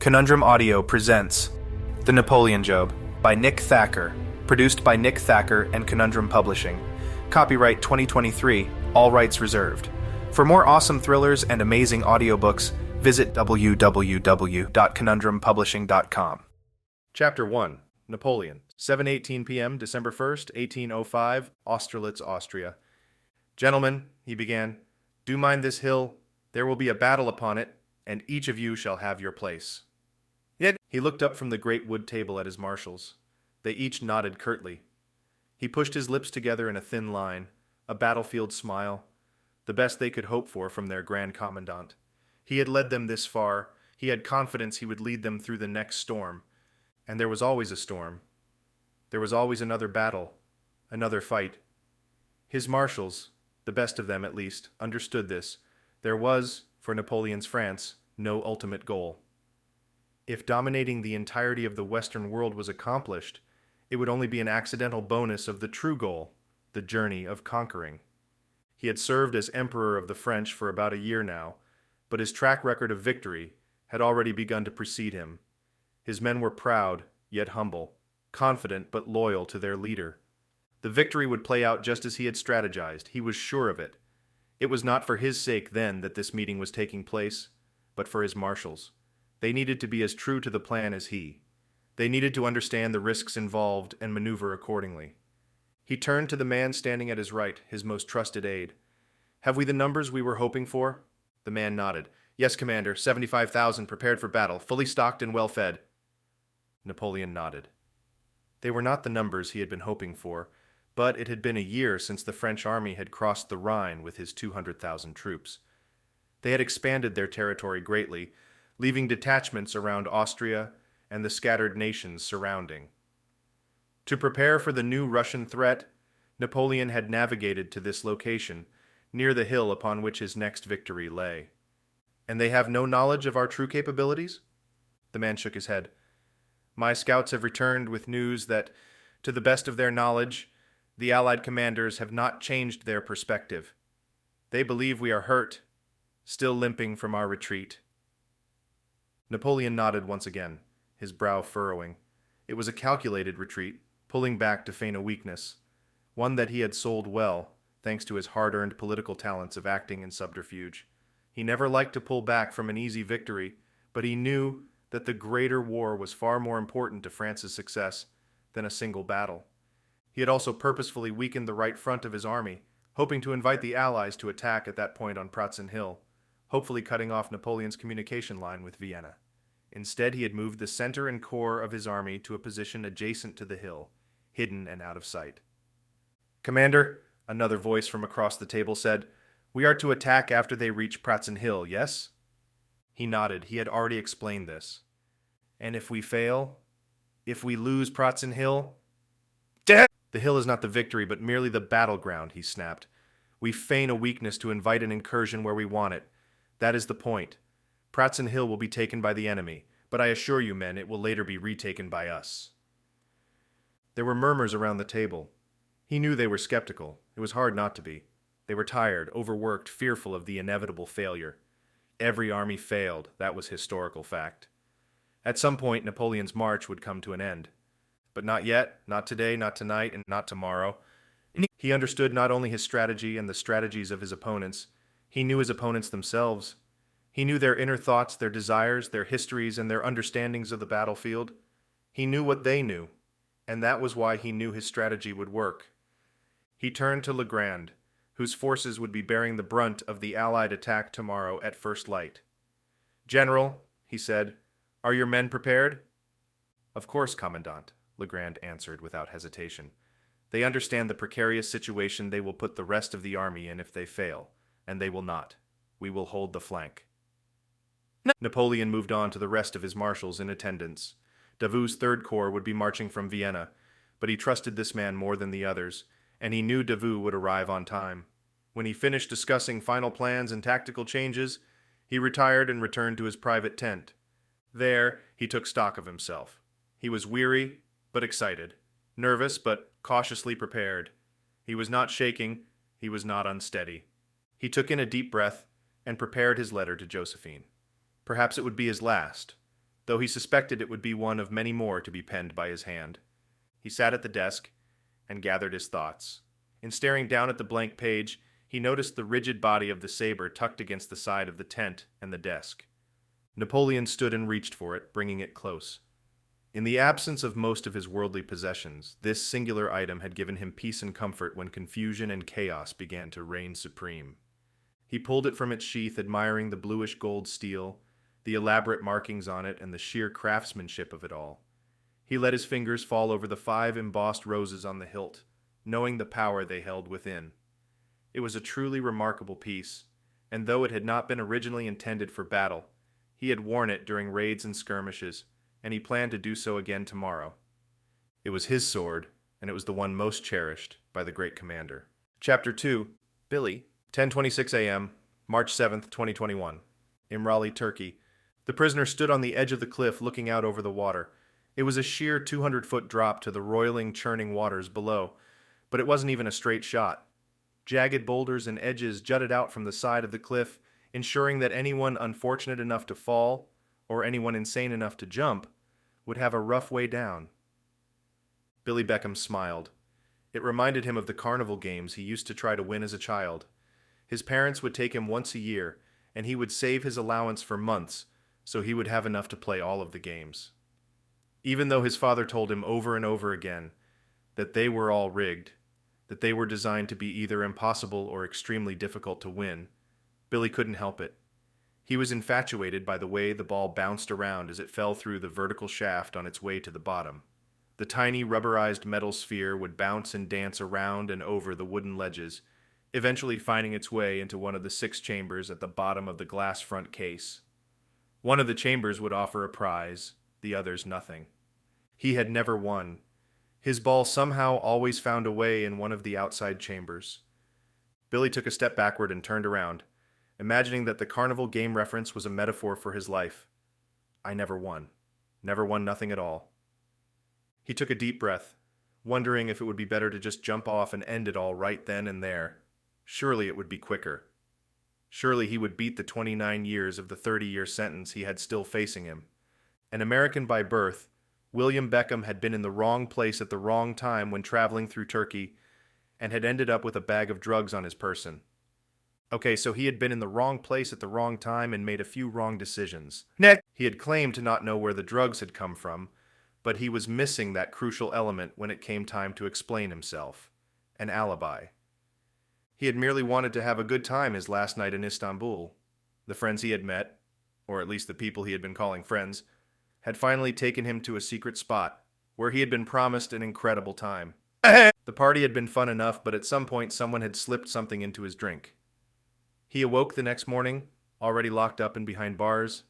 Conundrum Audio presents The Napoleon Job by Nick Thacker, produced by Nick Thacker and Conundrum Publishing. Copyright 2023, all rights reserved. For more awesome thrillers and amazing audiobooks, visit www.conundrumpublishing.com. Chapter 1. Napoleon. 7:18 p.m., December 1st, 1805, Austerlitz, Austria. Gentlemen, he began, do mind this hill. There will be a battle upon it, and each of you shall have your place. Yet he looked up from the great wood table at his marshals. They each nodded curtly. He pushed his lips together in a thin line, a battlefield smile, the best they could hope for from their grand commandant. He had led them this far. He had confidence he would lead them through the next storm. And there was always a storm. There was always another battle, another fight. His marshals, the best of them at least, understood this. There was, for Napoleon's France, no ultimate goal. If dominating the entirety of the Western world was accomplished, it would only be an accidental bonus of the true goal, the journey of conquering. He had served as Emperor of the French for about a year now, but his track record of victory had already begun to precede him. His men were proud, yet humble, confident but loyal to their leader. The victory would play out just as he had strategized. He was sure of it. It was not for his sake then that this meeting was taking place, but for his marshals. They needed to be as true to the plan as he. They needed to understand the risks involved and maneuver accordingly. He turned to the man standing at his right, his most trusted aide. Have we the numbers we were hoping for? The man nodded. Yes, Commander, 75,000 prepared for battle, fully stocked and well fed. Napoleon nodded. They were not the numbers he had been hoping for, but it had been a year since the French army had crossed the Rhine with his 200,000 troops. They had expanded their territory greatly, leaving detachments around Austria and the scattered nations surrounding. To prepare for the new Russian threat, Napoleon had navigated to this location, near the hill upon which his next victory lay. And they have no knowledge of our true capabilities? The man shook his head. My scouts have returned with news that, to the best of their knowledge, the Allied commanders have not changed their perspective. They believe we are hurt, still limping from our retreat. Napoleon nodded once again, his brow furrowing. It was a calculated retreat, pulling back to feign a weakness, one that he had sold well, thanks to his hard-earned political talents of acting in subterfuge. He never liked to pull back from an easy victory, but he knew that the greater war was far more important to France's success than a single battle. He had also purposefully weakened the right front of his army, hoping to invite the Allies to attack at that point on Pratzen Hill, hopefully cutting off Napoleon's communication line with Vienna. Instead, he had moved the center and core of his army to a position adjacent to the hill, hidden and out of sight. Commander, another voice from across the table said, we are to attack after they reach Pratzen Hill, yes? He nodded. He had already explained this. And if we fail? If we lose Pratzen Hill? Death! The hill is not the victory, but merely the battleground, he snapped. We feign a weakness to invite an incursion where we want it. That is the point. Pratzen Hill will be taken by the enemy, but I assure you, men, it will later be retaken by us. There were murmurs around the table. He knew they were skeptical. It was hard not to be. They were tired, overworked, fearful of the inevitable failure. Every army failed, that was historical fact. At some point, Napoleon's march would come to an end. But not yet, not today, not tonight, and not tomorrow. He understood not only his strategy and the strategies of his opponents, he knew his opponents themselves. He knew their inner thoughts, their desires, their histories, and their understandings of the battlefield. He knew what they knew, and that was why he knew his strategy would work. He turned to Legrand, whose forces would be bearing the brunt of the Allied attack tomorrow at first light. General, he said, are your men prepared? Of course, Commandant, Legrand answered without hesitation. They understand the precarious situation they will put the rest of the army in if they fail, and they will not. We will hold the flank. Napoleon moved on to the rest of his marshals in attendance. Davout's Third Corps would be marching from Vienna, but he trusted this man more than the others, and he knew Davout would arrive on time. When he finished discussing final plans and tactical changes, he retired and returned to his private tent. There, he took stock of himself. He was weary, but excited, nervous, but cautiously prepared. He was not shaking, he was not unsteady. He took in a deep breath and prepared his letter to Josephine. Perhaps it would be his last. though he suspected it would be one of many more to be penned by his hand. He sat at the desk and gathered his thoughts. In staring down at the blank page, he noticed the rigid body of the saber tucked against the side of the tent and the desk. Napoleon stood and reached for it, bringing it close. In the absence of most of his worldly possessions, this singular item had given him peace and comfort when confusion and chaos began to reign supreme. He pulled it from its sheath, admiring the bluish gold steel, the elaborate markings on it, and the sheer craftsmanship of it all. He let his fingers fall over the 5 embossed roses on the hilt, knowing the power they held within. It was a truly remarkable piece, and though it had not been originally intended for battle, he had worn it during raids and skirmishes, and he planned to do so again tomorrow. It was his sword, and it was the one most cherished by the great commander. Chapter 2. Billy. 10:26 a.m., March 7th, 2021. In Raleigh, Turkey. The prisoner stood on the edge of the cliff looking out over the water. It was a sheer 200-foot drop to the roiling, churning waters below, but it wasn't even a straight shot. Jagged boulders and edges jutted out from the side of the cliff, ensuring that anyone unfortunate enough to fall, or anyone insane enough to jump, would have a rough way down. Billy Beckham smiled. It reminded him of the carnival games he used to try to win as a child. His parents would take him once a year, and he would save his allowance for months, so he would have enough to play all of the games. Even though his father told him over and over again that they were all rigged, that they were designed to be either impossible or extremely difficult to win, Billy couldn't help it. He was infatuated by the way the ball bounced around as it fell through the vertical shaft on its way to the bottom. The tiny rubberized metal sphere would bounce and dance around and over the wooden ledges, eventually finding its way into one of the 6 chambers at the bottom of the glass front case. One of the chambers would offer a prize, the others nothing. He had never won. His ball somehow always found a way in one of the outside chambers. Billy took a step backward and turned around, imagining that the carnival game reference was a metaphor for his life. I never won. Never won nothing at all. He took a deep breath, wondering if it would be better to just jump off and end it all right then and there. Surely it would be quicker. Surely he would beat the 29 years of the 30-year sentence he had still facing him. An American by birth, William Beckham had been in the wrong place at the wrong time when traveling through Turkey, and had ended up with a bag of drugs on his person. Okay, so he had been in the wrong place at the wrong time and made a few wrong decisions. Next, he had claimed to not know where the drugs had come from, but he was missing that crucial element when it came time to explain himself. An alibi. He had merely wanted to have a good time his last night in Istanbul. The friends he had met, or at least the people he had been calling friends, had finally taken him to a secret spot, where he had been promised an incredible time. The party had been fun enough, but at some point someone had slipped something into his drink. He awoke the next morning, already locked up and behind bars.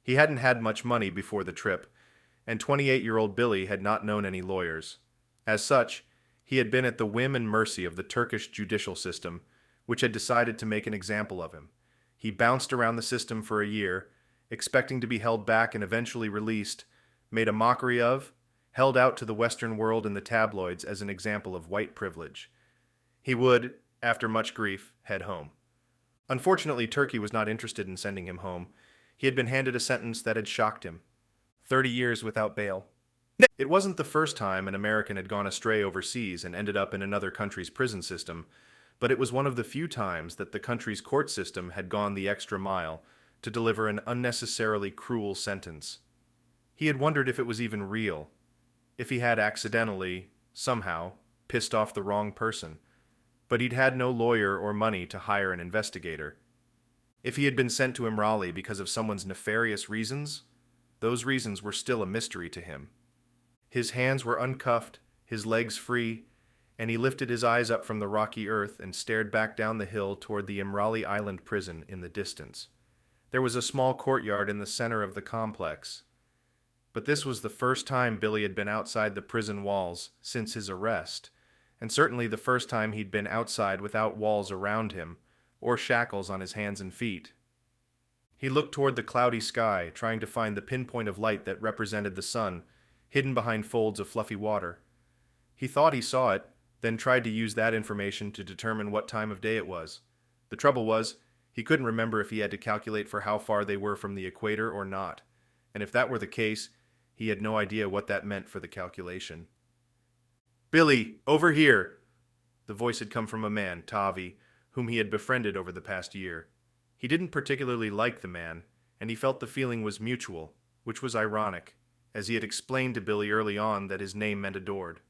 He hadn't had much money before the trip, and 28-year-old Billy had not known any lawyers. As such, he had been at the whim and mercy of the Turkish judicial system, which had decided to make an example of him. He bounced around the system for a year, expecting to be held back and eventually released, made a mockery of, held out to the Western world and the tabloids as an example of white privilege. He would, after much grief, head home. Unfortunately, Turkey was not interested in sending him home. He had been handed a sentence that had shocked him. 30 years without bail. It wasn't the first time an American had gone astray overseas and ended up in another country's prison system, but it was one of the few times that the country's court system had gone the extra mile to deliver an unnecessarily cruel sentence. He had wondered if it was even real, if he had accidentally, somehow, pissed off the wrong person. But he'd had no lawyer or money to hire an investigator. If he had been sent to Raleigh because of someone's nefarious reasons, those reasons were still a mystery to him. His hands were uncuffed, his legs free, and he lifted his eyes up from the rocky earth and stared back down the hill toward the Imrali Island prison in the distance. There was a small courtyard in the center of the complex. But this was the first time Billy had been outside the prison walls since his arrest, and certainly the first time he'd been outside without walls around him, or shackles on his hands and feet. He looked toward the cloudy sky, trying to find the pinpoint of light that represented the sun, hidden behind folds of fluffy water. He thought he saw it, then tried to use that information to determine what time of day it was. The trouble was, he couldn't remember if he had to calculate for how far they were from the equator or not. and if that were the case, he had no idea what that meant for the calculation. "Billy, over here!" The voice had come from a man, Tavi, whom he had befriended over the past year. He didn't particularly like the man, and he felt the feeling was mutual, which was ironic, as he had explained to Billy early on that his name meant adored.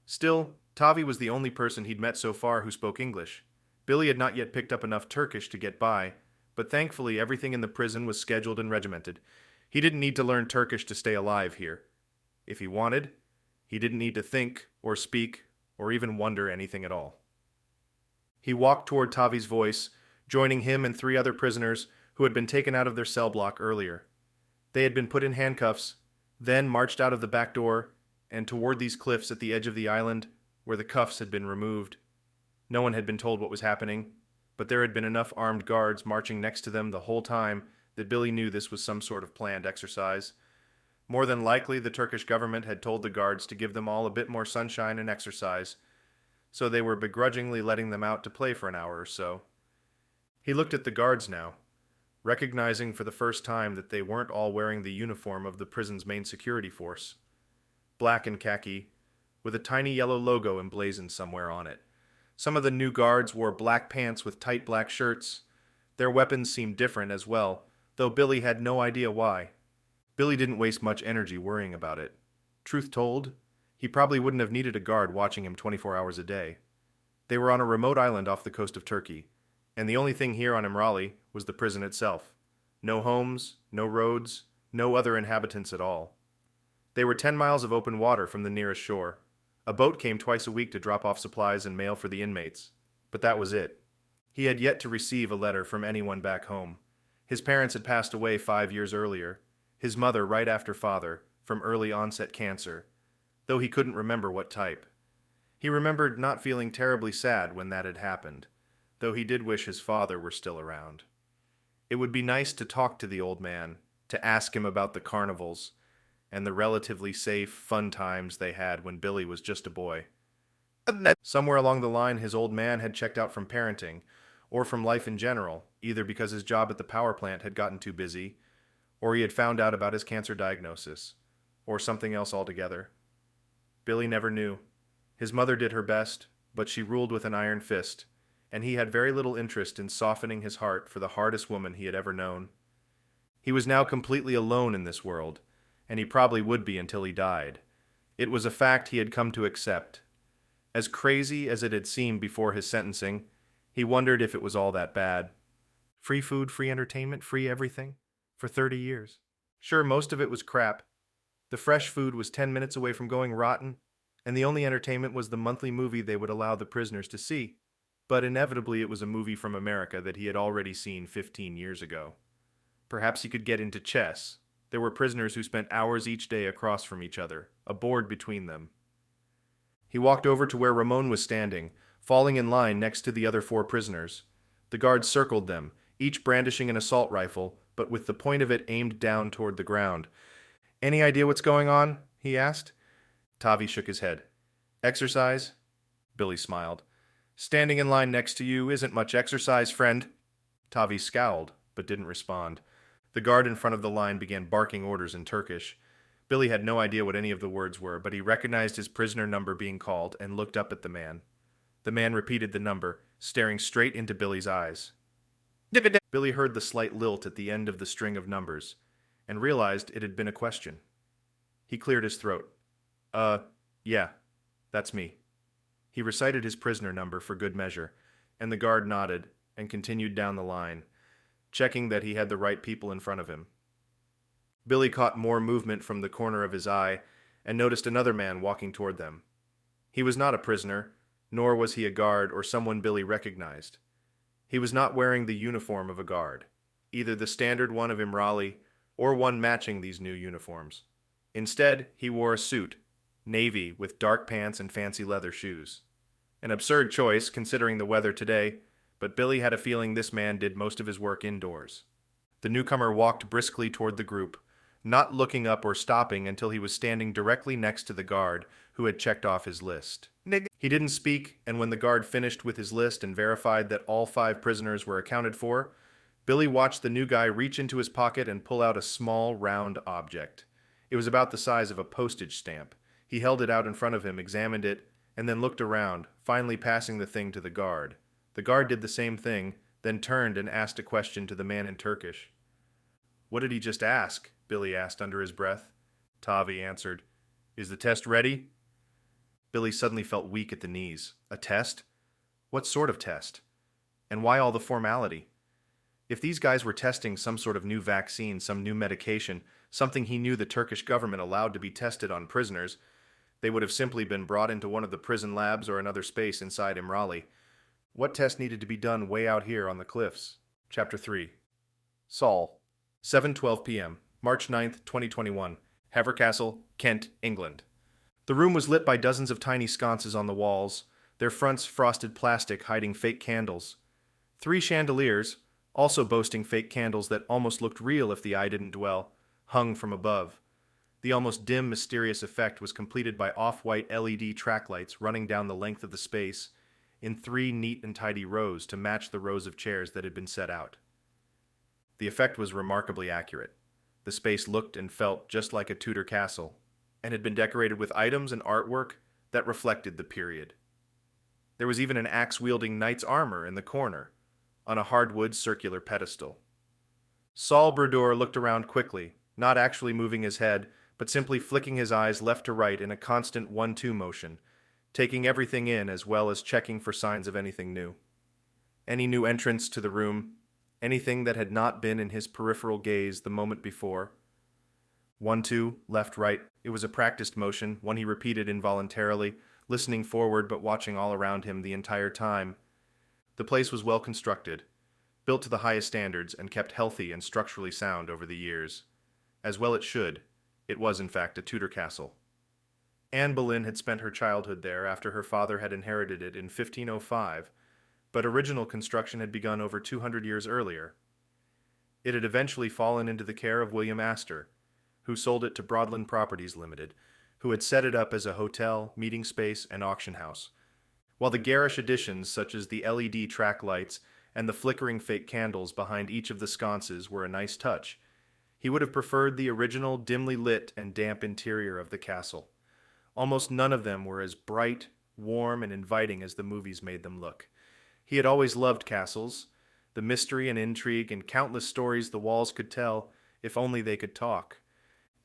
Still, Tavi was the only person he'd met so far who spoke English. Billy had not yet picked up enough Turkish to get by, but thankfully everything in the prison was scheduled and regimented. He didn't need to learn Turkish to stay alive here. If he wanted, he didn't need to think or speak or even wonder anything at all. He walked toward Tavi's voice, joining him and 3 other prisoners who had been taken out of their cell block earlier. They had been put in handcuffs, then marched out of the back door and toward these cliffs at the edge of the island where the cuffs had been removed. No one had been told what was happening, but there had been enough armed guards marching next to them the whole time that Billy knew this was some sort of planned exercise. More than likely, the Turkish government had told the guards to give them all a bit more sunshine and exercise, so they were begrudgingly letting them out to play for an hour or so. He looked at the guards now, recognizing for the first time that they weren't all wearing the uniform of the prison's main security force. Black and khaki, with a tiny yellow logo emblazoned somewhere on it. Some of the new guards wore black pants with tight black shirts. Their weapons seemed different as well, though Billy had no idea why. Billy didn't waste much energy worrying about it. Truth told, he probably wouldn't have needed a guard watching him 24 hours a day. They were on a remote island off the coast of Turkey, and the only thing here on Imrali was the prison itself. No homes, no roads, no other inhabitants at all. They were 10 miles of open water from the nearest shore. A boat came twice a week to drop off supplies and mail for the inmates, but that was it. He had yet to receive a letter from anyone back home. His parents had passed away 5 years earlier, his mother right after father, from early onset cancer, though he couldn't remember what type. He remembered not feeling terribly sad when that had happened, though he did wish his father were still around. It would be nice to talk to the old man, to ask him about the carnivals, and the relatively safe, fun times they had when Billy was just a boy. Somewhere along the line, his old man had checked out from parenting, or from life in general, either because his job at the power plant had gotten too busy, or he had found out about his cancer diagnosis, or something else altogether. Billy never knew. His mother did her best, but she ruled with an iron fist, and he had very little interest in softening his heart for the hardest woman he had ever known. He was now completely alone in this world, and he probably would be until he died. It was a fact he had come to accept. As crazy as it had seemed before his sentencing, he wondered if it was all that bad. Free food, free entertainment, free everything, for 30 years. Sure, most of it was crap. The fresh food was 10 minutes away from going rotten, and the only entertainment was the monthly movie they would allow the prisoners to see. But inevitably it was a movie from America that he had already seen 15 years ago. Perhaps he could get into chess. There were prisoners who spent hours each day across from each other, a board between them. He walked over to where Ramon was standing, falling in line next to the other 4 prisoners. The guards circled them, each brandishing an assault rifle, but with the point of it aimed down toward the ground. "Any idea what's going on?" he asked. Tavi shook his head. "Exercise?" Billy smiled. "Standing in line next to you isn't much exercise, friend." Tavi scowled, but didn't respond. The guard in front of the line began barking orders in Turkish. Billy had no idea what any of the words were, but he recognized his prisoner number being called and looked up at the man. The man repeated the number, staring straight into Billy's eyes. Billy heard the slight lilt at the end of the string of numbers, and realized it had been a question. He cleared his throat. Yeah, that's me." He recited his prisoner number for good measure, and the guard nodded and continued down the line, checking that he had the right people in front of him. Billy caught more movement from the corner of his eye and noticed another man walking toward them. He was not a prisoner, nor was he a guard or someone Billy recognized. He was not wearing the uniform of a guard, either the standard one of Imrali or one matching these new uniforms. Instead, he wore a suit, navy with dark pants and fancy leather shoes. An absurd choice considering the weather today, but Billy had a feeling this man did most of his work indoors. The newcomer walked briskly toward the group, not looking up or stopping until he was standing directly next to the guard who had checked off his list. He didn't speak, and when the guard finished with his list and verified that all 5 prisoners were accounted for, Billy watched the new guy reach into his pocket and pull out a small, round object. It was about the size of a postage stamp. He held it out in front of him, examined it, and then looked around, finally passing the thing to the guard. The guard did the same thing, then turned and asked a question to the man in Turkish. "What did he just ask?" Billy asked under his breath. Tavi answered, "Is the test ready?" Billy suddenly felt weak at the knees. A test? What sort of test? And why all the formality? If these guys were testing some sort of new vaccine, some new medication, something he knew the Turkish government allowed to be tested on prisoners, they would have simply been brought into one of the prison labs or another space inside Imrali. What test needed to be done way out here on the cliffs? Chapter 3. Saul. 7:12 p.m., March 9th, 2021. Havercastle, Kent, England. The room was lit by dozens of tiny sconces on the walls, their fronts frosted plastic hiding fake candles. 3 chandeliers, also boasting fake candles that almost looked real if the eye didn't dwell, hung from above. The almost dim, mysterious effect was completed by off-white LED track lights running down the length of the space in 3 neat and tidy rows to match the rows of chairs that had been set out. The effect was remarkably accurate. The space looked and felt just like a Tudor castle, and had been decorated with items and artwork that reflected the period. There was even an axe-wielding knight's armor in the corner, on a hardwood circular pedestal. Saul Brodeur looked around quickly, not actually moving his head, but simply flicking his eyes left to right in a constant 1-2 motion, taking everything in as well as checking for signs of anything new. Any new entrance to the room, anything that had not been in his peripheral gaze the moment before. 1-2, left, right. It was a practiced motion, one he repeated involuntarily, listening forward but watching all around him the entire time. The place was well constructed, built to the highest standards, and kept healthy and structurally sound over the years. As well it should. It was, in fact, a Tudor castle. Anne Boleyn had spent her childhood there after her father had inherited it in 1505, but original construction had begun over 200 years earlier. It had eventually fallen into the care of William Astor, who sold it to Broadland Properties Limited, who had set it up as a hotel, meeting space, and auction house. While the garish additions, such as the LED track lights and the flickering fake candles behind each of the sconces, were a nice touch, he would have preferred the original dimly lit and damp interior of the castle. Almost none of them were as bright, warm, and inviting as the movies made them look. He had always loved castles, the mystery and intrigue and countless stories the walls could tell, if only they could talk.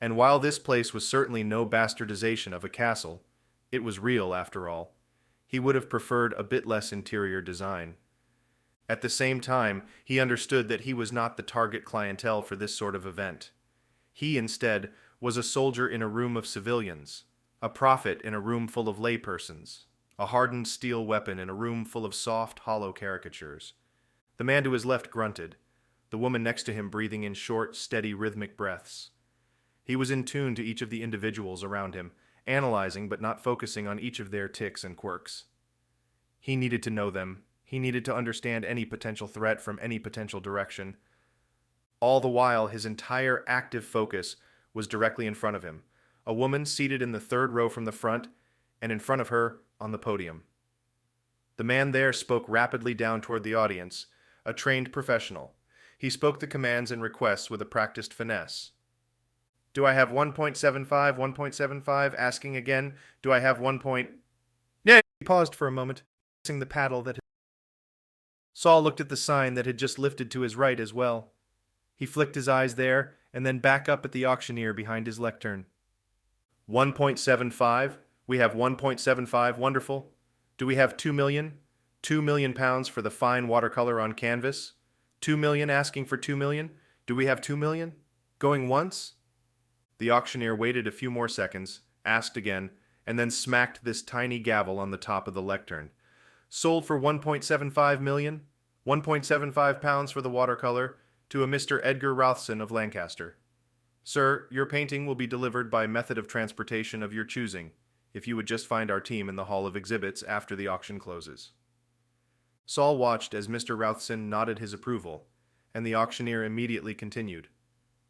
And while this place was certainly no bastardization of a castle, it was real after all. He would have preferred a bit less interior design. At the same time, he understood that he was not the target clientele for this sort of event. He, instead, was a soldier in a room of civilians, a prophet in a room full of laypersons, a hardened steel weapon in a room full of soft, hollow caricatures. The man to his left grunted, the woman next to him breathing in short, steady, rhythmic breaths. He was in tune to each of the individuals around him, analyzing but not focusing on each of their tics and quirks. He needed to know them. He needed to understand any potential threat from any potential direction. All the while, his entire active focus was directly in front of him, a woman seated in the 3rd row from the front, and in front of her, on the podium. The man there spoke rapidly down toward the audience, a trained professional. He spoke the commands and requests with a practiced finesse. "Do I have 1.75, 1.75? Asking again, do I have 1. Yeah, he paused for a moment, pressing the paddle that Saul looked at the sign that had just lifted to his right as well. He flicked his eyes there, and then back up at the auctioneer behind his lectern. 1.75? We have 1.75, wonderful. Do we have 2 million? 2 million pounds for the fine watercolor on canvas? 2 million, asking for 2 million? Do we have 2 million? Going once? The auctioneer waited a few more seconds, asked again, and then smacked this tiny gavel on the top of the lectern. Sold for 1.75 million, 1.75 pounds for the watercolor, to a Mr. Edgar Routhson of Lancaster. Sir, your painting will be delivered by method of transportation of your choosing, if you would just find our team in the Hall of Exhibits after the auction closes. Saul watched as Mr. Routhson nodded his approval, and the auctioneer immediately continued.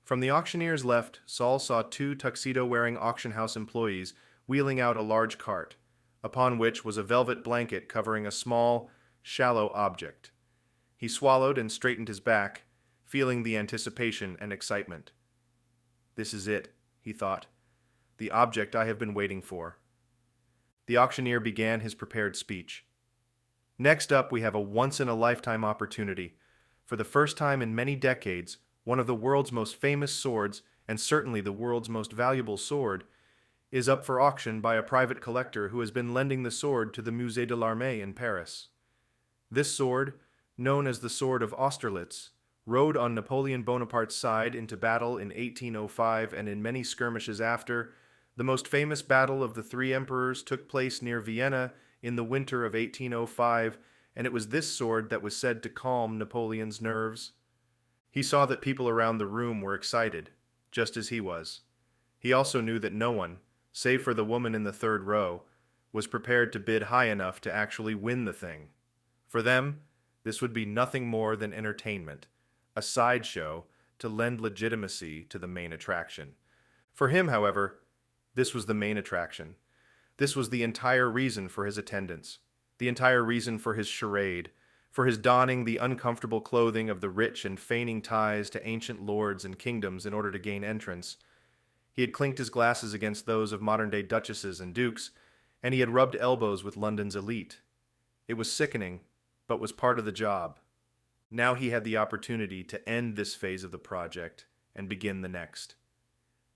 From the auctioneer's left, Saul saw 2 tuxedo-wearing auction house employees wheeling out a large cart, upon which was a velvet blanket covering a small, shallow object. He swallowed and straightened his back, feeling the anticipation and excitement. This is it, he thought, the object I have been waiting for. The auctioneer began his prepared speech. Next up, we have a once-in-a-lifetime opportunity. For the first time in many decades, one of the world's most famous swords, and certainly the world's most valuable sword, is up for auction by a private collector who has been lending the sword to the Musée de l'Armée in Paris. This sword, known as the Sword of Austerlitz, rode on Napoleon Bonaparte's side into battle in 1805 and in many skirmishes after. The most famous battle of the three emperors took place near Vienna in the winter of 1805, and it was this sword that was said to calm Napoleon's nerves. He saw that people around the room were excited, just as he was. He also knew that no one, save for the woman in the third row, was prepared to bid high enough to actually win the thing. For them, this would be nothing more than entertainment, a sideshow to lend legitimacy to the main attraction. For him, however, this was the main attraction. This was the entire reason for his attendance, the entire reason for his charade, for his donning the uncomfortable clothing of the rich and feigning ties to ancient lords and kingdoms in order to gain entrance. He had clinked his glasses against those of modern-day duchesses and dukes, and he had rubbed elbows with London's elite. It was sickening, but was part of the job. Now he had the opportunity to end this phase of the project and begin the next.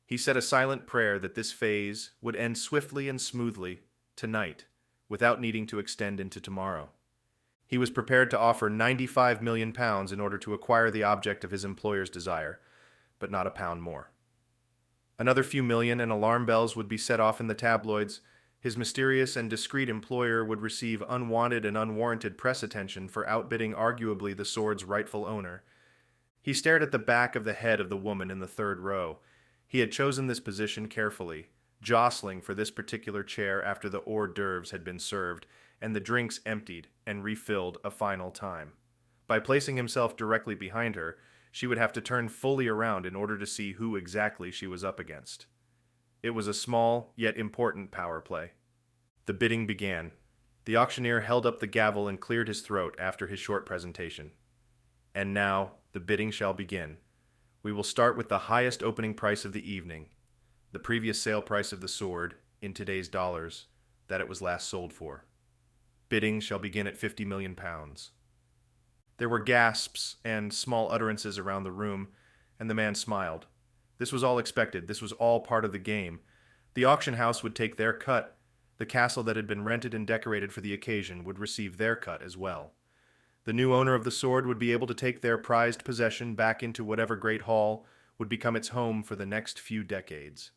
He said a silent prayer that this phase would end swiftly and smoothly, tonight, without needing to extend into tomorrow. He was prepared to offer £95 million in order to acquire the object of his employer's desire, but not a pound more. Another few million and alarm bells would be set off in the tabloids. His mysterious and discreet employer would receive unwanted and unwarranted press attention for outbidding arguably the sword's rightful owner. He stared at the back of the head of the woman in the third row. He had chosen this position carefully, jostling for this particular chair after the hors d'oeuvres had been served and the drinks emptied and refilled a final time. By placing himself directly behind her, she would have to turn fully around in order to see who exactly she was up against. It was a small, yet important power play. The bidding began. The auctioneer held up the gavel and cleared his throat after his short presentation. And now, the bidding shall begin. We will start with the highest opening price of the evening, the previous sale price of the sword, in today's dollars, that it was last sold for. Bidding shall begin at £50 million. There were gasps and small utterances around the room, and the man smiled. This was all expected. This was all part of the game. The auction house would take their cut. The castle that had been rented and decorated for the occasion would receive their cut as well. The new owner of the sword would be able to take their prized possession back into whatever great hall would become its home for the next few decades.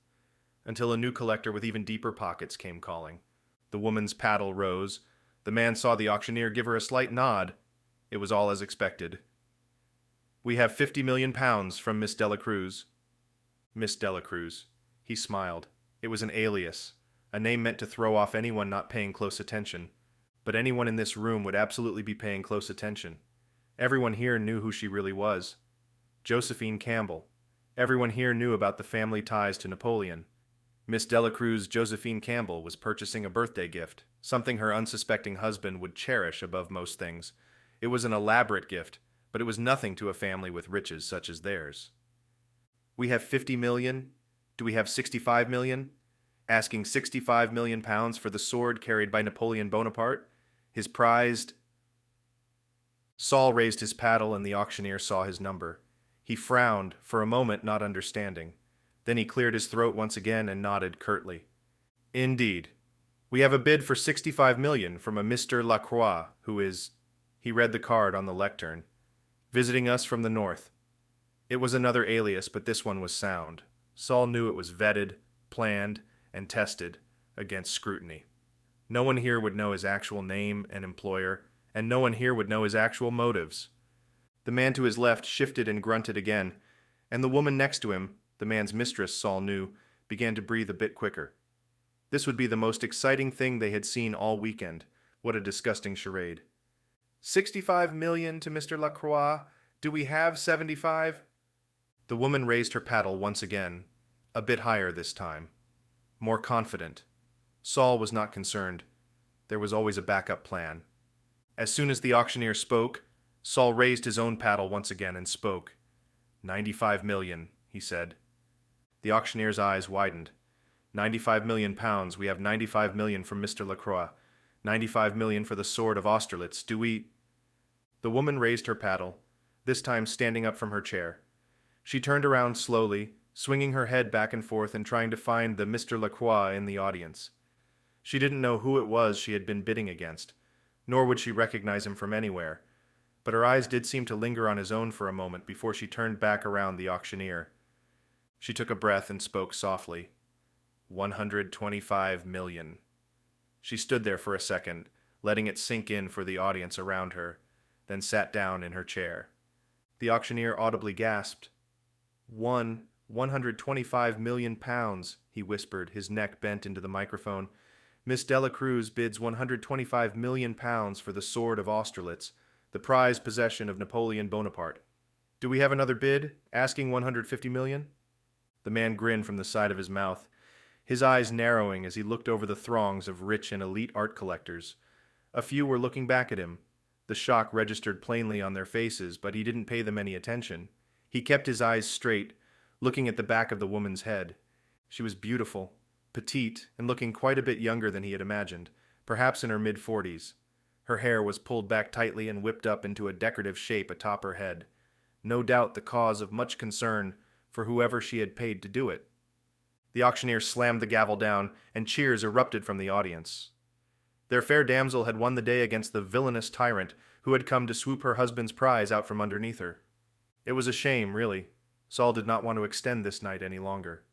Until a new collector with even deeper pockets came calling. The woman's paddle rose. The man saw the auctioneer give her a slight nod. It was all as expected. We have £50 million from Miss Delacruz. Miss Delacruz. He smiled. It was an alias, a name meant to throw off anyone not paying close attention. But anyone in this room would absolutely be paying close attention. Everyone here knew who she really was. Josephine Campbell. Everyone here knew about the family ties to Napoleon. Miss Delacruz Josephine Campbell was purchasing a birthday gift, something her unsuspecting husband would cherish above most things. It was an elaborate gift, but it was nothing to a family with riches such as theirs. We have 50 million. Do we have 65 million? Asking 65 million pounds for the sword carried by Napoleon Bonaparte, his prized... Saul raised his paddle and the auctioneer saw his number. He frowned, for a moment not understanding. Then he cleared his throat once again and nodded curtly. Indeed. We have a bid for 65 million from a Mr. Lacroix, who is... He read the card on the lectern. Visiting us from the north. It was another alias, but this one was sound. Saul knew it was vetted, planned, and tested against scrutiny. No one here would know his actual name and employer, and no one here would know his actual motives. The man to his left shifted and grunted again, and the woman next to him, the man's mistress, Saul knew, began to breathe a bit quicker. This would be the most exciting thing they had seen all weekend. What a disgusting charade. 65 million to Mr. Lacroix. Do we have 75? The woman raised her paddle once again, a bit higher this time. More confident. Saul was not concerned. There was always a backup plan. As soon as the auctioneer spoke, Saul raised his own paddle once again and spoke. "95 million," he said. The auctioneer's eyes widened. £95 million. We have 95 million from Mr. Lacroix. 95 million for the sword of Austerlitz. Do we... The woman raised her paddle, this time standing up from her chair. She turned around slowly, swinging her head back and forth and trying to find the Mr. Lacroix in the audience. She didn't know who it was she had been bidding against, nor would she recognize him from anywhere, but her eyes did seem to linger on his own for a moment before she turned back around the auctioneer. She took a breath and spoke softly. 125 million. She stood there for a second, letting it sink in for the audience around her, then sat down in her chair. The auctioneer audibly gasped. 125 million pounds, he whispered, his neck bent into the microphone. Miss Delacruz bids 125 million pounds for the sword of Austerlitz, the prized possession of Napoleon Bonaparte. Do we have another bid, asking 150 million? The man grinned from the side of his mouth, his eyes narrowing as he looked over the throngs of rich and elite art collectors. A few were looking back at him. The shock registered plainly on their faces, but he didn't pay them any attention. He kept his eyes straight, looking at the back of the woman's head. She was beautiful, petite, and looking quite a bit younger than he had imagined, perhaps in her mid-40s. Her hair was pulled back tightly and whipped up into a decorative shape atop her head, no doubt the cause of much concern for whoever she had paid to do it. The auctioneer slammed the gavel down, and cheers erupted from the audience. Their fair damsel had won the day against the villainous tyrant who had come to swoop her husband's prize out from underneath her. It was a shame, really. Saul did not want to extend this night any longer.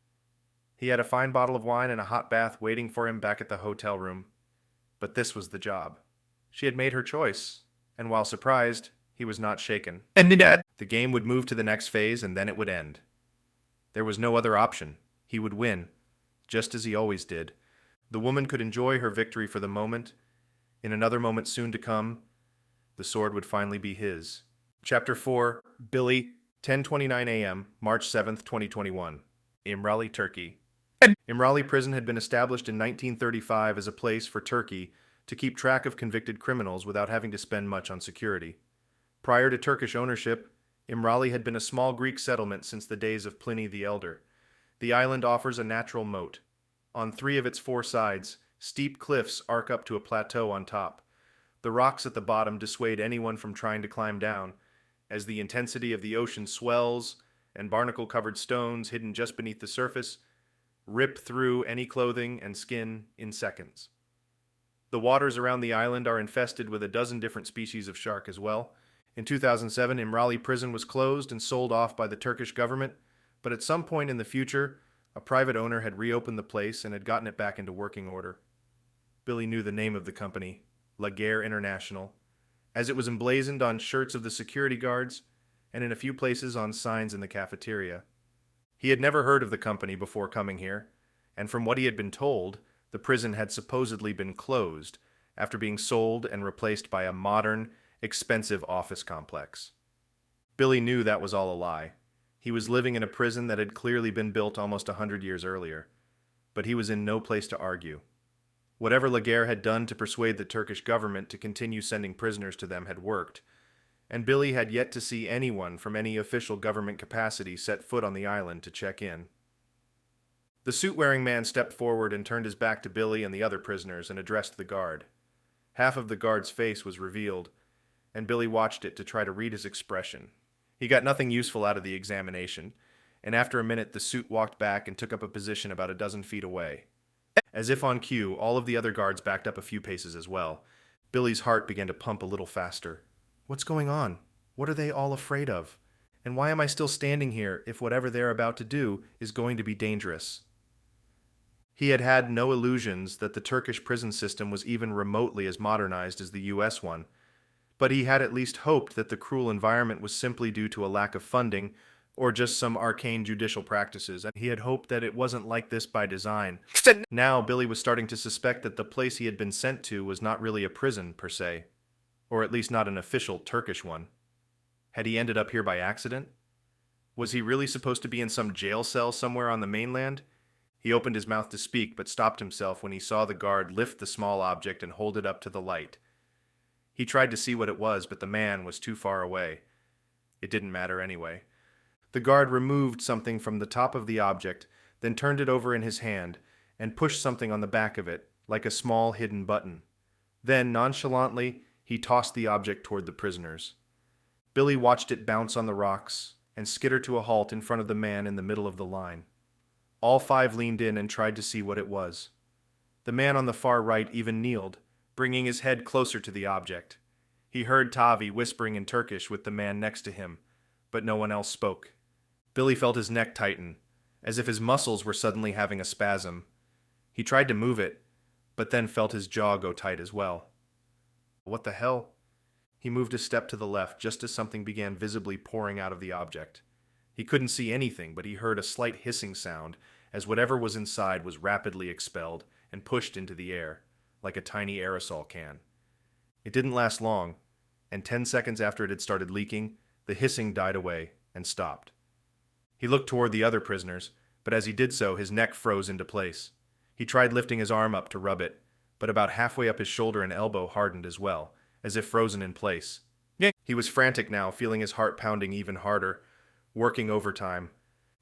He had a fine bottle of wine and a hot bath waiting for him back at the hotel room. But this was the job. She had made her choice, and while surprised, he was not shaken. The game would move to the next phase, and then it would end. There was no other option. He would win, just as he always did. The woman could enjoy her victory for the moment. In another moment soon to come, the sword would finally be his. Chapter 4, Billy, 10:29 a.m., March 7th, 2021. Imrali, Turkey. Imrali Prison had been established in 1935 as a place for Turkey to keep track of convicted criminals without having to spend much on security. Prior to Turkish ownership, Imrali had been a small Greek settlement since the days of Pliny the Elder. The island offers a natural moat. On 3 of its 4 sides, steep cliffs arc up to a plateau on top. The rocks at the bottom dissuade anyone from trying to climb down, as the intensity of the ocean swells and barnacle-covered stones hidden just beneath the surface rip through any clothing and skin in seconds. The waters around the island are infested with a dozen different species of shark as well. In 2007, Imrali Prison was closed and sold off by the Turkish government, but at some point in the future, a private owner had reopened the place and had gotten it back into working order. Billy knew the name of the company, Laguerre International, as it was emblazoned on shirts of the security guards and in a few places on signs in the cafeteria. He had never heard of the company before coming here, and from what he had been told, the prison had supposedly been closed after being sold and replaced by a modern, expensive office complex. Billy knew that was all a lie. He was living in a prison that had clearly been built almost 100 years earlier, but he was in no place to argue. Whatever Laguerre had done to persuade the Turkish government to continue sending prisoners to them had worked, and Billy had yet to see anyone from any official government capacity set foot on the island to check in. The suit-wearing man stepped forward and turned his back to Billy and the other prisoners and addressed the guard. Half of the guard's face was revealed, and Billy watched it to try to read his expression. He got nothing useful out of the examination, and after a minute the suit walked back and took up a position about a dozen feet away. As if on cue, all of the other guards backed up a few paces as well. Billy's heart began to pump a little faster. What's going on? What are they all afraid of? And why am I still standing here if whatever they're about to do is going to be dangerous? He had had no illusions that the Turkish prison system was even remotely as modernized as the US one, but he had at least hoped that the cruel environment was simply due to a lack of funding or just some arcane judicial practices, and he had hoped that it wasn't like this by design. Now Billy was starting to suspect that the place he had been sent to was not really a prison, per se, or at least not an official Turkish one. Had he ended up here by accident? Was he really supposed to be in some jail cell somewhere on the mainland? He opened his mouth to speak, but stopped himself when he saw the guard lift the small object and hold it up to the light. He tried to see what it was, but the man was too far away. It didn't matter anyway. The guard removed something from the top of the object, then turned it over in his hand, and pushed something on the back of it, like a small hidden button. Then, nonchalantly, he tossed the object toward the prisoners. Billy watched it bounce on the rocks and skitter to a halt in front of the man in the middle of the line. All five leaned in and tried to see what it was. The man on the far right even kneeled, bringing his head closer to the object. He heard Tavi whispering in Turkish with the man next to him, but no one else spoke. Billy felt his neck tighten, as if his muscles were suddenly having a spasm. He tried to move it, but then felt his jaw go tight as well. What the hell? He moved a step to the left just as something began visibly pouring out of the object. He couldn't see anything, but he heard a slight hissing sound as whatever was inside was rapidly expelled and pushed into the air, like a tiny aerosol can. It didn't last long, and 10 seconds after it had started leaking, the hissing died away and stopped. He looked toward the other prisoners, but as he did so, his neck froze into place. He tried lifting his arm up to rub it, but about halfway up his shoulder and elbow hardened as well, as if frozen in place. He was frantic now, feeling his heart pounding even harder, working overtime,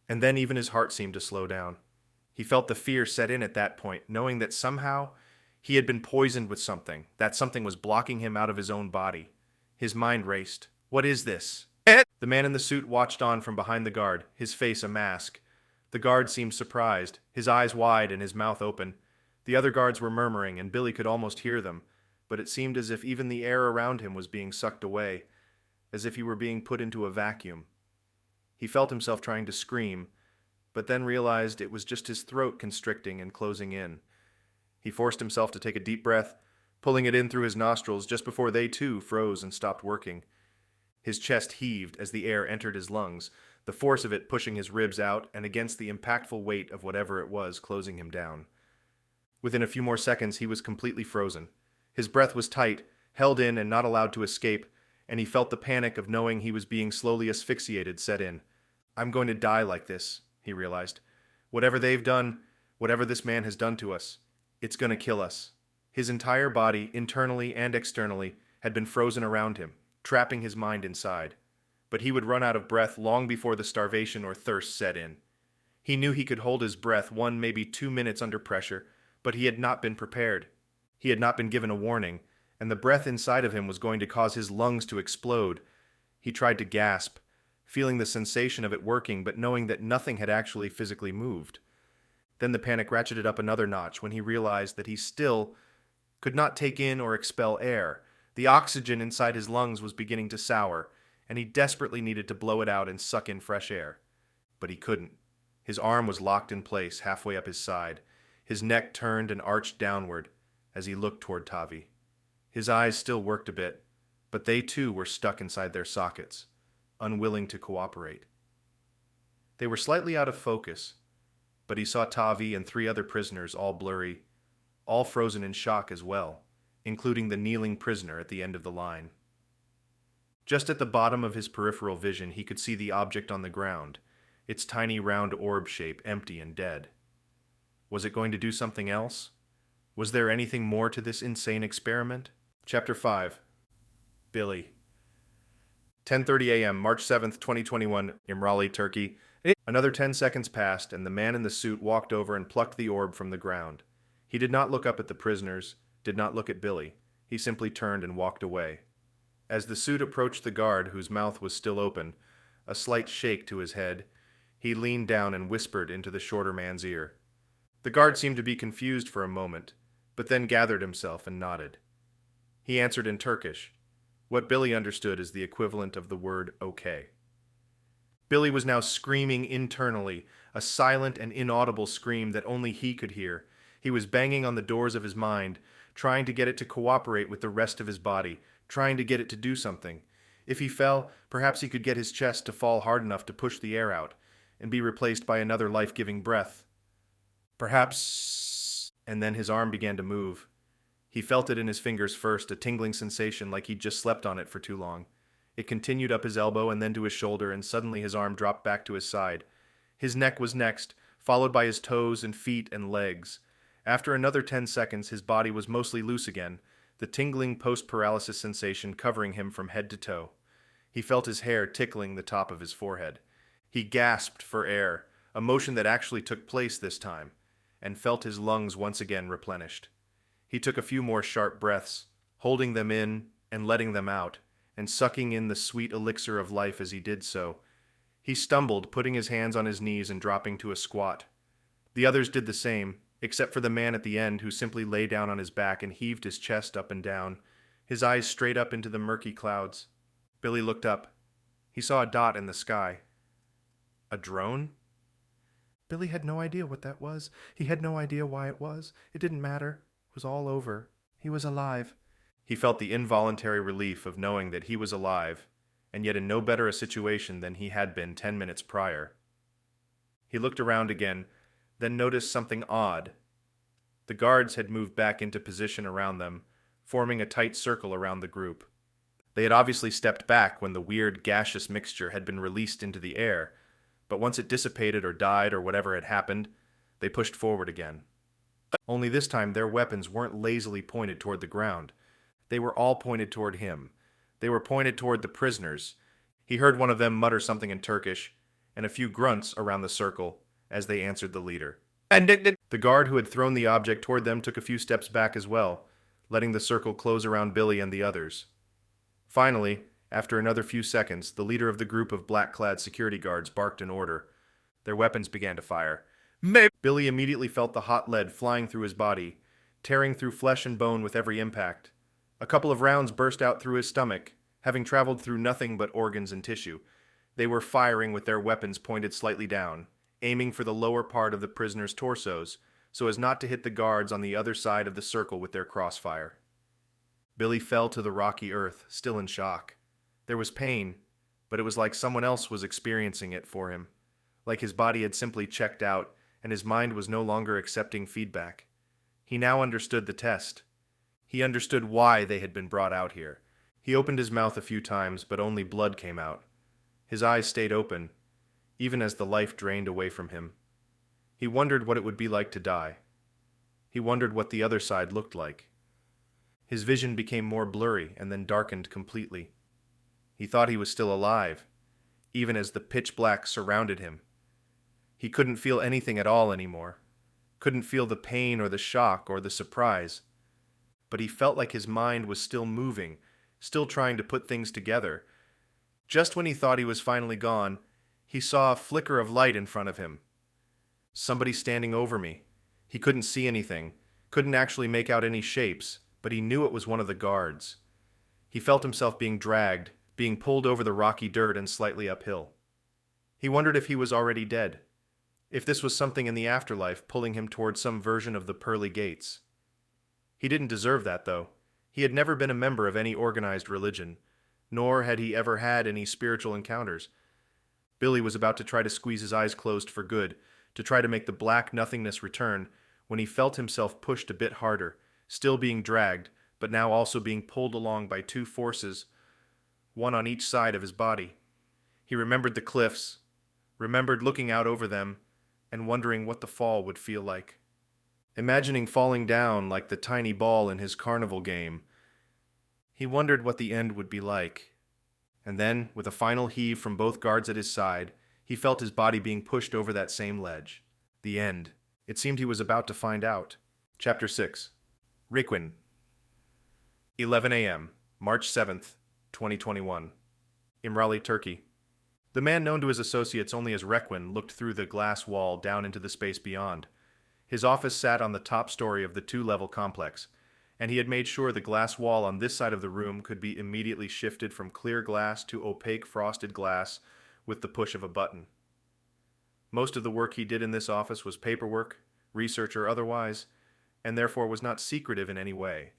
and then even his heart seemed to slow down. He felt the fear set in at that point, knowing that somehow he had been poisoned with something, that something was blocking him out of his own body. His mind raced. What is this? The man in the suit watched on from behind the guard, his face a mask. The guard seemed surprised, his eyes wide and his mouth open. The other guards were murmuring, and Billy could almost hear them, but it seemed as if even the air around him was being sucked away, as if he were being put into a vacuum. He felt himself trying to scream, but then realized it was just his throat constricting and closing in. He forced himself to take a deep breath, pulling it in through his nostrils just before they too froze and stopped working. His chest heaved as the air entered his lungs, the force of it pushing his ribs out and against the impactful weight of whatever it was closing him down. Within a few more seconds, he was completely frozen. His breath was tight, held in and not allowed to escape, and he felt the panic of knowing he was being slowly asphyxiated set in. I'm going to die like this, he realized. Whatever they've done, whatever this man has done to us, it's going to kill us. His entire body, internally and externally, had been frozen around him, trapping his mind inside. But he would run out of breath long before the starvation or thirst set in. He knew he could hold his breath 1, maybe 2 minutes under pressure, but he had not been prepared. He had not been given a warning, and the breath inside of him was going to cause his lungs to explode. He tried to gasp, feeling the sensation of it working, but knowing that nothing had actually physically moved. Then the panic ratcheted up another notch when he realized that he still could not take in or expel air. The oxygen inside his lungs was beginning to sour, and he desperately needed to blow it out and suck in fresh air. But he couldn't. His arm was locked in place halfway up his side. His neck turned and arched downward as he looked toward Tavi. His eyes still worked a bit, but they too were stuck inside their sockets, unwilling to cooperate. They were slightly out of focus, but he saw Tavi and 3 other prisoners, all blurry, all frozen in shock as well, including the kneeling prisoner at the end of the line. Just at the bottom of his peripheral vision, he could see the object on the ground, its tiny round orb shape empty and dead. Was it going to do something else? Was there anything more to this insane experiment? Chapter 5. Billy. 10:30 a.m., March 7th, 2021, Imrali, Turkey. Another 10 seconds passed, and the man in the suit walked over and plucked the orb from the ground. He did not look up at the prisoners, did not look at Billy. He simply turned and walked away. As the suit approached the guard, whose mouth was still open, a slight shake to his head, he leaned down and whispered into the shorter man's ear. The guard seemed to be confused for a moment, but then gathered himself and nodded. He answered in Turkish, what Billy understood as the equivalent of the word okay. Billy was now screaming internally, a silent and inaudible scream that only he could hear. He was banging on the doors of his mind, trying to get it to cooperate with the rest of his body, trying to get it to do something. If he fell, perhaps he could get his chest to fall hard enough to push the air out, and be replaced by another life-giving breath. Perhaps... And then his arm began to move. He felt it in his fingers first, a tingling sensation like he'd just slept on it for too long. It continued up his elbow and then to his shoulder, and suddenly his arm dropped back to his side. His neck was next, followed by his toes and feet and legs. After another 10 seconds, his body was mostly loose again, the tingling post-paralysis sensation covering him from head to toe. He felt his hair tickling the top of his forehead. He gasped for air, a motion that actually took place this time, and felt his lungs once again replenished. He took a few more sharp breaths, holding them in and letting them out, and sucking in the sweet elixir of life as he did so. He stumbled, putting his hands on his knees and dropping to a squat. The others did the same, except for the man at the end who simply lay down on his back and heaved his chest up and down, his eyes straight up into the murky clouds. Billy looked up. He saw a dot in the sky. A drone? Billy had no idea what that was. He had no idea why it was. It didn't matter. It was all over. He was alive. He felt the involuntary relief of knowing that he was alive, and yet in no better a situation than he had been 10 minutes prior. He looked around again, then noticed something odd. The guards had moved back into position around them, forming a tight circle around the group. They had obviously stepped back when the weird gaseous mixture had been released into the air, but once it dissipated or died or whatever had happened, they pushed forward again. Only this time their weapons weren't lazily pointed toward the ground. They were all pointed toward him. They were pointed toward the prisoners. He heard one of them mutter something in Turkish, and a few grunts around the circle as they answered the leader. The guard who had thrown the object toward them took a few steps back as well, letting the circle close around Billy and the others. Finally, after another few seconds, the leader of the group of black-clad security guards barked an order. Their weapons began to fire. Billy immediately felt the hot lead flying through his body, tearing through flesh and bone with every impact. A couple of rounds burst out through his stomach, having traveled through nothing but organs and tissue. They were firing with their weapons pointed slightly down, aiming for the lower part of the prisoners' torsos, so as not to hit the guards on the other side of the circle with their crossfire. Billy fell to the rocky earth, still in shock. There was pain, but it was like someone else was experiencing it for him, like his body had simply checked out and his mind was no longer accepting feedback. He now understood the test. He understood why they had been brought out here. He opened his mouth a few times, but only blood came out. His eyes stayed open, even as the life drained away from him. He wondered what it would be like to die. He wondered what the other side looked like. His vision became more blurry and then darkened completely. He thought he was still alive, even as the pitch black surrounded him. He couldn't feel anything at all anymore. Couldn't feel the pain or the shock or the surprise. But he felt like his mind was still moving, still trying to put things together. Just when he thought he was finally gone, he saw a flicker of light in front of him. Somebody standing over me. He couldn't see anything, couldn't actually make out any shapes, but he knew it was one of the guards. He felt himself being dragged, being pulled over the rocky dirt and slightly uphill. He wondered if he was already dead, if this was something in the afterlife pulling him toward some version of the pearly gates. He didn't deserve that, though. He had never been a member of any organized religion, nor had he ever had any spiritual encounters. Billy was about to try to squeeze his eyes closed for good, to try to make the black nothingness return, when he felt himself pushed a bit harder, still being dragged, but now also being pulled along by two forces, one on each side of his body. He remembered the cliffs, remembered looking out over them, and wondering what the fall would feel like. Imagining falling down like the tiny ball in his carnival game, he wondered what the end would be like. And then, with a final heave from both guards at his side, he felt his body being pushed over that same ledge. The end. It seemed he was about to find out. Chapter 6. Requin. 11 a.m., March 7th, 2021. Imrali, Turkey. The man known to his associates only as Requin looked through the glass wall down into the space beyond. His office sat on the top story of the two-level complex, and he had made sure the glass wall on this side of the room could be immediately shifted from clear glass to opaque frosted glass with the push of a button. Most of the work he did in this office was paperwork, research or otherwise, and therefore was not secretive in any way.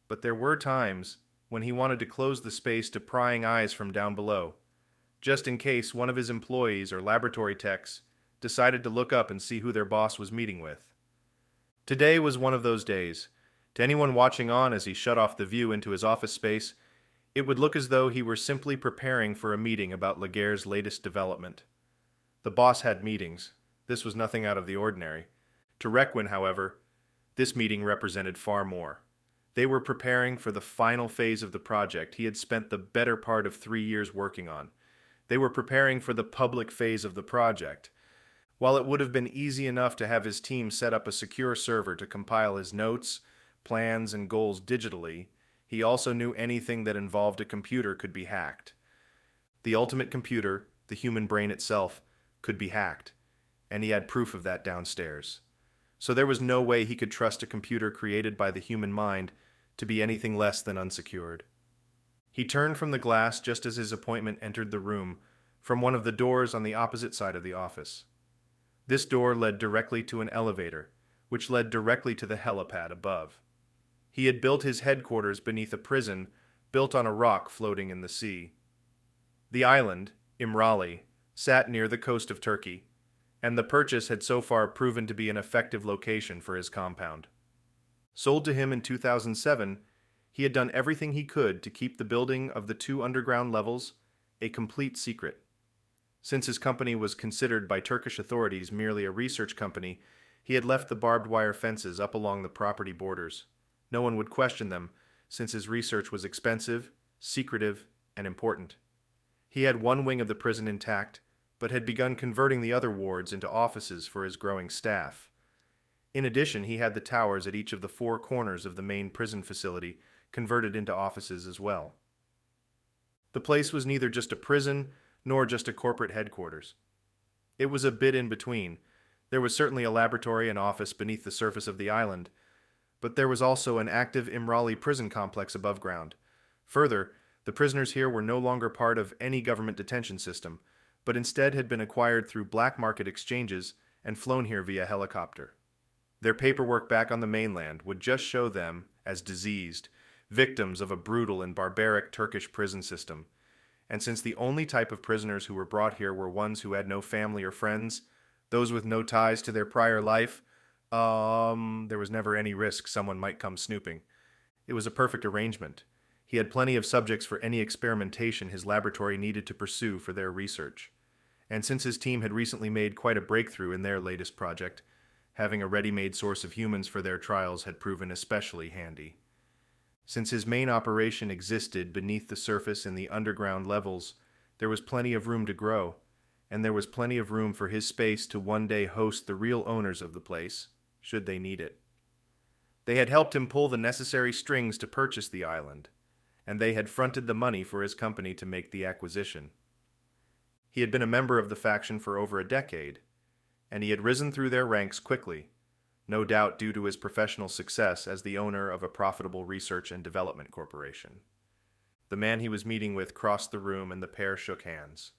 But there were times when he wanted to close the space to prying eyes from down below, just in case one of his employees or laboratory techs decided to look up and see who their boss was meeting with. Today was one of those days. To anyone watching on as he shut off the view into his office space, it would look as though he were simply preparing for a meeting about Laguerre's latest development. The boss had meetings. This was nothing out of the ordinary. To Requin, however, this meeting represented far more. They were preparing for the final phase of the project he had spent the better part of 3 years working on. They were preparing for the public phase of the project. While it would have been easy enough to have his team set up a secure server to compile his notes, plans, and goals digitally, he also knew anything that involved a computer could be hacked. The ultimate computer, the human brain itself, could be hacked, and he had proof of that downstairs. So there was no way he could trust a computer created by the human mind to be anything less than unsecured. He turned from the glass just as his appointment entered the room, from one of the doors on the opposite side of the office. This door led directly to an elevator, which led directly to the helipad above. He had built his headquarters beneath a prison built on a rock floating in the sea. The island, Imrali, sat near the coast of Turkey, and the purchase had so far proven to be an effective location for his compound. Sold to him in 2007, he had done everything he could to keep the building of the 2 underground levels a complete secret. Since his company was considered by Turkish authorities merely a research company, he had left the barbed wire fences up along the property borders. No one would question them, since his research was expensive, secretive, and important. He had one wing of the prison intact, but had begun converting the other wards into offices for his growing staff. In addition, he had the towers at each of the 4 corners of the main prison facility converted into offices as well. The place was neither just a prison nor just a corporate headquarters. It was a bit in between. There was certainly a laboratory and office beneath the surface of the island, but there was also an active Imrali prison complex above ground. Further, the prisoners here were no longer part of any government detention system, but instead had been acquired through black market exchanges and flown here via helicopter. Their paperwork back on the mainland would just show them as diseased, victims of a brutal and barbaric Turkish prison system. And since the only type of prisoners who were brought here were ones who had no family or friends, those with no ties to their prior life, there was never any risk someone might come snooping. It was a perfect arrangement. He had plenty of subjects for any experimentation his laboratory needed to pursue for their research. And since his team had recently made quite a breakthrough in their latest project, having a ready-made source of humans for their trials had proven especially handy. Since his main operation existed beneath the surface in the underground levels, there was plenty of room to grow, and there was plenty of room for his space to one day host the real owners of the place, should they need it. They had helped him pull the necessary strings to purchase the island, and they had fronted the money for his company to make the acquisition. He had been a member of the faction for over a decade, and he had risen through their ranks quickly, no doubt due to his professional success as the owner of a profitable research and development corporation. The man he was meeting with crossed the room and the pair shook hands.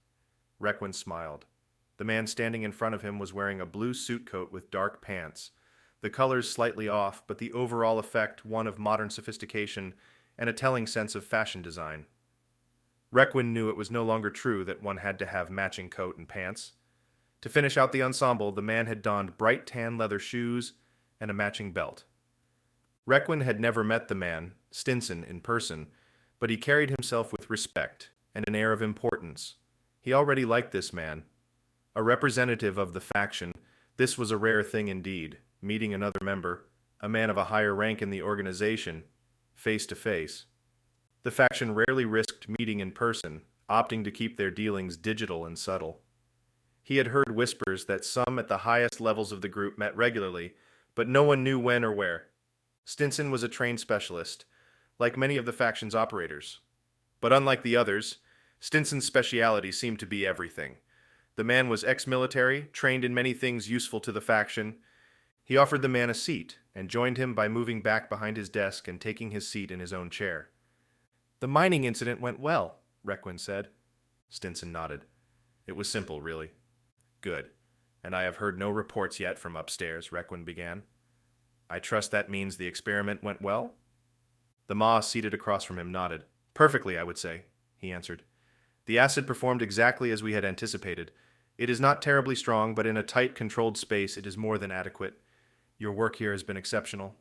Requin smiled. The man standing in front of him was wearing a blue suit coat with dark pants, the colors slightly off, but the overall effect one of modern sophistication and a telling sense of fashion design. Requin knew it was no longer true that one had to have matching coat and pants. To finish out the ensemble, the man had donned bright tan leather shoes and a matching belt. Requin had never met the man, Stinson, in person, but he carried himself with respect and an air of importance. He already liked this man. A representative of the faction, this was a rare thing indeed, meeting another member, a man of a higher rank in the organization, face to face. The faction rarely risked meeting in person, opting to keep their dealings digital and subtle. He had heard whispers that some at the highest levels of the group met regularly, but no one knew when or where. Stinson was a trained specialist, like many of the faction's operators. But unlike the others, Stinson's speciality seemed to be everything. The man was ex-military, trained in many things useful to the faction. He offered the man a seat, and joined him by moving back behind his desk and taking his seat in his own chair. "The mining incident went well," Requin said. Stinson nodded. "It was simple, really." "Good. And I have heard no reports yet from upstairs," Requin began. "I trust that means the experiment went well?" The Ma seated across from him nodded. "Perfectly, I would say," he answered. "The acid performed exactly as we had anticipated. It is not terribly strong, but in a tight, controlled space it is more than adequate. Your work here has been exceptional."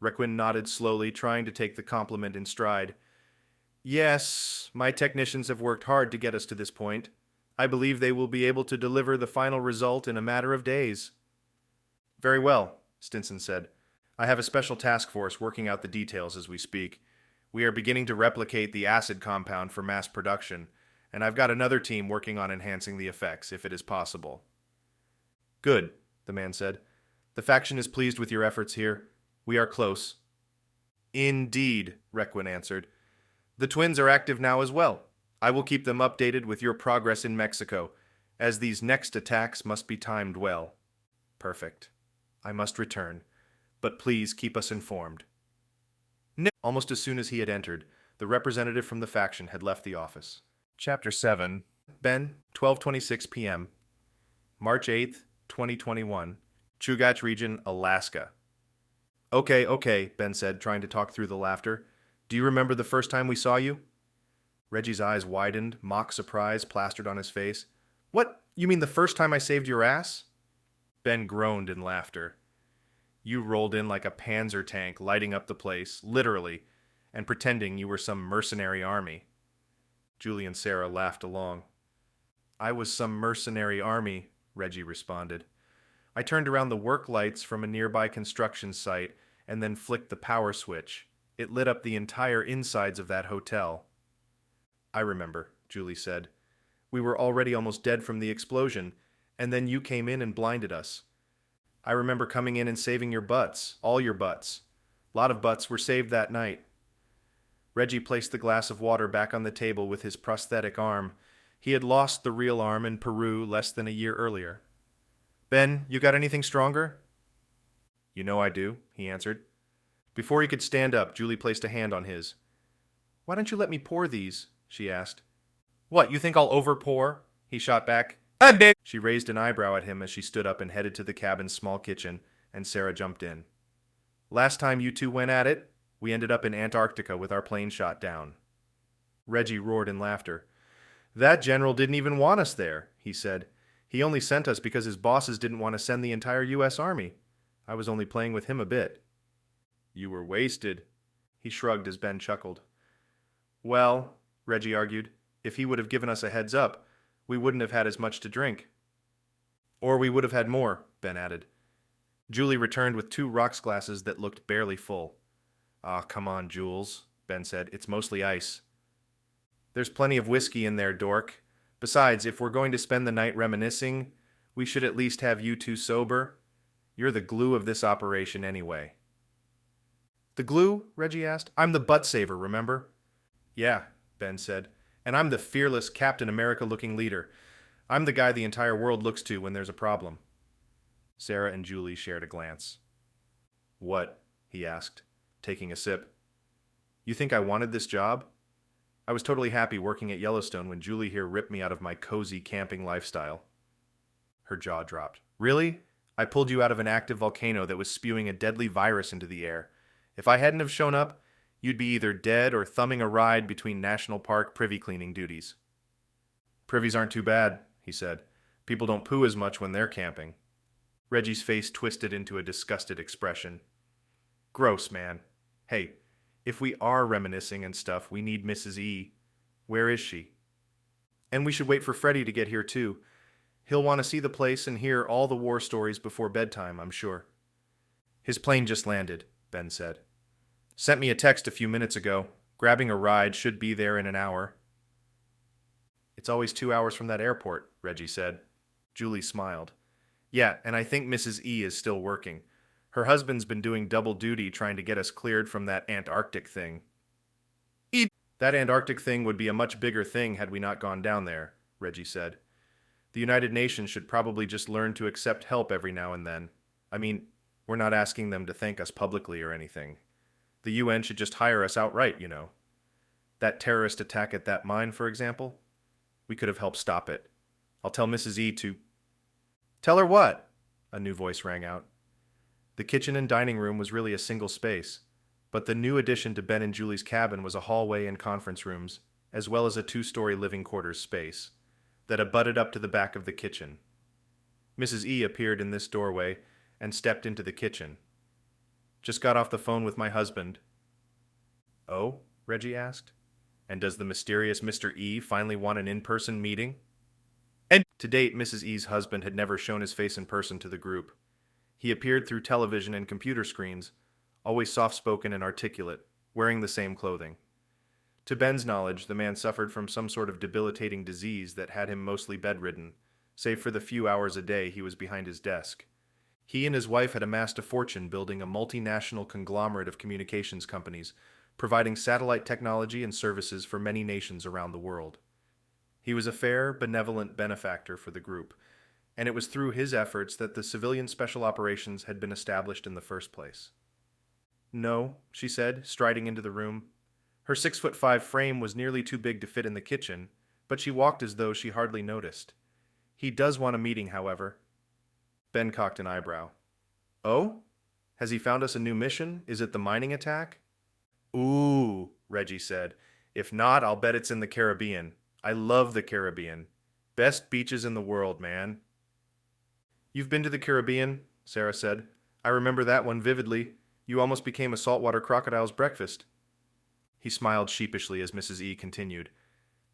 Requin nodded slowly, trying to take the compliment in stride. "Yes, my technicians have worked hard to get us to this point. I believe they will be able to deliver the final result in a matter of days." "Very well," Stinson said. "I have a special task force working out the details as we speak. We are beginning to replicate the acid compound for mass production, and I've got another team working on enhancing the effects, if it is possible. Good, the man said. The faction is pleased with your efforts here. We are close. Indeed, Requin answered. The twins are active now as well. I will keep them updated with your progress in Mexico, as these next attacks must be timed well. Perfect. I must return, but please keep us informed. Almost as soon as he had entered, the representative from the faction had left the office. Chapter 7. Ben, 12:26 p.m. March 8th, 2021. Chugach Region, Alaska. Okay, Ben said, trying to talk through the laughter. Do you remember the first time we saw you? Reggie's eyes widened, mock surprise plastered on his face. What? You mean the first time I saved your ass? Ben groaned in laughter. You rolled in like a panzer tank, lighting up the place, literally, and pretending you were some mercenary army. Julie and Sarah laughed along. I was some mercenary army, Reggie responded. I turned around the work lights from a nearby construction site and then flicked the power switch. It lit up the entire insides of that hotel. I remember, Julie said. We were already almost dead from the explosion, and then you came in and blinded us. I remember coming in and saving your butts, all your butts. A lot of butts were saved that night. Reggie placed the glass of water back on the table with his prosthetic arm. He had lost the real arm in Peru less than a year earlier. Ben, you got anything stronger? You know I do, he answered. Before he could stand up, Julie placed a hand on his. Why don't you let me pour these? She asked. What, you think I'll over-pour? He shot back. She raised an eyebrow at him as she stood up and headed to the cabin's small kitchen, and Sarah jumped in. Last time you two went at it, we ended up in Antarctica with our plane shot down. Reggie roared in laughter. That general didn't even want us there, he said. He only sent us because his bosses didn't want to send the entire U.S. Army. I was only playing with him a bit. You were wasted, he shrugged as Ben chuckled. Well, Reggie argued, if he would have given us a heads up, we wouldn't have had as much to drink. Or we would have had more, Ben added. Julie returned with 2 rocks glasses that looked barely full. Ah, come on, Jules, Ben said. It's mostly ice. There's plenty of whiskey in there, dork. Besides, if we're going to spend the night reminiscing, we should at least have you two sober. You're the glue of this operation anyway. The glue? Reggie asked. I'm the butt saver, remember? Yeah, Ben said. And I'm the fearless Captain America-looking leader. I'm the guy the entire world looks to when there's a problem. Sarah and Julie shared a glance. What? He asked, taking a sip. You think I wanted this job? I was totally happy working at Yellowstone when Julie here ripped me out of my cozy camping lifestyle. Her jaw dropped. Really? I pulled you out of an active volcano that was spewing a deadly virus into the air. If I hadn't have shown up, you'd be either dead or thumbing a ride between national park privy cleaning duties. Privies aren't too bad, he said. People don't poo as much when they're camping. Reggie's face twisted into a disgusted expression. Gross, man. Hey, if we are reminiscing and stuff, we need Mrs. E. Where is she? And we should wait for Freddie to get here, too. He'll want to see the place and hear all the war stories before bedtime, I'm sure. His plane just landed, Ben said. Sent me a text a few minutes ago. Grabbing a ride, should be there in an hour. It's always 2 hours from that airport, Reggie said. Julie smiled. Yeah, and I think Mrs. E is still working. Her husband's been doing double duty trying to get us cleared from that Antarctic thing. That Antarctic thing would be a much bigger thing had we not gone down there, Reggie said. The United Nations should probably just learn to accept help every now and then. I mean, we're not asking them to thank us publicly or anything. The UN should just hire us outright, you know. That terrorist attack at that mine, for example, we could have helped stop it. I'll tell Mrs. E to... Tell her what? A new voice rang out. The kitchen and dining room was really a single space, but the new addition to Ben and Julie's cabin was a hallway and conference rooms, as well as a 2-story living quarters space that abutted up to the back of the kitchen. Mrs. E appeared in this doorway and stepped into the kitchen. Just got off the phone with my husband. Oh? Reggie asked. And does the mysterious Mr. E finally want an in-person meeting? And to date, Mrs. E's husband had never shown his face in person to the group. He appeared through television and computer screens, always soft-spoken and articulate, wearing the same clothing. To Ben's knowledge, the man suffered from some sort of debilitating disease that had him mostly bedridden, save for the few hours a day he was behind his desk. He and his wife had amassed a fortune building a multinational conglomerate of communications companies, providing satellite technology and services for many nations around the world. He was a fair, benevolent benefactor for the group, and it was through his efforts that the civilian special operations had been established in the first place. "No," she said, striding into the room. Her 6'5" frame was nearly too big to fit in the kitchen, but she walked as though she hardly noticed. "He does want a meeting, however." Ben cocked an eyebrow. "Oh? Has he found us a new mission? Is it the mining attack?" "Ooh," Reggie said. "If not, I'll bet it's in the Caribbean. I love the Caribbean. Best beaches in the world, man." "You've been to the Caribbean?" Sarah said. "I remember that one vividly. You almost became a saltwater crocodile's breakfast." He smiled sheepishly as Mrs. E continued.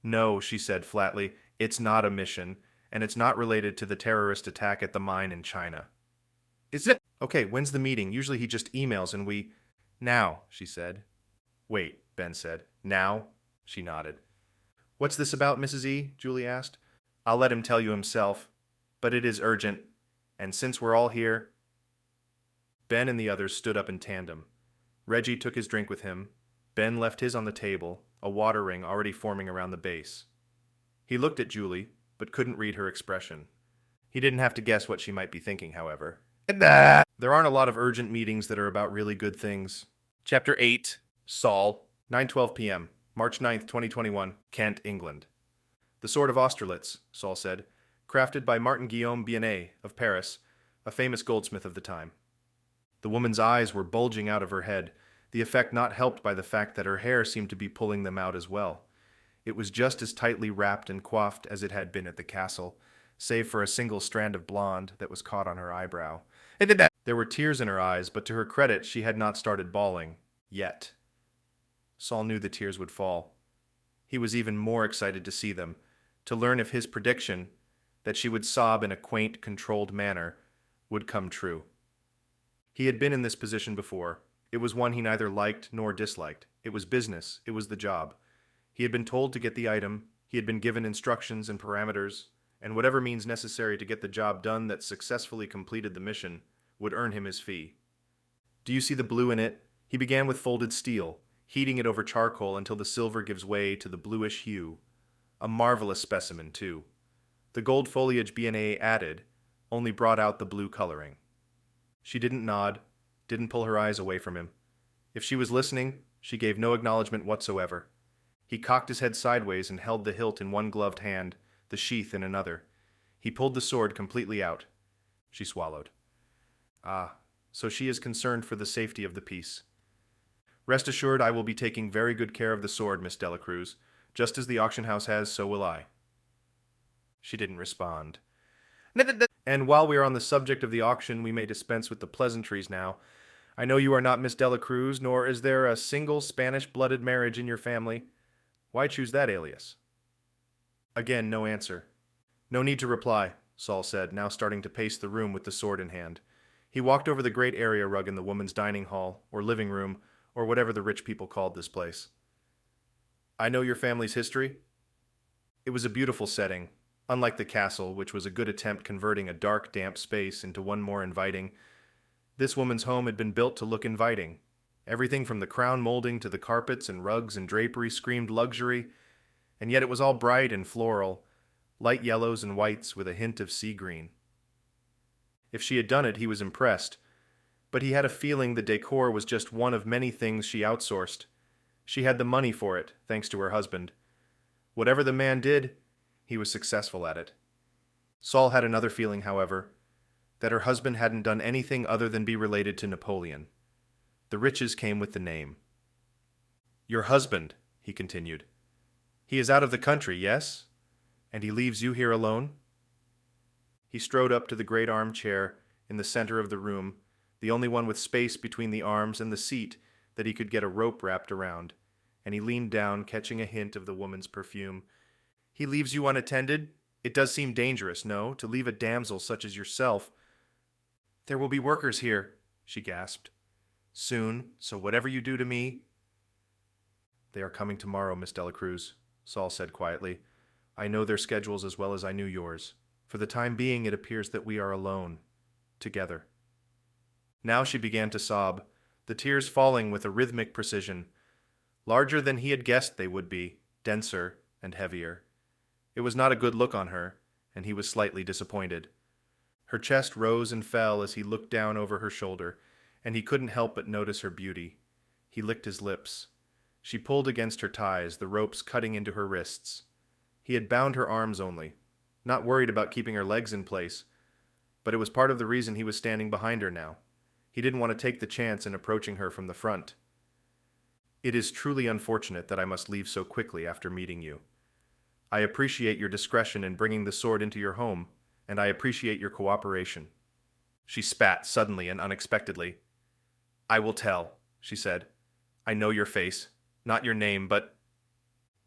"No," she said flatly, "it's not a mission, and it's not related to the terrorist attack at the mine in China." "Is it? Okay, when's the meeting? Usually he just emails and we—" "Now," she said. "Wait," Ben said. "Now?" She nodded. "What's this about, Mrs. E?" Julie asked. "I'll let him tell you himself, but it is urgent, and since we're all here—" Ben and the others stood up in tandem. Reggie took his drink with him. Ben left his on the table, a water ring already forming around the base. He looked at Julie, but couldn't read her expression. He didn't have to guess what she might be thinking, however. There aren't a lot of urgent meetings that are about really good things. Chapter 8. Saul. 9:12 p.m. March 9th, 2021. Kent, England. "The Sword of Austerlitz," Saul said, crafted by Martin Guillaume Binet of Paris, a famous goldsmith of the time. The woman's eyes were bulging out of her head, the effect not helped by the fact that her hair seemed to be pulling them out as well. It was just as tightly wrapped and coiffed as it had been at the castle, save for a single strand of blonde that was caught on her eyebrow. There were tears in her eyes, but to her credit, she had not started bawling. Yet. Saul knew the tears would fall. He was even more excited to see them, to learn if his prediction, that she would sob in a quaint, controlled manner, would come true. He had been in this position before. It was one he neither liked nor disliked. It was business. It was the job. He had been told to get the item. He had been given instructions and parameters, and whatever means necessary to get the job done that successfully completed the mission would earn him his fee. "Do you see the blue in it?" He began with folded steel, heating it over charcoal until the silver gives way to the bluish hue. A marvelous specimen, too. The gold foliage B&A added only brought out the blue coloring. She didn't nod, didn't pull her eyes away from him. If she was listening, she gave no acknowledgement whatsoever. He cocked his head sideways and held the hilt in one gloved hand, the sheath in another. He pulled the sword completely out. She swallowed. "Ah, so she is concerned for the safety of the piece. Rest assured I will be taking very good care of the sword, Miss Delacruz. Just as the auction house has, so will I." She didn't respond. "And while we are on the subject of the auction, we may dispense with the pleasantries now. I know you are not Miss Delacruz, nor is there a single Spanish-blooded marriage in your family. Why choose that alias?" Again, no answer. "No need to reply," Saul said, now starting to pace the room with the sword in hand. He walked over the great area rug in the woman's dining hall, or living room, or whatever the rich people called this place. "I know your family's history." It was a beautiful setting, unlike the castle, which was a good attempt converting a dark, damp space into one more inviting. This woman's home had been built to look inviting. Everything from the crown molding to the carpets and rugs and drapery screamed luxury, and yet it was all bright and floral, light yellows and whites with a hint of sea green. If she had done it, he was impressed, but he had a feeling the decor was just one of many things she outsourced. She had the money for it, thanks to her husband. Whatever the man did, he was successful at it. Saul had another feeling, however, that her husband hadn't done anything other than be related to Napoleon. The riches came with the name. "Your husband," he continued. "He is out of the country, yes? And he leaves you here alone?" He strode up to the great armchair in the center of the room, the only one with space between the arms and the seat that he could get a rope wrapped around, and he leaned down, catching a hint of the woman's perfume. "He leaves you unattended? It does seem dangerous, no, to leave a damsel such as yourself." "There will be workers here," she gasped. "Soon, so whatever you do to me—" They are coming tomorrow, Miss Delacruz, Saul said quietly. I know their schedules as well as I knew yours. For the time being, it appears that we are alone. Together. Now she began to sob, the tears falling with a rhythmic precision, larger than he had guessed they would be, denser and heavier. It was not a good look on her, and he was slightly disappointed. Her chest rose and fell as he looked down over her shoulder, and he couldn't help but notice her beauty. He licked his lips. She pulled against her ties, the ropes cutting into her wrists. He had bound her arms only, not worried about keeping her legs in place, but it was part of the reason he was standing behind her now. He didn't want to take the chance in approaching her from the front. It is truly unfortunate that I must leave so quickly after meeting you. I appreciate your discretion in bringing the sword into your home, and I appreciate your cooperation. She spat suddenly and unexpectedly. I will tell, she said. I know your face, not your name, but...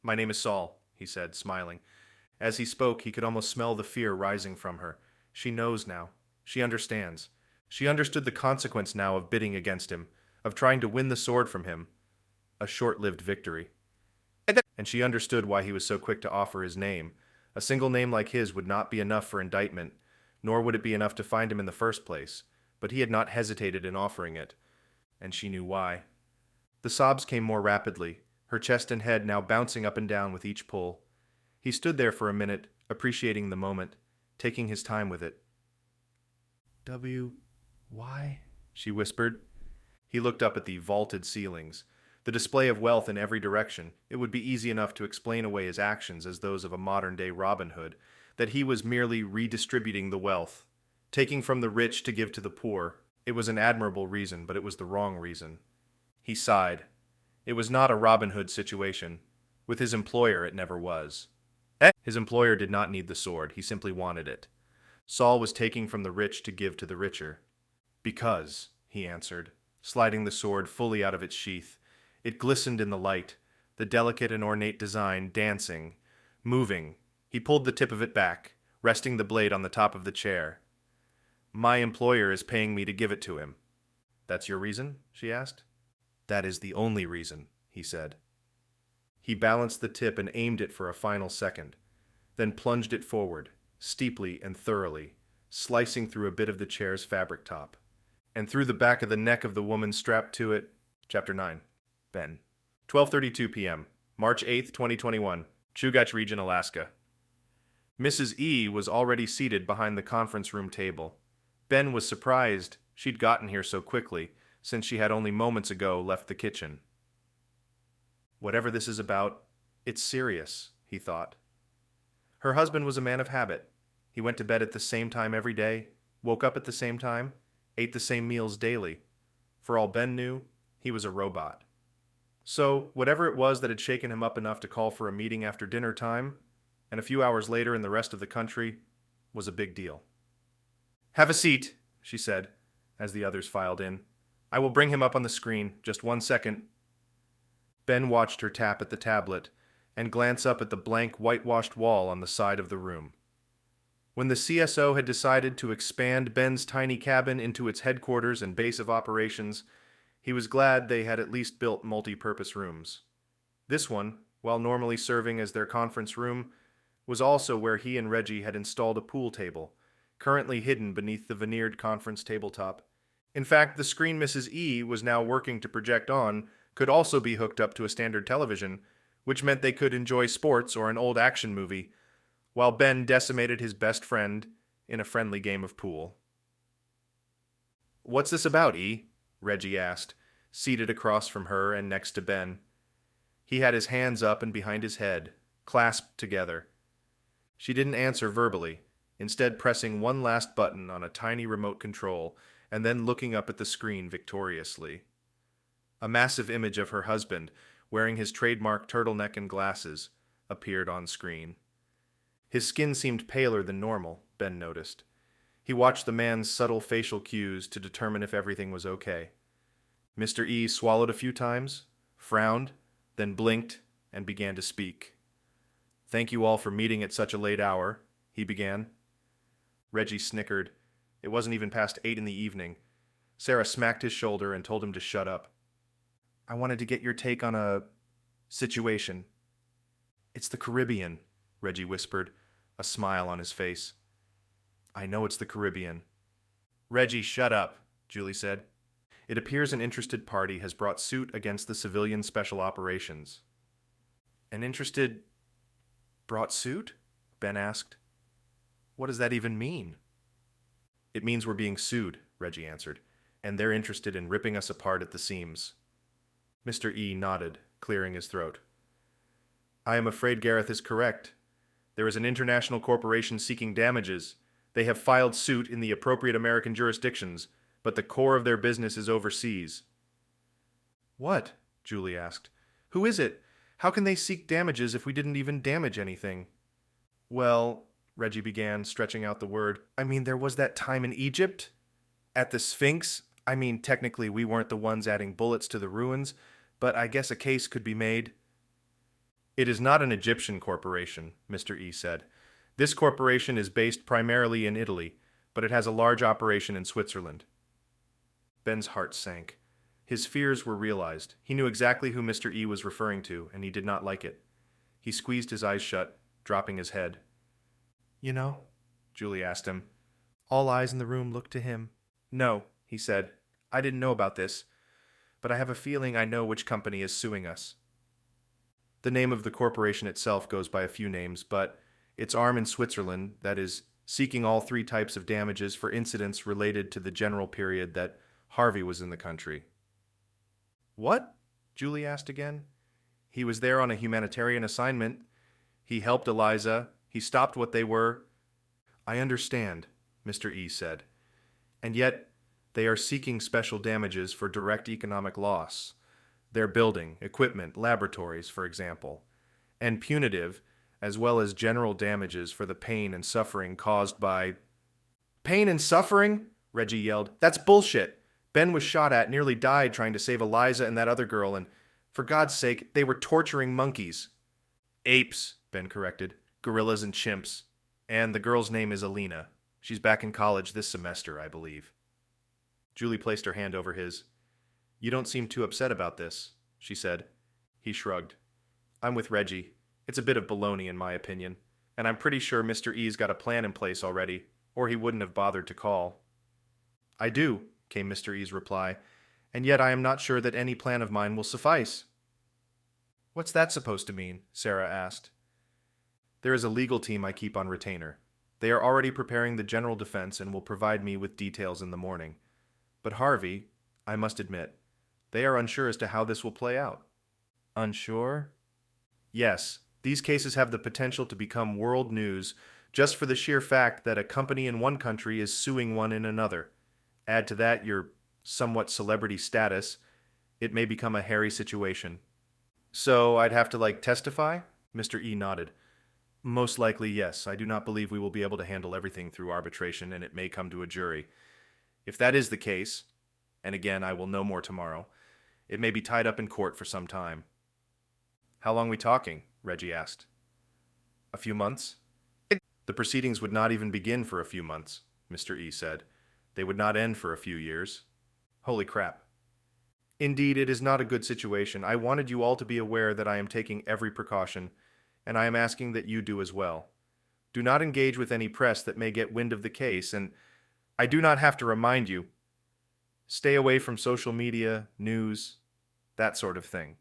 My name is Saul, he said, smiling. As he spoke, he could almost smell the fear rising from her. She knows now. She understands. She understood the consequence now of bidding against him, of trying to win the sword from him. A short-lived victory. And she understood why he was so quick to offer his name. A single name like his would not be enough for indictment, nor would it be enough to find him in the first place, but he had not hesitated in offering it, and she knew why. The sobs came more rapidly, her chest and head now bouncing up and down with each pull. He stood there for a minute, appreciating the moment, taking his time with it. Why? She whispered. He looked up at the vaulted ceilings, the display of wealth in every direction. It would be easy enough to explain away his actions as those of a modern-day Robin Hood, that he was merely redistributing the wealth, taking from the rich to give to the poor. It was an admirable reason, but it was the wrong reason. He sighed. It was not a Robin Hood situation. With his employer, it never was. His employer did not need the sword, he simply wanted it. Saul was taking from the rich to give to the richer. Because, he answered, sliding the sword fully out of its sheath. It glistened in the light, the delicate and ornate design dancing, moving. He pulled the tip of it back, resting the blade on the top of the chair. My employer is paying me to give it to him. That's your reason? She asked. That is the only reason, he said. He balanced the tip and aimed it for a final second, then plunged it forward, steeply and thoroughly, slicing through a bit of the chair's fabric top, and through the back of the neck of the woman strapped to it. Chapter 9. Ben. 12:32 p.m., March 8th, 2021, Chugach Region, Alaska. Mrs. E was already seated behind the conference room table. Ben was surprised she'd gotten here so quickly, since she had only moments ago left the kitchen. Whatever this is about, it's serious, he thought. Her husband was a man of habit. He went to bed at the same time every day, woke up at the same time, ate the same meals daily. For all Ben knew, he was a robot. So, whatever it was that had shaken him up enough to call for a meeting after dinner time, and a few hours later in the rest of the country, was a big deal. Have a seat, she said, as the others filed in. I will bring him up on the screen. Just 1 second. Ben watched her tap at the tablet and glance up at the blank whitewashed wall on the side of the room. When the CSO had decided to expand Ben's tiny cabin into its headquarters and base of operations, he was glad they had at least built multi-purpose rooms. This one, while normally serving as their conference room, was also where he and Reggie had installed a pool table, currently hidden beneath the veneered conference tabletop. In fact, the screen Mrs. E was now working to project on could also be hooked up to a standard television, which meant they could enjoy sports or an old action movie, while Ben decimated his best friend in a friendly game of pool. What's this about, E? Reggie asked, seated across from her and next to Ben. He had his hands up and behind his head, clasped together. She didn't answer verbally, instead pressing one last button on a tiny remote control and then looking up at the screen victoriously. A massive image of her husband, wearing his trademark turtleneck and glasses, appeared on screen. His skin seemed paler than normal, Ben noticed. He watched the man's subtle facial cues to determine if everything was okay. Mr. E swallowed a few times, frowned, then blinked, and began to speak. Thank you all for meeting at such a late hour, he began. Reggie snickered. It wasn't even past 8 in the evening. Sarah smacked his shoulder and told him to shut up. I wanted to get your take on a situation. It's the Caribbean, Reggie whispered, a smile on his face. I know it's the Caribbean. Reggie, shut up, Julie said. It appears an interested party has brought suit against the civilian special operations. An interested brought suit? Ben asked. What does that even mean? It means we're being sued, Reggie answered, and they're interested in ripping us apart at the seams. Mr. E nodded, clearing his throat. I am afraid Gareth is correct. There is an international corporation seeking damages. They have filed suit in the appropriate American jurisdictions, but the core of their business is overseas. What? Julie asked. Who is it? How can they seek damages if we didn't even damage anything? Well, Reggie began, stretching out the word. I mean, there was that time in Egypt. At the Sphinx. I mean, technically we weren't the ones adding bullets to the ruins, but I guess a case could be made. It is not an Egyptian corporation, Mr. E said. This corporation is based primarily in Italy, but it has a large operation in Switzerland. Ben's heart sank. His fears were realized. He knew exactly who Mr. E was referring to, and he did not like it. He squeezed his eyes shut, dropping his head. You know, Julie asked him. All eyes in the room looked to him. No, he said. I didn't know about this, but I have a feeling I know which company is suing us. The name of the corporation itself goes by a few names, but its arm in Switzerland, that is, seeking all three types of damages for incidents related to the general period that Harvey was in the country. What? Julie asked again. He was there on a humanitarian assignment. He helped Eliza. He stopped what they were. I understand, Mr. E said. And yet, they are seeking special damages for direct economic loss. Their building, equipment, laboratories, for example. And punitive, as well as general damages for the pain and suffering caused by... Pain and suffering? Reggie yelled. That's bullshit. Ben was shot at, nearly died trying to save Eliza and that other girl, and for God's sake, they were torturing monkeys. Apes, Ben corrected. Gorillas and chimps. And the girl's name is Alina. She's back in college this semester, I believe. Julie placed her hand over his. You don't seem too upset about this, she said. He shrugged. I'm with Reggie. It's a bit of baloney in my opinion, and I'm pretty sure Mr. E's got a plan in place already, or he wouldn't have bothered to call. I do, came Mr. E's reply, and yet I am not sure that any plan of mine will suffice. What's that supposed to mean? Sarah asked. There is a legal team I keep on retainer. They are already preparing the general defense and will provide me with details in the morning. But Harvey, I must admit, they are unsure as to how this will play out. Unsure? Yes, these cases have the potential to become world news just for the sheer fact that a company in one country is suing one in another. Add to that your somewhat celebrity status, it may become a hairy situation. So I'd have to, testify? Mr. E nodded. Most likely, yes. I do not believe we will be able to handle everything through arbitration, and it may come to a jury. If that is the case, and again, I will know more tomorrow, it may be tied up in court for some time. How long we talking? Reggie asked. A few months? The proceedings would not even begin for a few months, Mr. E said. They would not end for a few years. Holy crap. Indeed, it is not a good situation. I wanted you all to be aware that I am taking every precaution, and I am asking that you do as well. Do not engage with any press that may get wind of the case, and I do not have to remind you. Stay away from social media, news, that sort of thing.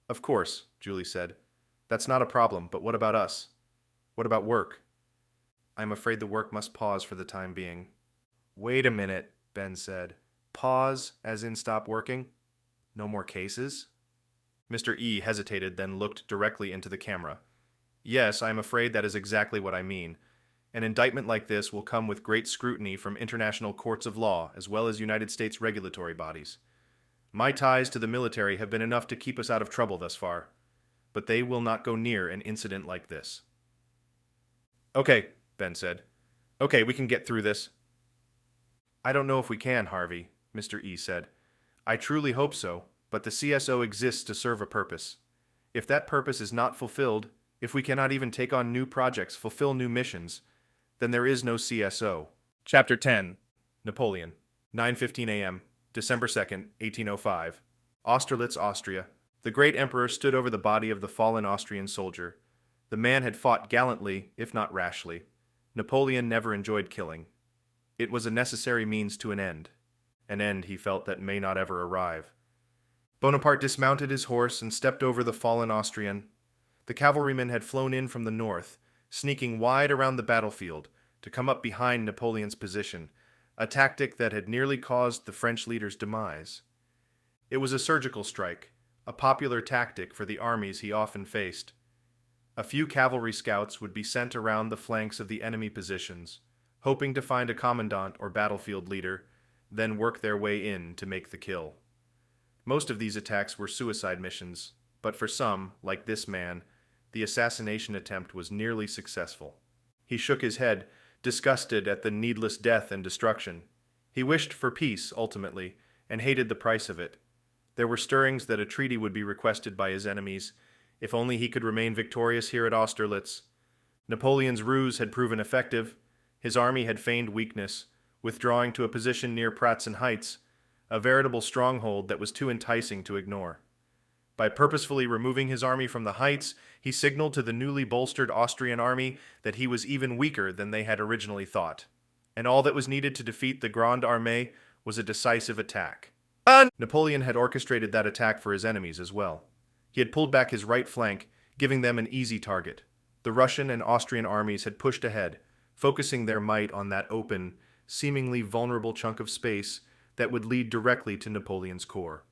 Of course, Julie said. That's not a problem, but what about us? What about work? I'm afraid the work must pause for the time being. Wait a minute, Ben said. Pause, as in stop working? No more cases? Mr. E hesitated, then looked directly into the camera. Yes, I am afraid that is exactly what I mean. An indictment like this will come with great scrutiny from international courts of law, as well as United States regulatory bodies. My ties to the military have been enough to keep us out of trouble thus far, but they will not go near an incident like this. Okay, Ben said. Okay, we can get through this. I don't know if we can, Harvey, Mr. E said. I truly hope so, but the CSO exists to serve a purpose. If that purpose is not fulfilled, if we cannot even take on new projects, fulfill new missions, then there is no CSO. Chapter 10. Napoleon. 9:15 a.m., December 2nd, 1805. Austerlitz, Austria. The great emperor stood over the body of the fallen Austrian soldier. The man had fought gallantly, if not rashly. Napoleon never enjoyed killing. It was a necessary means to an end he felt that may not ever arrive. Bonaparte dismounted his horse and stepped over the fallen Austrian. The cavalrymen had flown in from the north, sneaking wide around the battlefield to come up behind Napoleon's position, a tactic that had nearly caused the French leader's demise. It was a surgical strike, a popular tactic for the armies he often faced. A few cavalry scouts would be sent around the flanks of the enemy positions, hoping to find a commandant or battlefield leader, then work their way in to make the kill. Most of these attacks were suicide missions, but for some, like this man, the assassination attempt was nearly successful. He shook his head, disgusted at the needless death and destruction. He wished for peace, ultimately, and hated the price of it. There were stirrings that a treaty would be requested by his enemies, if only he could remain victorious here at Austerlitz. Napoleon's ruse had proven effective. His army had feigned weakness, withdrawing to a position near Pratzen Heights, a veritable stronghold that was too enticing to ignore. By purposefully removing his army from the heights, he signaled to the newly bolstered Austrian army that he was even weaker than they had originally thought, and all that was needed to defeat the Grande Armée was a decisive attack. Napoleon had orchestrated that attack for his enemies as well. He had pulled back his right flank, giving them an easy target. The Russian and Austrian armies had pushed ahead, focusing their might on that open, seemingly vulnerable chunk of space that would lead directly to Napoleon's corps.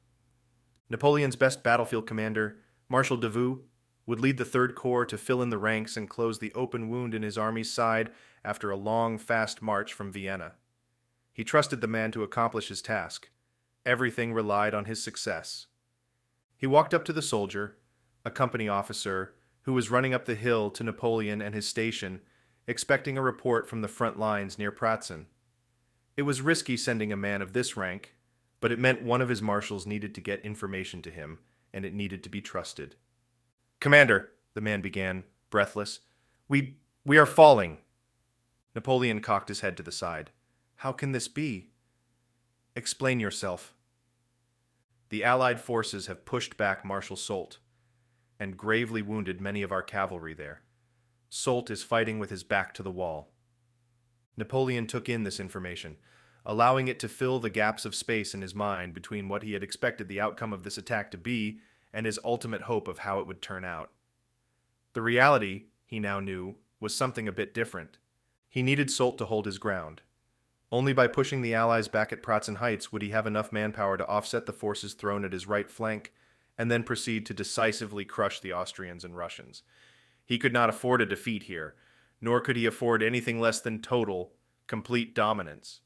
Napoleon's best battlefield commander, Marshal Davout, would lead the Third Corps to fill in the ranks and close the open wound in his army's side after a long, fast march from Vienna. He trusted the man to accomplish his task. Everything relied on his success. He walked up to the soldier, a company officer, who was running up the hill to Napoleon and his station, expecting a report from the front lines near Pratzen. It was risky sending a man of this rank, but it meant one of his marshals needed to get information to him, and it needed to be trusted. "Commander," the man began, breathless, we are falling." Napoleon cocked his head to the side. "How can this be?" "Explain yourself." "The Allied forces have pushed back Marshal Soult, and gravely wounded many of our cavalry there. Soult is fighting with his back to the wall." Napoleon took in this information, allowing it to fill the gaps of space in his mind between what he had expected the outcome of this attack to be and his ultimate hope of how it would turn out. The reality, he now knew, was something a bit different. He needed Soult to hold his ground. Only by pushing the Allies back at Pratzen Heights would he have enough manpower to offset the forces thrown at his right flank and then proceed to decisively crush the Austrians and Russians. He could not afford a defeat here, nor could he afford anything less than total, complete dominance.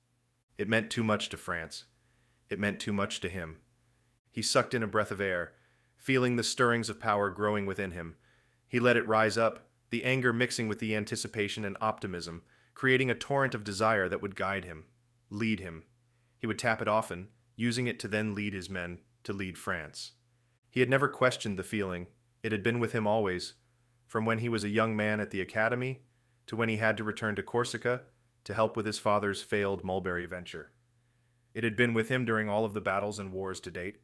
It meant too much to France. It meant too much to him. He sucked in a breath of air, feeling the stirrings of power growing within him. He let it rise up, the anger mixing with the anticipation and optimism, creating a torrent of desire that would guide him, lead him. He would tap it often, using it to then lead his men, to lead France. He had never questioned the feeling. It had been with him always, from when he was a young man at the academy, to when he had to return to Corsica to help with his father's failed mulberry venture. It had been with him during all of the battles and wars to date,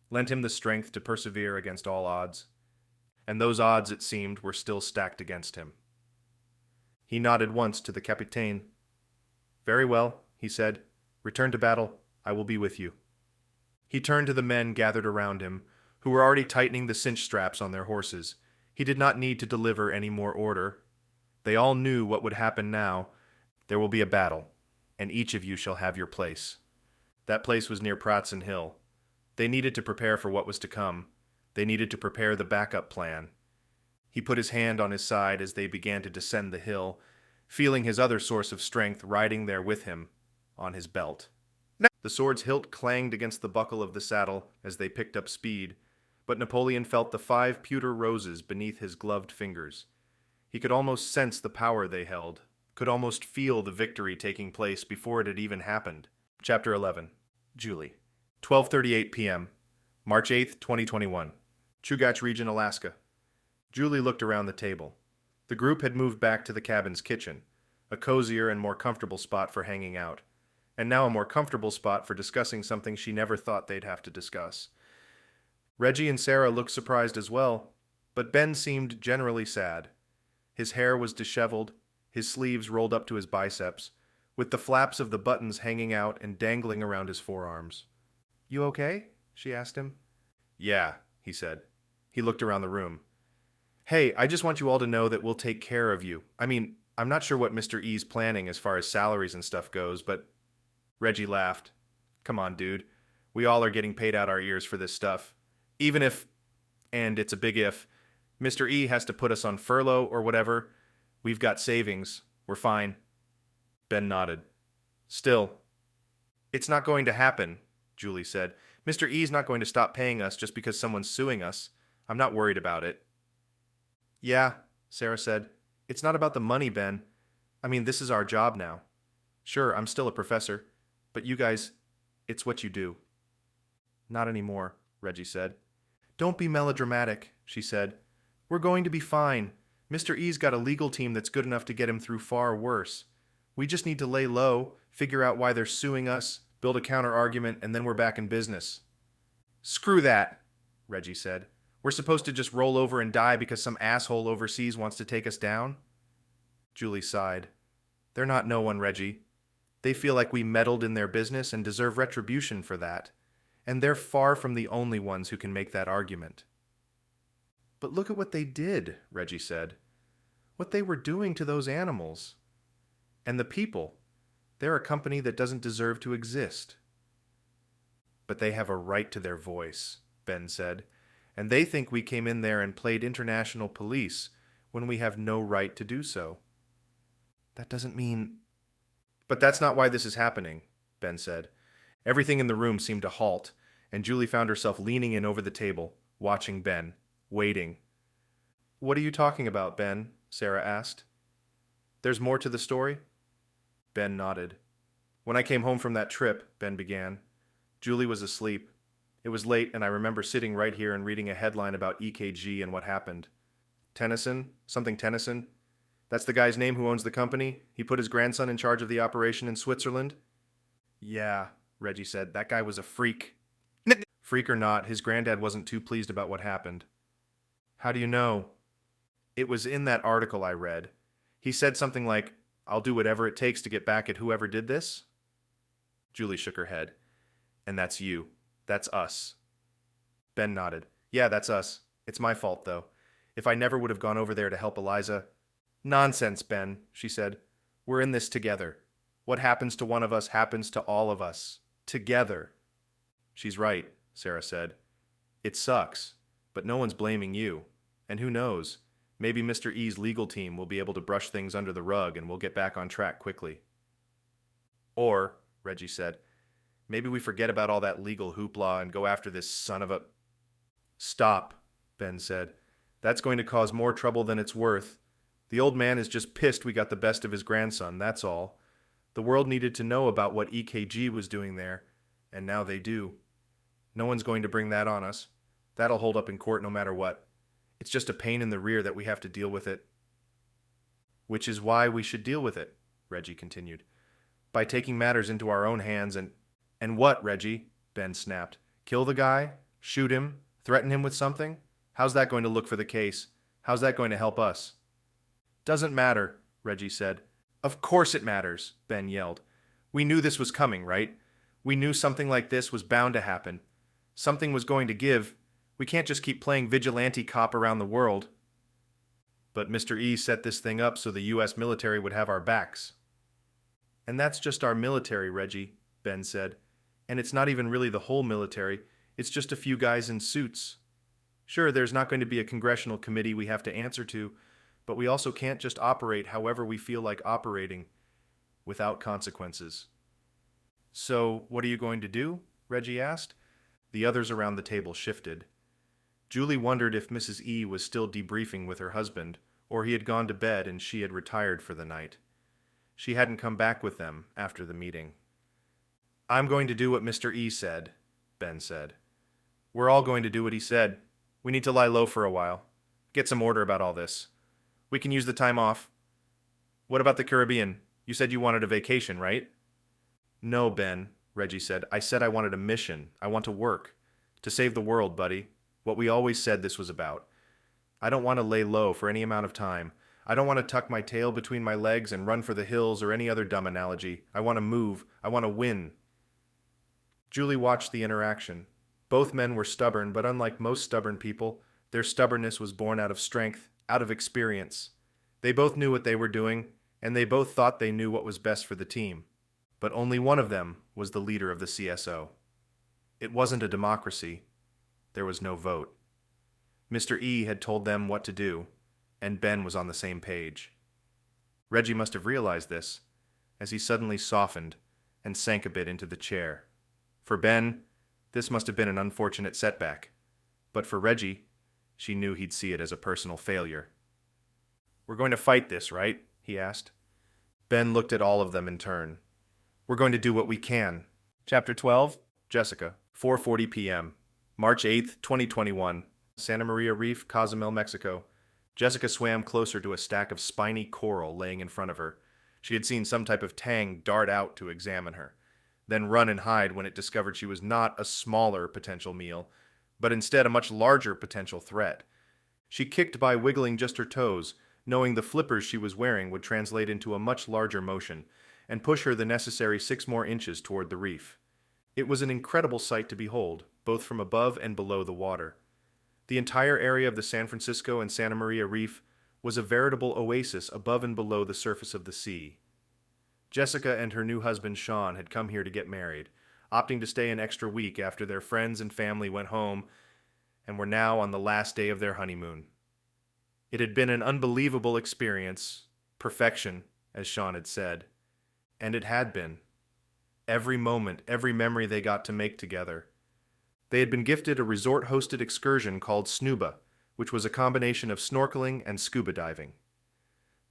lent him the strength to persevere against all odds, and those odds, it seemed, were still stacked against him. He nodded once to the capitaine. "Very well," he said. "Return to battle. I will be with you." He turned to the men gathered around him, who were already tightening the cinch straps on their horses. He did not need to deliver any more order. They all knew what would happen now. There will be a battle, and each of you shall have your place. That place was near Pratzen Hill. They needed to prepare for what was to come. They needed to prepare the backup plan. He put his hand on his side as they began to descend the hill, feeling his other source of strength riding there with him, on his belt. The sword's hilt clanged against the buckle of the saddle as they picked up speed, but Napoleon felt the 5 pewter roses beneath his gloved fingers. He could almost sense the power they held, could almost feel the victory taking place before it had even happened. Chapter 11. Julie. 12:38 p.m. March 8th, 2021. Chugach Region, Alaska. Julie looked around the table. The group had moved back to the cabin's kitchen, a cozier and more comfortable spot for hanging out, and now a more comfortable spot for discussing something she never thought they'd have to discuss. Reggie and Sarah looked surprised as well, but Ben seemed generally sad. His hair was disheveled, his sleeves rolled up to his biceps, with the flaps of the buttons hanging out and dangling around his forearms. "You okay?" she asked him. "Yeah," he said. He looked around the room. "Hey, I just want you all to know that we'll take care of you. I mean, I'm not sure what Mr. E's planning as far as salaries and stuff goes, but..." Reggie laughed. "Come on, dude. We all are getting paid out our ears for this stuff. Even if, and it's a big if, Mr. E has to put us on furlough or whatever, we've got savings. We're fine." Ben nodded. "Still, it's not going to happen," Julie said. "Mr. E's not going to stop paying us just because someone's suing us. I'm not worried about it." "Yeah," Sarah said. "It's not about the money, Ben. I mean, this is our job now. Sure, I'm still a professor, but you guys, it's what you do." "Not anymore," Reggie said. "Don't be melodramatic," she said. "We're going to be fine. Mr. E's got a legal team that's good enough to get him through far worse. We just need to lay low, figure out why they're suing us, build a counter-argument, and then we're back in business." "Screw that," Reggie said. "We're supposed to just roll over and die because some asshole overseas wants to take us down?" Julie sighed. "They're not no one, Reggie. They feel like we meddled in their business and deserve retribution for that. And they're far from the only ones who can make that argument." "But look at what they did," Reggie said. "What they were doing to those animals. And the people. They're a company that doesn't deserve to exist." "But they have a right to their voice," Ben said. "And they think we came in there and played international police when we have no right to do so." "That doesn't mean..." "But that's not why this is happening," Ben said. Everything in the room seemed to halt, and Julie found herself leaning in over the table, watching Ben, waiting. "What are you talking about, Ben?" Sarah asked. "There's more to the story?" Ben nodded. "When I came home from that trip," Ben began, "Julie was asleep. It was late, and I remember sitting right here and reading a headline about EKG and what happened. Tennyson? Something Tennyson? That's the guy's name who owns the company? He put his grandson in charge of the operation in Switzerland?" "Yeah," Reggie said. "That guy was a freak." "Freak or not, his granddad wasn't too pleased about what happened." "How do you know?" "It was in that article I read. He said something like, 'I'll do whatever it takes to get back at whoever did this'?" Julie shook her head. "And that's you. That's us." Ben nodded. "Yeah, that's us. It's my fault, though. If I never would have gone over there to help Eliza..." "Nonsense, Ben," she said. "We're in this together. What happens to one of us happens to all of us. Together." "She's right," Sarah said. "It sucks, but no one's blaming you. And who knows, maybe Mr. E's legal team will be able to brush things under the rug and we'll get back on track quickly." "Or," Reggie said, "maybe we forget about all that legal hoopla and go after this son of a..." "Stop," Ben said. "That's going to cause more trouble than it's worth. The old man is just pissed we got the best of his grandson, that's all. The world needed to know about what EKG was doing there, and now they do. No one's going to bring that on us. That'll hold up in court no matter what. It's just a pain in the rear that we have to deal with it." "Which is why we should deal with it," Reggie continued. "By taking matters into our own hands and..." "And what, Reggie?" Ben snapped. "Kill the guy? Shoot him? Threaten him with something? How's that going to look for the case? How's that going to help us?" "Doesn't matter," Reggie said. "Of course it matters," Ben yelled. "We knew this was coming, right? We knew something like this was bound to happen. Something was going to give. We can't just keep playing vigilante cop around the world." "But Mr. E set this thing up so the U.S. military would have our backs." "And that's just our military, Reggie," Ben said. "And it's not even really the whole military. It's just a few guys in suits. Sure, there's not going to be a congressional committee we have to answer to, but we also can't just operate however we feel like operating, without consequences." "So, what are you going to do?" Reggie asked. The others around the table shifted. Julie wondered if Mrs. E was still debriefing with her husband, or he had gone to bed and she had retired for the night. She hadn't come back with them after the meeting. "I'm going to do what Mr. E said," Ben said. "We're all going to do what he said. We need to lie low for a while. Get some order about all this. We can use the time off. What about the Caribbean? You said you wanted a vacation, right?" "No, Ben," Reggie said. "I said I wanted a mission. I want to work. To save the world, buddy. What we always said this was about. I don't want to lay low for any amount of time. I don't want to tuck my tail between my legs and run for the hills or any other dumb analogy. I want to move. I want to win. Julie watched the interaction. Both men were stubborn, but unlike most stubborn people, their stubbornness was born out of strength, out of experience. They both knew what they were doing, and they both thought they knew what was best for the team. But only one of them was the leader of the CSO. It wasn't a democracy. There was no vote. Mr. E had told them what to do, and Ben was on the same page. Reggie must have realized this, as he suddenly softened and sank a bit into the chair. For Ben, this must have been an unfortunate setback, but for Reggie, she knew he'd see it as a personal failure. "We're going to fight this, right?" he asked. Ben looked at all of them in turn. "We're going to do what we can." Chapter 12, Jessica, 4:40 p.m., March 8th, 2021, Santa Maria Reef, Cozumel, Mexico. Jessica swam closer to a stack of spiny coral laying in front of her. She had seen some type of tang dart out to examine her, then run and hide when it discovered she was not a smaller potential meal, but instead a much larger potential threat. She kicked by wiggling just her toes, knowing the flippers she was wearing would translate into a much larger motion and push her the necessary 6 more inches toward the reef. It was an incredible sight to behold, both from above and below the water. The entire area of the San Francisco and Santa Maria Reef was a veritable oasis above and below the surface of the sea. Jessica and her new husband Sean had come here to get married, opting to stay an extra week after their friends and family went home, and were now on the last day of their honeymoon. It had been an unbelievable experience, perfection, as Sean had said, and it had been. Every moment, every memory they got to make together. They had been gifted a resort-hosted excursion called Snuba, which was a combination of snorkeling and scuba diving.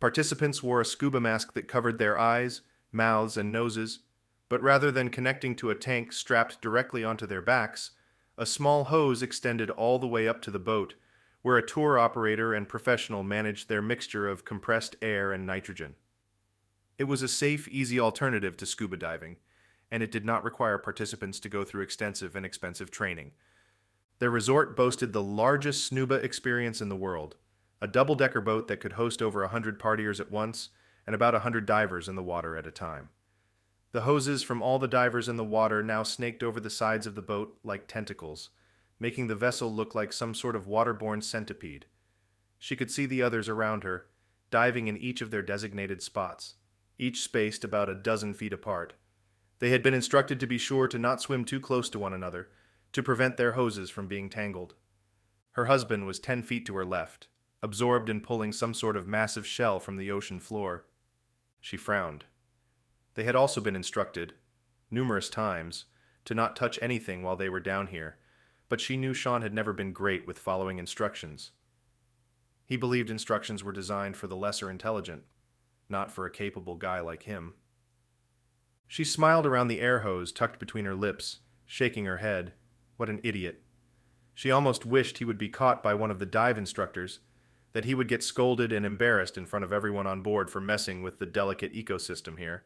Participants wore a scuba mask that covered their eyes, mouths, and noses, but rather than connecting to a tank strapped directly onto their backs, a small hose extended all the way up to the boat, where a tour operator and professional managed their mixture of compressed air and nitrogen. It was a safe, easy alternative to scuba diving, and it did not require participants to go through extensive and expensive training. Their resort boasted the largest snuba experience in the world, a double-decker boat that could host over 100 partiers at once and about 100 divers in the water at a time. The hoses from all the divers in the water now snaked over the sides of the boat like tentacles, making the vessel look like some sort of waterborne centipede. She could see the others around her, diving in each of their designated spots, each spaced about a dozen feet apart. They had been instructed to be sure to not swim too close to one another, to prevent their hoses from being tangled. Her husband was 10 feet to her left, absorbed in pulling some sort of massive shell from the ocean floor. She frowned. They had also been instructed, numerous times, to not touch anything while they were down here, but she knew Sean had never been great with following instructions. He believed instructions were designed for the lesser intelligent, not for a capable guy like him. She smiled around the air hose tucked between her lips, shaking her head. What an idiot. She almost wished he would be caught by one of the dive instructors, that he would get scolded and embarrassed in front of everyone on board for messing with the delicate ecosystem here.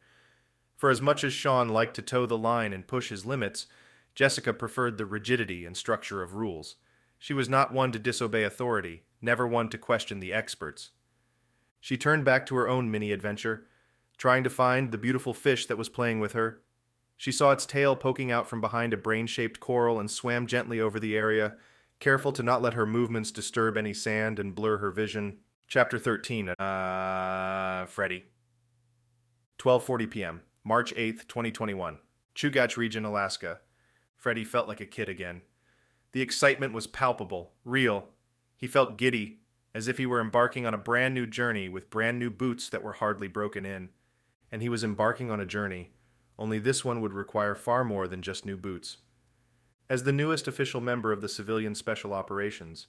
For as much as Sean liked to toe the line and push his limits, Jessica preferred the rigidity and structure of rules. She was not one to disobey authority, never one to question the experts. She turned back to her own mini-adventure, trying to find the beautiful fish that was playing with her. She saw its tail poking out from behind a brain-shaped coral and swam gently over the area, careful to not let her movements disturb any sand and blur her vision. Chapter 13, Freddy. 12:40 p.m., March 8th, 2021, Chugach Region, Alaska. Freddy felt like a kid again. The excitement was palpable, real. He felt giddy, as if he were embarking on a brand new journey with brand new boots that were hardly broken in. And he was embarking on a journey, only this one would require far more than just new boots. As the newest official member of the Civilian Special Operations,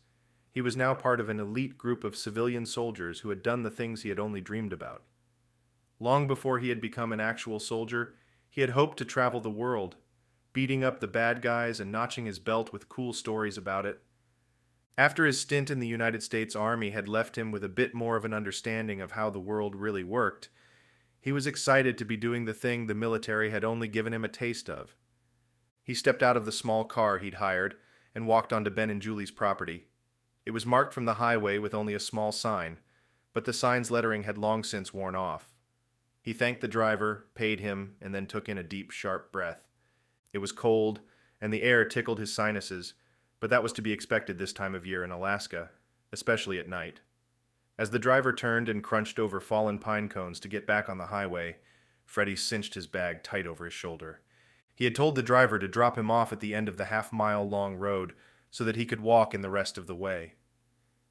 he was now part of an elite group of civilian soldiers who had done the things he had only dreamed about. Long before he had become an actual soldier, he had hoped to travel the world, beating up the bad guys and notching his belt with cool stories about it. After his stint in the United States Army had left him with a bit more of an understanding of how the world really worked, he was excited to be doing the thing the military had only given him a taste of. He stepped out of the small car he'd hired and walked onto Ben and Julie's property. It was marked from the highway with only a small sign, but the sign's lettering had long since worn off. He thanked the driver, paid him, and then took in a deep, sharp breath. It was cold, and the air tickled his sinuses, but that was to be expected this time of year in Alaska, especially at night. As the driver turned and crunched over fallen pine cones to get back on the highway, Freddie cinched his bag tight over his shoulder. He had told the driver to drop him off at the end of the half-mile-long road so that he could walk in the rest of the way.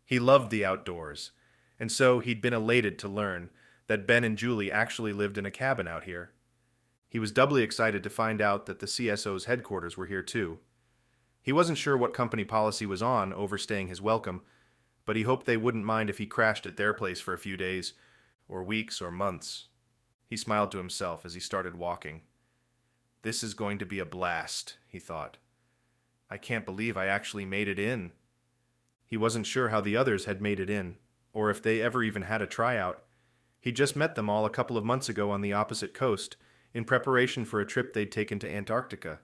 He loved the outdoors, and so he'd been elated to learn that Ben and Julie actually lived in a cabin out here. He was doubly excited to find out that the CSO's headquarters were here too. He wasn't sure what company policy was on overstaying his welcome, but he hoped they wouldn't mind if he crashed at their place for a few days, or weeks, or months. He smiled to himself as he started walking. This is going to be a blast, he thought. I can't believe I actually made it in. He wasn't sure how the others had made it in, or if they ever even had a tryout. He'd just met them all a couple of months ago on the opposite coast, in preparation for a trip they'd taken to Antarctica.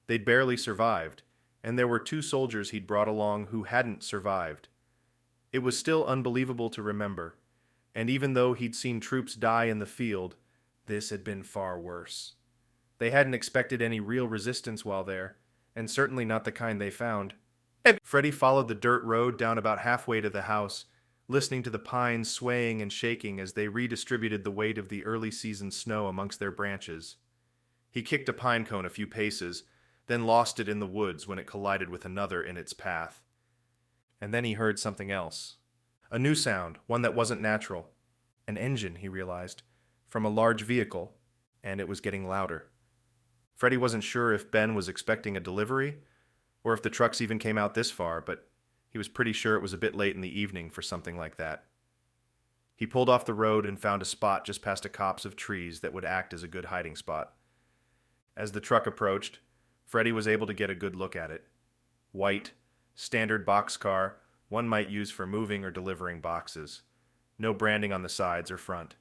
They'd barely survived, and there were 2 soldiers he'd brought along who hadn't survived. It was still unbelievable to remember, and even though he'd seen troops die in the field, this had been far worse. They hadn't expected any real resistance while there, and certainly not the kind they found. Freddie followed the dirt road down about halfway to the house, listening to the pines swaying and shaking as they redistributed the weight of the early season snow amongst their branches. He kicked a pine cone a few paces, then lost it in the woods when it collided with another in its path. And then he heard something else. A new sound, one that wasn't natural. An engine, he realized, from a large vehicle, and it was getting louder. Freddie wasn't sure if Ben was expecting a delivery, or if the trucks even came out this far, but he was pretty sure it was a bit late in the evening for something like that. He pulled off the road and found a spot just past a copse of trees that would act as a good hiding spot. As the truck approached, Freddie was able to get a good look at it. White, standard boxcar, one might use for moving or delivering boxes. No branding on the sides or front.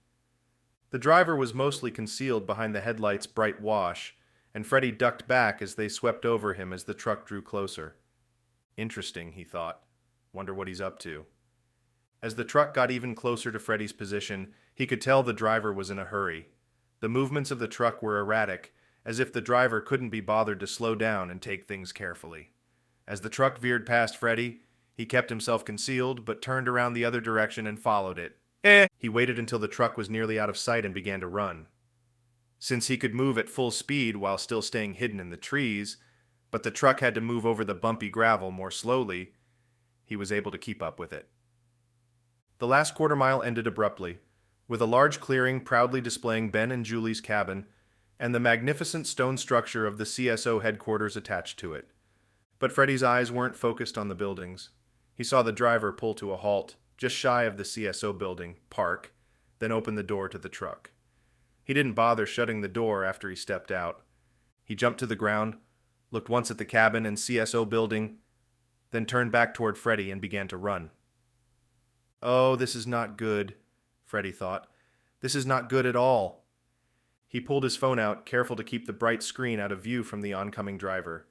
The driver was mostly concealed behind the headlights' bright wash, and Freddie ducked back as they swept over him as the truck drew closer. Interesting, he thought. Wonder what he's up to. As the truck got even closer to Freddie's position, he could tell the driver was in a hurry. The movements of the truck were erratic, as if the driver couldn't be bothered to slow down and take things carefully. As the truck veered past Freddie, he kept himself concealed, but turned around the other direction and followed it. He waited until the truck was nearly out of sight and began to run. Since he could move at full speed while still staying hidden in the trees, but the truck had to move over the bumpy gravel more slowly, he was able to keep up with it. The last quarter mile ended abruptly, with a large clearing proudly displaying Ben and Julie's cabin and the magnificent stone structure of the CSO headquarters attached to it. But Freddie's eyes weren't focused on the buildings. He saw the driver pull to a halt, just shy of the CSO building, park, then open the door to the truck. He didn't bother shutting the door after he stepped out. He jumped to the ground, looked once at the cabin and CSO building, then turned back toward Freddie and began to run. Oh, this is not good, Freddie thought. This is not good at all. He pulled his phone out, careful to keep the bright screen out of view from the oncoming driver.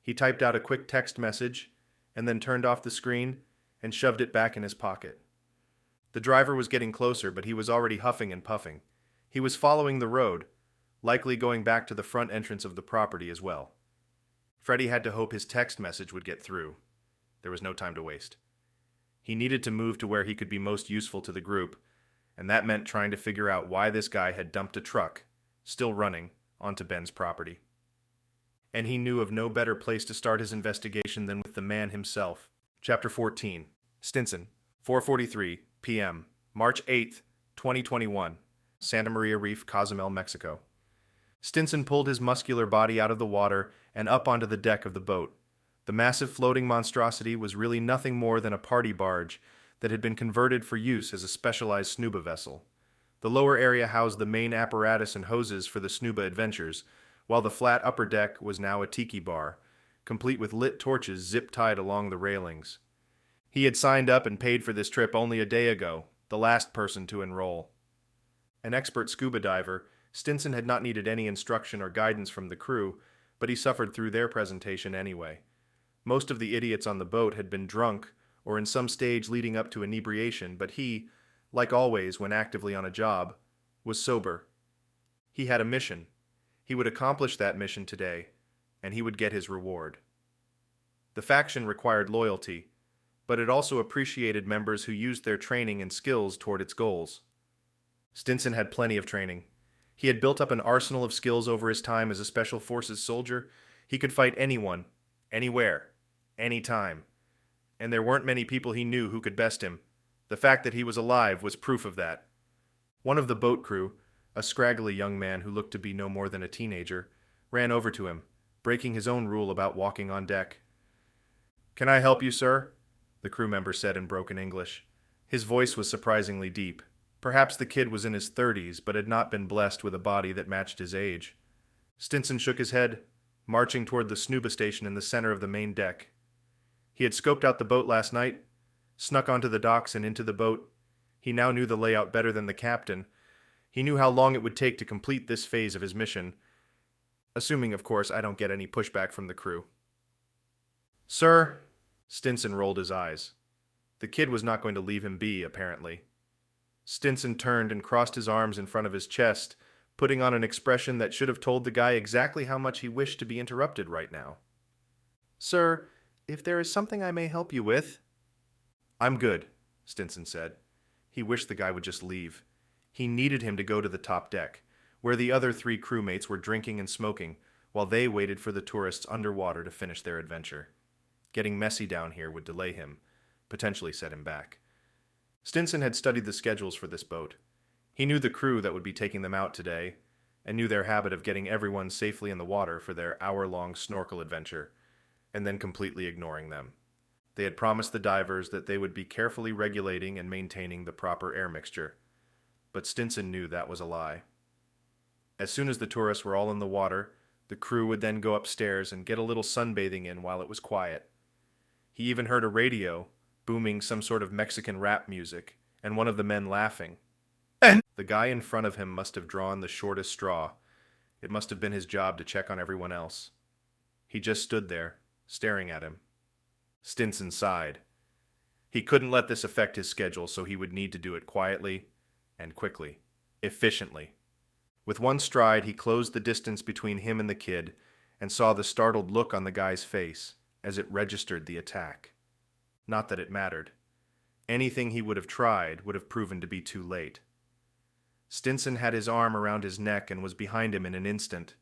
He typed out a quick text message, and then turned off the screen and shoved it back in his pocket. The driver was getting closer, but he was already huffing and puffing. He was following the road, likely going back to the front entrance of the property as well. Freddie had to hope his text message would get through. There was no time to waste. He needed to move to where he could be most useful to the group, and that meant trying to figure out why this guy had dumped a truck, still running, onto Ben's property. And he knew of no better place to start his investigation than with the man himself. Chapter 14. Stinson, 4:43 p.m., March 8th, 2021, Santa Maria Reef, Cozumel, Mexico. Stinson pulled his muscular body out of the water and up onto the deck of the boat. The massive floating monstrosity was really nothing more than a party barge that had been converted for use as a specialized snuba vessel. The lower area housed the main apparatus and hoses for the snuba adventures, while the flat upper deck was now a tiki bar, complete with lit torches zip-tied along the railings. He had signed up and paid for this trip only a day ago, the last person to enroll. An expert scuba diver, Stinson had not needed any instruction or guidance from the crew, but he suffered through their presentation anyway. Most of the idiots on the boat had been drunk or in some stage leading up to inebriation, but he, like always when actively on a job, was sober. He had a mission. He would accomplish that mission today, and he would get his reward. The faction required loyalty, but it also appreciated members who used their training and skills toward its goals. Stinson had plenty of training. He had built up an arsenal of skills over his time as a Special Forces soldier. He could fight anyone, anywhere, anytime. And there weren't many people he knew who could best him. The fact that he was alive was proof of that. One of the boat crew, a scraggly young man who looked to be no more than a teenager, ran over to him, breaking his own rule about walking on deck. "Can I help you, sir?" the crew member said in broken English. His voice was surprisingly deep. Perhaps the kid was in his 30s, but had not been blessed with a body that matched his age. Stinson shook his head, marching toward the snooba station in the center of the main deck. He had scoped out the boat last night, snuck onto the docks and into the boat. He now knew the layout better than the captain. He knew how long it would take to complete this phase of his mission, assuming, of course, I don't get any pushback from the crew. "Sir," Stinson rolled his eyes. The kid was not going to leave him be, apparently. Stinson turned and crossed his arms in front of his chest, putting on an expression that should have told the guy exactly how much he wished to be interrupted right now. "Sir, if there is something I may help you with—" "I'm good," Stinson said. He wished the guy would just leave. He needed him to go to the top deck, where the other 3 crewmates were drinking and smoking, while they waited for the tourists underwater to finish their adventure. Getting messy down here would delay him, potentially set him back. Stinson had studied the schedules for this boat. He knew the crew that would be taking them out today, and knew their habit of getting everyone safely in the water for their hour-long snorkel adventure, and then completely ignoring them. They had promised the divers that they would be carefully regulating and maintaining the proper air mixture. But Stinson knew that was a lie. As soon as the tourists were all in the water, the crew would then go upstairs and get a little sunbathing in while it was quiet. He even heard a radio booming some sort of Mexican rap music, and one of the men laughing. The guy in front of him must have drawn the shortest straw. It must have been his job to check on everyone else. He just stood there, staring at him. Stinson sighed. He couldn't let this affect his schedule, so he would need to do it quietly and quickly, efficiently. With one stride, he closed the distance between him and the kid and saw the startled look on the guy's face as it registered the attack. Not that it mattered. Anything he would have tried would have proven to be too late. Stinson had his arm around his neck and was behind him in an instant.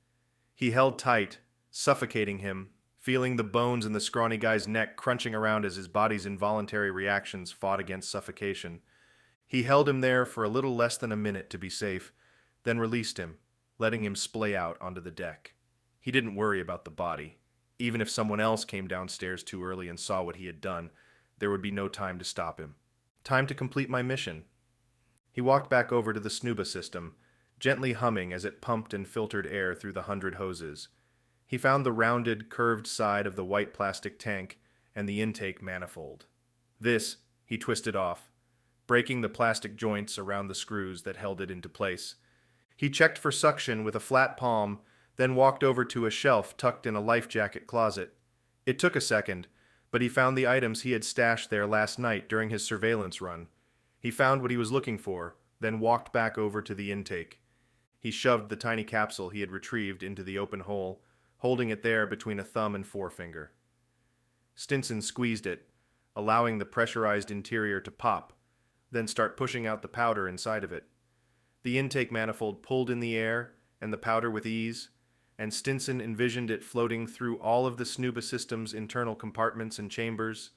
He held tight, suffocating him, feeling the bones in the scrawny guy's neck crunching around as his body's involuntary reactions fought against suffocation. He held him there for a little less than a minute to be safe, then released him, letting him splay out onto the deck. He didn't worry about the body. Even if someone else came downstairs too early and saw what he had done, there would be no time to stop him. Time to complete my mission. He walked back over to the snooba system, gently humming as it pumped and filtered air through the 100 hoses. He found the rounded, curved side of the white plastic tank and the intake manifold. This he twisted off, breaking the plastic joints around the screws that held it into place. He checked for suction with a flat palm, then walked over to a shelf tucked in a life jacket closet. It took a second, but he found the items he had stashed there last night during his surveillance run. He found what he was looking for, then walked back over to the intake. He shoved the tiny capsule he had retrieved into the open hole, holding it there between a thumb and forefinger. Stinson squeezed it, allowing the pressurized interior to pop, then start pushing out the powder inside of it. The intake manifold pulled in the air and the powder with ease, and Stinson envisioned it floating through all of the snooba system's internal compartments and chambers,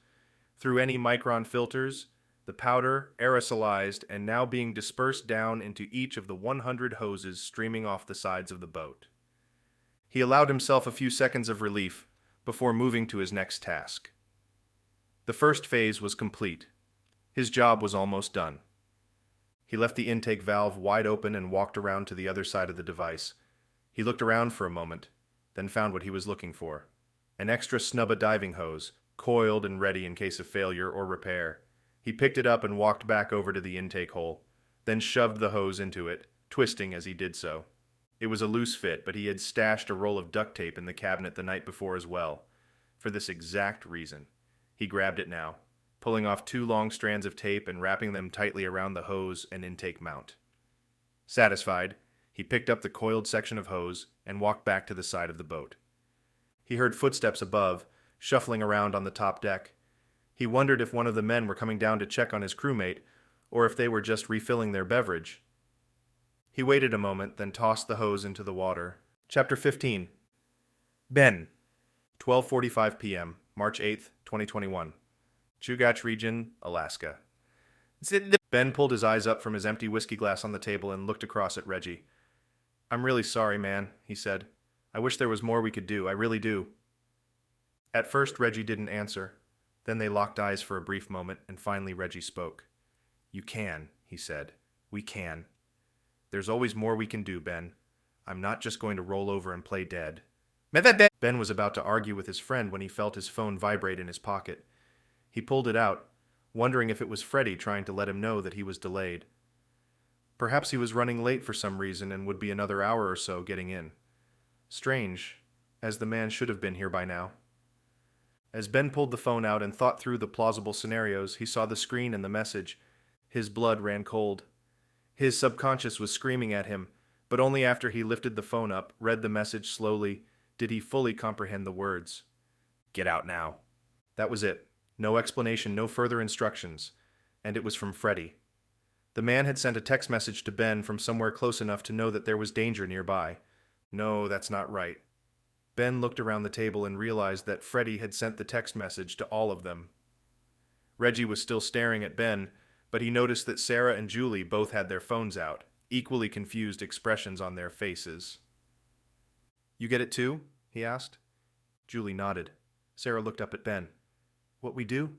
through any micron filters, the powder aerosolized and now being dispersed down into each of the 100 hoses streaming off the sides of the boat. He allowed himself a few seconds of relief before moving to his next task. The first phase was complete. His job was almost done. He left the intake valve wide open and walked around to the other side of the device. He looked around for a moment, then found what he was looking for. An extra snubba diving hose, coiled and ready in case of failure or repair. He picked it up and walked back over to the intake hole, then shoved the hose into it, twisting as he did so. It was a loose fit, but he had stashed a roll of duct tape in the cabinet the night before as well. for this exact reason. He grabbed it now, pulling off 2 long strands of tape and wrapping them tightly around the hose and intake mount. Satisfied, he picked up the coiled section of hose and walked back to the side of the boat. He heard footsteps above, shuffling around on the top deck. He wondered if one of the men were coming down to check on his crewmate, or if they were just refilling their beverage. He waited a moment, then tossed the hose into the water. Chapter 15. Ben. 12:45 p.m., March 8th, 2021. Chugach Region, Alaska. Ben pulled his eyes up from his empty whiskey glass on the table and looked across at Reggie. "I'm really sorry, man," he said. "I wish there was more we could do. I really do." At first, Reggie didn't answer. Then they locked eyes for a brief moment, and finally Reggie spoke. "You can," he said. "We can. There's always more we can do, Ben. I'm not just going to roll over and play dead." Ben was about to argue with his friend when he felt his phone vibrate in his pocket. He pulled it out, wondering if it was Freddie trying to let him know that he was delayed. Perhaps he was running late for some reason and would be another hour or so getting in. Strange, as the man should have been here by now. As Ben pulled the phone out and thought through the plausible scenarios, he saw the screen and the message. His blood ran cold. His subconscious was screaming at him, but only after he lifted the phone up, read the message slowly, did he fully comprehend the words. "Get out now." That was it. No explanation, no further instructions. And it was from Freddie. The man had sent a text message to Ben from somewhere close enough to know that there was danger nearby. No, that's not right. Ben looked around the table and realized that Freddie had sent the text message to all of them. Reggie was still staring at Ben, but he noticed that Sarah and Julie both had their phones out, equally confused expressions on their faces. "You get it too?" he asked. Julie nodded. Sarah looked up at Ben. "What we do?"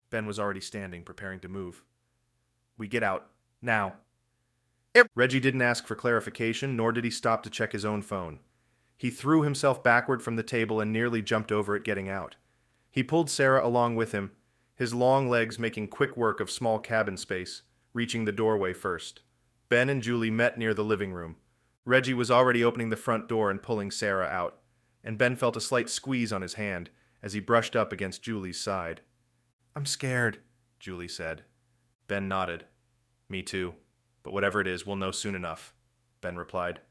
Ben was already standing, preparing to move. "We get out. Now." Reggie didn't ask for clarification, nor did he stop to check his own phone. He threw himself backward from the table and nearly jumped over it getting out. He pulled Sarah along with him, his long legs making quick work of small cabin space, reaching the doorway first. Ben and Julie met near the living room. Reggie was already opening the front door and pulling Sarah out, and Ben felt a slight squeeze on his hand as he brushed up against Julie's side. "I'm scared," Julie said. Ben nodded. "Me too. But whatever it is, we'll know soon enough," Ben replied.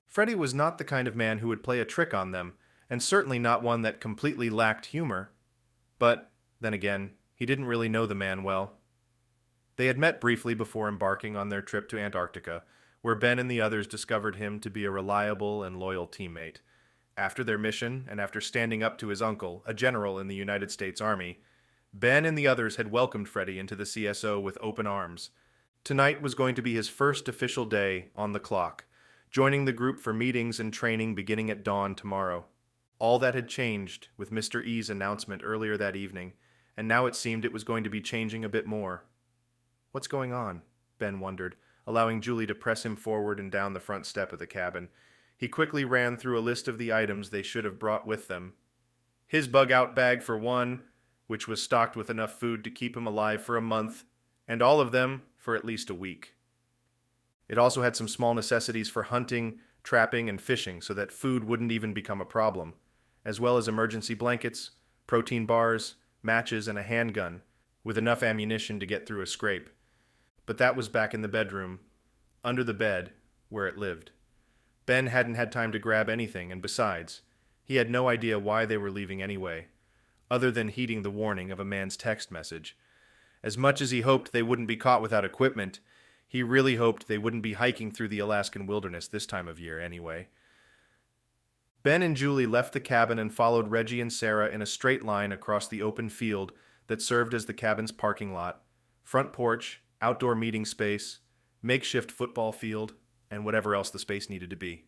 Freddie was not the kind of man who would play a trick on them, and certainly not one that completely lacked humor. But, then again, he didn't really know the man well. They had met briefly before embarking on their trip to Antarctica, where Ben and the others discovered him to be a reliable and loyal teammate. After their mission, and after standing up to his uncle, a general in the United States Army, Ben and the others had welcomed Freddie into the CSO with open arms. Tonight was going to be his first official day on the clock, joining the group for meetings and training beginning at dawn tomorrow. All that had changed with Mr. E's announcement earlier that evening, and now it seemed it was going to be changing a bit more. "What's going on?" Ben wondered, allowing Julie to press him forward and down the front step of the cabin. He quickly ran through a list of the items they should have brought with them. His bug-out bag for one, which was stocked with enough food to keep him alive for a month, and all of them for at least a week. It also had some small necessities for hunting, trapping, and fishing so that food wouldn't even become a problem, as well as emergency blankets, protein bars, matches, and a handgun, with enough ammunition to get through a scrape. But that was back in the bedroom, under the bed, where it lived. Ben hadn't had time to grab anything, and besides, he had no idea why they were leaving anyway, other than heeding the warning of a man's text message. As much as he hoped they wouldn't be caught without equipment, he really hoped they wouldn't be hiking through the Alaskan wilderness this time of year anyway. Ben and Julie left the cabin and followed Reggie and Sarah in a straight line across the open field that served as the cabin's parking lot, front porch, outdoor meeting space, makeshift football field, and whatever else the space needed to be.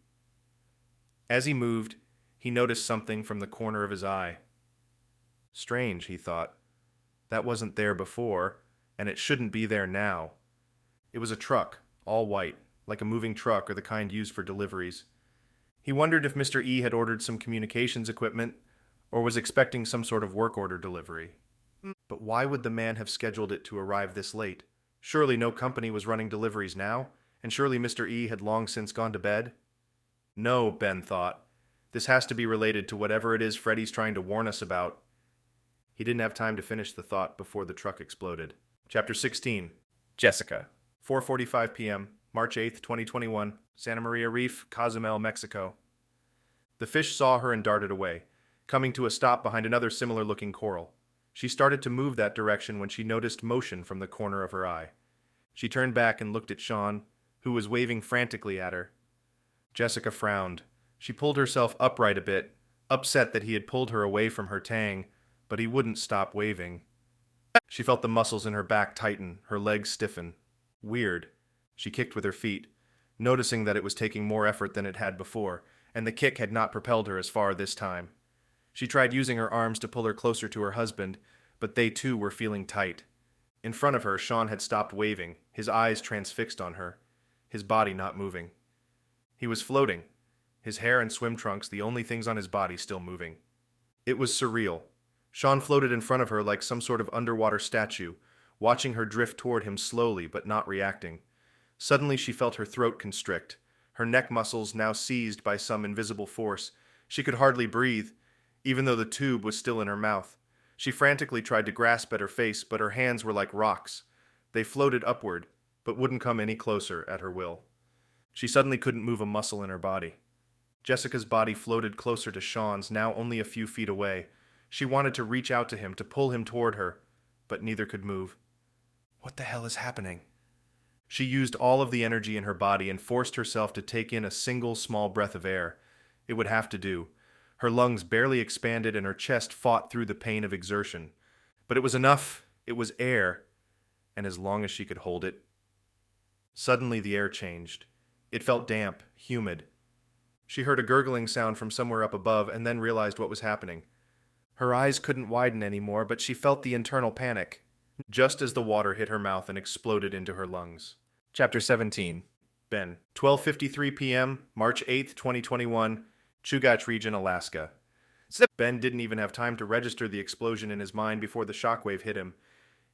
As he moved, he noticed something from the corner of his eye. Strange, he thought. That wasn't there before, and it shouldn't be there now. It was a truck, all white, like a moving truck or the kind used for deliveries. He wondered if Mr. E had ordered some communications equipment or was expecting some sort of work order delivery. But why would the man have scheduled it to arrive this late? Surely no company was running deliveries now, and surely Mr. E had long since gone to bed? No, Ben thought. This has to be related to whatever it is Freddy's trying to warn us about. He didn't have time to finish the thought before the truck exploded. Chapter 16. Jessica. 4:45 p.m., March 8th, 2021, Santa Maria Reef, Cozumel, Mexico. The fish saw her and darted away, coming to a stop behind another similar-looking coral. She started to move that direction when she noticed motion from the corner of her eye. She turned back and looked at Sean, who was waving frantically at her. Jessica frowned. She pulled herself upright a bit, upset that he had pulled her away from her tang, but he wouldn't stop waving. She felt the muscles in her back tighten, her legs stiffen. Weird. She kicked with her feet, noticing that it was taking more effort than it had before, and the kick had not propelled her as far this time. She tried using her arms to pull her closer to her husband, but they too were feeling tight. In front of her, Sean had stopped waving, his eyes transfixed on her, his body not moving. He was floating, his hair and swim trunks the only things on his body still moving. It was surreal. Sean floated in front of her like some sort of underwater statue, watching her drift toward him slowly but not reacting. Suddenly she felt her throat constrict, her neck muscles now seized by some invisible force. She could hardly breathe, even though the tube was still in her mouth. She frantically tried to grasp at her face, but her hands were like rocks. They floated upward, but wouldn't come any closer at her will. She suddenly couldn't move a muscle in her body. Jessica's body floated closer to Sean's, now only a few feet away. She wanted to reach out to him, to pull him toward her, but neither could move. What the hell is happening? She used all of the energy in her body and forced herself to take in a single small breath of air. It would have to do. Her lungs barely expanded and her chest fought through the pain of exertion. But it was enough. It was air. And as long as she could hold it. Suddenly the air changed. It felt damp, humid. She heard a gurgling sound from somewhere up above and then realized what was happening. Her eyes couldn't widen anymore, but she felt the internal panic, just as the water hit her mouth and exploded into her lungs. Chapter 17. Ben. 12:53 p.m., March 8th, 2021, Chugach Region, Alaska. Ben didn't even have time to register the explosion in his mind before the shockwave hit him.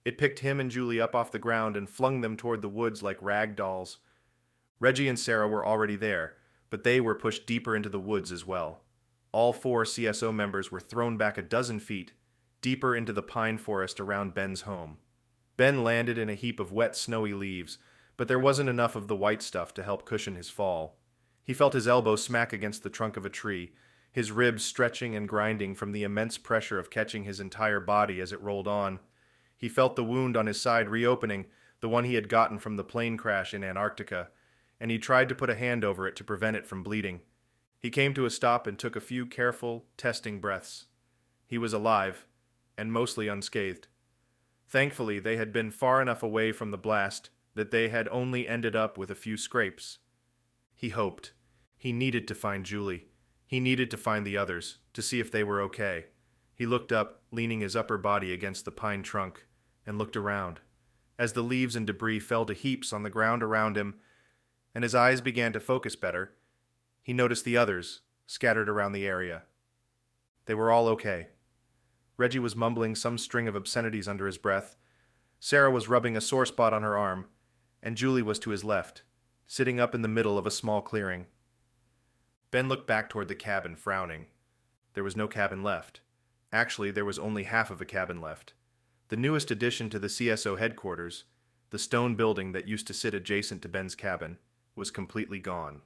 It picked him and Julie up off the ground and flung them toward the woods like rag dolls. Reggie and Sarah were already there, but they were pushed deeper into the woods as well. All 4 CSO members were thrown back a dozen feet, deeper into the pine forest around Ben's home. Ben landed in a heap of wet, snowy leaves, but there wasn't enough of the white stuff to help cushion his fall. He felt his elbow smack against the trunk of a tree, his ribs stretching and grinding from the immense pressure of catching his entire body as it rolled on. He felt the wound on his side reopening, the one he had gotten from the plane crash in Antarctica, and he tried to put a hand over it to prevent it from bleeding. He came to a stop and took a few careful, testing breaths. He was alive, and mostly unscathed. Thankfully, they had been far enough away from the blast that they had only ended up with a few scrapes. He hoped. He needed to find Julie. He needed to find the others, to see if they were okay. He looked up, leaning his upper body against the pine trunk, and looked around. As the leaves and debris fell to heaps on the ground around him, and his eyes began to focus better, he noticed the others, scattered around the area. They were all okay. Reggie was mumbling some string of obscenities under his breath. Sarah was rubbing a sore spot on her arm, and Julie was to his left, sitting up in the middle of a small clearing. Ben looked back toward the cabin, frowning. There was no cabin left. Actually, there was only half of a cabin left. The newest addition to the CSO headquarters, the stone building that used to sit adjacent to Ben's cabin, was completely gone.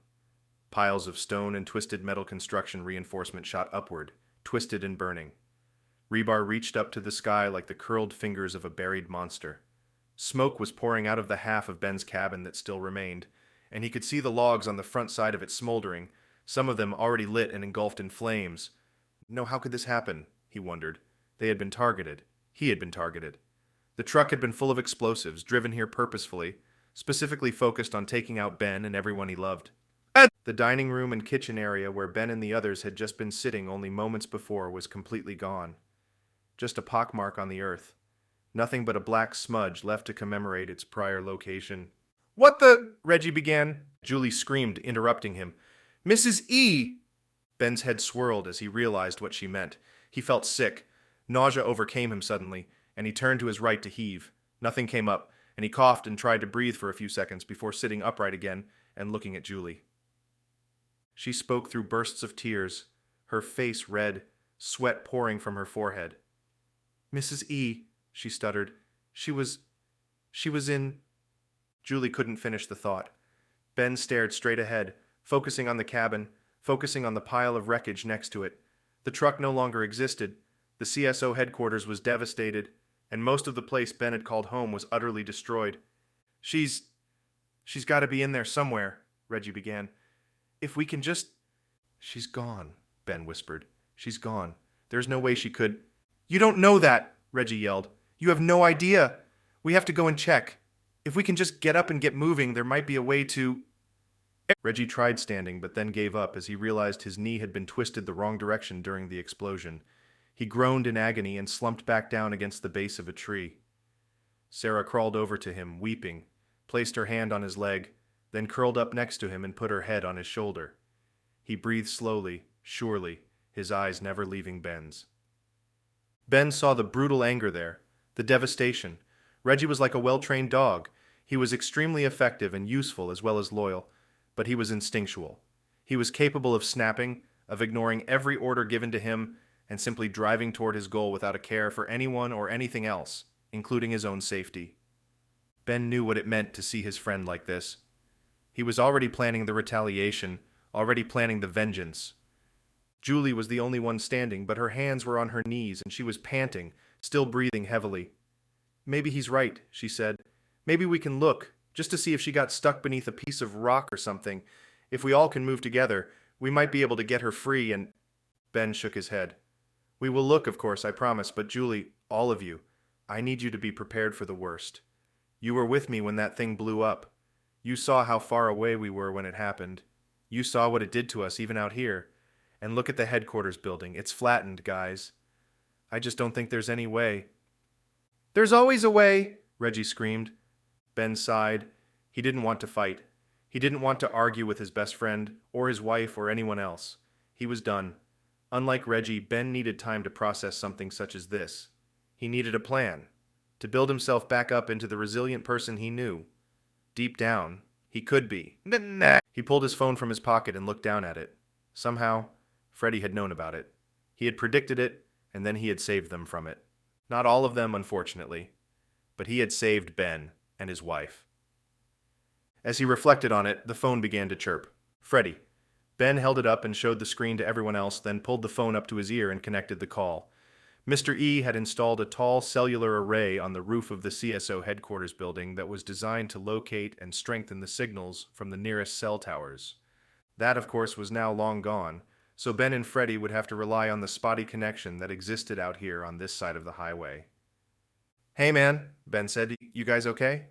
Piles of stone and twisted metal construction reinforcement shot upward, twisted and burning. Rebar reached up to the sky like the curled fingers of a buried monster. Smoke was pouring out of the half of Ben's cabin that still remained, and he could see the logs on the front side of it smoldering, some of them already lit and engulfed in flames. No, how could this happen? He wondered. They had been targeted. He had been targeted. The truck had been full of explosives, driven here purposefully, specifically focused on taking out Ben and everyone he loved. The dining room and kitchen area where Ben and the others had just been sitting only moments before was completely gone. Just a pockmark on the earth. Nothing but a black smudge left to commemorate its prior location. "What the—" Reggie began. Julie screamed, interrupting him. "Mrs. E!" Ben's head swirled as he realized what she meant. He felt sick. Nausea overcame him suddenly, and he turned to his right to heave. Nothing came up, and he coughed and tried to breathe for a few seconds before sitting upright again and looking at Julie. She spoke through bursts of tears. her face red, sweat pouring from her forehead. "Mrs. E," she stuttered. She was in... Julie couldn't finish the thought. Ben stared straight ahead, focusing on the cabin, focusing on the pile of wreckage next to it. The truck no longer existed. The CSO headquarters was devastated, and most of the place Ben had called home was utterly destroyed. She's got to be in there somewhere," Reggie began. "If we can just..." "She's gone," Ben whispered. "She's gone. There's no way she could..." "You don't know that," Reggie yelled. "You have no idea. We have to go and check. If we can just get up and get moving, there might be a way to..." Reggie tried standing, but then gave up as he realized his knee had been twisted the wrong direction during the explosion. He groaned in agony and slumped back down against the base of a tree. Sarah crawled over to him, weeping, placed her hand on his leg, then curled up next to him and put her head on his shoulder. He breathed slowly, surely, his eyes never leaving Ben's. Ben saw the brutal anger there, the devastation. Reggie was like a well-trained dog. He was extremely effective and useful as well as loyal, but he was instinctual. He was capable of snapping, of ignoring every order given to him, and simply driving toward his goal without a care for anyone or anything else, including his own safety. Ben knew what it meant to see his friend like this. He was already planning the retaliation, already planning the vengeance. Julie was the only one standing, but her hands were on her knees and she was panting, still breathing heavily. "Maybe he's right," she said. "Maybe we can look, just to see if she got stuck beneath a piece of rock or something. If we all can move together, we might be able to get her free and..." Ben shook his head. "We will look, of course, I promise, but Julie, all of you, I need you to be prepared for the worst. You were with me when that thing blew up. You saw how far away we were when it happened. You saw what it did to us even out here. And look at the headquarters building. It's flattened, guys. I just don't think there's any way." "There's always a way," Reggie screamed. Ben sighed. He didn't want to fight. He didn't want to argue with his best friend, or his wife, or anyone else. He was done. Unlike Reggie, Ben needed time to process something such as this. He needed a plan, to build himself back up into the resilient person he knew. Deep down, he could be. He pulled his phone from his pocket and looked down at it. Somehow, Freddie had known about it. He had predicted it, and then he had saved them from it. Not all of them, unfortunately, but he had saved Ben and his wife. As he reflected on it, the phone began to chirp. "Freddie." Ben held it up and showed the screen to everyone else, then pulled the phone up to his ear and connected the call. Mr. E had installed a tall cellular array on the roof of the CSO headquarters building that was designed to locate and strengthen the signals from the nearest cell towers. That, of course, was now long gone, so Ben and Freddie would have to rely on the spotty connection that existed out here on this side of the highway. "Hey, man," Ben said. "You guys okay?"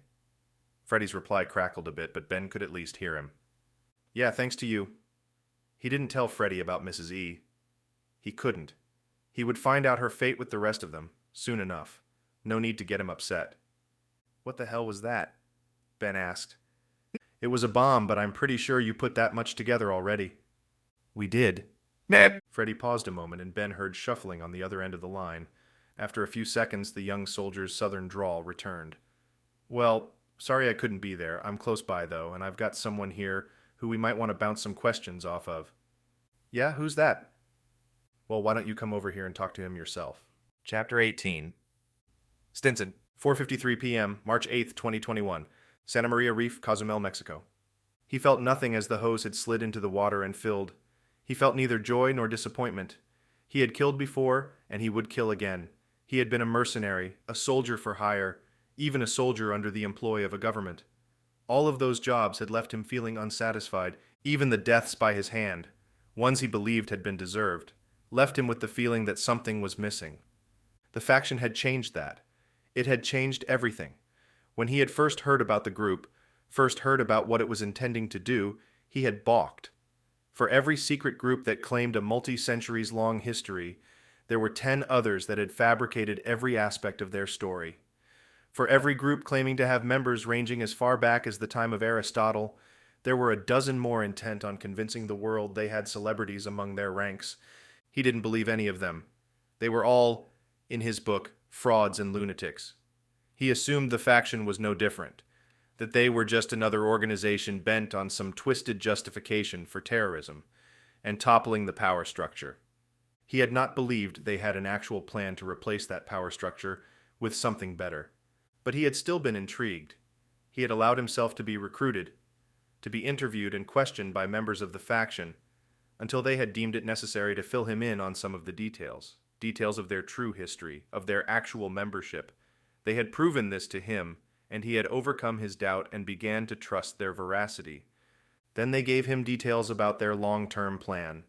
Freddie's reply crackled a bit, but Ben could at least hear him. "Yeah, thanks to you." He didn't tell Freddie about Mrs. E. He couldn't. He would find out her fate with the rest of them, soon enough. No need to get him upset. "What the hell was that?" Ben asked. "It was a bomb, but I'm pretty sure you put that much together already." "We did." Freddie paused a moment, and Ben heard shuffling on the other end of the line. After a few seconds, the young soldier's southern drawl returned. "Well, sorry I couldn't be there. I'm close by, though, and I've got someone here who we might want to bounce some questions off of." "Yeah, who's that?" "Well, why don't you come over here and talk to him yourself?" Chapter 18. Stinson, 4:53 p.m., March 8th, 2021. Santa Maria Reef, Cozumel, Mexico. He felt nothing as the hose had slid into the water and filled. He felt neither joy nor disappointment. He had killed before, and he would kill again. He had been a mercenary, a soldier for hire, even a soldier under the employ of a government. All of those jobs had left him feeling unsatisfied, even the deaths by his hand, ones he believed had been deserved, left him with the feeling that something was missing. The faction had changed that. It had changed everything. When he had first heard about the group, first heard about what it was intending to do, he had balked. For every secret group that claimed a multi-centuries-long history, there were 10 others that had fabricated every aspect of their story. For every group claiming to have members ranging as far back as the time of Aristotle, there were a dozen more intent on convincing the world they had celebrities among their ranks. He didn't believe any of them. They were all, in his book, frauds and lunatics. He assumed the faction was no different, that they were just another organization bent on some twisted justification for terrorism and toppling the power structure. He had not believed they had an actual plan to replace that power structure with something better. But he had still been intrigued. He had allowed himself to be recruited, to be interviewed and questioned by members of the faction, until they had deemed it necessary to fill him in on some of the details of their true history, of their actual membership. They had proven this to him, and he had overcome his doubt and began to trust their veracity. Then they gave him details about their long-term plan,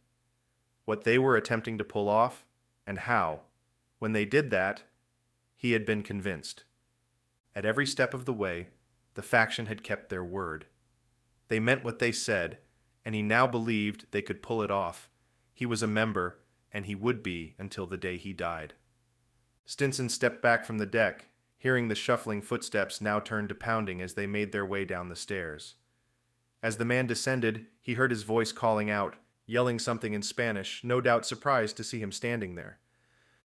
what they were attempting to pull off, and how. When they did that, he had been convinced. At every step of the way, the faction had kept their word. They meant what they said, and he now believed they could pull it off. He was a member, and he would be until the day he died. Stinson stepped back from the deck, hearing the shuffling footsteps now turned to pounding as they made their way down the stairs. As the man descended, he heard his voice calling out, yelling something in Spanish, no doubt surprised to see him standing there.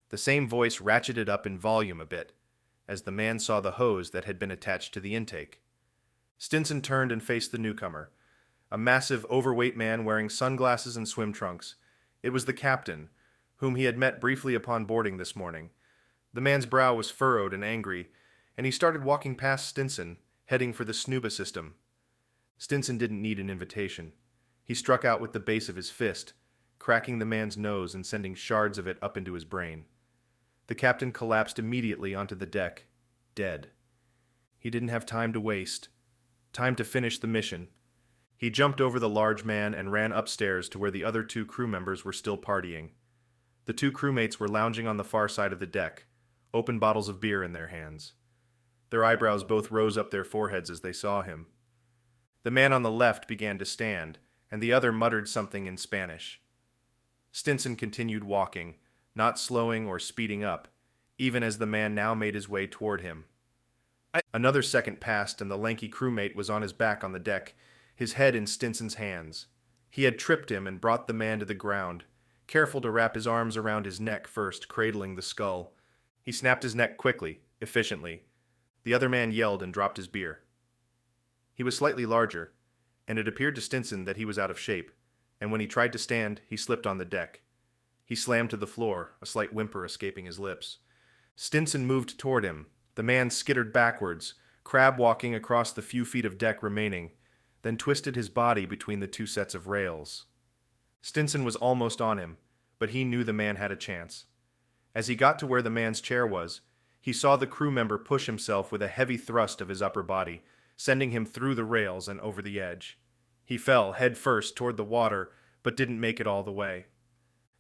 The same voice ratcheted up in volume a bit, as the man saw the hose that had been attached to the intake. Stinson turned and faced the newcomer, a massive, overweight man wearing sunglasses and swim trunks. It was the captain, whom he had met briefly upon boarding this morning. The man's brow was furrowed and angry, and he started walking past Stinson, heading for the Snuba system. Stinson didn't need an invitation. He struck out with the base of his fist, cracking the man's nose and sending shards of it up into his brain. The captain collapsed immediately onto the deck, dead. He didn't have time to waste, time to finish the mission. He jumped over the large man and ran upstairs to where the other two crew members were still partying. The two crewmates were lounging on the far side of the deck, open bottles of beer in their hands. Their eyebrows both rose up their foreheads as they saw him. The man on the left began to stand, and the other muttered something in Spanish. Stinson continued walking, not slowing or speeding up, even as the man now made his way toward him. Another second passed, and the lanky crewmate was on his back on the deck, his head in Stinson's hands. He had tripped him and brought the man to the ground, careful to wrap his arms around his neck first, cradling the skull. He snapped his neck quickly, efficiently. The other man yelled and dropped his beer. He was slightly larger, and it appeared to Stinson that he was out of shape, and when he tried to stand, he slipped on the deck. He slammed to the floor, a slight whimper escaping his lips. Stinson moved toward him. The man skittered backwards, crab-walking across the few feet of deck remaining, then twisted his body between the two sets of rails. Stinson was almost on him, but he knew the man had a chance. As he got to where the man's chair was, he saw the crew member push himself with a heavy thrust of his upper body, sending him through the rails and over the edge. He fell head first toward the water, but didn't make it all the way.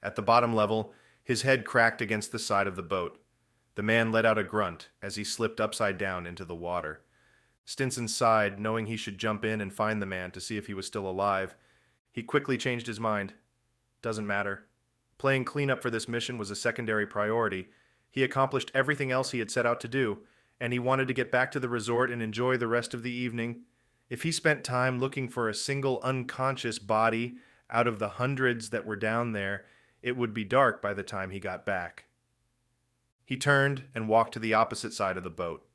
At the bottom level, his head cracked against the side of the boat. The man let out a grunt as he slipped upside down into the water. Stinson sighed, knowing he should jump in and find the man to see if he was still alive. He quickly changed his mind. Doesn't matter. Playing cleanup for this mission was a secondary priority. He accomplished everything else he had set out to do, and he wanted to get back to the resort and enjoy the rest of the evening. If he spent time looking for a single unconscious body out of the hundreds that were down there, it would be dark by the time he got back. He turned and walked to the opposite side of the boat.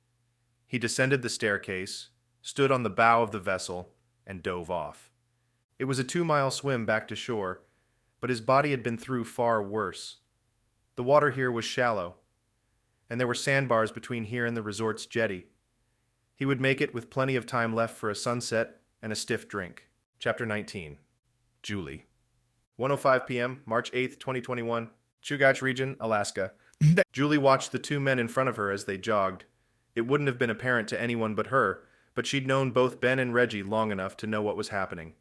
He descended the staircase, stood on the bow of the vessel, and dove off. It was a 2-mile swim back to shore, but his body had been through far worse. The water here was shallow, and there were sandbars between here and the resort's jetty. He would make it with plenty of time left for a sunset and a stiff drink. Chapter 19. Julie. 1:05 p.m., March 8th, 2021, Chugach Region, Alaska. Julie watched the two men in front of her as they jogged. It wouldn't have been apparent to anyone but her, but she'd known both Ben and Reggie long enough to know what was happening.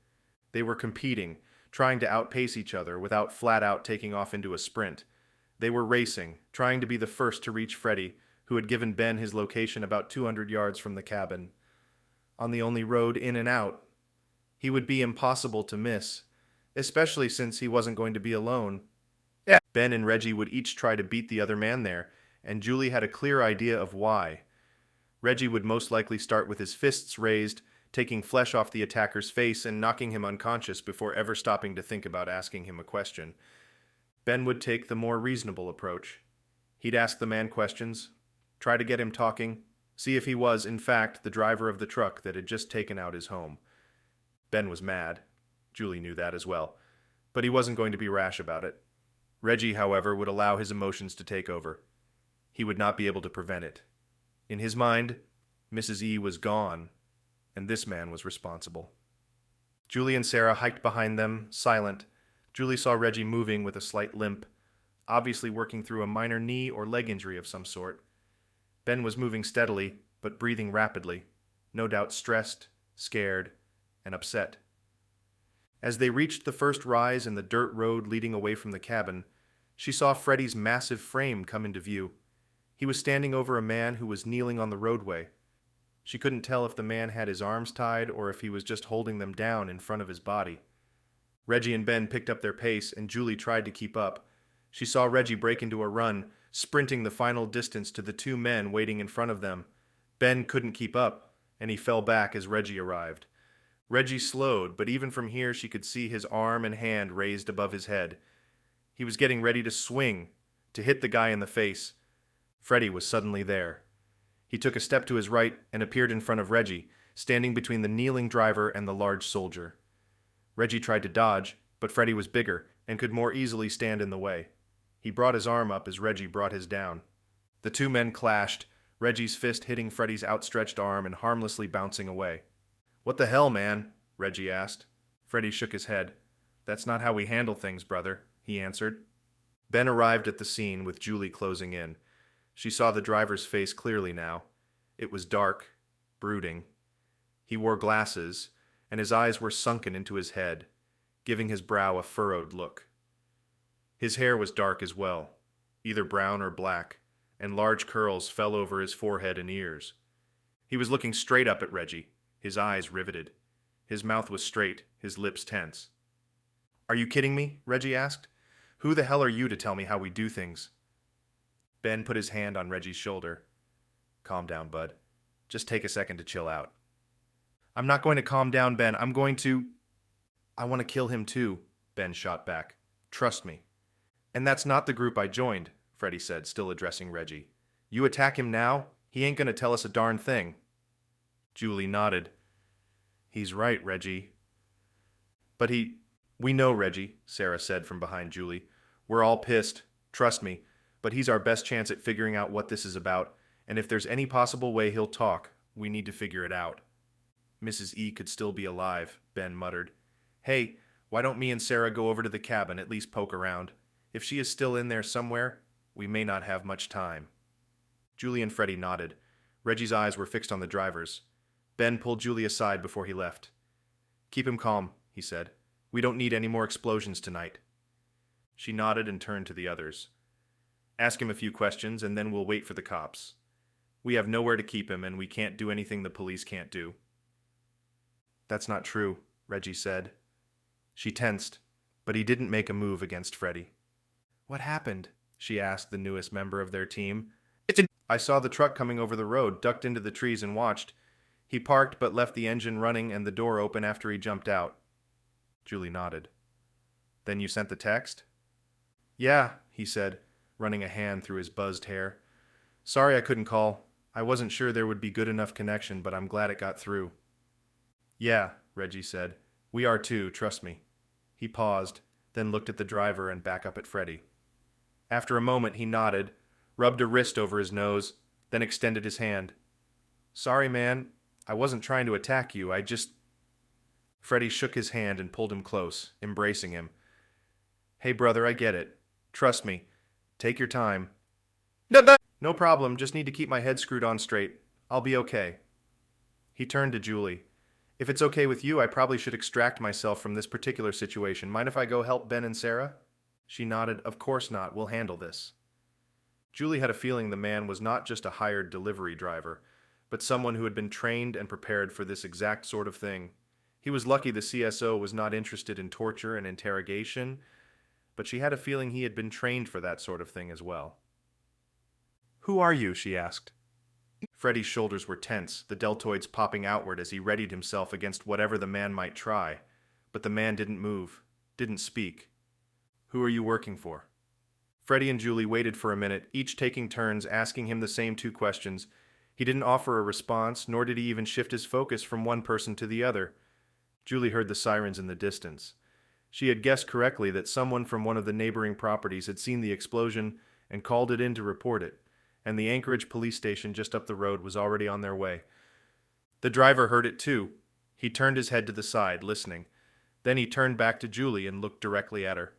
They were competing, trying to outpace each other without flat out taking off into a sprint. They were racing, trying to be the first to reach Freddie, who had given Ben his location about 200 yards from the cabin. On the only road in and out, he would be impossible to miss, especially since he wasn't going to be alone. Ben and Reggie would each try to beat the other man there, and Julie had a clear idea of why. Reggie would most likely start with his fists raised, taking flesh off the attacker's face and knocking him unconscious before ever stopping to think about asking him a question. Ben would take the more reasonable approach. He'd ask the man questions, try to get him talking, see if he was, in fact, the driver of the truck that had just taken out his home. Ben was mad. Julie knew that as well. But he wasn't going to be rash about it. Reggie, however, would allow his emotions to take over. He would not be able to prevent it. In his mind, Mrs. E was gone, and this man was responsible. Julie and Sarah hiked behind them, silent. Julie saw Reggie moving with a slight limp, obviously working through a minor knee or leg injury of some sort. Ben was moving steadily, but breathing rapidly, no doubt stressed, scared, and upset. As they reached the first rise in the dirt road leading away from the cabin, she saw Freddie's massive frame come into view. He was standing over a man who was kneeling on the roadway. She couldn't tell if the man had his arms tied or if he was just holding them down in front of his body. Reggie and Ben picked up their pace, and Julie tried to keep up. She saw Reggie break into a run, sprinting the final distance to the two men waiting in front of them. Ben couldn't keep up, and he fell back as Reggie arrived. Reggie slowed, but even from here she could see his arm and hand raised above his head. He was getting ready to swing, to hit the guy in the face. Freddie was suddenly there. He took a step to his right and appeared in front of Reggie, standing between the kneeling driver and the large soldier. Reggie tried to dodge, but Freddie was bigger and could more easily stand in the way. He brought his arm up as Reggie brought his down. The two men clashed, Reggie's fist hitting Freddie's outstretched arm and harmlessly bouncing away. "What the hell, man?" Reggie asked. Freddie shook his head. "That's not how we handle things, brother," he answered. Ben arrived at the scene with Julie closing in. She saw the driver's face clearly now. It was dark, brooding. He wore glasses, and his eyes were sunken into his head, giving his brow a furrowed look. His hair was dark as well, either brown or black, and large curls fell over his forehead and ears. He was looking straight up at Reggie, his eyes riveted. His mouth was straight, his lips tense. "Are you kidding me?" Reggie asked. "Who the hell are you to tell me how we do things?" Ben put his hand on Reggie's shoulder. "Calm down, bud. Just take a second to chill out." "I'm not going to calm down, Ben. I want to kill him too," Ben shot back. "Trust me." "And that's not the group I joined," Freddie said, still addressing Reggie. "You attack him now, he ain't going to tell us a darn thing." Julie nodded. "He's right, Reggie." "We know, Reggie," Sarah said from behind Julie. "We're all pissed, trust me, but he's our best chance at figuring out what this is about, and if there's any possible way he'll talk, we need to figure it out." "Mrs. E could still be alive," Ben muttered. "Hey, why don't me and Sarah go over to the cabin, at least poke around? If she is still in there somewhere, we may not have much time." Julie and Freddie nodded. Reggie's eyes were fixed on the drivers. Ben pulled Julie aside before he left. "Keep him calm," he said. "We don't need any more explosions tonight." She nodded and turned to the others. "Ask him a few questions, and then we'll wait for the cops. We have nowhere to keep him, and we can't do anything the police can't do." "That's not true," Reggie said. She tensed, but he didn't make a move against Freddie. "What happened?" she asked the newest member of their team. "I saw the truck coming over the road, ducked into the trees and watched. He parked but left the engine running and the door open after he jumped out." Julie nodded. "Then you sent the text?" "Yeah," he said, running a hand through his buzzed hair. "Sorry I couldn't call. I wasn't sure there would be good enough connection, but I'm glad it got through." "Yeah," Reggie said. "We are too, trust me." He paused, then looked at the driver and back up at Freddie. After a moment he nodded, rubbed a wrist over his nose, then extended his hand. "Sorry, man. I wasn't trying to attack you, I just—" Freddie shook his hand and pulled him close, embracing him. "Hey, brother, I get it. Trust me. Take your time." "No problem, just need to keep my head screwed on straight. I'll be okay." He turned to Julie. "If it's okay with you, I probably should extract myself from this particular situation. Mind if I go help Ben and Sarah?" She nodded. "Of course not. We'll handle this." Julie had a feeling the man was not just a hired delivery driver, but someone who had been trained and prepared for this exact sort of thing. He was lucky the CSO was not interested in torture and interrogation, but she had a feeling he had been trained for that sort of thing as well. "Who are you?" she asked. Freddie's shoulders were tense, the deltoids popping outward as he readied himself against whatever the man might try. But the man didn't move, didn't speak. "Who are you working for?" Freddie and Julie waited for a minute, each taking turns asking him the same two questions. He didn't offer a response, nor did he even shift his focus from one person to the other. Julie heard the sirens in the distance. She had guessed correctly that someone from one of the neighboring properties had seen the explosion and called it in to report it, and the Anchorage police station just up the road was already on their way. The driver heard it too. He turned his head to the side, listening. Then he turned back to Julie and looked directly at her.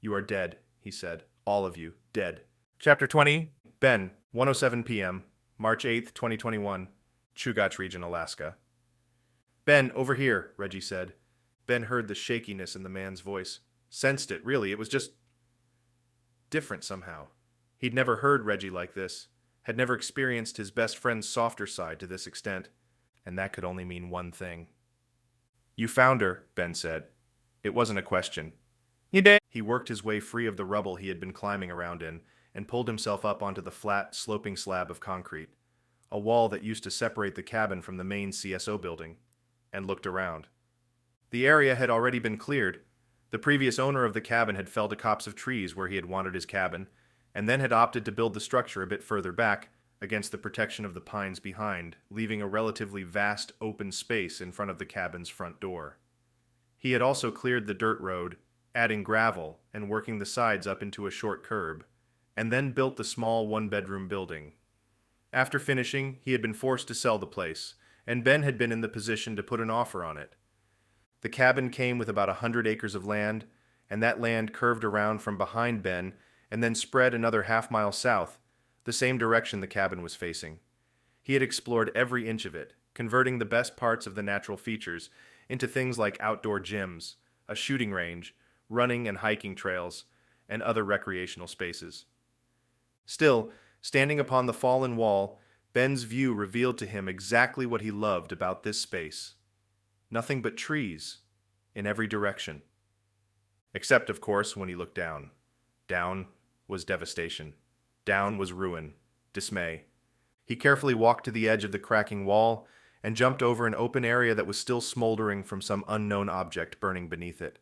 "You are dead," he said. "All of you, dead." Chapter 20. Ben, 1:07 p.m., March 8th, 2021, Chugach Region, Alaska. "Ben, over here," Reggie said. Ben heard the shakiness in the man's voice. Sensed it, really. It was just different somehow. He'd never heard Reggie like this, had never experienced his best friend's softer side to this extent, and that could only mean one thing. "You found her," Ben said. It wasn't a question. "You did?" He worked his way free of the rubble he had been climbing around in and pulled himself up onto the flat, sloping slab of concrete, a wall that used to separate the cabin from the main CSO building, and looked around. The area had already been cleared. The previous owner of the cabin had felled a copse of trees where he had wanted his cabin, and then had opted to build the structure a bit further back, against the protection of the pines behind, leaving a relatively vast open space in front of the cabin's front door. He had also cleared the dirt road, adding gravel and working the sides up into a short curb, and then built the small one-bedroom building. After finishing, he had been forced to sell the place, and Ben had been in the position to put an offer on it. The cabin came with about 100 acres of land, and that land curved around from behind Ben and then spread another half-mile south, the same direction the cabin was facing. He had explored every inch of it, converting the best parts of the natural features into things like outdoor gyms, a shooting range, running and hiking trails, and other recreational spaces. Still, standing upon the fallen wall, Ben's view revealed to him exactly what he loved about this space. Nothing but trees, in every direction. Except, of course, when he looked down. Down was devastation. Down was ruin, dismay. He carefully walked to the edge of the cracking wall and jumped over an open area that was still smoldering from some unknown object burning beneath it.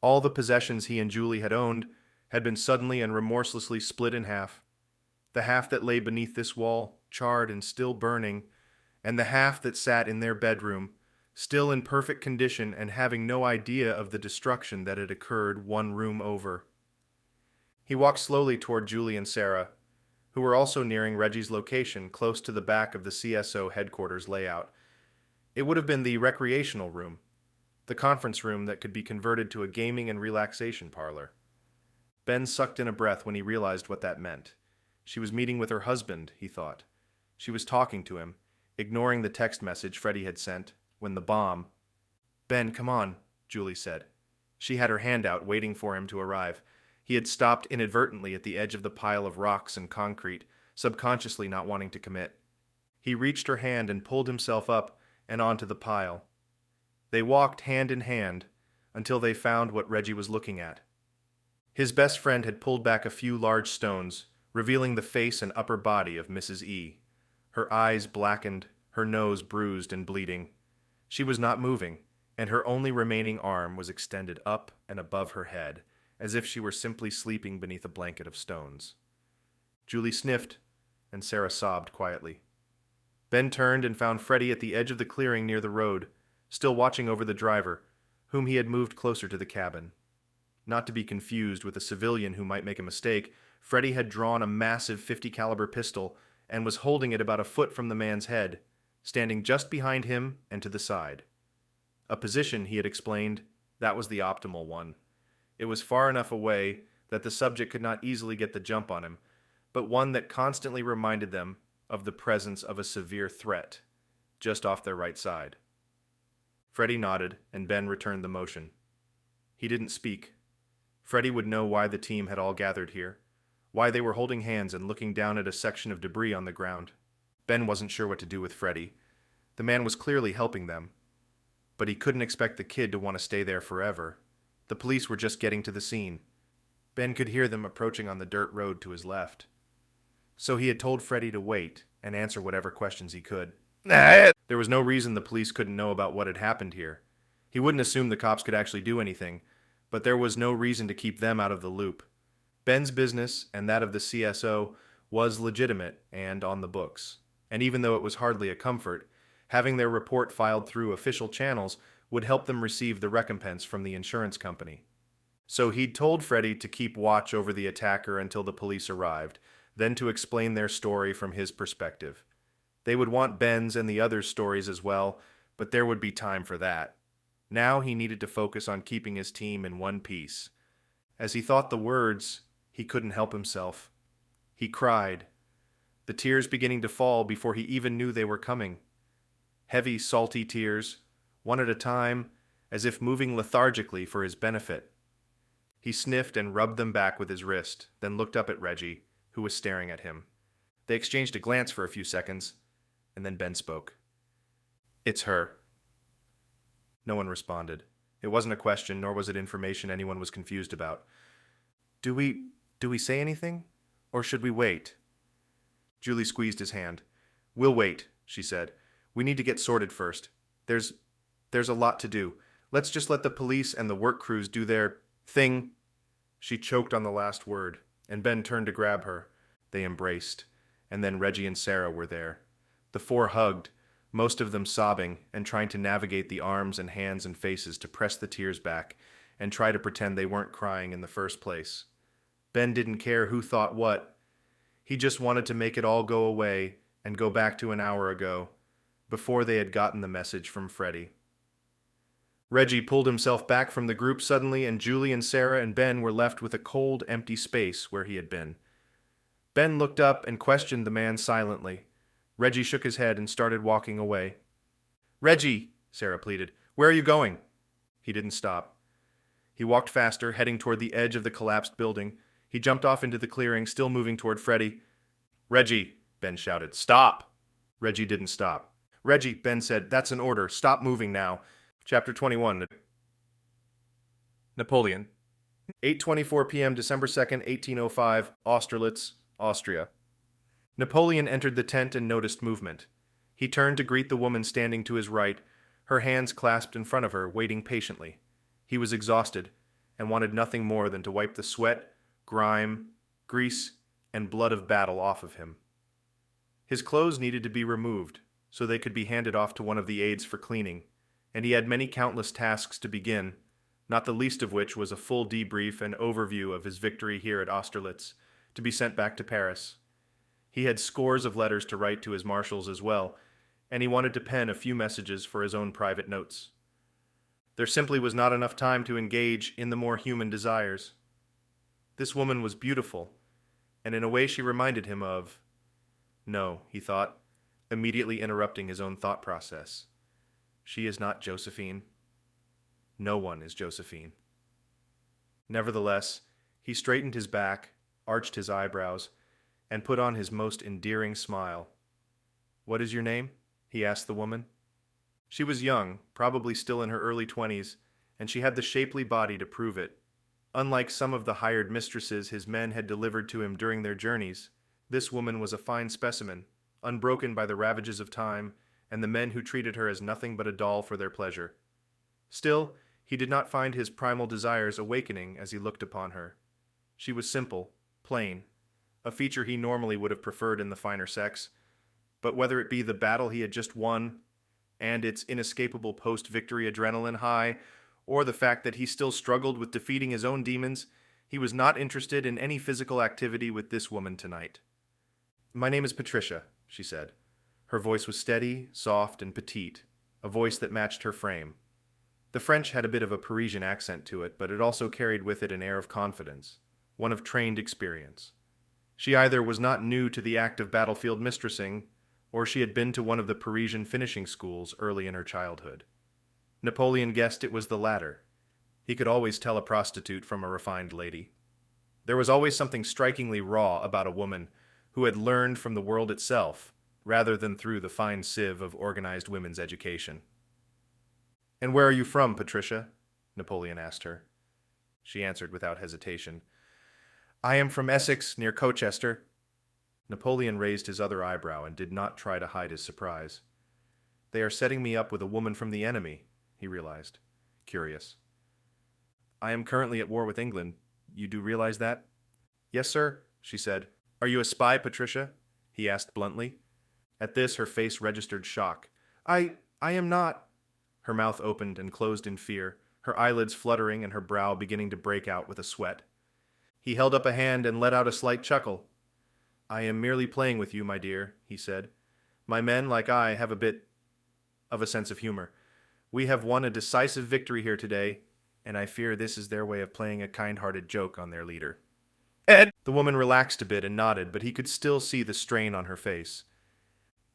All the possessions he and Julie had owned had been suddenly and remorselessly split in half. The half that lay beneath this wall, charred and still burning, and the half that sat in their bedroom, still in perfect condition and having no idea of the destruction that had occurred one room over. He walked slowly toward Julie and Sarah, who were also nearing Reggie's location close to the back of the CSO headquarters layout. It would have been the recreational room, the conference room that could be converted to a gaming and relaxation parlor. Ben sucked in a breath when he realized what that meant. She was meeting with her husband, he thought. She was talking to him, ignoring the text message Freddie had sent, when the bomb... "Ben, come on," Julie said. She had her hand out, waiting for him to arrive. He had stopped inadvertently at the edge of the pile of rocks and concrete, subconsciously not wanting to commit. He reached her hand and pulled himself up and onto the pile. They walked hand in hand until they found what Reggie was looking at. His best friend had pulled back a few large stones, revealing the face and upper body of Mrs. E. Her eyes blackened, her nose bruised and bleeding. She was not moving, and her only remaining arm was extended up and above her head, as if she were simply sleeping beneath a blanket of stones. Julie sniffed, and Sarah sobbed quietly. Ben turned and found Freddie at the edge of the clearing near the road, still watching over the driver, whom he had moved closer to the cabin. Not to be confused with a civilian who might make a mistake, Freddie had drawn a massive .50 caliber pistol and was holding it about a foot from the man's head, standing just behind him and to the side. A position, he had explained, that was the optimal one. It was far enough away that the subject could not easily get the jump on him, but one that constantly reminded them of the presence of a severe threat, just off their right side. Freddie nodded, and Ben returned the motion. He didn't speak. Freddie would know why the team had all gathered here, why they were holding hands and looking down at a section of debris on the ground. Ben wasn't sure what to do with Freddie. The man was clearly helping them, but he couldn't expect the kid to want to stay there forever. The police were just getting to the scene. Ben could hear them approaching on the dirt road to his left. So he had told Freddie to wait and answer whatever questions he could. There was no reason the police couldn't know about what had happened here. He wouldn't assume the cops could actually do anything, but there was no reason to keep them out of the loop. Ben's business and that of the CSO was legitimate and on the books. And even though it was hardly a comfort, having their report filed through official channels would help them receive the recompense from the insurance company. So he'd told Freddy to keep watch over the attacker until the police arrived, then to explain their story from his perspective. They would want Ben's and the others' stories as well, but there would be time for that. Now he needed to focus on keeping his team in one piece. As he thought the words, he couldn't help himself. He cried, the tears beginning to fall before he even knew they were coming. Heavy, salty tears, one at a time, as if moving lethargically for his benefit. He sniffed and rubbed them back with his wrist, then looked up at Reggie, who was staring at him. They exchanged a glance for a few seconds, and then Ben spoke. "It's her." No one responded. It wasn't a question, nor was it information anyone was confused about. Do we say anything? Or should we wait?" Julie squeezed his hand. "We'll wait," she said. "We need to get sorted first. There's a lot to do. Let's just let the police and the work crews do their thing." She choked on the last word, and Ben turned to grab her. They embraced, and then Reggie and Sarah were there. The four hugged, most of them sobbing and trying to navigate the arms and hands and faces to press the tears back and try to pretend they weren't crying in the first place. Ben didn't care who thought what. He just wanted to make it all go away and go back to an hour ago, before they had gotten the message from Freddy. Reggie pulled himself back from the group suddenly, and Julie and Sarah and Ben were left with a cold, empty space where he had been. Ben looked up and questioned the man silently. Reggie shook his head and started walking away. "Reggie," Sarah pleaded, "where are you going?" He didn't stop. He walked faster, heading toward the edge of the collapsed building. He jumped off into the clearing, still moving toward Freddy. "Reggie," Ben shouted, "stop!" Reggie didn't stop. "Reggie," Ben said, "that's an order. Stop moving now." Chapter 21. Napoleon. 8:24 p.m. December 2nd, 1805, Austerlitz, Austria. Napoleon entered the tent and noticed movement. He turned to greet the woman standing to his right, her hands clasped in front of her, waiting patiently. He was exhausted and wanted nothing more than to wipe the sweat, grime, grease, and blood of battle off of him. His clothes needed to be removed so they could be handed off to one of the aides for cleaning, and he had many countless tasks to begin, not the least of which was a full debrief and overview of his victory here at Austerlitz, to be sent back to Paris. He had scores of letters to write to his marshals as well, and he wanted to pen a few messages for his own private notes. There simply was not enough time to engage in the more human desires. This woman was beautiful, and in a way she reminded him of... No, he thought, immediately interrupting his own thought process. She is not Josephine. No one is Josephine. Nevertheless, he straightened his back, arched his eyebrows, and put on his most endearing smile. "What is your name?" he asked the woman. She was young, probably still in her early 20s, and she had the shapely body to prove it. Unlike some of the hired mistresses his men had delivered to him during their journeys, this woman was a fine specimen, unbroken by the ravages of time and the men who treated her as nothing but a doll for their pleasure. Still, he did not find his primal desires awakening as he looked upon her. She was simple, plain, a feature he normally would have preferred in the finer sex, but whether it be the battle he had just won, and its inescapable post-victory adrenaline high, or the fact that he still struggled with defeating his own demons, he was not interested in any physical activity with this woman tonight. "My name is Patricia," she said. Her voice was steady, soft, and petite, a voice that matched her frame. The French had a bit of a Parisian accent to it, but it also carried with it an air of confidence, one of trained experience. She either was not new to the act of battlefield mistressing, or she had been to one of the Parisian finishing schools early in her childhood. Napoleon guessed it was the latter. He could always tell a prostitute from a refined lady. There was always something strikingly raw about a woman who had learned from the world itself, rather than through the fine sieve of organized women's education. "And where are you from, Patricia?" Napoleon asked her. She answered without hesitation. "I am from Essex, near Colchester." Napoleon raised his other eyebrow and did not try to hide his surprise. "They are setting me up with a woman from the enemy," he realized, curious. "I am currently at war with England. You do realize that?" "Yes, sir," she said. "Are you a spy, Patricia?" he asked bluntly. At this, her face registered shock. I am not." her mouth opened and closed in fear, her eyelids fluttering and her brow beginning to break out with a sweat. He held up a hand and let out a slight chuckle. "I am merely playing with you, my dear," he said. "My men, like I, have a bit of a sense of humor. We have won a decisive victory here today, and I fear this is their way of playing a kind-hearted joke on their leader." "Ed!" The woman relaxed a bit and nodded, but he could still see the strain on her face.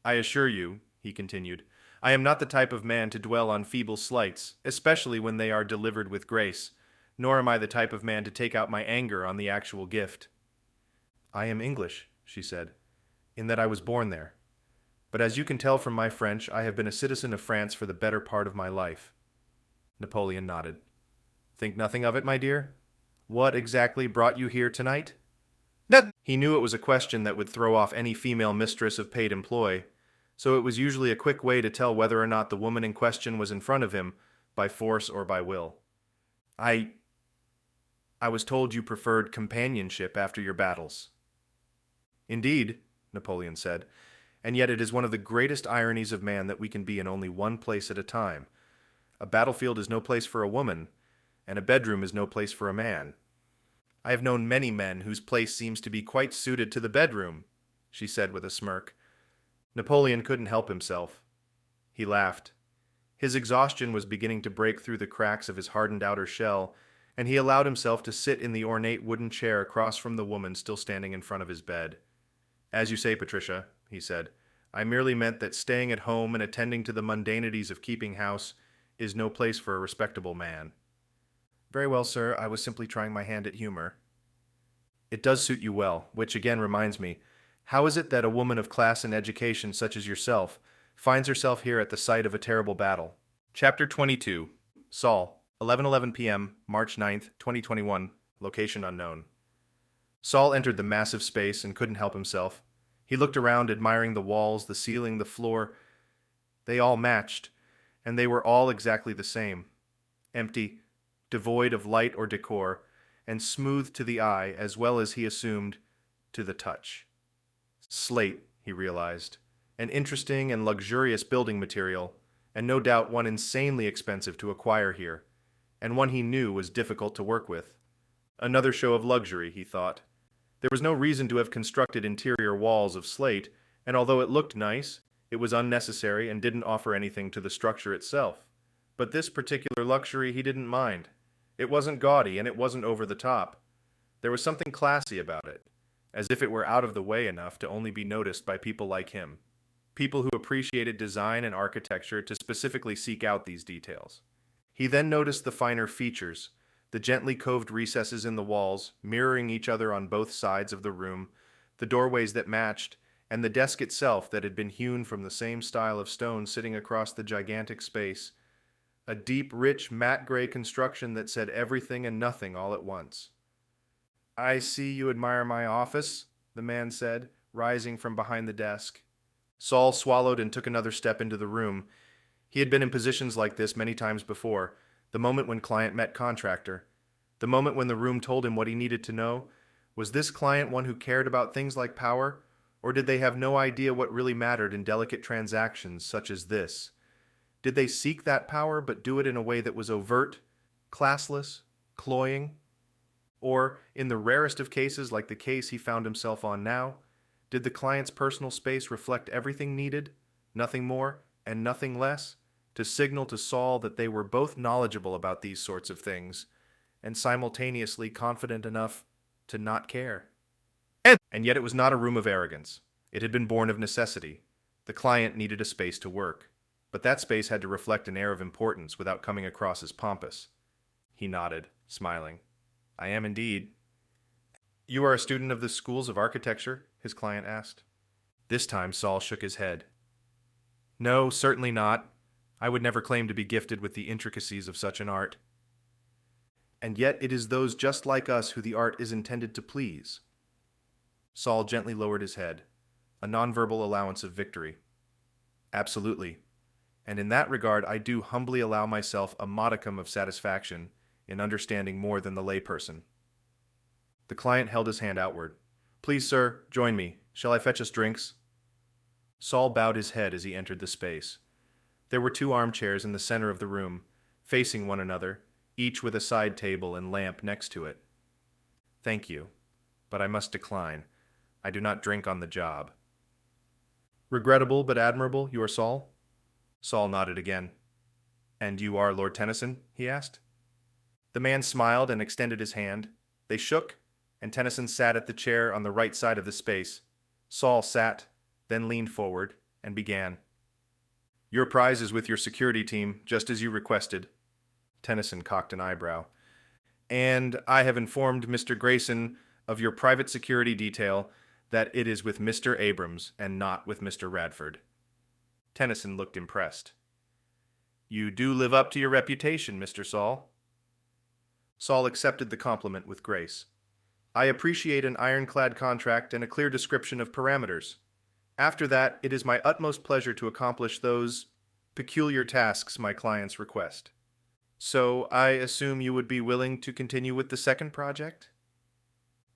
"I assure you," he continued, "I am not the type of man to dwell on feeble slights, especially when they are delivered with grace, nor am I the type of man to take out my anger on the actual gift." "I am English," she said, "in that I was born there. But as you can tell from my French, I have been a citizen of France for the better part of my life." Napoleon nodded. "Think nothing of it, my dear? What exactly brought you here tonight?" He knew it was a question that would throw off any female mistress of paid employ, so it was usually a quick way to tell whether or not the woman in question was in front of him, by force or by will. I was told you preferred companionship after your battles." "Indeed," Napoleon said, "and yet it is one of the greatest ironies of man that we can be in only one place at a time. A battlefield is no place for a woman, and a bedroom is no place for a man." "I have known many men whose place seems to be quite suited to the bedroom," she said with a smirk. Napoleon couldn't help himself. He laughed. His exhaustion was beginning to break through the cracks of his hardened outer shell, and he allowed himself to sit in the ornate wooden chair across from the woman still standing in front of his bed. "As you say, Patricia," he said, "I merely meant that staying at home and attending to the mundanities of keeping house is no place for a respectable man." "Very well, sir, I was simply trying my hand at humor." "It does suit you well, which again reminds me, how is it that a woman of class and education such as yourself finds herself here at the site of a terrible battle?" Chapter 22. Saul, 11:11 p.m., March 9th, 2021, location unknown. Saul entered the massive space and couldn't help himself. He looked around, admiring the walls, the ceiling, the floor. They all matched, and they were all exactly the same. Empty, devoid of light or decor, and smooth to the eye as well as he assumed to the touch. Slate, he realized, an interesting and luxurious building material, and no doubt one insanely expensive to acquire here, and one he knew was difficult to work with. Another show of luxury, he thought. There was no reason to have constructed interior walls of slate, and although it looked nice, it was unnecessary and didn't offer anything to the structure itself. But this particular luxury he didn't mind. It wasn't gaudy and it wasn't over the top. There was something classy about it, as if it were out of the way enough to only be noticed by people like him. People who appreciated design and architecture to specifically seek out these details. He then noticed the finer features, the gently coved recesses in the walls, mirroring each other on both sides of the room, the doorways that matched, and the desk itself that had been hewn from the same style of stone sitting across the gigantic space. A deep, rich, matte gray construction that said everything and nothing all at once. "I see you admire my office," the man said, rising from behind the desk. Saul swallowed and took another step into the room. He had been in positions like this many times before, the moment when client met contractor, the moment when the room told him what he needed to know. Was this client one who cared about things like power, or did they have no idea what really mattered in delicate transactions such as this? Did they seek that power but do it in a way that was overt, classless, cloying? Or, in the rarest of cases like the case he found himself on now, did the client's personal space reflect everything needed, nothing more and nothing less, to signal to Saul that they were both knowledgeable about these sorts of things, and simultaneously confident enough to not care? And yet it was not a room of arrogance. It had been born of necessity. The client needed a space to work, but that space had to reflect an air of importance without coming across as pompous. He nodded, smiling. "I am indeed." "You are a student of the schools of architecture?" his client asked. This time Saul shook his head. "No, certainly not. I would never claim to be gifted with the intricacies of such an art." "And yet it is those just like us who the art is intended to please." Saul gently lowered his head, a nonverbal allowance of victory. "Absolutely. And in that regard I do humbly allow myself a modicum of satisfaction in understanding more than the layperson." The client held his hand outward. "Please, sir, join me. Shall I fetch us drinks?" Saul bowed his head as he entered the space. There were 2 armchairs in the center of the room, facing one another, each with a side table and lamp next to it. Thank you, but I must decline. I do not drink on the job. Regrettable but admirable, you are Saul? Saul nodded again. And you are Lord Tennyson? He asked. The man smiled and extended his hand. They shook, and Tennyson sat at the chair on the right side of the space. Saul sat, then leaned forward, and began. Your prize is with your security team, just as you requested. Tennyson cocked an eyebrow. And I have informed Mr. Grayson of your private security detail that it is with Mr. Abrams and not with Mr. Radford. Tennyson looked impressed. You do live up to your reputation, Mr. Saul. Saul accepted the compliment with grace. I appreciate an ironclad contract and a clear description of parameters. After that, it is my utmost pleasure to accomplish those peculiar tasks my clients request. So, I assume you would be willing to continue with the second project?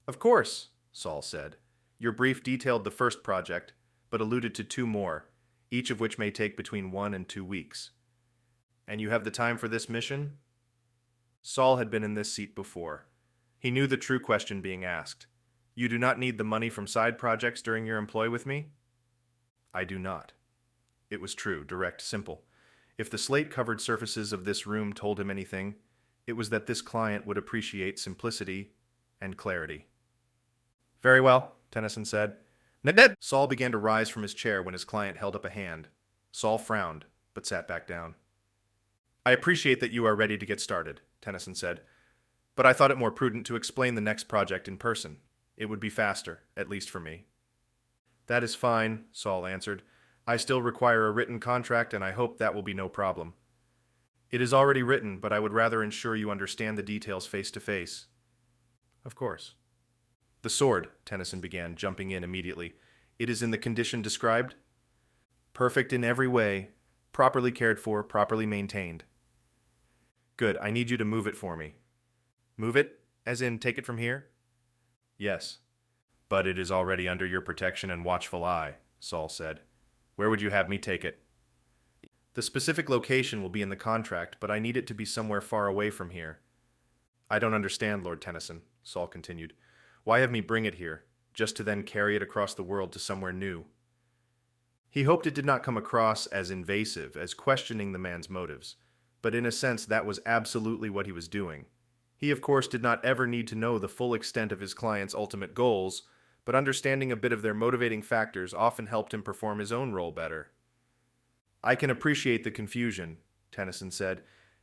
Of course, Saul said. Your brief detailed the first project, but alluded to 2 more, each of which may take between 1 and 2 weeks. And you have the time for this mission? Saul had been in this seat before. He knew the true question being asked. You do not need the money from side projects during your employ with me? I do not. It was true, direct, simple. If the slate-covered surfaces of this room told him anything, it was that this client would appreciate simplicity and clarity. Very well, Tennyson said. Ned! Saul began to rise from his chair when his client held up a hand. Saul frowned, but sat back down. I appreciate that you are ready to get started, Tennyson said, but I thought it more prudent to explain the next project in person. It would be faster, at least for me. That is fine, Saul answered. I still require a written contract, and I hope that will be no problem. It is already written, but I would rather ensure you understand the details face to face. Of course. The sword, Tennyson began, jumping in immediately. It is in the condition described? Perfect in every way, properly cared for, properly maintained. Good, I need you to move it for me. Move it? As in, take it from here? Yes. But it is already under your protection and watchful eye, Saul said. Where would you have me take it? The specific location will be in the contract, but I need it to be somewhere far away from here. I don't understand, Lord Tennyson, Saul continued. Why have me bring it here, just to then carry it across the world to somewhere new? He hoped it did not come across as invasive, as questioning the man's motives, but in a sense that was absolutely what he was doing. He, of course, did not ever need to know the full extent of his client's ultimate goals, but understanding a bit of their motivating factors often helped him perform his own role better. I can appreciate the confusion, Tennyson said,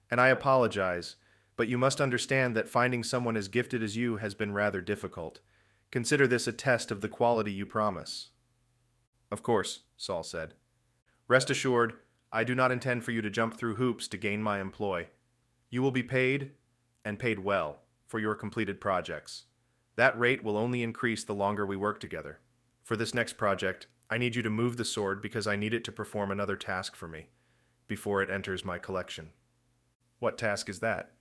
and I apologize, but you must understand that finding someone as gifted as you has been rather difficult. Consider this a test of the quality you promise. Of course, Saul said. Rest assured, I do not intend for you to jump through hoops to gain my employ. You will be paid, and paid well, for your completed projects. That rate will only increase the longer we work together. For this next project, I need you to move the sword because I need it to perform another task for me, before it enters my collection. What task is that?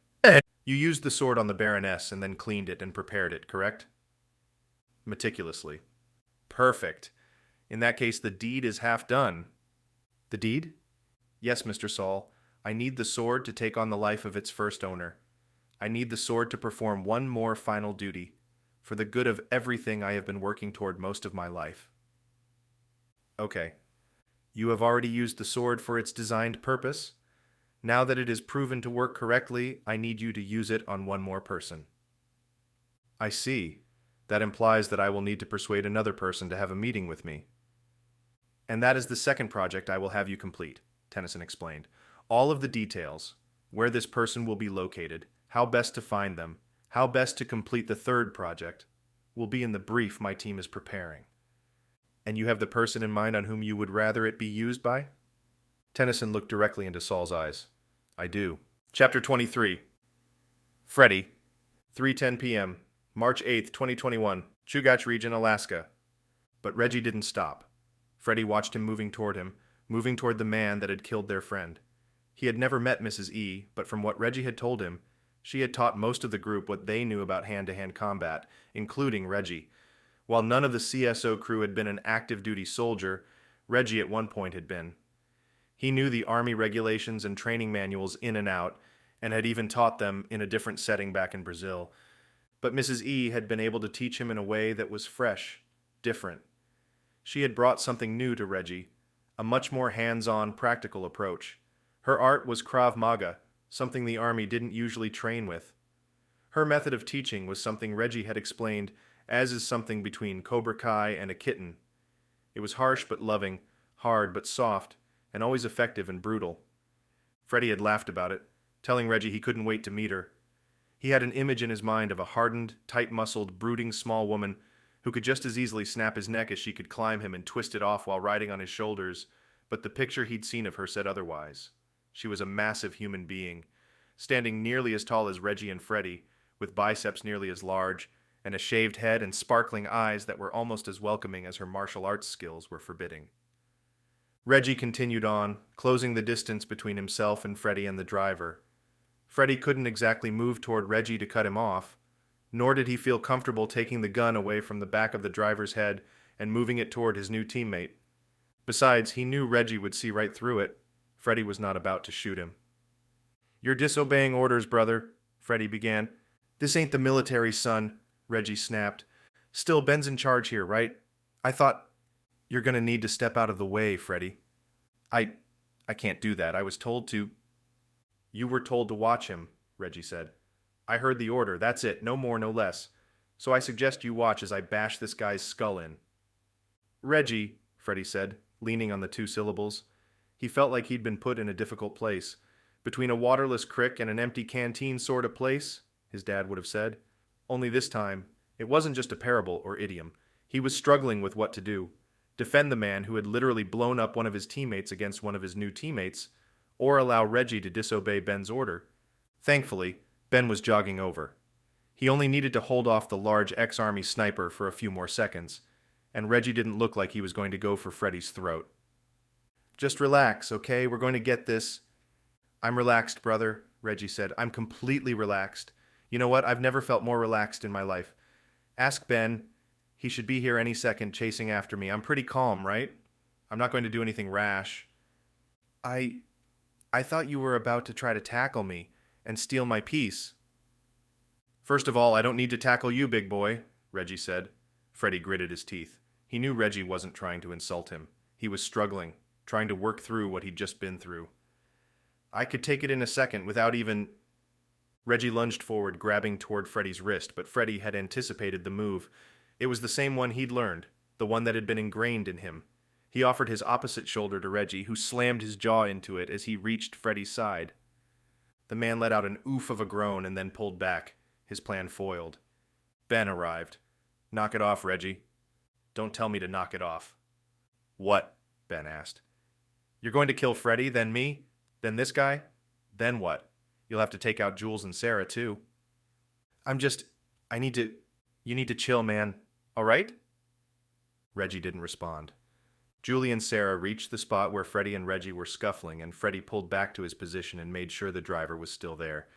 You used the sword on the Baroness and then cleaned it and prepared it, correct? Meticulously. Perfect. In that case, the deed is half done. The deed? Yes, Mr. Saul. I need the sword to take on the life of its first owner. I need the sword to perform one more final duty, for the good of everything I have been working toward most of my life. Okay. You have already used the sword for its designed purpose. Now that it is proven to work correctly, I need you to use it on one more person. I see. That implies that I will need to persuade another person to have a meeting with me. And that is the second project I will have you complete, Tennyson explained. All of the details, where this person will be located, how best to find them, how best to complete the third project, will be in the brief my team is preparing. And you have the person in mind on whom you would rather it be used by? Tennyson looked directly into Saul's eyes. I do. Chapter 23. Freddie, 3:10 p.m., March 8th, 2021, Chugach Region, Alaska. But Reggie didn't stop. Freddie watched him moving toward the man that had killed their friend. He had never met Mrs. E, but from what Reggie had told him, she had taught most of the group what they knew about hand-to-hand combat, including Reggie. While none of the CSO crew had been an active-duty soldier, Reggie at one point had been. He knew the Army regulations and training manuals in and out, and had even taught them in a different setting back in Brazil. But Mrs. E had been able to teach him in a way that was fresh, different. She had brought something new to Reggie, a much more hands-on, practical approach. Her art was Krav Maga, something the Army didn't usually train with. Her method of teaching was something Reggie had explained as is something between Cobra Kai and a kitten. It was harsh but loving, hard but soft, and always effective and brutal. Freddie had laughed about it, telling Reggie he couldn't wait to meet her. He had an image in his mind of a hardened, tight-muscled, brooding small woman who could just as easily snap his neck as she could climb him and twist it off while riding on his shoulders, but the picture he'd seen of her said otherwise. She was a massive human being, standing nearly as tall as Reggie and Freddie, with biceps nearly as large, and a shaved head and sparkling eyes that were almost as welcoming as her martial arts skills were forbidding. Reggie continued on, closing the distance between himself and Freddie and the driver. Freddie couldn't exactly move toward Reggie to cut him off, nor did he feel comfortable taking the gun away from the back of the driver's head and moving it toward his new teammate. Besides, he knew Reggie would see right through it. Freddie was not about to shoot him. "You're disobeying orders, brother," Freddie began. "This ain't the military, son," Reggie snapped. "Still, Ben's in charge here, right? I thought—" "You're gonna need to step out of the way, Freddie." I can't do that. I was told to." "You were told to watch him," Reggie said. "I heard the order. That's it. No more, no less. So I suggest you watch as I bash this guy's skull in." "Reggie," Freddie said, leaning on the two syllables. He felt like he'd been put in a difficult place. Between a waterless crick and an empty canteen sort of place, his dad would have said. Only this time, it wasn't just a parable or idiom. He was struggling with what to do. Defend the man who had literally blown up one of his teammates against one of his new teammates, or allow Reggie to disobey Ben's order. Thankfully, Ben was jogging over. He only needed to hold off the large ex-Army sniper for a few more seconds, and Reggie didn't look like he was going to go for Freddie's throat. "Just relax, okay? We're going to get this." "I'm relaxed, brother," Reggie said. "I'm completely relaxed. You know what? I've never felt more relaxed in my life. Ask Ben. He should be here any second chasing after me. I'm pretty calm, right? I'm not going to do anything rash." I thought you were about to try to tackle me and steal my piece." "First of all, I don't need to tackle you, big boy," Reggie said. Freddie gritted his teeth. He knew Reggie wasn't trying to insult him. He was struggling, trying to work through what he'd just been through. "I could take it in a second without even—" Reggie lunged forward, grabbing toward Freddie's wrist, but Freddie had anticipated the move. It was the same one he'd learned, the one that had been ingrained in him. He offered his opposite shoulder to Reggie, who slammed his jaw into it as he reached Freddie's side. The man let out an oof of a groan and then pulled back, his plan foiled. Ben arrived. "Knock it off, Reggie." "Don't tell me to knock it off." "What?" Ben asked. "You're going to kill Freddie, then me, then this guy? Then what? You'll have to take out Jules and Sarah, too." You need to chill, man. All right?" Reggie didn't respond. Julie and Sarah reached the spot where Freddie and Reggie were scuffling, and Freddie pulled back to his position and made sure the driver was still there.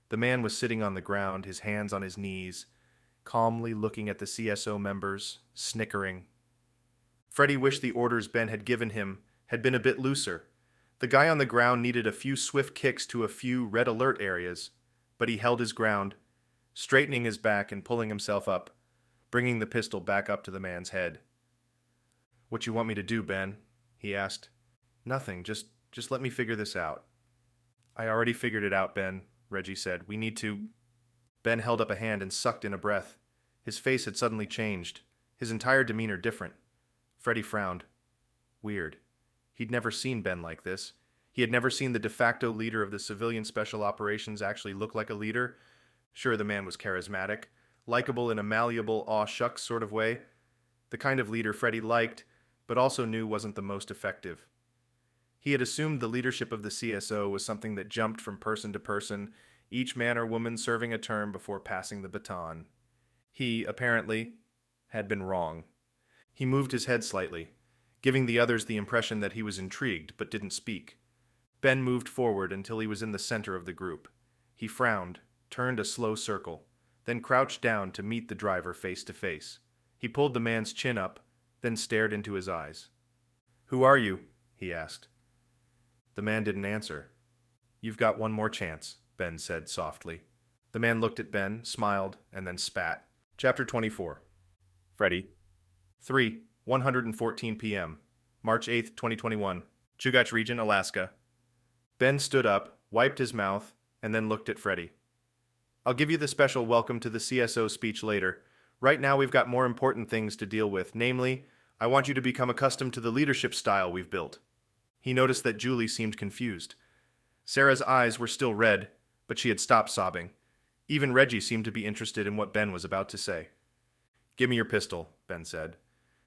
The man was sitting on the ground, his hands on his knees, calmly looking at the CSO members, snickering. Freddie wished the orders Ben had given him had been a bit looser. The guy on the ground needed a few swift kicks to a few red alert areas, but he held his ground, straightening his back and pulling himself up, bringing the pistol back up to the man's head. "What you want me to do, Ben?" he asked. "Nothing, just let me figure this out." "I already figured it out, Ben," Reggie said. "We need to—" Ben held up a hand and sucked in a breath. His face had suddenly changed, his entire demeanor different. Freddie frowned. Weird. He'd never seen Ben like this. He had never seen the de facto leader of the civilian special operations actually look like a leader. Sure, the man was charismatic, likable in a malleable aw-shucks sort of way. The kind of leader Freddie liked, but also knew wasn't the most effective. He had assumed the leadership of the CSO was something that jumped from person to person, each man or woman serving a term before passing the baton. He, apparently, had been wrong. He moved his head slightly, giving the others the impression that he was intrigued but didn't speak. Ben moved forward until he was in the center of the group. He frowned, turned a slow circle, then crouched down to meet the driver face to face. He pulled the man's chin up, then stared into his eyes. "Who are you?" he asked. The man didn't answer. You've got one more chance, Ben said softly. The man looked at Ben, smiled, and then spat. Chapter 24. Freddy. 1:14 p.m. March 8th, 2021. Chugach Region, Alaska. Ben stood up, wiped his mouth, and then looked at Freddy. I'll give you the special welcome to the CSO speech later. Right now we've got more important things to deal with, namely, I want you to become accustomed to the leadership style we've built. He noticed that Julie seemed confused. Sarah's eyes were still red, but she had stopped sobbing. Even Reggie seemed to be interested in what Ben was about to say. Give me your pistol, Ben said.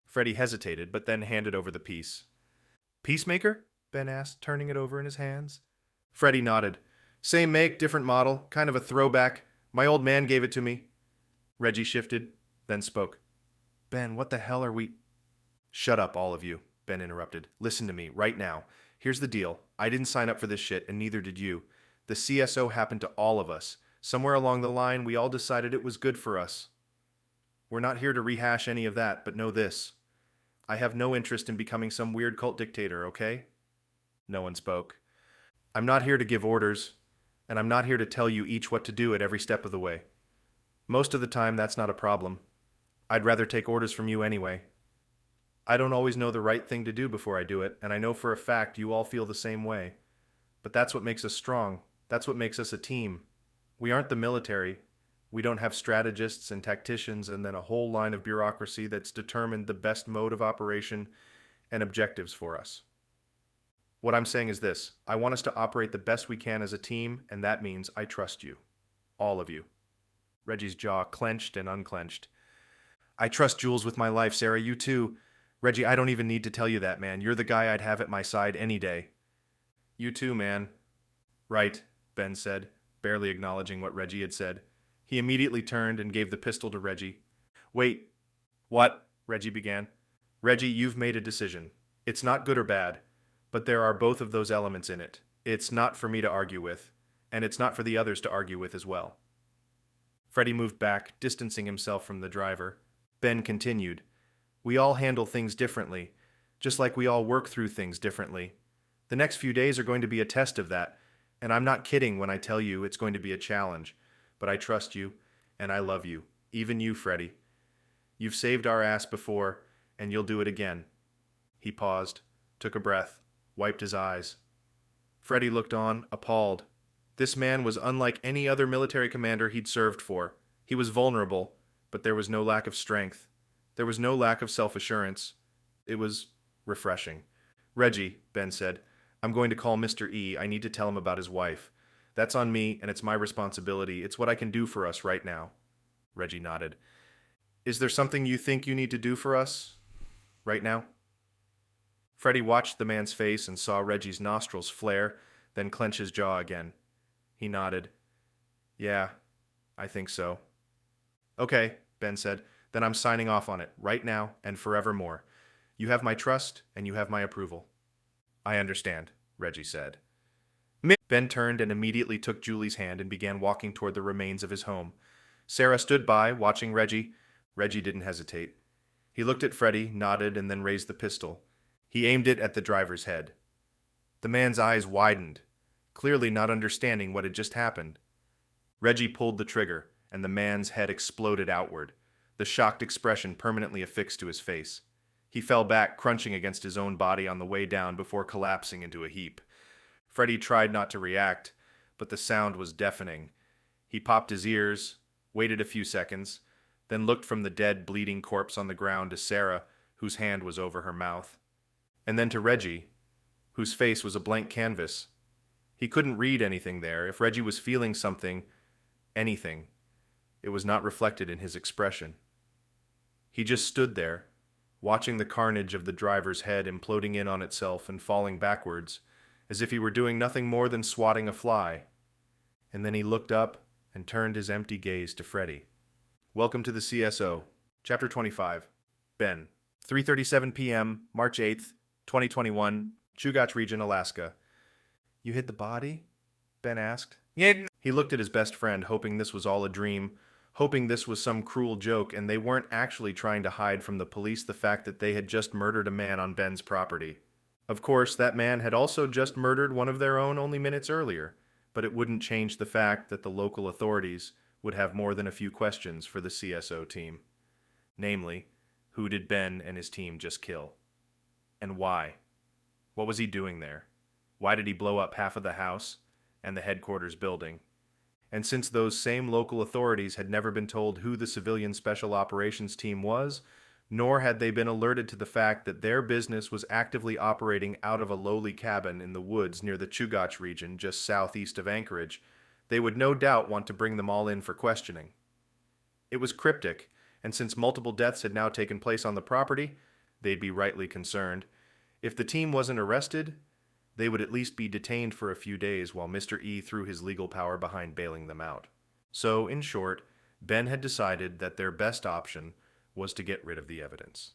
Freddy hesitated, but then handed over the piece. Peacemaker? Ben asked, turning it over in his hands. Freddy nodded. Same make, different model, kind of a throwback. My old man gave it to me. Reggie shifted, then spoke. Ben, what the hell are we... Shut up, all of you, Ben interrupted. Listen to me, right now. Here's the deal. I didn't sign up for this shit, and neither did you. The CSO happened to all of us. Somewhere along the line, we all decided it was good for us. We're not here to rehash any of that, but know this. I have no interest in becoming some weird cult dictator, okay? No one spoke. I'm not here to give orders, and I'm not here to tell you each what to do at every step of the way. Most of the time, that's not a problem. I'd rather take orders from you anyway. I don't always know the right thing to do before I do it, and I know for a fact you all feel the same way. But that's what makes us strong. That's what makes us a team. We aren't the military. We don't have strategists and tacticians and then a whole line of bureaucracy that's determined the best mode of operation and objectives for us. What I'm saying is this. I want us to operate the best we can as a team, and that means I trust you. All of you. Reggie's jaw clenched and unclenched. I trust Jules with my life, Sarah. You too. Reggie, I don't even need to tell you that, man. You're the guy I'd have at my side any day. You too, man. Right, Ben said, barely acknowledging what Reggie had said. He immediately turned and gave the pistol to Reggie. Wait. What? Reggie began. Reggie, you've made a decision. It's not good or bad, but there are both of those elements in it. It's not for me to argue with, and it's not for the others to argue with as well. Freddy moved back, distancing himself from the driver. Ben continued. We all handle things differently, just like we all work through things differently. The next few days are going to be a test of that, and I'm not kidding when I tell you it's going to be a challenge. But I trust you, and I love you. Even you, Freddy. You've saved our ass before, and you'll do it again. He paused, took a breath, wiped his eyes. Freddy looked on, appalled. This man was unlike any other military commander he'd served for. He was vulnerable, but there was no lack of strength. There was no lack of self-assurance. It was refreshing. Reggie, Ben said, I'm going to call Mr. E. I need to tell him about his wife. That's on me, and it's my responsibility. It's what I can do for us right now. Reggie nodded. Is there something you think you need to do for us right now? Freddy watched the man's face and saw Reggie's nostrils flare, then clench his jaw again. He nodded. Yeah, I think so. Okay, Ben said. Then I'm signing off on it, right now and forevermore. You have my trust, and you have my approval. I understand, Reggie said. Ben turned and immediately took Julie's hand and began walking toward the remains of his home. Sarah stood by, watching Reggie. Reggie didn't hesitate. He looked at Freddy, nodded, and then raised the pistol. He aimed it at the driver's head. The man's eyes widened, clearly not understanding what had just happened. Reggie pulled the trigger, and the man's head exploded outward, the shocked expression permanently affixed to his face. He fell back, crunching against his own body on the way down before collapsing into a heap. Freddy tried not to react, but the sound was deafening. He popped his ears, waited a few seconds, then looked from the dead, bleeding corpse on the ground to Sarah, whose hand was over her mouth, and then to Reggie, whose face was a blank canvas. He couldn't read anything there. If Reggie was feeling something, anything, it was not reflected in his expression. He just stood there, watching the carnage of the driver's head imploding in on itself and falling backwards, as if he were doing nothing more than swatting a fly. And then he looked up and turned his empty gaze to Freddy. Welcome to the CSO. Chapter 25. Ben. 3:37 p.m., March 8th, 2021, Chugach Region, Alaska. You hit the body? Ben asked. Yeah. He looked at his best friend, hoping this was all a dream, hoping this was some cruel joke and they weren't actually trying to hide from the police the fact that they had just murdered a man on Ben's property. Of course, that man had also just murdered one of their own only minutes earlier, but it wouldn't change the fact that the local authorities would have more than a few questions for the CSO team. Namely, who did Ben and his team just kill? And why? What was he doing there? Why did he blow up half of the house and the headquarters building? And since those same local authorities had never been told who the civilian special operations team was, nor had they been alerted to the fact that their business was actively operating out of a lowly cabin in the woods near the Chugach region just southeast of Anchorage, they would no doubt want to bring them all in for questioning. It was cryptic, and since multiple deaths had now taken place on the property, they'd be rightly concerned. If the team wasn't arrested, they would at least be detained for a few days while Mr. E threw his legal power behind bailing them out. So, in short, Ben had decided that their best option was to get rid of the evidence.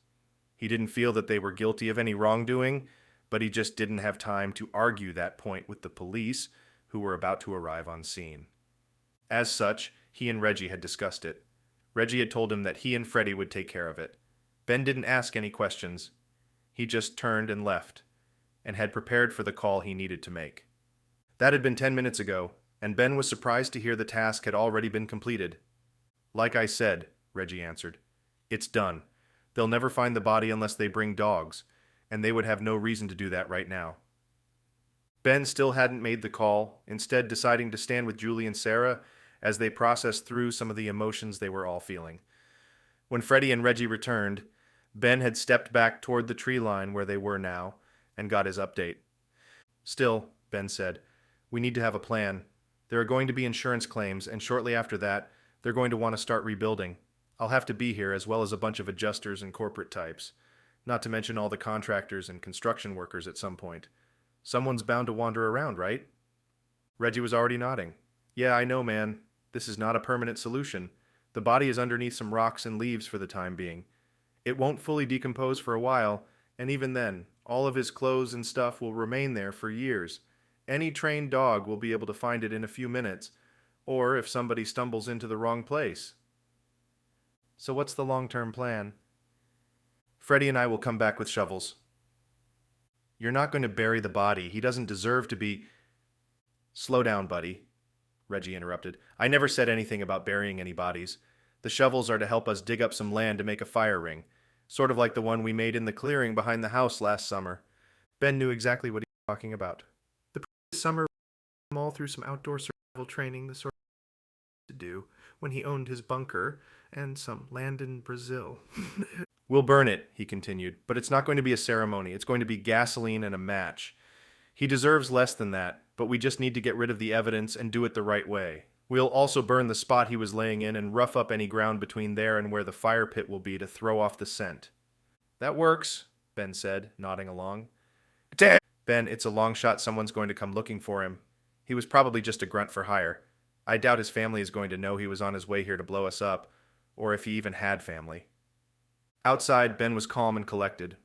He didn't feel that they were guilty of any wrongdoing, but he just didn't have time to argue that point with the police, who were about to arrive on scene. As such, he and Reggie had discussed it. Reggie had told him that he and Freddie would take care of it. Ben didn't ask any questions. He just turned and left, and had prepared for the call he needed to make. That had been 10 minutes ago, and Ben was surprised to hear the task had already been completed. "Like I said," Reggie answered, "it's done. They'll never find the body unless they bring dogs, and they would have no reason to do that right now." Ben still hadn't made the call, instead deciding to stand with Julie and Sarah as they processed through some of the emotions they were all feeling. When Freddie and Reggie returned, Ben had stepped back toward the tree line where they were now and got his update. "Still," Ben said, "we need to have a plan. There are going to be insurance claims, and shortly after that, they're going to want to start rebuilding. I'll have to be here, as well as a bunch of adjusters and corporate types, not to mention all the contractors and construction workers at some point. Someone's bound to wander around, right?" Reggie was already nodding. "Yeah, I know, man. This is not a permanent solution. The body is underneath some rocks and leaves for the time being. It won't fully decompose for a while, and even then, all of his clothes and stuff will remain there for years. Any trained dog will be able to find it in a few minutes, or if somebody stumbles into the wrong place." "So what's the long-term plan?" "Freddie and I will come back with shovels." "You're not going to bury the body. He doesn't deserve to be—" "Slow down, buddy," Reggie interrupted. "I never said anything about burying any bodies. The shovels are to help us dig up some land to make a fire ring, sort of like the one we made in the clearing behind the house last summer." Ben knew exactly what he was talking about. The previous summer, we all through some outdoor survival training, the sort of to do when he owned his bunker and some land in Brazil. "We'll burn it," he continued, "but it's not going to be a ceremony. It's going to be gasoline and a match. He deserves less than that, but we just need to get rid of the evidence and do it the right way. We'll also burn the spot he was laying in and rough up any ground between there and where the fire pit will be to throw off the scent." "That works," Ben said, nodding along. "Ben, it's a long shot someone's going to come looking for him. He was probably just a grunt for hire. I doubt his family is going to know he was on his way here to blow us up, or if he even had family." Outside, Ben was calm and collected.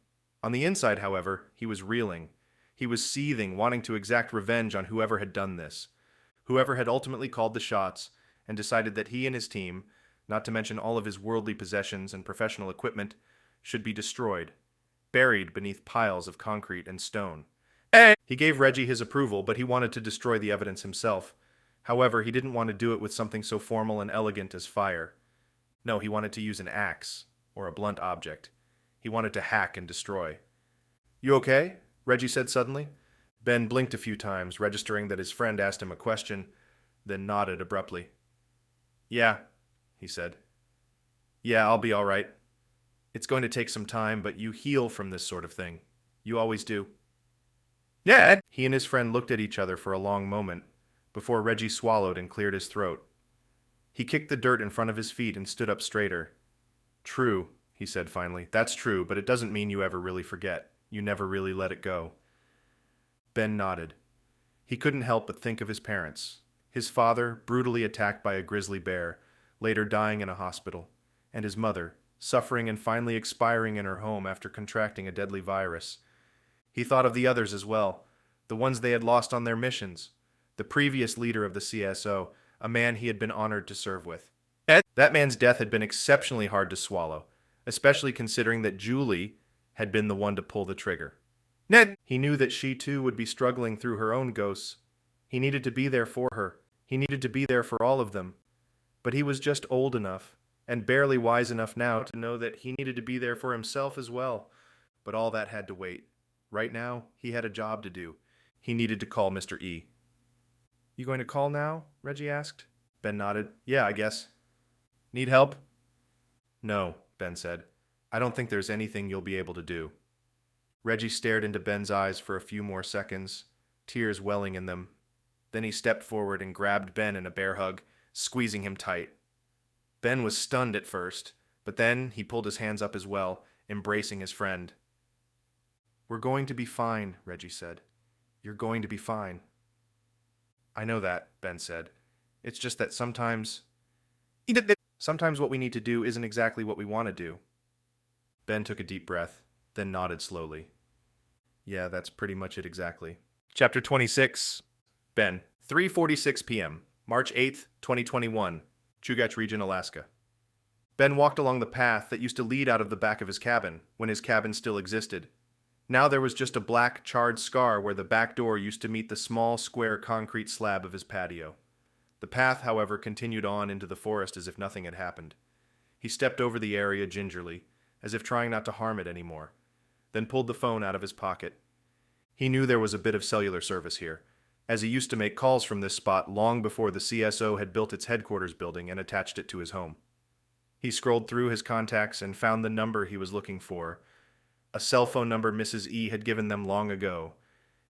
On the inside, however, he was reeling. He was seething, wanting to exact revenge on whoever had done this. Whoever had ultimately called the shots and decided that he and his team, not to mention all of his worldly possessions and professional equipment, should be destroyed, buried beneath piles of concrete and stone. He gave Reggie his approval, but he wanted to destroy the evidence himself. However, he didn't want to do it with something so formal and elegant as fire. No, he wanted to use an axe, or a blunt object. He wanted to hack and destroy. "You okay?" Reggie said suddenly. Ben blinked a few times, registering that his friend asked him a question, then nodded abruptly. "Yeah," he said. "Yeah, I'll be all right. It's going to take some time, but you heal from this sort of thing. You always do." "Yeah." He and his friend looked at each other for a long moment, before Reggie swallowed and cleared his throat. He kicked the dirt in front of his feet and stood up straighter. "True," he said finally. "That's true, but it doesn't mean you ever really forget. You never really let it go." Ben nodded. He couldn't help but think of his parents. His father, brutally attacked by a grizzly bear, later dying in a hospital, and his mother, suffering and finally expiring in her home after contracting a deadly virus. He thought of the others as well, the ones they had lost on their missions, the previous leader of the CSO, a man he had been honored to serve with. That man's death had been exceptionally hard to swallow, especially considering that Julie had been the one to pull the trigger. Ned! He knew that she too would be struggling through her own ghosts. He needed to be there for her. He needed to be there for all of them. But he was just old enough, and barely wise enough now to know that he needed to be there for himself as well. But all that had to wait. Right now, he had a job to do. He needed to call Mr. E. You going to call now? Reggie asked. Ben nodded. Yeah, I guess. Need help? No, Ben said. I don't think there's anything you'll be able to do. Reggie stared into Ben's eyes for a few more seconds, tears welling in them. Then he stepped forward and grabbed Ben in a bear hug, squeezing him tight. Ben was stunned at first, but then he pulled his hands up as well, embracing his friend. We're going to be fine, Reggie said. You're going to be fine. I know that, Ben said. It's just that sometimes what we need to do isn't exactly what we want to do. Ben took a deep breath, then nodded slowly. Yeah, that's pretty much it exactly. Chapter 26. Ben. 3:46 p.m., March 8th, 2021, Chugach Region, Alaska. Ben walked along the path that used to lead out of the back of his cabin, when his cabin still existed. Now there was just a black, charred scar where the back door used to meet the small, square concrete slab of his patio. The path, however, continued on into the forest as if nothing had happened. He stepped over the area gingerly, as if trying not to harm it anymore, then pulled the phone out of his pocket. He knew there was a bit of cellular service here, as he used to make calls from this spot long before the CSO had built its headquarters building and attached it to his home. He scrolled through his contacts and found the number he was looking for, a cell phone number Mrs. E had given them long ago.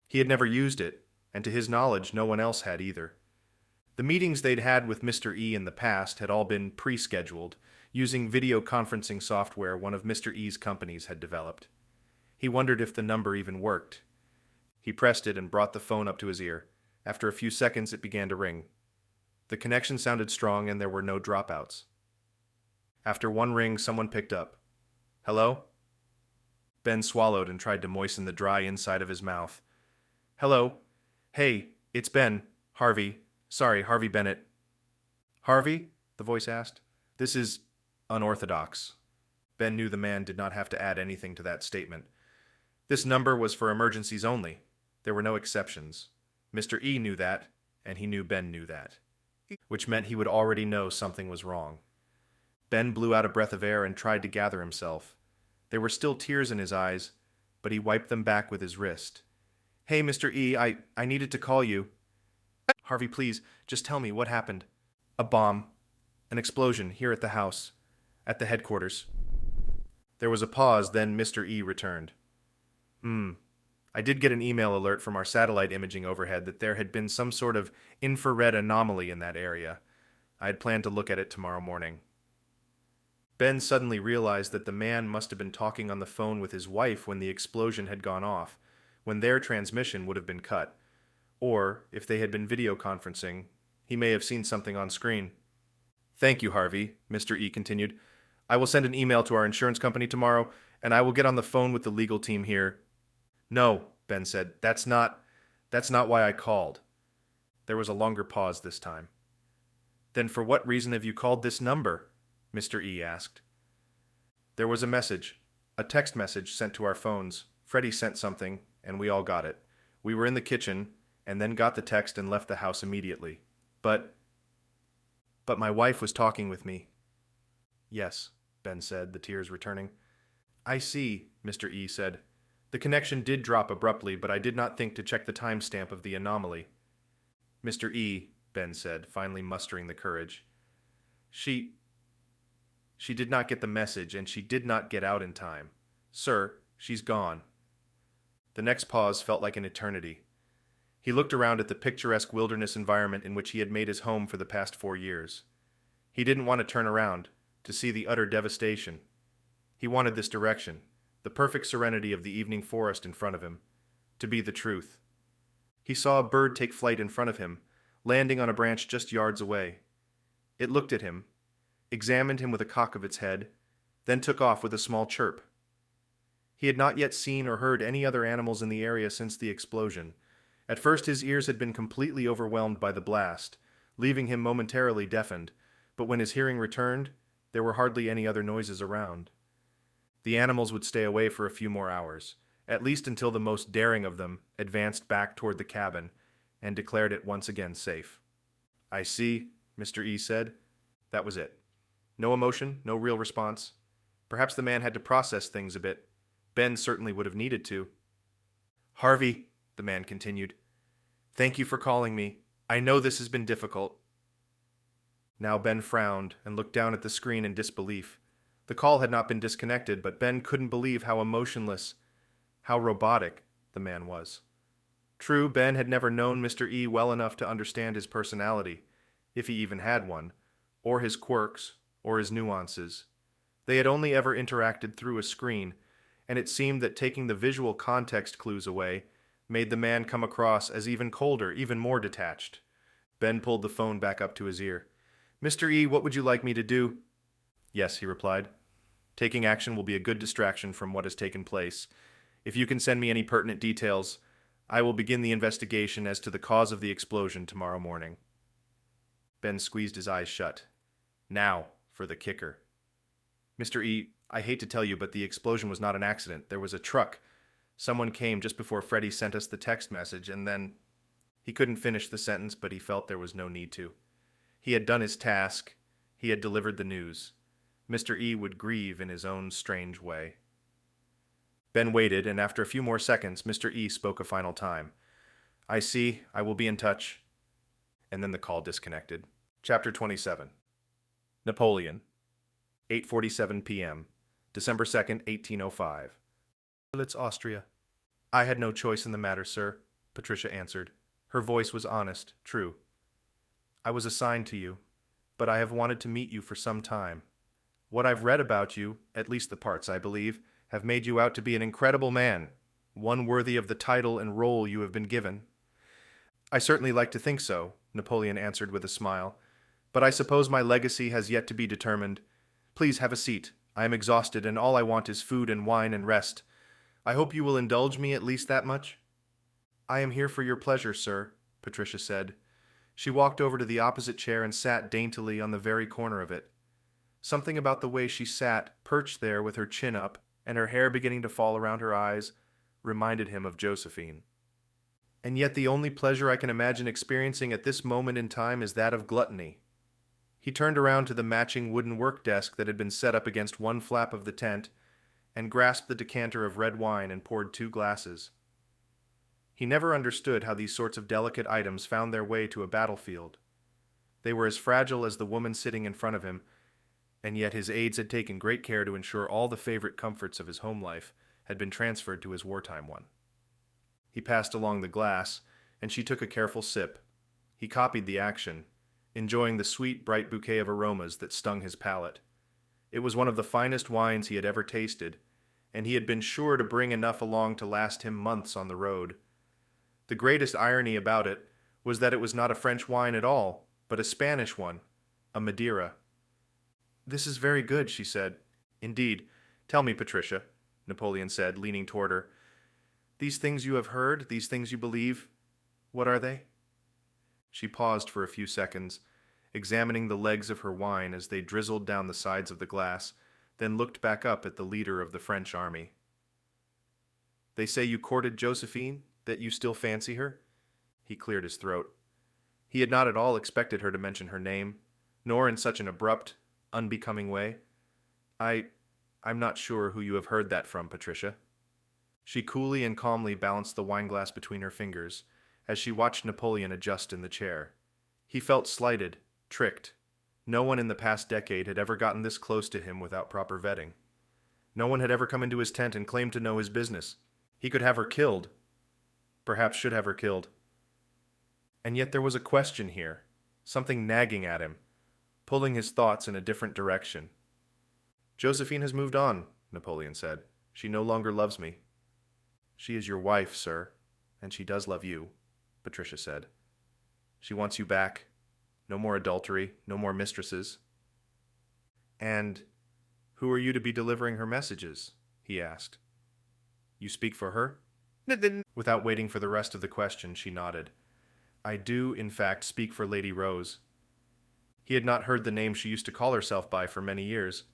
He had never used it, and to his knowledge, no one else had either. The meetings they'd had with Mr. E in the past had all been pre-scheduled, using video conferencing software one of Mr. E's companies had developed. He wondered if the number even worked. He pressed it and brought the phone up to his ear. After a few seconds, it began to ring. The connection sounded strong and there were no dropouts. After one ring, someone picked up. Hello? Ben swallowed and tried to moisten the dry inside of his mouth. Hello? Hey, it's Ben. Harvey. Sorry, Harvey Bennett. Harvey? The voice asked. This is unorthodox. Ben knew the man did not have to add anything to that statement. This number was for emergencies only. There were no exceptions. Mr. E knew that, and he knew Ben knew that, which meant he would already know something was wrong. Ben blew out a breath of air and tried to gather himself. There were still tears in his eyes, but he wiped them back with his wrist. Hey, Mr. E, I needed to call you. Harvey, please, just tell me what happened. A bomb. An explosion here at the house. At the headquarters. There was a pause, then Mr. E returned. I did get an email alert from our satellite imaging overhead that there had been some sort of infrared anomaly in that area. I had planned to look at it tomorrow morning. Ben suddenly realized that the man must have been talking on the phone with his wife when the explosion had gone off, when their transmission would have been cut. Or, if they had been video conferencing, he may have seen something on screen. Thank you, Harvey, Mr. E continued. I will send an email to our insurance company tomorrow, and I will get on the phone with the legal team here. No, Ben said. That's not why I called. There was a longer pause this time. Then for what reason have you called this number? Mr. E asked. There was a message, a text message sent to our phones. Freddie sent something, and we all got it. We were in the kitchen, and then got the text and left the house immediately. But my wife was talking with me. Yes, Ben said, the tears returning. I see, Mr. E said. The connection did drop abruptly, but I did not think to check the timestamp of the anomaly. Mr. E, Ben said, finally mustering the courage. She did not get the message, and she did not get out in time. Sir, she's gone. The next pause felt like an eternity. He looked around at the picturesque wilderness environment in which he had made his home for the past 4 years. He didn't want to turn around, to see the utter devastation. He wanted this direction, the perfect serenity of the evening forest in front of him, to be the truth. He saw a bird take flight in front of him, landing on a branch just yards away. It looked at him, examined him with a cock of its head, then took off with a small chirp. He had not yet seen or heard any other animals in the area since the explosion. At first his ears had been completely overwhelmed by the blast, leaving him momentarily deafened, but when his hearing returned, there were hardly any other noises around. The animals would stay away for a few more hours, at least until the most daring of them advanced back toward the cabin and declared it once again safe. "I see," Mr. E said. That was it. No emotion, no real response. Perhaps the man had to process things a bit. Ben certainly would have needed to. "Harvey," the man continued, "thank you for calling me. I know this has been difficult." Now Ben frowned and looked down at the screen in disbelief. The call had not been disconnected, but Ben couldn't believe how emotionless, how robotic the man was. True, Ben had never known Mr. E well enough to understand his personality, if he even had one, or his quirks, or his nuances. They had only ever interacted through a screen, and it seemed that taking the visual context clues away made the man come across as even colder, even more detached. Ben pulled the phone back up to his ear. "Mr. E, what would you like me to do?" "Yes," he replied. "Taking action will be a good distraction from what has taken place. If you can send me any pertinent details, I will begin the investigation as to the cause of the explosion tomorrow morning." Ben squeezed his eyes shut. Now for the kicker. "Mr. E, I hate to tell you, but the explosion was not an accident. There was a truck. Someone came just before Freddie sent us the text message, and then—" He couldn't finish the sentence, but he felt there was no need to. He had done his task. He had delivered the news. Mr. E would grieve in his own strange way. Ben waited, and after a few more seconds, Mr. E spoke a final time. "I see. I will be in touch." And then the call disconnected. Chapter 27. Napoleon. 8:47 p.m. December 2nd, 1805. Rollins, Austria. "I had no choice in the matter, sir," Patricia answered. Her voice was honest, true. "I was assigned to you, but I have wanted to meet you for some time. What I've read about you, at least the parts I believe, have made you out to be an incredible man, one worthy of the title and role you have been given." "I certainly like to think so," Napoleon answered with a smile, "but I suppose my legacy has yet to be determined. Please have a seat. I am exhausted, and all I want is food and wine and rest. I hope you will indulge me at least that much." "I am here for your pleasure, sir," Patricia said. She walked over to the opposite chair and sat daintily on the very corner of it. Something about the way she sat, perched there with her chin up, and her hair beginning to fall around her eyes, reminded him of Josephine. "And yet the only pleasure I can imagine experiencing at this moment in time is that of gluttony." He turned around to the matching wooden work desk that had been set up against one flap of the tent, and grasped the decanter of red wine and poured 2 glasses. He never understood how these sorts of delicate items found their way to a battlefield. They were as fragile as the woman sitting in front of him, and yet his aides had taken great care to ensure all the favorite comforts of his home life had been transferred to his wartime one. He passed along the glass, and she took a careful sip. He copied the action, enjoying the sweet, bright bouquet of aromas that stung his palate. It was one of the finest wines he had ever tasted, and he had been sure to bring enough along to last him months on the road. The greatest irony about it was that it was not a French wine at all, but a Spanish one, a Madeira. "This is very good," she said. "Indeed. Tell me, Patricia," Napoleon said, leaning toward her. "These things you have heard, these things you believe, what are they?" She paused for a few seconds, examining the legs of her wine as they drizzled down the sides of the glass, then looked back up at the leader of the French army. "They say you courted Josephine, that you still fancy her?" He cleared his throat. He had not at all expected her to mention her name, nor in such an abrupt, unbecoming way. I'm not sure who you have heard that from, Patricia." She coolly and calmly balanced the wineglass between her fingers as she watched Napoleon adjust in the chair. He felt slighted, tricked. No one in the past decade had ever gotten this close to him without proper vetting. No one had ever come into his tent and claimed to know his business. He could have her killed. Perhaps should have her killed. And yet there was a question here, something nagging at him, pulling his thoughts in a different direction. "Josephine has moved on," Napoleon said. "She no longer loves me." "She is your wife, sir, and she does love you," Patricia said. "She wants you back. No more adultery, no more mistresses." "And who are you to be delivering her messages?" he asked. "You speak for her?" Without waiting for the rest of the question, she nodded. "I do, in fact, speak for Lady Rose." He had not heard the name she used to call herself by for many years.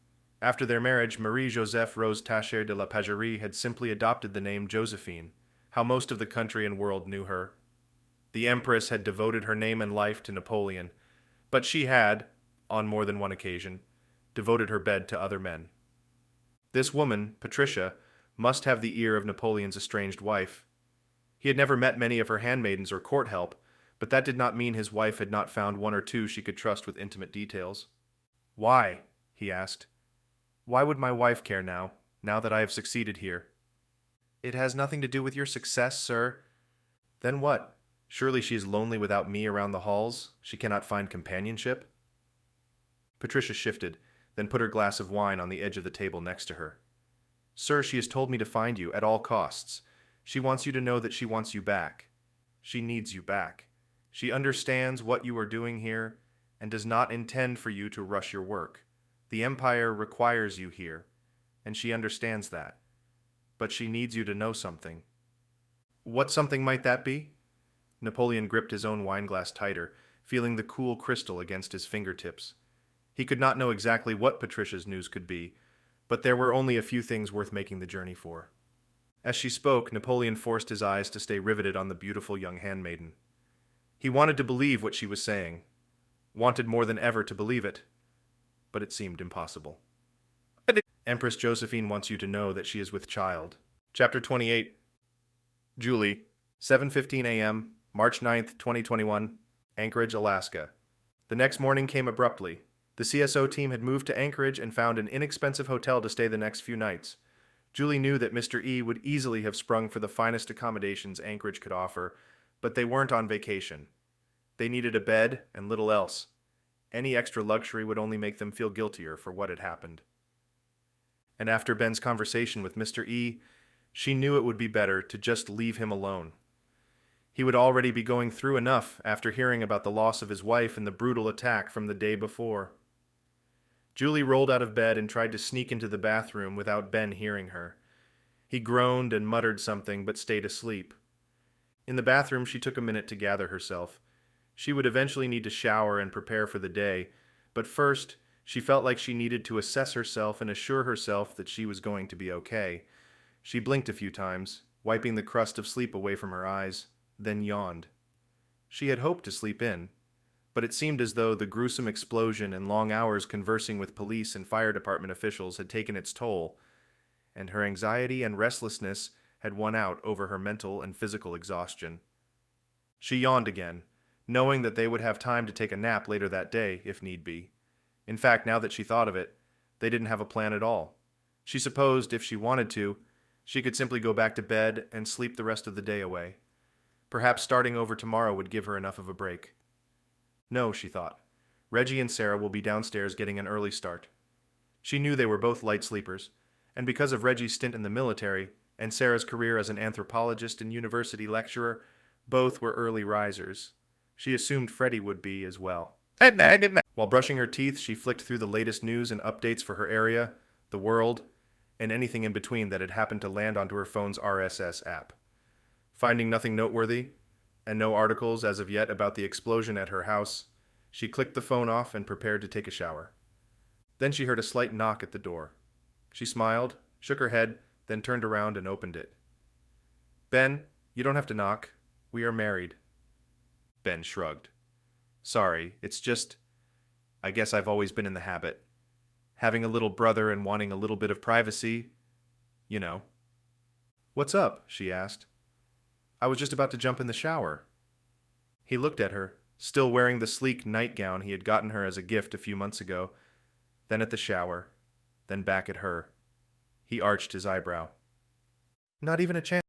After their marriage, Marie-Joseph Rose Thacker de la Pagerie had simply adopted the name Josephine, how most of the country and world knew her. The Empress had devoted her name and life to Napoleon, but she had, on more than one occasion, devoted her bed to other men. This woman, Patricia, must have the ear of Napoleon's estranged wife. He had never met many of her handmaidens or court help, but that did not mean his wife had not found one or two she could trust with intimate details. "Why?" he asked. "Why would my wife care now that I have succeeded here?" "It has nothing to do with your success, sir." "Then what? Surely she is lonely without me around the halls? She cannot find companionship?" Patricia shifted, then put her glass of wine on the edge of the table next to her. "Sir, she has told me to find you at all costs. She wants you to know that she wants you back. She needs you back. She understands what you are doing here and does not intend for you to rush your work. The Empire requires you here, and she understands that. But she needs you to know something." "What something might that be?" Napoleon gripped his own wineglass tighter, feeling the cool crystal against his fingertips. He could not know exactly what Patricia's news could be, but there were only a few things worth making the journey for. As she spoke, Napoleon forced his eyes to stay riveted on the beautiful young handmaiden. He wanted to believe what she was saying, wanted more than ever to believe it, but it seemed impossible. "Empress Josephine wants you to know that she is with child." Chapter 28. Julie, 7:15 a.m., March 9th, 2021, Anchorage, Alaska. The next morning came abruptly. The CSO team had moved to Anchorage and found an inexpensive hotel to stay the next few nights. Julie knew that Mr. E would easily have sprung for the finest accommodations Anchorage could offer, but they weren't on vacation. They needed a bed and little else. Any extra luxury would only make them feel guiltier for what had happened. And after Ben's conversation with Mr. E, she knew it would be better to just leave him alone. He would already be going through enough after hearing about the loss of his wife and the brutal attack from the day before. Julie rolled out of bed and tried to sneak into the bathroom without Ben hearing her. He groaned and muttered something but stayed asleep. In the bathroom, she took a minute to gather herself. She would eventually need to shower and prepare for the day, but first, she felt like she needed to assess herself and assure herself that she was going to be okay. She blinked a few times, wiping the crust of sleep away from her eyes, then yawned. She had hoped to sleep in, but it seemed as though the gruesome explosion and long hours conversing with police and fire department officials had taken its toll, and her anxiety and restlessness had won out over her mental and physical exhaustion. She yawned again, knowing that they would have time to take a nap later that day, if need be. In fact, now that she thought of it, they didn't have a plan at all. She supposed, if she wanted to, she could simply go back to bed and sleep the rest of the day away. Perhaps starting over tomorrow would give her enough of a break. No, she thought. Reggie and Sarah will be downstairs getting an early start. She knew they were both light sleepers, and because of Reggie's stint in the military and Sarah's career as an anthropologist and university lecturer, both were early risers. She assumed Freddie would be as well. While brushing her teeth, she flicked through the latest news and updates for her area, the world, and anything in between that had happened to land onto her phone's RSS app. Finding nothing noteworthy, and no articles as of yet about the explosion at her house, she clicked the phone off and prepared to take a shower. Then she heard a slight knock at the door. She smiled, shook her head, then turned around and opened it. "Ben, you don't have to knock. We are married." Ben shrugged. "Sorry, it's just, I guess I've always been in the habit. Having a little brother and wanting a little bit of privacy, you know." "What's up?" she asked. "I was just about to jump in the shower." He looked at her, still wearing the sleek nightgown he had gotten her as a gift a few months ago, then at the shower, then back at her. He arched his eyebrow. "Not even a chance.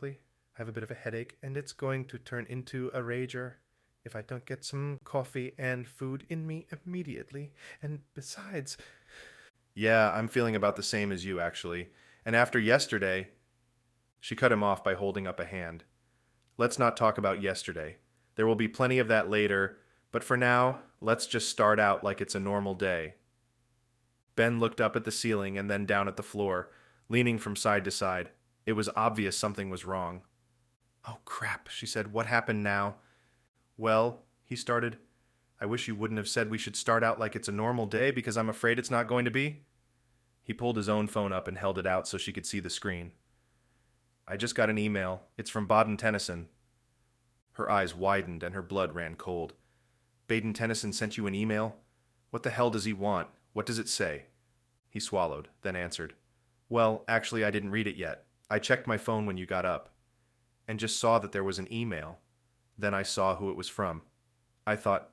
I have a bit of a headache, and it's going to turn into a rager if I don't get some coffee and food in me immediately. And besides..." "Yeah, I'm feeling about the same as you, actually. And after yesterday..." She cut him off by holding up a hand. "Let's not talk about yesterday. There will be plenty of that later, but for now, let's just start out like it's a normal day." Ben looked up at the ceiling and then down at the floor, leaning from side to side. It was obvious something was wrong. "Oh, crap," she said. "What happened now?" "Well," he started. I wish you wouldn't have said we should start out like it's a normal day because I'm afraid it's not going to be. He pulled his own phone up and held it out so she could see the screen. I just got an email. It's from Baden-Tennyson. Her eyes widened and her blood ran cold. Baden-Tennyson sent you an email? What the hell does he want? What does it say? He swallowed, then answered. Well, actually, I didn't read it yet. I checked my phone when you got up, and just saw that there was an email. Then I saw who it was from. I thought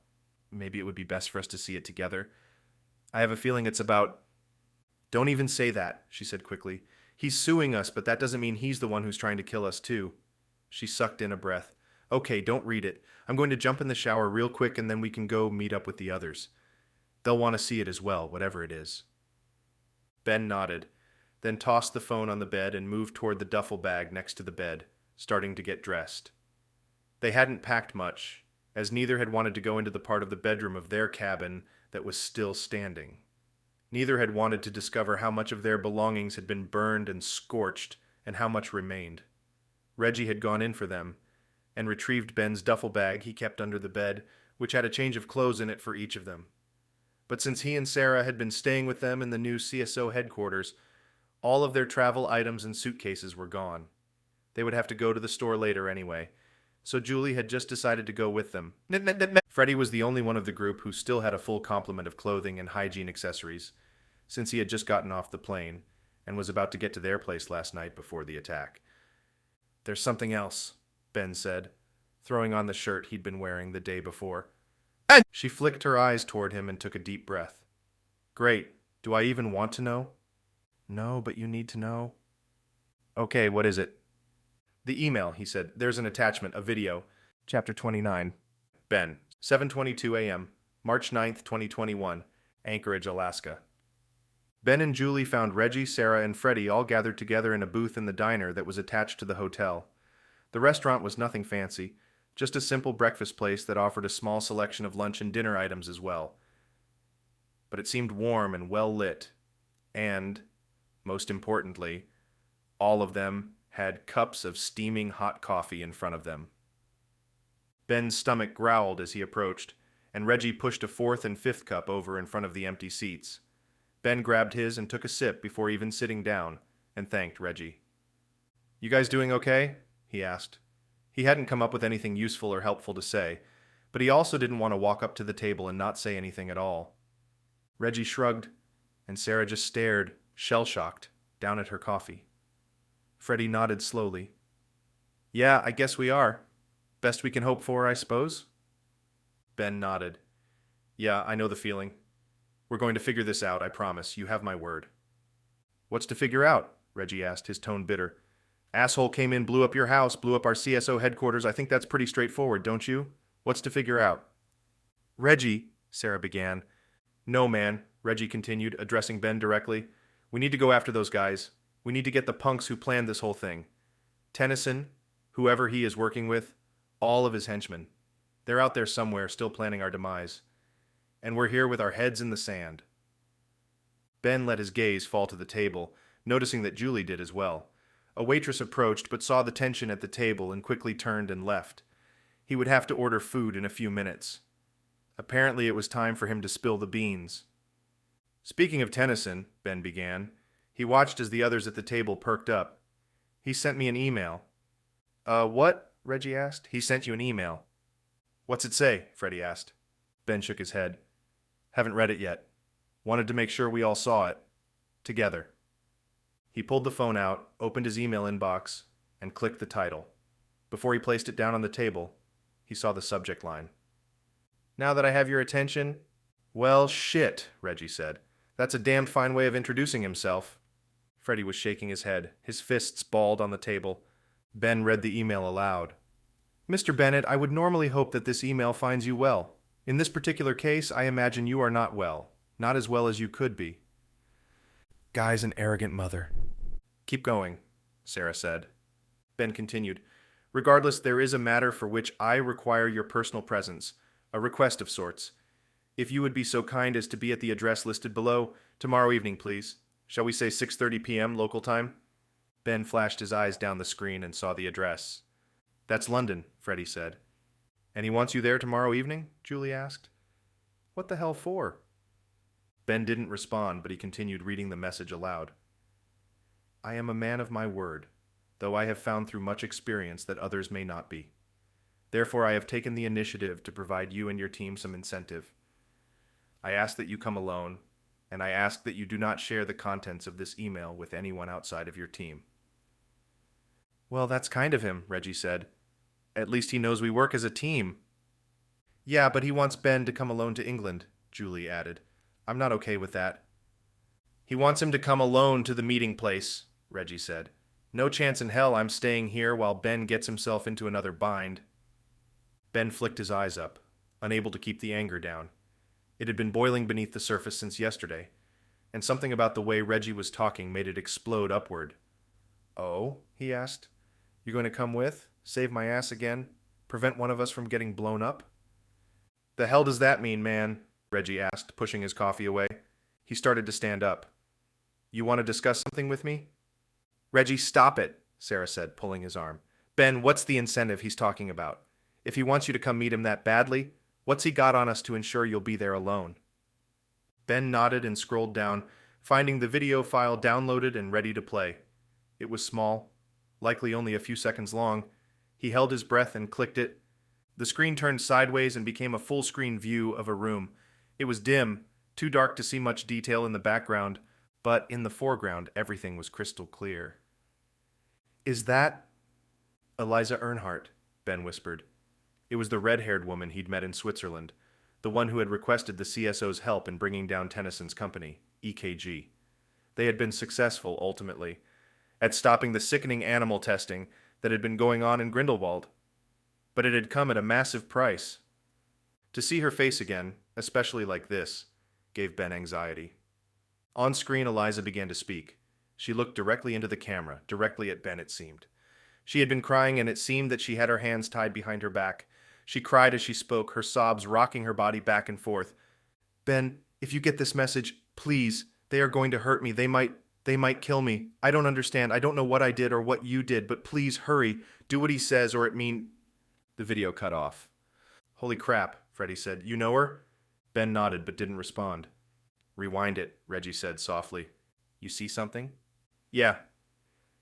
maybe it would be best for us to see it together. I have a feeling it's about... Don't even say that, she said quickly. He's suing us, but that doesn't mean he's the one who's trying to kill us too. She sucked in a breath. Okay, don't read it. I'm going to jump in the shower real quick and then we can go meet up with the others. They'll want to see it as well, whatever it is. Ben nodded, then tossed the phone on the bed and moved toward the duffel bag next to the bed, starting to get dressed. They hadn't packed much, as neither had wanted to go into the part of the bedroom of their cabin that was still standing. Neither had wanted to discover how much of their belongings had been burned and scorched and how much remained. Reggie had gone in for them and retrieved Ben's duffel bag he kept under the bed, which had a change of clothes in it for each of them. But since he and Sarah had been staying with them in the new CSO headquarters, all of their travel items and suitcases were gone. They would have to go to the store later anyway, so Julie had just decided to go with them. Freddie was the only one of the group who still had a full complement of clothing and hygiene accessories, since he had just gotten off the plane and was about to get to their place last night before the attack. There's something else, Ben said, throwing on the shirt he'd been wearing the day before. She flicked her eyes toward him and took a deep breath. Great. Do I even want to know? No, but you need to know. Okay, what is it? The email, he said. There's an attachment, a video. Chapter 29. Ben, 7:22 a.m., March 9th, 2021, Anchorage, Alaska. Ben and Julie found Reggie, Sarah, and Freddie all gathered together in a booth in the diner that was attached to the hotel. The restaurant was nothing fancy, just a simple breakfast place that offered a small selection of lunch and dinner items as well. But it seemed warm and well lit, and, most importantly, all of them had cups of steaming hot coffee in front of them. Ben's stomach growled as he approached, and Reggie pushed a fourth and fifth cup over in front of the empty seats. Ben grabbed his and took a sip before even sitting down, and thanked Reggie. You guys doing okay? He asked. He hadn't come up with anything useful or helpful to say, but he also didn't want to walk up to the table and not say anything at all. Reggie shrugged, and Sarah just stared, shell-shocked, down at her coffee. Freddie nodded slowly. Yeah, I guess we are. Best we can hope for, I suppose? Ben nodded. Yeah, I know the feeling. We're going to figure this out, I promise. You have my word. What's to figure out? Reggie asked, his tone bitter. Asshole came in, blew up your house, blew up our CSO headquarters. I think that's pretty straightforward, don't you? What's to figure out? Reggie, Sarah began. No, man, Reggie continued, addressing Ben directly. We need to go after those guys. We need to get the punks who planned this whole thing. Tennyson, whoever he is working with, all of his henchmen. They're out there somewhere, still planning our demise. And we're here with our heads in the sand. Ben let his gaze fall to the table, noticing that Julie did as well. A waitress approached but saw the tension at the table and quickly turned and left. He would have to order food in a few minutes. Apparently it was time for him to spill the beans. Speaking of Tennyson, Ben began, he watched as the others at the table perked up. He sent me an email. What? Reggie asked. He sent you an email. What's it say? Freddie asked. Ben shook his head. Haven't read it yet. Wanted to make sure we all saw it. Together. He pulled the phone out, opened his email inbox, and clicked the title. Before he placed it down on the table, he saw the subject line. Now that I have your attention... Well, shit, Reggie said. That's a damned fine way of introducing himself. Freddie was shaking his head, his fists balled on the table. Ben read the email aloud. Mr. Bennett, I would normally hope that this email finds you well. In this particular case, I imagine you are not well. Not as well as you could be. Guy's an arrogant mother. Keep going, Sarah said. Ben continued. Regardless, there is a matter for which I require your personal presence, a request of sorts. If you would be so kind as to be at the address listed below, tomorrow evening, please. Shall we say 6:30 p.m. local time? Ben flashed his eyes down the screen and saw the address. That's London, Freddie said. And he wants you there tomorrow evening? Julie asked. What the hell for? Ben didn't respond, but he continued reading the message aloud. I am a man of my word, though I have found through much experience that others may not be. Therefore, I have taken the initiative to provide you and your team some incentive. I ask that you come alone, and I ask that you do not share the contents of this email with anyone outside of your team. Well, that's kind of him, Reggie said. At least he knows we work as a team. Yeah, but he wants Ben to come alone to England, Julie added. I'm not okay with that. He wants him to come alone to the meeting place, Reggie said. No chance in hell I'm staying here while Ben gets himself into another bind. Ben flicked his eyes up, unable to keep the anger down. It had been boiling beneath the surface since yesterday, and something about the way Reggie was talking made it explode upward. Oh? He asked. You going to come with? Save my ass again? Prevent one of us from getting blown up? The hell does that mean, man? Reggie asked, pushing his coffee away. He started to stand up. You want to discuss something with me? Reggie, stop it, Sarah said, pulling his arm. Ben, what's the incentive he's talking about? If he wants you to come meet him that badly, what's he got on us to ensure you'll be there alone? Ben nodded and scrolled down, finding the video file downloaded and ready to play. It was small, likely only a few seconds long. He held his breath and clicked it. The screen turned sideways and became a full-screen view of a room. It was dim, too dark to see much detail in the background, but in the foreground everything was crystal clear. Is that Eliza Earnhardt? Ben whispered. It was the red-haired woman he'd met in Switzerland, the one who had requested the CSO's help in bringing down Tennyson's company, EKG. They had been successful, ultimately, at stopping the sickening animal testing that had been going on in Grindelwald. But it had come at a massive price. To see her face again, especially like this, gave Ben anxiety. On screen, Eliza began to speak. She looked directly into the camera, directly at Ben, it seemed. She had been crying, and it seemed that she had her hands tied behind her back. She cried as she spoke, her sobs rocking her body back and forth. Ben, if you get this message, please, they are going to hurt me. They might kill me. I don't understand. I don't know what I did or what you did, but please hurry. Do what he says or The video cut off. Holy crap, Freddie said. You know her? Ben nodded but didn't respond. Rewind it, Reggie said softly. You see something? Yeah.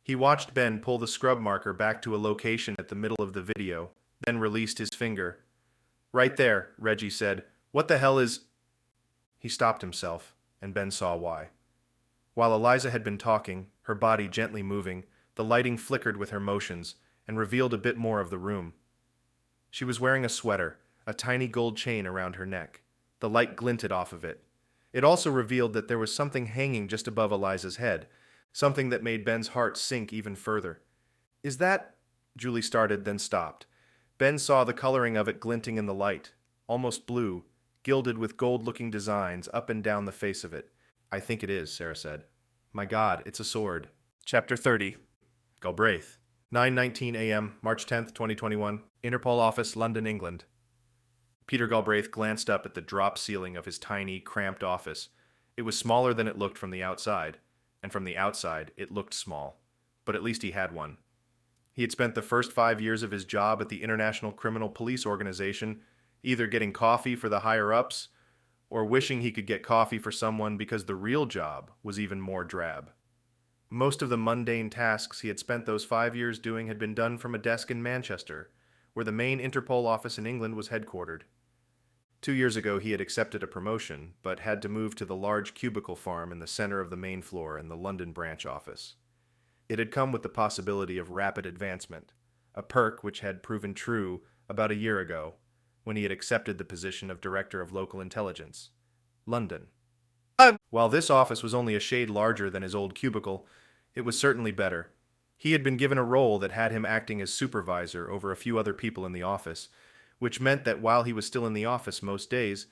He watched Ben pull the scrub marker back to a location at the middle of the video, then released his finger. Right there, Reggie said. What the hell is... He stopped himself, and Ben saw why. While Eliza had been talking, her body gently moving, the lighting flickered with her motions and revealed a bit more of the room. She was wearing a sweater, a tiny gold chain around her neck. The light glinted off of it. It also revealed that there was something hanging just above Eliza's head, something that made Ben's heart sink even further. Is that... Julie started, then stopped. Ben saw the coloring of it glinting in the light, almost blue, gilded with gold-looking designs up and down the face of it. I think it is, Sarah said. My God, it's a sword. Chapter 30. Galbraith. 9:19 a.m., March 10th, 2021. Interpol Office, London, England. Peter Galbraith glanced up at the drop ceiling of his tiny, cramped office. It was smaller than it looked from the outside, and from the outside it looked small. But at least he had one. He had spent the first 5 years of his job at the International Criminal Police Organization either getting coffee for the higher-ups or wishing he could get coffee for someone because the real job was even more drab. Most of the mundane tasks he had spent those 5 years doing had been done from a desk in Manchester, where the main Interpol office in England was headquartered. 2 years ago he had accepted a promotion, but had to move to the large cubicle farm in the center of the main floor in the London branch office. It had come with the possibility of rapid advancement, a perk which had proven true about a year ago, when he had accepted the position of Director of Local Intelligence. London. While this office was only a shade larger than his old cubicle, it was certainly better. He had been given a role that had him acting as supervisor over a few other people in the office, which meant that while he was still in the office most days,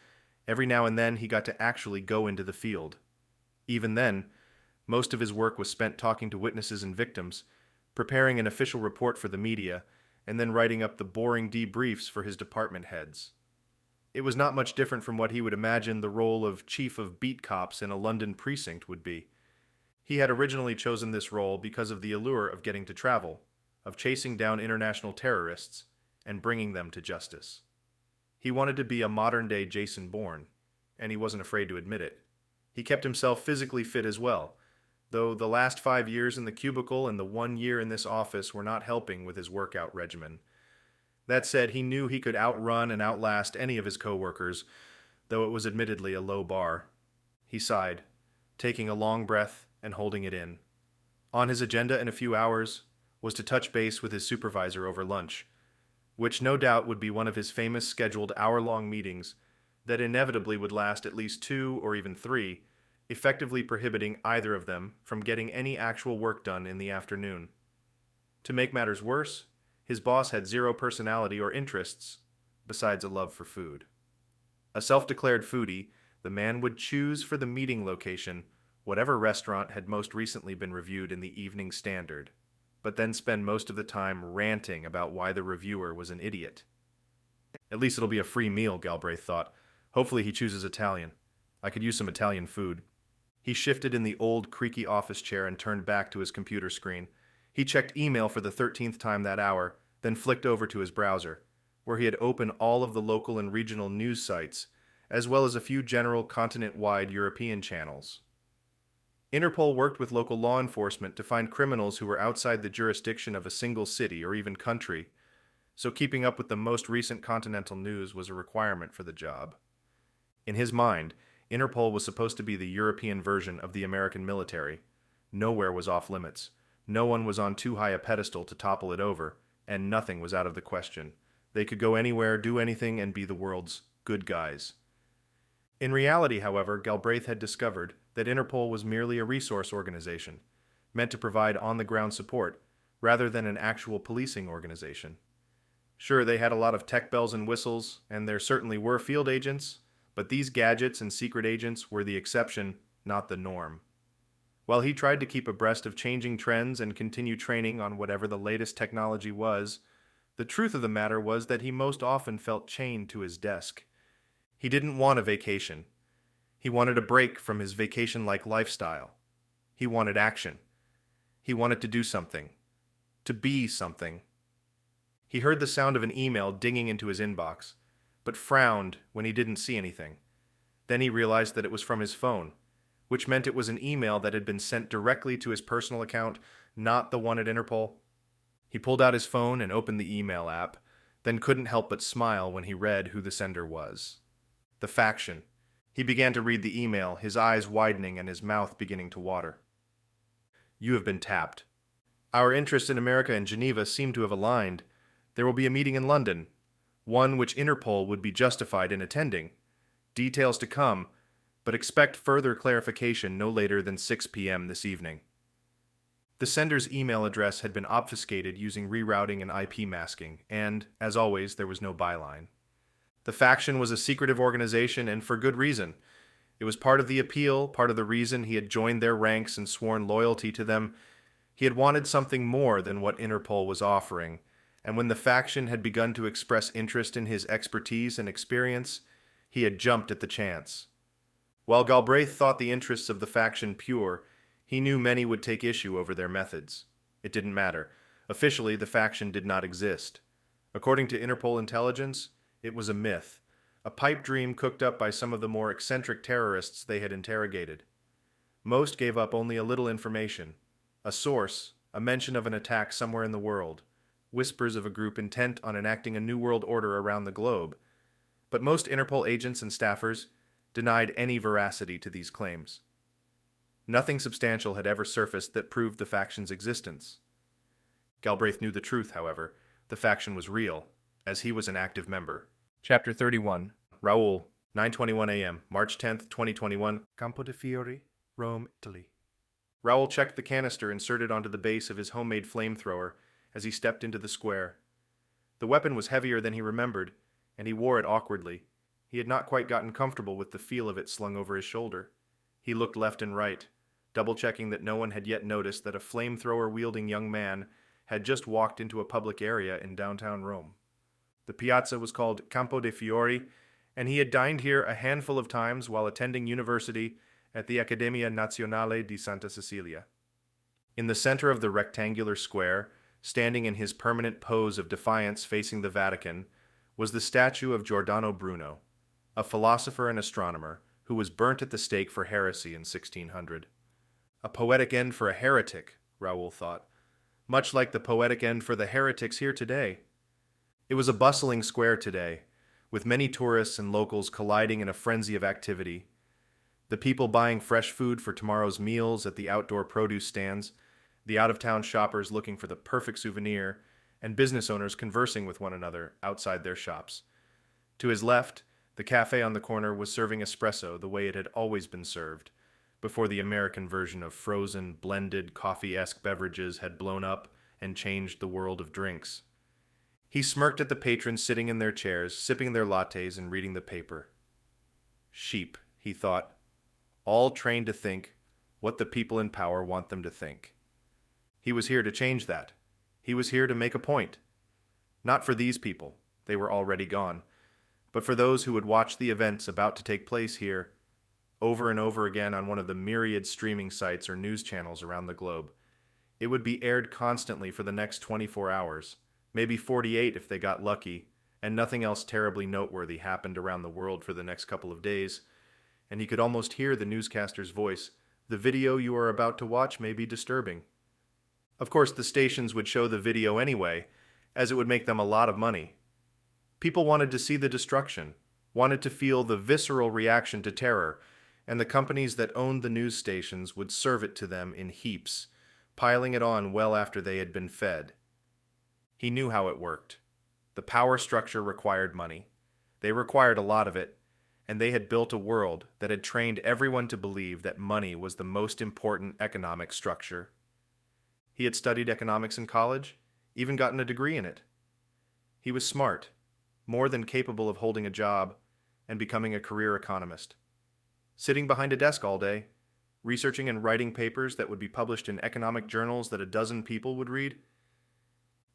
every now and then he got to actually go into the field. Even then, most of his work was spent talking to witnesses and victims, preparing an official report for the media, and then writing up the boring debriefs for his department heads. It was not much different from what he would imagine the role of chief of beat cops in a London precinct would be. He had originally chosen this role because of the allure of getting to travel, of chasing down international terrorists, and bringing them to justice. He wanted to be a modern-day Jason Bourne, and he wasn't afraid to admit it. He kept himself physically fit as well, though the last 5 years in the cubicle and the 1 year in this office were not helping with his workout regimen. That said, he knew he could outrun and outlast any of his coworkers, though it was admittedly a low bar. He sighed, taking a long breath and holding it in. On his agenda in a few hours was to touch base with his supervisor over lunch, which no doubt would be one of his famous scheduled hour-long meetings that inevitably would last at least 2 or even 3, effectively prohibiting either of them from getting any actual work done in the afternoon. To make matters worse, his boss had zero personality or interests, besides a love for food. A self-declared foodie, the man would choose for the meeting location whatever restaurant had most recently been reviewed in the Evening Standard, but then spend most of the time ranting about why the reviewer was an idiot. At least it'll be a free meal, Galbraith thought. Hopefully he chooses Italian. I could use some Italian food. He shifted in the old, creaky office chair and turned back to his computer screen. He checked email for the 13th time that hour, then flicked over to his browser, where he had opened all of the local and regional news sites, as well as a few general continent-wide European channels. Interpol worked with local law enforcement to find criminals who were outside the jurisdiction of a single city or even country, so keeping up with the most recent continental news was a requirement for the job. In his mind, Interpol was supposed to be the European version of the American military. Nowhere was off limits. No one was on too high a pedestal to topple it over, and nothing was out of the question. They could go anywhere, do anything, and be the world's good guys. In reality, however, Galbraith had discovered that Interpol was merely a resource organization, meant to provide on-the-ground support, rather than an actual policing organization. Sure, they had a lot of tech bells and whistles, and there certainly were field agents, but these gadgets and secret agents were the exception, not the norm. While he tried to keep abreast of changing trends and continue training on whatever the latest technology was, the truth of the matter was that he most often felt chained to his desk. He didn't want a vacation. He wanted a break from his vacation-like lifestyle. He wanted action. He wanted to do something. To be something. He heard the sound of an email dinging into his inbox, but frowned when he didn't see anything. Then he realized that it was from his phone, which meant it was an email that had been sent directly to his personal account, not the one at Interpol. He pulled out his phone and opened the email app, then couldn't help but smile when he read who the sender was. The faction. He began to read the email, his eyes widening and his mouth beginning to water. You have been tapped. Our interests in America and Geneva seem to have aligned. There will be a meeting in London, one which Interpol would be justified in attending. Details to come, but expect further clarification no later than 6 p.m. this evening. The sender's email address had been obfuscated using rerouting and IP masking, and, as always, there was no byline. The faction was a secretive organization, and for good reason. It was part of the appeal, part of the reason he had joined their ranks and sworn loyalty to them. He had wanted something more than what Interpol was offering, and when the faction had begun to express interest in his expertise and experience, he had jumped at the chance. While Galbraith thought the interests of the faction pure, he knew many would take issue over their methods. It didn't matter. Officially, the faction did not exist. According to Interpol intelligence, it was a myth, a pipe dream cooked up by some of the more eccentric terrorists they had interrogated. Most gave up only a little information. A source, a mention of an attack somewhere in the world, whispers of a group intent on enacting a new world order around the globe. But most Interpol agents and staffers denied any veracity to these claims. Nothing substantial had ever surfaced that proved the faction's existence. Galbraith knew the truth, however. The faction was real, as he was an active member. Chapter 31. Raoul, 9:21 a.m., March 10th, 2021, Campo de' Fiori, Rome, Italy. Raoul checked the canister inserted onto the base of his homemade flamethrower as he stepped into the square. The weapon was heavier than he remembered, and he wore it awkwardly. He had not quite gotten comfortable with the feel of it slung over his shoulder. He looked left and right, double-checking that no one had yet noticed that a flamethrower-wielding young man had just walked into a public area in downtown Rome. The piazza was called Campo de' Fiori, and he had dined here a handful of times while attending university at the Accademia Nazionale di Santa Cecilia. In the center of the rectangular square, standing in his permanent pose of defiance facing the Vatican, was the statue of Giordano Bruno, a philosopher and astronomer who was burnt at the stake for heresy in 1600. A poetic end for a heretic, Raoul thought, much like the poetic end for the heretics here today. It was a bustling square today, with many tourists and locals colliding in a frenzy of activity. The people buying fresh food for tomorrow's meals at the outdoor produce stands, the out-of-town shoppers looking for the perfect souvenir, and business owners conversing with one another outside their shops. To his left, the cafe on the corner was serving espresso the way it had always been served, before the American version of frozen, blended, coffee-esque beverages had blown up and changed the world of drinks. He smirked at the patrons sitting in their chairs, sipping their lattes and reading the paper. Sheep, he thought, all trained to think what the people in power want them to think. He was here to change that. He was here to make a point. Not for these people, they were already gone, but for those who would watch the events about to take place here, over and over again on one of the myriad streaming sites or news channels around the globe. It would be aired constantly for the next 24 hours, maybe 48 if they got lucky, and nothing else terribly noteworthy happened around the world for the next couple of days, and he could almost hear the newscaster's voice. The video you are about to watch may be disturbing. Of course, the stations would show the video anyway, as it would make them a lot of money. People wanted to see the destruction, wanted to feel the visceral reaction to terror, and the companies that owned the news stations would serve it to them in heaps, piling it on well after they had been fed. He knew how it worked. The power structure required money. They required a lot of it, and they had built a world that had trained everyone to believe that money was the most important economic structure. He had studied economics in college, even gotten a degree in it. He was smart, more than capable of holding a job and becoming a career economist. Sitting behind a desk all day, researching and writing papers that would be published in economic journals that a dozen people would read.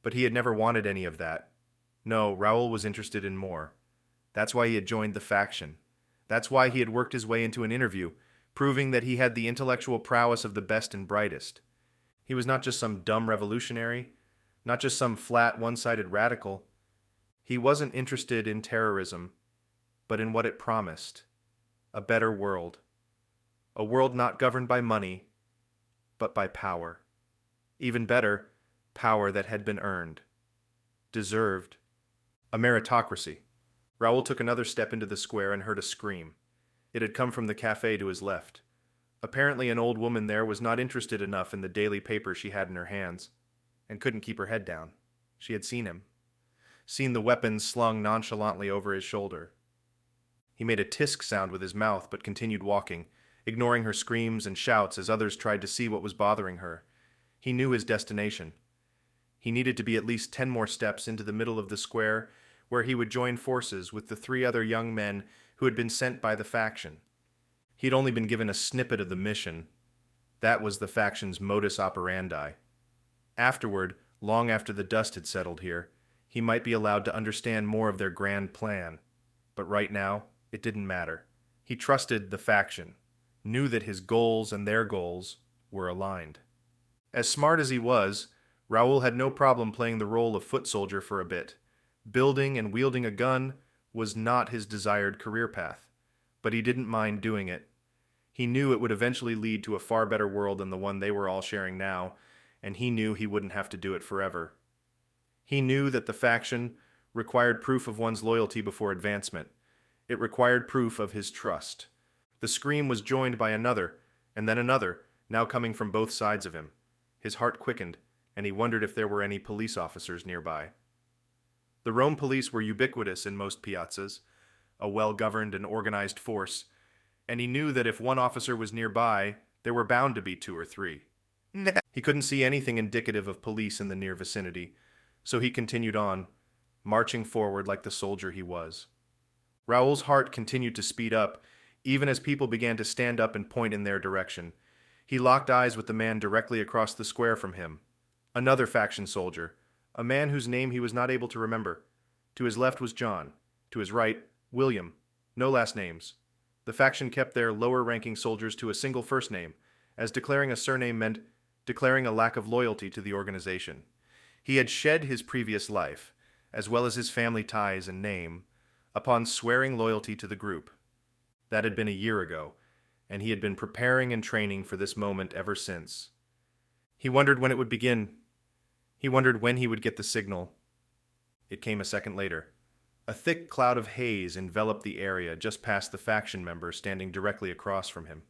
But he had never wanted any of that. No, Raoul was interested in more. That's why he had joined the faction. That's why he had worked his way into an interview, proving that he had the intellectual prowess of the best and brightest. He was not just some dumb revolutionary, not just some flat, one-sided radical. He wasn't interested in terrorism, but in what it promised. A better world. A world not governed by money, but by power. Even better, power that had been earned. Deserved. A meritocracy. Raoul took another step into the square and heard a scream. It had come from the cafe to his left. Apparently an old woman there was not interested enough in the daily paper she had in her hands, and couldn't keep her head down. She had seen him. Seen the weapon slung nonchalantly over his shoulder. He made a tisk sound with his mouth but continued walking, ignoring her screams and shouts as others tried to see what was bothering her. He knew his destination. He needed to be at least 10 more steps into the middle of the square, where he would join forces with the 3 other young men who had been sent by the faction. He'd only been given a snippet of the mission. That was the faction's modus operandi. Afterward, long after the dust had settled here, he might be allowed to understand more of their grand plan. But right now, it didn't matter. He trusted the faction, knew that his goals and their goals were aligned. As smart as he was, Raoul had no problem playing the role of foot soldier for a bit. Building and wielding a gun was not his desired career path, but he didn't mind doing it. He knew it would eventually lead to a far better world than the one they were all sharing now, and he knew he wouldn't have to do it forever. He knew that the faction required proof of one's loyalty before advancement. It required proof of his trust. The scream was joined by another, and then another, now coming from both sides of him. His heart quickened, and he wondered if there were any police officers nearby. The Rome police were ubiquitous in most piazzas, a well-governed and organized force, and he knew that if one officer was nearby, there were bound to be 2 or 3. He couldn't see anything indicative of police in the near vicinity, so he continued on, marching forward like the soldier he was. Raoul's heart continued to speed up, even as people began to stand up and point in their direction. He locked eyes with the man directly across the square from him. Another faction soldier, a man whose name he was not able to remember. To his left was John. To his right, William. No last names. The faction kept their lower-ranking soldiers to a single first name, as declaring a surname meant declaring a lack of loyalty to the organization. He had shed his previous life, as well as his family ties and name, upon swearing loyalty to the group. That had been a year ago, and he had been preparing and training for this moment ever since. He wondered when it would begin. He wondered when he would get the signal. It came a second later. A thick cloud of haze enveloped the area just past the faction member standing directly across from him.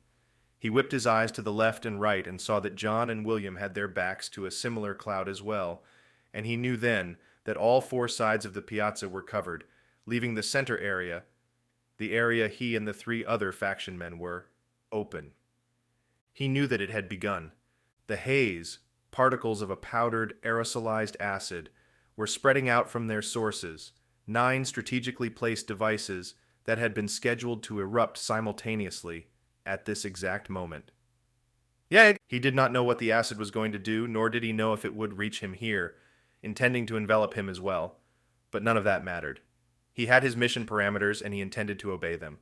He whipped his eyes to the left and right and saw that John and William had their backs to a similar cloud as well, and he knew then that all four sides of the piazza were covered, leaving the center area, the area he and the three other faction men were, open. He knew that it had begun. The haze, particles of a powdered, aerosolized acid, were spreading out from their sources, 9 strategically placed devices that had been scheduled to erupt simultaneously at this exact moment. Yet, he did not know what the acid was going to do, nor did he know if it would reach him here, intending to envelop him as well. But none of that mattered. He had his mission parameters, and he intended to obey them.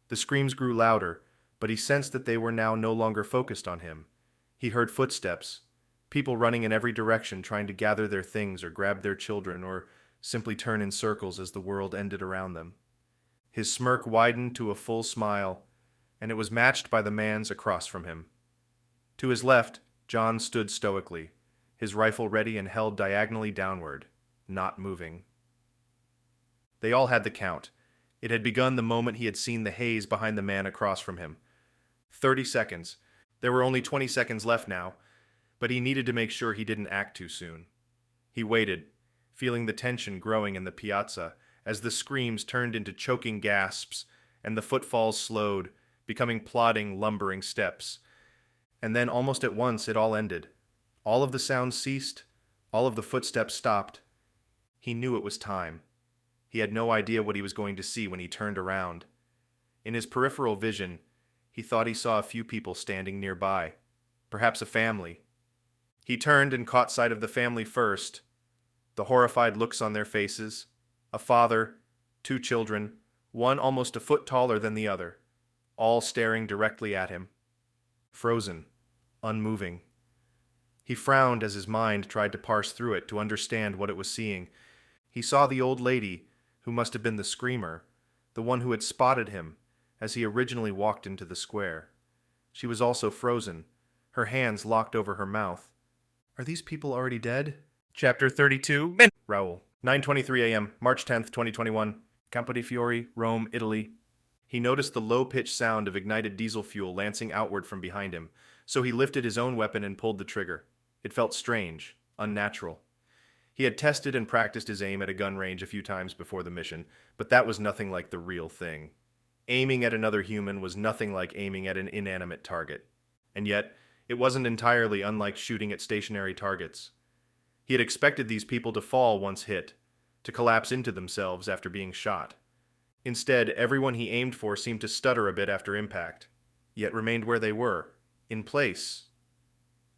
The screams grew louder, but he sensed that they were now no longer focused on him. He heard footsteps, people running in every direction trying to gather their things or grab their children or simply turn in circles as the world ended around them. His smirk widened to a full smile, and it was matched by the man's across from him. To his left, John stood stoically, his rifle ready and held diagonally downward, not moving. They all had the count. It had begun the moment he had seen the haze behind the man across from him. 30 seconds. There were only 20 seconds left now, but he needed to make sure he didn't act too soon. He waited, feeling the tension growing in the piazza as the screams turned into choking gasps and the footfalls slowed, becoming plodding, lumbering steps. And then almost at once it all ended. All of the sounds ceased, all of the footsteps stopped. He knew it was time. He had no idea what he was going to see when he turned around. In his peripheral vision, he thought he saw a few people standing nearby, perhaps a family. He turned and caught sight of the family first, the horrified looks on their faces, a father, 2 children, one almost a foot taller than the other, all staring directly at him. Frozen, unmoving. He frowned as his mind tried to parse through it to understand what it was seeing. He saw the old lady, who must have been the screamer, the one who had spotted him as he originally walked into the square. She was also frozen, her hands locked over her mouth. Are these people already dead? Chapter 32. Raoul. 9:23 a.m., March 10th, 2021. Campo di Fiori, Rome, Italy. He noticed the low-pitched sound of ignited diesel fuel lancing outward from behind him, so he lifted his own weapon and pulled the trigger. It felt strange, unnatural. He had tested and practiced his aim at a gun range a few times before the mission, but that was nothing like the real thing. Aiming at another human was nothing like aiming at an inanimate target. And yet, it wasn't entirely unlike shooting at stationary targets. He had expected these people to fall once hit, to collapse into themselves after being shot. Instead, everyone he aimed for seemed to stutter a bit after impact, yet remained where they were, in place,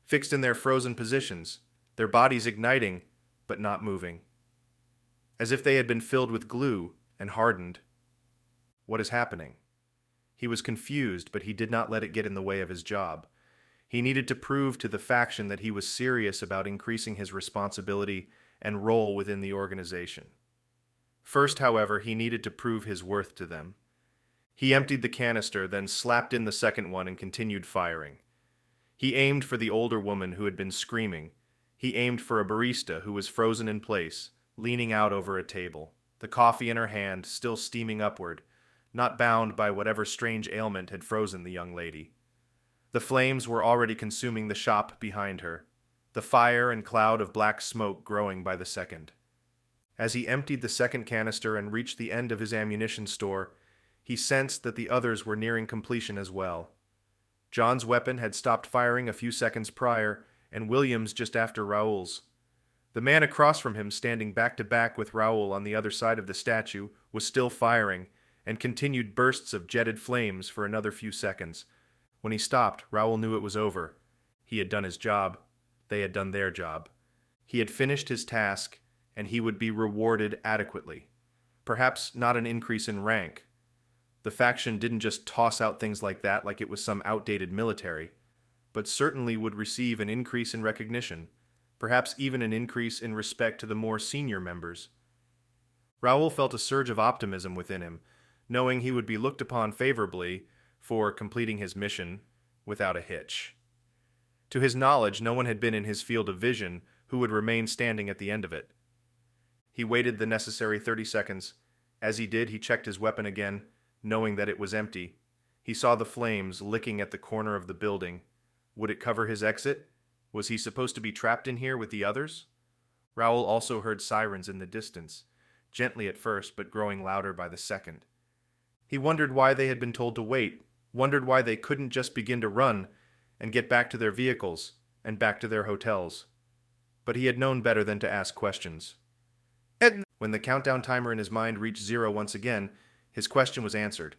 fixed in their frozen positions, their bodies igniting, but not moving. As if they had been filled with glue and hardened. What is happening? He was confused, but he did not let it get in the way of his job. He needed to prove to the faction that he was serious about increasing his responsibility and role within the organization. First, however, he needed to prove his worth to them. He emptied the canister, then slapped in the second one and continued firing. He aimed for the older woman who had been screaming. He aimed for a barista who was frozen in place, leaning out over a table, the coffee in her hand still steaming upward, not bound by whatever strange ailment had frozen the young lady. The flames were already consuming the shop behind her, the fire and cloud of black smoke growing by the second. As he emptied the second canister and reached the end of his ammunition store, he sensed that the others were nearing completion as well. John's weapon had stopped firing a few seconds prior, and William's just after Raoul's. The man across from him, standing back to back with Raoul on the other side of the statue, was still firing, and continued bursts of jetted flames for another few seconds. When he stopped, Raoul knew it was over. He had done his job. They had done their job. He had finished his task, and he would be rewarded adequately. Perhaps not an increase in rank. The faction didn't just toss out things like that like it was some outdated military, but certainly would receive an increase in recognition, perhaps even an increase in respect to the more senior members. Raoul felt a surge of optimism within him, knowing he would be looked upon favorably for completing his mission without a hitch. To his knowledge, no one had been in his field of vision who would remain standing at the end of it. He waited the necessary 30 seconds. As he did, he checked his weapon again, knowing that it was empty. He saw the flames licking at the corner of the building. Would it cover his exit? Was he supposed to be trapped in here with the others? Raoul also heard sirens in the distance, gently at first, but growing louder by the second. He wondered why they had been told to wait, wondered why they couldn't just begin to run and get back to their vehicles and back to their hotels. But he had known better than to ask questions. When the countdown timer in his mind reached 0 once again, his question was answered.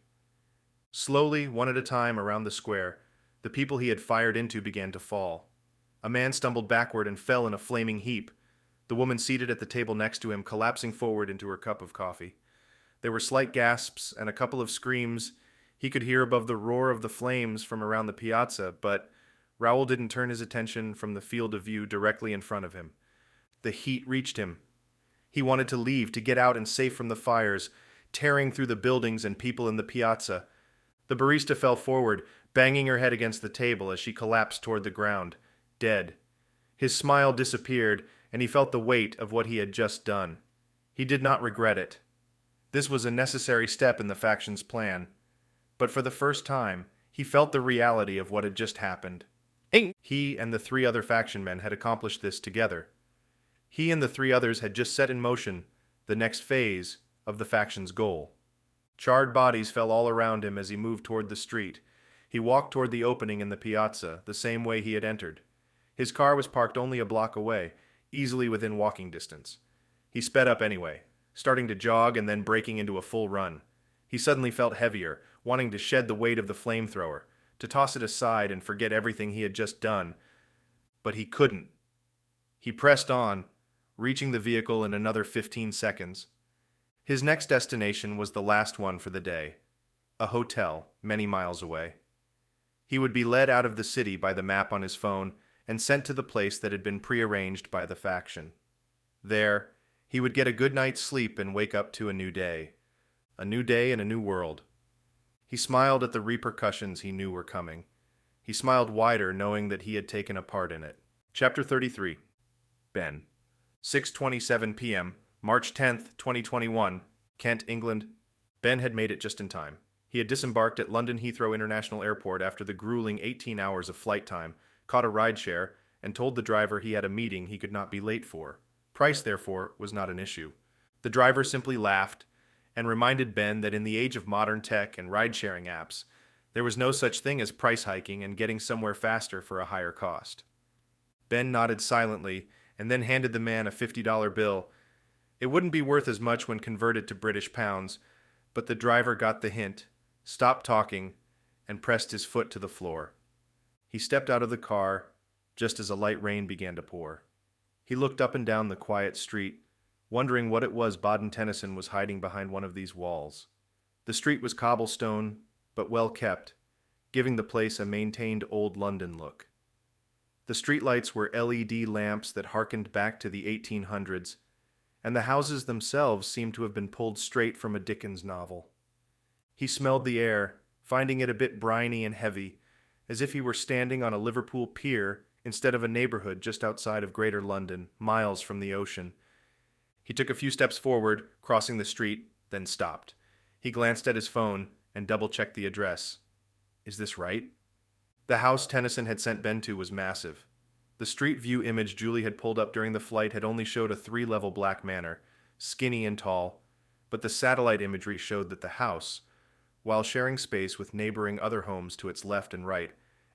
Slowly, one at a time around the square, the people he had fired into began to fall. A man stumbled backward and fell in a flaming heap, the woman seated at the table next to him collapsing forward into her cup of coffee. There were slight gasps and a couple of screams he could hear above the roar of the flames from around the piazza, but Raoul didn't turn his attention from the field of view directly in front of him. The heat reached him. He wanted to leave, to get out and safe from the fires, tearing through the buildings and people in the piazza. The barista fell forward, banging her head against the table as she collapsed toward the ground, dead. His smile disappeared, and he felt the weight of what he had just done. He did not regret it. This was a necessary step in the faction's plan. But for the first time, he felt the reality of what had just happened. He and the 3 other faction men had accomplished this together. He and the 3 others had just set in motion the next phase of the faction's goal. Charred bodies fell all around him as he moved toward the street. He walked toward the opening in the piazza, the same way he had entered. His car was parked only a block away, easily within walking distance. He sped up anyway, starting to jog and then breaking into a full run. He suddenly felt heavier, wanting to shed the weight of the flamethrower, to toss it aside and forget everything he had just done. But he couldn't. He pressed on, reaching the vehicle in another 15 seconds. His next destination was the last one for the day, a hotel many miles away. He would be led out of the city by the map on his phone and sent to the place that had been prearranged by the faction. There, he would get a good night's sleep and wake up to a new day and a new world. He smiled at the repercussions he knew were coming. He smiled wider, knowing that he had taken a part in it. Chapter 33. Ben. 6:27 p.m., March 10th, 2021, Kent, England. Ben had made it just in time. He had disembarked at London Heathrow International Airport after the grueling 18 hours of flight time, caught a rideshare, and told the driver he had a meeting he could not be late for. Price, therefore, was not an issue. The driver simply laughed and reminded Ben that in the age of modern tech and ride-sharing apps, there was no such thing as price hiking and getting somewhere faster for a higher cost. Ben nodded silently and then handed the man a $50 bill. It wouldn't be worth as much when converted to British pounds, but the driver got the hint, stopped talking, and pressed his foot to the floor. He stepped out of the car just as a light rain began to pour. He looked up and down the quiet street, wondering what it was Baden-Tennyson was hiding behind one of these walls. The street was cobblestone, but well kept, giving the place a maintained old London look. The streetlights were LED lamps that harkened back to the 1800s, and the houses themselves seemed to have been pulled straight from a Dickens novel. He smelled the air, finding it a bit briny and heavy, as if he were standing on a Liverpool pier instead of a neighborhood just outside of Greater London, miles from the ocean. He took a few steps forward, crossing the street, then stopped. He glanced at his phone and double-checked the address. Is this right? The house Tennyson had sent Ben to was massive. The street view image Julie had pulled up during the flight had only showed a 3-level black manor, skinny and tall, but the satellite imagery showed that the house, while sharing space with neighboring other homes to its left and right,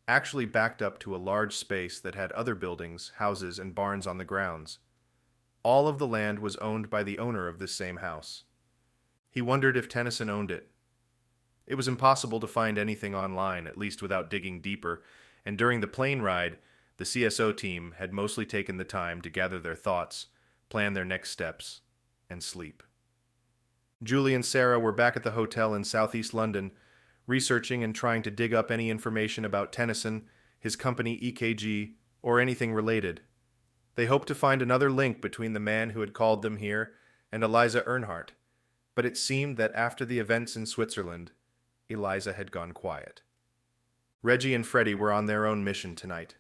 actually backed up to a large space that had other buildings, houses, and barns on the grounds. All of the land was owned by the owner of this same house. He wondered if Tennyson owned it. It was impossible to find anything online, at least without digging deeper, and during the plane ride, the CSO team had mostly taken the time to gather their thoughts, plan their next steps, and sleep. Julie and Sarah were back at the hotel in southeast London, researching and trying to dig up any information about Tennyson, his company EKG, or anything related. They hoped to find another link between the man who had called them here and Eliza Earnhardt. But it seemed that after the events in Switzerland, Eliza had gone quiet. Reggie and Freddie were on their own mission tonight.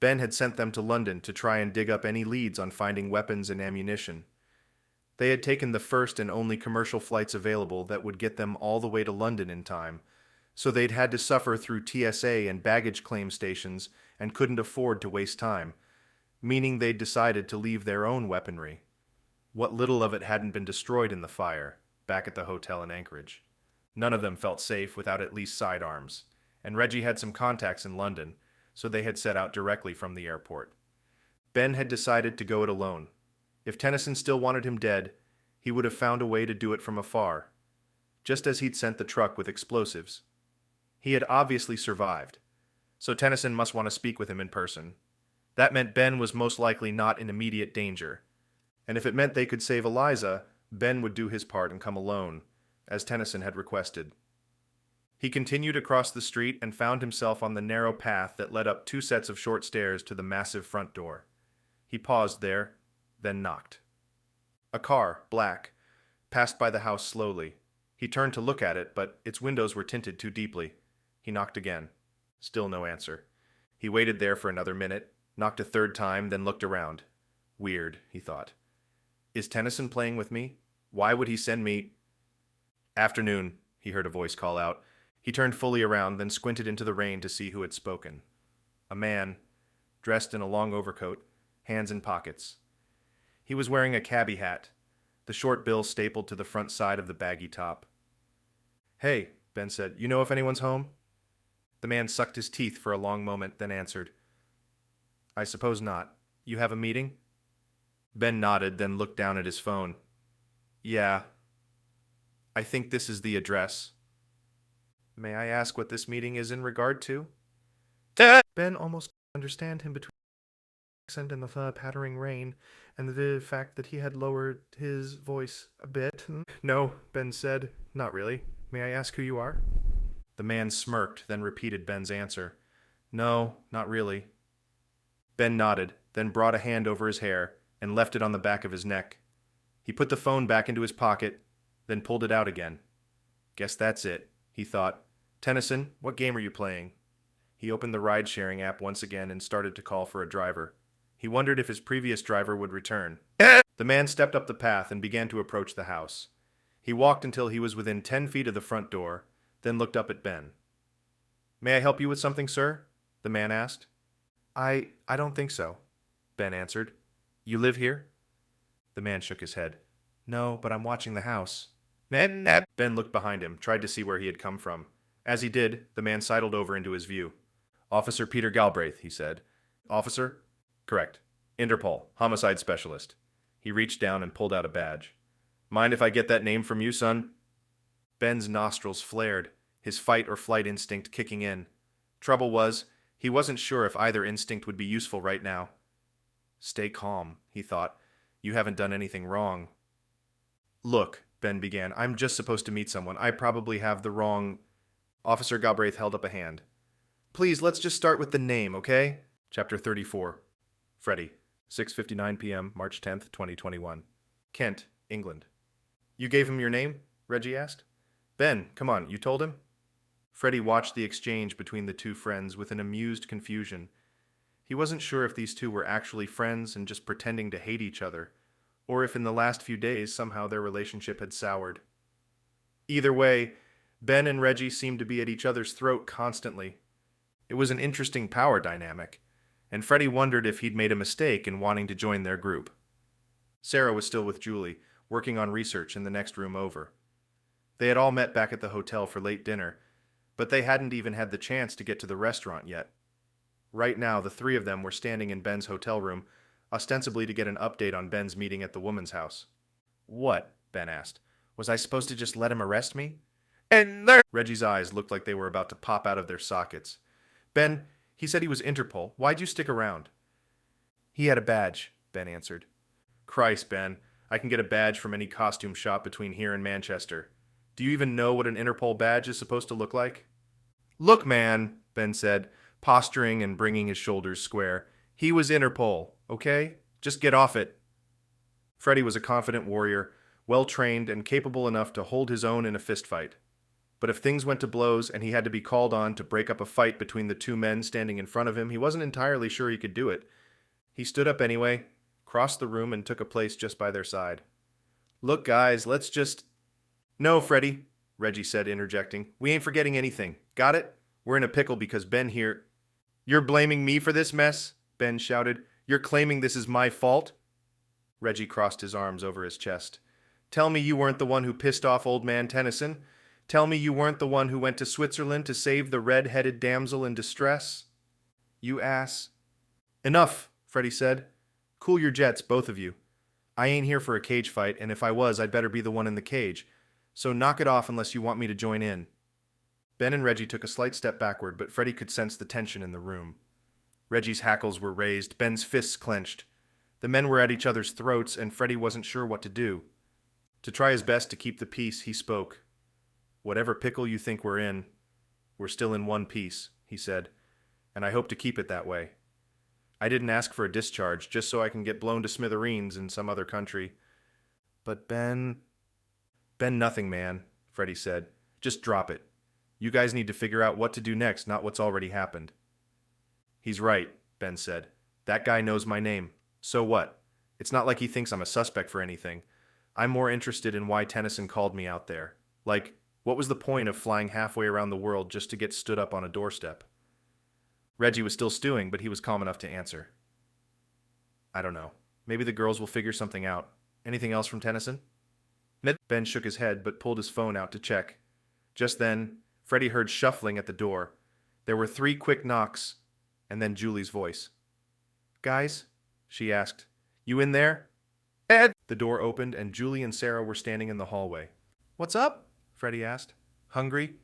Ben had sent them to London to try and dig up any leads on finding weapons and ammunition. They had taken the first and only commercial flights available that would get them all the way to London in time, so they'd had to suffer through TSA and baggage claim stations and couldn't afford to waste time, meaning they'd decided to leave their own weaponry. What little of it hadn't been destroyed in the fire, back at the hotel in Anchorage. None of them felt safe without at least sidearms, and Reggie had some contacts in London, so they had set out directly from the airport. Ben had decided to go it alone. If Tennyson still wanted him dead, he would have found a way to do it from afar, just as he'd sent the truck with explosives. He had obviously survived, so Tennyson must want to speak with him in person. That meant Ben was most likely not in immediate danger, and if it meant they could save Eliza, Ben would do his part and come alone, as Tennyson had requested. He continued across the street and found himself on the narrow path that led up 2 sets of short stairs to the massive front door. He paused there, then knocked. A car, black, passed by the house slowly. He turned to look at it, but its windows were tinted too deeply. He knocked again. Still no answer. He waited there for another minute, knocked a 3rd time, then looked around. Weird, he thought. Is Tennyson playing with me? Why would he send me? Afternoon, he heard a voice call out. He turned fully around, then squinted into the rain to see who had spoken. A man, dressed in a long overcoat, hands in pockets. He was wearing a cabbie hat, the short bill stapled to the front side of the baggy top. Hey, Ben said, you know if anyone's home? The man sucked his teeth for a long moment, then answered, I suppose not. You have a meeting? Ben nodded, then looked down at his phone. Yeah. I think this is the address. May I ask what this meeting is in regard to? Ben almost couldn't understand him between the accent and the pattering rain, and the fact that he had lowered his voice a bit. No, Ben said, not really. May I ask who you are? The man smirked, then repeated Ben's answer. No, not really. Ben nodded, then brought a hand over his hair and left it on the back of his neck. He put the phone back into his pocket, then pulled it out again. Guess that's it, he thought. Tennyson, what game are you playing? He opened the ride-sharing app once again and started to call for a driver. He wondered if his previous driver would return. The man stepped up the path and began to approach the house. He walked until he was within 10 feet of the front door, then looked up at Ben. May I help you with something, sir? The man asked. I don't think so, Ben answered. You live here? The man shook his head. No, but I'm watching the house. Ben looked behind him, tried to see where he had come from. As he did, the man sidled over into his view. Officer Peter Galbraith, he said. Officer? Correct. Interpol, homicide specialist. He reached down and pulled out a badge. Mind if I get that name from you, son? Ben's nostrils flared, his fight or flight instinct kicking in. Trouble was, he wasn't sure if either instinct would be useful right now. Stay calm, he thought. You haven't done anything wrong. Look, Ben began, I'm just supposed to meet someone. I probably have the wrong... Officer Galbraith held up a hand. Please, let's just start with the name, okay? Chapter 34. Freddie. 6:59 p.m., March 10th, 2021. Kent, England. You gave him your name? Reggie asked. Ben, come on, you told him? Freddie watched the exchange between the two friends with an amused confusion. He wasn't sure if these two were actually friends and just pretending to hate each other, or if in the last few days somehow their relationship had soured. Either way, Ben and Reggie seemed to be at each other's throat constantly. It was an interesting power dynamic, and Freddie wondered if he'd made a mistake in wanting to join their group. Sarah was still with Julie, working on research in the next room over. They had all met back at the hotel for late dinner, but they hadn't even had the chance to get to the restaurant yet. Right now, the three of them were standing in Ben's hotel room, ostensibly to get an update on Ben's meeting at the woman's house. What? Ben asked. Was I supposed to just let him arrest me? And there... Reggie's eyes looked like they were about to pop out of their sockets. Ben, he said he was Interpol. Why'd you stick around? He had a badge, Ben answered. Christ, Ben, I can get a badge from any costume shop between here and Manchester. Do you even know what an Interpol badge is supposed to look like? Look, man, Ben said, posturing and bringing his shoulders square. He was Interpol, okay? Just get off it. Freddie was a confident warrior, well-trained and capable enough to hold his own in a fistfight. But if things went to blows and he had to be called on to break up a fight between the two men standing in front of him, he wasn't entirely sure he could do it. He stood up anyway, crossed the room, and took a place just by their side. "Look, guys, let's just—" "No, Freddie," Reggie said, interjecting. "We ain't forgetting anything. Got it? We're in a pickle because Ben here—" "You're blaming me for this mess?" Ben shouted. "You're claiming this is my fault?" Reggie crossed his arms over his chest. "Tell me you weren't the one who pissed off old man Tennyson. Tell me you weren't the one who went to Switzerland to save the red-headed damsel in distress. You ass." "Enough," Freddie said. "Cool your jets, both of you. I ain't here for a cage fight, and if I was, I'd better be the one in the cage. So knock it off unless you want me to join in." Ben and Reggie took a slight step backward, but Freddie could sense the tension in the room. Reggie's hackles were raised, Ben's fists clenched. The men were at each other's throats, and Freddie wasn't sure what to do. To try his best to keep the peace, he spoke. "Whatever pickle you think we're in, we're still in one piece," he said, "and I hope to keep it that way. I didn't ask for a discharge just so I can get blown to smithereens in some other country. But Ben, nothing, man," Freddie said. "Just drop it. You guys need to figure out what to do next, not what's already happened." "He's right," Ben said. "That guy knows my name. So what? It's not like he thinks I'm a suspect for anything. I'm more interested in why Tennyson called me out there. Like, what was the point of flying halfway around the world just to get stood up on a doorstep?" Reggie was still stewing, but he was calm enough to answer. "I don't know. Maybe the girls will figure something out. Anything else from Tennyson?" Ben shook his head, but pulled his phone out to check. Just then, Freddie heard shuffling at the door. There were 3 quick knocks, and then Julie's voice. "Guys?" she asked. "You in there?" "Ed!" The door opened, and Julie and Sarah were standing in the hallway. "What's up?" Freddie asked. "Hungry?"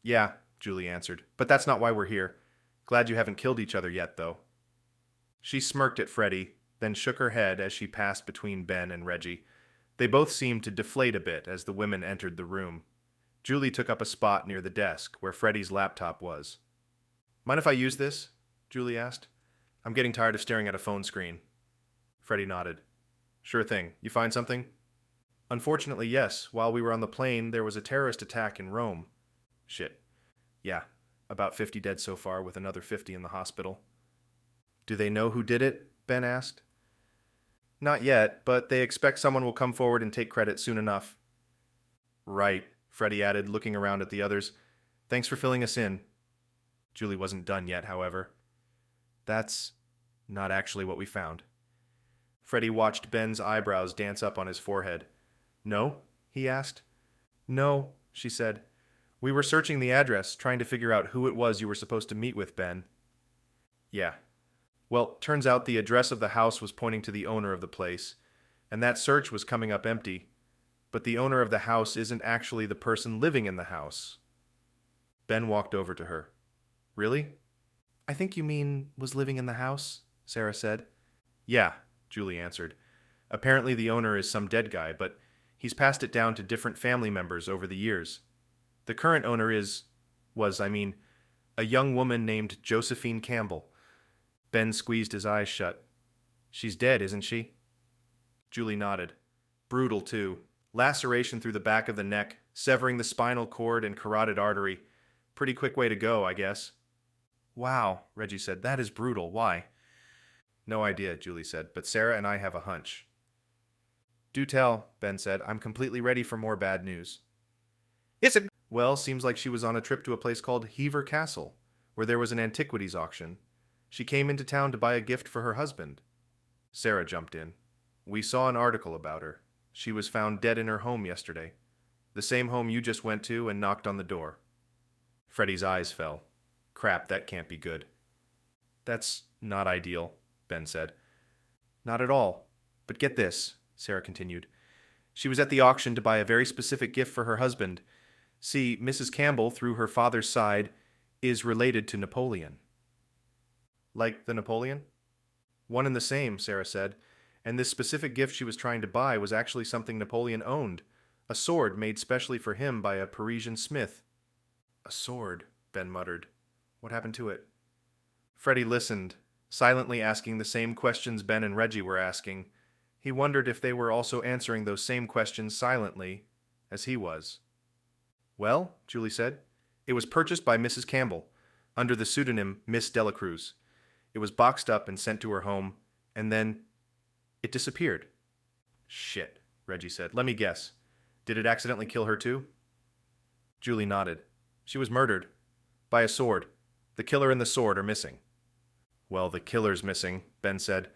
"Yeah," Julie answered. "But that's not why we're here. Glad you haven't killed each other yet, though." She smirked at Freddie, then shook her head as she passed between Ben and Reggie. They both seemed to deflate a bit as the women entered the room. Julie took up a spot near the desk, where Freddie's laptop was. "Mind if I use this?" Julie asked. "I'm getting tired of staring at a phone screen." Freddie nodded. "Sure thing. You find something?" "Unfortunately, yes. While we were on the plane, there was a terrorist attack in Rome." "Shit. Yeah. About 50 dead so far, with another 50 in the hospital." "Do they know who did it?" Ben asked. "Not yet, but they expect someone will come forward and take credit soon enough." "Right," Freddie added, looking around at the others. "Thanks for filling us in." Julie wasn't done yet, however. "That's not actually what we found." Freddie watched Ben's eyebrows dance up on his forehead. "No?" he asked. "No," she said. "We were searching the address, trying to figure out who it was you were supposed to meet with, Ben." "Yeah. Well, turns out the address of the house was pointing to the owner of the place, and that search was coming up empty. But the owner of the house isn't actually the person living in the house." Ben walked over to her. "Really?" "I think you mean was living in the house," Sarah said. "Yeah," Julie answered. "Apparently the owner is some dead guy, but he's passed it down to different family members over the years. The current owner was, a young woman named Josephine Campbell." Ben squeezed his eyes shut. "She's dead, isn't she?" Julie nodded. "Brutal, too. Laceration through the back of the neck, severing the spinal cord and carotid artery. Pretty quick way to go, I guess." "Wow," Reggie said. "That is brutal. Why?" "No idea," Julie said, "but Sarah and I have a hunch." "Do tell," Ben said. "I'm completely ready for more bad news." "Is it?" "Well, seems like she was on a trip to a place called Hever Castle, where there was an antiquities auction. She came into town to buy a gift for her husband." Sarah jumped in. "We saw an article about her. She was found dead in her home yesterday. The same home you just went to and knocked on the door." Freddie's eyes fell. "Crap, that can't be good." "That's not ideal," Ben said. "Not at all. But get this," Sarah continued. "She was at the auction to buy a very specific gift for her husband. See, Mrs. Campbell, through her father's side, is related to Napoleon." "Like the Napoleon?" "One and the same," Sarah said. "And this specific gift she was trying to buy was actually something Napoleon owned. A sword made specially for him by a Parisian smith." "A sword," Ben muttered. "What happened to it?" Freddie listened, silently asking the same questions Ben and Reggie were asking. He wondered if they were also answering those same questions silently, as he was. Well, Julie said, it was purchased by Mrs. Campbell, under the pseudonym Miss Delacruz. It was boxed up and sent to her home, and then it disappeared. Shit, Reggie said. Let me guess. Did it accidentally kill her too? Julie nodded. She was murdered. By a sword. The killer and the sword are missing. Well, the killer's missing, Ben said,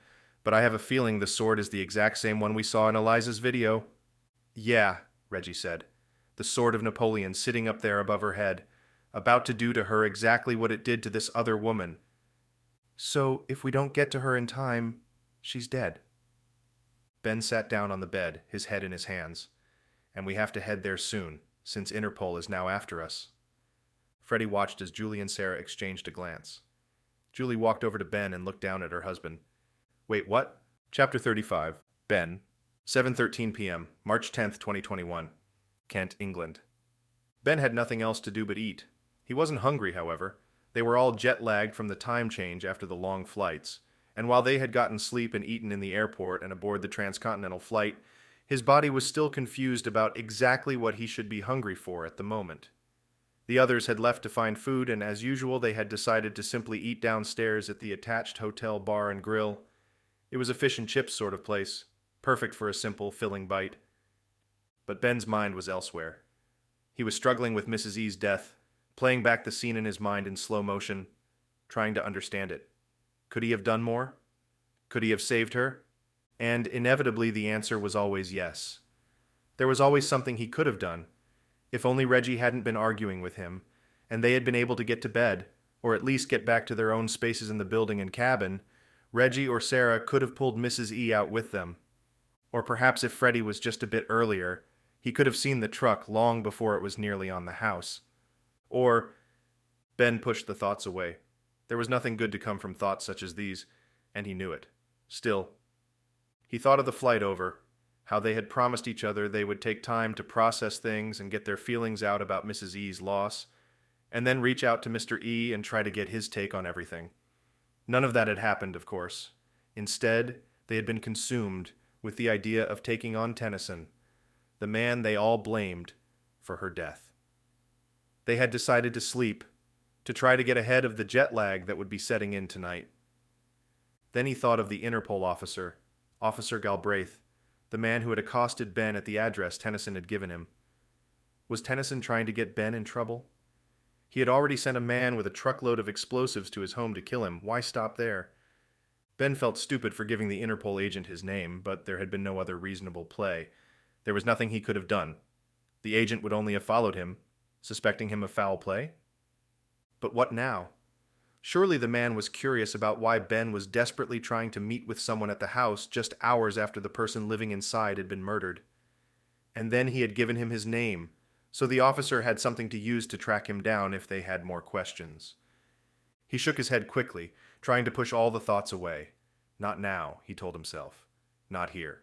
but I have a feeling the sword is the exact same one we saw in Eliza's video. Yeah, Reggie said. The sword of Napoleon sitting up there above her head, about to do to her exactly what it did to this other woman. So, if we don't get to her in time, she's dead. Ben sat down on the bed, his head in his hands. And we have to head there soon, since Interpol is now after us. Freddie watched as Julie and Sarah exchanged a glance. Julie walked over to Ben and looked down at her husband. Wait, what? Chapter 35. Ben. 7:13 p.m., March 10th, 2021. Kent, England. Ben had nothing else to do but eat. He wasn't hungry, however. They were all jet-lagged from the time change after the long flights, and while they had gotten sleep and eaten in the airport and aboard the transcontinental flight, his body was still confused about exactly what he should be hungry for at the moment. The others had left to find food, and as usual they had decided to simply eat downstairs at the attached hotel bar and grill. It was a fish and chips sort of place, perfect for a simple, filling bite. But Ben's mind was elsewhere. He was struggling with Mrs. E's death, playing back the scene in his mind in slow motion, trying to understand it. Could he have done more? Could he have saved her? And inevitably the answer was always yes. There was always something he could have done. If only Reggie hadn't been arguing with him, and they had been able to get to bed, or at least get back to their own spaces in the building and cabin, Reggie or Sarah could have pulled Mrs. E out with them. Or perhaps if Freddie was just a bit earlier, he could have seen the truck long before it was nearly on the house. Or, Ben pushed the thoughts away. There was nothing good to come from thoughts such as these, and he knew it. Still, he thought of the flight over, how they had promised each other they would take time to process things and get their feelings out about Mrs. E's loss, and then reach out to Mr. E and try to get his take on everything. None of that had happened, of course. Instead, they had been consumed with the idea of taking on Tennyson, the man they all blamed for her death. They had decided to sleep, to try to get ahead of the jet lag that would be setting in tonight. Then he thought of the Interpol officer, Officer Galbraith, the man who had accosted Ben at the address Tennyson had given him. Was Tennyson trying to get Ben in trouble? He had already sent a man with a truckload of explosives to his home to kill him. Why stop there? Ben felt stupid for giving the Interpol agent his name, but there had been no other reasonable play. There was nothing he could have done. The agent would only have followed him, suspecting him of foul play. But what now? Surely the man was curious about why Ben was desperately trying to meet with someone at the house just hours after the person living inside had been murdered. And then he had given him his name, so the officer had something to use to track him down if they had more questions. He shook his head quickly, trying to push all the thoughts away. Not now, he told himself. Not here.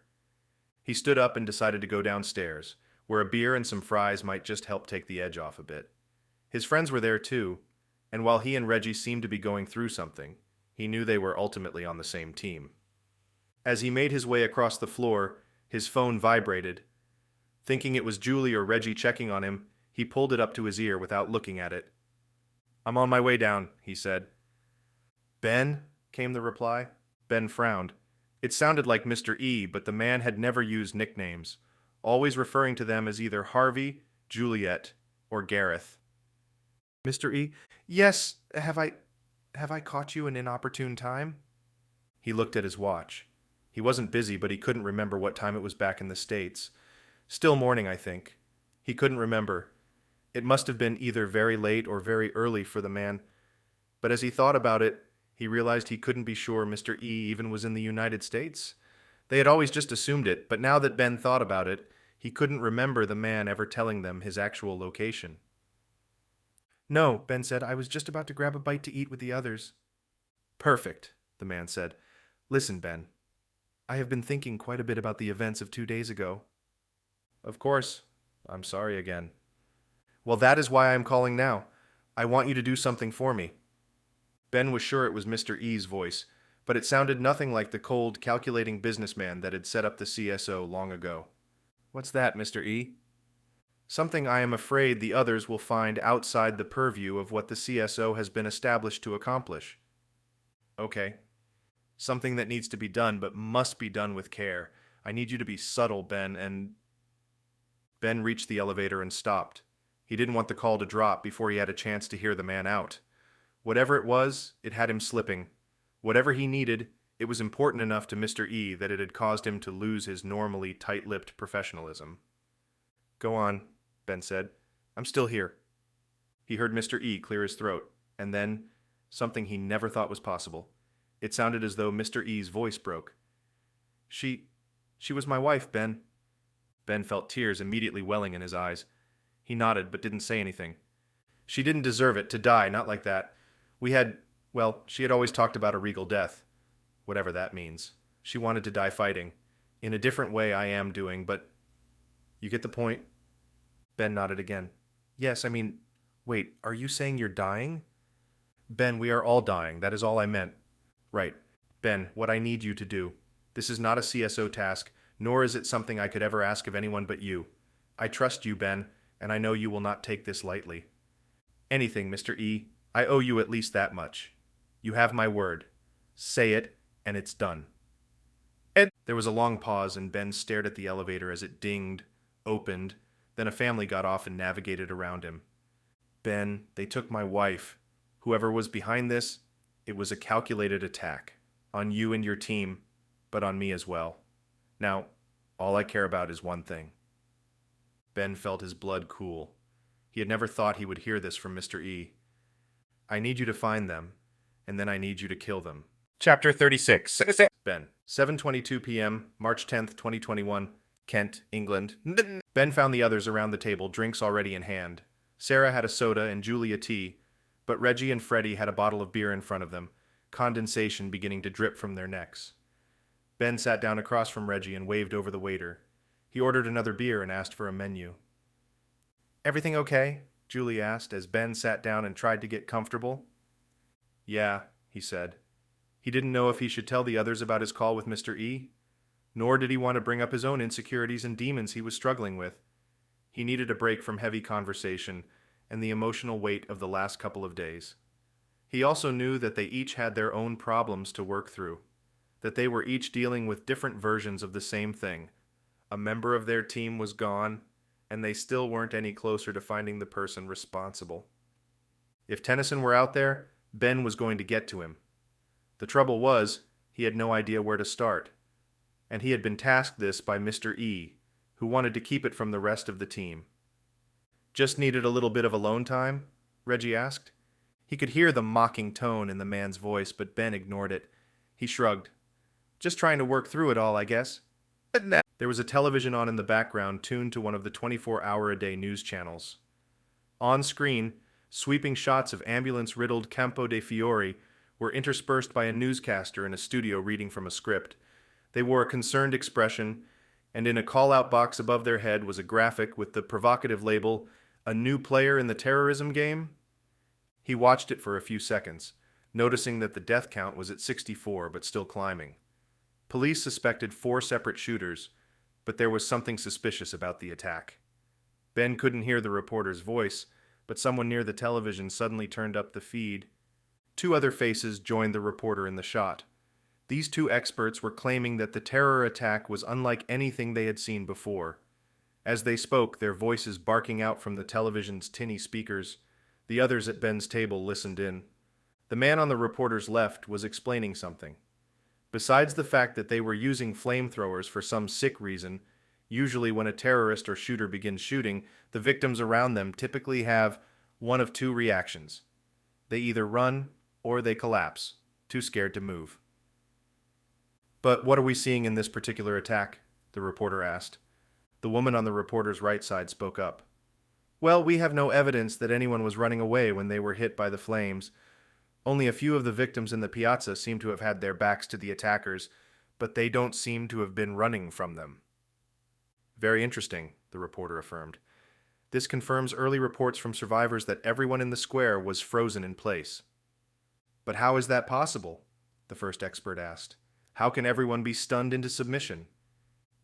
He stood up and decided to go downstairs, where a beer and some fries might just help take the edge off a bit. His friends were there too, and while he and Reggie seemed to be going through something, he knew they were ultimately on the same team. As he made his way across the floor, his phone vibrated. Thinking it was Julie or Reggie checking on him, he pulled it up to his ear without looking at it. "I'm on my way down," he said. "Ben?" came the reply. Ben frowned. It sounded like Mr. E, but the man had never used nicknames, always referring to them as either Harvey, Juliet, or Gareth. "Mr. E? Yes, have I caught you in inopportune time?" He looked at his watch. He wasn't busy, but he couldn't remember what time it was back in the States. Still morning, I think. He couldn't remember. It must have been either very late or very early for the man. But as he thought about it, he realized he couldn't be sure Mr. E even was in the United States. They had always just assumed it, but now that Ben thought about it, he couldn't remember the man ever telling them his actual location. "No," Ben said. "I was just about to grab a bite to eat with the others." "Perfect," the man said. "Listen, Ben. I have been thinking quite a bit about the events of 2 days ago." "Of course. I'm sorry again." "Well, that is why I am calling now. I want you to do something for me." Ben was sure it was Mr. E's voice, but it sounded nothing like the cold, calculating businessman that had set up the CSO long ago. "What's that, Mr. E?" "Something I am afraid the others will find outside the purview of what the CSO has been established to accomplish." "Okay. Something that needs to be done, but must be done with care. I need you to be subtle, Ben, and—" Ben reached the elevator and stopped. He didn't want the call to drop before he had a chance to hear the man out. Whatever it was, it had him slipping. Whatever he needed, it was important enough to Mr. E that it had caused him to lose his normally tight-lipped professionalism. "Go on," Ben said. "I'm still here." He heard Mr. E clear his throat, and then, something he never thought was possible. It sounded as though Mr. E's voice broke. She was my wife, Ben." Ben felt tears immediately welling in his eyes. He nodded, but didn't say anything. "She didn't deserve it, to die, not like that. She had always talked about a regal death. Whatever that means. She wanted to die fighting. In a different way I am doing, but... You get the point?" Ben nodded again. "Yes, wait, are you saying you're dying?" "Ben, we are all dying. That is all I meant." "Right. Ben, what I need you to do. This is not a CSO task, nor is it something I could ever ask of anyone but you. I trust you, Ben, and I know you will not take this lightly." "Anything, Mr. E. I owe you at least that much. You have my word. Say it, and it's done." There was a long pause, and Ben stared at the elevator as it dinged, opened, then a family got off and navigated around him. "Ben, they took my wife. Whoever was behind this, it was a calculated attack. On you and your team, but on me as well. Now, all I care about is one thing." Ben felt his blood cool. He had never thought he would hear this from Mr. E. "I need you to find them, and then I need you to kill them." Chapter 36. Ben. 7:22 p.m., March 10th, 2021, Kent, England. Ben found the others around the table, drinks already in hand. Sarah had a soda and Julie a tea, but Reggie and Freddie had a bottle of beer in front of them, condensation beginning to drip from their necks. Ben sat down across from Reggie and waved over the waiter. He ordered another beer and asked for a menu. "Everything okay?" Julie asked as Ben sat down and tried to get comfortable. "Yeah," he said. He didn't know if he should tell the others about his call with Mr. E, nor did he want to bring up his own insecurities and demons he was struggling with. He needed a break from heavy conversation and the emotional weight of the last couple of days. He also knew that they each had their own problems to work through, that they were each dealing with different versions of the same thing. A member of their team was gone, and they still weren't any closer to finding the person responsible. If Tennyson were out there, Ben was going to get to him. The trouble was, he had no idea where to start, and he had been tasked this by Mr. E, who wanted to keep it from the rest of the team. "Just needed a little bit of alone time?" Reggie asked. He could hear the mocking tone in the man's voice, but Ben ignored it. He shrugged. "Just trying to work through it all, I guess." There was a television on in the background tuned to one of the 24-hour-a-day news channels. On screen, sweeping shots of ambulance-riddled Campo de Fiori were interspersed by a newscaster in a studio reading from a script. They wore a concerned expression, and in a call-out box above their head was a graphic with the provocative label, "A new player in the terrorism game?" He watched it for a few seconds, noticing that the death count was at 64 but still climbing. Police suspected 4 separate shooters, but there was something suspicious about the attack. Ben couldn't hear the reporter's voice, but someone near the television suddenly turned up the feed. 2 other faces joined the reporter in the shot. These 2 experts were claiming that the terror attack was unlike anything they had seen before. As they spoke, their voices barking out from the television's tinny speakers, the others at Ben's table listened in. The man on the reporter's left was explaining something. Besides the fact that they were using flamethrowers for some sick reason, usually when a terrorist or shooter begins shooting, the victims around them typically have one of 2 reactions. They either run or they collapse, too scared to move. "But what are we seeing in this particular attack?" the reporter asked. The woman on the reporter's right side spoke up. "Well, we have no evidence that anyone was running away when they were hit by the flames. Only a few of the victims in the piazza seem to have had their backs to the attackers, but they don't seem to have been running from them." "Very interesting," the reporter affirmed. "This confirms early reports from survivors that everyone in the square was frozen in place." "But how is that possible?" the first expert asked. How can everyone be stunned into submission?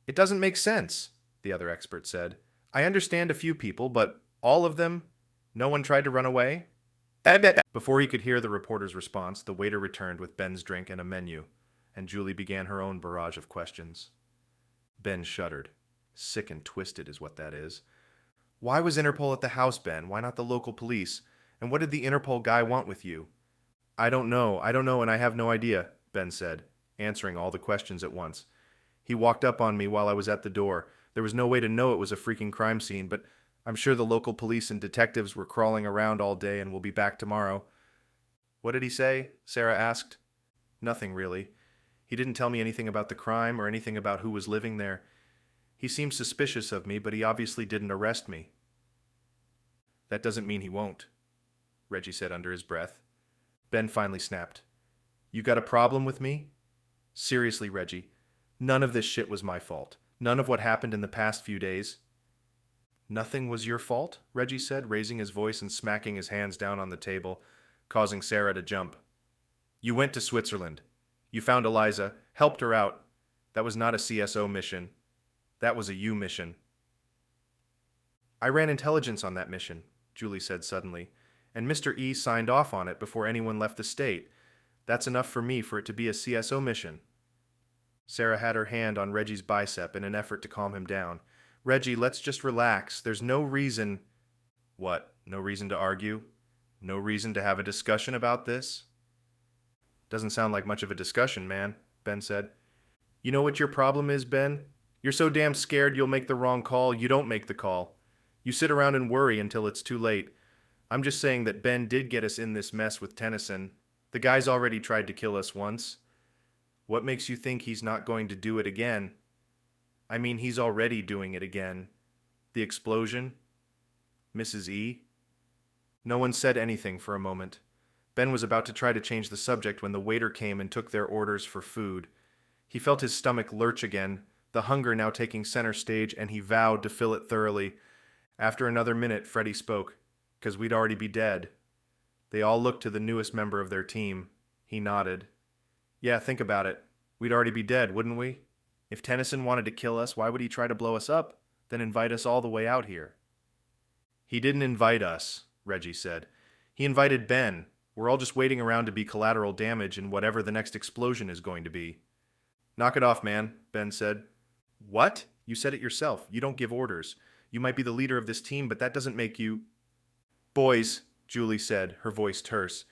It doesn't make sense, the other expert said. I understand a few people, but all of them? No one tried to run away? Before he could hear the reporter's response, the waiter returned with Ben's drink and a menu, and Julie began her own barrage of questions. Ben shuddered. Sick and twisted is what that is. Why was Interpol at the house, Ben? Why not the local police? And what did the Interpol guy want with you? I don't know, and I have no idea, Ben said, answering all the questions at once. He walked up on me while I was at the door. There was no way to know it was a freaking crime scene, but I'm sure the local police and detectives were crawling around all day and will be back tomorrow. What did he say? Sarah asked. Nothing, really. He didn't tell me anything about the crime or anything about who was living there. He seemed suspicious of me, but he obviously didn't arrest me. That doesn't mean he won't, Reggie said under his breath. Ben finally snapped. You got a problem with me? Seriously, Reggie, none of this shit was my fault. None of what happened in the past few days. Nothing was your fault? Reggie said, raising his voice and smacking his hands down on the table, causing Sarah to jump. You went to Switzerland. You found Eliza, helped her out. That was not a CSO mission. That was a you mission. I ran intelligence on that mission, Julie said suddenly, and Mr. E signed off on it before anyone left the state. That's enough for me for it to be a CSO mission. Sarah had her hand on Reggie's bicep in an effort to calm him down. Reggie, let's just relax. There's no reason... What? No reason to argue? No reason to have a discussion about this? Doesn't sound like much of a discussion, man, Ben said. You know what your problem is, Ben? You're so damn scared you'll make the wrong call, you don't make the call. You sit around and worry until it's too late. I'm just saying that Ben did get us in this mess with Tennyson. The guy's already tried to kill us once. What makes you think he's not going to do it again? I mean, he's already doing it again. The explosion? Mrs. E? No one said anything for a moment. Ben was about to try to change the subject when the waiter came and took their orders for food. He felt his stomach lurch again, the hunger now taking center stage, and he vowed to fill it thoroughly. After another minute, Freddie spoke, "'Cause we'd already be dead." They all looked to the newest member of their team. He nodded. Yeah, think about it. We'd already be dead, wouldn't we? If Tennyson wanted to kill us, why would he try to blow us up, then invite us all the way out here? He didn't invite us, Reggie said. He invited Ben. We're all just waiting around to be collateral damage in whatever the next explosion is going to be. Knock it off, man, Ben said. What? You said it yourself. You don't give orders. You might be the leader of this team, but that doesn't make you... Boys, Julie said, her voice terse.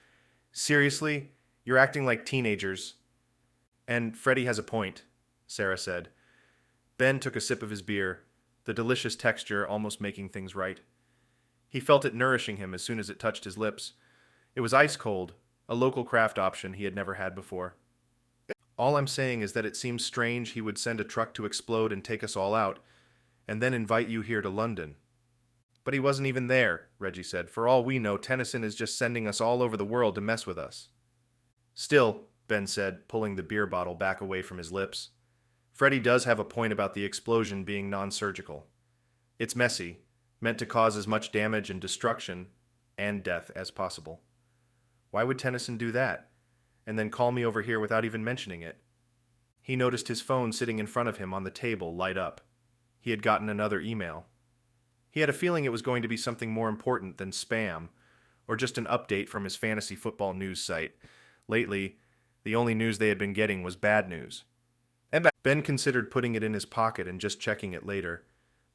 Seriously? You're acting like teenagers. And Freddie has a point, Sarah said. Ben took a sip of his beer, the delicious texture almost making things right. He felt it nourishing him as soon as it touched his lips. It was ice cold, a local craft option he had never had before. All I'm saying is that it seems strange he would send a truck to explode and take us all out, and then invite you here to London. But he wasn't even there, Reggie said. For all we know, Tennyson is just sending us all over the world to mess with us. Still, Ben said, pulling the beer bottle back away from his lips, Freddie does have a point about the explosion being non-surgical. It's messy, meant to cause as much damage and destruction and death as possible. Why would Tennyson do that? And then call me over here without even mentioning it? He noticed his phone sitting in front of him on the table light up. He had gotten another email. He had a feeling it was going to be something more important than spam, or just an update from his fantasy football news site. Lately, the only news they had been getting was bad news. Ben considered putting it in his pocket and just checking it later,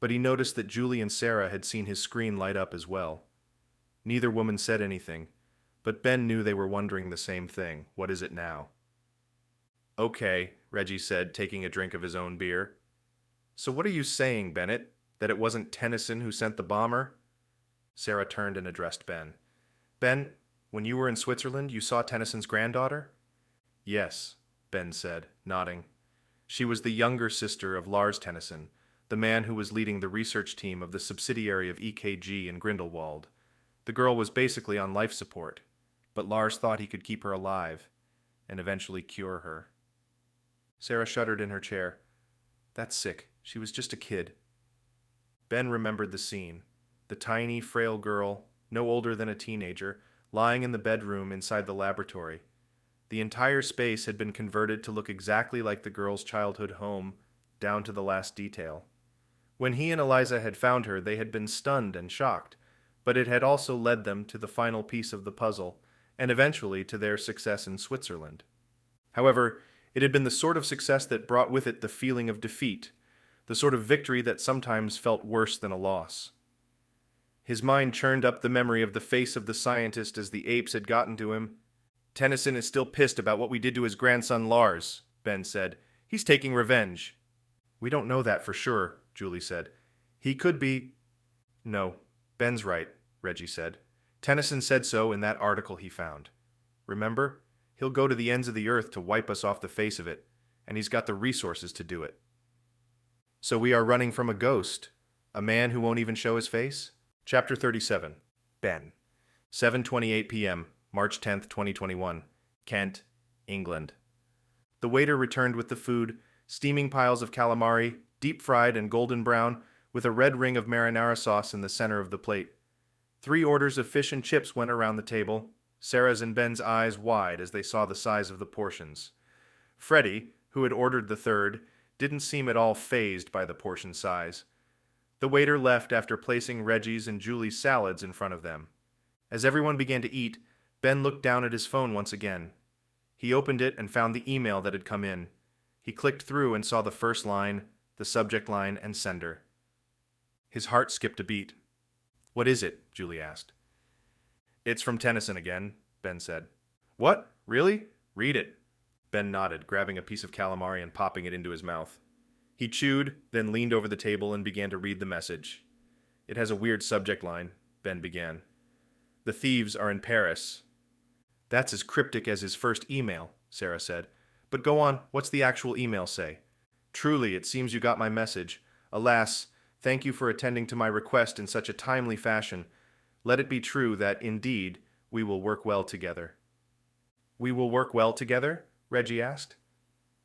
but he noticed that Julie and Sarah had seen his screen light up as well. Neither woman said anything, but Ben knew they were wondering the same thing. What is it now? Okay, Reggie said, taking a drink of his own beer. So what are you saying, Bennett? That it wasn't Tennyson who sent the bomber? Sarah turned and addressed Ben. Ben, when you were in Switzerland, you saw Tennyson's granddaughter? Yes, Ben said, nodding. She was the younger sister of Lars Tennyson, the man who was leading the research team of the subsidiary of EKG in Grindelwald. The girl was basically on life support, but Lars thought he could keep her alive and eventually cure her. Sarah shuddered in her chair. That's sick. She was just a kid. Ben remembered the scene. The tiny, frail girl, no older than a teenager, lying in the bedroom inside the laboratory. The entire space had been converted to look exactly like the girl's childhood home, down to the last detail. When he and Eliza had found her, they had been stunned and shocked, but it had also led them to the final piece of the puzzle, and eventually to their success in Switzerland. However, it had been the sort of success that brought with it the feeling of defeat, the sort of victory that sometimes felt worse than a loss. His mind churned up the memory of the face of the scientist as the apes had gotten to him. "Tennyson is still pissed about what we did to his grandson Lars," Ben said. "He's taking revenge." "We don't know that for sure," Julie said. "He could be—" "No, Ben's right," Reggie said. "Tennyson said so in that article he found. Remember? He'll go to the ends of the earth to wipe us off the face of it, and he's got the resources to do it." "So we are running from a ghost, a man who won't even show his face?" Chapter 37. Ben. 7:28 p.m., March 10th, 2021. Kent, England. The waiter returned with the food, steaming piles of calamari, deep-fried and golden brown, with a red ring of marinara sauce in the center of the plate. 3 orders of fish and chips went around the table, Sarah's and Ben's eyes wide as they saw the size of the portions. Freddie, who had ordered the third, didn't seem at all fazed by the portion size. The waiter left after placing Reggie's and Julie's salads in front of them. As everyone began to eat, Ben looked down at his phone once again. He opened it and found the email that had come in. He clicked through and saw the first line, the subject line, and sender. His heart skipped a beat. "What is it?" Julie asked. "It's from Tennyson again," Ben said. "What? Really? Read it." Ben nodded, grabbing a piece of calamari and popping it into his mouth. He chewed, then leaned over the table and began to read the message. "It has a weird subject line," Ben began. "The thieves are in Paris." "That's as cryptic as his first email," Sarah said. "But go on, what's the actual email say?" "Truly, it seems you got my message. Alas, thank you for attending to my request in such a timely fashion. Let it be true that, indeed, we will work well together." "We will work well together?" Reggie asked.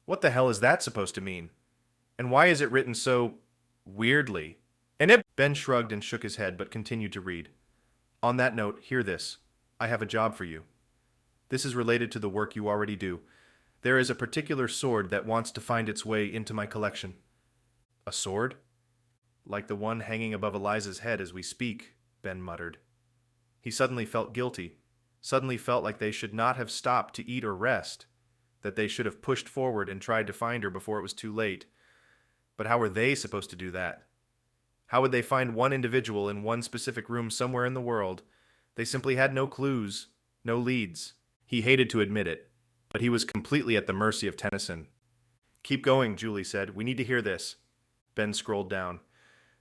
"What the hell is that supposed to mean? And why is it written so weirdly?" Ben shrugged and shook his head, but continued to read. "On that note, hear this. I have a job for you. This is related to the work you already do. There is a particular sword that wants to find its way into my collection." "A sword?" "Like the one hanging above Eliza's head as we speak," Ben muttered. He suddenly felt guilty, suddenly felt like they should not have stopped to eat or rest, that they should have pushed forward and tried to find her before it was too late. But how were they supposed to do that? How would they find one individual in one specific room somewhere in the world? They simply had no clues, no leads. He hated to admit it, but he was completely at the mercy of Tennyson. "Keep going," Julie said. "We need to hear this." Ben scrolled down.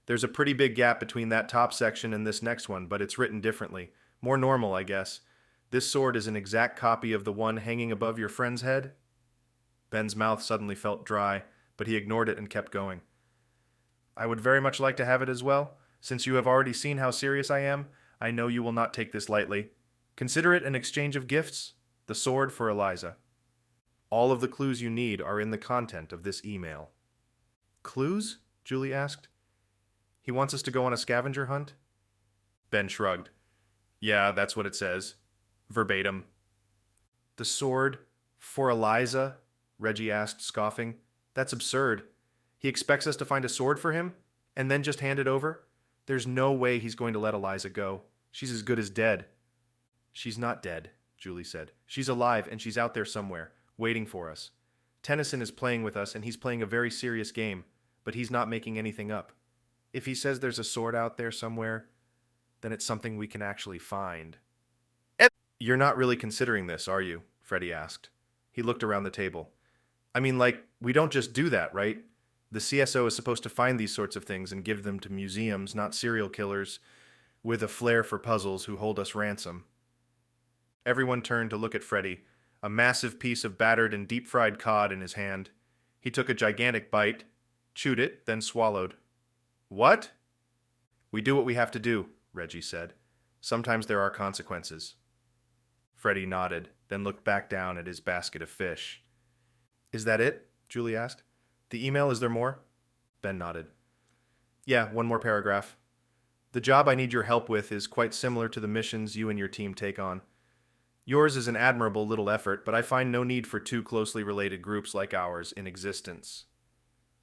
"There's a pretty big gap between that top section and this next one, but it's written differently. More normal, I guess. This sword is an exact copy of the one hanging above your friend's head?" Ben's mouth suddenly felt dry, but he ignored it and kept going. "I would very much like to have it as well. Since you have already seen how serious I am, I know you will not take this lightly. Consider it an exchange of gifts, the sword for Eliza. All of the clues you need are in the content of this email." "Clues?" Julie asked. "He wants us to go on a scavenger hunt?" Ben shrugged. "Yeah, that's what it says. Verbatim." "The sword for Eliza?" Reggie asked, scoffing. "That's absurd. He expects us to find a sword for him, and then just hand it over? There's no way he's going to let Eliza go. She's as good as dead." "She's not dead," Julie said. "She's alive, and she's out there somewhere, waiting for us. Tennyson is playing with us, and he's playing a very serious game, but he's not making anything up. If he says there's a sword out there somewhere, then it's something we can actually find." "You're not really considering this, are you?" Freddie asked. He looked around the table. "I mean, we don't just do that, right? The CSO is supposed to find these sorts of things and give them to museums, not serial killers with a flair for puzzles who hold us ransom." Everyone turned to look at Freddie, a massive piece of battered and deep-fried cod in his hand. He took a gigantic bite, chewed it, then swallowed. "What?" "We do what we have to do," Reggie said. "Sometimes there are consequences." Freddie nodded, then looked back down at his basket of fish. "Is that it?" Julie asked. "The email, is there more?" Ben nodded. "Yeah, one more paragraph. The job I need your help with is quite similar to the missions you and your team take on. Yours is an admirable little effort, but I find no need for two closely related groups like ours in existence.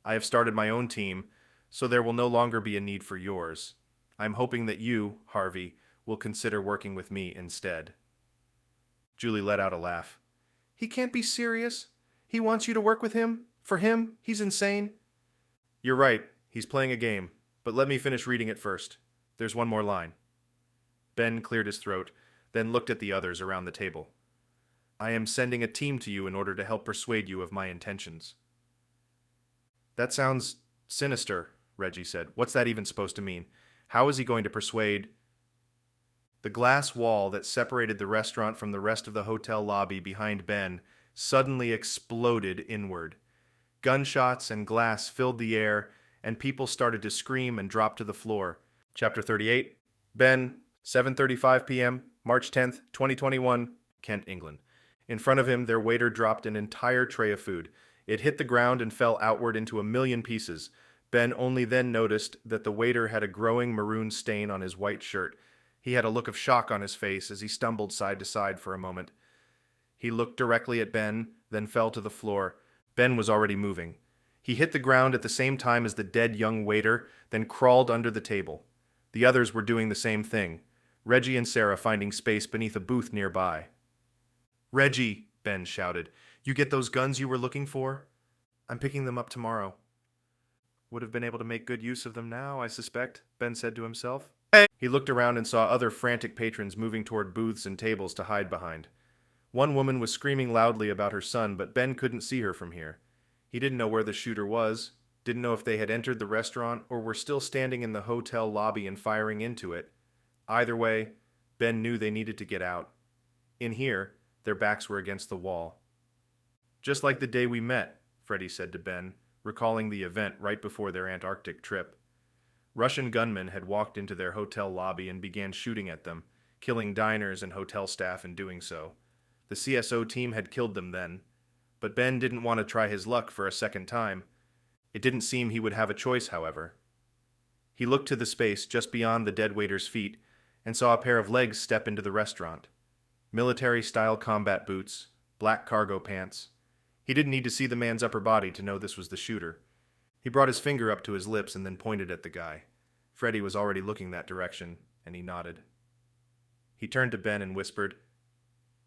I have started my own team, so there will no longer be a need for yours. I'm hoping that you, Harvey, will consider working with me instead." Julie let out a laugh. "He can't be serious. He wants you to work with him? For him? He's insane." "You're right. He's playing a game. But let me finish reading it first. There's one more line." Ben cleared his throat, then looked at the others around the table. "I am sending a team to you in order to help persuade you of my intentions." "That sounds sinister," Reggie said. "What's that even supposed to mean? How is he going to persuade—" The glass wall that separated the restaurant from the rest of the hotel lobby behind Ben suddenly exploded inward. Gunshots and glass filled the air, and people started to scream and drop to the floor. Chapter 38. Ben, 7:35 p.m., March 10th, 2021, Kent, England. In front of him, their waiter dropped an entire tray of food. It hit the ground and fell outward into a million pieces. Ben only then noticed that the waiter had a growing maroon stain on his white shirt. He had a look of shock on his face as he stumbled side to side for a moment. He looked directly at Ben, then fell to the floor. Ben was already moving. He hit the ground at the same time as the dead young waiter, then crawled under the table. The others were doing the same thing, Reggie and Sarah finding space beneath a booth nearby. "Reggie," Ben shouted, "you get those guns you were looking for? I'm picking them up tomorrow." "Would have been able to make good use of them now, I suspect," Ben said to himself. He looked around and saw other frantic patrons moving toward booths and tables to hide behind. One woman was screaming loudly about her son, but Ben couldn't see her from here. He didn't know where the shooter was, didn't know if they had entered the restaurant or were still standing in the hotel lobby and firing into it. Either way, Ben knew they needed to get out. In here, their backs were against the wall. "Just like the day we met," Freddie said to Ben, recalling the event right before their Antarctic trip. Russian gunmen had walked into their hotel lobby and began shooting at them, killing diners and hotel staff in doing so. The CSO team had killed them then, but Ben didn't want to try his luck for a second time. It didn't seem he would have a choice, however. He looked to the space just beyond the dead waiter's feet and saw a pair of legs step into the restaurant. Military-style combat boots, black cargo pants. He didn't need to see the man's upper body to know this was the shooter. He brought his finger up to his lips and then pointed at the guy. Freddie was already looking that direction, and he nodded. He turned to Ben and whispered,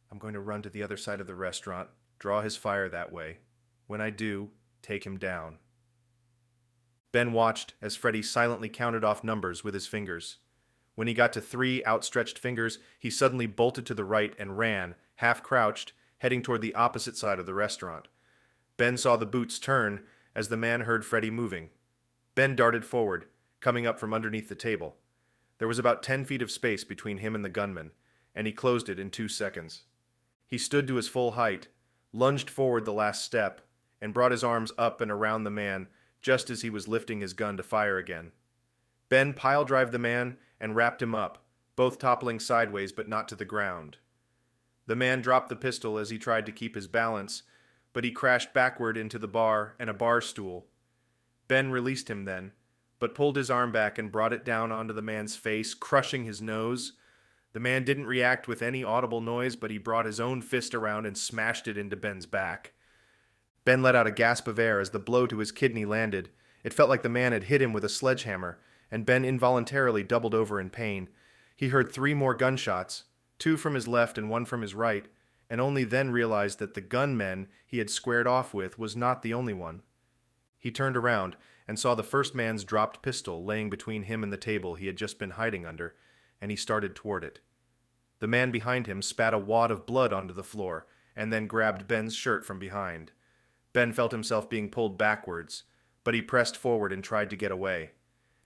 "I'm going to run to the other side of the restaurant, draw his fire that way. When I do, take him down." Ben watched as Freddie silently counted off numbers with his fingers. When he got to 3 outstretched fingers, he suddenly bolted to the right and ran, half crouched, heading toward the opposite side of the restaurant. Ben saw the boots turn as the man heard Freddie moving. Ben darted forward, coming up from underneath the table. There was about 10 feet of space between him and the gunman, and he closed it in 2 seconds. He stood to his full height, lunged forward the last step, and brought his arms up and around the man just as he was lifting his gun to fire again. Ben pile-drived the man and wrapped him up, both toppling sideways but not to the ground. The man dropped the pistol as he tried to keep his balance, but he crashed backward into the bar and a bar stool. Ben released him then, but pulled his arm back and brought it down onto the man's face, crushing his nose. The man didn't react with any audible noise, but he brought his own fist around and smashed it into Ben's back. Ben let out a gasp of air as the blow to his kidney landed. It felt like the man had hit him with a sledgehammer, and Ben involuntarily doubled over in pain. He heard 3 more gunshots, 2 from his left and 1 from his right, and only then realized that the gunman he had squared off with was not the only one. He turned around and saw the first man's dropped pistol laying between him and the table he had just been hiding under, and he started toward it. The man behind him spat a wad of blood onto the floor, and then grabbed Ben's shirt from behind. Ben felt himself being pulled backwards, but he pressed forward and tried to get away.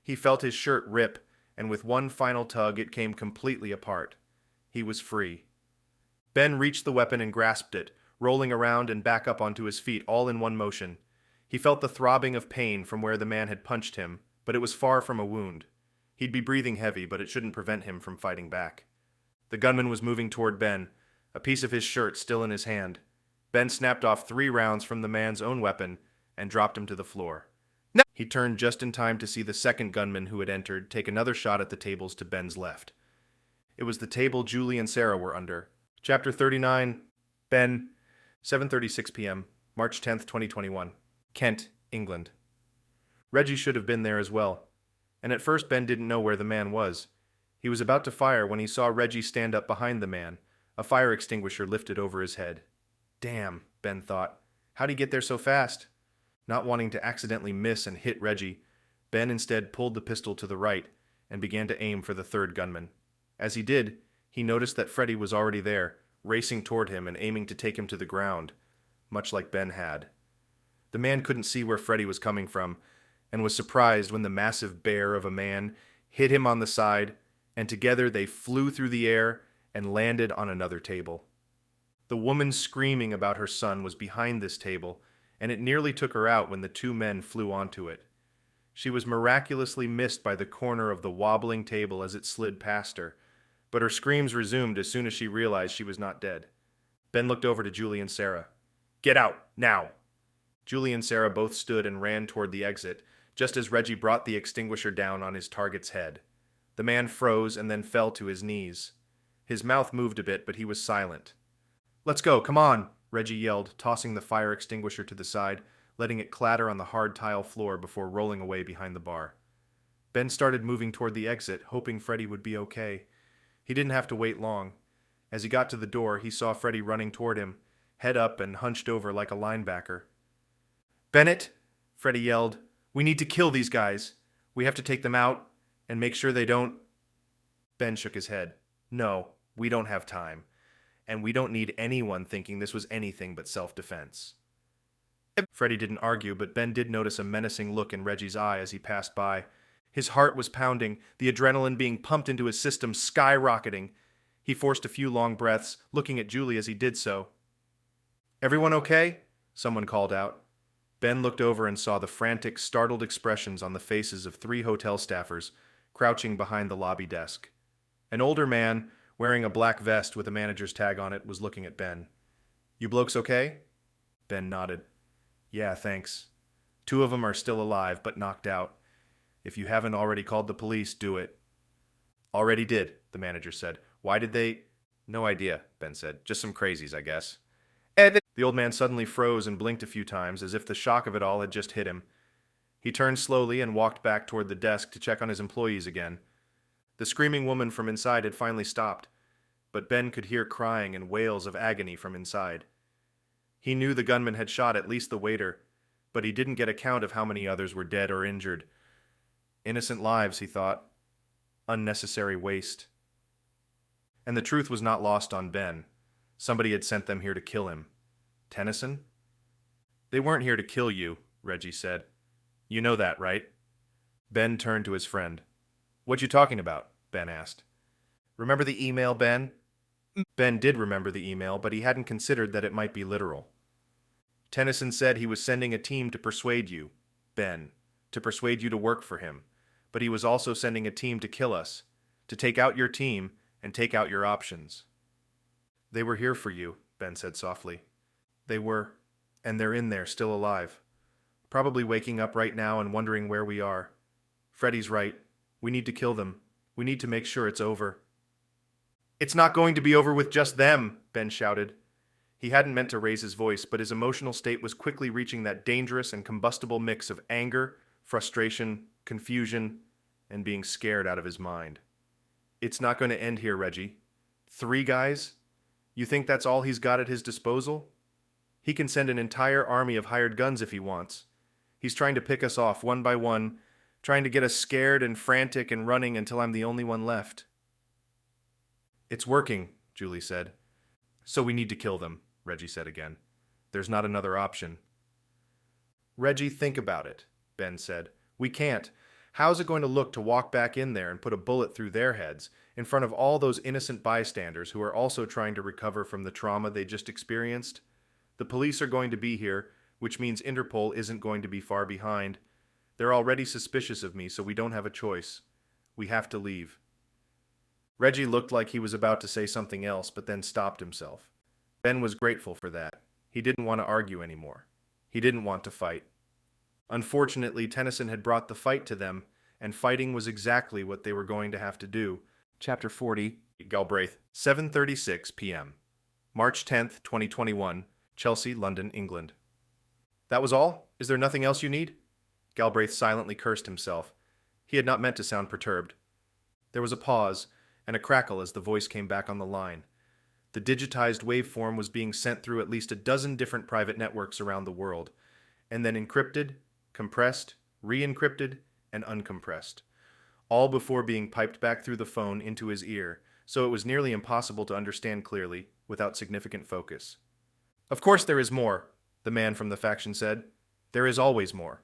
He felt his shirt rip, and with one final tug it came completely apart. He was free. Ben reached the weapon and grasped it, rolling around and back up onto his feet all in one motion. He felt the throbbing of pain from where the man had punched him, but it was far from a wound. He'd be breathing heavy, but it shouldn't prevent him from fighting back. The gunman was moving toward Ben, a piece of his shirt still in his hand. Ben snapped off 3 rounds from the man's own weapon and dropped him to the floor. No! He turned just in time to see the second gunman who had entered take another shot at the tables to Ben's left. It was the table Julie and Sarah were under, Chapter 39, Ben, 7:36 p.m., March 10th, 2021. Kent, England. Reggie should have been there as well, and at first Ben didn't know where the man was. He was about to fire when he saw Reggie stand up behind the man, a fire extinguisher lifted over his head. Damn, Ben thought. How'd he get there so fast? Not wanting to accidentally miss and hit Reggie, Ben instead pulled the pistol to the right and began to aim for the third gunman. As he did, he noticed that Freddy was already there, racing toward him and aiming to take him to the ground, much like Ben had. The man couldn't see where Freddy was coming from, and was surprised when the massive bear of a man hit him on the side, and together they flew through the air and landed on another table. The woman screaming about her son was behind this table, and it nearly took her out when the two men flew onto it. She was miraculously missed by the corner of the wobbling table as it slid past her, but her screams resumed as soon as she realized she was not dead. Ben looked over to Julie and Sarah. "Get out, now!" Julie and Sarah both stood and ran toward the exit, just as Reggie brought the extinguisher down on his target's head. The man froze and then fell to his knees. His mouth moved a bit, but he was silent. "Let's go, come on!" Reggie yelled, tossing the fire extinguisher to the side, letting it clatter on the hard tile floor before rolling away behind the bar. Ben started moving toward the exit, hoping Freddy would be okay. He didn't have to wait long. As he got to the door, he saw Freddy running toward him, head up and hunched over like a linebacker. "Bennett," Freddy yelled, "we need to kill these guys. We have to take them out and make sure they don't..." Ben shook his head. "No, we don't have time. And we don't need anyone thinking this was anything but self-defense." Freddy didn't argue, but Ben did notice a menacing look in Reggie's eye as he passed by. His heart was pounding, the adrenaline being pumped into his system skyrocketing. He forced a few long breaths, looking at Julie as he did so. "Everyone okay?" someone called out. Ben looked over and saw the frantic, startled expressions on the faces of 3 hotel staffers crouching behind the lobby desk. An older man, wearing a black vest with a manager's tag on it, was looking at Ben. "You blokes okay?" Ben nodded. "Yeah, thanks. 2 of them are still alive, but knocked out. If you haven't already called the police, do it." "Already did," the manager said. "Why did they..." "No idea," Ben said. "Just some crazies, I guess." The old man suddenly froze and blinked a few times, as if the shock of it all had just hit him. He turned slowly and walked back toward the desk to check on his employees again. The screaming woman from inside had finally stopped, but Ben could hear crying and wails of agony from inside. He knew the gunman had shot at least the waiter, but he didn't get a count of how many others were dead or injured. Innocent lives, he thought. Unnecessary waste. And the truth was not lost on Ben. Somebody had sent them here to kill him. Tennyson? "They weren't here to kill you," Reggie said. "You know that, right?" Ben turned to his friend. "What you talking about?" Ben asked. "Remember the email, Ben?" Ben did remember the email, but he hadn't considered that it might be literal. "Tennyson said he was sending a team to persuade you, Ben, to persuade you to work for him. But he was also sending a team to kill us, to take out your team and take out your options." "They were here for you," Ben said softly. "They were, and they're in there, still alive. Probably waking up right now and wondering where we are. Freddy's right. We need to kill them. We need to make sure it's over." "It's not going to be over with just them," Ben shouted. He hadn't meant to raise his voice, but his emotional state was quickly reaching that dangerous and combustible mix of anger, frustration, confusion, and being scared out of his mind. "It's not going to end here, Reggie. 3 guys? You think that's all he's got at his disposal? He can send an entire army of hired guns if he wants. He's trying to pick us off one by one, trying to get us scared and frantic and running until I'm the only one left." "It's working," Julie said. "So we need to kill them," Reggie said again. "There's not another option." "Reggie, think about it," Ben said. "We can't. How's it going to look to walk back in there and put a bullet through their heads in front of all those innocent bystanders who are also trying to recover from the trauma they just experienced? The police are going to be here, which means Interpol isn't going to be far behind. They're already suspicious of me, so we don't have a choice. We have to leave." Reggie looked like he was about to say something else, but then stopped himself. Ben was grateful for that. He didn't want to argue anymore. He didn't want to fight. Unfortunately, Tennyson had brought the fight to them, and fighting was exactly what they were going to have to do. Chapter 40, Galbraith, 7:36 p.m. March 10th, 2021, Chelsea, London, England. That was all? Is there nothing else you need? Galbraith silently cursed himself. He had not meant to sound perturbed. There was a pause and a crackle as the voice came back on the line. The digitized waveform was being sent through at least a dozen different private networks around the world, and then encrypted, compressed, re-encrypted, and uncompressed, all before being piped back through the phone into his ear, so it was nearly impossible to understand clearly without significant focus. Of course there is more, the man from the faction said. There is always more.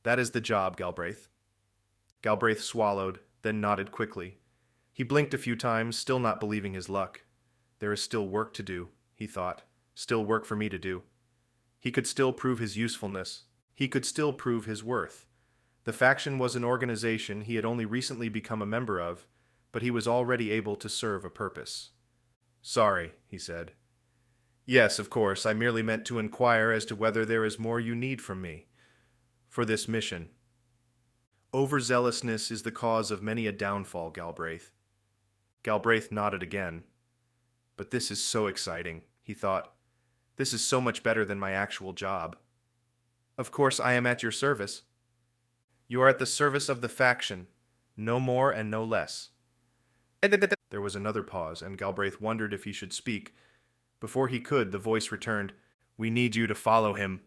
That is the job, Galbraith. Galbraith swallowed, then nodded quickly. He blinked a few times, still not believing his luck. There is still work to do, he thought. Still work for me to do. He could still prove his usefulness. He could still prove his worth. The faction was an organization he had only recently become a member of, but he was already able to serve a purpose. Sorry, he said. Yes, of course, I merely meant to inquire as to whether there is more you need from me for this mission. Overzealousness is the cause of many a downfall, Galbraith. Galbraith nodded again. But this is so exciting, he thought. This is so much better than my actual job. Of course, I am at your service. You are at the service of the faction, no more and no less. There was another pause, and Galbraith wondered if he should speak. Before he could, the voice returned, We need you to follow him.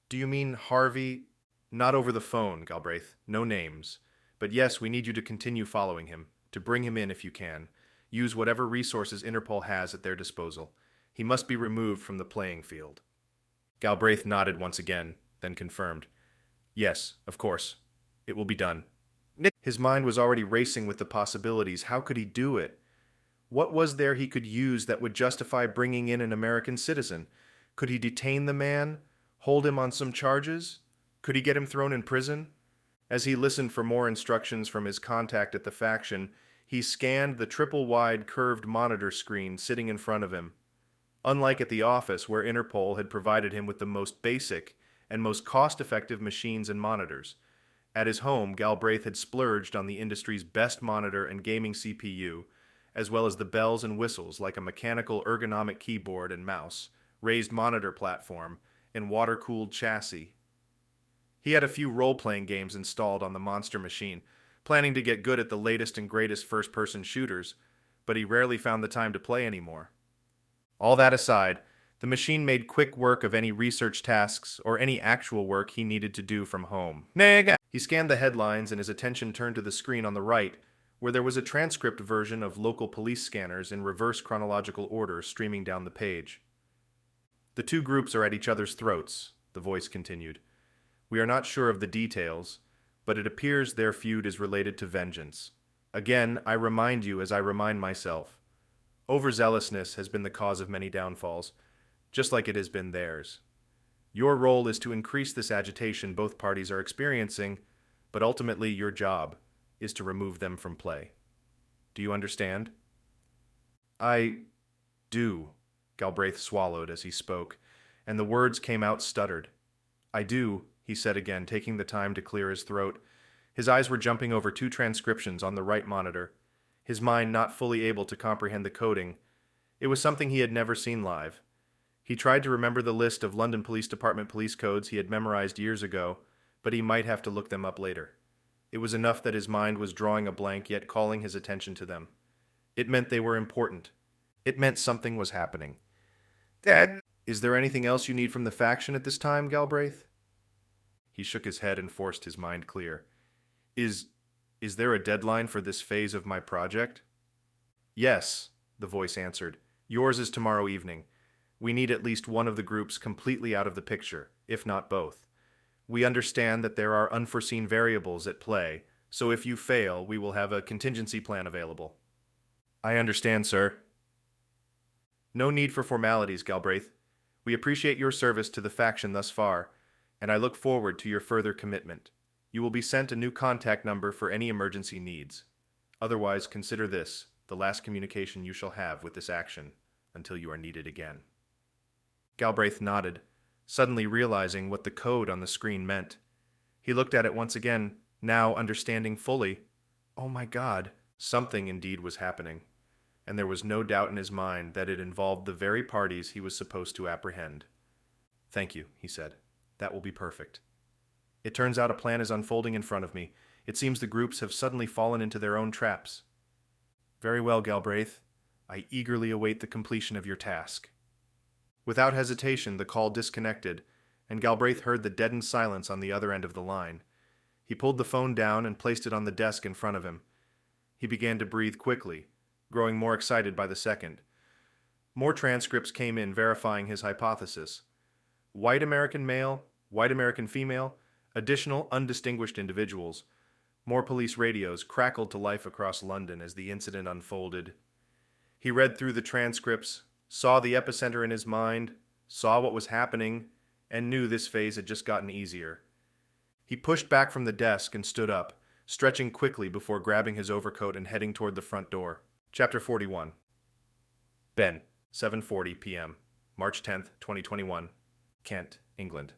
Do you mean Harvey? Not over the phone, Galbraith. No names. But yes, we need you to continue following him, to bring him in if you can. Use whatever resources Interpol has at their disposal. He must be removed from the playing field. Galbraith nodded once again, then confirmed. Yes, of course. It will be done. His mind was already racing with the possibilities. How could he do it? What was there he could use that would justify bringing in an American citizen? Could he detain the man? Hold him on some charges? Could he get him thrown in prison? As he listened for more instructions from his contact at the faction, he scanned the triple-wide curved monitor screen sitting in front of him. Unlike at the office, where Interpol had provided him with the most basic and most cost-effective machines and monitors, at his home, Galbraith had splurged on the industry's best monitor and gaming CPU, as well as the bells and whistles like a mechanical ergonomic keyboard and mouse, raised monitor platform, and water-cooled chassis. He had a few role-playing games installed on the monster machine, planning to get good at the latest and greatest first-person shooters, but he rarely found the time to play anymore. All that aside, the machine made quick work of any research tasks or any actual work he needed to do from home. He scanned the headlines and his attention turned to the screen on the right, where there was a transcript version of local police scanners in reverse chronological order streaming down the page. The two groups are at each other's throats, the voice continued. We are not sure of the details, but it appears their feud is related to vengeance. Again, I remind you as I remind myself. Overzealousness has been the cause of many downfalls, just like it has been theirs. Your role is to increase this agitation both parties are experiencing, but ultimately your job is to remove them from play. Do you understand? I do, Galbraith swallowed as he spoke, and the words came out stuttered. I do, he said again, taking the time to clear his throat. His eyes were jumping over two transcriptions on the right monitor, his mind not fully able to comprehend the coding. It was something he had never seen live. He tried to remember the list of London Police Department police codes he had memorized years ago, but he might have to look them up later. It was enough that his mind was drawing a blank yet calling his attention to them. It meant they were important. It meant something was happening. Dad, is there anything else you need from the faction at this time, Galbraith? He shook his head and forced his mind clear. Is there a deadline for this phase of my project? Yes, the voice answered. Yours is tomorrow evening. We need at least one of the groups completely out of the picture, if not both. We understand that there are unforeseen variables at play, so if you fail, we will have a contingency plan available. I understand, sir. No need for formalities, Galbraith. We appreciate your service to the faction thus far, and I look forward to your further commitment. You will be sent a new contact number for any emergency needs. Otherwise, consider this the last communication you shall have with this action until you are needed again. Galbraith nodded, suddenly realizing what the code on the screen meant. He looked at it once again, now understanding fully. Oh my God, something indeed was happening. and there was no doubt in his mind that it involved the very parties he was supposed to apprehend. "Thank you," he said. "That will be perfect. It turns out a plan is unfolding in front of me. It seems the groups have suddenly fallen into their own traps." "Very well, Galbraith. I eagerly await the completion of your task." Without hesitation, the call disconnected, and Galbraith heard the deadened silence on the other end of the line. He pulled the phone down and placed it on the desk in front of him. He began to breathe quickly, growing more excited by the second. More transcripts came in verifying his hypothesis. White American male, white American female, additional undistinguished individuals. More police radios crackled to life across London as the incident unfolded. He read through the transcripts, saw the epicenter in his mind, saw what was happening, and knew this phase had just gotten easier. He pushed back from the desk and stood up, stretching quickly before grabbing his overcoat and heading toward the front door. Chapter 41. Ben, 7:40 p.m., March 10th, 2021, Kent, England.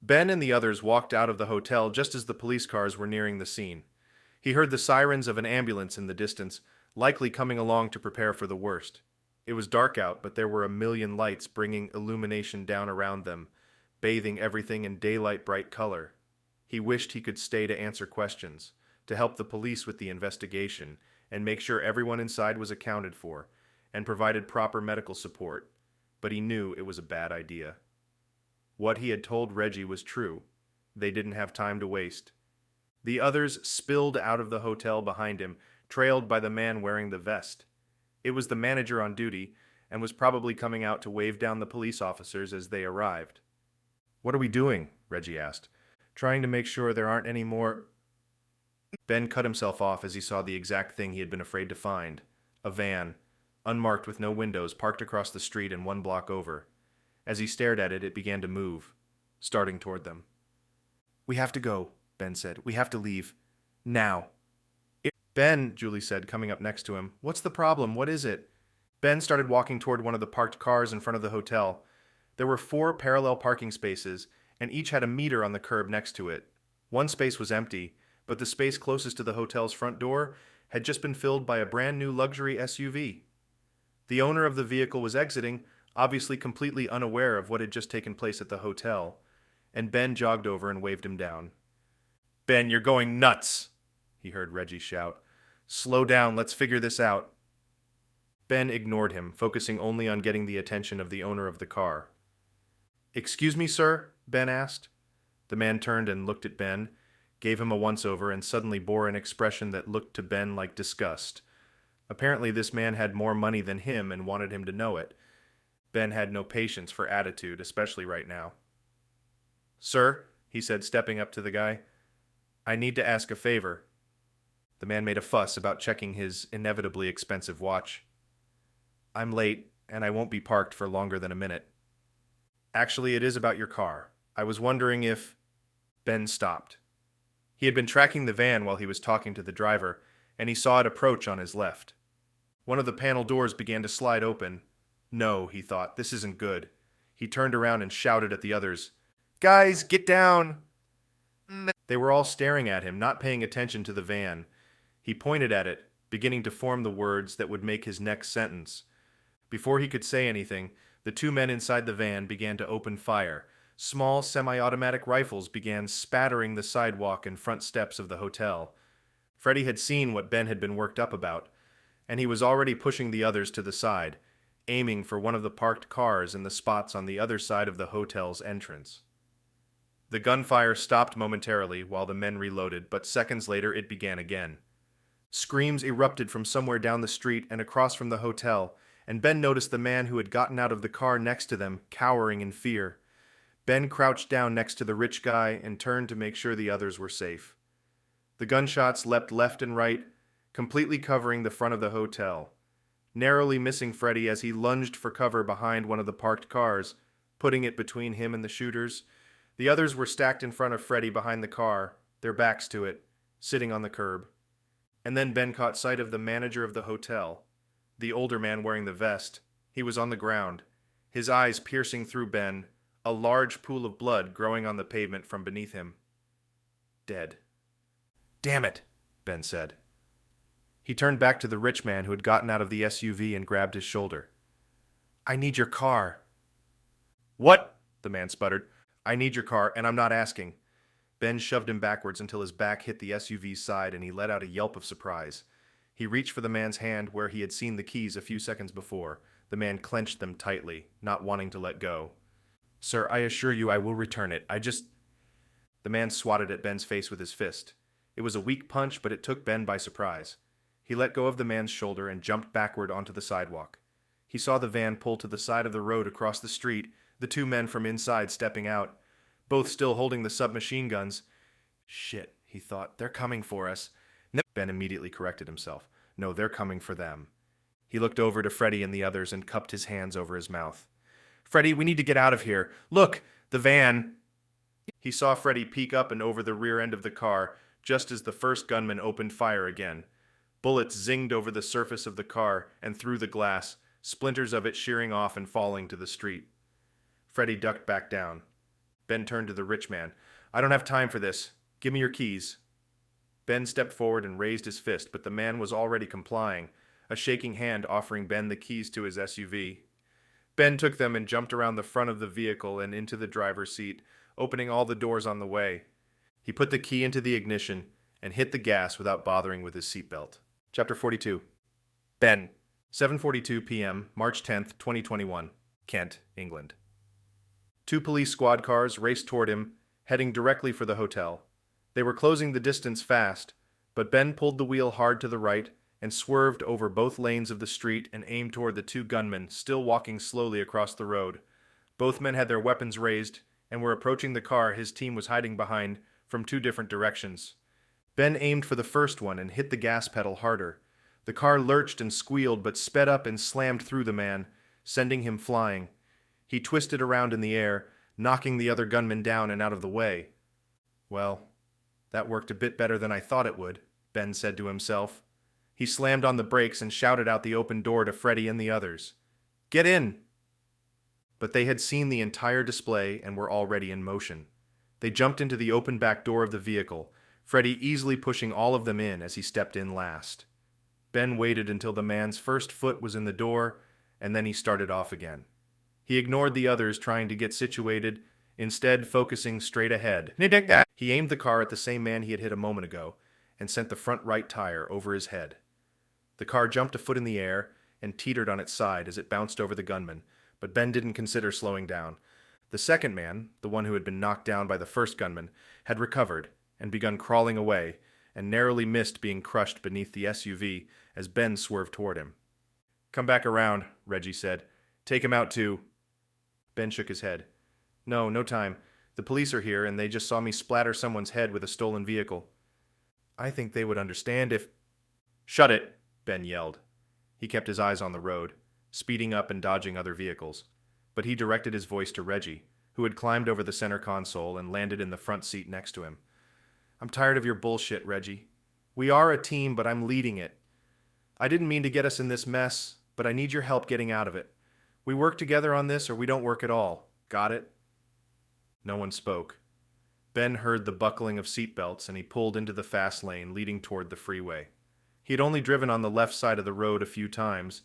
Ben and the others walked out of the hotel just as the police cars were nearing the scene. He heard the sirens of an ambulance in the distance, likely coming along to prepare for the worst. It was dark out, but there were a million lights bringing illumination down around them, bathing everything in daylight-bright color. He wished he could stay to answer questions, to help the police with the investigation, and make sure everyone inside was accounted for, and provided proper medical support, but he knew it was a bad idea. What he had told Reggie was true. They didn't have time to waste. The others spilled out of the hotel behind him, trailed by the man wearing the vest. It was the manager on duty, and was probably coming out to wave down the police officers as they arrived. "What are we doing?" Reggie asked. "Trying to make sure there aren't any more—" Ben cut himself off as he saw the exact thing he had been afraid to find. A van, unmarked with no windows, parked across the street and 1 block over. As he stared at it, it began to move, starting toward them. "We have to go," Ben said. "We have to leave. Now." "Ben," Julie said, coming up next to him. "What's the problem? What is it?" Ben started walking toward one of the parked cars in front of the hotel. There were 4 parallel parking spaces, and each had a meter on the curb next to it. One space was empty, but the space closest to the hotel's front door had just been filled by a brand new luxury SUV. The owner of the vehicle was exiting, obviously completely unaware of what had just taken place at the hotel, and Ben jogged over and waved him down. "Ben, you're going nuts!" he heard Reggie shout. "Slow down, let's figure this out." Ben ignored him, focusing only on getting the attention of the owner of the car. "Excuse me, sir?" Ben asked. The man turned and looked at Ben, gave him a once-over, and suddenly bore an expression that looked to Ben like disgust. Apparently this man had more money than him and wanted him to know it. Ben had no patience for attitude, especially right now. "Sir," he said, stepping up to the guy, "I need to ask a favor." The man made a fuss about checking his inevitably expensive watch. "I'm late, and I won't be parked for longer than a minute." "Actually, it is about your car. I was wondering if—" Ben stopped. He had been tracking the van while he was talking to the driver, and he saw it approach on his left. One of the panel doors began to slide open. No, he thought, this isn't good. He turned around and shouted at the others, "Guys, get down!" They were all staring at him, not paying attention to the van. He pointed at it, beginning to form the words that would make his next sentence. Before he could say anything, the 2 men inside the van began to open fire. Small semi-automatic rifles began spattering the sidewalk and front steps of the hotel. Freddie had seen what Ben had been worked up about, and he was already pushing the others to the side, aiming for one of the parked cars in the spots on the other side of the hotel's entrance. The gunfire stopped momentarily while the men reloaded, but seconds later it began again. Screams erupted from somewhere down the street and across from the hotel, and Ben noticed the man who had gotten out of the car next to them, cowering in fear. Ben crouched down next to the rich guy and turned to make sure the others were safe. The gunshots leapt left and right, completely covering the front of the hotel, narrowly missing Freddie as he lunged for cover behind one of the parked cars, putting it between him and the shooters. The others were stacked in front of Freddie behind the car, their backs to it, sitting on the curb. And then Ben caught sight of the manager of the hotel, the older man wearing the vest. He was on the ground, his eyes piercing through Ben, a large pool of blood growing on the pavement from beneath him. Dead. "Damn it," Ben said. He turned back to the rich man who had gotten out of the SUV and grabbed his shoulder. "I need your car." "What?" the man sputtered. "I need your car, and I'm not asking." Ben shoved him backwards until his back hit the SUV's side and he let out a yelp of surprise. He reached for the man's hand where he had seen the keys a few seconds before. The man clenched them tightly, not wanting to let go. "Sir, I assure you I will return it. The man swatted at Ben's face with his fist. It was a weak punch, but it took Ben by surprise. He let go of the man's shoulder and jumped backward onto the sidewalk. He saw the van pull to the side of the road across the street, the two men from inside stepping out, both still holding the submachine guns. "Shit," he thought, "they're coming for us." Ben immediately corrected himself. "No, they're coming for them." He looked over to Freddy and the others and cupped his hands over his mouth. "Freddy, we need to get out of here. Look, the van." He saw Freddy peek up and over the rear end of the car just as the first gunman opened fire again. Bullets zinged over the surface of the car and through the glass, splinters of it shearing off and falling to the street. Freddy ducked back down. Ben turned to the rich man. "I don't have time for this. Give me your keys." Ben stepped forward and raised his fist, but the man was already complying, a shaking hand offering Ben the keys to his SUV. Ben took them and jumped around the front of the vehicle and into the driver's seat, opening all the doors on the way. He put the key into the ignition and hit the gas without bothering with his seatbelt. Chapter 42. Ben. 7:42 p.m., March 10th, 2021. Kent, England. Two police squad cars raced toward him, heading directly for the hotel. They were closing the distance fast, but Ben pulled the wheel hard to the right and swerved over both lanes of the street and aimed toward the two gunmen still walking slowly across the road. Both men had their weapons raised and were approaching the car his team was hiding behind from two different directions. Ben aimed for the first one and hit the gas pedal harder. The car lurched and squealed but sped up and slammed through the man, sending him flying. He twisted around in the air, knocking the other gunman down and out of the way. "Well, that worked a bit better than I thought it would," Ben said to himself. He slammed on the brakes and shouted out the open door to Freddy and the others. "Get in!" But they had seen the entire display and were already in motion. They jumped into the open back door of the vehicle, Freddy easily pushing all of them in as he stepped in last. Ben waited until the man's first foot was in the door, and then he started off again. He ignored the others trying to get situated, instead focusing straight ahead. He aimed the car at the same man he had hit a moment ago, and sent the front right tire over his head. The car jumped a foot in the air and teetered on its side as it bounced over the gunman, but Ben didn't consider slowing down. The second man, the one who had been knocked down by the first gunman, had recovered and begun crawling away, and narrowly missed being crushed beneath the SUV as Ben swerved toward him. "Come back around," Reggie said. "Take him out too." Ben shook his head. No time. The police are here and they just saw me splatter someone's head with a stolen vehicle. I think they would understand if—" "Shut it," Ben yelled. He kept his eyes on the road, speeding up and dodging other vehicles. But he directed his voice to Reggie, who had climbed over the center console and landed in the front seat next to him. "I'm tired of your bullshit, Reggie. We are a team, but I'm leading it. I didn't mean to get us in this mess, but I need your help getting out of it. We work together on this or we don't work at all. Got it?" No one spoke. Ben heard the buckling of seatbelts and he pulled into the fast lane leading toward the freeway. He had only driven on the left side of the road a few times,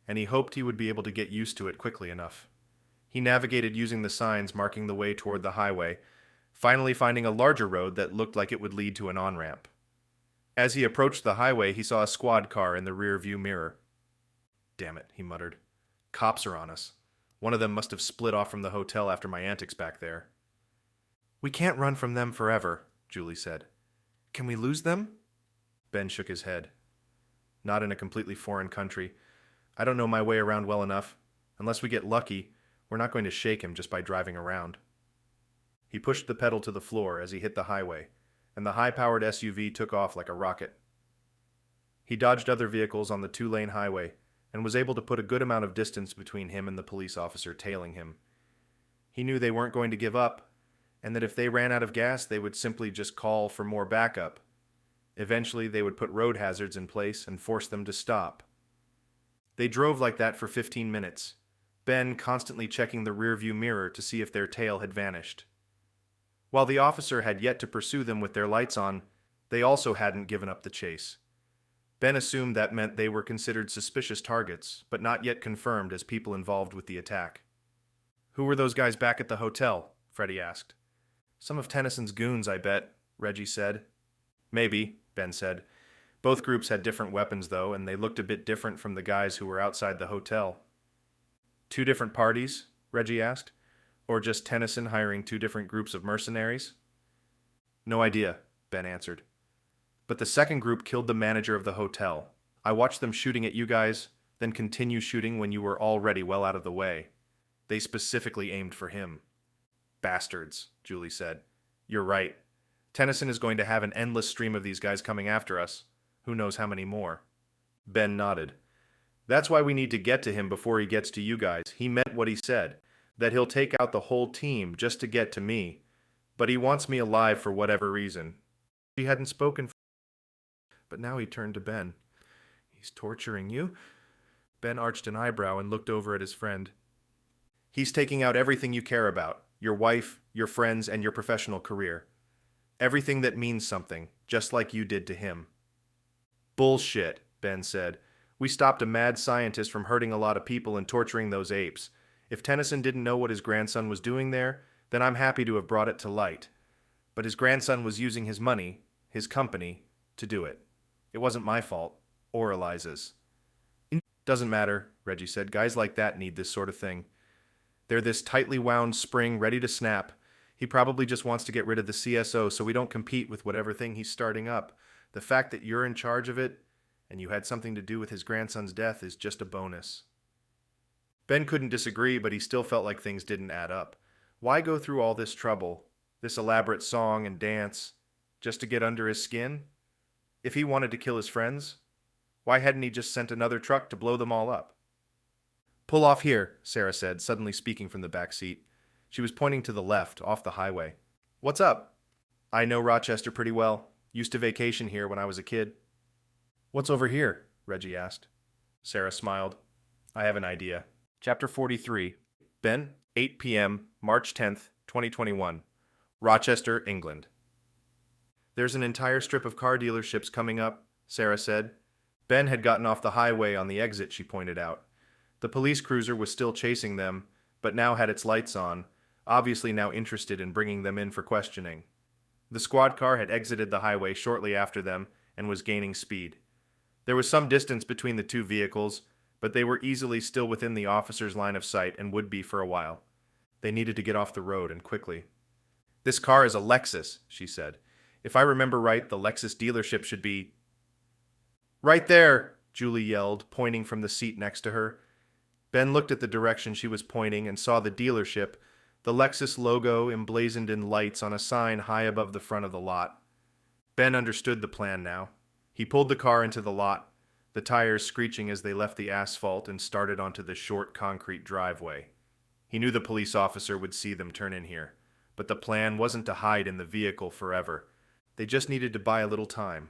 and he hoped he would be able to get used to it quickly enough. He navigated using the signs marking the way toward the highway, finally finding a larger road that looked like it would lead to an on-ramp. As he approached the highway, he saw a squad car in the rear-view mirror. "Damn it," he muttered. "Cops are on us. One of them must have split off from the hotel after my antics back there." "We can't run from them forever," Julie said. "Can we lose them?" Ben shook his head. "Not in a completely foreign country. I don't know my way around well enough. Unless we get lucky, we're not going to shake him just by driving around." He pushed the pedal to the floor as he hit the highway, and the high-powered SUV took off like a rocket. He dodged other vehicles on the two-lane highway and was able to put a good amount of distance between him and the police officer tailing him. He knew they weren't going to give up, and that if they ran out of gas, they would simply just call for more backup. Eventually, they would put road hazards in place and force them to stop. They drove like that for 15 minutes, Ben constantly checking the rearview mirror to see if their tail had vanished. While the officer had yet to pursue them with their lights on, they also hadn't given up the chase. Ben assumed that meant they were considered suspicious targets, but not yet confirmed as people involved with the attack. Who were those guys back at the hotel? Freddie asked. Some of Tennyson's goons, I bet, Reggie said. Maybe, Ben said. Both groups had different weapons, though, and they looked a bit different from the guys who were outside the hotel. Two different parties? Reggie asked. Or just Tennyson hiring two different groups of mercenaries? No idea, Ben answered. But the second group killed the manager of the hotel. I watched them shooting at you guys, then continue shooting when you were already well out of the way. They specifically aimed for him. Bastards, Julie said. You're right. Tennyson is going to have an endless stream of these guys coming after us. Who knows how many more? Ben nodded. That's why we need to get to him before he gets to you guys. He meant what he said, that he'll take out the whole team just to get to me. But he wants me alive for whatever reason. He hadn't spoken, but now he turned to Ben. He's torturing you? Ben arched an eyebrow and looked over at his friend. He's taking out everything you care about, your wife, your friends, and your professional career. Everything that means something, just like you did to him. Bullshit, Ben said. We stopped a mad scientist from hurting a lot of people and torturing those apes. If Tennyson didn't know what his grandson was doing there, then I'm happy to have brought it to light. But his grandson was using his money, his company, to do it. It wasn't my fault, or Eliza's. Doesn't matter, Reggie said. Guys like that need this sort of thing. They're this tightly wound spring ready to snap. He probably just wants to get rid of the CSO so we don't compete with whatever thing he's starting up. The fact that you're in charge of it, and you had something to do with his grandson's death, is just a bonus. Ben couldn't disagree, but he still felt like things didn't add up. Why go through all this trouble, this elaborate song and dance, just to get under his skin? If he wanted to kill his friends, why hadn't he just sent another truck to blow them all up? Pull off here, Sarah said, suddenly speaking from the back seat. She was pointing to the left, off the highway. What's up? I know Rochester pretty well. Used to vacation here when I was a kid. What's over here? Reggie asked. Sarah smiled. I have an idea. Chapter 43. Ben, 8 p.m., March 10th, 2021. Rochester, England. There's an entire strip of car dealerships coming up, Sarah said. Ben had gotten off the highway on the exit, she pointed out. The police cruiser was still chasing them, but now had its lights on, obviously now interested in bringing them in for questioning. The squad car had exited the highway shortly after them and was gaining speed. There was some distance between the two vehicles, but they were easily still within the officer's line of sight and would be for a while. They needed to get off the road, and quickly. This car is a Lexus, she said. If I remember right, the Lexus dealership should be... Right there, Julie yelled, pointing from the seat next to her. Ben looked at the direction she was pointing and saw the dealership, the Lexus logo emblazoned in lights on a sign high above the front of the lot. Ben understood the plan now. He pulled the car into the lot, the tires screeching as they left the asphalt and started onto the short concrete driveway. He knew the police officer would see them turn in here, but the plan wasn't to hide in the vehicle forever. They just needed to buy a little time.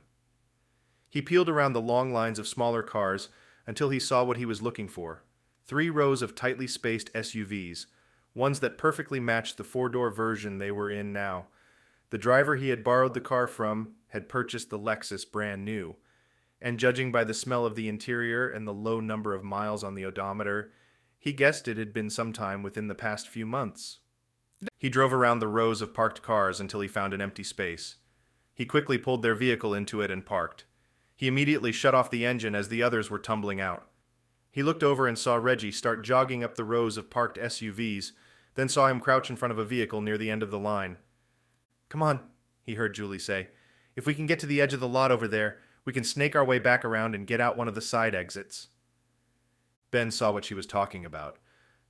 He peeled around the long lines of smaller cars until he saw what he was looking for. 3 rows of tightly spaced SUVs, ones that perfectly matched the 4-door version they were in now. The driver he had borrowed the car from had purchased the Lexus brand new, and judging by the smell of the interior and the low number of miles on the odometer, he guessed it had been sometime within the past few months. He drove around the rows of parked cars until he found an empty space. He quickly pulled their vehicle into it and parked. He immediately shut off the engine as the others were tumbling out. He looked over and saw Reggie start jogging up the rows of parked SUVs, then saw him crouch in front of a vehicle near the end of the line. Come on, he heard Julie say. If we can get to the edge of the lot over there, we can snake our way back around and get out one of the side exits. Ben saw what she was talking about.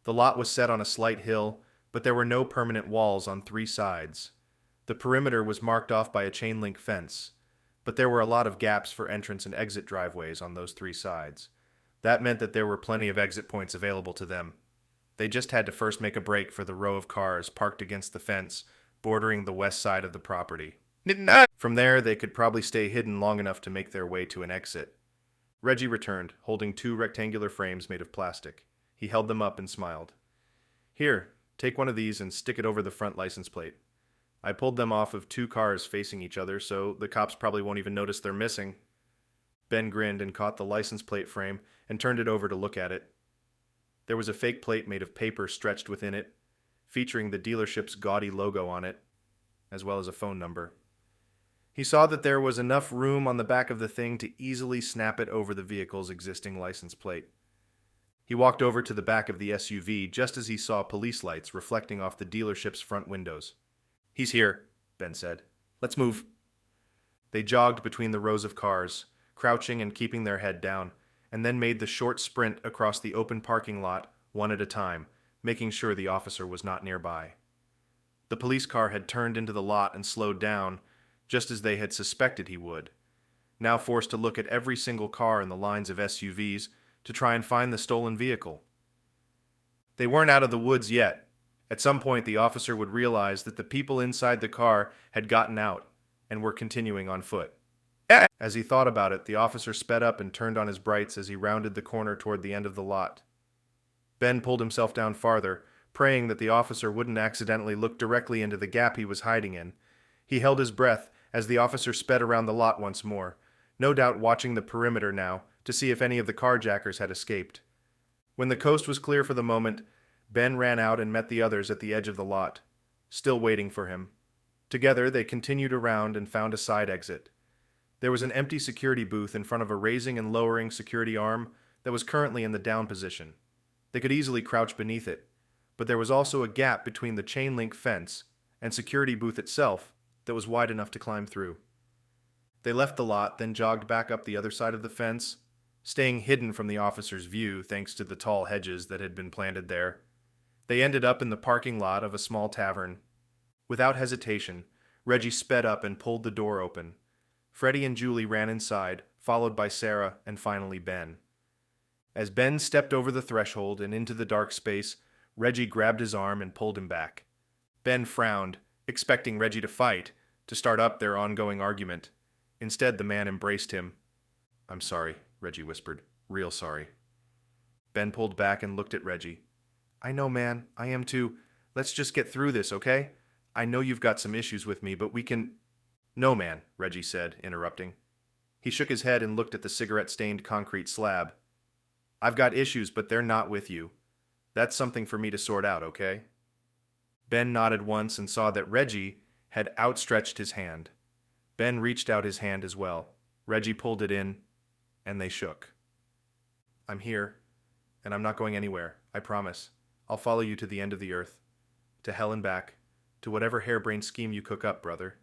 The lot was set on a slight hill, but there were no permanent walls on 3 sides. The perimeter was marked off by a chain-link fence, but there were a lot of gaps for entrance and exit driveways on those 3 sides. That meant that there were plenty of exit points available to them. They just had to first make a break for the row of cars parked against the fence, bordering the west side of the property. From there, they could probably stay hidden long enough to make their way to an exit. Reggie returned, holding 2 rectangular frames made of plastic. He held them up and smiled. Here, take one of these and stick it over the front license plate. I pulled them off of 2 cars facing each other, so the cops probably won't even notice they're missing. Ben grinned and caught the license plate frame and turned it over to look at it. There was a fake plate made of paper stretched within it, featuring the dealership's gaudy logo on it, as well as a phone number. He saw that there was enough room on the back of the thing to easily snap it over the vehicle's existing license plate. He walked over to the back of the SUV just as he saw police lights reflecting off the dealership's front windows. "He's here," Ben said. "Let's move." They jogged between the rows of cars, crouching and keeping their head down, and then made the short sprint across the open parking lot one at a time, making sure the officer was not nearby. The police car had turned into the lot and slowed down, just as they had suspected he would, now forced to look at every single car in the lines of SUVs to try and find the stolen vehicle. They weren't out of the woods yet. At some point, the officer would realize that the people inside the car had gotten out and were continuing on foot. As he thought about it, the officer sped up and turned on his brights as he rounded the corner toward the end of the lot. Ben pulled himself down farther, praying that the officer wouldn't accidentally look directly into the gap he was hiding in. He held his breath as the officer sped around the lot once more, no doubt watching the perimeter now to see if any of the carjackers had escaped. When the coast was clear for the moment, Ben ran out and met the others at the edge of the lot, still waiting for him. Together, they continued around and found a side exit. There was an empty security booth in front of a raising and lowering security arm that was currently in the down position. They could easily crouch beneath it, but there was also a gap between the chain link fence and security booth itself that was wide enough to climb through. They left the lot, then jogged back up the other side of the fence, staying hidden from the officer's view thanks to the tall hedges that had been planted there. They ended up in the parking lot of a small tavern. Without hesitation, Reggie sped up and pulled the door open. Freddie and Julie ran inside, followed by Sarah and finally Ben. As Ben stepped over the threshold and into the dark space, Reggie grabbed his arm and pulled him back. Ben frowned, expecting Reggie to fight, to start up their ongoing argument. Instead, the man embraced him. "I'm sorry," Reggie whispered. "Real sorry." Ben pulled back and looked at Reggie. "I know, man. I am too. Let's just get through this, okay? I know you've got some issues with me, but we can—" "No, man," Reggie said, interrupting. He shook his head and looked at the cigarette-stained concrete slab. "I've got issues, but they're not with you. That's something for me to sort out, okay?" Ben nodded once and saw that Reggie had outstretched his hand. Ben reached out his hand as well. Reggie pulled it in, and they shook. "I'm here, and I'm not going anywhere, I promise. I'll follow you to the end of the earth, to hell and back, to whatever harebrained scheme you cook up, brother."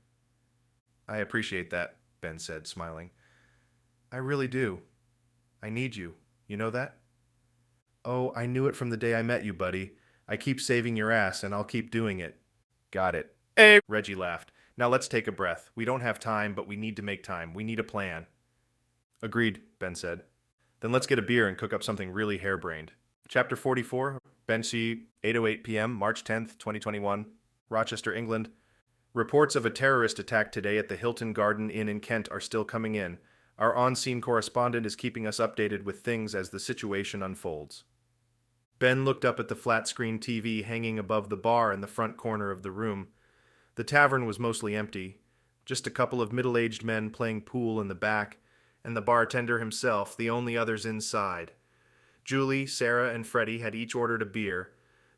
"I appreciate that," Ben said, smiling. "I really do. I need you. You know that?" "Oh, I knew it from the day I met you, buddy. I keep saving your ass, and I'll keep doing it." "Got it." "Hey!" Reggie laughed. "Now let's take a breath. We don't have time, but we need to make time. We need a plan." "Agreed," Ben said. "Then let's get a beer and cook up something really harebrained." Chapter 44, Benshi, 8:08 p.m., March 10th, 2021, Rochester, England. Reports of a terrorist attack today at the Hilton Garden Inn in Kent are still coming in. Our on-scene correspondent is keeping us updated with things as the situation unfolds. Ben looked up at the flat-screen TV hanging above the bar in the front corner of the room. The tavern was mostly empty, just a couple of middle-aged men playing pool in the back, and the bartender himself, the only others inside. Julie, Sarah, and Freddie had each ordered a beer,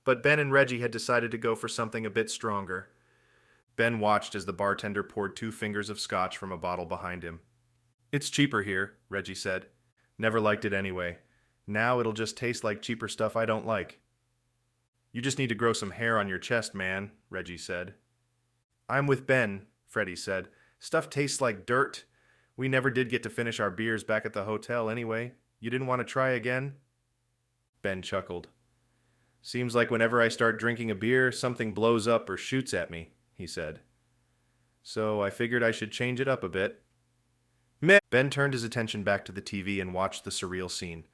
but Ben and Reggie had decided to go for something a bit stronger. Ben watched as the bartender poured 2 fingers of scotch from a bottle behind him. "It's cheaper here," Reggie said. "Never liked it anyway. Now it'll just taste like cheaper stuff I don't like." "You just need to grow some hair on your chest, man," Reggie said. "I'm with Ben," Freddie said. "Stuff tastes like dirt. We never did get to finish our beers back at the hotel anyway. You didn't want to try again?" Ben chuckled. "Seems like whenever I start drinking a beer, something blows up or shoots at me," he said. "So I figured I should change it up a bit." Meh. Ben turned his attention back to the TV and watched the surreal scene.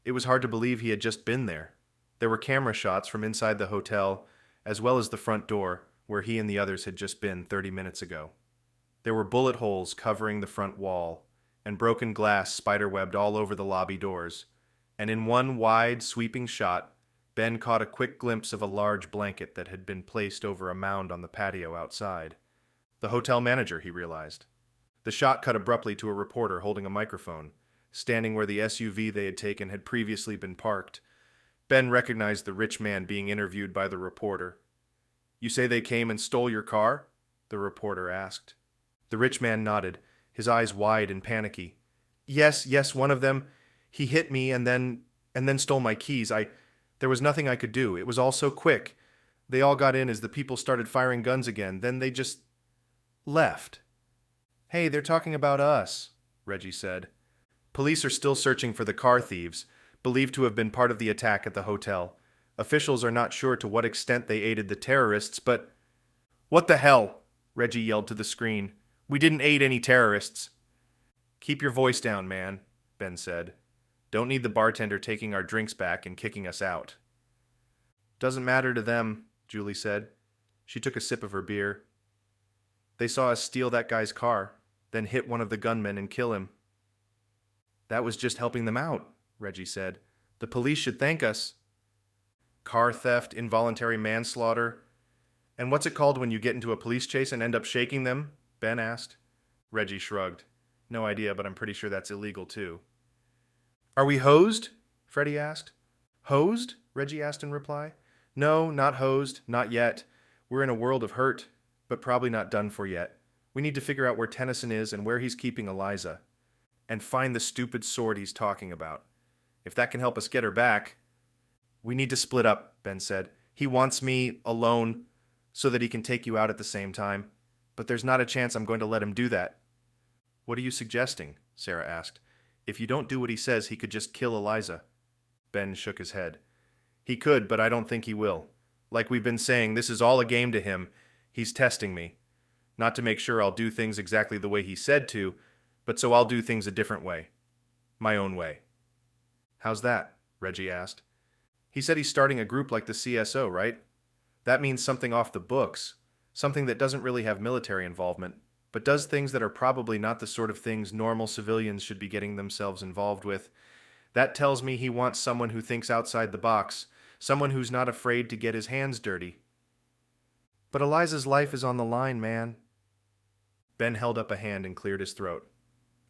It was hard to believe he had just been there. There were camera shots from inside the hotel, as well as the front door, where he and the others had just been 30 minutes ago. There were bullet holes covering the front wall, and broken glass spiderwebbed all over the lobby doors. And in one wide, sweeping shot, Ben caught a quick glimpse of a large blanket that had been placed over a mound on the patio outside. The hotel manager, he realized. The shot cut abruptly to a reporter holding a microphone, standing where the SUV they had taken had previously been parked. Ben recognized the rich man being interviewed by the reporter. "You say they came and stole your car?" the reporter asked. The rich man nodded, his eyes wide and panicky. Yes, one of them. He hit me and then stole my keys. There was nothing I could do. It was all so quick. They all got in as the people started firing guns again. Then they just left." "Hey, they're talking about us," Reggie said. "Police are still searching for the car thieves, believed to have been part of the attack at the hotel. Officials are not sure to what extent they aided the terrorists, but—" "What the hell?" Reggie yelled to the screen. "We didn't aid any terrorists." "Keep your voice down, man," Ben said. "Don't need the bartender taking our drinks back and kicking us out." "Doesn't matter to them," Julie said. She took a sip of her beer. "They saw us steal that guy's car, then hit one of the gunmen and kill him." "That was just helping them out," Reggie said. "The police should thank us." "Car theft, involuntary manslaughter. And what's it called when you get into a police chase and end up shaking them?" Ben asked. Reggie shrugged. "No idea, but I'm pretty sure that's illegal too." "Are we hosed?" Freddie asked. "Hosed?" Reggie asked in reply. "No, not hosed, not yet. We're in a world of hurt, but probably not done for yet. We need to figure out where Tennyson is and where he's keeping Eliza. And find the stupid sword he's talking about. If that can help us get her back—" "We need to split up," Ben said. "He wants me alone so that he can take you out at the same time. But there's not a chance I'm going to let him do that." "What are you suggesting?" Sarah asked. "If you don't do what he says, he could just kill Eliza." Ben shook his head. "He could, but I don't think he will. Like we've been saying, this is all a game to him. He's testing me. Not to make sure I'll do things exactly the way he said to, but so I'll do things a different way. My own way." "How's that?" Reggie asked. "He said he's starting a group like the CSO, right? That means something off the books, something that doesn't really have military involvement, but does things that are probably not the sort of things normal civilians should be getting themselves involved with. That tells me he wants someone who thinks outside the box, someone who's not afraid to get his hands dirty." "But Eliza's life is on the line, man." Ben held up a hand and cleared his throat.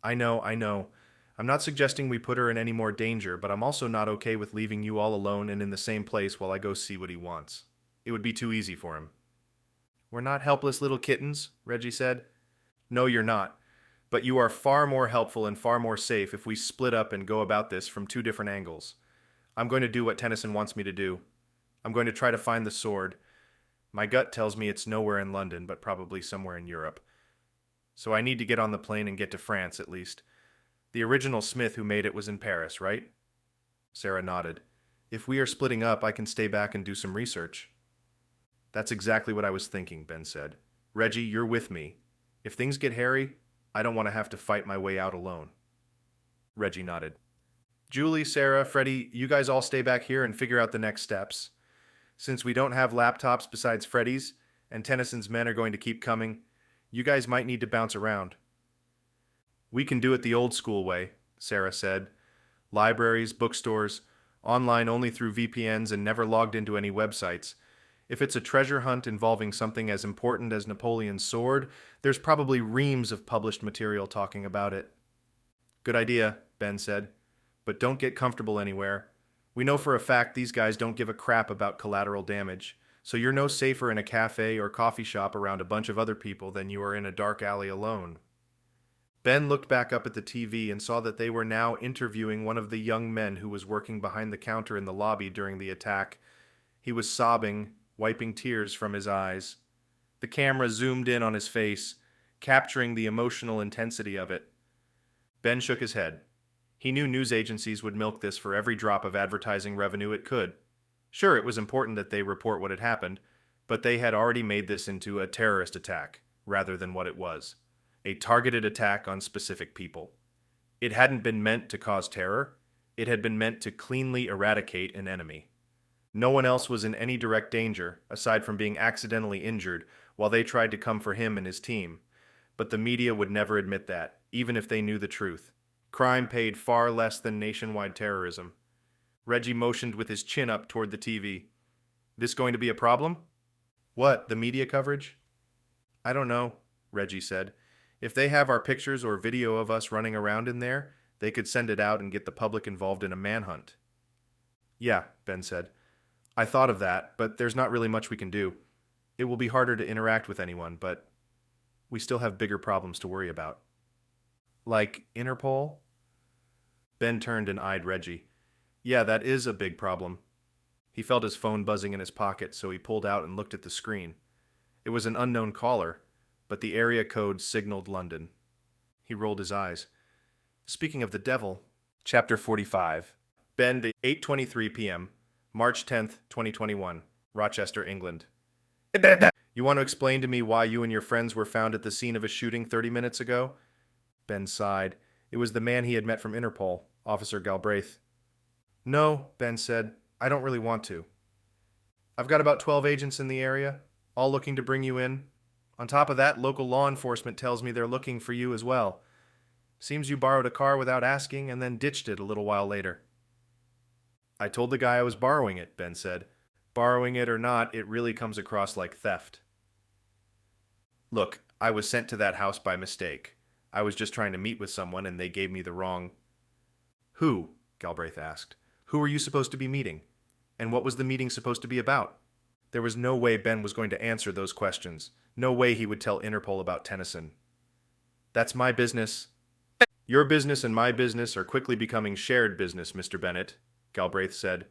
I know. I'm not suggesting we put her in any more danger, but I'm also not okay with leaving you all alone and in the same place while I go see what he wants. It would be too easy for him." "We're not helpless little kittens," Reggie said. "No, you're not. But you are far more helpful and far more safe if we split up and go about this from two different angles. I'm going to do what Tennyson wants me to do. I'm going to try to find the sword. My gut tells me it's nowhere in London, but probably somewhere in Europe. So I need to get on the plane and get to France, at least. The original smith who made it was in Paris, right?" Sarah nodded. "If we are splitting up, I can stay back and do some research." "That's exactly what I was thinking," Ben said. "Reggie, you're with me. If things get hairy, I don't want to have to fight my way out alone." Reggie nodded. "Julie, Sarah, Freddie, you guys all stay back here and figure out the next steps. Since we don't have laptops besides Freddie's, and Tennyson's men are going to keep coming, you guys might need to bounce around." "We can do it the old school way," Sarah said. "Libraries, bookstores, online only through VPNs and never logged into any websites. If it's a treasure hunt involving something as important as Napoleon's sword, there's probably reams of published material talking about it." "Good idea," Ben said. "But don't get comfortable anywhere. We know for a fact these guys don't give a crap about collateral damage, so you're no safer in a cafe or coffee shop around a bunch of other people than you are in a dark alley alone." Ben looked back up at the TV and saw that they were now interviewing one of the young men who was working behind the counter in the lobby during the attack. He was sobbing, wiping tears from his eyes. The camera zoomed in on his face, capturing the emotional intensity of it. Ben shook his head. He knew news agencies would milk this for every drop of advertising revenue it could. Sure, it was important that they report what had happened, but they had already made this into a terrorist attack, rather than what it was. A targeted attack on specific people. It hadn't been meant to cause terror. It had been meant to cleanly eradicate an enemy. No one else was in any direct danger, aside from being accidentally injured, while they tried to come for him and his team. But the media would never admit that, even if they knew the truth. Crime paid far less than nationwide terrorism. Reggie motioned with his chin up toward the TV. "This going to be a problem?" "What, the media coverage?" "I don't know," Reggie said. If they have our pictures or video of us running around in there, they could send it out and get the public involved in a manhunt. Yeah, Ben said. I thought of that, but there's not really much we can do. It will be harder to interact with anyone, but we still have bigger problems to worry about. Like Interpol? Ben turned and eyed Reggie. Yeah, that is a big problem. He felt his phone buzzing in his pocket, so he pulled out and looked at the screen. It was an unknown caller, but the area code signaled London. He rolled his eyes. Speaking of the devil, Chapter 45. Ben, 8:23 p.m., March 10th, 2021, Rochester, England. You want to explain to me why you and your friends were found at the scene of a shooting 30 minutes ago? Ben sighed. It was the man he had met from Interpol, Officer Galbraith. No, Ben said. I don't really want to. I've got about 12 agents in the area, all looking to bring you in. On top of that, local law enforcement tells me they're looking for you as well. Seems you borrowed a car without asking and then ditched it a little while later. I told the guy I was borrowing it, Ben said. Borrowing it or not, it really comes across like theft. Look, I was sent to that house by mistake. I was just trying to meet with someone and they gave me the wrong... Who? Galbraith asked. Who were you supposed to be meeting? And what was the meeting supposed to be about? There was no way Ben was going to answer those questions. No way he would tell Interpol about Tennyson. That's my business. Your business and my business are quickly becoming shared business, Mr. Bennett, Galbraith said.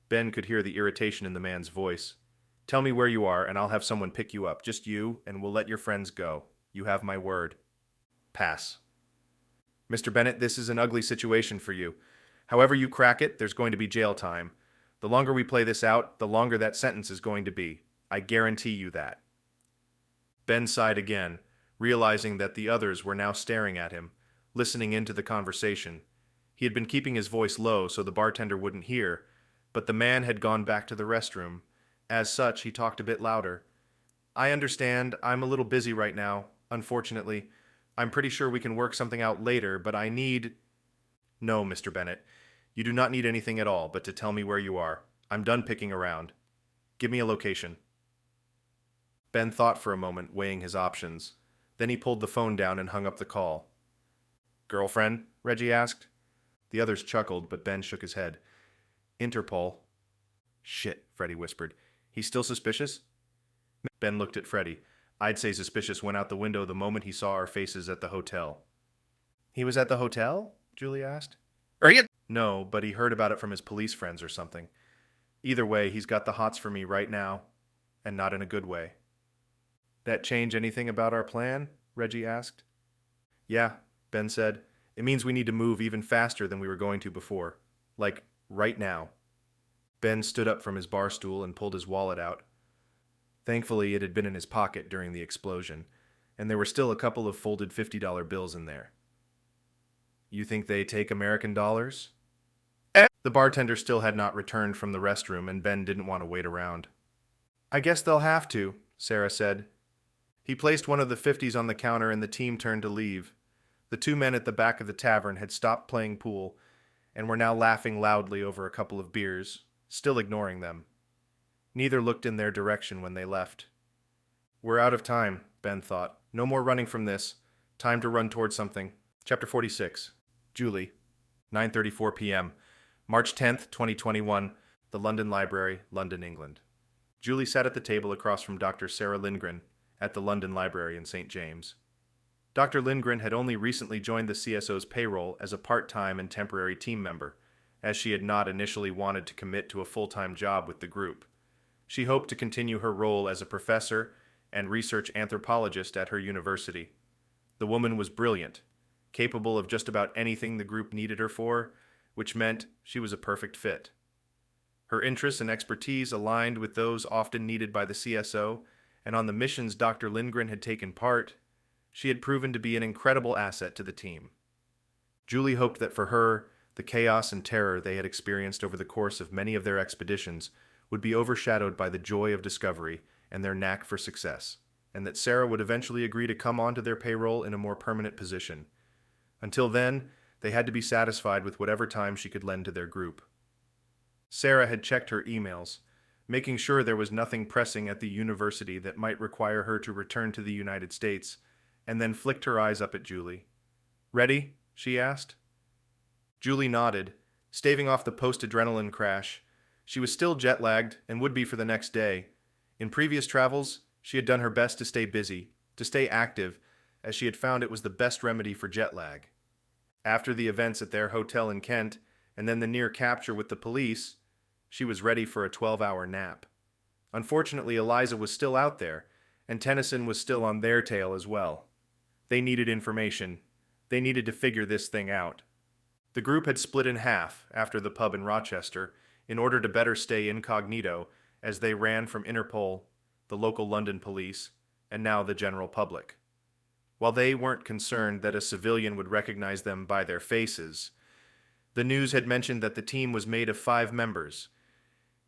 Ben could hear the irritation in the man's voice. Tell me where you are and I'll have someone pick you up, just you, and we'll let your friends go. You have my word. Pass. Mr. Bennett, this is an ugly situation for you. However you crack it, there's going to be jail time. The longer we play this out, the longer that sentence is going to be. I guarantee you that. Ben sighed again, realizing that the others were now staring at him, listening into the conversation. He had been keeping his voice low so the bartender wouldn't hear, but the man had gone back to the restroom. As such, he talked a bit louder. I understand, I'm a little busy right now, unfortunately. I'm pretty sure we can work something out later, but I need... No, Mr. Bennett. You do not need anything at all, but to tell me where you are. I'm done picking around. Give me a location. Ben thought for a moment, weighing his options. Then he pulled the phone down and hung up the call. Girlfriend? Reggie asked. The others chuckled, but Ben shook his head. Interpol. Shit, Freddie whispered. He's still suspicious? Ben looked at Freddie. I'd say suspicious went out the window the moment he saw our faces at the hotel. He was at the hotel? Julie asked. No, but he heard about it from his police friends or something. Either way, he's got the hots for me right now, and not in a good way. That change anything about our plan? Reggie asked. Yeah, Ben said. It means we need to move even faster than we were going to before. Like, right now. Ben stood up from his bar stool and pulled his wallet out. Thankfully, it had been in his pocket during the explosion, and there were still a couple of folded $50 bills in there. You think they take American dollars? The bartender still had not returned from the restroom, and Ben didn't want to wait around. I guess they'll have to, Sarah said. He placed one of the 50s on the counter and the team turned to leave. The two men at the back of the tavern had stopped playing pool and were now laughing loudly over a couple of beers, still ignoring them. Neither looked in their direction when they left. We're out of time, Ben thought. No more running from this. Time to run towards something. Chapter 46. Julie. 9:34 p.m. March 10th, 2021. The London Library, London, England. Julie sat at the table across from Dr. Sarah Lindgren at the London Library in St. James. Dr. Lindgren had only recently joined the CSO's payroll as a part-time and temporary team member, as she had not initially wanted to commit to a full-time job with the group. She hoped to continue her role as a professor and research anthropologist at her university. The woman was brilliant, capable of just about anything the group needed her for, which meant she was a perfect fit. Her interests and expertise aligned with those often needed by the CSO, and on the missions Dr. Lindgren had taken part, she had proven to be an incredible asset to the team. Julie hoped that for her, the chaos and terror they had experienced over the course of many of their expeditions would be overshadowed by the joy of discovery and their knack for success, and that Sarah would eventually agree to come onto their payroll in a more permanent position. Until then, they had to be satisfied with whatever time she could lend to their group. Sarah had checked her emails, making sure there was nothing pressing at the university that might require her to return to the United States, and then flicked her eyes up at Julie. "Ready?" she asked. Julie nodded, staving off the post-adrenaline crash. She was still jet-lagged and would be for the next day. In previous travels, she had done her best to stay busy, to stay active, as she had found it was the best remedy for jet lag. After the events at their hotel in Kent, and then the near capture with the police, she was ready for a 12-hour nap. Unfortunately, Eliza was still out there, and Tennyson was still on their tail as well. They needed information. They needed to figure this thing out. The group had split in half after the pub in Rochester in order to better stay incognito as they ran from Interpol, the local London police, and now the general public. While they weren't concerned that a civilian would recognize them by their faces, the news had mentioned that the team was made of 5 members.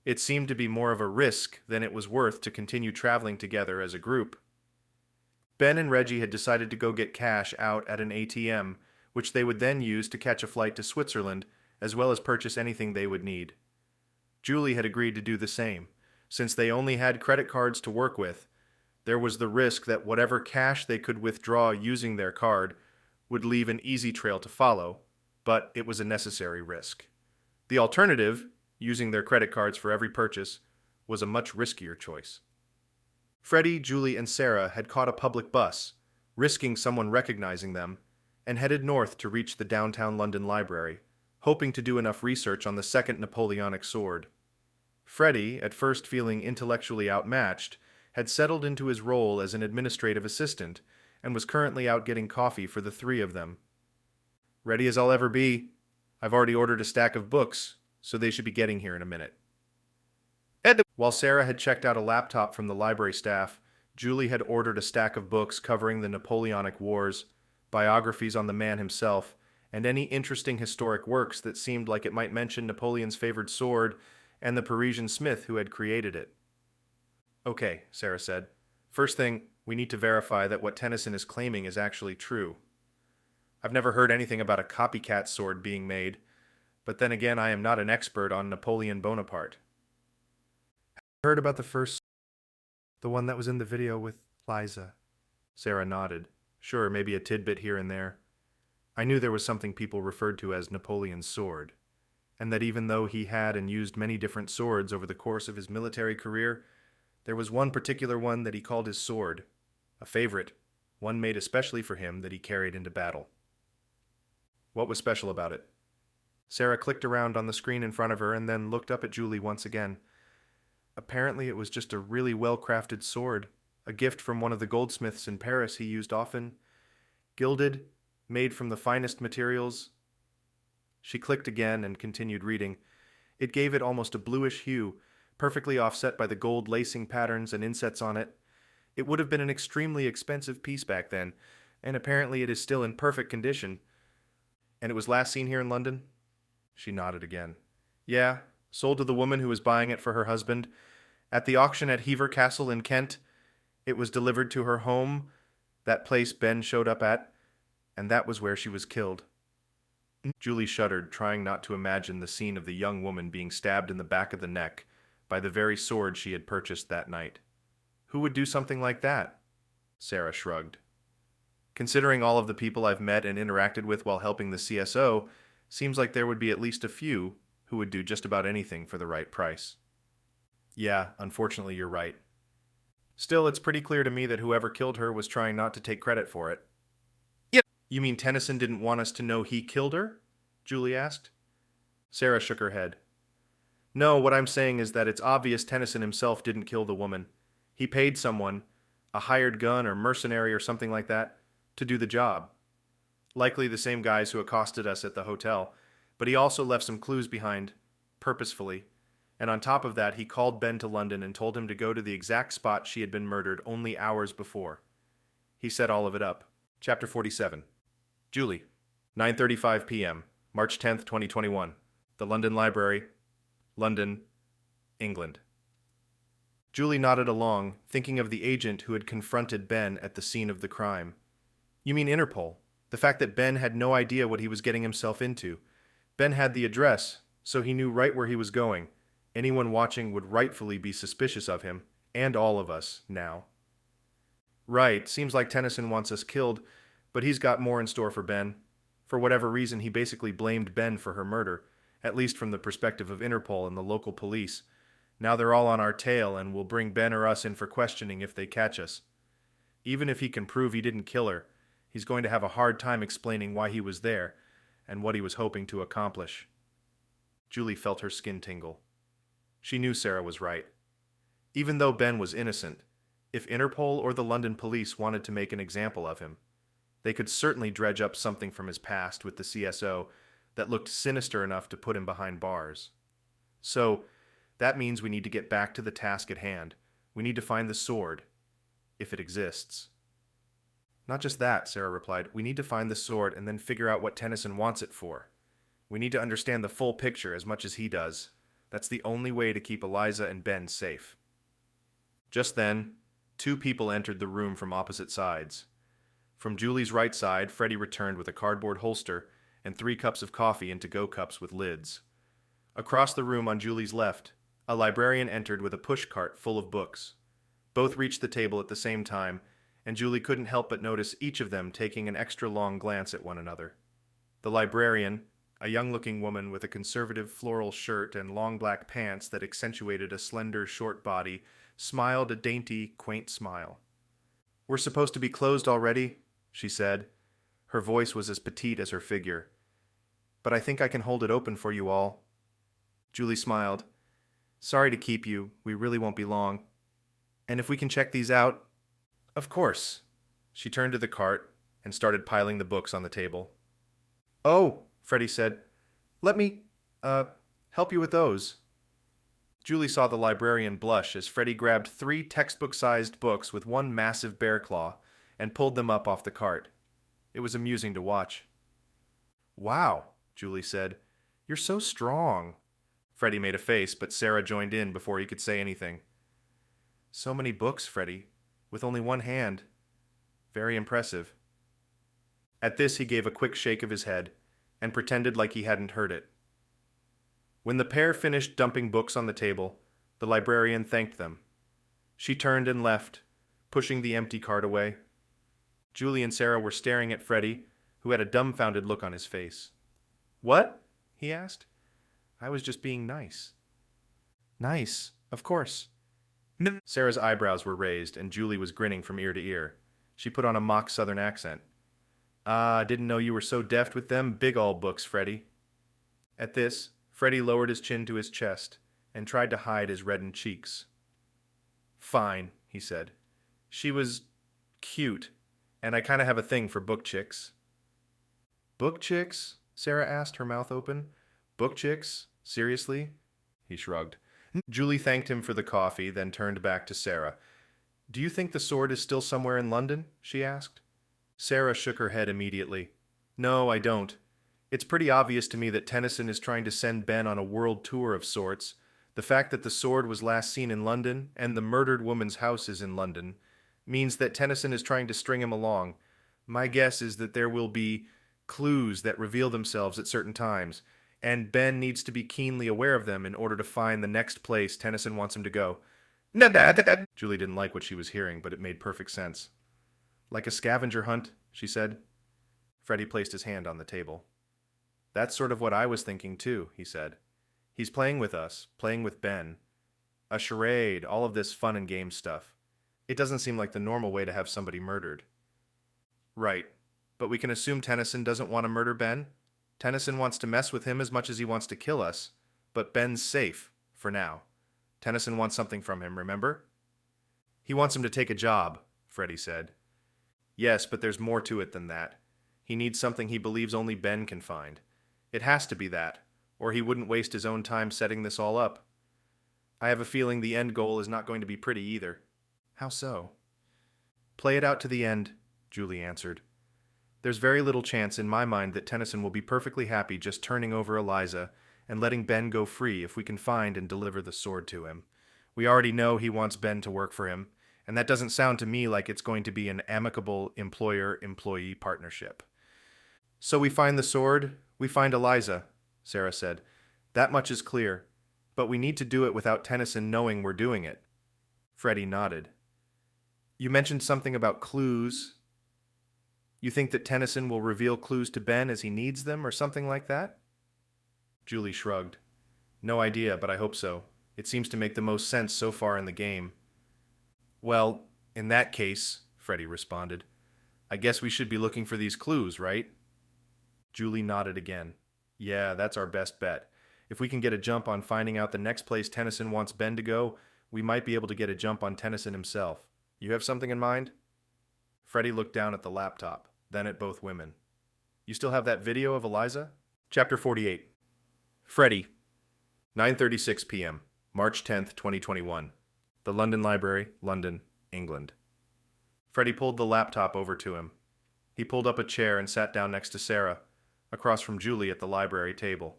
It seemed to be more of a risk than it was worth to continue traveling together as a group. Ben and Reggie had decided to go get cash out at an ATM, which they would then use to catch a flight to Switzerland, as well as purchase anything they would need. Julie had agreed to do the same. Since they only had credit cards to work with, there was the risk that whatever cash they could withdraw using their card would leave an easy trail to follow, but it was a necessary risk. The alternative, using their credit cards for every purchase, was a much riskier choice. Freddie, Julie, and Sarah had caught a public bus, risking someone recognizing them, and headed north to reach the downtown London library, hoping to do enough research on the second Napoleonic sword. Freddie, at first feeling intellectually outmatched, had settled into his role as an administrative assistant and was currently out getting coffee for the 3 of them. "Ready as I'll ever be. I've already ordered a stack of books, so they should be getting here in a minute." While Sarah had checked out a laptop from the library staff, Julie had ordered a stack of books covering the Napoleonic Wars, biographies on the man himself, and any interesting historic works that seemed like it might mention Napoleon's favored sword and the Parisian smith who had created it. "Okay," Sarah said. "First thing, we need to verify that what Tennyson is claiming is actually true. I've never heard anything about a copycat sword being made, but then again I am not an expert on Napoleon Bonaparte." "Heard about the first, the one that was in the video with Liza?" Sarah nodded. "Sure, maybe a tidbit here and there. I knew there was something people referred to as Napoleon's sword, and that even though he had and used many different swords over the course of his military career, there was one particular one that he called his sword, a favorite, one made especially for him that he carried into battle." "What was special about it?" Sarah clicked around on the screen in front of her and then looked up at Julie once again. "Apparently it was just a really well-crafted sword, a gift from one of the goldsmiths in Paris he used often, gilded, made from the finest materials." She clicked again and continued reading. "It gave it almost a bluish hue, perfectly offset by the gold lacing patterns and insets on it. It would have been an extremely expensive piece back then, and apparently it is still in perfect condition." "And it was last seen here in London?" She nodded again. "Yeah, sold to the woman who was buying it for her husband. At the auction at Hever Castle in Kent, it was delivered to her home, that place Ben showed up at, and that was where she was killed." Julie shuddered, trying not to imagine the scene of the young woman being stabbed in the back of the neck by the very sword she had purchased that night. "Who would do something like that?" Sarah shrugged. "Considering all of the people I've met and interacted with while helping the CSO, seems like there would be at least a few who would do just about anything for the right price." "Yeah, unfortunately you're right. Still, it's pretty clear to me that whoever killed her was trying not to take credit for it." "Yep." "You mean Tennyson didn't want us to know he killed her?" Julie asked. Sarah shook her head. "No, what I'm saying is that it's obvious Tennyson himself didn't kill the woman. He paid someone, a hired gun or mercenary or something like that, to do the job. Likely the same guys who accosted us at the hotel, but he also left some clues behind, purposefully. And on top of that, he called Ben to London and told him to go to the exact spot she had been murdered only hours before. He set all of it up." Chapter 47. Julie. 9:35 p.m., March 10th, 2021. The London Library, London, England. Julie nodded along, thinking of the agent who had confronted Ben at the scene of the crime. "You mean Interpol? The fact that Ben had no idea what he was getting himself into. Ben had the address, so he knew right where he was going. Anyone watching would rightfully be suspicious of him, and all of us, now." Right, seems like Tennyson wants us killed, but he's got more in store for Ben. For whatever reason, he basically blamed Ben for her murder, at least from the perspective of Interpol and the local police. Now they're all on our tail and will bring Ben or us in for questioning if they catch us. Even if he can prove he didn't kill her, he's going to have a hard time explaining why he was there and what he was hoping to accomplish. Julie felt her skin tingle. She knew Sarah was right. Even though Ben was innocent, if Interpol or the London police wanted to make an example of him, they could certainly dredge up something from his past with the CSO that looked sinister enough to put him behind bars. So, that means we need to get back to the task at hand. We need to find the sword, if it exists. Not just that, Sarah replied. We need to find the sword and then figure out what Tennyson wants it for. We need to understand the full picture as much as he does. That's the only way to keep Eliza and Ben safe. Just then, two people entered the room from opposite sides. From Julie's right side, Freddie returned with a cardboard holster and 3 cups of coffee in to-go cups with lids. Across the room on Julie's left, a librarian entered with a pushcart full of books. Both reached the table at the same time, and Julie couldn't help but notice each of them taking an extra long glance at one another. The librarian, a young-looking woman with a conservative floral shirt and long black pants that accentuated a slender, short body, smiled a dainty, quaint smile. "We're supposed to be closed already," she said. Her voice was as petite as her figure. "But I think I can hold it open for you all." Julie smiled. "Sorry to keep you. We really won't be long. And if we can check these out?" "Of course." She turned to the cart and started piling the books on the table. "Oh," Freddie said. "Let me, help you with those." Julie saw the librarian blush as Freddie grabbed 3 textbook-sized books with 1 massive bear claw and pulled them up off the cart. It was amusing to watch. "Wow," Julie said. "You're so strong." Freddie made a face, but Sarah joined in before he could say anything. "So many books, Freddie, with only 1 hand. Very impressive." At this, he gave a quick shake of his head and pretended like he hadn't heard it. When the pair finished dumping books on the table, the librarian thanked them. She turned and left, pushing the empty cart away. Julie and Sarah were staring at Freddie, who had a dumbfounded look on his face. "What?" he asked. "I was just being nice." "Nice, of course." Sarah's eyebrows were raised, and Julie was grinning from ear to ear. She put on a mock southern accent. "Ah, didn't know you were so deft with them big ol' books, Freddie." At this, Freddie lowered his chin to his chest and tried to hide his reddened cheeks. "Fine," he said. "She was cute, and I kind of have a thing for book chicks." "Book chicks?" Sarah asked, her mouth open. "Book chicks? Seriously?" He shrugged. Julie thanked him for the coffee, then turned back to Sarah. "Do you think the sword is still somewhere in London?" she asked. Sarah shook her head immediately. "No, I don't. It's pretty obvious to me that Tennyson is trying to send Ben on a world tour of sorts. The fact that the sword was last seen in London, and the murdered woman's house is in London, means that Tennyson is trying to string him along. My guess is that there will be clues that reveal themselves at certain times, and Ben needs to be keenly aware of them in order to find the next place Tennyson wants him to go." Julie didn't like what she was hearing, but it made perfect sense. "Like a scavenger hunt," she said. Freddie placed his hand on the table. "That's sort of what I was thinking too," he said. "He's playing with us, playing with Ben. A charade, all of this fun and game stuff. It doesn't seem like the normal way to have somebody murdered." "Right, but we can assume Tennyson doesn't want to murder Ben. Tennyson wants to mess with him as much as he wants to kill us, but Ben's safe, for now. Tennyson wants something from him, remember?" "He wants him to take a job," Freddie said. "Yes, but there's more to it than that. He needs something he believes only Ben can find. It has to be that, or he wouldn't waste his own time setting this all up. I have a feeling the end goal is not going to be pretty either." "How so?" "Play it out to the end," Julie answered. "There's very little chance in my mind that Tennyson will be perfectly happy just turning over Eliza and letting Ben go free if we can find and deliver the sword to him. We already know he wants Ben to work for him, and that doesn't sound to me like it's going to be an amicable employer-employee partnership." "So we find the sword, we find Eliza," Sarah said. "That much is clear, but we need to do it without Tennyson knowing we're doing it." Freddie nodded. You mentioned something about clues. You think that Tennyson will reveal clues to Ben as he needs them, or something like that? Julie shrugged. No idea, but I hope so. It seems to make the most sense so far in the game. Well, in that case, Freddie responded, I guess we should be looking for these clues, right? Julie nodded again. Yeah, that's our best bet. If we can get a jump on finding out the next place Tennyson wants Ben to go, we might be able to get a jump on Tennyson himself. You have something in mind? Freddie looked down at the laptop, then at both women. You still have that video of Eliza? Chapter 48. Freddie, 9:36 p.m., March 10th, 2021. The London Library, London, England. Freddie pulled the laptop over to him. He pulled up a chair and sat down next to Sarah, across from Julie at the library table.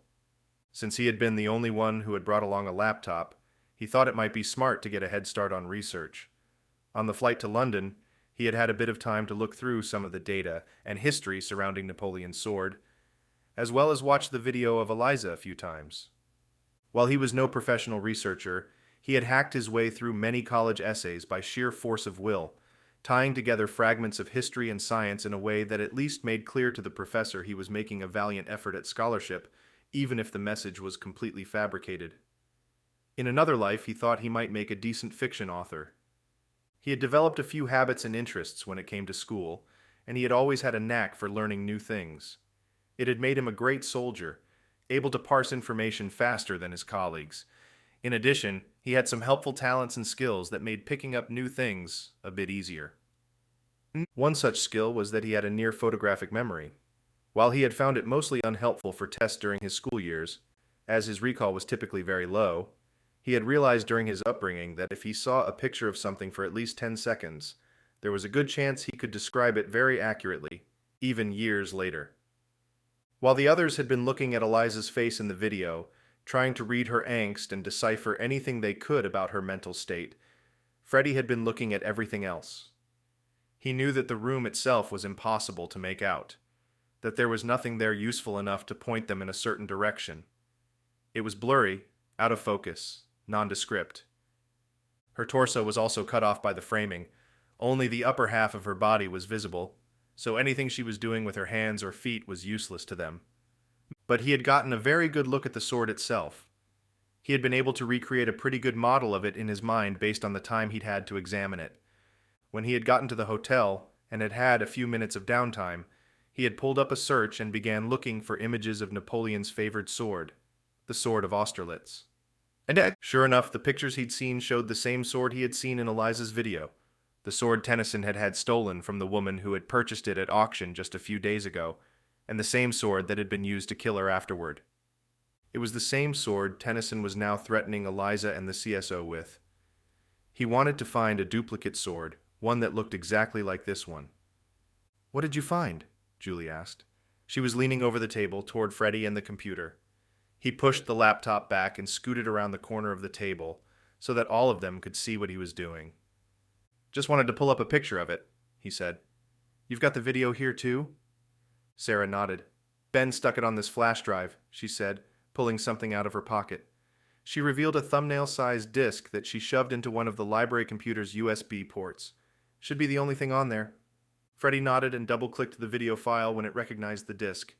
Since he had been the only one who had brought along a laptop, he thought it might be smart to get a head start on research. On the flight to London, he had had a bit of time to look through some of the data and history surrounding Napoleon's sword, as well as watch the video of Eliza a few times. While he was no professional researcher, he had hacked his way through many college essays by sheer force of will, tying together fragments of history and science in a way that at least made clear to the professor he was making a valiant effort at scholarship, even if the message was completely fabricated. In another life, he thought he might make a decent fiction author. He had developed a few habits and interests when it came to school, and he had always had a knack for learning new things. It had made him a great soldier, able to parse information faster than his colleagues. In addition, he had some helpful talents and skills that made picking up new things a bit easier. One such skill was that he had a near photographic memory. While he had found it mostly unhelpful for tests during his school years, as his recall was typically very low, he had realized during his upbringing that if he saw a picture of something for at least 10 seconds, there was a good chance he could describe it very accurately, even years later. While the others had been looking at Eliza's face in the video, trying to read her angst and decipher anything they could about her mental state, Freddie had been looking at everything else. He knew that the room itself was impossible to make out, that there was nothing there useful enough to point them in a certain direction. It was blurry, out of focus, nondescript. Her torso was also cut off by the framing. Only the upper half of her body was visible, so anything she was doing with her hands or feet was useless to them. But he had gotten a very good look at the sword itself. He had been able to recreate a pretty good model of it in his mind based on the time he'd had to examine it. When he had gotten to the hotel and had had a few minutes of downtime, he had pulled up a search and began looking for images of Napoleon's favored sword, the sword of Austerlitz. And sure enough, the pictures he'd seen showed the same sword he had seen in Eliza's video, the sword Tennyson had had stolen from the woman who had purchased it at auction just a few days ago, and the same sword that had been used to kill her afterward. It was the same sword Tennyson was now threatening Eliza and the CSO with. He wanted to find a duplicate sword, one that looked exactly like this one. What did you find? Julie asked. She was leaning over the table toward Freddie and the computer. He pushed the laptop back and scooted around the corner of the table so that all of them could see what he was doing. Just wanted to pull up a picture of it, he said. You've got the video here too? Sarah nodded. Ben stuck it on this flash drive, she said, pulling something out of her pocket. She revealed a thumbnail-sized disk that she shoved into one of the library computer's USB ports. Should be the only thing on there. Freddie nodded and double-clicked the video file when it recognized the disk.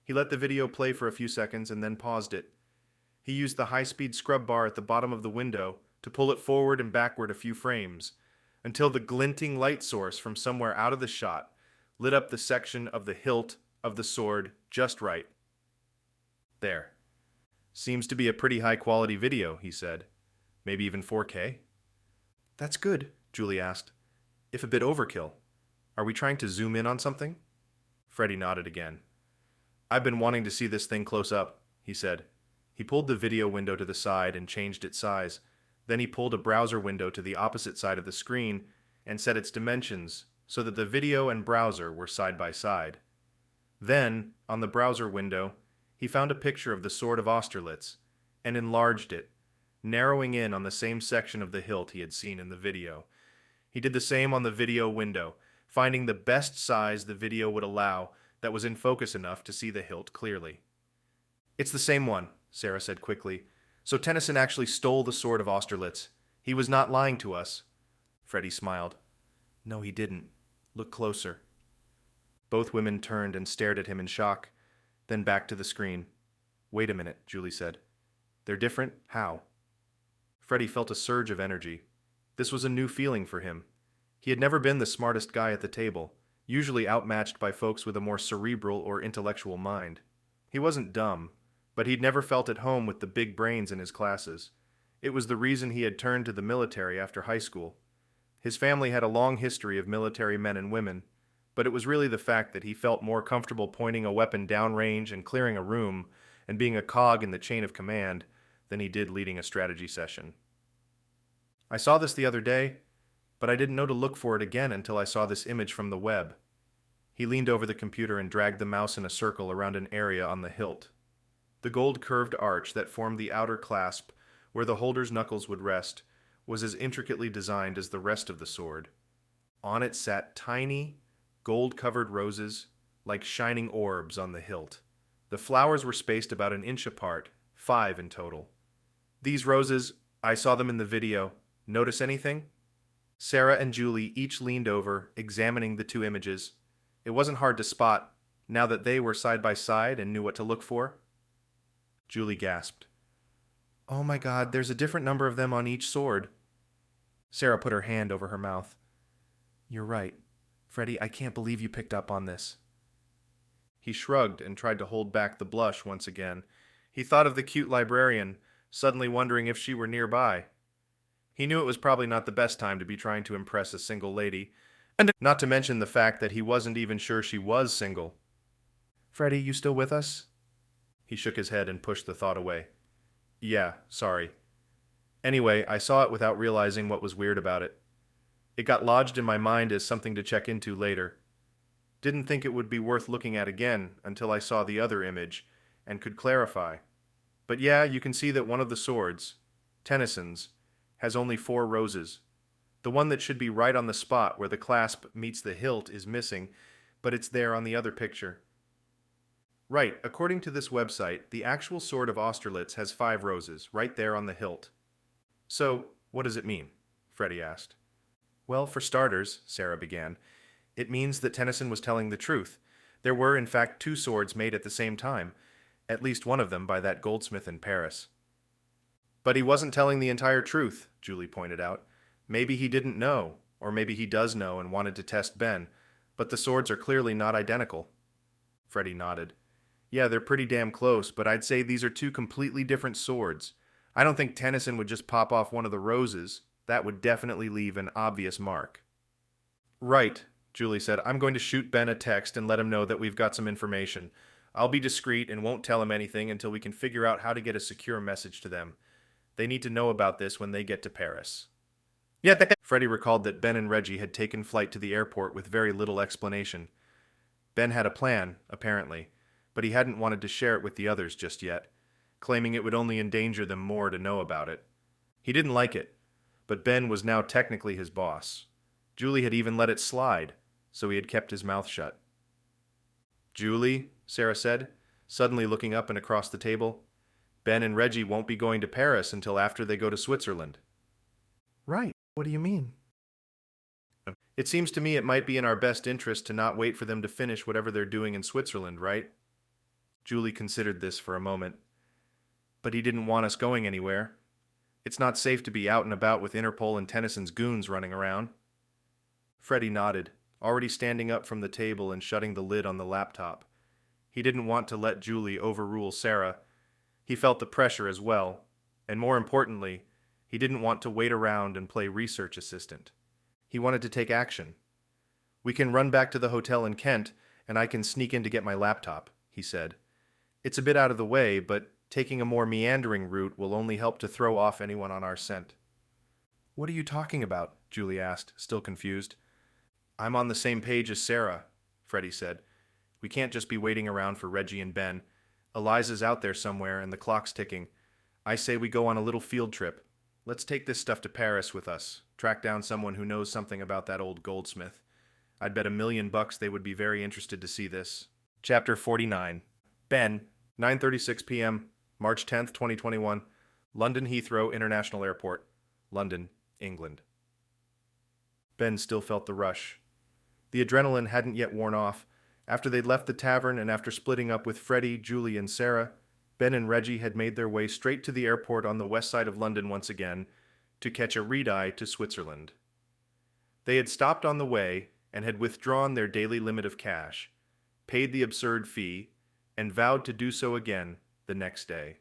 He let the video play for a few seconds and then paused it. He used the high-speed scrub bar at the bottom of the window to pull it forward and backward a few frames, until the glinting light source from somewhere out of the shot lit up the section of the hilt of the sword just right. There. Seems to be a pretty high-quality video, he said. Maybe even 4K? That's good, Julie asked. If a bit overkill. Are we trying to zoom in on something? Freddie nodded again. I've been wanting to see this thing close up, he said. He pulled the video window to the side and changed its size. Then he pulled a browser window to the opposite side of the screen and set its dimensions so that the video and browser were side by side. Then, on the browser window, he found a picture of the sword of Austerlitz and enlarged it, narrowing in on the same section of the hilt he had seen in the video. He did the same on the video window, finding the best size the video would allow that was in focus enough to see the hilt clearly. It's the same one, Sarah said quickly. So Tennyson actually stole the sword of Austerlitz. He was not lying to us. Freddie smiled. No, he didn't. Look closer. Both women turned and stared at him in shock, then back to the screen. Wait a minute, Julie said. They're different? How? Freddie felt a surge of energy. This was a new feeling for him. He had never been the smartest guy at the table, usually outmatched by folks with a more cerebral or intellectual mind. He wasn't dumb, but he'd never felt at home with the big brains in his classes. It was the reason he had turned to the military after high school. His family had a long history of military men and women, but it was really the fact that he felt more comfortable pointing a weapon downrange and clearing a room and being a cog in the chain of command than he did leading a strategy session. I saw this the other day, but I didn't know to look for it again until I saw this image from the web. He leaned over the computer and dragged the mouse in a circle around an area on the hilt. The gold curved arch that formed the outer clasp, where the holder's knuckles would rest, was as intricately designed as the rest of the sword. On it sat tiny, gold-covered roses, like shining orbs on the hilt. The flowers were spaced about an inch apart, 5 in total. These roses, I saw them in the video. Notice anything? Sarah and Julie each leaned over, examining the two images. It wasn't hard to spot, now that they were side by side and knew what to look for. Julie gasped. Oh my God, there's a different number of them on each sword. Sarah put her hand over her mouth. You're right. Freddie, I can't believe you picked up on this. He shrugged and tried to hold back the blush once again. He thought of the cute librarian, suddenly wondering if she were nearby. He knew it was probably not the best time to be trying to impress a single lady, and not to mention the fact that he wasn't even sure she was single. Freddie, you still with us? He shook his head and pushed the thought away. Yeah, sorry. Anyway, I saw it without realizing what was weird about it. It got lodged in my mind as something to check into later. Didn't think it would be worth looking at again until I saw the other image and could clarify. But yeah, you can see that one of the swords, Tennyson's, has only 4 roses. The one that should be right on the spot where the clasp meets the hilt is missing, but it's there on the other picture. Right, according to this website, the actual sword of Austerlitz has 5 roses, right there on the hilt. So, what does it mean? Freddie asked. Well, for starters, Sarah began, it means that Tennyson was telling the truth. There were, in fact, 2 swords made at the same time, at least one of them by that goldsmith in Paris. But he wasn't telling the entire truth, Julie pointed out. Maybe he didn't know, or maybe he does know and wanted to test Ben, but the swords are clearly not identical. Freddie nodded. Yeah, they're pretty damn close, but I'd say these are 2 completely different swords. I don't think Tennyson would just pop off one of the roses. That would definitely leave an obvious mark. Right, Julie said. I'm going to shoot Ben a text and let him know that we've got some information. I'll be discreet and won't tell him anything until we can figure out how to get a secure message to them. They need to know about this when they get to Paris. Yeah, Freddie recalled that Ben and Reggie had taken flight to the airport with very little explanation. Ben had a plan, apparently, but he hadn't wanted to share it with the others just yet, claiming it would only endanger them more to know about it. He didn't like it, but Ben was now technically his boss. Julie had even let it slide, so he had kept his mouth shut. Julie, Sarah said, suddenly looking up and across the table, Ben and Reggie won't be going to Paris until after they go to Switzerland. Right. What do you mean? It seems to me it might be in our best interest to not wait for them to finish whatever they're doing in Switzerland, right? Julie considered this for a moment. But he didn't want us going anywhere. It's not safe to be out and about with Interpol and Tennyson's goons running around. Freddie nodded, already standing up from the table and shutting the lid on the laptop. He didn't want to let Julie overrule Sarah. He felt the pressure as well, and more importantly, he didn't want to wait around and play research assistant. He wanted to take action. We can run back to the hotel in Kent, and I can sneak in to get my laptop, he said. It's a bit out of the way, but taking a more meandering route will only help to throw off anyone on our scent. What are you talking about? Julie asked, still confused. I'm on the same page as Sarah, Freddie said. We can't just be waiting around for Reggie and Ben. Eliza's out there somewhere and the clock's ticking. I say we go on a little field trip. Let's take this stuff to Paris with us. Track down someone who knows something about that old goldsmith. I'd bet $1 million they would be very interested to see this. Chapter 49. Ben, 9:36 p.m., March 10th, 2021, London Heathrow International Airport, London, England. Ben still felt the rush. The adrenaline hadn't yet worn off. After they'd left the tavern and after splitting up with Freddie, Julie, and Sarah, Ben and Reggie had made their way straight to the airport on the west side of London once again to catch a red-eye to Switzerland. They had stopped on the way and had withdrawn their daily limit of cash, paid the absurd fee, and vowed to do so again the next day.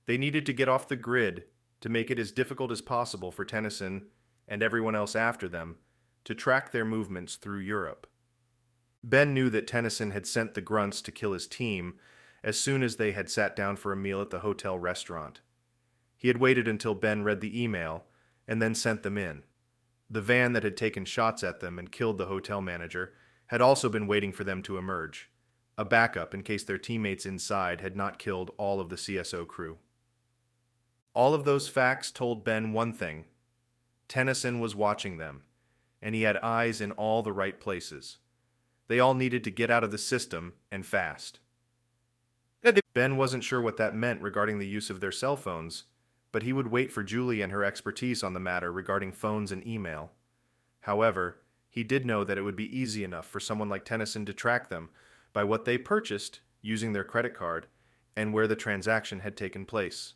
They needed to get off the grid to make it as difficult as possible for Tennyson and everyone else after them to track their movements through Europe. Ben knew that Tennyson had sent the grunts to kill his team as soon as they had sat down for a meal at the hotel restaurant. He had waited until Ben read the email and then sent them in. The van that had taken shots at them and killed the hotel manager had also been waiting for them to emerge, a backup in case their teammates inside had not killed all of the CSO crew. All of those facts told Ben one thing: Tennyson was watching them, and he had eyes in all the right places. They all needed to get out of the system, and fast. Ben wasn't sure what that meant regarding the use of their cell phones, but he would wait for Julie and her expertise on the matter regarding phones and email. However, he did know that it would be easy enough for someone like Tennyson to track them by what they purchased using their credit card and where the transaction had taken place.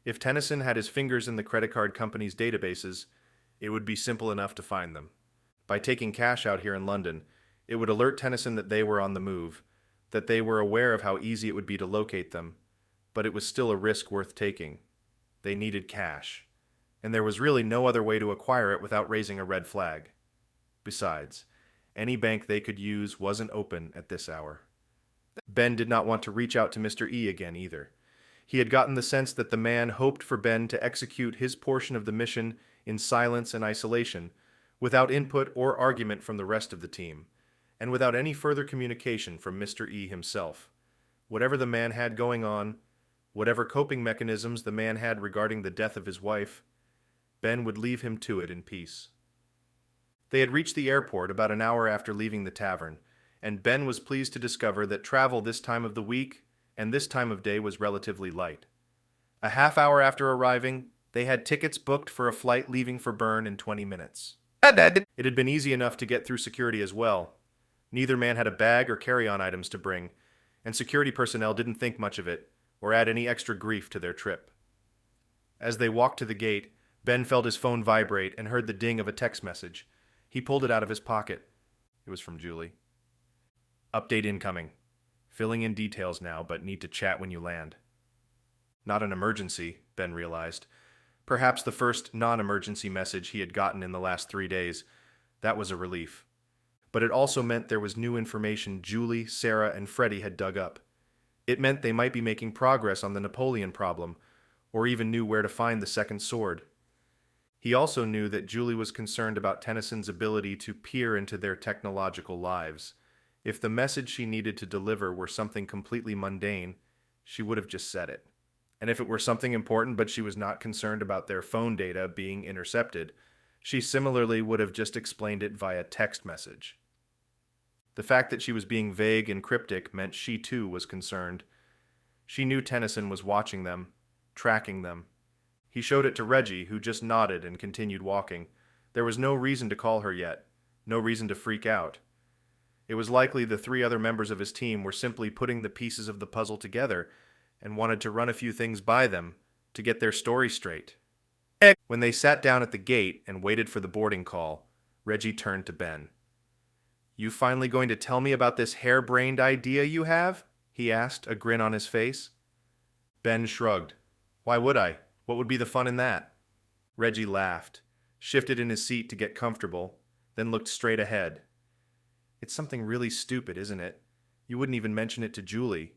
If Tennyson had his fingers in the credit card company's databases, it would be simple enough to find them. By taking cash out here in London, it would alert Tennyson that they were on the move, that they were aware of how easy it would be to locate them, but it was still a risk worth taking. They needed cash, and there was really no other way to acquire it without raising a red flag. Besides, any bank they could use wasn't open at this hour. Ben did not want to reach out to Mr. E again either. He had gotten the sense that the man hoped for Ben to execute his portion of the mission in silence and isolation, without input or argument from the rest of the team, and without any further communication from Mr. E himself. Whatever the man had going on, whatever coping mechanisms the man had regarding the death of his wife, Ben would leave him to it in peace. They had reached the airport about an hour after leaving the tavern, and Ben was pleased to discover that travel this time of the week and this time of day was relatively light. A half hour after arriving, they had tickets booked for a flight leaving for Bern in 20 minutes. It had been easy enough to get through security as well. Neither man had a bag or carry-on items to bring, and security personnel didn't think much of it or add any extra grief to their trip. As they walked to the gate, Ben felt his phone vibrate and heard the ding of a text message. He pulled it out of his pocket. It was from Julie. Update incoming. Filling in details now, but need to chat when you land. Not an emergency, Ben realized. Perhaps the first non-emergency message he had gotten in the last 3 days. That was a relief. But it also meant there was new information Julie, Sarah, and Freddie had dug up. It meant they might be making progress on the Napoleon problem, or even knew where to find the second sword. He also knew that Julie was concerned about Tennyson's ability to peer into their technological lives. If the message she needed to deliver were something completely mundane, she would have just said it. And if it were something important but she was not concerned about their phone data being intercepted, she similarly would have just explained it via text message. The fact that she was being vague and cryptic meant she too was concerned. She knew Tennyson was watching them, tracking them. He showed it to Reggie, who just nodded and continued walking. There was no reason to call her yet, no reason to freak out. It was likely the 3 other members of his team were simply putting the pieces of the puzzle together and wanted to run a few things by them to get their story straight. When they sat down at the gate and waited for the boarding call, Reggie turned to Ben. "You finally going to tell me about this harebrained idea you have?" he asked, a grin on his face. Ben shrugged. "Why would I? What would be the fun in that?" Reggie laughed, shifted in his seat to get comfortable, then looked straight ahead. "It's something really stupid, isn't it? You wouldn't even mention it to Julie."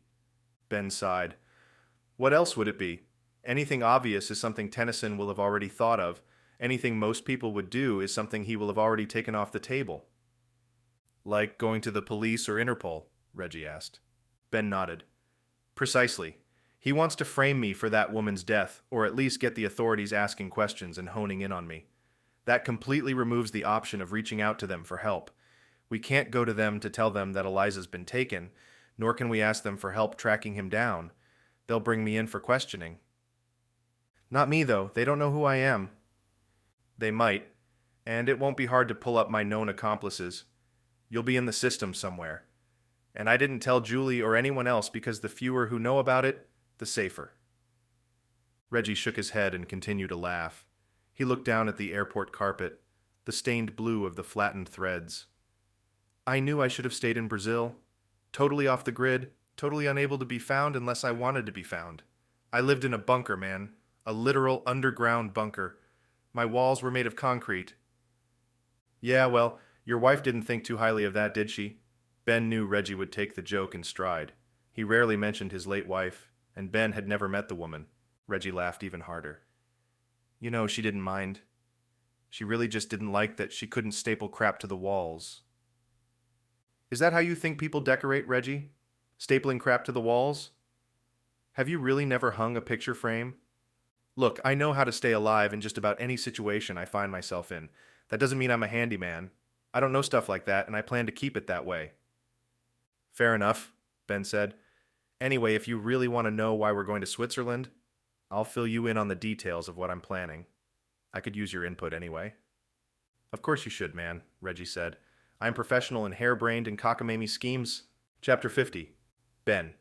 Ben sighed. "What else would it be? Anything obvious is something Tennyson will have already thought of. Anything most people would do is something he will have already taken off the table." "Like going to the police or Interpol?" Reggie asked. Ben nodded. "Precisely. He wants to frame me for that woman's death, or at least get the authorities asking questions and honing in on me. That completely removes the option of reaching out to them for help. We can't go to them to tell them that Eliza's been taken, nor can we ask them for help tracking him down. They'll bring me in for questioning." "Not me, though. They don't know who I am." "They might. And it won't be hard to pull up my known accomplices. You'll be in the system somewhere. And I didn't tell Julie or anyone else because the fewer who know about it, the safer. Reggie shook his head and continued to laugh. He looked down at the airport carpet, the stained blue of the flattened threads. I knew I should have stayed in Brazil. Totally off the grid, totally unable to be found unless I wanted to be found. I lived in a bunker, man. A literal underground bunker. My walls were made of concrete. Yeah, well, your wife didn't think too highly of that, did she? Ben knew Reggie would take the joke in stride. He rarely mentioned his late wife, and Ben had never met the woman. Reggie laughed even harder. You know, she didn't mind. She really just didn't like that she couldn't staple crap to the walls. Is that how you think people decorate, Reggie? Stapling crap to the walls? Have you really never hung a picture frame? Look, I know how to stay alive in just about any situation I find myself in. That doesn't mean I'm a handyman. I don't know stuff like that, and I plan to keep it that way. Fair enough, Ben said. Anyway, if you really want to know why we're going to Switzerland, I'll fill you in on the details of what I'm planning. I could use your input anyway. Of course you should, man, Reggie said. I'm professional in harebrained and cockamamie schemes. Chapter 50. Ben.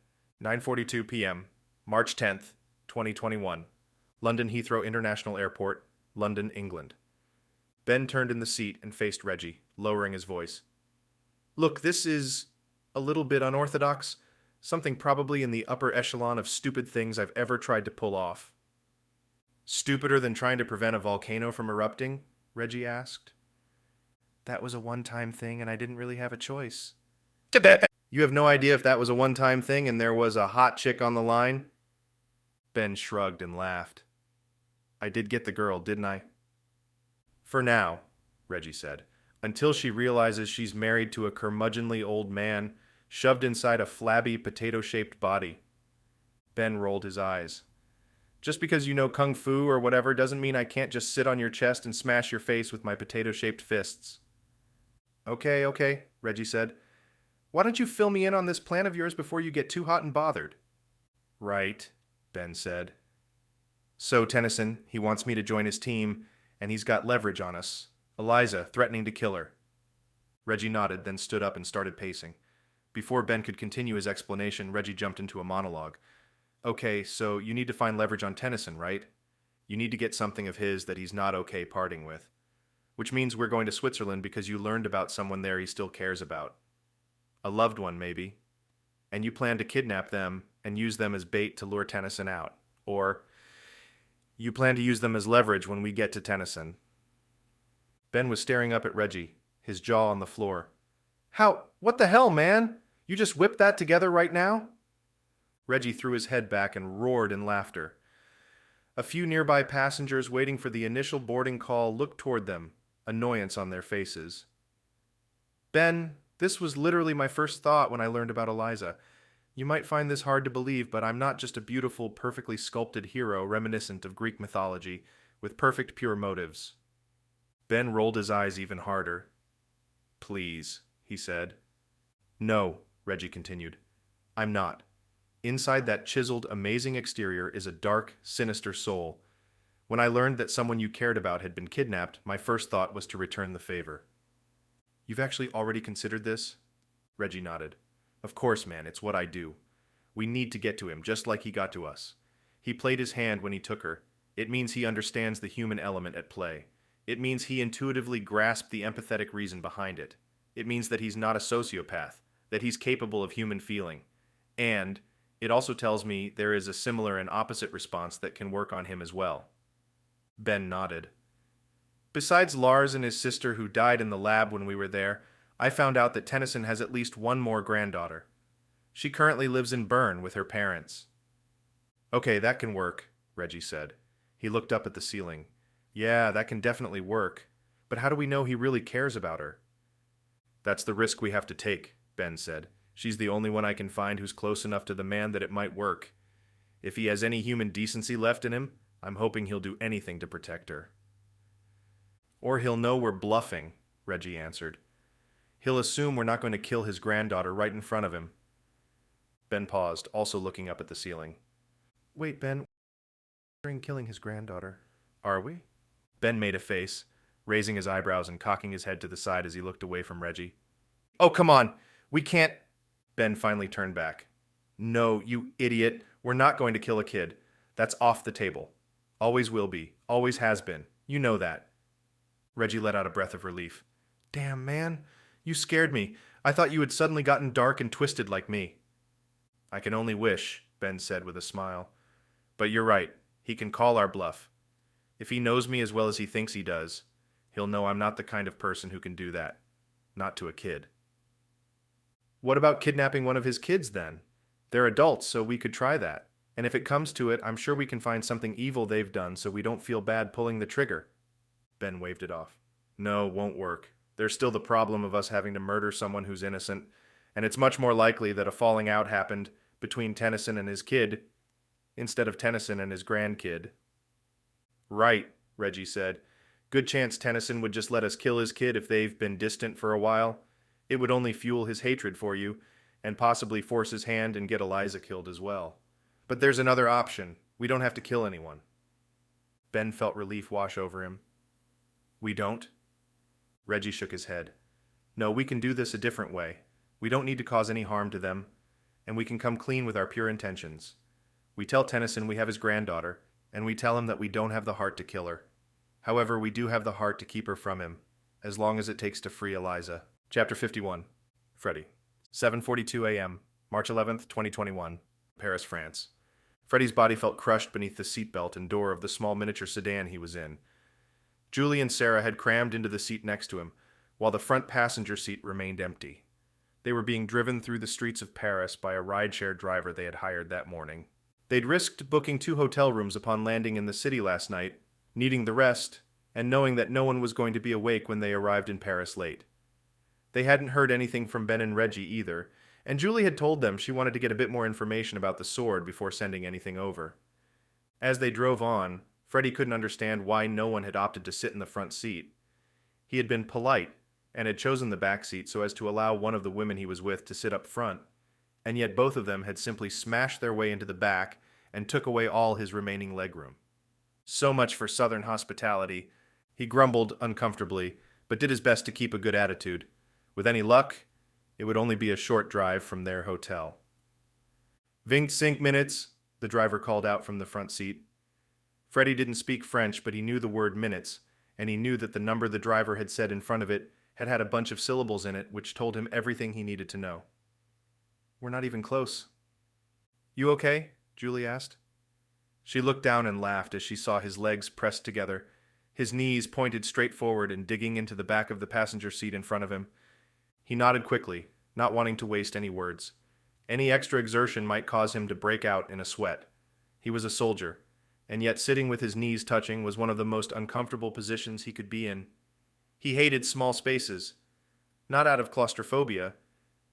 9:42 p.m. March 10th, 2021. London Heathrow International Airport, London, England. Ben turned in the seat and faced Reggie, lowering his voice. Look, this is a little bit unorthodox. Something probably in the upper echelon of stupid things I've ever tried to pull off. Stupider than trying to prevent a volcano from erupting? Reggie asked. That was a one-time thing and I didn't really have a choice. You have no idea if that was a one-time thing and there was a hot chick on the line? Ben shrugged and laughed. I did get the girl, didn't I? For now, Reggie said, until she realizes she's married to a curmudgeonly old man shoved inside a flabby, potato-shaped body. Ben rolled his eyes. Just because you know kung fu or whatever doesn't mean I can't just sit on your chest and smash your face with my potato-shaped fists. Okay, Reggie said. Why don't you fill me in on this plan of yours before you get too hot and bothered? Right, Ben said. So, Tennyson, he wants me to join his team, and he's got leverage on us. Eliza, threatening to kill her. Reggie nodded, then stood up and started pacing. Before Ben could continue his explanation, Reggie jumped into a monologue. Okay, so you need to find leverage on Tennyson, right? You need to get something of his that he's not okay parting with. Which means we're going to Switzerland because you learned about someone there he still cares about. A loved one, maybe. And you plan to kidnap them and use them as bait to lure Tennyson out. Or you plan to use them as leverage when we get to Tennyson. Ben was staring up at Reggie, his jaw on the floor. What the hell, man? You just whipped that together right now? Reggie threw his head back and roared in laughter. A few nearby passengers waiting for the initial boarding call looked toward them, annoyance on their faces. Ben, this was literally my first thought when I learned about Eliza. You might find this hard to believe, but I'm not just a beautiful, perfectly sculpted hero reminiscent of Greek mythology, with perfect pure motives. Ben rolled his eyes even harder. Please, he said. No, Reggie continued. I'm not. Inside that chiseled, amazing exterior is a dark, sinister soul. When I learned that someone you cared about had been kidnapped, my first thought was to return the favor. You've actually already considered this? Reggie nodded. Of course, man, it's what I do. We need to get to him, just like he got to us. He played his hand when he took her. It means he understands the human element at play. It means he intuitively grasped the empathetic reason behind it. It means that he's not a sociopath, that he's capable of human feeling. And it also tells me there is a similar and opposite response that can work on him as well. Ben nodded. Besides Lars and his sister who died in the lab when we were there, I found out that Tennyson has at least one more granddaughter. She currently lives in Bern with her parents. Okay, that can work, Reggie said. He looked up at the ceiling. Yeah, that can definitely work. But how do we know he really cares about her? That's the risk we have to take, Ben said. She's the only one I can find who's close enough to the man that it might work. If he has any human decency left in him, I'm hoping he'll do anything to protect her. Or he'll know we're bluffing, Reggie answered. He'll assume we're not going to kill his granddaughter right in front of him. Ben paused, also looking up at the ceiling. Wait, Ben, we're killing his granddaughter. Are we? Ben made a face. raising his eyebrows and cocking his head to the side as he looked away from Reggie. "Oh, come on. We can't." Ben finally turned back. "No, you idiot. We're not going to kill a kid. That's off the table. Always will be. Always has been. You know that." Reggie let out a breath of relief. "Damn, man. You scared me. I thought you had suddenly gotten dark and twisted like me." "I can only wish," Ben said with a smile. "But you're right. He can call our bluff. If he knows me as well as he thinks he does, he'll know I'm not the kind of person who can do that. Not to a kid." "What about kidnapping one of his kids, then? They're adults, so we could try that. And if it comes to it, I'm sure we can find something evil they've done so we don't feel bad pulling the trigger." Ben waved it off. "No, won't work. There's still the problem of us having to murder someone who's innocent, and it's much more likely that a falling out happened between Tennyson and his kid instead of Tennyson and his grandkid." "Right," Reggie said. "Good chance Tennyson would just let us kill his kid if they've been distant for a while. It would only fuel his hatred for you, and possibly force his hand and get Eliza killed as well. But there's another option. We don't have to kill anyone." Ben felt relief wash over him. "We don't?" Reggie shook his head. "No, we can do this a different way. We don't need to cause any harm to them, and we can come clean with our pure intentions. We tell Tennyson we have his granddaughter, and we tell him that we don't have the heart to kill her. However, we do have the heart to keep her from him, as long as it takes to free Eliza." Chapter 51. Freddie. 7:42 a.m., March 11th, 2021, Paris, France. Freddie's body felt crushed beneath the seatbelt and door of the small miniature sedan he was in. Julie and Sarah had crammed into the seat next to him, while the front passenger seat remained empty. They were being driven through the streets of Paris by a rideshare driver they had hired that morning. They'd risked booking 2 hotel rooms upon landing in the city last night, needing the rest, and knowing that no one was going to be awake when they arrived in Paris late. They hadn't heard anything from Ben and Reggie either, and Julie had told them she wanted to get a bit more information about the sword before sending anything over. As they drove on, Freddie couldn't understand why no one had opted to sit in the front seat. He had been polite and had chosen the back seat so as to allow one of the women he was with to sit up front, and yet both of them had simply smashed their way into the back and took away all his remaining legroom. So much for Southern hospitality. He grumbled uncomfortably, but did his best to keep a good attitude. With any luck, it would only be a short drive from their hotel. "25 minutes," the driver called out from the front seat. Freddie didn't speak French, but he knew the word minutes, and he knew that the number the driver had said in front of it had a bunch of syllables in it which told him everything he needed to know. "We're not even close." "You okay?" Julie asked. She looked down and laughed as she saw his legs pressed together, his knees pointed straight forward and digging into the back of the passenger seat in front of him. He nodded quickly, not wanting to waste any words. Any extra exertion might cause him to break out in a sweat. He was a soldier, and yet sitting with his knees touching was one of the most uncomfortable positions he could be in. He hated small spaces, not out of claustrophobia,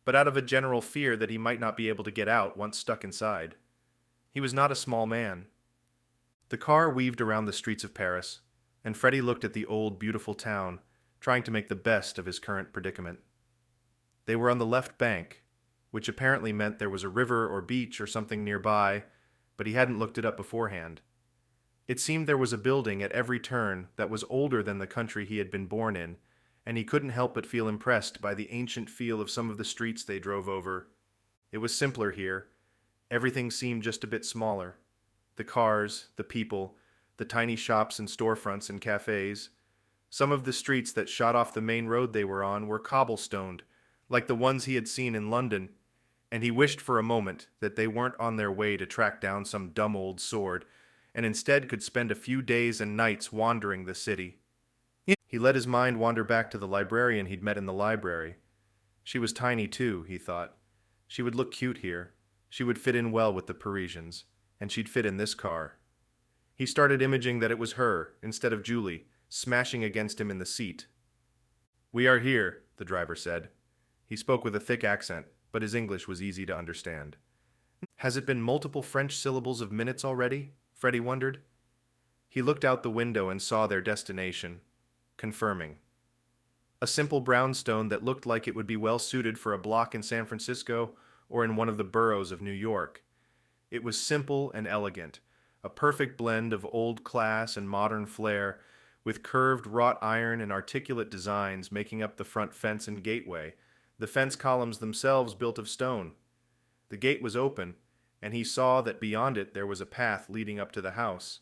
but out of a general fear that he might not be able to get out once stuck inside. He was not a small man. The car weaved around the streets of Paris, and Freddie looked at the old, beautiful town, trying to make the best of his current predicament. They were on the left bank, which apparently meant there was a river or beach or something nearby, but he hadn't looked it up beforehand. It seemed there was a building at every turn that was older than the country he had been born in, and he couldn't help but feel impressed by the ancient feel of some of the streets they drove over. It was simpler here. Everything seemed just a bit smaller. The cars, the people, the tiny shops and storefronts and cafes. Some of the streets that shot off the main road they were on were cobblestoned, like the ones he had seen in London, and he wished for a moment that they weren't on their way to track down some dumb old sword, and instead could spend a few days and nights wandering the city. He let his mind wander back to the librarian he'd met in the library. She was tiny too, he thought. She would look cute here. She would fit in well with the Parisians, and she'd fit in this car. He started imaging that it was her, instead of Julie, smashing against him in the seat. "We are here," the driver said. He spoke with a thick accent, but his English was easy to understand. Has it been multiple French syllables of minutes already? Freddie wondered. He looked out the window and saw their destination, confirming. A simple brownstone that looked like it would be well suited for a block in San Francisco or in one of the boroughs of New York. It was simple and elegant, a perfect blend of old class and modern flair, with curved wrought iron and articulate designs making up the front fence and gateway, the fence columns themselves built of stone. The gate was open, and he saw that beyond it there was a path leading up to the house.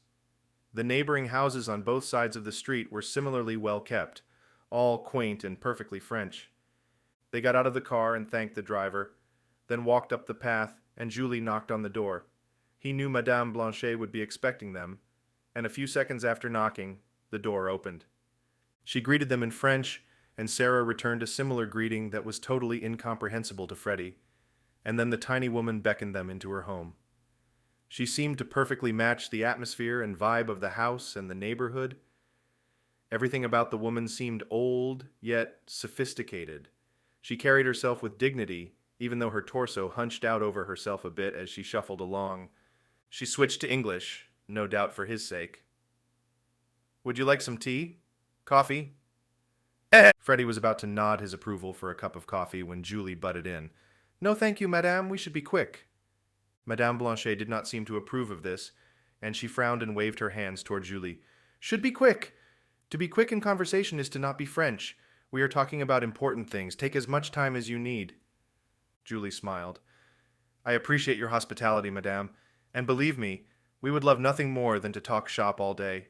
The neighboring houses on both sides of the street were similarly well kept, all quaint and perfectly French. They got out of the car and thanked the driver, then walked up the path, and Julie knocked on the door. He knew Madame Blanchet would be expecting them, and a few seconds after knocking, the door opened. She greeted them in French, and Sarah returned a similar greeting that was totally incomprehensible to Freddie, and then the tiny woman beckoned them into her home. She seemed to perfectly match the atmosphere and vibe of the house and the neighborhood. Everything about the woman seemed old, yet sophisticated. She carried herself with dignity, even though her torso hunched out over herself a bit as she shuffled along. She switched to English, no doubt for his sake. "Would you like some tea? Coffee?" Freddie was about to nod his approval for a cup of coffee when Julie butted in. "No, thank you, madame. We should be quick." Madame Blanchet did not seem to approve of this, and she frowned and waved her hands toward Julie. "Should be quick. To be quick in conversation is to not be French. We are talking about important things. Take as much time as you need." Julie smiled. "I appreciate your hospitality, madame, and believe me, we would love nothing more than to talk shop all day.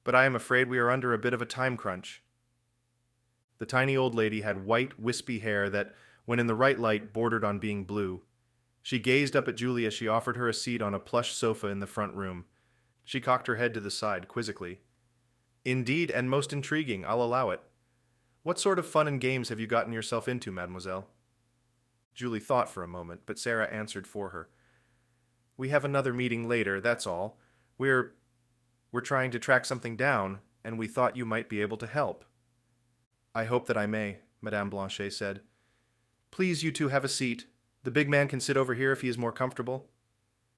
But I am afraid we are under a bit of a time crunch." The tiny old lady had white, wispy hair that, when in the right light, bordered on being blue. She gazed up at Julie as she offered her a seat on a plush sofa in the front room. She cocked her head to the side quizzically. "Indeed, and most intriguing, I'll allow it. What sort of fun and games have you gotten yourself into, mademoiselle?" Julie thought for a moment, but Sarah answered for her. "We have another meeting later, that's all. We're trying to track something down, and we thought you might be able to help." "I hope that I may," Madame Blanchet said. "Please, you two have a seat. The big man can sit over here if he is more comfortable."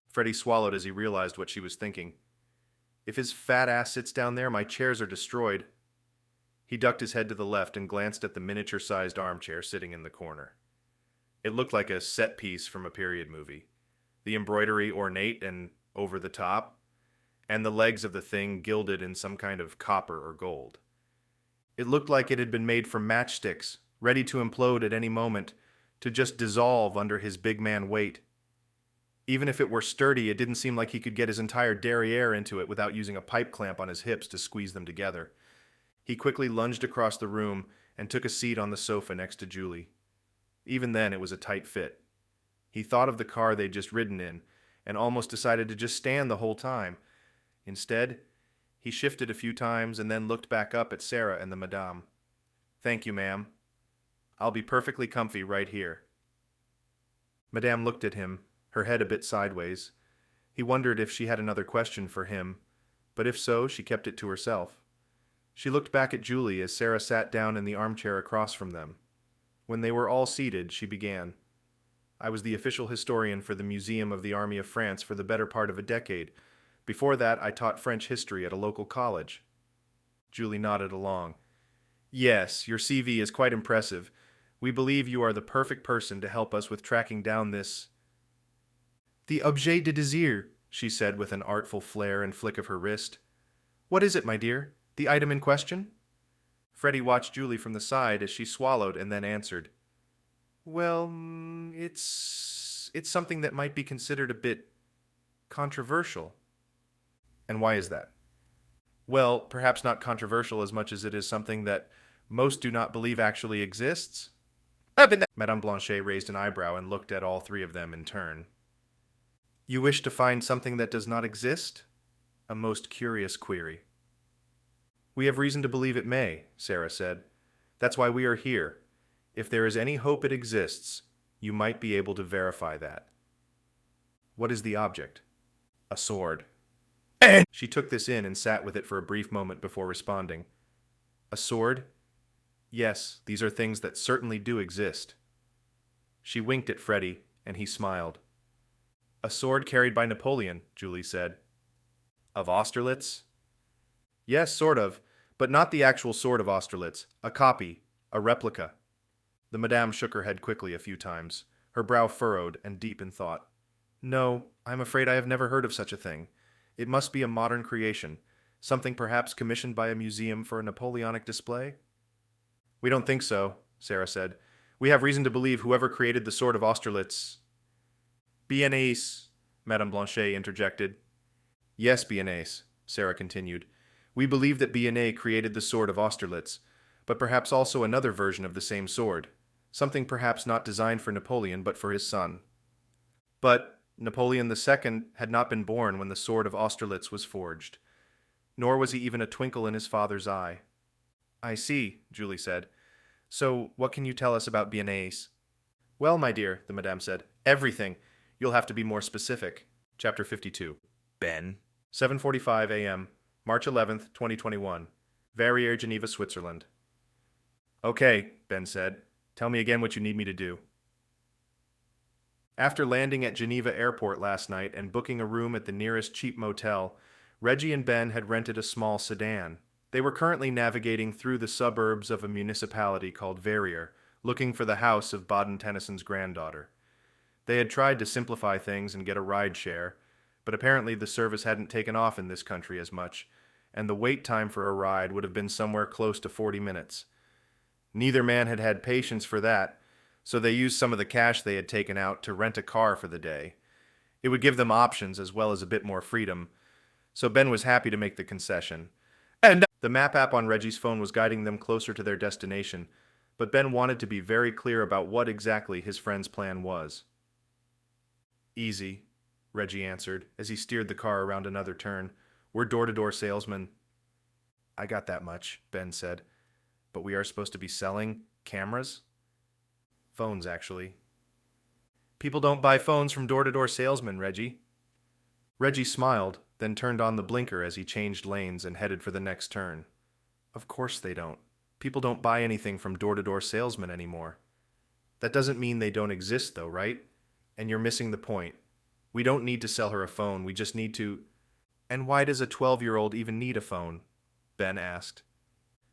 Freddie swallowed as he realized what she was thinking. "If his fat ass sits down there, my chairs are destroyed." He ducked his head to the left and glanced at the miniature-sized armchair sitting in the corner. It looked like a set piece from a period movie. The embroidery ornate and over the top, and the legs of the thing gilded in some kind of copper or gold. It looked like it had been made from matchsticks, ready to implode at any moment, to just dissolve under his big man weight. Even if it were sturdy, it didn't seem like he could get his entire derriere into it without using a pipe clamp on his hips to squeeze them together. He quickly lunged across the room and took a seat on the sofa next to Julie. Even then, it was a tight fit. He thought of the car they'd just ridden in, and almost decided to just stand the whole time. Instead, he shifted a few times and then looked back up at Sarah and the madame. "Thank you, ma'am. I'll be perfectly comfy right here." Madame looked at him, her head a bit sideways. He wondered if she had another question for him, but if so, she kept it to herself. She looked back at Julie as Sarah sat down in the armchair across from them. When they were all seated, she began. "I was the official historian for the Museum of the Army of France for the better part of a decade. Before that, I taught French history at a local college." Julie nodded along. "Yes, your CV is quite impressive. We believe you are the perfect person to help us with tracking down this—" "The objet de désir," she said with an artful flair and flick of her wrist. "What is it, my dear? The item in question?" Freddie watched Julie from the side as she swallowed and then answered. "Well, it's something that might be considered a bit controversial." "And why is that?" "Well, perhaps not controversial as much as it is something that most do not believe actually exists." Madame Blanchet raised an eyebrow and looked at all three of them in turn. "You wish to find something that does not exist? A most curious query." "We have reason to believe it may," Sarah said. "That's why we are here. If there is any hope it exists, you might be able to verify that." "What is the object?" "A sword." She took this in and sat with it for a brief moment before responding. "A sword? Yes, these are things that certainly do exist." She winked at Freddie, and he smiled. "A sword carried by Napoleon," Julie said. "Of Austerlitz?" "Yes, sort of, but not the actual sword of Austerlitz. A copy, a replica." The madame shook her head quickly a few times, her brow furrowed and deep in thought. "No, I'm afraid I have never heard of such a thing. It must be a modern creation. Something perhaps commissioned by a museum for a Napoleonic display? We don't think so, Sarah said. We have reason to believe whoever created the sword of Austerlitz. Béarnais, Madame Blanchet interjected. Yes, Béarnais, Sarah continued. We believe that Béarnais created the sword of Austerlitz, but perhaps also another version of the same sword. Something perhaps not designed for Napoleon, but for his son. But Napoleon II had not been born when the sword of Austerlitz was forged, nor was he even a twinkle in his father's eye. I see, Julie said. So, what can you tell us about Béarnais? Well, my dear, the madame said, everything. You'll have to be more specific. Chapter 52. Ben. 7:45 a.m., March 11th, 2021. Verrières, Geneva, Switzerland. Okay, Ben said. Tell me again what you need me to do. After landing at Geneva Airport last night and booking a room at the nearest cheap motel, Reggie and Ben had rented a small sedan. They were currently navigating through the suburbs of a municipality called Verrières, looking for the house of Baden-Tennyson's granddaughter. They had tried to simplify things and get a ride share, but apparently the service hadn't taken off in this country as much, and the wait time for a ride would have been somewhere close to 40 minutes. Neither man had had patience for that, so they used some of the cash they had taken out to rent a car for the day. It would give them options as well as a bit more freedom, so Ben was happy to make the concession. And the map app on Reggie's phone was guiding them closer to their destination, but Ben wanted to be very clear about what exactly his friend's plan was. Easy, Reggie answered as he steered the car around another turn. We're door-to-door salesmen. I got that much, Ben said. But we are supposed to be selling cameras? Phones, actually. People don't buy phones from door-to-door salesmen, Reggie. Reggie smiled, then turned on the blinker as he changed lanes and headed for the next turn. Of course they don't. People don't buy anything from door-to-door salesmen anymore. That doesn't mean they don't exist, though, right? And you're missing the point. We don't need to sell her a phone, we just need to... And why does a 12-year-old even need a phone? Ben asked.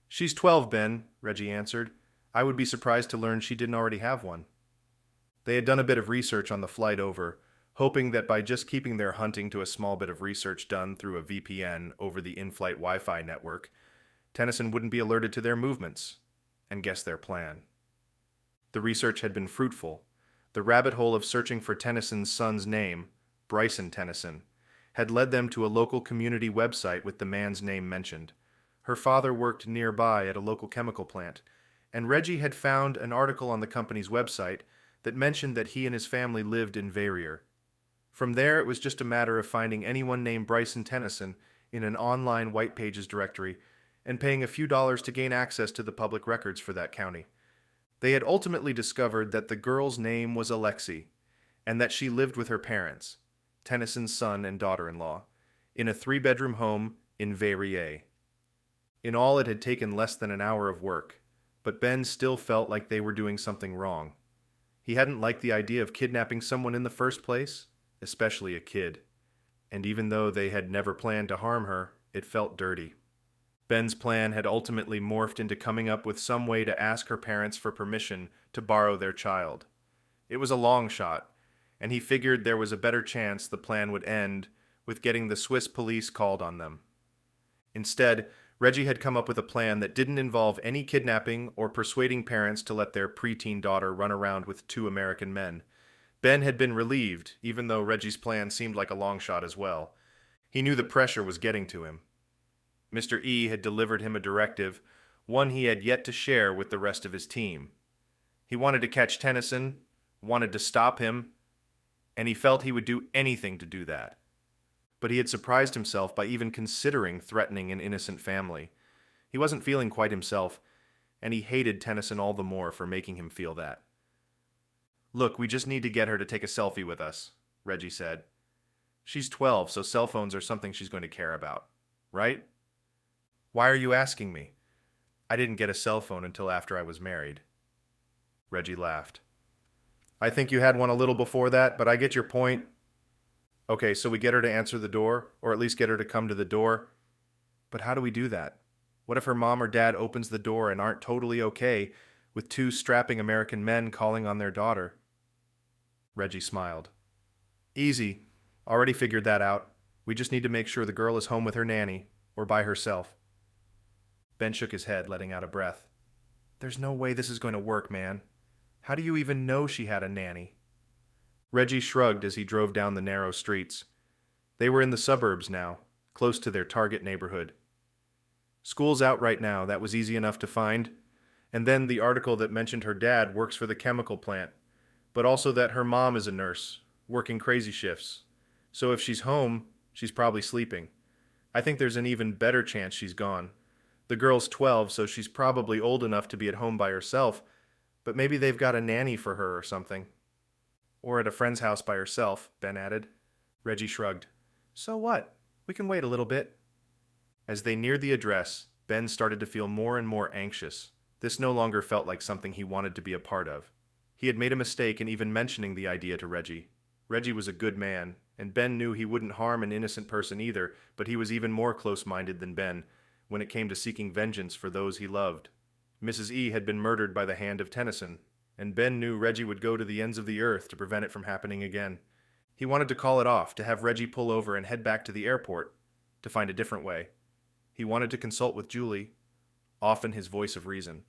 She's 12, Ben, Reggie answered. I would be surprised to learn she didn't already have one. They had done a bit of research on the flight over, hoping that by just keeping their hunting to a small bit of research done through a VPN over the in-flight Wi-Fi network, Tennyson wouldn't be alerted to their movements, and guess their plan. The research had been fruitful. The rabbit hole of searching for Tennyson's son's name, Bryson Tennyson, had led them to a local community website with the man's name mentioned. Her father worked nearby at a local chemical plant, and Reggie had found an article on the company's website that mentioned that he and his family lived in Verrières. From there, it was just a matter of finding anyone named Bryson Tennyson in an online White Pages directory and paying a few dollars to gain access to the public records for that county. They had ultimately discovered that the girl's name was Alexi, and that she lived with her parents, Tennyson's son and daughter-in-law, in a 3-bedroom home in Verrières. In all, it had taken less than an hour of work, but Ben still felt like they were doing something wrong. He hadn't liked the idea of kidnapping someone in the first place, especially a kid. And even though they had never planned to harm her, it felt dirty. Ben's plan had ultimately morphed into coming up with some way to ask her parents for permission to borrow their child. It was a long shot, and he figured there was a better chance the plan would end with getting the Swiss police called on them. Instead, Reggie had come up with a plan that didn't involve any kidnapping or persuading parents to let their preteen daughter run around with 2 American men. Ben had been relieved, even though Reggie's plan seemed like a long shot as well. He knew the pressure was getting to him. Mr. E had delivered him a directive, one he had yet to share with the rest of his team. He wanted to catch Tennyson, wanted to stop him, and he felt he would do anything to do that. But he had surprised himself by even considering threatening an innocent family. He wasn't feeling quite himself, and he hated Tennyson all the more for making him feel that. Look, we just need to get her to take a selfie with us, Reggie said. She's 12, so cell phones are something she's going to care about, right? Why are you asking me? I didn't get a cell phone until after I was married. Reggie laughed. I think you had one a little before that, but I get your point. Okay, so we get her to answer the door, or at least get her to come to the door. But how do we do that? What if her mom or dad opens the door and aren't totally okay with 2 strapping American men calling on their daughter? Reggie smiled. Easy. Already figured that out. We just need to make sure the girl is home with her nanny. Or by herself? Ben shook his head, letting out a breath. There's no way this is going to work, man. How do you even know she had a nanny? Reggie shrugged as he drove down the narrow streets. They were in the suburbs now, close to their target neighborhood. School's out right now, that was easy enough to find. And then the article that mentioned her dad works for the chemical plant, but also that her mom is a nurse, working crazy shifts. So if she's home, she's probably sleeping. I think there's an even better chance she's gone. The girl's 12, so she's probably old enough to be at home by herself, but maybe they've got a nanny for her or something. Or at a friend's house by herself, Ben added. Reggie shrugged. So what? We can wait a little bit. As they neared the address, Ben started to feel more and more anxious. This no longer felt like something he wanted to be a part of. He had made a mistake in even mentioning the idea to Reggie. Reggie was a good man, and Ben knew he wouldn't harm an innocent person either, but he was even more close-minded than Ben when it came to seeking vengeance for those he loved. Mrs. E had been murdered by the hand of Tennyson, and Ben knew Reggie would go to the ends of the earth to prevent it from happening again. He wanted to call it off, to have Reggie pull over and head back to the airport, to find a different way. He wanted to consult with Julie, often his voice of reason.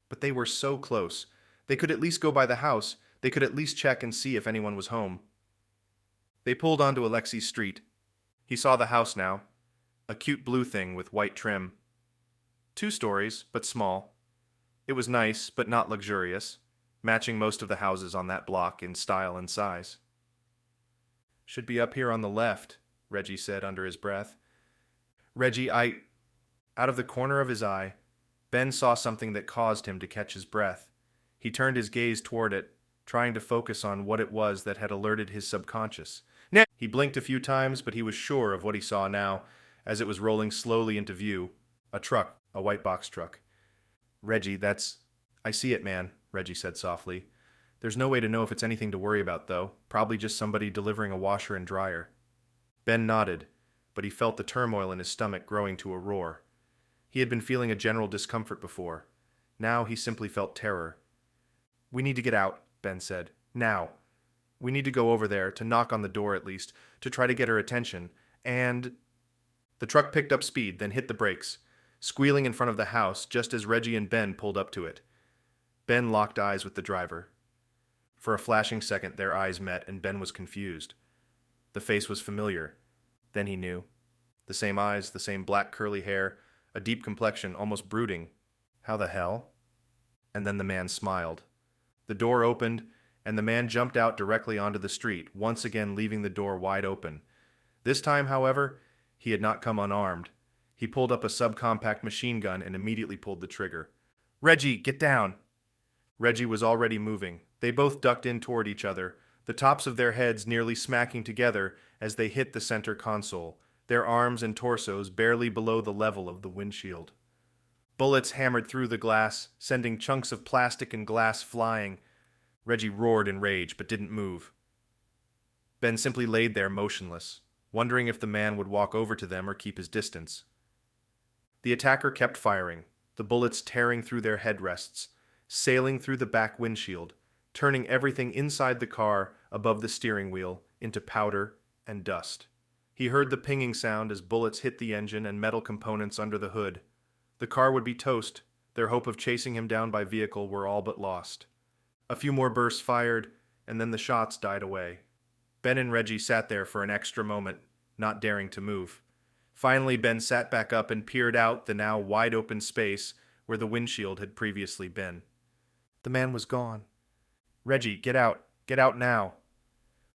But they were so close. They could at least go by the house. They could at least check and see if anyone was home. They pulled onto Alexei's street. He saw the house now, a cute blue thing with white trim. 2 stories, but small. It was nice, but not luxurious, matching most of the houses on that block in style and size. Should be up here on the left, Reggie said under his breath. Reggie, Out of the corner of his eye, Ben saw something that caused him to catch his breath. He turned his gaze toward it, trying to focus on what it was that had alerted his subconscious. He blinked a few times, but he was sure of what he saw now, as it was rolling slowly into view. A truck, a white box truck. Reggie, I see it, man, Reggie said softly. There's no way to know if it's anything to worry about, though. Probably just somebody delivering a washer and dryer. Ben nodded, but he felt the turmoil in his stomach growing to a roar. He had been feeling a general discomfort before. Now he simply felt terror. We need to get out, Ben said. Now. We need to go over there, to knock on the door at least, to try to get her attention, and... The truck picked up speed, then hit the brakes, squealing in front of the house just as Reggie and Ben pulled up to it. Ben locked eyes with the driver. For a flashing second, their eyes met, and Ben was confused. The face was familiar. Then he knew. The same eyes, the same black curly hair, a deep complexion, almost brooding. How the hell? And then the man smiled. The door opened, and the man jumped out directly onto the street, once again leaving the door wide open. This time, however, he had not come unarmed. He pulled up a subcompact machine gun and immediately pulled the trigger. Reggie, get down! Reggie was already moving. They both ducked in toward each other, the tops of their heads nearly smacking together as they hit the center console, their arms and torsos barely below the level of the windshield. Bullets hammered through the glass, sending chunks of plastic and glass flying. Reggie roared in rage, but didn't move. Ben simply laid there motionless, wondering if the man would walk over to them or keep his distance. The attacker kept firing, the bullets tearing through their headrests, sailing through the back windshield, turning everything inside the car above the steering wheel into powder and dust. He heard the pinging sound as bullets hit the engine and metal components under the hood. The car would be toast. Their hope of chasing him down by vehicle were all but lost. A few more bursts fired, and then the shots died away. Ben and Reggie sat there for an extra moment, not daring to move. Finally, Ben sat back up and peered out the now wide-open space where the windshield had previously been. The man was gone. Reggie, get out. Get out now.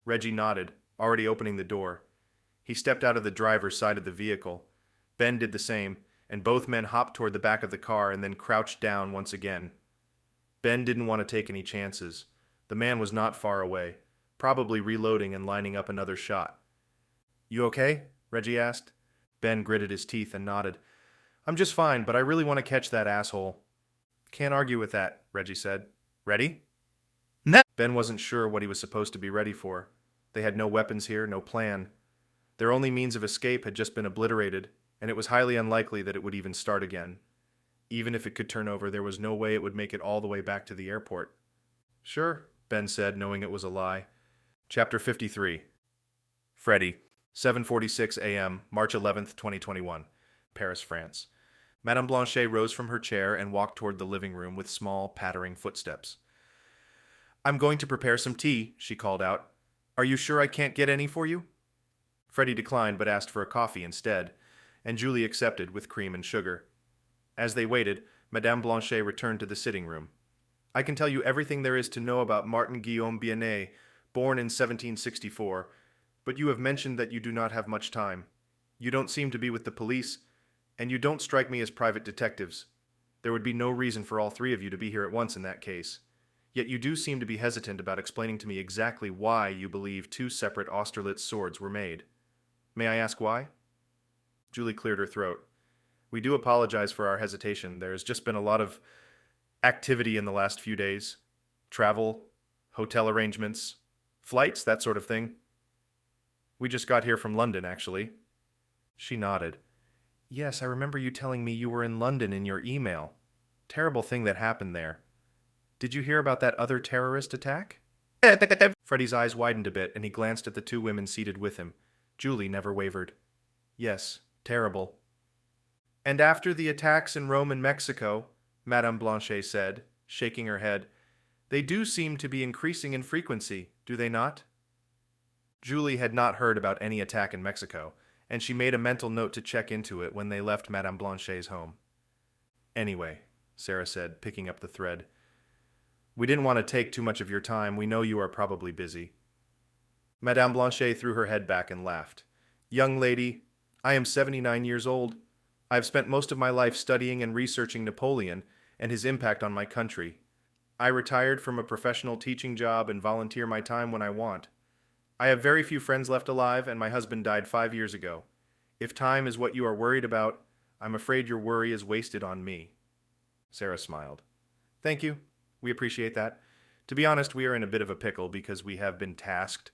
Reggie nodded, already opening the door. He stepped out of the driver's side of the vehicle. Ben did the same, and both men hopped toward the back of the car and then crouched down once again. Ben didn't want to take any chances. The man was not far away, probably reloading and lining up another shot. You okay? Reggie asked. Ben gritted his teeth and nodded. I'm just fine, but I really want to catch that asshole. Can't argue with that, Reggie said. Ready? No. Ben wasn't sure what he was supposed to be ready for. They had no weapons here, no plan. Their only means of escape had just been obliterated, and it was highly unlikely that it would even start again. Even if it could turn over, there was no way it would make it all the way back to the airport. Sure, Ben said, knowing it was a lie. Chapter 53. Freddy, 7:46 a.m., March 11th, 2021. Paris, France. Madame Blanchet rose from her chair and walked toward the living room with small, pattering footsteps. "I'm going to prepare some tea," she called out. "Are you sure I can't get any for you?" Freddie declined but asked for a coffee instead, and Julie accepted with cream and sugar. As they waited, Madame Blanchet returned to the sitting room. "I can tell you everything there is to know about Martin Guillaume Binet, born in 1764, but you have mentioned that you do not have much time. You don't seem to be with the police, and you don't strike me as private detectives. There would be no reason for all three of you to be here at once in that case. Yet you do seem to be hesitant about explaining to me exactly why you believe two separate Austerlitz swords were made. May I ask why?" Julie cleared her throat. "We do apologize for our hesitation. There's just been a lot of activity in the last few days. Travel, hotel arrangements, flights, that sort of thing. We just got here from London, actually." She nodded. "Yes, I remember you telling me you were in London in your email. Terrible thing that happened there. Did you hear about that other terrorist attack?" Freddie's eyes widened a bit, and he glanced at the two women seated with him. Julie never wavered. "Yes, terrible." "And after the attacks in Rome and Mexico," Madame Blanchet said, shaking her head, "they do seem to be increasing in frequency, do they not?" Julie had not heard about any attack in Mexico, and she made a mental note to check into it when they left Madame Blanchet's home. "Anyway," Sarah said, picking up the thread, "we didn't want to take too much of your time. We know you are probably busy." Madame Blanchet threw her head back and laughed. "Young lady, I am 79 years old. I have spent most of my life studying and researching Napoleon and his impact on my country. I retired from a professional teaching job and volunteer my time when I want. I have very few friends left alive, and my husband died 5 years ago. If time is what you are worried about, I'm afraid your worry is wasted on me." Sarah smiled. "Thank you. We appreciate that. To be honest, we are in a bit of a pickle because we have been tasked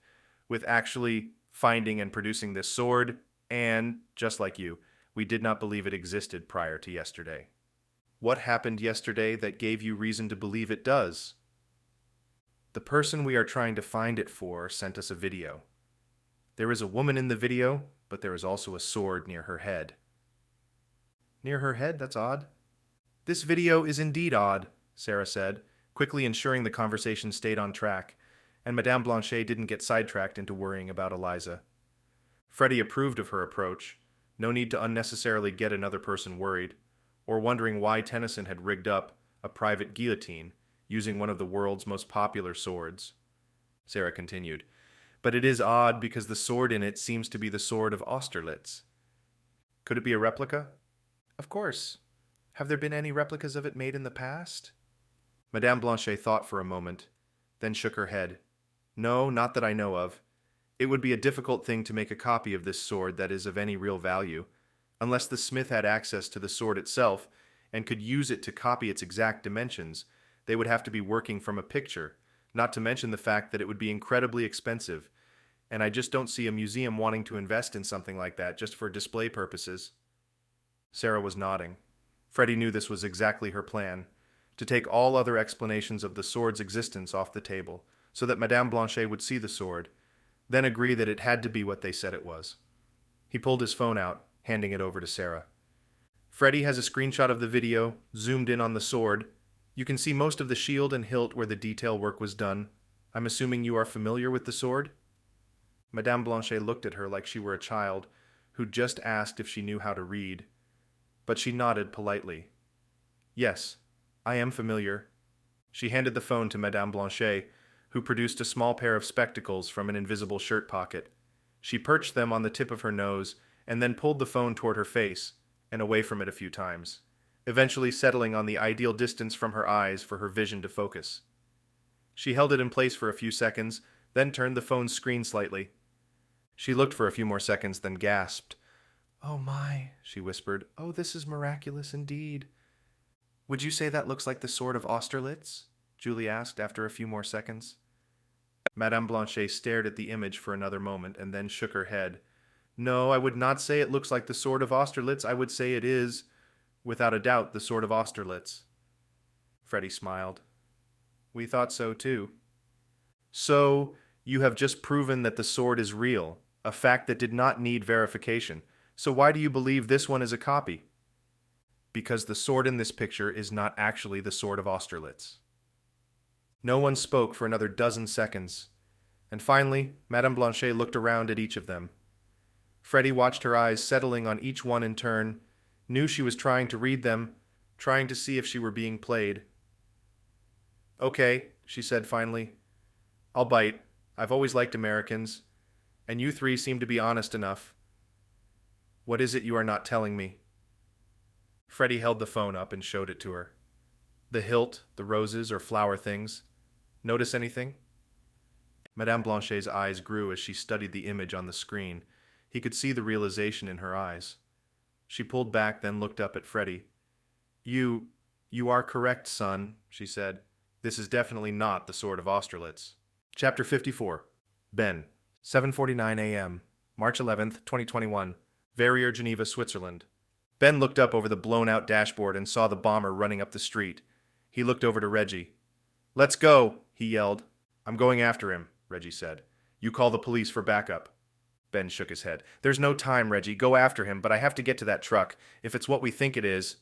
with actually finding and producing this sword, and, just like you, we did not believe it existed prior to yesterday." "What happened yesterday that gave you reason to believe it does?" "The person we are trying to find it for sent us a video. There is a woman in the video, but there is also a sword near her head." "Near her head? That's odd." "This video is indeed odd," Sarah said, quickly ensuring the conversation stayed on track, and Madame Blanchet didn't get sidetracked into worrying about Eliza. Freddie approved of her approach. No need to unnecessarily get another person worried, or wondering why Tennyson had rigged up a private guillotine using one of the world's most popular swords. Sarah continued, "But it is odd because the sword in it seems to be the sword of Austerlitz." "Could it be a replica?" "Of course. Have there been any replicas of it made in the past?" Madame Blanchet thought for a moment, then shook her head. "No, not that I know of. It would be a difficult thing to make a copy of this sword that is of any real value, unless the smith had access to the sword itself and could use it to copy its exact dimensions. They would have to be working from a picture, not to mention the fact that it would be incredibly expensive, and I just don't see a museum wanting to invest in something like that just for display purposes." Sarah was nodding. Freddie knew this was exactly her plan, to take all other explanations of the sword's existence off the table, so that Madame Blanchet would see the sword, then agree that it had to be what they said it was. He pulled his phone out, handing it over to Sarah. "Freddie has a screenshot of the video, zoomed in on the sword. You can see most of the shield and hilt where the detail work was done. I'm assuming you are familiar with the sword?" Madame Blanchet looked at her like she were a child who'd just asked if she knew how to read, but she nodded politely. "Yes, I am familiar." She handed the phone to Madame Blanchet, who produced a small pair of spectacles from an invisible shirt pocket. She perched them on the tip of her nose and then pulled the phone toward her face and away from it a few times, eventually settling on the ideal distance from her eyes for her vision to focus. She held it in place for a few seconds, then turned the phone's screen slightly. She looked for a few more seconds, then gasped. "Oh my," she whispered. "Oh, this is miraculous indeed." "Would you say that looks like the sword of Austerlitz?" Julie asked after a few more seconds. Madame Blanchet stared at the image for another moment and then shook her head. "No, I would not say it looks like the sword of Austerlitz. I would say it is, without a doubt, the sword of Austerlitz." Freddie smiled. "We thought so too." "So, you have just proven that the sword is real, a fact that did not need verification. So why do you believe this one is a copy? Because the sword in this picture is not actually the sword of Austerlitz. No one spoke for another dozen seconds, and finally, Madame Blanchet looked around at each of them. Freddie watched her eyes settling on each one in turn, knew she was trying to read them, trying to see if she were being played. "Okay," she said finally. "I'll bite. I've always liked Americans, and you three seem to be honest enough. What is it you are not telling me?" Freddie held the phone up and showed it to her. "The hilt, the roses or flower things. Notice anything?" Madame Blanchet's eyes grew as she studied the image on the screen. He could see the realization in her eyes. She pulled back, then looked up at Freddie. You are correct, son," she said. "This is definitely not the sword of Austerlitz." Chapter 54. Ben. 7:49 a.m. March 11th, 2021. Verrier, Geneva, Switzerland. Ben looked up over the blown-out dashboard and saw the bomber running up the street. He looked over to Reggie. "Let's go," he yelled. "I'm going after him," Reggie said. "You call the police for backup." Ben shook his head. "There's no time, Reggie. Go after him, but I have to get to that truck, if it's what we think it is."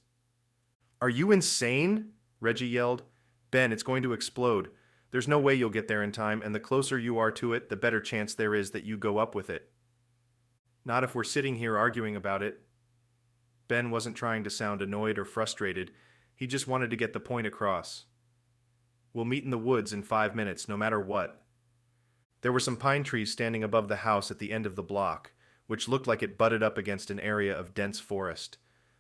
"Are you insane?" Reggie yelled. "Ben, it's going to explode. There's no way you'll get there in time, and the closer you are to it, the better chance there is that you go up with it." "Not if we're sitting here arguing about it." Ben wasn't trying to sound annoyed or frustrated. He just wanted to get the point across. "We'll meet in the woods in 5 minutes, no matter what." There were some pine trees standing above the house at the end of the block, which looked like it butted up against an area of dense forest.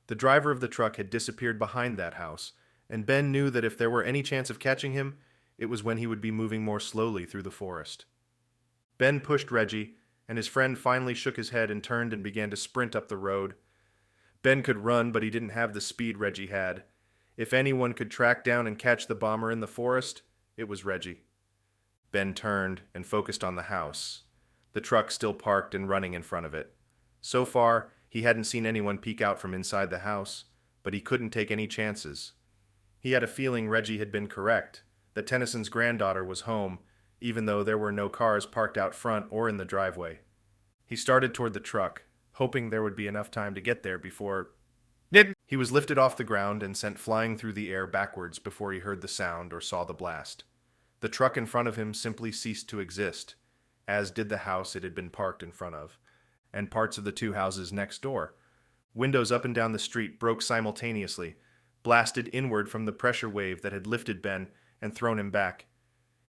The driver of the truck had disappeared behind that house, and Ben knew that if there were any chance of catching him, it was when he would be moving more slowly through the forest. Ben pushed Reggie, and his friend finally shook his head and turned and began to sprint up the road. Ben could run, but he didn't have the speed Reggie had. If anyone could track down and catch the bomber in the forest, it was Reggie. Ben turned and focused on the house, the truck still parked and running in front of it. So far, he hadn't seen anyone peek out from inside the house, but he couldn't take any chances. He had a feeling Reggie had been correct, that Tennyson's granddaughter was home, even though there were no cars parked out front or in the driveway. He started toward the truck, hoping there would be enough time to get there before... He was lifted off the ground and sent flying through the air backwards before he heard the sound or saw the blast. The truck in front of him simply ceased to exist, as did the house it had been parked in front of, and parts of the two houses next door. Windows up and down the street broke simultaneously, blasted inward from the pressure wave that had lifted Ben and thrown him back.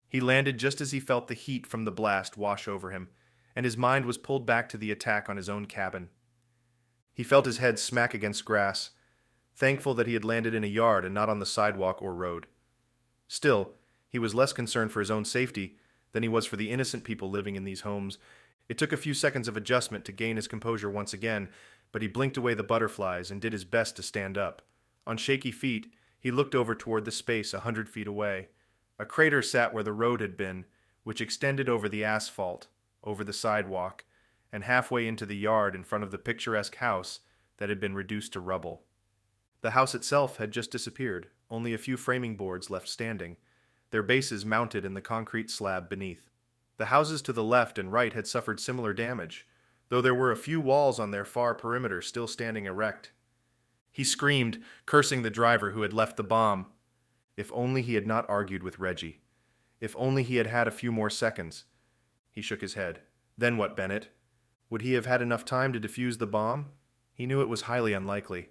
He landed just as he felt the heat from the blast wash over him, and his mind was pulled back to the attack on his own cabin. He felt his head smack against grass, thankful that he had landed in a yard and not on the sidewalk or road. Still, he was less concerned for his own safety than he was for the innocent people living in these homes. It took a few seconds of adjustment to gain his composure once again, but he blinked away the butterflies and did his best to stand up. On shaky feet, he looked over toward the space 100 feet away. A crater sat where the road had been, which extended over the asphalt, over the sidewalk, and halfway into the yard in front of the picturesque house that had been reduced to rubble. The house itself had just disappeared, only a few framing boards left standing, their bases mounted in the concrete slab beneath. The houses to the left and right had suffered similar damage, though there were a few walls on their far perimeter still standing erect. He screamed, cursing the driver who had left the bomb. If only he had not argued with Reggie. If only he had had a few more seconds. He shook his head. Then what, Bennett? Would he have had enough time to defuse the bomb? He knew it was highly unlikely.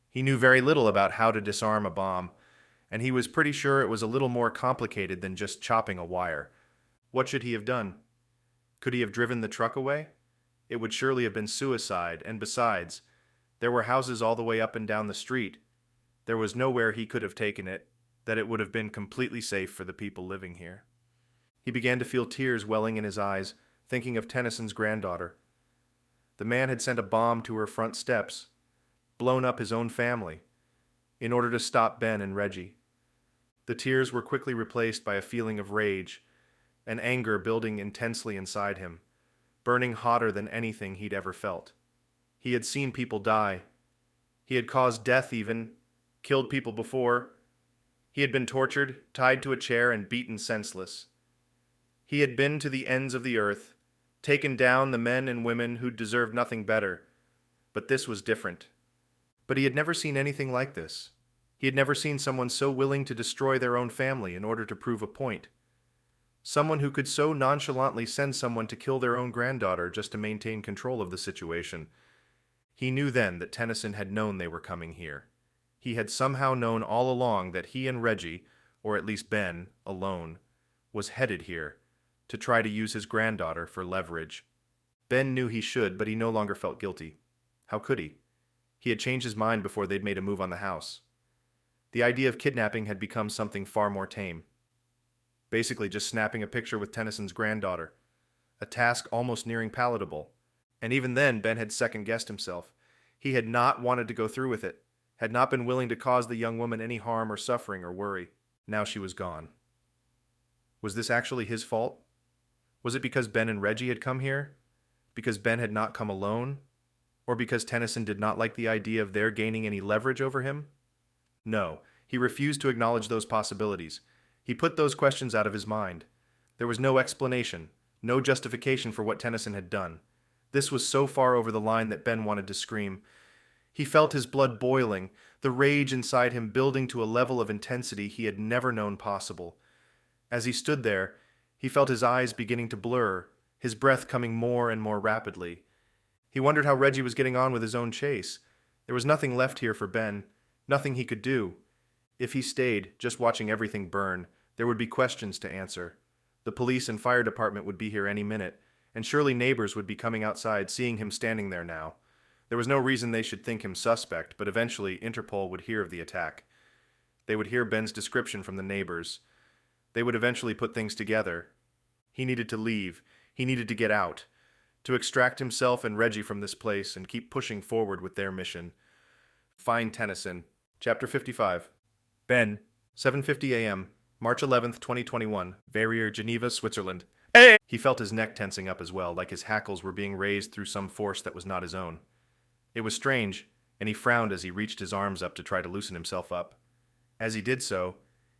He knew very little about how to disarm a bomb, and he was pretty sure it was a little more complicated than just chopping a wire. What should he have done? Could he have driven the truck away? It would surely have been suicide, and besides, there were houses all the way up and down the street. There was nowhere he could have taken it, that it would have been completely safe for the people living here. He began to feel tears welling in his eyes, thinking of Tennyson's granddaughter. The man had sent a bomb to her front steps, blown up his own family, in order to stop Ben and Reggie. The tears were quickly replaced by a feeling of rage, and anger building intensely inside him, burning hotter than anything he'd ever felt. He had seen people die. He had caused death even, killed people before. He had been tortured, tied to a chair, and beaten senseless. He had been to the ends of the earth, taken down the men and women who deserved nothing better, but this was different. But he had never seen anything like this. He had never seen someone so willing to destroy their own family in order to prove a point. Someone who could so nonchalantly send someone to kill their own granddaughter just to maintain control of the situation. He knew then that Tennyson had known they were coming here. He had somehow known all along that he and Reggie, or at least Ben, alone, was headed here to try to use his granddaughter for leverage. Ben knew he should, but he no longer felt guilty. How could he? He had changed his mind before they'd made a move on the house. The idea of kidnapping had become something far more tame. Basically just snapping a picture with Tennyson's granddaughter. A task almost nearing palatable. And even then, Ben had second-guessed himself. He had not wanted to go through with it, had not been willing to cause the young woman any harm or suffering or worry. Now she was gone. Was this actually his fault? Was it because Ben and Reggie had come here? Because Ben had not come alone? Or because Tennyson did not like the idea of their gaining any leverage over him? No, he refused to acknowledge those possibilities. He put those questions out of his mind. There was no explanation, no justification for what Tennyson had done. This was so far over the line that Ben wanted to scream. He felt his blood boiling, the rage inside him building to a level of intensity he had never known possible. As he stood there, he felt his eyes beginning to blur, his breath coming more and more rapidly. He wondered how Reggie was getting on with his own chase. There was nothing left here for Ben, nothing he could do. If he stayed, just watching everything burn, there would be questions to answer. The police and fire department would be here any minute, and surely neighbors would be coming outside seeing him standing there now. There was no reason they should think him suspect, but eventually Interpol would hear of the attack. They would hear Ben's description from the neighbors. They would eventually put things together. He needed to leave. He needed to get out. To extract himself and Reggie from this place and keep pushing forward with their mission. Find Tennyson. Chapter 55. Ben, 7:50 a.m., March 11th, 2021, Verrier, Geneva, Switzerland. Hey! He felt his neck tensing up as well, like his hackles were being raised through some force that was not his own. It was strange, and he frowned as he reached his arms up to try to loosen himself up. As he did so,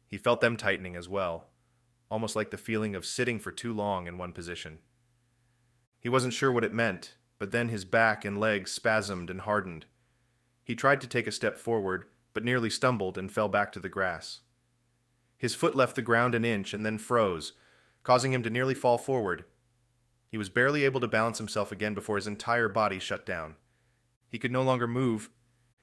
he felt them tightening as well, almost like the feeling of sitting for too long in one position. He wasn't sure what it meant, but then his back and legs spasmed and hardened. He tried to take a step forward, but nearly stumbled and fell back to the grass. His foot left the ground an inch and then froze, causing him to nearly fall forward. He was barely able to balance himself again before his entire body shut down. He could no longer move.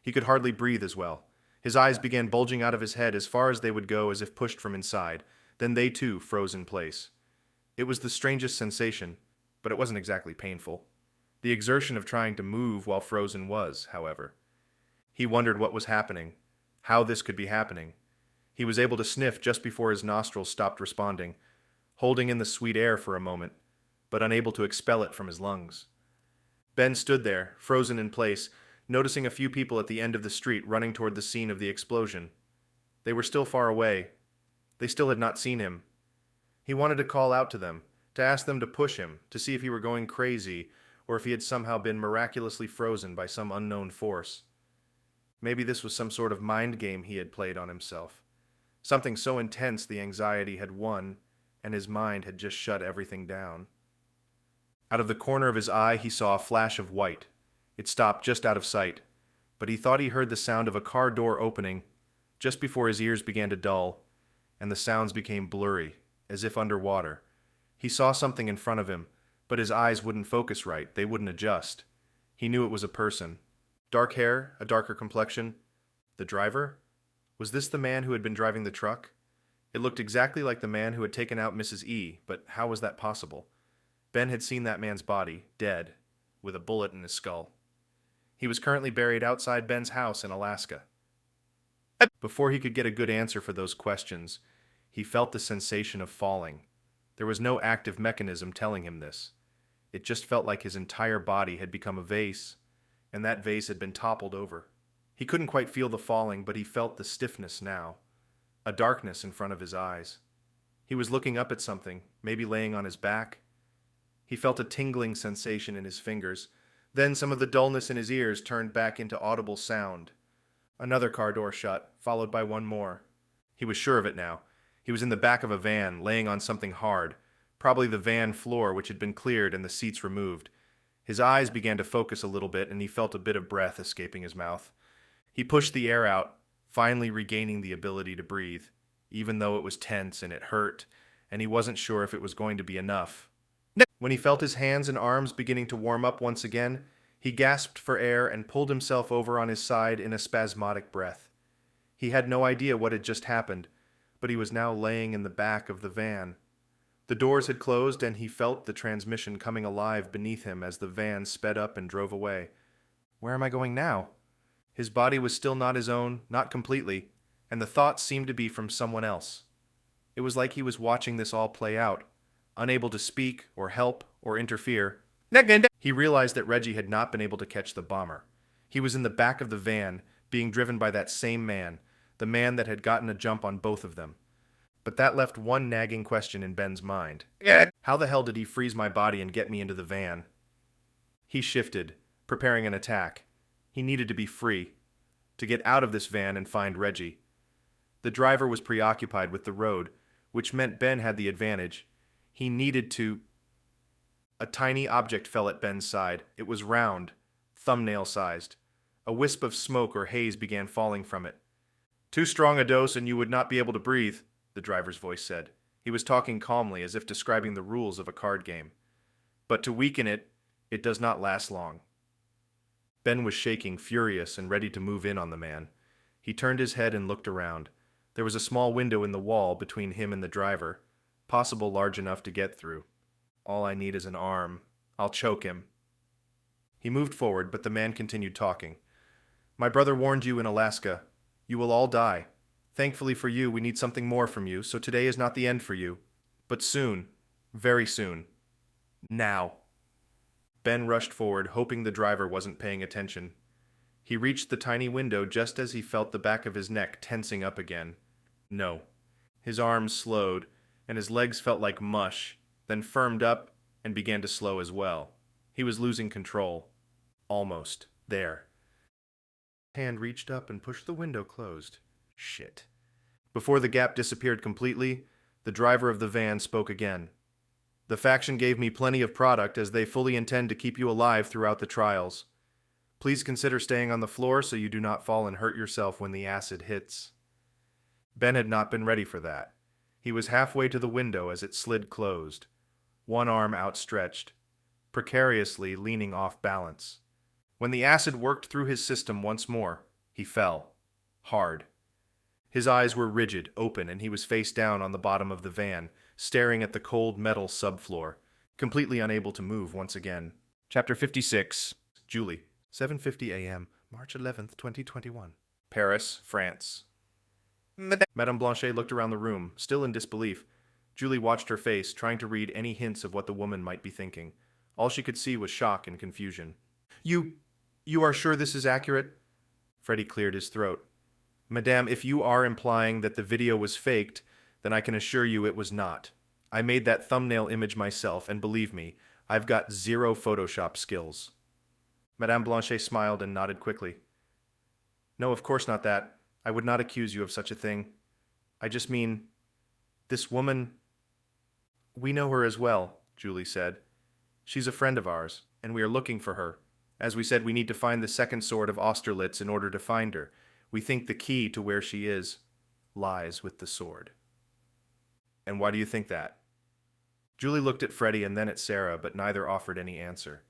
He could hardly breathe as well. His eyes began bulging out of his head as far as they would go as if pushed from inside. Then they too froze in place. It was the strangest sensation, but it wasn't exactly painful. The exertion of trying to move while frozen was, however. He wondered what was happening, how this could be happening. He was able to sniff just before his nostrils stopped responding, holding in the sweet air for a moment, but unable to expel it from his lungs. Ben stood there, frozen in place, noticing a few people at the end of the street running toward the scene of the explosion. They were still far away. They still had not seen him. He wanted to call out to them, to ask them to push him, to see if he were going crazy, or if he had somehow been miraculously frozen by some unknown force. Maybe this was some sort of mind game he had played on himself. Something so intense the anxiety had won, and his mind had just shut everything down. Out of the corner of his eye he saw a flash of white. It stopped just out of sight, but he thought he heard the sound of a car door opening, just before his ears began to dull, and the sounds became blurry, as if underwater. He saw something in front of him, but his eyes wouldn't focus right, they wouldn't adjust. He knew it was a person. Dark hair, a darker complexion. The driver? Was this the man who had been driving the truck? It looked exactly like the man who had taken out Mrs. E, but how was that possible? Ben had seen that man's body, dead, with a bullet in his skull. He was currently buried outside Ben's house in Alaska. Before he could get a good answer for those questions, he felt the sensation of falling. There was no active mechanism telling him this. It just felt like his entire body had become a vase, and that vase had been toppled over. He couldn't quite feel the falling, but he felt the stiffness now, a darkness in front of his eyes. He was looking up at something, maybe laying on his back. He felt a tingling sensation in his fingers. Then some of the dullness in his ears turned back into audible sound. Another car door shut, followed by one more. He was sure of it now. He was in the back of a van, laying on something hard, probably the van floor which had been cleared and the seats removed. His eyes began to focus a little bit, and he felt a bit of breath escaping his mouth. He pushed the air out, finally regaining the ability to breathe, even though it was tense and it hurt, and he wasn't sure if it was going to be enough. When he felt his hands and arms beginning to warm up once again, he gasped for air and pulled himself over on his side in a spasmodic breath. He had no idea what had just happened, but he was now laying in the back of the van. The doors had closed, and he felt the transmission coming alive beneath him as the van sped up and drove away. Where am I going now? His body was still not his own, not completely, and the thoughts seemed to be from someone else. It was like he was watching this all play out, unable to speak or help or interfere. He realized that Reggie had not been able to catch the bomber. He was in the back of the van, being driven by that same man, the man that had gotten a jump on both of them. But that left one nagging question in Ben's mind. How the hell did he freeze my body and get me into the van? He shifted, preparing an attack. He needed to be free, to get out of this van and find Reggie. The driver was preoccupied with the road, which meant Ben had the advantage. He needed to... A tiny object fell at Ben's side. It was round, thumbnail-sized. A wisp of smoke or haze began falling from it. "Too strong a dose and you would not be able to breathe," the driver's voice said. He was talking calmly, as if describing the rules of a card game. "But to weaken it, it does not last long." Ben was shaking, furious, and ready to move in on the man. He turned his head and looked around. There was a small window in the wall between him and the driver, possible large enough to get through. "All I need is an arm. I'll choke him." He moved forward, but the man continued talking. "My brother warned you in Alaska. You will all die. Thankfully for you, we need something more from you, so today is not the end for you. But soon, very soon. Now." Ben rushed forward, hoping the driver wasn't paying attention. He reached the tiny window just as he felt the back of his neck tensing up again. No. His arms slowed, and his legs felt like mush, then firmed up and began to slow as well. He was losing control. Almost. There. His hand reached up and pushed the window closed. Shit. Before the gap disappeared completely, the driver of the van spoke again. "The faction gave me plenty of product, as they fully intend to keep you alive throughout the trials. Please consider staying on the floor so you do not fall and hurt yourself when the acid hits." Ben had not been ready for that. He was halfway to the window as it slid closed, one arm outstretched, precariously leaning off balance. When the acid worked through his system once more, he fell. Hard. His eyes were rigid, open, and he was face down on the bottom of the van, staring at the cold metal subfloor, completely unable to move once again. Chapter 56. Julie. 7:50 a.m., March 11th, 2021. Paris, France. Madame Blanchet looked around the room, still in disbelief. Julie watched her face, trying to read any hints of what the woman might be thinking. All she could see was shock and confusion. You are sure this is accurate?" Freddie cleared his throat. "Madame, if you are implying that the video was faked, then I can assure you it was not. I made that thumbnail image myself, and believe me, I've got zero Photoshop skills." Madame Blanchet smiled and nodded quickly. "No, of course not that. I would not accuse you of such a thing. I just mean, this woman... We know her as well," Julie said. "She's a friend of ours, and we are looking for her. As we said, we need to find the second sword of Austerlitz in order to find her. We think the key to where she is lies with the sword." "And why do you think that?" Julie looked at Freddie and then at Sarah, but neither offered any answer.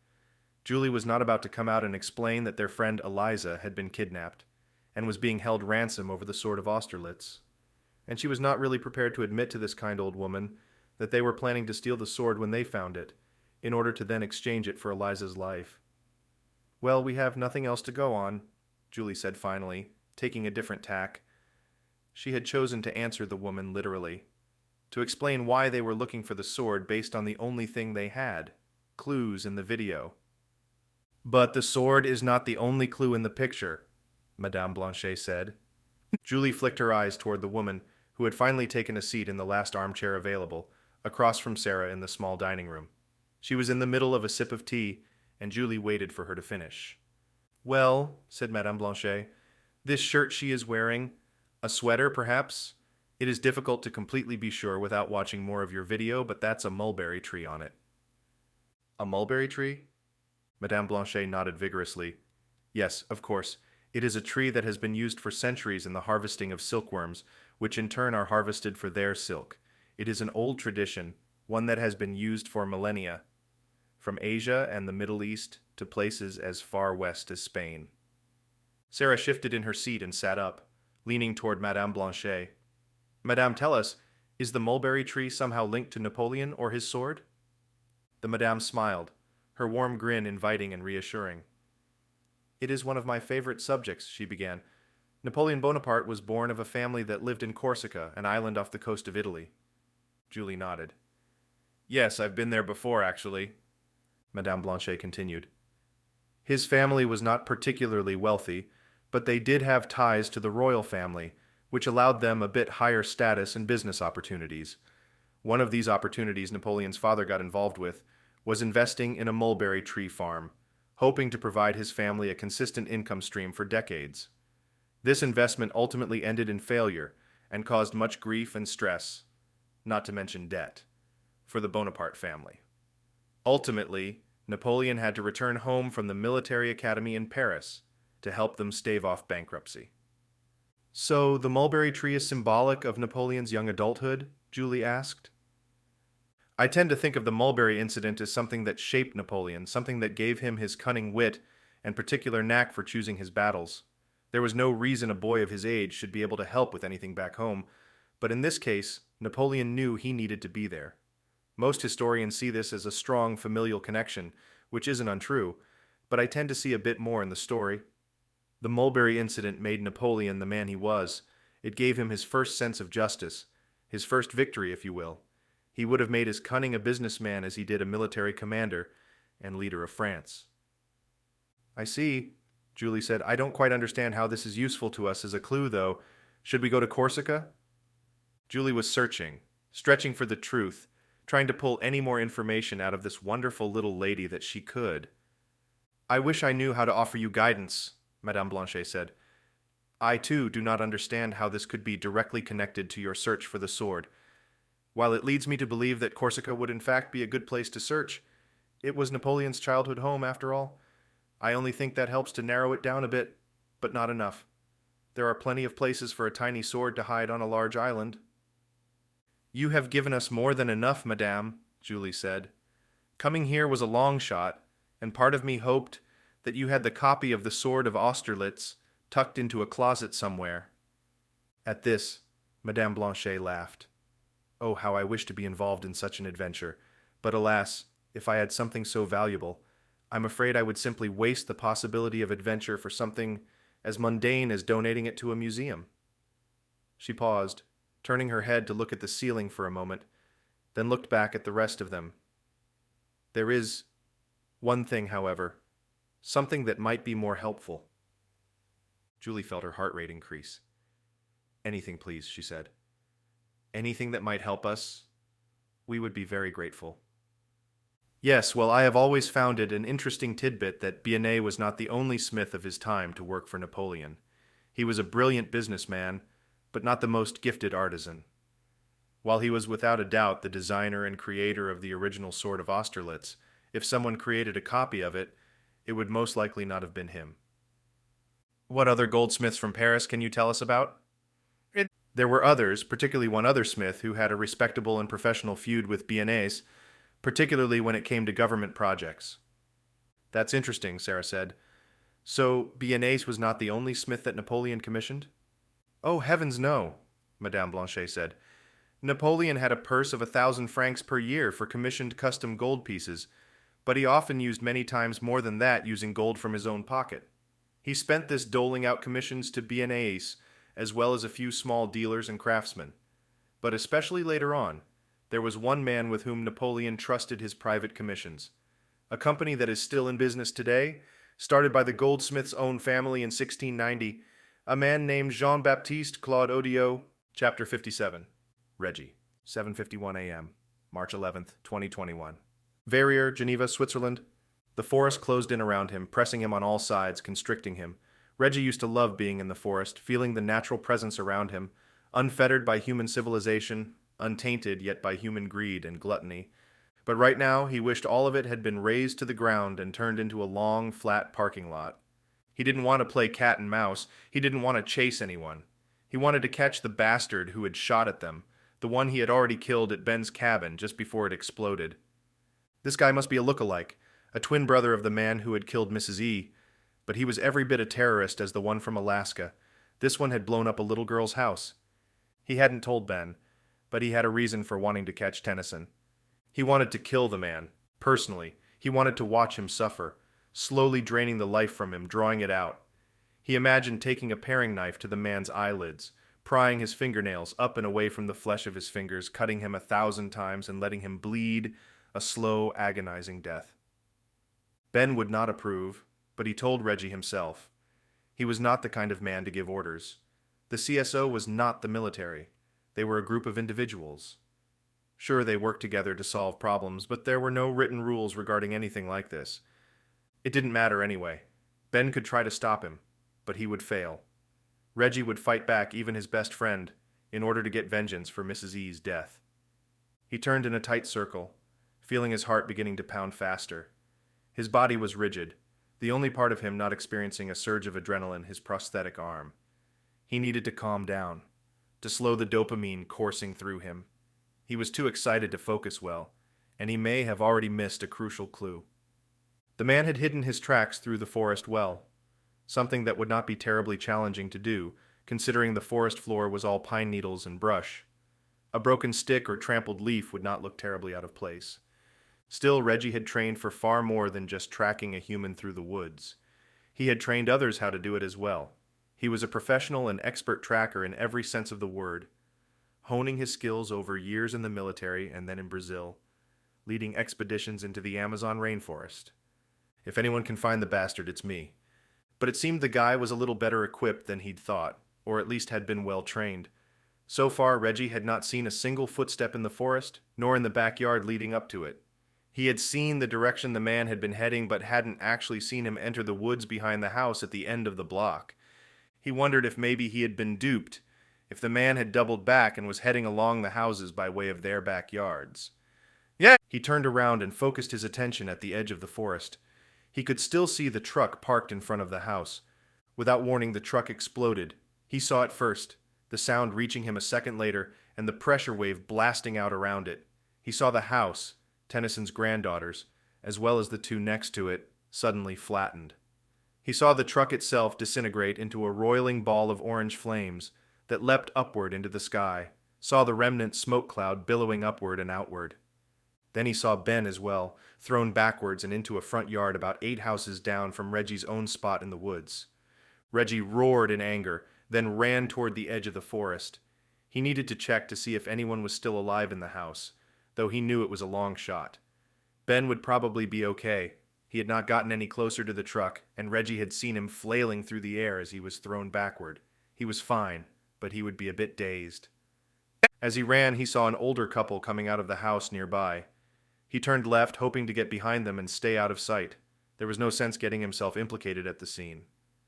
Julie was not about to come out and explain that their friend Eliza had been kidnapped and was being held ransom over the sword of Austerlitz. And she was not really prepared to admit to this kind old woman that they were planning to steal the sword when they found it, in order to then exchange it for Eliza's life. "Well, we have nothing else to go on," Julie said finally, taking a different tack. She had chosen to answer the woman literally, to explain why they were looking for the sword based on the only thing they had, clues in the video. "But the sword is not the only clue in the picture," Madame Blanchet said. Julie flicked her eyes toward the woman, who had finally taken a seat in the last armchair available, across from Sarah in the small dining room. She was in the middle of a sip of tea, and Julie waited for her to finish. "Well," said Madame Blanchet, "this shirt she is wearing, a sweater perhaps? It is difficult to completely be sure without watching more of your video, but that's a mulberry tree on it." "A mulberry tree?" Madame Blanchet nodded vigorously. Yes, of course. It is a tree that has been used for centuries in the harvesting of silkworms, which in turn are harvested for their silk. It is an old tradition, one that has been used for millennia, from Asia and the Middle East to places as far west as Spain. Sarah shifted in her seat and sat up, leaning toward Madame Blanchet. Madame, tell us, is the mulberry tree somehow linked to Napoleon or his sword? The Madame smiled, her warm grin inviting and reassuring. It is one of my favorite subjects, she began. Napoleon Bonaparte was born of a family that lived in Corsica, an island off the coast of Italy. Julie nodded. Yes, I've been there before, actually, Madame Blanchet continued. His family was not particularly wealthy, but they did have ties to the royal family, which allowed them a bit higher status and business opportunities. One of these opportunities Napoleon's father got involved with was investing in a mulberry tree farm, hoping to provide his family a consistent income stream for decades. This investment ultimately ended in failure and caused much grief and stress, not to mention debt, for the Bonaparte family. Ultimately, Napoleon had to return home from the military academy in Paris to help them stave off bankruptcy. So, the mulberry tree is symbolic of Napoleon's young adulthood? Julie asked. I tend to think of the mulberry incident as something that shaped Napoleon, something that gave him his cunning wit and particular knack for choosing his battles. There was no reason a boy of his age should be able to help with anything back home, but in this case, Napoleon knew he needed to be there. Most historians see this as a strong familial connection, which isn't untrue, but I tend to see a bit more in the story. The mulberry incident made Napoleon the man he was. It gave him his first sense of justice, his first victory, if you will. He would have made as cunning a businessman as he did a military commander and leader of France. I see, Julie said. I don't quite understand how this is useful to us as a clue, though. Should we go to Corsica? Julie was searching, stretching for the truth, trying to pull any more information out of this wonderful little lady that she could. I wish I knew how to offer you guidance, Madame Blanchet said. I, too, do not understand how this could be directly connected to your search for the sword. While it leads me to believe that Corsica would in fact be a good place to search, it was Napoleon's childhood home, after all. I only think that helps to narrow it down a bit, but not enough. There are plenty of places for a tiny sword to hide on a large island. You have given us more than enough, Madame, Julie said. Coming here was a long shot, and part of me hoped that you had the copy of the Sword of Austerlitz tucked into a closet somewhere. At this, Madame Blanchet laughed. Oh, how I wish to be involved in such an adventure, but alas, if I had something so valuable, I'm afraid I would simply waste the possibility of adventure for something as mundane as donating it to a museum. She paused, turning her head to look at the ceiling for a moment, then looked back at the rest of them. There is one thing, however, something that might be more helpful. Julie felt her heart rate increase. Anything, please, she said. Anything that might help us, we would be very grateful. Yes, well, I have always found it an interesting tidbit that Bennett was not the only smith of his time to work for Napoleon. He was a brilliant businessman, but not the most gifted artisan. While he was without a doubt the designer and creator of the original Sword of Austerlitz, if someone created a copy of it, it would most likely not have been him. What other goldsmiths from Paris can you tell us about? There were others, particularly one other smith who had a respectable and professional feud with Bennett, particularly when it came to government projects. That's interesting, Sarah said. So Bennett was not the only smith that Napoleon commissioned? Oh, heavens no, Madame Blanchet said. Napoleon had a purse of 1,000 francs per year for commissioned custom gold pieces, but he often used many times more than that using gold from his own pocket. He spent this doling out commissions to Bennett, as well as a few small dealers and craftsmen. But especially later on, there was one man with whom Napoleon trusted his private commissions. A company that is still in business today, started by the goldsmith's own family in 1690, a man named Jean-Baptiste Claude Odiot. Chapter 57. Reggie, 7:51 a.m., March 11th, 2021. Verrières, Geneva, Switzerland. The forest closed in around him, pressing him on all sides, constricting him. Reggie used to love being in the forest, feeling the natural presence around him, unfettered by human civilization, untainted yet by human greed and gluttony. But right now, he wished all of it had been razed to the ground and turned into a long, flat parking lot. He didn't want to play cat and mouse. He didn't want to chase anyone. He wanted to catch the bastard who had shot at them, the one he had already killed at Ben's cabin just before it exploded. This guy must be a look-alike, a twin brother of the man who had killed Mrs. E, but he was every bit a terrorist as the one from Alaska. This one had blown up a little girl's house. He hadn't told Ben, but he had a reason for wanting to catch Tennyson. He wanted to kill the man, personally. He wanted to watch him suffer, slowly draining the life from him, drawing it out. He imagined taking a paring knife to the man's eyelids, prying his fingernails up and away from the flesh of his fingers, cutting him 1,000 times and letting him bleed a slow, agonizing death. Ben would not approve, but he told Reggie himself. He was not the kind of man to give orders. The CSO was not the military. They were a group of individuals. Sure, they worked together to solve problems, but there were no written rules regarding anything like this. It didn't matter anyway. Ben could try to stop him, but he would fail. Reggie would fight back even his best friend in order to get vengeance for Mrs. E's death. He turned in a tight circle, feeling his heart beginning to pound faster. His body was rigid, the only part of him not experiencing a surge of adrenaline, his prosthetic arm. He needed to calm down, to slow the dopamine coursing through him. He was too excited to focus well, and he may have already missed a crucial clue. The man had hidden his tracks through the forest well, something that would not be terribly challenging to do, considering the forest floor was all pine needles and brush. A broken stick or trampled leaf would not look terribly out of place. Still, Reggie had trained for far more than just tracking a human through the woods. He had trained others how to do it as well. He was a professional and expert tracker in every sense of the word, honing his skills over years in the military and then in Brazil, leading expeditions into the Amazon rainforest. If anyone can find the bastard, it's me. But it seemed the guy was a little better equipped than he'd thought, or at least had been well trained. So far, Reggie had not seen a single footstep in the forest, nor in the backyard leading up to it. He had seen the direction the man had been heading, but hadn't actually seen him enter the woods behind the house at the end of the block. He wondered if maybe he had been duped, if the man had doubled back and was heading along the houses by way of their backyards. Yeah! He turned around and focused his attention at the edge of the forest. He could still see the truck parked in front of the house. Without warning, the truck exploded. He saw it first, the sound reaching him a second later, and the pressure wave blasting out around it. He saw the house, Tennyson's granddaughter's, as well as the two next to it, suddenly flattened. He saw the truck itself disintegrate into a roiling ball of orange flames that leapt upward into the sky, saw the remnant smoke cloud billowing upward and outward. Then he saw Ben as well, thrown backwards and into a front yard about 8 houses down from Reggie's own spot in the woods. Reggie roared in anger, then ran toward the edge of the forest. He needed to check to see if anyone was still alive in the house, though he knew it was a long shot. Ben would probably be okay. He had not gotten any closer to the truck, and Reggie had seen him flailing through the air as he was thrown backward. He was fine, but he would be a bit dazed. As he ran, he saw an older couple coming out of the house nearby. He turned left, hoping to get behind them and stay out of sight. There was no sense getting himself implicated at the scene.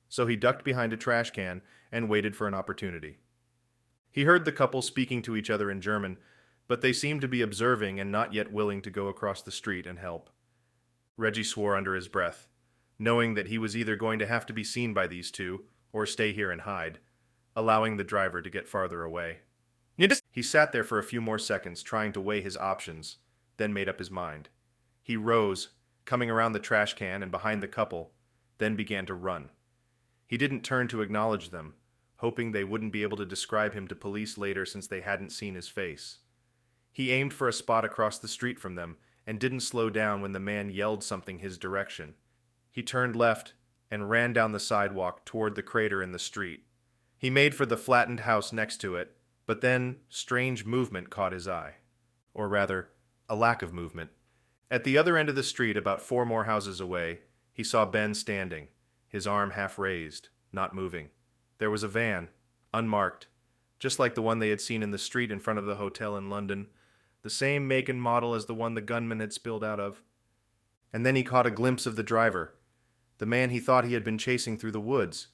So he ducked behind a trash can and waited for an opportunity. He heard the couple speaking to each other in German, but they seemed to be observing and not yet willing to go across the street and help. Reggie swore under his breath, knowing that he was either going to have to be seen by these two or stay here and hide, allowing the driver to get farther away. He sat there for a few more seconds, trying to weigh his options, then made up his mind. He rose, coming around the trash can and behind the couple, then began to run. He didn't turn to acknowledge them, hoping they wouldn't be able to describe him to police later since they hadn't seen his face. He aimed for a spot across the street from them and didn't slow down when the man yelled something his direction. He turned left and ran down the sidewalk toward the crater in the street. He made for the flattened house next to it, but then strange movement caught his eye. Or rather, a lack of movement. At the other end of the street, about 4 more houses away, he saw Ben standing, his arm half raised, not moving. There was a van, unmarked, just like the one they had seen in the street in front of the hotel in London, the same make and model as the one the gunman had spilled out of. And then he caught a glimpse of the driver, the man he thought he had been chasing through the woods.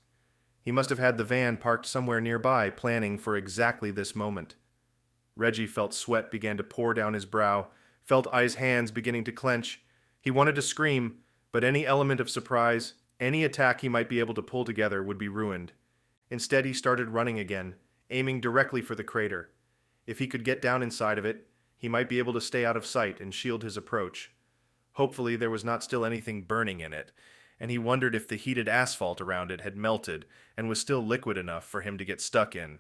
He must have had the van parked somewhere nearby, planning for exactly this moment. Reggie felt sweat began to pour down his brow, felt I's hands beginning to clench. He wanted to scream, but any element of surprise, any attack he might be able to pull together would be ruined. Instead, he started running again, aiming directly for the crater. If he could get down inside of it, he might be able to stay out of sight and shield his approach. Hopefully, there was not still anything burning in it, and he wondered if the heated asphalt around it had melted and was still liquid enough for him to get stuck in.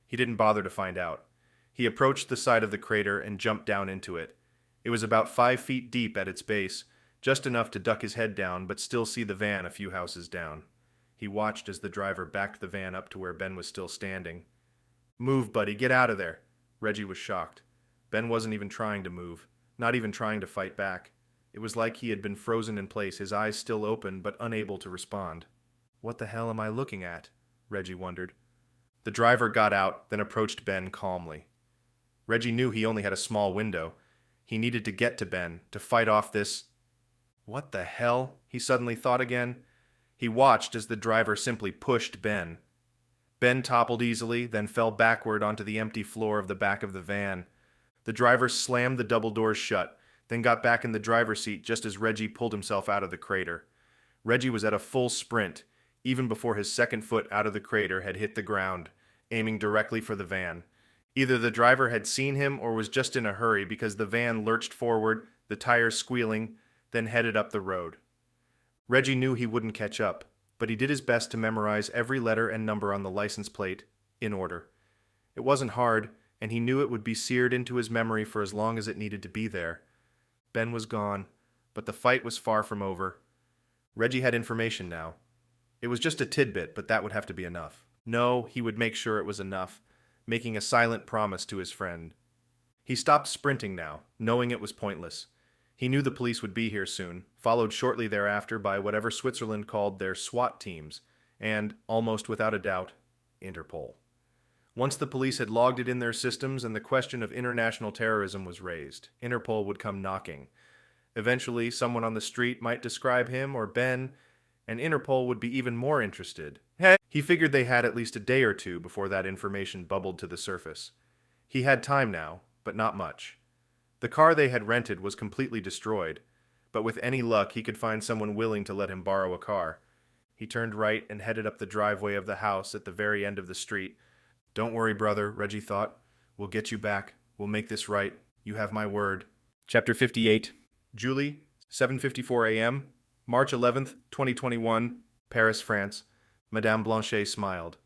He didn't bother to find out. He approached the side of the crater and jumped down into it. It was about 5 feet deep at its base, just enough to duck his head down but still see the van a few houses down. He watched as the driver backed the van up to where Ben was still standing. "Move, buddy, get out of there." Reggie was shocked. Ben wasn't even trying to move, not even trying to fight back. It was like he had been frozen in place, his eyes still open but unable to respond. "What the hell am I looking at?" Reggie wondered. The driver got out, then approached Ben calmly. Reggie knew he only had a small window. He needed to get to Ben, to fight off this... What the hell? He suddenly thought again. He watched as the driver simply pushed Ben. Ben toppled easily, then fell backward onto the empty floor of the back of the van. The driver slammed the double doors shut, then got back in the driver's seat just as Reggie pulled himself out of the crater. Reggie was at a full sprint, even before his second foot out of the crater had hit the ground, aiming directly for the van. Either the driver had seen him or was just in a hurry because the van lurched forward, the tires squealing, then headed up the road. Reggie knew he wouldn't catch up, but he did his best to memorize every letter and number on the license plate, in order. It wasn't hard, and he knew it would be seared into his memory for as long as it needed to be there. Ben was gone, but the fight was far from over. Reggie had information now. It was just a tidbit, but that would have to be enough. No, he would make sure it was enough, making a silent promise to his friend. He stopped sprinting now, knowing it was pointless. He knew the police would be here soon, followed shortly thereafter by whatever Switzerland called their SWAT teams, and, almost without a doubt, Interpol. Once the police had logged it in their systems and the question of international terrorism was raised, Interpol would come knocking. Eventually, someone on the street might describe him or Ben, and Interpol would be even more interested. He figured they had at least a day or two before that information bubbled to the surface. He had time now, but not much. The car they had rented was completely destroyed, but with any luck he could find someone willing to let him borrow a car. He turned right and headed up the driveway of the house at the very end of the street. "Don't worry, brother," Reggie thought. "We'll get you back. We'll make this right. You have my word." Chapter 58. Julie, 7:54 a.m., March 11th, 2021, Paris, France. Madame Blanchet smiled.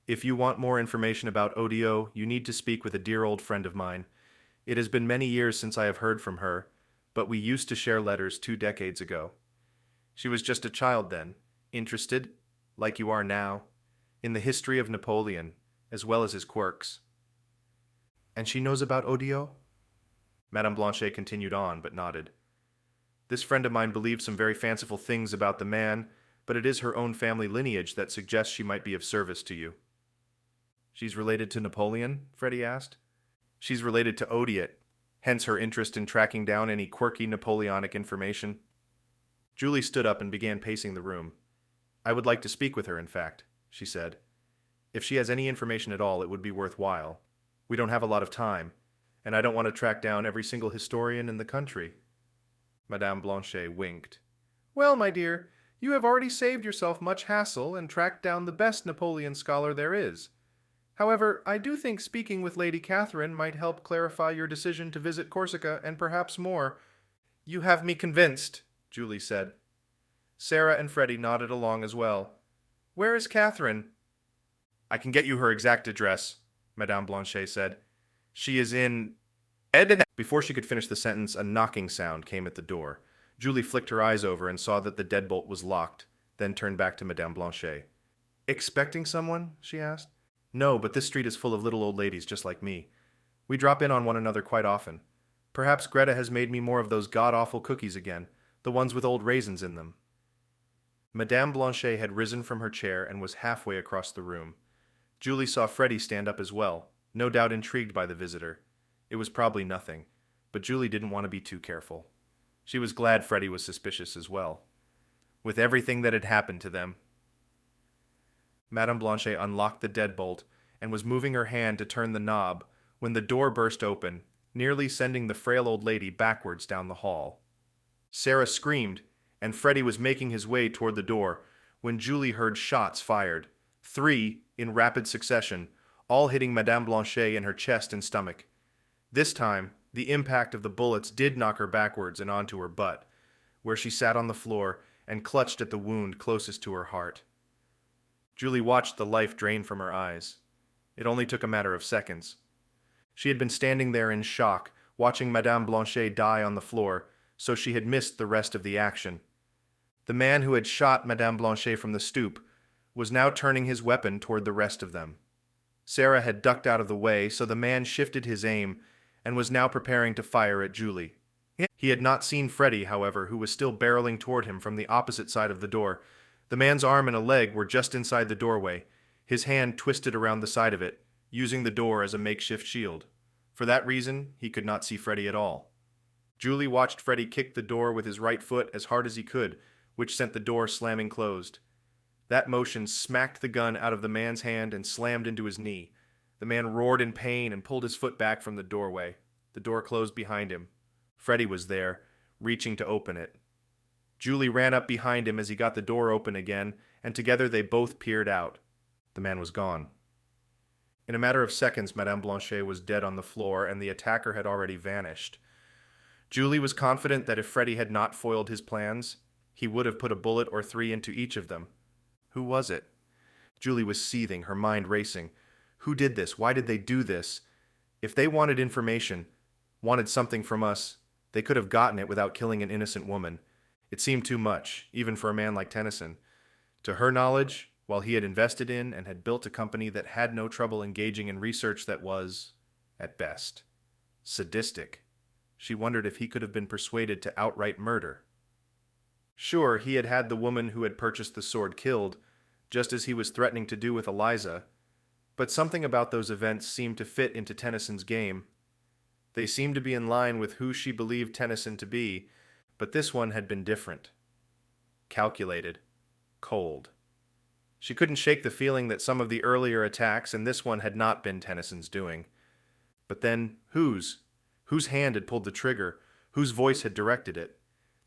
"If you want more information about Audio, you need to speak with a dear old friend of mine. It has been many years since I have heard from her, but we used to share letters 2 decades ago. She was just a child then, interested, like you are now, in the history of Napoleon, as well as his quirks." "And she knows about Audio?" Madame Blanchet continued on, but nodded. "This friend of mine believes some very fanciful things about the man, but it is her own family lineage that suggests she might be of service to you." "She's related to Napoleon?" Freddie asked. "She's related to Odiot, hence her interest in tracking down any quirky Napoleonic information." Julie stood up and began pacing the room. "I would like to speak with her, in fact," she said. "If she has any information at all, it would be worthwhile. We don't have a lot of time, and I don't want to track down every single historian in the country." Madame Blanchet winked. "Well, my dear, you have already saved yourself much hassle and tracked down the best Napoleon scholar there is. However, I do think speaking with Lady Catherine might help clarify your decision to visit Corsica and perhaps more." "You have me convinced," Julie said. Sarah and Freddie nodded along as well. "Where is Catherine?" "I can get you her exact address," Madame Blanchet said. "She is in... Ed." Before she could finish the sentence, a knocking sound came at the door. Julie flicked her eyes over and saw that the deadbolt was locked, then turned back to Madame Blanchet. "Expecting someone?" she asked. "No, but this street is full of little old ladies just like me. We drop in on one another quite often. Perhaps Greta has made me more of those god-awful cookies again, the ones with old raisins in them." Madame Blanchet had risen from her chair and was halfway across the room. Julie saw Freddie stand up as well, no doubt intrigued by the visitor. It was probably nothing, but Julie didn't want to be too careful. She was glad Freddie was suspicious as well. With everything that had happened to them. Madame Blanchet unlocked the deadbolt and was moving her hand to turn the knob when the door burst open nearly sending the frail old lady backwards down the hall. Sarah screamed, and Freddie was making his way toward the door when Julie heard shots fired, 3 in rapid succession, all hitting Madame Blanchet in her chest and stomach. This time, the impact of the bullets did knock her backwards and onto her butt, where she sat on the floor and clutched at the wound closest to her heart. Julie watched the life drain from her eyes. It only took a matter of seconds. She had been standing there in shock, watching Madame Blanchet die on the floor, so she had missed the rest of the action. The man who had shot Madame Blanchet from the stoop was now turning his weapon toward the rest of them. Sarah had ducked out of the way, so the man shifted his aim and was now preparing to fire at Julie. He had not seen Freddie, however, who was still barreling toward him from the opposite side of the door. The man's arm and a leg were just inside the doorway, his hand twisted around the side of it, using the door as a makeshift shield. For that reason, he could not see Freddie at all. Julie watched Freddie kick the door with his right foot as hard as he could, which sent the door slamming closed. That motion smacked the gun out of the man's hand and slammed into his knee. The man roared in pain and pulled his foot back from the doorway. The door closed behind him. Freddie was there, reaching to open it. Julie ran up behind him as he got the door open again, and together they both peered out. The man was gone. In a matter of seconds, Madame Blanchet was dead on the floor, and the attacker had already vanished. Julie was confident that if Freddie had not foiled his plans, he would have put a bullet or 3 into each of them. Who was it? Julie was seething, her mind racing. Who did this? Why did they do this? If they wanted information, wanted something from us, they could have gotten it without killing an innocent woman. It seemed too much, even for a man like Tennyson. To her knowledge, while he had invested in and had built a company that had no trouble engaging in research that was, at best, sadistic, she wondered if he could have been persuaded to outright murder. Sure, he had had the woman who had purchased the sword killed, just as he was threatening to do with Eliza, but something about those events seemed to fit into Tennyson's game. They seemed to be in line with who she believed Tennyson to be, but this one had been different. Calculated. Cold. She couldn't shake the feeling that some of the earlier attacks and this one had not been Tennyson's doing. But then, whose? Whose hand had pulled the trigger? Whose voice had directed it?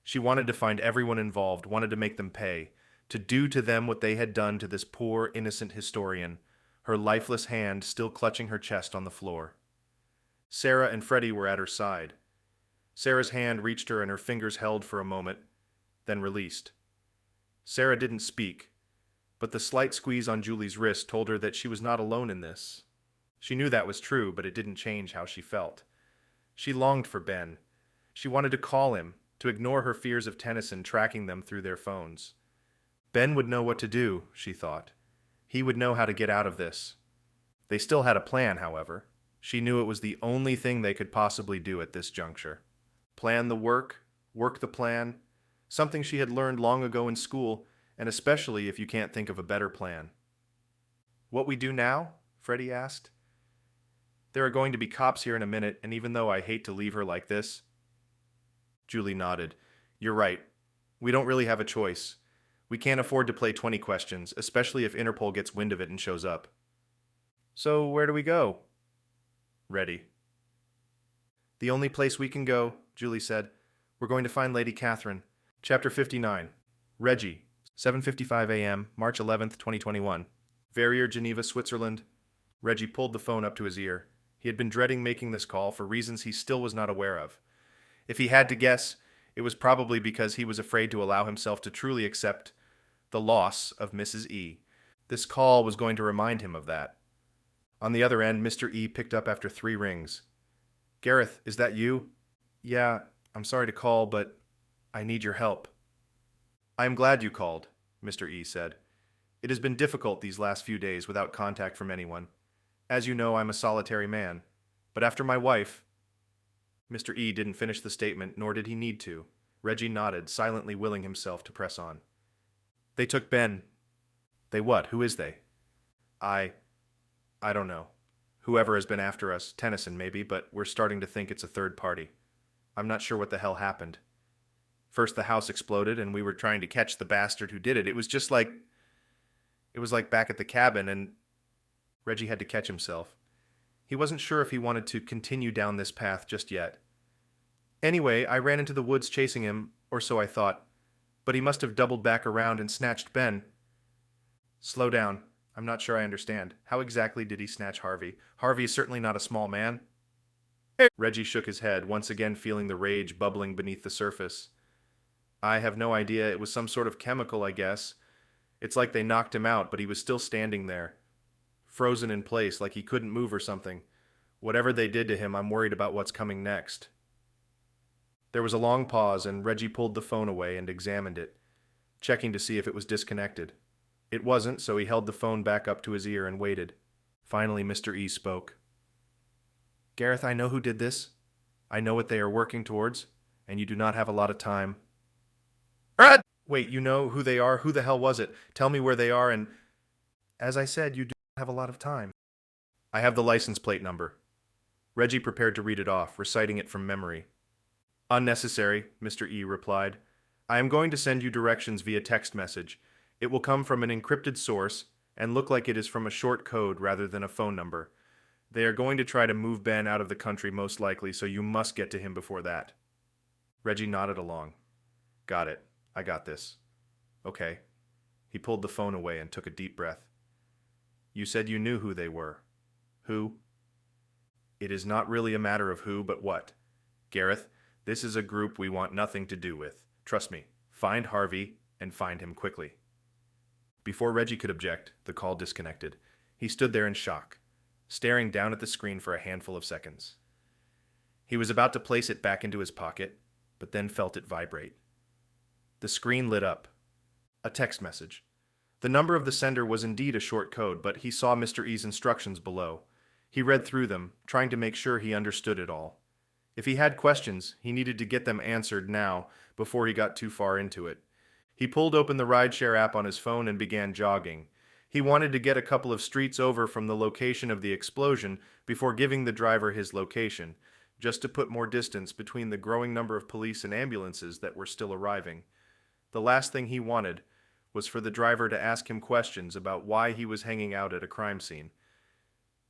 She wanted to find everyone involved, wanted to make them pay, to do to them what they had done to this poor, innocent historian, her lifeless hand still clutching her chest on the floor. Sarah and Freddie were at her side. Sarah's hand reached her and her fingers held for a moment, then released. Sarah didn't speak, but the slight squeeze on Julie's wrist told her that she was not alone in this. She knew that was true, but it didn't change how she felt. She longed for Ben. She wanted to call him, to ignore her fears of Tennyson tracking them through their phones. Ben would know what to do, she thought. He would know how to get out of this. They still had a plan, however. She knew it was the only thing they could possibly do at this juncture. Plan the work the plan, something she had learned long ago in school, and especially if you can't think of a better plan. What we do now? Freddie asked. There are going to be cops here in a minute, and even though I hate to leave her like this... Julie nodded. You're right. We don't really have a choice. We can't afford to play 20 questions, especially if Interpol gets wind of it and shows up. So where do we go? Ready. The only place we can go, Julie said. We're going to find Lady Catherine. Chapter 59. Reggie. 7:55 a.m., March 11th, 2021. Verrier, Geneva, Switzerland. Reggie pulled the phone up to his ear. He had been dreading making this call for reasons he still was not aware of. If he had to guess, it was probably because he was afraid to allow himself to truly accept the loss of Mrs. E. This call was going to remind him of that. On the other end, Mr. E picked up after 3 rings. Gareth, is that you? Yeah, I'm sorry to call, but I need your help. I am glad you called, Mr. E said. It has been difficult these last few days without contact from anyone. As you know, I'm a solitary man. But after my wife... Mr. E didn't finish the statement, nor did he need to. Reggie nodded, silently willing himself to press on. They took Ben. They what? Who is they? I don't know. Whoever has been after us, Tennyson maybe, but we're starting to think it's a third party. I'm not sure what the hell happened. First the house exploded and we were trying to catch the bastard who did it. It was like back at the cabin and... Reggie had to catch himself. He wasn't sure if he wanted to continue down this path just yet. Anyway, I ran into the woods chasing him, or so I thought. But he must have doubled back around and snatched Ben. Slow down. I'm not sure I understand. How exactly did he snatch Harvey? Harvey is certainly not a small man. Reggie shook his head, once again feeling the rage bubbling beneath the surface. I have no idea. It was some sort of chemical, I guess. It's like they knocked him out, but he was still standing there, frozen in place like he couldn't move or something. Whatever they did to him, I'm worried about what's coming next. There was a long pause, and Reggie pulled the phone away and examined it, checking to see if it was disconnected. It wasn't, so he held the phone back up to his ear and waited. Finally, Mr. E spoke. Gareth, I know who did this. I know what they are working towards, and you do not have a lot of time. Wait, you know who they are? Who the hell was it? Tell me where they are, and... As I said, you do not have a lot of time. I have the license plate number. Reggie prepared to read it off, reciting it from memory. Unnecessary, Mr. E replied. I am going to send you directions via text message. It will come from an encrypted source and look like it is from a short code rather than a phone number. They are going to try to move Ben out of the country most likely, so you must get to him before that. Reggie nodded along. Got it. I got this. Okay. He pulled the phone away and took a deep breath. You said you knew who they were. Who? It is not really a matter of who, but what. Gareth, this is a group we want nothing to do with. Trust me. Find Harvey and find him quickly. Before Reggie could object, the call disconnected. He stood there in shock, staring down at the screen for a handful of seconds. He was about to place it back into his pocket, but then felt it vibrate. The screen lit up. A text message. The number of the sender was indeed a short code, but he saw Mr. E's instructions below. He read through them, trying to make sure he understood it all. If he had questions, he needed to get them answered now, before he got too far into it. He pulled open the rideshare app on his phone and began jogging. He wanted to get a couple of streets over from the location of the explosion before giving the driver his location, just to put more distance between the growing number of police and ambulances that were still arriving. The last thing he wanted was for the driver to ask him questions about why he was hanging out at a crime scene.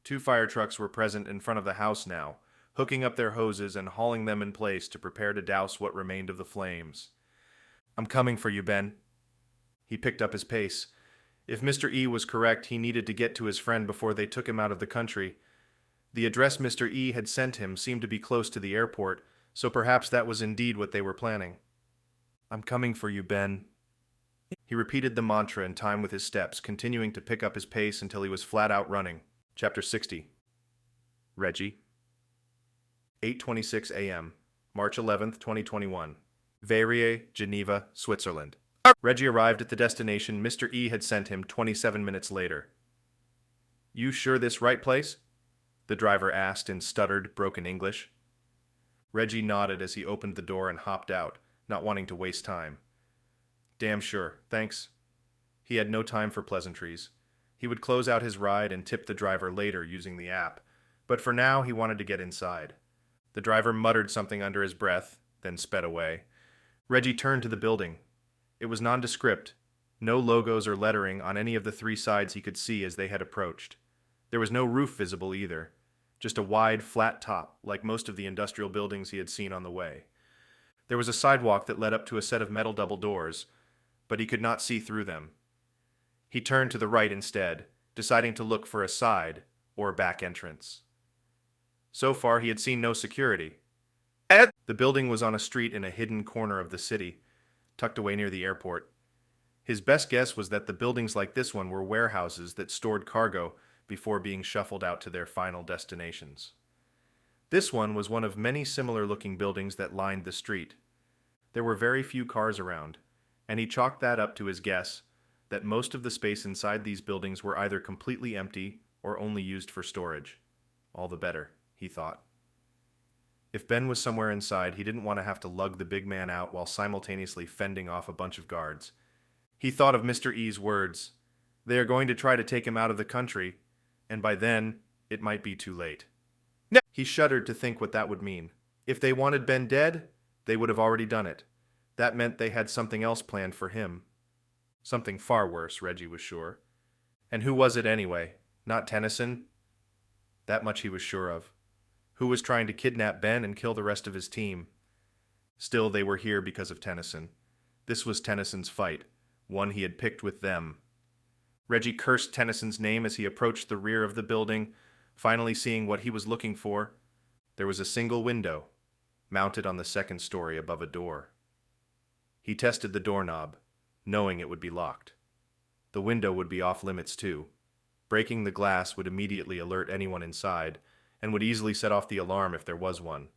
2 fire trucks were present in front of the house now, hooking up their hoses and hauling them in place to prepare to douse what remained of the flames. I'm coming for you, Ben. He picked up his pace. If Mr. E was correct, he needed to get to his friend before they took him out of the country. The address Mr. E had sent him seemed to be close to the airport, so perhaps that was indeed what they were planning. I'm coming for you, Ben. He repeated the mantra in time with his steps, continuing to pick up his pace until he was flat out running. Chapter 60. Reggie. 8:26 a.m., March 11th, 2021. Verrières, Geneva, Switzerland. Reggie arrived at the destination Mr. E had sent him 27 minutes later. You sure this right place? The driver asked in stuttered, broken English. Reggie nodded as he opened the door and hopped out, not wanting to waste time. Damn sure, thanks. He had no time for pleasantries. He would close out his ride and tip the driver later using the app, but for now he wanted to get inside. The driver muttered something under his breath, then sped away. Reggie turned to the building. It was nondescript, no logos or lettering on any of the 3 sides he could see as they had approached. There was no roof visible either, just a wide, flat top, like most of the industrial buildings he had seen on the way. There was a sidewalk that led up to a set of metal double doors, but he could not see through them. He turned to the right instead, deciding to look for a side or back entrance. So far, he had seen no security. The building was on a street in a hidden corner of the city, tucked away near the airport. His best guess was that the buildings like this one were warehouses that stored cargo before being shuffled out to their final destinations. This one was one of many similar-looking buildings that lined the street. There were very few cars around, and he chalked that up to his guess that most of the space inside these buildings were either completely empty or only used for storage. All the better, he thought. If Ben was somewhere inside, he didn't want to have to lug the big man out while simultaneously fending off a bunch of guards. He thought of Mr. E's words. They are going to try to take him out of the country, and by then, it might be too late. No. He shuddered to think what that would mean. If they wanted Ben dead, they would have already done it. That meant they had something else planned for him. Something far worse, Reggie was sure. And who was it anyway? Not Tennyson? That much he was sure of. Who was trying to kidnap Ben and kill the rest of his team? Still, they were here because of Tennyson. This was Tennyson's fight, one he had picked with them. Reggie cursed Tennyson's name as he approached the rear of the building, finally seeing what he was looking for. There was a single window, mounted on the second story above a door. He tested the doorknob, knowing it would be locked. The window would be off limits too. Breaking the glass would immediately alert anyone inside, and would easily set off the alarm if there was one.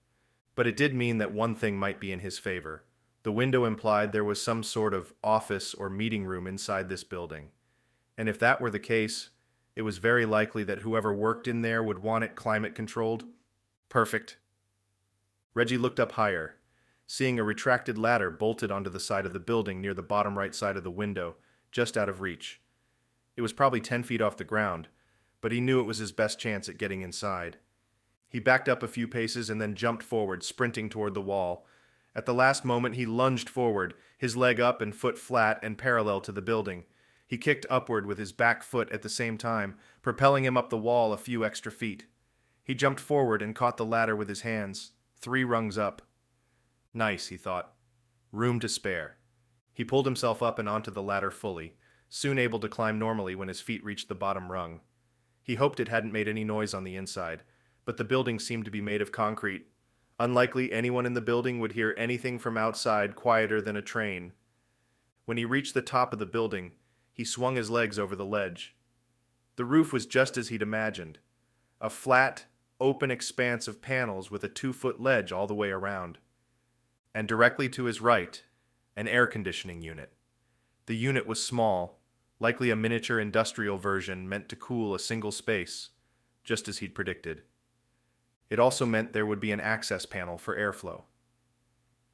But it did mean that one thing might be in his favor. The window implied there was some sort of office or meeting room inside this building. And if that were the case, it was very likely that whoever worked in there would want it climate-controlled. Perfect. Reggie looked up higher, seeing a retracted ladder bolted onto the side of the building near the bottom right side of the window, just out of reach. It was probably 10 feet off the ground, but he knew it was his best chance at getting inside. He backed up a few paces and then jumped forward, sprinting toward the wall. At the last moment, he lunged forward, his leg up and foot flat and parallel to the building. He kicked upward with his back foot at the same time, propelling him up the wall a few extra feet. He jumped forward and caught the ladder with his hands, 3 rungs up. Nice, he thought. Room to spare. He pulled himself up and onto the ladder fully, soon able to climb normally when his feet reached the bottom rung. He hoped it hadn't made any noise on the inside, but the building seemed to be made of concrete. Unlikely anyone in the building would hear anything from outside quieter than a train. When he reached the top of the building, he swung his legs over the ledge. The roof was just as he'd imagined. A flat, open expanse of panels with a 2-foot ledge all the way around. And directly to his right, an air conditioning unit. The unit was small, likely a miniature industrial version meant to cool a single space, just as he'd predicted. It also meant there would be an access panel for airflow.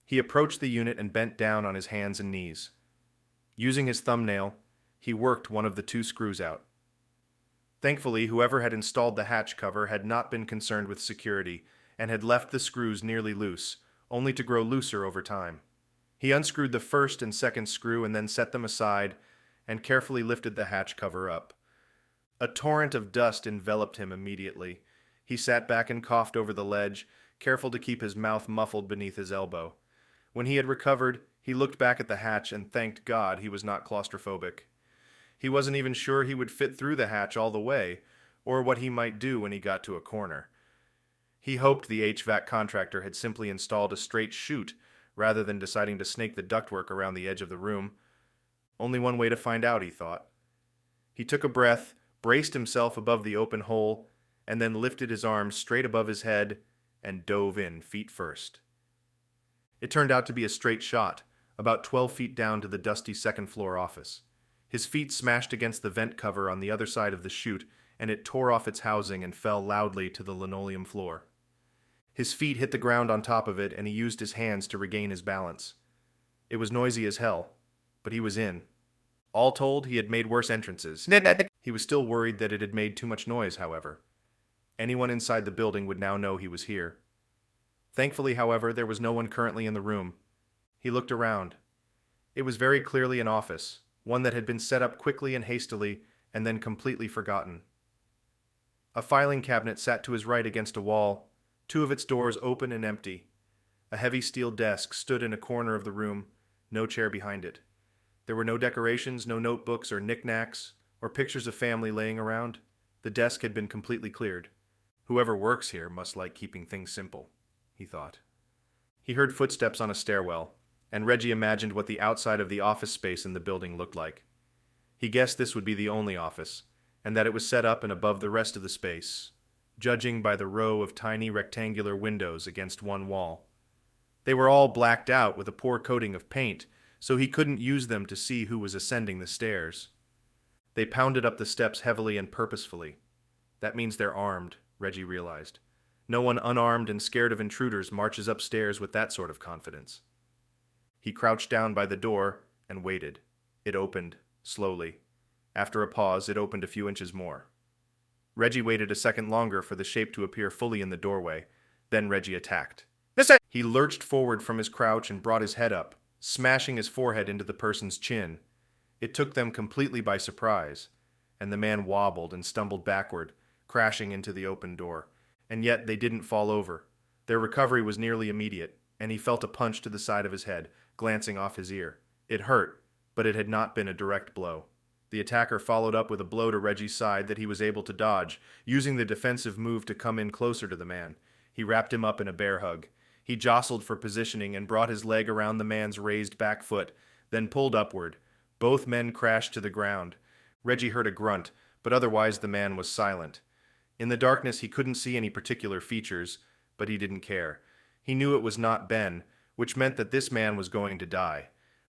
He approached the unit and bent down on his hands and knees. Using his thumbnail, he worked one of the 2 screws out. Thankfully, whoever had installed the hatch cover had not been concerned with security and had left the screws nearly loose, only to grow looser over time. He unscrewed the first and second screw and then set them aside and carefully lifted the hatch cover up. A torrent of dust enveloped him immediately. He sat back and coughed over the ledge, careful to keep his mouth muffled beneath his elbow. When he had recovered, he looked back at the hatch and thanked God he was not claustrophobic. He wasn't even sure he would fit through the hatch all the way, or what he might do when he got to a corner. He hoped the HVAC contractor had simply installed a straight chute rather than deciding to snake the ductwork around the edge of the room. Only one way to find out, he thought. He took a breath, braced himself above the open hole, and then lifted his arms straight above his head and dove in feet first. It turned out to be a straight shot, about 12 feet down to the dusty second-floor office. His feet smashed against the vent cover on the other side of the chute, and it tore off its housing and fell loudly to the linoleum floor. His feet hit the ground on top of it, and he used his hands to regain his balance. It was noisy as hell, but he was in. All told, he had made worse entrances. He was still worried that it had made too much noise, however. Anyone inside the building would now know he was here. Thankfully, however, there was no one currently in the room. He looked around. It was very clearly an office, one that had been set up quickly and hastily, and then completely forgotten. A filing cabinet sat to his right against a wall, 2 of its doors open and empty. A heavy steel desk stood in a corner of the room, no chair behind it. There were no decorations, no notebooks or knickknacks, or pictures of family laying around. The desk had been completely cleared. Whoever works here must like keeping things simple, he thought. He heard footsteps on a stairwell, and Reggie imagined what the outside of the office space in the building looked like. He guessed this would be the only office, and that it was set up and above the rest of the space, judging by the row of tiny rectangular windows against one wall. They were all blacked out with a poor coating of paint, so he couldn't use them to see who was ascending the stairs. They pounded up the steps heavily and purposefully. That means they're armed, Reggie realized. No one unarmed and scared of intruders marches upstairs with that sort of confidence. He crouched down by the door and waited. It opened, slowly. After a pause, it opened a few inches more. Reggie waited a second longer for the shape to appear fully in the doorway. Then Reggie attacked. He lurched forward from his crouch and brought his head up, smashing his forehead into the person's chin. It took them completely by surprise, and the man wobbled and stumbled backward, crashing into the open door. And yet they didn't fall over. Their recovery was nearly immediate, and he felt a punch to the side of his head, glancing off his ear. It hurt, but it had not been a direct blow. The attacker followed up with a blow to Reggie's side that he was able to dodge, using the defensive move to come in closer to the man. He wrapped him up in a bear hug. He jostled for positioning and brought his leg around the man's raised back foot, then pulled upward. Both men crashed to the ground. Reggie heard a grunt, but otherwise the man was silent. In the darkness he couldn't see any particular features, but he didn't care. He knew it was not Ben, which meant that this man was going to die.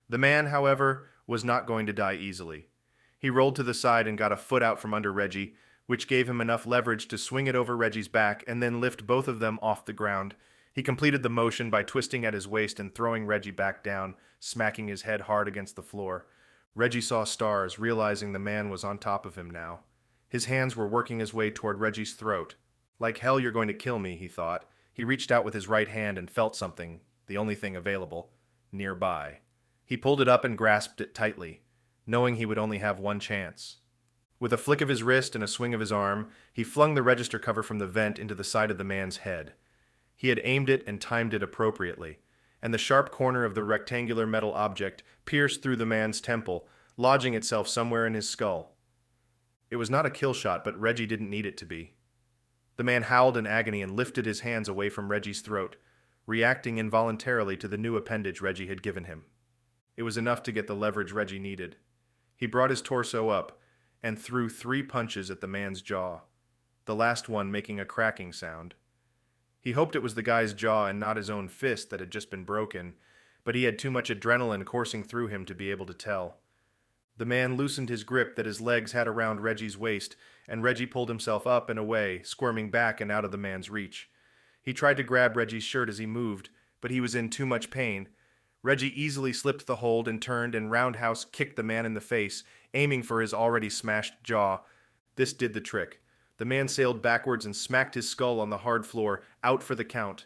The man, however, was not going to die easily. He rolled to the side and got a foot out from under Reggie, which gave him enough leverage to swing it over Reggie's back and then lift both of them off the ground. He completed the motion by twisting at his waist and throwing Reggie back down, smacking his head hard against the floor. Reggie saw stars, realizing the man was on top of him now. His hands were working his way toward Reggie's throat. Like hell you're going to kill me, he thought. He reached out with his right hand and felt something, the only thing available, nearby. He pulled it up and grasped it tightly, knowing he would only have one chance. With a flick of his wrist and a swing of his arm, he flung the register cover from the vent into the side of the man's head. He had aimed it and timed it appropriately, and the sharp corner of the rectangular metal object pierced through the man's temple, lodging itself somewhere in his skull. It was not a kill shot, but Reggie didn't need it to be. The man howled in agony and lifted his hands away from Reggie's throat, reacting involuntarily to the new appendage Reggie had given him. It was enough to get the leverage Reggie needed. He brought his torso up and threw 3 punches at the man's jaw, the last one making a cracking sound. He hoped it was the guy's jaw and not his own fist that had just been broken, but he had too much adrenaline coursing through him to be able to tell. The man loosened his grip that his legs had around Reggie's waist, and Reggie pulled himself up and away, squirming back and out of the man's reach. He tried to grab Reggie's shirt as he moved, but he was in too much pain. Reggie easily slipped the hold and turned and roundhouse kicked the man in the face, aiming for his already smashed jaw. This did the trick. The man sailed backwards and smacked his skull on the hard floor, out for the count.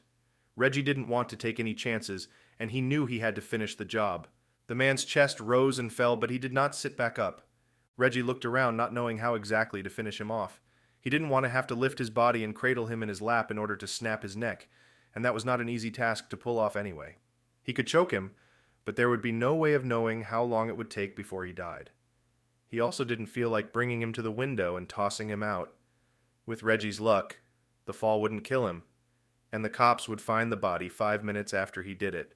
Reggie didn't want to take any chances, and he knew he had to finish the job. The man's chest rose and fell, but he did not sit back up. Reggie looked around, not knowing how exactly to finish him off. He didn't want to have to lift his body and cradle him in his lap in order to snap his neck, and that was not an easy task to pull off anyway. He could choke him, but there would be no way of knowing how long it would take before he died. He also didn't feel like bringing him to the window and tossing him out. With Reggie's luck, the fall wouldn't kill him, and the cops would find the body 5 minutes after he did it.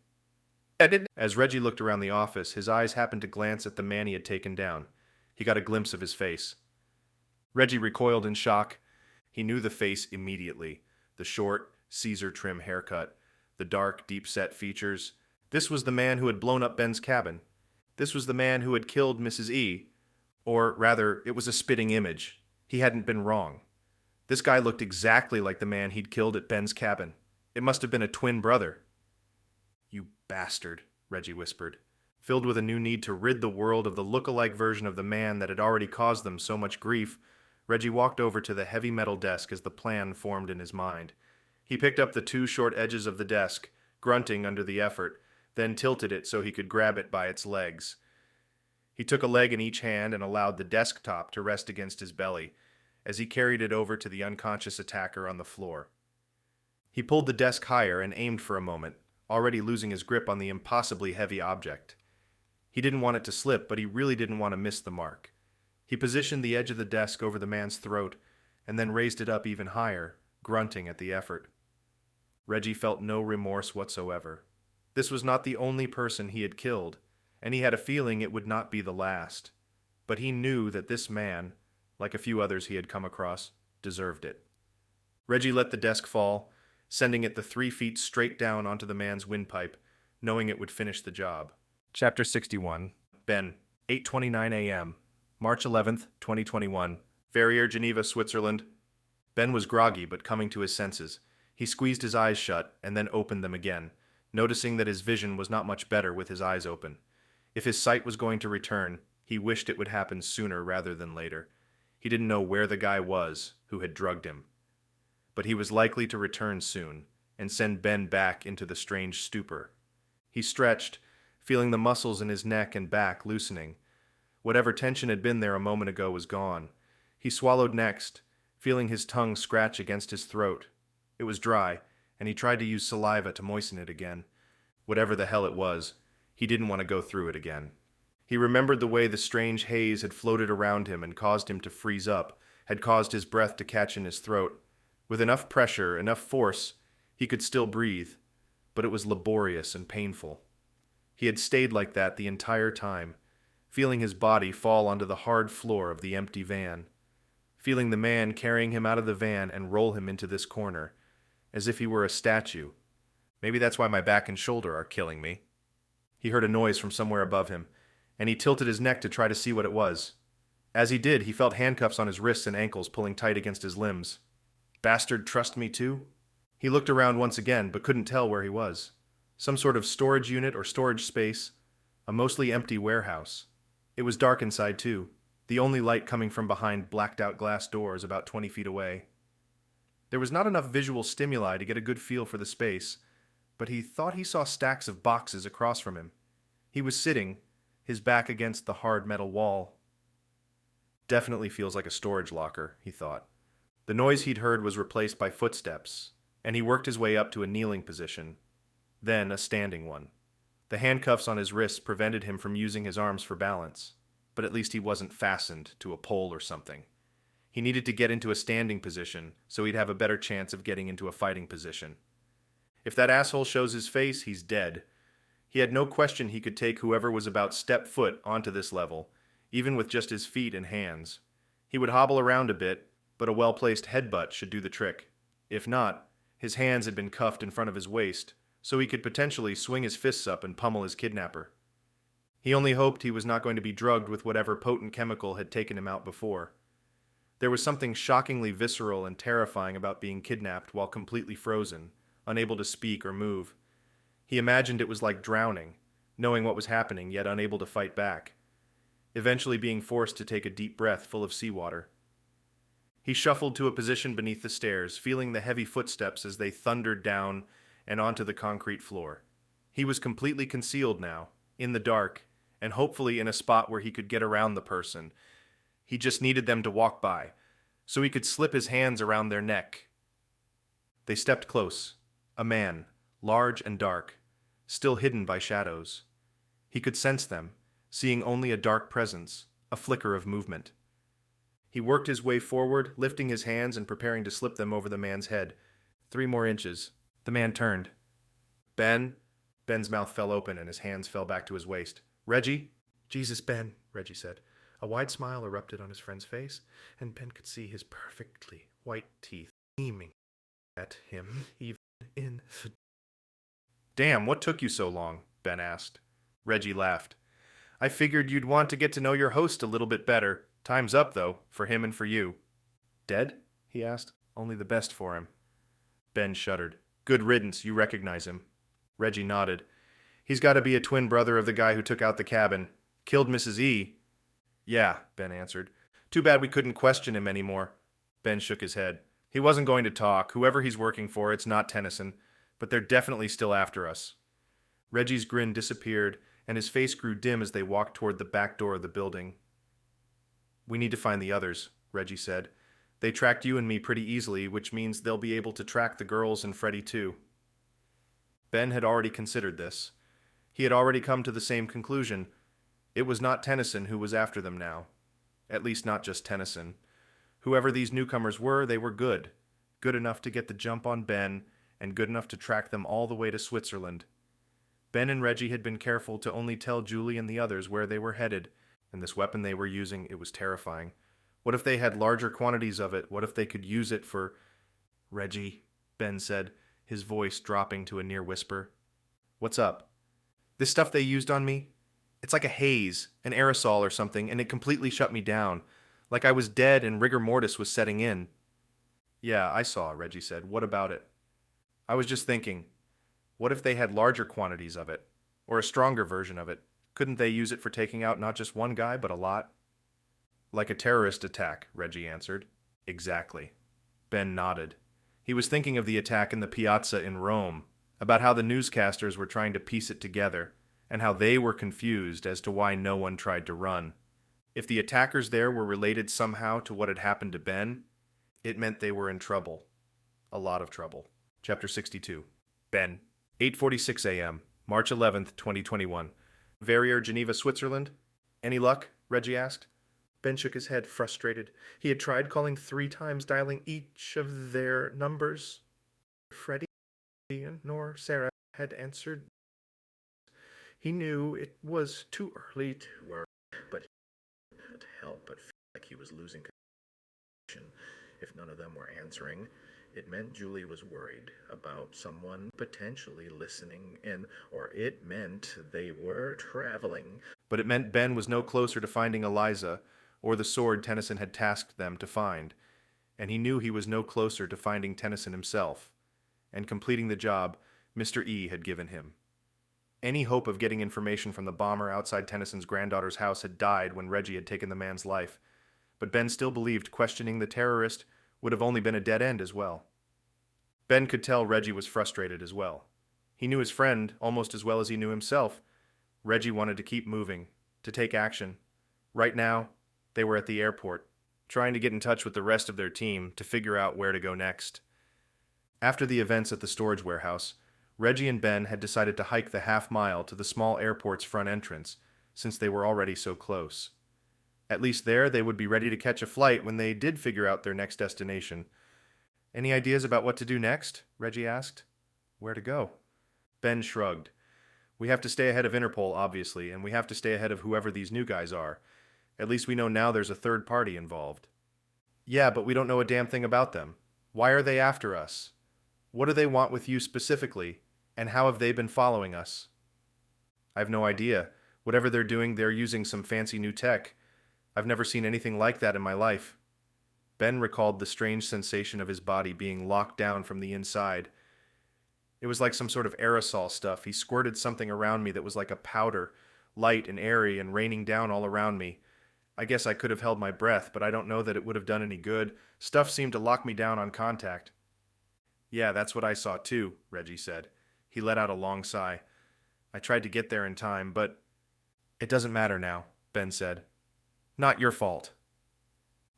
As Reggie looked around the office, his eyes happened to glance at the man he had taken down. He got a glimpse of his face. Reggie recoiled in shock. He knew the face immediately. The short, Caesar trim haircut, the dark, deep-set features. This was the man who had blown up Ben's cabin. This was the man who had killed Mrs. E. Or, rather, it was a spitting image. He hadn't been wrong. This guy looked exactly like the man he'd killed at Ben's cabin. It must have been a twin brother. "You bastard," Reggie whispered, filled with a new need to rid the world of the look-alike version of the man that had already caused them so much grief. Reggie walked over to the heavy metal desk as the plan formed in his mind. He picked up the 2 short edges of the desk, grunting under the effort, then tilted it so he could grab it by its legs. He took a leg in each hand and allowed the desktop to rest against his belly as he carried it over to the unconscious attacker on the floor. He pulled the desk higher and aimed for a moment, already losing his grip on the impossibly heavy object. He didn't want it to slip, but he really didn't want to miss the mark. He positioned the edge of the desk over the man's throat and then raised it up even higher, grunting at the effort. Reggie felt no remorse whatsoever. This was not the only person he had killed, and he had a feeling it would not be the last. But he knew that this man, like a few others he had come across, deserved it. Reggie let the desk fall, sending it the 3 feet straight down onto the man's windpipe, knowing it would finish the job. Chapter 61. Ben, 8:29 a.m., March 11th, 2021, Verrier, Geneva, Switzerland. Ben was groggy but coming to his senses. He squeezed his eyes shut and then opened them again, noticing that his vision was not much better with his eyes open. If his sight was going to return, he wished it would happen sooner rather than later. He didn't know where the guy was who had drugged him. But he was likely to return soon and send Ben back into the strange stupor. He stretched, feeling the muscles in his neck and back loosening. Whatever tension had been there a moment ago was gone. He swallowed next, feeling his tongue scratch against his throat. It was dry, and he tried to use saliva to moisten it again. Whatever the hell it was, he didn't want to go through it again. He remembered the way the strange haze had floated around him and caused him to freeze up, had caused his breath to catch in his throat. With enough pressure, enough force, he could still breathe, but it was laborious and painful. He had stayed like that the entire time, feeling his body fall onto the hard floor of the empty van, feeling the man carrying him out of the van and roll him into this corner, as if he were a statue. Maybe that's why my back and shoulder are killing me. He heard a noise from somewhere above him, and he tilted his neck to try to see what it was. As he did, he felt handcuffs on his wrists and ankles pulling tight against his limbs. Bastard trust me too? He looked around once again, but couldn't tell where he was. Some sort of storage unit or storage space, a mostly empty warehouse. It was dark inside too, the only light coming from behind blacked-out glass doors about 20 feet away. There was not enough visual stimuli to get a good feel for the space, but he thought he saw stacks of boxes across from him. He was sitting, his back against the hard metal wall. Definitely feels like a storage locker, he thought. The noise he'd heard was replaced by footsteps, and he worked his way up to a kneeling position, then a standing one. The handcuffs on his wrists prevented him from using his arms for balance, but at least he wasn't fastened to a pole or something. He needed to get into a standing position so he'd have a better chance of getting into a fighting position. If that asshole shows his face, he's dead. He had no question he could take whoever was about step foot onto this level, even with just his feet and hands. He would hobble around a bit, but a well-placed headbutt should do the trick. If not, his hands had been cuffed in front of his waist, so he could potentially swing his fists up and pummel his kidnapper. He only hoped he was not going to be drugged with whatever potent chemical had taken him out before. There was something shockingly visceral and terrifying about being kidnapped while completely frozen, unable to speak or move. He imagined it was like drowning, knowing what was happening yet unable to fight back, eventually being forced to take a deep breath full of seawater. He shuffled to a position beneath the stairs, feeling the heavy footsteps as they thundered down and onto the concrete floor. He was completely concealed now, in the dark, and hopefully in a spot where he could get around the person. He just needed them to walk by, so he could slip his hands around their neck. They stepped close. A man, large and dark, still hidden by shadows. He could sense them, seeing only a dark presence, a flicker of movement. He worked his way forward, lifting his hands and preparing to slip them over the man's head. 3 more inches. The man turned. Ben? Ben's mouth fell open and his hands fell back to his waist. Reggie? Jesus, Ben, Reggie said. A wide smile erupted on his friend's face, and Ben could see his perfectly white teeth gleaming at him, even in the... Damn, what took you so long? Ben asked. Reggie laughed. I figured you'd want to get to know your host a little bit better. Time's up, though, for him and for you. Dead? He asked. Only the best for him. Ben shuddered. Good riddance, you recognize him. Reggie nodded. He's got to be a twin brother of the guy who took out the cabin. Killed Mrs. E. Yeah, Ben answered. Too bad we couldn't question him anymore. Ben shook his head. He wasn't going to talk. Whoever he's working for, it's not Tennyson. But they're definitely still after us. Reggie's grin disappeared, and his face grew dim as they walked toward the back door of the building. We need to find the others, Reggie said. They tracked you and me pretty easily, which means they'll be able to track the girls and Freddie too. Ben had already considered this. He had already come to the same conclusion. It was not Tennyson who was after them now. At least not just Tennyson. Whoever these newcomers were, they were good. Good enough to get the jump on Ben, and good enough to track them all the way to Switzerland. Ben and Reggie had been careful to only tell Julie and the others where they were headed, and this weapon they were using, it was terrifying. What if they had larger quantities of it? What if they could use it for... Reggie, Ben said, his voice dropping to a near whisper. What's up? This stuff they used on me? It's like a haze, an aerosol or something, and it completely shut me down. Like I was dead and rigor mortis was setting in. Yeah, I saw, Reggie said. What about it? I was just thinking, what if they had larger quantities of it? Or a stronger version of it? Couldn't they use it for taking out not just one guy, but a lot? Like a terrorist attack, Reggie answered. Exactly. Ben nodded. He was thinking of the attack in the piazza in Rome, about how the newscasters were trying to piece it together, and how they were confused as to why no one tried to run. If the attackers there were related somehow to what had happened to Ben, It meant they were in trouble. A lot of trouble. Chapter 62. Ben. 8:46 a.m., March 11th, 2021. Verrier, Geneva, Switzerland. Any luck? Reggie asked. Ben shook his head, frustrated. He had tried calling 3 times, dialing each of their numbers. Freddie nor Sarah had answered. He knew it was too early to worry, but he couldn't help but feel like he was losing connection. If none of them were answering, it meant Julie was worried about someone potentially listening in, or it meant they were traveling. But it meant Ben was no closer to finding Eliza, or the sword Tennyson had tasked them to find, and he knew he was no closer to finding Tennyson himself, and completing the job Mr. E had given him. Any hope of getting information from the bomber outside Tennyson's granddaughter's house had died when Reggie had taken the man's life, but Ben still believed questioning the terrorist would have only been a dead end as well. Ben could tell Reggie was frustrated as well. He knew his friend almost as well as he knew himself. Reggie wanted to keep moving, to take action. Right now, they were at the airport, trying to get in touch with the rest of their team to figure out where to go next. After the events at the storage warehouse, Reggie and Ben had decided to hike the half-mile to the small airport's front entrance, since they were already so close. At least there, they would be ready to catch a flight when they did figure out their next destination. Any ideas about what to do next? Reggie asked. Where to go? Ben shrugged. We have to stay ahead of Interpol, obviously, and we have to stay ahead of whoever these new guys are. At least we know now there's a third party involved. Yeah, but we don't know a damn thing about them. Why are they after us? What do they want with you specifically, and how have they been following us? I have no idea. Whatever they're doing, they're using some fancy new tech. I've never seen anything like that in my life. Ben recalled the strange sensation of his body being locked down from the inside. It was like some sort of aerosol stuff. He squirted something around me that was like a powder, light and airy and raining down all around me. I guess I could have held my breath, but I don't know that it would have done any good. Stuff seemed to lock me down on contact. Yeah, that's what I saw too, Reggie said. He let out a long sigh. I tried to get there in time, but... It doesn't matter now, Ben said. Not your fault.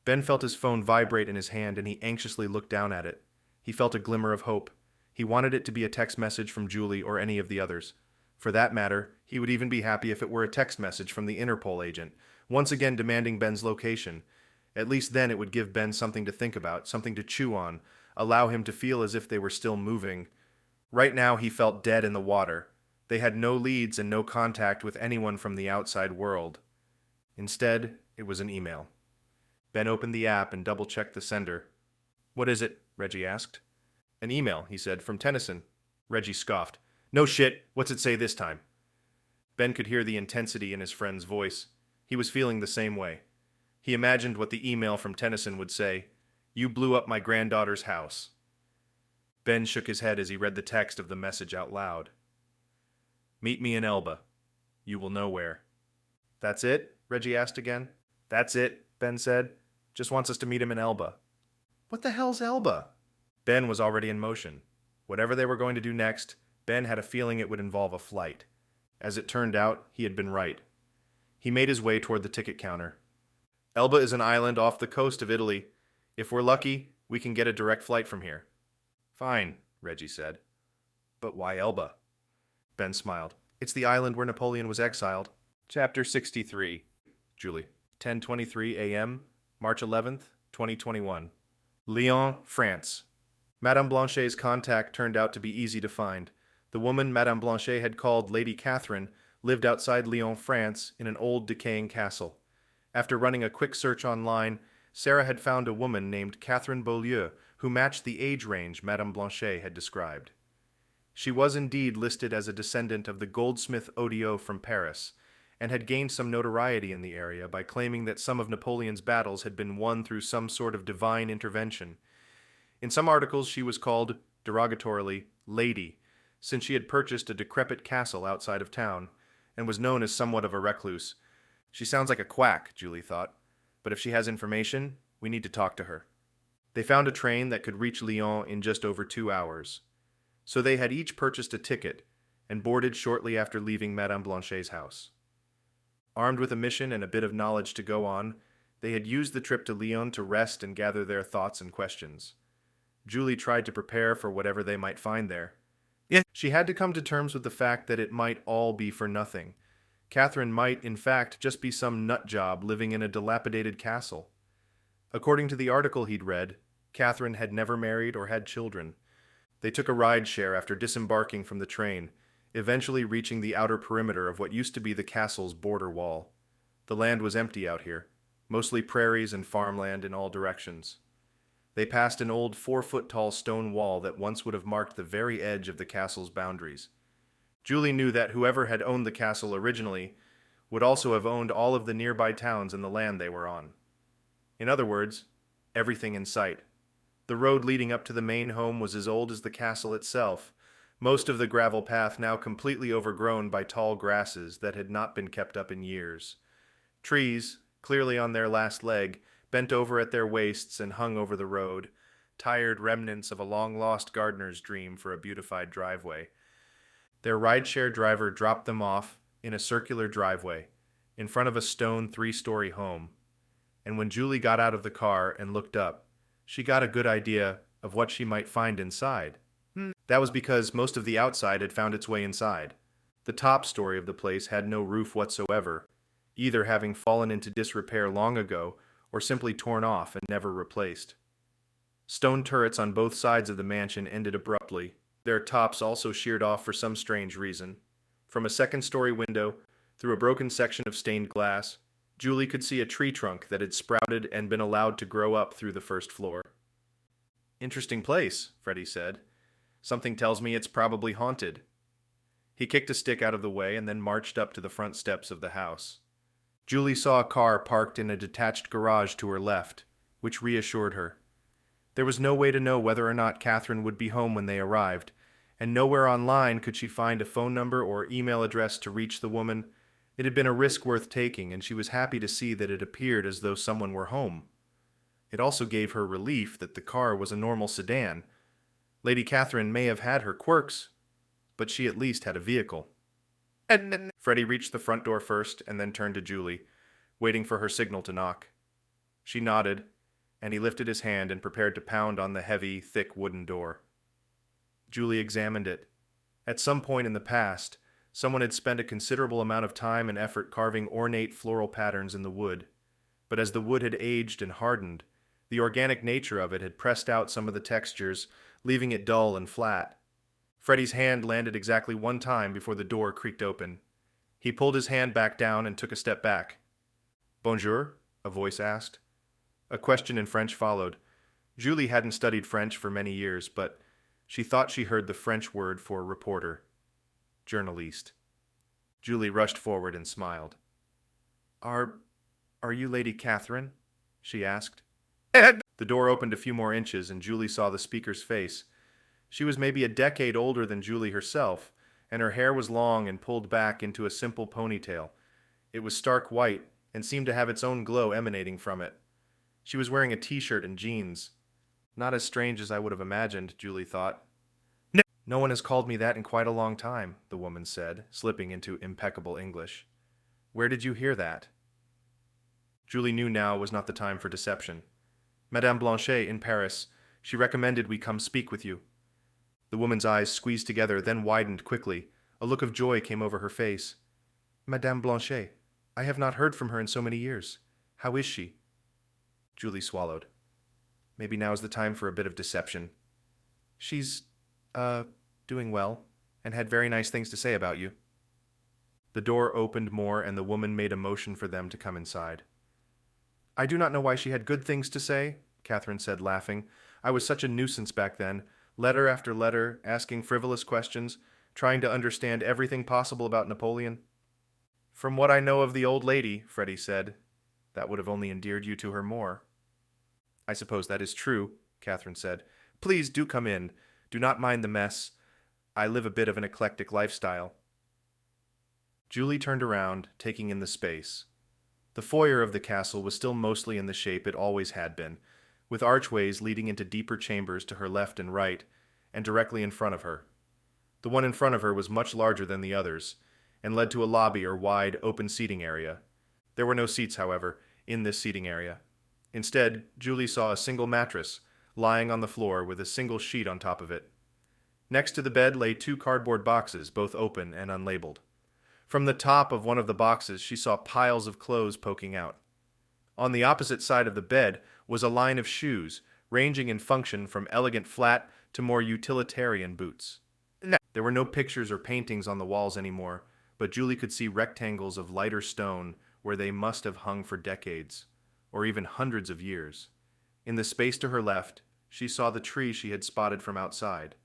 Ben felt his phone vibrate in his hand and he anxiously looked down at it. He felt a glimmer of hope. He wanted it to be a text message from Julie or any of the others. For that matter, he would even be happy if it were a text message from the Interpol agent, once again demanding Ben's location. At least then it would give Ben something to think about, something to chew on, allow him to feel as if they were still moving. Right now he felt dead in the water. They had no leads and no contact with anyone from the outside world. Instead, it was an email. Ben opened the app and double-checked the sender. What is it? Reggie asked. An email, he said, from Tennyson. Reggie scoffed. No shit, what's it say this time? Ben could hear the intensity in his friend's voice. He was feeling the same way. He imagined what the email from Tennyson would say. You blew up my granddaughter's house. Ben shook his head as he read the text of the message out loud. Meet me in Elba. You will know where. That's it? Reggie asked again. That's it, Ben said. Just wants us to meet him in Elba. What the hell's Elba? Ben was already in motion. Whatever they were going to do next, Ben had a feeling it would involve a flight. As it turned out, he had been right. He made his way toward the ticket counter. Elba is an island off the coast of Italy. If we're lucky, we can get a direct flight from here. Fine, Reggie said. But why Elba? Ben smiled. It's the island where Napoleon was exiled. Chapter 63. Julie. 10:23 a.m., March 11th, 2021. Lyon, France. Madame Blanchet's contact turned out to be easy to find. The woman Madame Blanchet had called Lady Catherine lived outside Lyon, France, in an old decaying castle. After running a quick search online, Sarah had found a woman named Catherine Beaulieu who matched the age range Madame Blanchet had described. She was indeed listed as a descendant of the goldsmith Odiot from Paris, and had gained some notoriety in the area by claiming that some of Napoleon's battles had been won through some sort of divine intervention. In some articles she was called, derogatorily, Lady, since she had purchased a decrepit castle outside of town, and was known as somewhat of a recluse. She sounds like a quack, Julie thought, but if she has information, we need to talk to her. They found a train that could reach Lyon in just over 2 hours. So they had each purchased a ticket, and boarded shortly after leaving Madame Blanchet's house. Armed with a mission and a bit of knowledge to go on, They had used the trip to Lyon to rest and gather their thoughts and questions. Julie tried to prepare for whatever they might find there. She had to come to terms with the fact that it might all be for nothing. Catherine might, in fact, just be some nut job living in a dilapidated castle. According to the article he'd read, Catherine had never married or had children. They took a ride share after disembarking from the train, eventually reaching the outer perimeter of what used to be the castle's border wall. The land was empty out here, mostly prairies and farmland in all directions. They passed an old 4-foot-tall stone wall that once would have marked the very edge of the castle's boundaries. Julie knew that whoever had owned the castle originally would also have owned all of the nearby towns and the land they were on. In other words, everything in sight. The road leading up to the main home was as old as the castle itself, most of the gravel path now completely overgrown by tall grasses that had not been kept up in years. Trees, clearly on their last leg, bent over at their waists and hung over the road, tired remnants of a long-lost gardener's dream for a beautified driveway. Their rideshare driver dropped them off in a circular driveway, in front of a stone 3-story home. And when Julie got out of the car and looked up, she got a good idea of what she might find inside. That was because most of the outside had found its way inside. The top story of the place had no roof whatsoever, either having fallen into disrepair long ago or simply torn off and never replaced. Stone turrets on both sides of the mansion ended abruptly. Their tops also sheared off for some strange reason. From a second-story window, through a broken section of stained glass, Julie could see a tree trunk that had sprouted and been allowed to grow up through the first floor. "Interesting place," Freddie said. "Something tells me it's probably haunted." He kicked a stick out of the way and then marched up to the front steps of the house. Julie saw a car parked in a detached garage to her left, which reassured her. There was no way to know whether or not Catherine would be home when they arrived, and nowhere online could she find a phone number or email address to reach the woman. It had been a risk worth taking, and she was happy to see that it appeared as though someone were home. It also gave her relief that the car was a normal sedan. Lady Catherine may have had her quirks, but she at least had a vehicle. Freddie reached the front door first and then turned to Julie, waiting for her signal to knock. She nodded, and he lifted his hand and prepared to pound on the heavy, thick wooden door. Julie examined it. At some point in the past, someone had spent a considerable amount of time and effort carving ornate floral patterns in the wood, but as the wood had aged and hardened, the organic nature of it had pressed out some of the textures, leaving it dull and flat. Freddie's hand landed exactly one time before the door creaked open. He pulled his hand back down and took a step back. "Bonjour?" a voice asked. A question in French followed. Julie hadn't studied French for many years, but she thought she heard the French word for reporter. Journaliste. Julie rushed forward and smiled. Are you Lady Catherine?" she asked. The door opened a few more inches and Julie saw the speaker's face. She was maybe a decade older than Julie herself, and her hair was long and pulled back into a simple ponytail. It was stark white and seemed to have its own glow emanating from it. She was wearing a t-shirt and jeans. Not as strange as I would have imagined, Julie thought. "No one has called me that in quite a long time," the woman said, slipping into impeccable English. "Where did you hear that?" Julie knew now was not the time for deception. "Madame Blanchet in Paris. She recommended we come speak with you." The woman's eyes squeezed together, then widened quickly. A look of joy came over her face. "Madame Blanchet. I have not heard from her in so many years. How is she?" Julie swallowed. Maybe now is the time for a bit of deception. "She's, doing well, and had very nice things to say about you." The door opened more, and the woman made a motion for them to come inside. "I do not know why she had good things to say," Catherine said, laughing. "I was such a nuisance back then. Letter after letter, asking frivolous questions, trying to understand everything possible about Napoleon." "From what I know of the old lady," Freddie said, "that would have only endeared you to her more." "I suppose that is true," Catherine said. "Please do come in. Do not mind the mess. I live a bit of an eclectic lifestyle." Julie turned around, taking in the space. The foyer of the castle was still mostly in the shape it always had been, with archways leading into deeper chambers to her left and right, and directly in front of her. The one in front of her was much larger than the others, and led to a lobby or wide, open seating area. There were no seats, however. in this seating area. Instead, Julie saw a single mattress lying on the floor with a single sheet on top of it. Next to the bed lay two cardboard boxes, both open and unlabeled. From the top of one of the boxes, she saw piles of clothes poking out. On the opposite side of the bed was a line of shoes, ranging in function from elegant flat to more utilitarian boots. There were no pictures or paintings on the walls anymore, but Julie could see rectangles of lighter stone where they must have hung for decades, or even hundreds of years. In the space to her left, she saw the tree she had spotted from outside.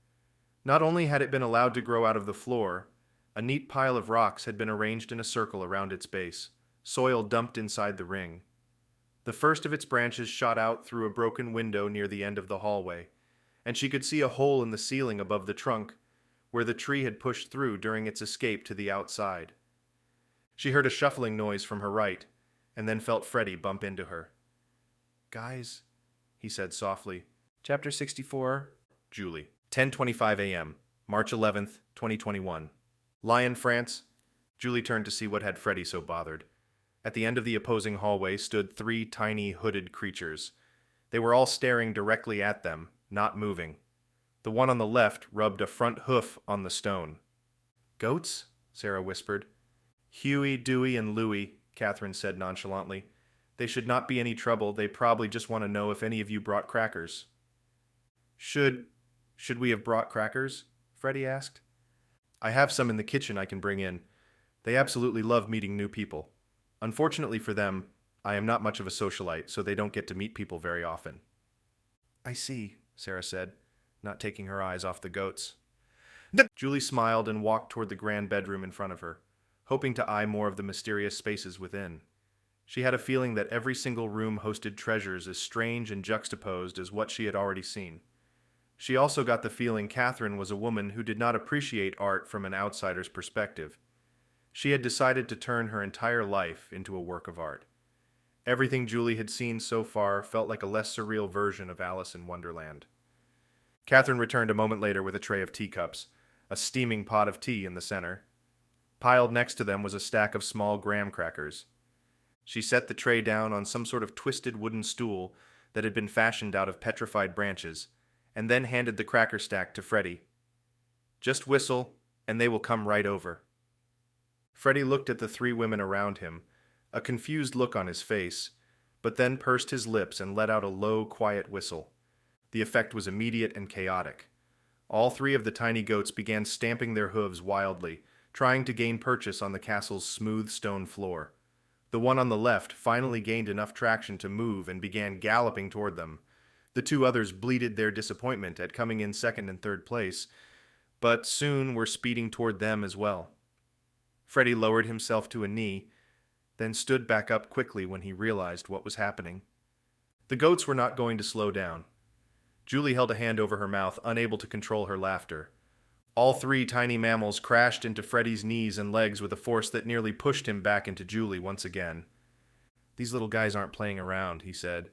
Not only had it been allowed to grow out of the floor, a neat pile of rocks had been arranged in a circle around its base, soil dumped inside the ring. The first of its branches shot out through a broken window near the end of the hallway, and she could see a hole in the ceiling above the trunk, where the tree had pushed through during its escape to the outside. She heard a shuffling noise from her right, and then felt Freddie bump into her. "Guys," he said softly. Chapter 64, Julie. 10:25 a.m., March 11th, 2021. Lyon, France. Julie turned to see what had Freddie so bothered. At the end of the opposing hallway stood three tiny hooded creatures. They were all staring directly at them, not moving. The one on the left rubbed a front hoof on the stone. "Goats?" Sarah whispered. "Huey, Dewey, and Louie," Catherine said nonchalantly. "They should not be any trouble. They probably just want to know if any of you brought crackers." Should we have brought crackers?" Freddie asked. "I have some in the kitchen I can bring in. They absolutely love meeting new people. Unfortunately for them, I am not much of a socialite, so they don't get to meet people very often." "I see," Sarah said, not taking her eyes off the goats. Julie smiled and walked toward the grand bedroom in front of her, hoping to eye more of the mysterious spaces within. She had a feeling that every single room hosted treasures as strange and juxtaposed as what she had already seen. She also got the feeling Catherine was a woman who did not appreciate art from an outsider's perspective. She had decided to turn her entire life into a work of art. Everything Julie had seen so far felt like a less surreal version of Alice in Wonderland. Catherine returned a moment later with a tray of teacups, a steaming pot of tea in the center. Piled next to them was a stack of small graham crackers. She set the tray down on some sort of twisted wooden stool that had been fashioned out of petrified branches, and then handed the cracker stack to Freddie. "Just whistle, and they will come right over." Freddie looked at the three women around him, a confused look on his face, but then pursed his lips and let out a low, quiet whistle. The effect was immediate and chaotic. All three of the tiny goats began stamping their hooves wildly, trying to gain purchase on the castle's smooth stone floor. The one on the left finally gained enough traction to move and began galloping toward them. The two others bleated their disappointment at coming in second and third place, but soon were speeding toward them as well. Freddie lowered himself to a knee, then stood back up quickly when he realized what was happening. The goats were not going to slow down. Julie held a hand over her mouth, unable to control her laughter. All three tiny mammals crashed into Freddie's knees and legs with a force that nearly pushed him back into Julie once again. "These little guys aren't playing around," he said.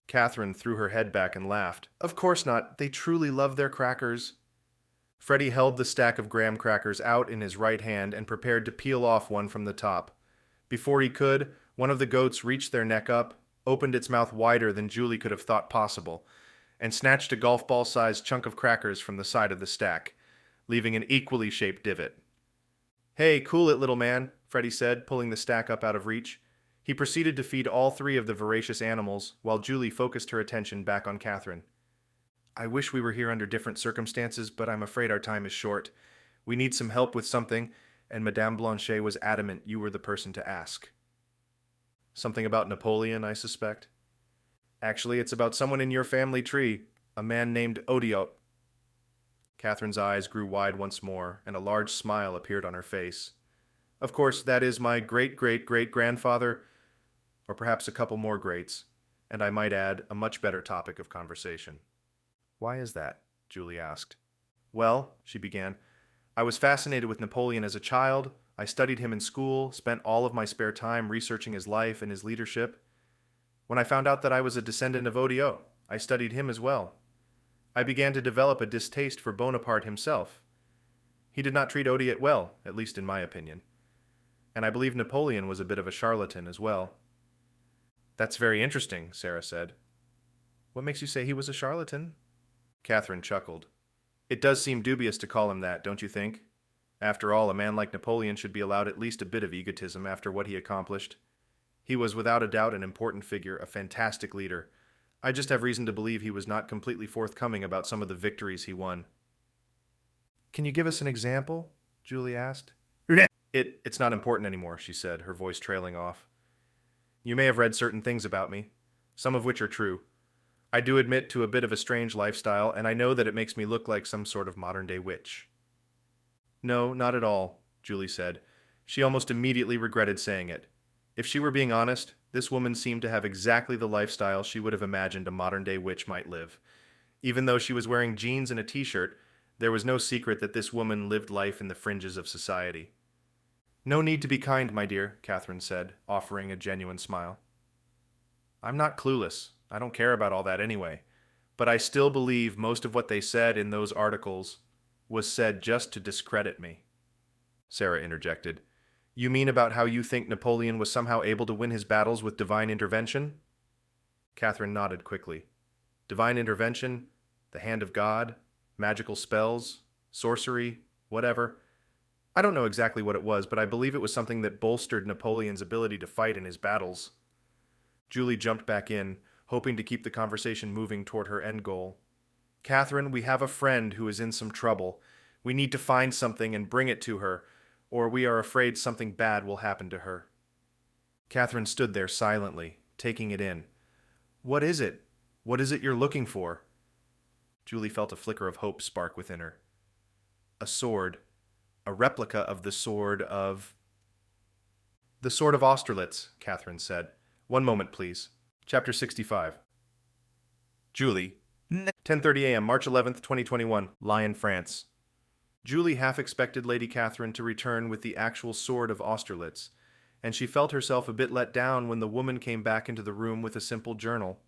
Catherine threw her head back and laughed. "Of course not. They truly love their crackers." Freddie held the stack of graham crackers out in his right hand and prepared to peel off one from the top. Before he could, one of the goats reached their neck up, opened its mouth wider than Julie could have thought possible, and snatched a golf ball-sized chunk of crackers from the side of the stack, leaving an equally shaped divot. "Hey, cool it, little man," Freddie said, pulling the stack up out of reach. He proceeded to feed all three of the voracious animals, while Julie focused her attention back on Catherine. "I wish we were here under different circumstances, but I'm afraid our time is short. We need some help with something, and Madame Blanchet was adamant you were the person to ask." "Something about Napoleon, I suspect." "Actually, it's about someone in your family tree, a man named Audiobook." Catherine's eyes grew wide once more, and a large smile appeared on her face. "Of course, that is my great-great-great-grandfather, or perhaps a couple more greats, and I might add, a much better topic of conversation." "Why is that?" Julie asked. "Well," she began, "I was fascinated with Napoleon as a child. I studied him in school, spent all of my spare time researching his life and his leadership. When I found out that I was a descendant of Odio, I studied him as well. I began to develop a distaste for Bonaparte himself. He did not treat Odio well, at least in my opinion. And I believe Napoleon was a bit of a charlatan as well." That's very interesting, Sarah said. What makes you say he was a charlatan? Catherine chuckled. It does seem dubious to call him that, don't you think? After all, a man like Napoleon should be allowed at least a bit of egotism after what he accomplished. He was without a doubt an important figure, a fantastic leader. I just have reason to believe he was not completely forthcoming about some of the victories he won. Can you give us an example? Julie asked. It's not important anymore, she said, her voice trailing off. You may have read certain things about me, some of which are true. I do admit to a bit of a strange lifestyle, and I know that it makes me look like some sort of modern-day witch. No, not at all, Julie said. She almost immediately regretted saying it. If she were being honest, this woman seemed to have exactly the lifestyle she would have imagined a modern-day witch might live. Even though she was wearing jeans and a t-shirt, there was no secret that this woman lived life in the fringes of society. No need to be kind, my dear, Catherine said, offering a genuine smile. I'm not clueless. I don't care about all that anyway. But I still believe most of what they said in those articles was said just to discredit me. Sarah interjected. You mean about how you think Napoleon was somehow able to win his battles with divine intervention? Catherine nodded quickly. Divine intervention, the hand of God, magical spells, sorcery, whatever. I don't know exactly what it was, but I believe it was something that bolstered Napoleon's ability to fight in his battles. Julie jumped back in, hoping to keep the conversation moving toward her end goal. Catherine, we have a friend who is in some trouble. We need to find something and bring it to her, or we are afraid something bad will happen to her. Catherine stood there silently, taking it in. What is it? What is it you're looking for? Julie felt a flicker of hope spark within her. A sword. A replica of the sword of... The sword of Austerlitz, Catherine said. One moment, please. Chapter 65. Julie. 10:30 a.m., March 11th, 2021. Lyon, France. Julie half expected Lady Catherine to return with the actual sword of Austerlitz, and she felt herself a bit let down when the woman came back into the room with a simple journal.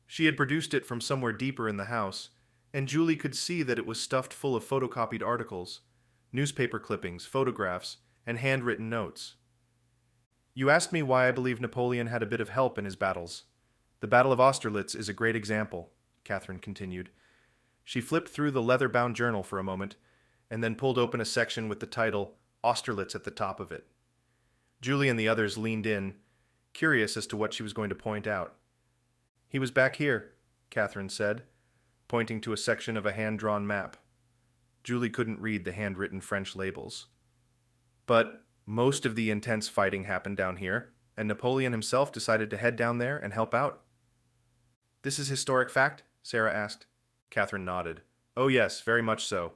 She had produced it from somewhere deeper in the house, and Julie could see that it was stuffed full of photocopied articles, newspaper clippings, photographs, and handwritten notes. You asked me why I believe Napoleon had a bit of help in his battles. The Battle of Austerlitz is a great example, Catherine continued. She flipped through the leather-bound journal for a moment, and then pulled open a section with the title Austerlitz at the top of it. Julie and the others leaned in, curious as to what she was going to point out. He was back here, Catherine said, pointing to a section of a hand-drawn map. Julie couldn't read the handwritten French labels. But most of the intense fighting happened down here, and Napoleon himself decided to head down there and help out. This is historic fact? Sarah asked. Catherine nodded. Oh yes, very much so.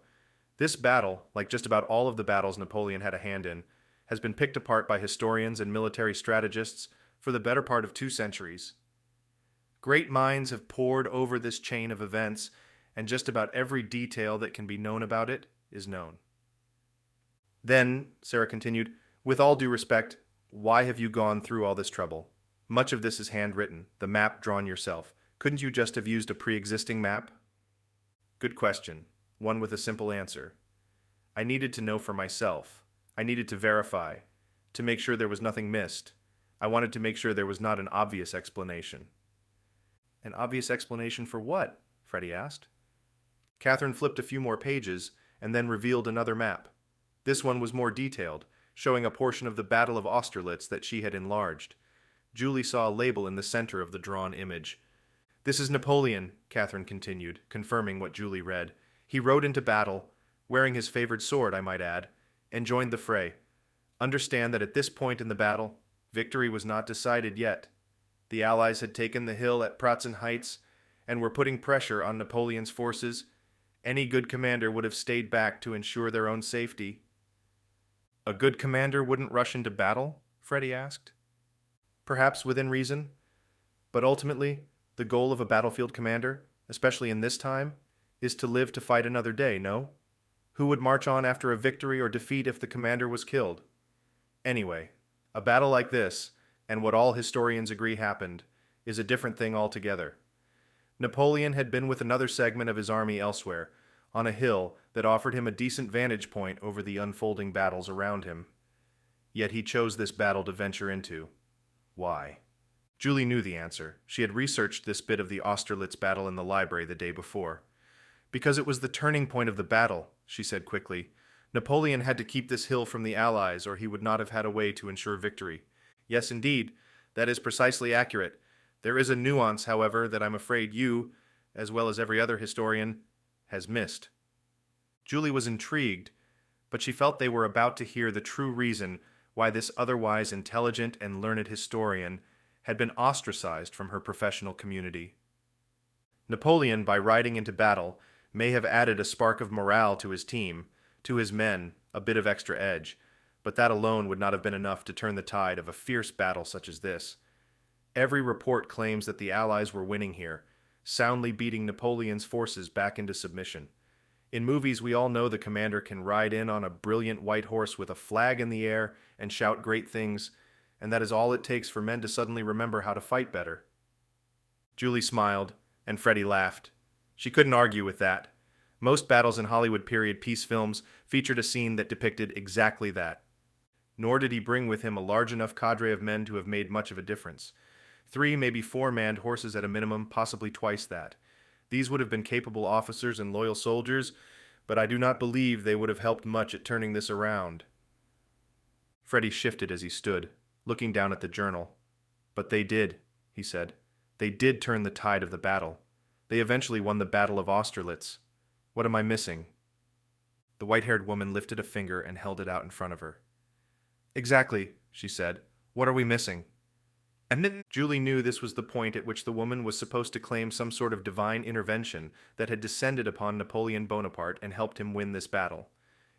This battle, like just about all of the battles Napoleon had a hand in, has been picked apart by historians and military strategists for the better part of 2 centuries. Great minds have pored over this chain of events, and just about every detail that can be known about it is known. Then, Sarah continued, with all due respect, why have you gone through all this trouble? Much of this is handwritten, the map drawn yourself. Couldn't you just have used a pre-existing map? Good question, one with a simple answer. I needed to know for myself. I needed to verify, to make sure there was nothing missed. I wanted to make sure there was not an obvious explanation. An obvious explanation for what? Freddie asked. Catherine flipped a few more pages and then revealed another map. This one was more detailed, showing a portion of the Battle of Austerlitz that she had enlarged. Julie saw a label in the center of the drawn image. This is Napoleon, Catherine continued, confirming what Julie read. He rode into battle, wearing his favored sword, I might add, and joined the fray. Understand that at this point in the battle, victory was not decided yet. The Allies had taken the hill at Pratzen Heights and were putting pressure on Napoleon's forces. Any good commander would have stayed back to ensure their own safety. A good commander wouldn't rush into battle? Freddie asked. Perhaps within reason, but ultimately, the goal of a battlefield commander, especially in this time, is to live to fight another day, no? Who would march on after a victory or defeat if the commander was killed? Anyway, a battle like this, and what all historians agree happened, is a different thing altogether. Napoleon had been with another segment of his army elsewhere, on a hill that offered him a decent vantage point over the unfolding battles around him. Yet he chose this battle to venture into. Why? Julie knew the answer. She had researched this bit of the Austerlitz battle in the library the day before. Because it was the turning point of the battle, she said quickly. Napoleon had to keep this hill from the Allies, or he would not have had a way to ensure victory. Yes, indeed, that is precisely accurate. There is a nuance, however, that I'm afraid you, as well as every other historian, has missed. Julie was intrigued, but she felt they were about to hear the true reason why this otherwise intelligent and learned historian had been ostracized from her professional community. Napoleon, by riding into battle, may have added a spark of morale to his team, to his men, a bit of extra edge, but that alone would not have been enough to turn the tide of a fierce battle such as this. Every report claims that the Allies were winning here, soundly beating Napoleon's forces back into submission. In movies, we all know the commander can ride in on a brilliant white horse with a flag in the air and shout great things, and that is all it takes for men to suddenly remember how to fight better. Julie smiled, and Freddie laughed. She couldn't argue with that. Most battles in Hollywood period piece films featured a scene that depicted exactly that. Nor did he bring with him a large enough cadre of men to have made much of a difference. 3, maybe 4 manned horses at a minimum, possibly twice that. These would have been capable officers and loyal soldiers, but I do not believe they would have helped much at turning this around. Freddie shifted as he stood, looking down at the journal. But they did, he said. They did turn the tide of the battle. They eventually won the Battle of Austerlitz. What am I missing? The white-haired woman lifted a finger and held it out in front of her. Exactly, she said. What are we missing? And then Julie knew this was the point at which the woman was supposed to claim some sort of divine intervention that had descended upon Napoleon Bonaparte and helped him win this battle.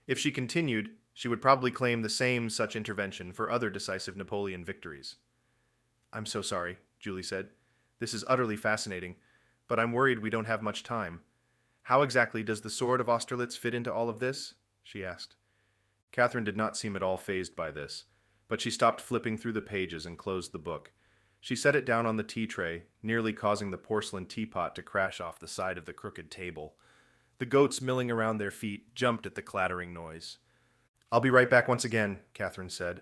If she continued, she would probably claim the same such intervention for other decisive Napoleon victories. I'm so sorry, Julie said. This is utterly fascinating, but I'm worried we don't have much time. How exactly does the sword of Austerlitz fit into all of this? She asked. Catherine did not seem at all fazed by this, but she stopped flipping through the pages and closed the book. She set it down on the tea tray, nearly causing the porcelain teapot to crash off the side of the crooked table. The goats milling around their feet jumped at the clattering noise. I'll be right back once again, Catherine said.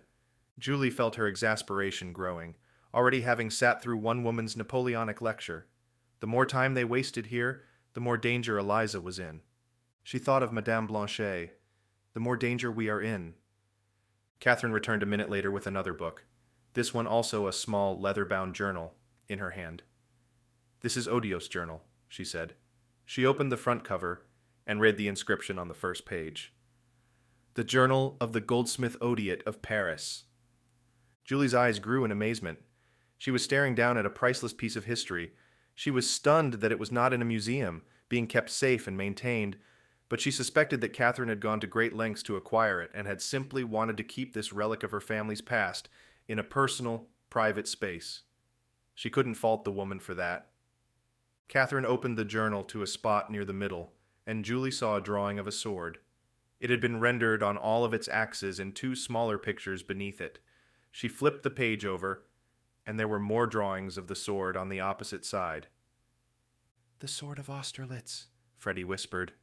Julie felt her exasperation growing, already having sat through one woman's Napoleonic lecture. The more time they wasted here, the more danger Eliza was in. She thought of Madame Blanchet. The more danger we are in. Catherine returned a minute later with another book, this one also a small leather-bound journal, in her hand. This is Odios' journal, she said. She opened the front cover and read the inscription on the first page. The Journal of the Goldsmith Odiot of Paris. Julie's eyes grew in amazement. She was staring down at a priceless piece of history. She was stunned that it was not in a museum, being kept safe and maintained, but she suspected that Catherine had gone to great lengths to acquire it and had simply wanted to keep this relic of her family's past in a personal, private space. She couldn't fault the woman for that. Catherine opened the journal to a spot near the middle, and Julie saw a drawing of a sword. It had been rendered on all of its axes in 2 smaller pictures beneath it. She flipped the page over, and there were more drawings of the sword on the opposite side. The Sword of Austerlitz, Freddie whispered.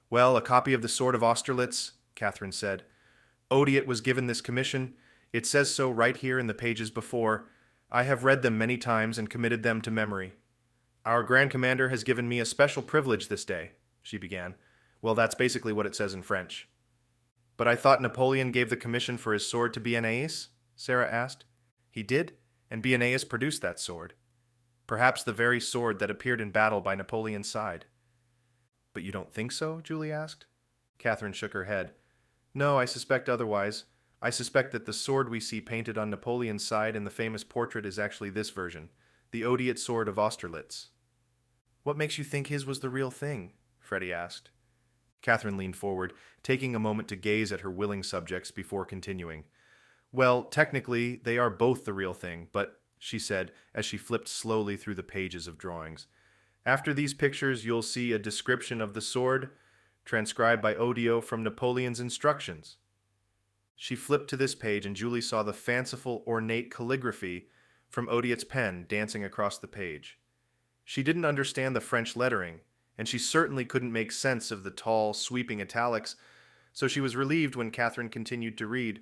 Well, a copy of the Sword of Austerlitz, Catherine said. Odiot was given this commission. It says so right here in the pages before. I have read them many times and committed them to memory. Our Grand Commander has given me a special privilege this day, she began. Well, that's basically what it says in French. But I thought Napoleon gave the commission for his sword to Béarnais? Sarah asked. He did, and Béarnais produced that sword. Perhaps the very sword that appeared in battle by Napoleon's side. But you don't think so? Julie asked. Catherine shook her head. No, I suspect otherwise. I suspect that the sword we see painted on Napoleon's side in the famous portrait is actually this version, the Odiot sword of Austerlitz. What makes you think his was the real thing? Freddie asked. Catherine leaned forward, taking a moment to gaze at her willing subjects before continuing. Well, technically, they are both the real thing, but, she said, as she flipped slowly through the pages of drawings, after these pictures you'll see a description of the sword, transcribed by Odio from Napoleon's instructions. She flipped to this page and Julie saw the fanciful, ornate calligraphy from Odiot's pen dancing across the page. She didn't understand the French lettering, and she certainly couldn't make sense of the tall, sweeping italics, so she was relieved when Catherine continued to read.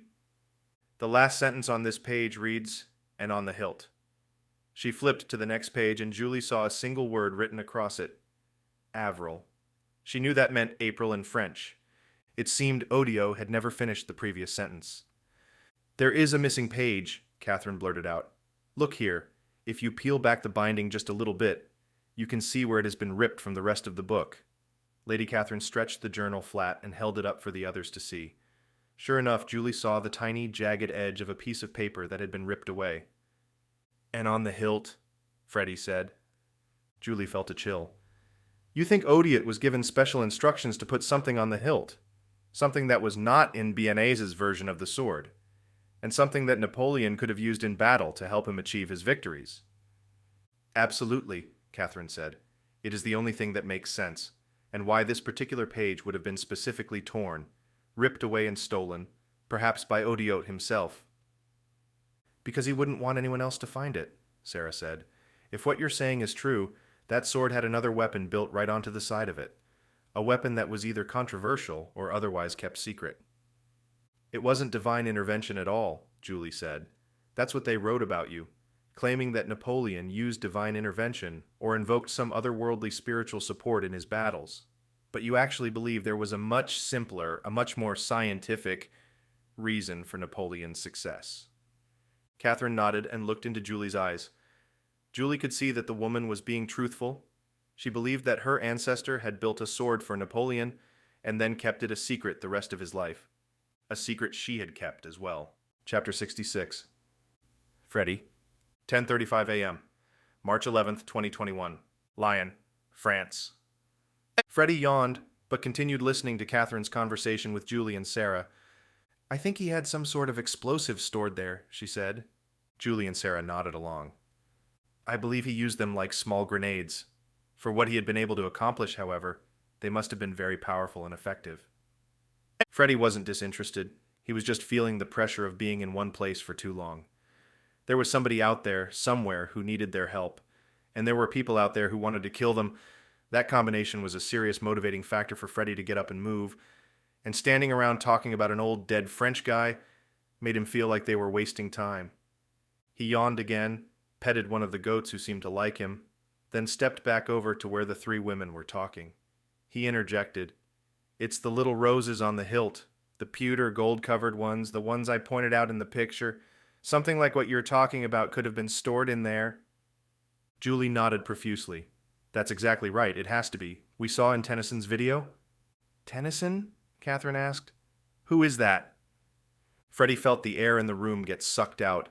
The last sentence on this page reads, and on the hilt. She flipped to the next page and Julie saw a single word written across it. Avril. She knew that meant April in French. It seemed Odio had never finished the previous sentence. There is a missing page, Catherine blurted out. Look here. If you peel back the binding just a little bit, you can see where it has been ripped from the rest of the book. Lady Catherine stretched the journal flat and held it up for the others to see. Sure enough, Julie saw the tiny, jagged edge of a piece of paper that had been ripped away. And on the hilt, Freddie said. Julie felt a chill. You think Odiot was given special instructions to put something on the hilt? Something that was not in Béarnais's version of the sword, and something that Napoleon could have used in battle to help him achieve his victories. Absolutely, Catherine said. It is the only thing that makes sense, and why this particular page would have been specifically torn, ripped away and stolen, perhaps by Odiot himself. Because he wouldn't want anyone else to find it, Sarah said. If what you're saying is true, that sword had another weapon built right onto the side of it. A weapon that was either controversial or otherwise kept secret. It wasn't divine intervention at all, Julie said. That's what they wrote about you, claiming that Napoleon used divine intervention or invoked some otherworldly spiritual support in his battles. But you actually believe there was a much simpler, a much more scientific reason for Napoleon's success. Catherine nodded and looked into Julie's eyes. Julie could see that the woman was being truthful. She believed that her ancestor had built a sword for Napoleon and then kept it a secret the rest of his life. A secret she had kept as well. Chapter 66. Freddie. 10:35 a.m. March 11th, 2021. Lyon, France. Freddie yawned, but continued listening to Catherine's conversation with Julie and Sarah. I think he had some sort of explosives stored there, she said. Julie and Sarah nodded along. I believe he used them like small grenades. For what he had been able to accomplish, however, they must have been very powerful and effective. Freddie wasn't disinterested. He was just feeling the pressure of being in one place for too long. There was somebody out there, somewhere, who needed their help. And there were people out there who wanted to kill them. That combination was a serious motivating factor for Freddie to get up and move. And standing around talking about an old dead French guy made him feel like they were wasting time. He yawned again, petted one of the goats who seemed to like him, then stepped back over to where the three women were talking. He interjected, It's the little roses on the hilt, the pewter gold-covered ones, the ones I pointed out in the picture. Something like what you're talking about could have been stored in there. Julie nodded profusely. That's exactly right, it has to be. We saw in Tennyson's video. Tennyson? Catherine asked. Who is that? Freddie felt the air in the room get sucked out.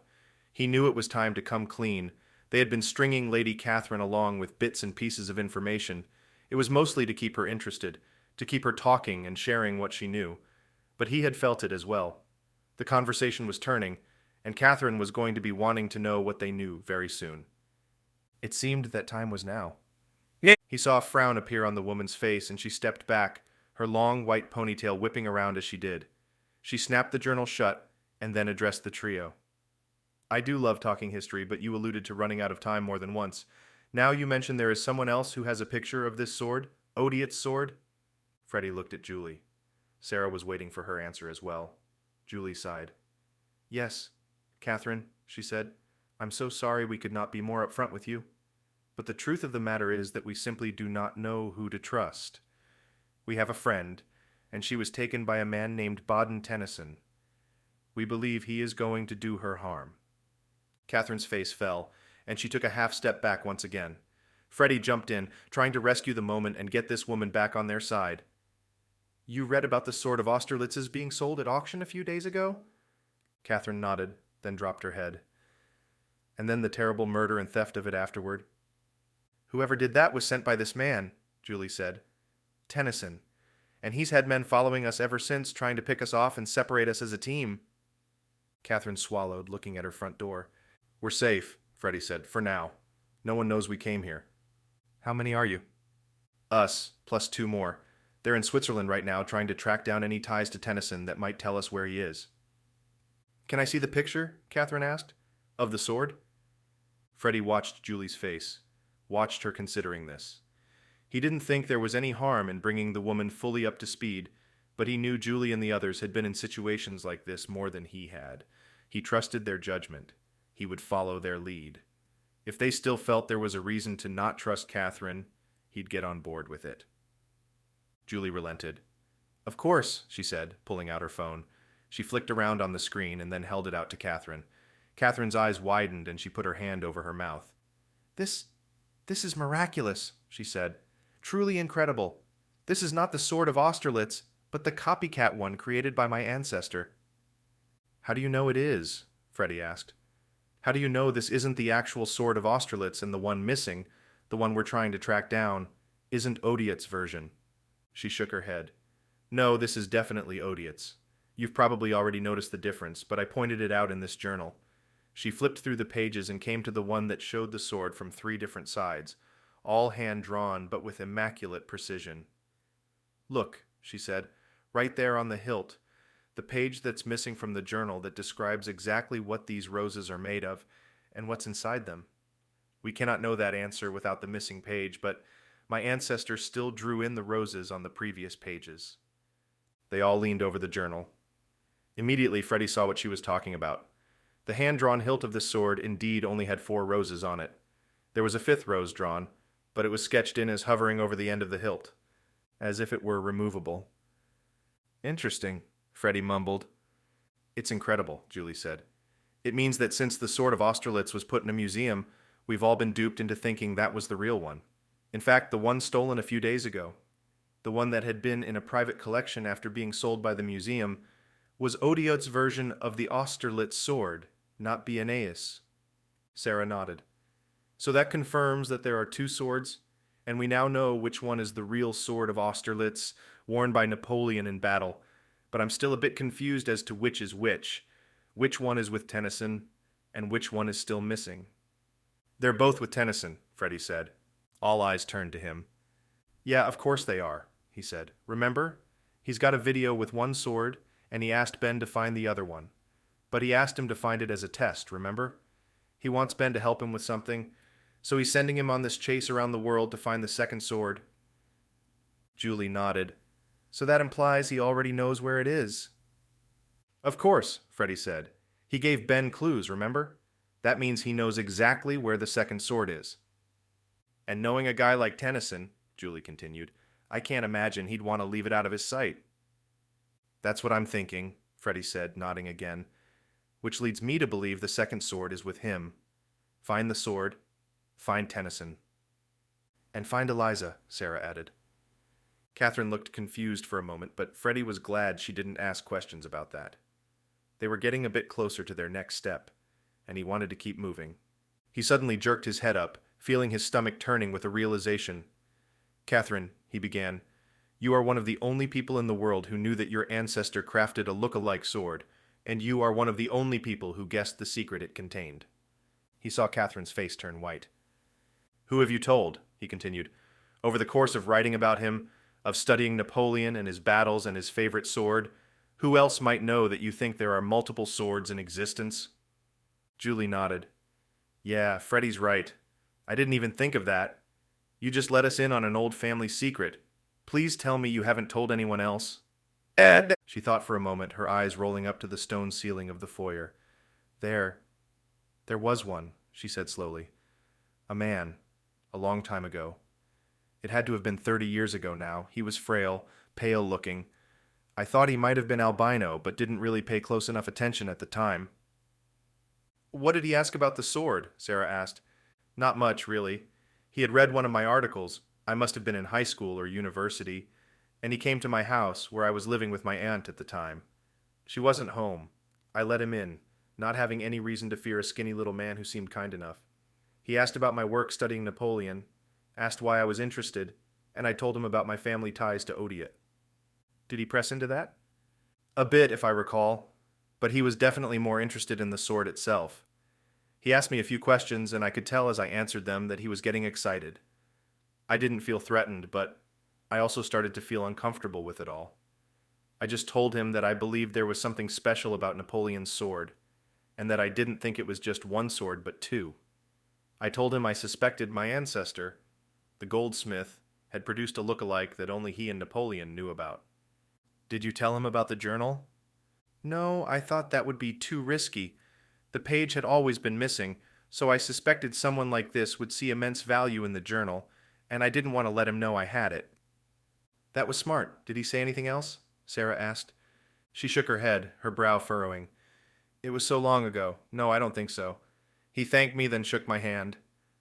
He knew it was time to come clean. They had been stringing Lady Catherine along with bits and pieces of information. It was mostly to keep her interested, to keep her talking and sharing what she knew. But he had felt it as well. The conversation was turning, and Catherine was going to be wanting to know what they knew very soon. It seemed that time was now. He saw a frown appear on the woman's face, and she stepped back, her long white ponytail whipping around as she did. She snapped the journal shut, and then addressed the trio. I do love talking history, but you alluded to running out of time more than once. Now you mention there is someone else who has a picture of this sword, Odiot's sword? Freddie looked at Julie. Sarah was waiting for her answer as well. Julie sighed. Yes, Catherine, she said. I'm so sorry we could not be more upfront with you. But the truth of the matter is that we simply do not know who to trust. We have a friend, and she was taken by a man named Baden Tennyson. We believe he is going to do her harm. Catherine's face fell, and she took a half step back once again. Freddie jumped in, trying to rescue the moment and get this woman back on their side. You read about the sword of Austerlitz's being sold at auction a few days ago? Catherine nodded, then dropped her head. And then the terrible murder and theft of it afterward. Whoever did that was sent by this man, Julie said. Tennyson. And he's had men following us ever since, trying to pick us off and separate us as a team. Catherine swallowed, looking at her front door. We're safe, Freddie said, for now. No one knows we came here. How many are you? Us, plus 2 more. They're in Switzerland right now, trying to track down any ties to Tennyson that might tell us where he is. Can I see the picture? Catherine asked. Of the sword? Freddie watched Julie's face, watched her considering this. He didn't think there was any harm in bringing the woman fully up to speed, but he knew Julie and the others had been in situations like this more than he had. He trusted their judgment. He would follow their lead. If they still felt there was a reason to not trust Catherine, he'd get on board with it. Julie relented. Of course, she said, pulling out her phone. She flicked around on the screen and then held it out to Catherine. Catherine's eyes widened and she put her hand over her mouth. This is miraculous, she said. Truly incredible. This is not the sword of Austerlitz, but the copycat one created by my ancestor. How do you know it is? Freddie asked. How do you know this isn't the actual sword of Austerlitz and the one missing, the one we're trying to track down, isn't Odiot's version? She shook her head. No, this is definitely Odiot's. You've probably already noticed the difference, but I pointed it out in this journal. She flipped through the pages and came to the one that showed the sword from 3 different sides, all hand-drawn but with immaculate precision. Look, she said, right there on the hilt, the page that's missing from the journal that describes exactly what these roses are made of and what's inside them. We cannot know that answer without the missing page, but my ancestor still drew in the roses on the previous pages. They all leaned over the journal. Immediately, Freddie saw what she was talking about. The hand-drawn hilt of this sword indeed only had 4 roses on it. There was a 5th rose drawn, but it was sketched in as hovering over the end of the hilt, as if it were removable. Interesting, Freddie mumbled. It's incredible, Julie said. It means that since the sword of Austerlitz was put in a museum, we've all been duped into thinking that was the real one. In fact, the one stolen a few days ago, the one that had been in a private collection after being sold by the museum, was Odiot's version of the Austerlitz sword, not Bionaeus. Sarah nodded. So that confirms that there are 2 swords, and we now know which one is the real sword of Austerlitz, worn by Napoleon in battle, but I'm still a bit confused as to which is which one is with Tennyson, and which one is still missing. They're both with Tennyson, Freddie said. All eyes turned to him. Yeah, of course they are, he said. Remember? He's got a video with one sword, and he asked Ben to find the other one. But he asked him to find it as a test, remember? He wants Ben to help him with something, so he's sending him on this chase around the world to find the second sword. Julie nodded. So that implies he already knows where it is. Of course, Freddie said. He gave Ben clues, remember? That means he knows exactly where the second sword is. And knowing a guy like Tennyson, Julie continued, I can't imagine he'd want to leave it out of his sight. That's what I'm thinking, Freddie said, nodding again, which leads me to believe the second sword is with him. Find the sword, find Tennyson. And find Eliza, Sarah added. Catherine looked confused for a moment, but Freddie was glad she didn't ask questions about that. They were getting a bit closer to their next step, and he wanted to keep moving. He suddenly jerked his head up, feeling his stomach turning with a realization. Catherine, he began, you are one of the only people in the world who knew that your ancestor crafted a look-alike sword, and you are one of the only people who guessed the secret it contained. He saw Catherine's face turn white. Who have you told? He continued. Over the course of writing about him, of studying Napoleon and his battles and his favorite sword, who else might know that you think there are multiple swords in existence? Julie nodded. Yeah, Freddie's right. I didn't even think of that. You just let us in on an old family secret. Please tell me you haven't told anyone else. Ed! She thought for a moment, her eyes rolling up to the stone ceiling of the foyer. There was one, she said slowly. A man, a long time ago. It had to have been 30 years ago now. He was frail, pale-looking. I thought he might have been albino, but didn't really pay close enough attention at the time. What did he ask about the sword? Sarah asked. Not much, really. He had read one of my articles. I must have been in high school or university, and he came to my house, where I was living with my aunt at the time. She wasn't home. I let him in, not having any reason to fear a skinny little man who seemed kind enough. He asked about my work studying Napoleon, asked why I was interested, and I told him about my family ties to Odiot. Did he press into that? A bit, if I recall, but he was definitely more interested in the sword itself. He asked me a few questions, and I could tell as I answered them that he was getting excited. I didn't feel threatened, but I also started to feel uncomfortable with it all. I just told him that I believed there was something special about Napoleon's sword, and that I didn't think it was just one sword, but 2. I told him I suspected my ancestor, the goldsmith, had produced a look-alike that only he and Napoleon knew about. Did you tell him about the journal? No, I thought that would be too risky. The page had always been missing, So I suspected someone like this would see immense value in the journal, and I didn't want to let him know I had it. That was smart. Did he say anything else? Sarah asked. She shook her head, her brow furrowing. It was so long ago. No, I don't think so. He thanked me, then shook my hand.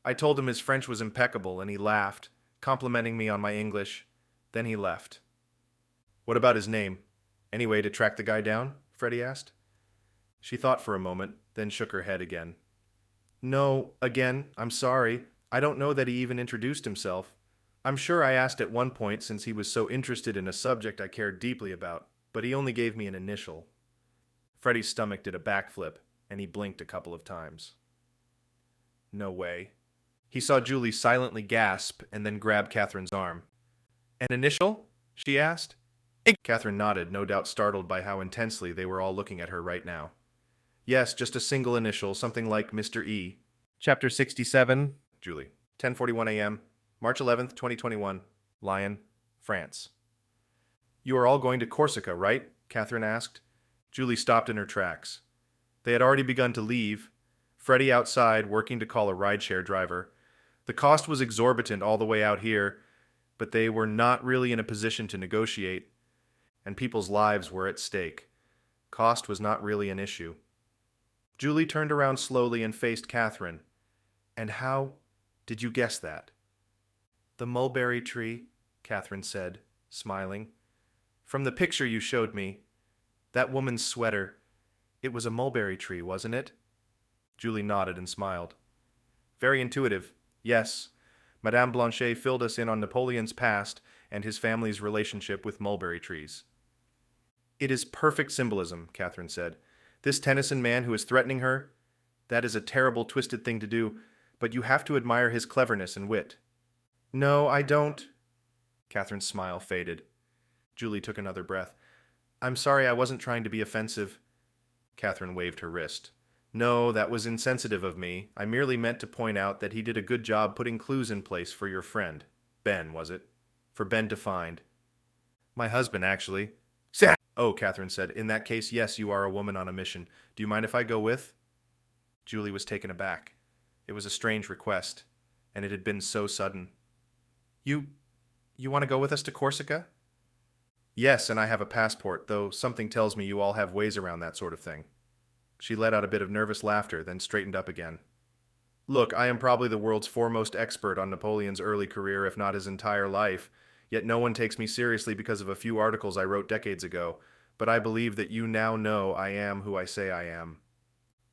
I told him his French was impeccable, and he laughed, complimenting me on my English. Then he left. What about his name? Any way to track the guy down? Freddie asked. She thought for a moment, then shook her head again. No, again, I'm sorry. I don't know that he even introduced himself. I'm sure I asked at one point since he was so interested in a subject I cared deeply about, but he only gave me an initial. Freddie's stomach did a backflip, and he blinked a couple of times. No way. He saw Julie silently gasp and then grab Catherine's arm. An initial? She asked. Catherine nodded, no doubt startled by how intensely they were all looking at her right now. Yes, just a single initial, something like Mr. E. Chapter 67, Julie. 10:41 a.m., March 11th, 2021, Lyon, France. You are all going to Corsica, right? Catherine asked. Julie stopped in her tracks. They had already begun to leave, Freddie outside working to call a rideshare driver. The cost was exorbitant all the way out here, but they were not really in a position to negotiate, and people's lives were at stake. Cost was not really an issue. Julie turned around slowly and faced Catherine. And how did you guess that? The mulberry tree, Catherine said, smiling. From the picture you showed me, that woman's sweater, it was a mulberry tree, wasn't it? Julie nodded and smiled. Very intuitive. Yes. Madame Blanchet filled us in on Napoleon's past and his family's relationship with mulberry trees. It is perfect symbolism, Catherine said. This Tennyson man who is threatening her, that is a terrible, twisted thing to do, but you have to admire his cleverness and wit. No, I don't. Catherine's smile faded. Julie took another breath. I'm sorry, I wasn't trying to be offensive. Catherine waved her wrist. No, that was insensitive of me. I merely meant to point out that he did a good job putting clues in place for your friend. Ben, was it? For Ben to find. My husband, actually. Oh, Catherine said, in that case, yes, you are a woman on a mission. Do you mind if I go with? Julie was taken aback. It was a strange request, and it had been so sudden. You want to go with us to Corsica? Yes, and I have a passport, though something tells me you all have ways around that sort of thing. She let out a bit of nervous laughter, then straightened up again. Look, I am probably the world's foremost expert on Napoleon's early career, if not his entire life, yet no one takes me seriously because of a few articles I wrote decades ago, but I believe that you now know I am who I say I am.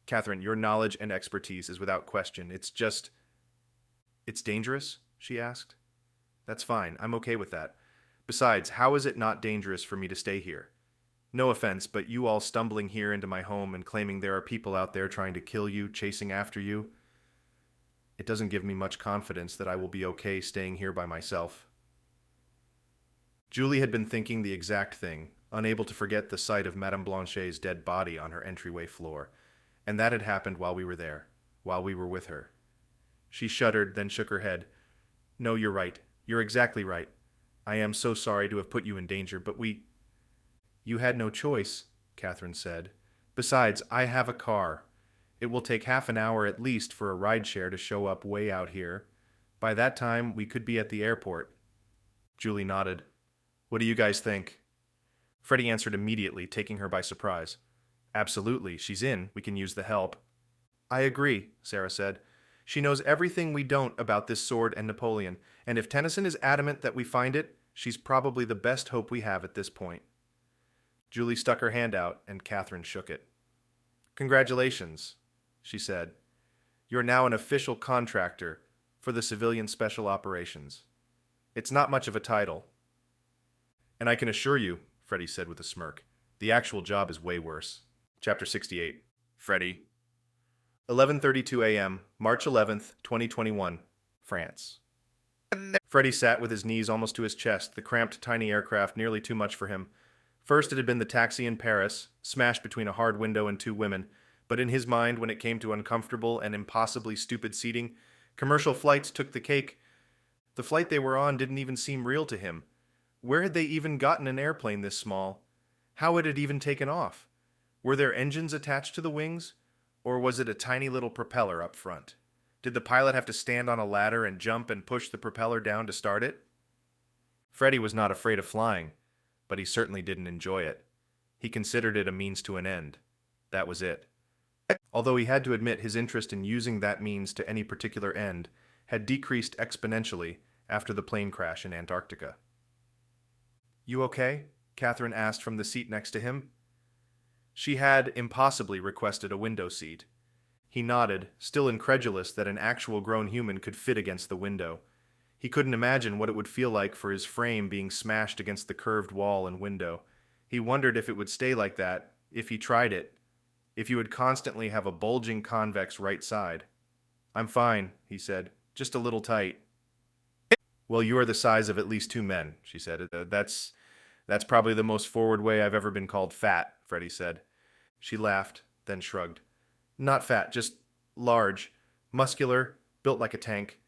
Catherine, your knowledge and expertise is without question. It's dangerous? She asked. That's fine. I'm okay with that. Besides, how is it not dangerous for me to stay here? No offense, but you all stumbling here into my home and claiming there are people out there trying to kill you, chasing after you. It doesn't give me much confidence that I will be okay staying here by myself. Julie had been thinking the exact thing, unable to forget the sight of Madame Blanchet's dead body on her entryway floor, and that had happened while we were there, while we were with her. She shuddered, then shook her head. No, you're right. You're exactly right. I am so sorry to have put you in danger, but You had no choice, Catherine said. Besides, I have a car. It will take half an hour at least for a rideshare to show up way out here. By that time, we could be at the airport. Julie nodded. What do you guys think? Freddie answered immediately, taking her by surprise. Absolutely, she's in. We can use the help. I agree, Sarah said. She knows everything we don't about this sword and Napoleon, and if Tennyson is adamant that we find it, she's probably the best hope we have at this point. Julie stuck her hand out, and Catherine shook it. Congratulations, she said. You're now an official contractor for the Civilian Special Operations. It's not much of a title. And I can assure you, Freddie said with a smirk, the actual job is way worse. Chapter 68. Freddie. 11:32 a.m., March 11th, 2021, France. Freddie sat with his knees almost to his chest, the cramped tiny aircraft nearly too much for him. First it had been the taxi in Paris, smashed between a hard window and two women, but in his mind, when it came to uncomfortable and impossibly stupid seating, commercial flights took the cake. The flight they were on didn't even seem real to him. Where had they even gotten an airplane this small? How had it even taken off? Were there engines attached to the wings? Or was it a tiny little propeller up front? Did the pilot have to stand on a ladder and jump and push the propeller down to start it? Freddie was not afraid of flying, but he certainly didn't enjoy it. He considered it a means to an end. That was it. Although he had to admit his interest in using that means to any particular end had decreased exponentially after the plane crash in Antarctica. "You okay?" Catherine asked from the seat next to him. She had impossibly requested a window seat. He nodded, still incredulous that an actual grown human could fit against the window. He couldn't imagine what it would feel like for his frame being smashed against the curved wall and window. He wondered if it would stay like that, if he tried it, if you would constantly have a bulging convex right side. "I'm fine," he said, "just a little tight." "Well, you are the size of at least 2 men," she said. That's probably the most forward way I've ever been called fat," Freddie said. She laughed, then shrugged. "Not fat, just large, muscular, built like a tank,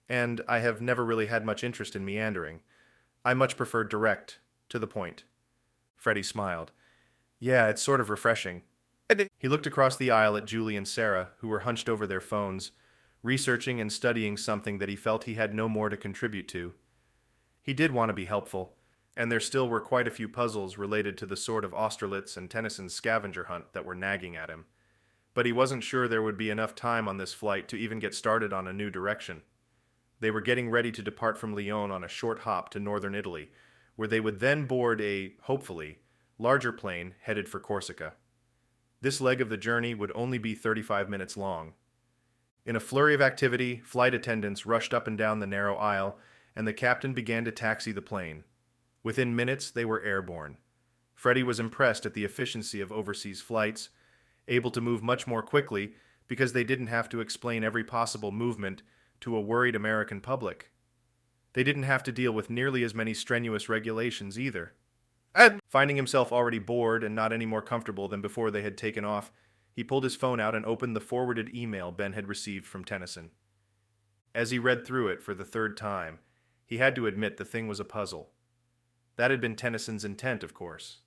and I have never really had much interest in meandering. I much prefer direct, to the point." Freddie smiled. "Yeah, it's sort of refreshing." He looked across the aisle at Julie and Sarah, who were hunched over their phones, researching and studying something that he felt he had no more to contribute to. He did want to be helpful, and there still were quite a few puzzles related to the sort of Austerlitz and Tennyson's scavenger hunt that were nagging at him. But he wasn't sure there would be enough time on this flight to even get started on a new direction. They were getting ready to depart from Lyon on a short hop to northern Italy, where they would then board a, hopefully, larger plane headed for Corsica. This leg of the journey would only be 35 minutes long. In a flurry of activity, flight attendants rushed up and down the narrow aisle, and the captain began to taxi the plane. Within minutes, they were airborne. Freddie was impressed at the efficiency of overseas flights, able to move much more quickly because they didn't have to explain every possible movement to a worried American public. They didn't have to deal with nearly as many strenuous regulations either. And finding himself already bored and not any more comfortable than before they had taken off, he pulled his phone out and opened the forwarded email Ben had received from Tennyson. As he read through it for the 3rd time, he had to admit the thing was a puzzle. That had been Tennyson's intent, of course.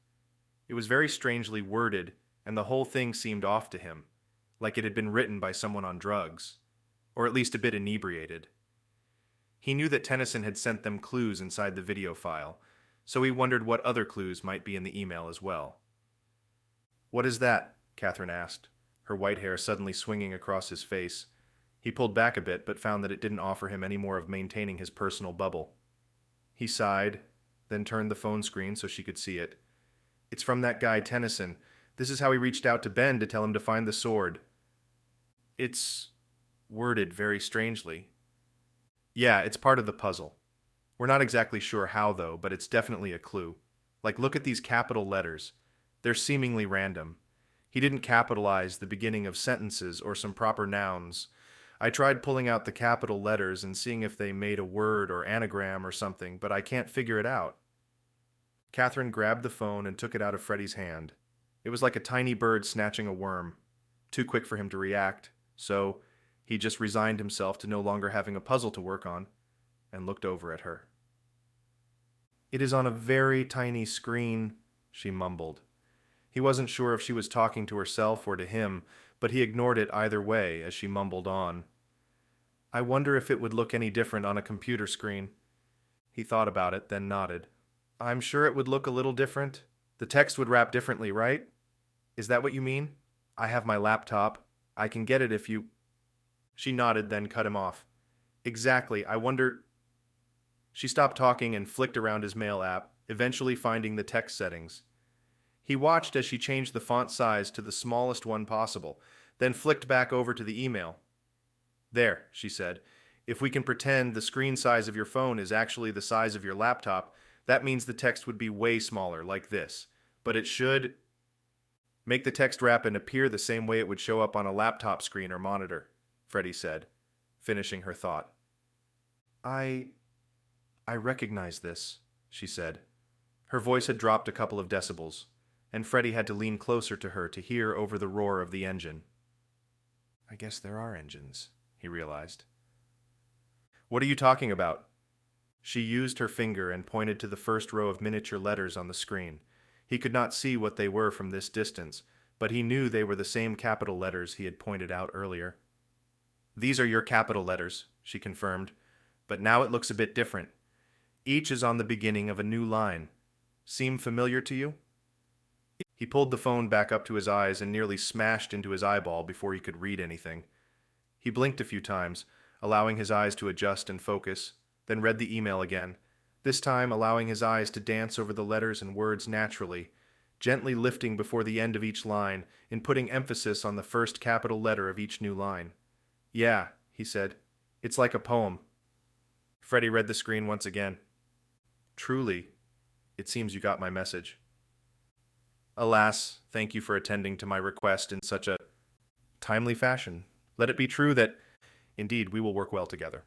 It was very strangely worded, and the whole thing seemed off to him, like it had been written by someone on drugs, or at least a bit inebriated. He knew that Tennyson had sent them clues inside the video file, so he wondered what other clues might be in the email as well. "What is that?" Catherine asked, her white hair suddenly swinging across his face. He pulled back a bit, but found that it didn't offer him any more of maintaining his personal bubble. He sighed, then turned the phone screen so she could see it. "It's from that guy Tennyson. This is how he reached out to Ben to tell him to find the sword." "It's worded very strangely." "Yeah, it's part of the puzzle. We're not exactly sure how, though, but it's definitely a clue. Like, look at these capital letters. They're seemingly random. He didn't capitalize the beginning of sentences or some proper nouns. I tried pulling out the capital letters and seeing if they made a word or anagram or something, but I can't figure it out." Catherine grabbed the phone and took it out of Freddie's hand. It was like a tiny bird snatching a worm. Too quick for him to react, so he just resigned himself to no longer having a puzzle to work on and looked over at her. "It is on a very tiny screen," she mumbled. He wasn't sure if she was talking to herself or to him, but he ignored it either way as she mumbled on. "I wonder if it would look any different on a computer screen." He thought about it, then nodded. "I'm sure it would look a little different. The text would wrap differently, right? Is that what you mean? I have my laptop. I can get it if you—" She nodded, then cut him off. "Exactly. I wonder—" She stopped talking and flicked around his mail app, eventually finding the text settings. He watched as she changed the font size to the smallest one possible, then flicked back over to the email. "There," she said. "If we can pretend the screen size of your phone is actually the size of your laptop, that means the text would be way smaller, like this. But it should make the text wrap and appear the same way it would show up on a laptop screen or monitor," Freddie said, finishing her thought. I recognize this," she said. Her voice had dropped a couple of decibels, and Freddie had to lean closer to her to hear over the roar of the engine. "I guess there are engines," he realized. "What are you talking about?" She used her finger and pointed to the first row of miniature letters on the screen. He could not see what they were from this distance, but he knew they were the same capital letters he had pointed out earlier. "These are your capital letters," she confirmed, "but now it looks a bit different. Each is on the beginning of a new line. Seem familiar to you?" He pulled the phone back up to his eyes and nearly smashed into his eyeball before he could read anything. He blinked a few times, allowing his eyes to adjust and focus, then read the email again, this time allowing his eyes to dance over the letters and words naturally, gently lifting before the end of each line and putting emphasis on the first capital letter of each new line. "Yeah," he said. "It's like a poem." Freddie read the screen once again. "Truly, it seems you got my message. Alas, thank you for attending to my request in such a timely fashion. Let it be true that, indeed, we will work well together.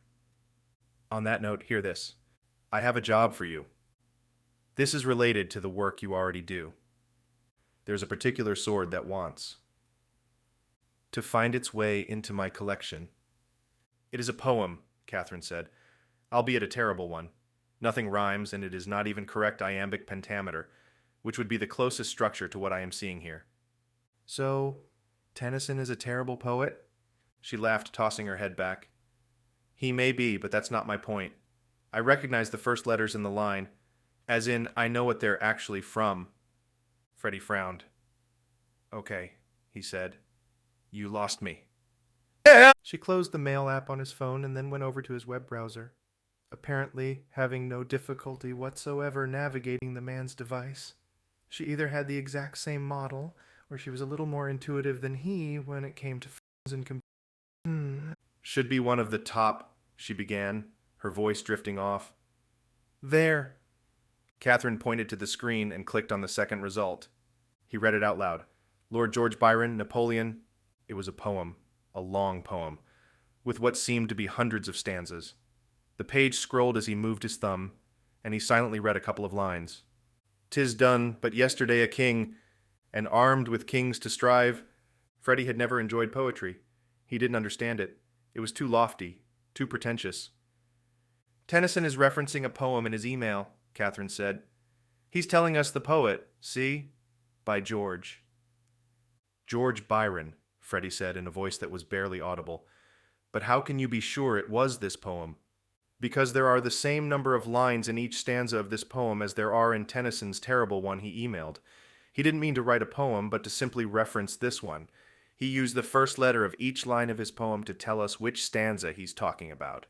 On that note, hear this. I have a job for you. This is related to the work you already do. There's a particular sword that wants to find its way into my collection." "It is a poem," Catherine said, "albeit a terrible one. Nothing rhymes, and it is not even correct iambic pentameter, which would be the closest structure to what I am seeing here." "So, Tennyson is a terrible poet?" She laughed, tossing her head back. "He may be, but that's not my point. I recognize the first letters in the line, as in I know what they're actually from." Freddie frowned. "Okay," he said. "You lost me." She closed the mail app on his phone and then went over to his web browser, apparently having no difficulty whatsoever navigating the man's device. She either had the exact same model, or she was a little more intuitive than he when it came to phones and computers. "Should be one of the top," she began, her voice drifting off. "There." Catherine pointed to the screen and clicked on the second result. He read it out loud. "Lord George Byron, Napoleon." It was a poem, a long poem, with what seemed to be hundreds of stanzas. The page scrolled as he moved his thumb, and he silently read a couple of lines. "'Tis done, but yesterday a king, and armed with kings to strive." Freddie had never enjoyed poetry. He didn't understand it. It was too lofty, too pretentious. "Tennyson is referencing a poem in his email," Catherine said. "He's telling us the poet, see? By George." "George Byron," Freddie said in a voice that was barely audible. "But how can you be sure it was this poem?" "Because there are the same number of lines in each stanza of this poem as there are in Tennyson's terrible one he emailed. He didn't mean to write a poem, but to simply reference this one. He used the first letter of each line of his poem to tell us which stanza he's talking about."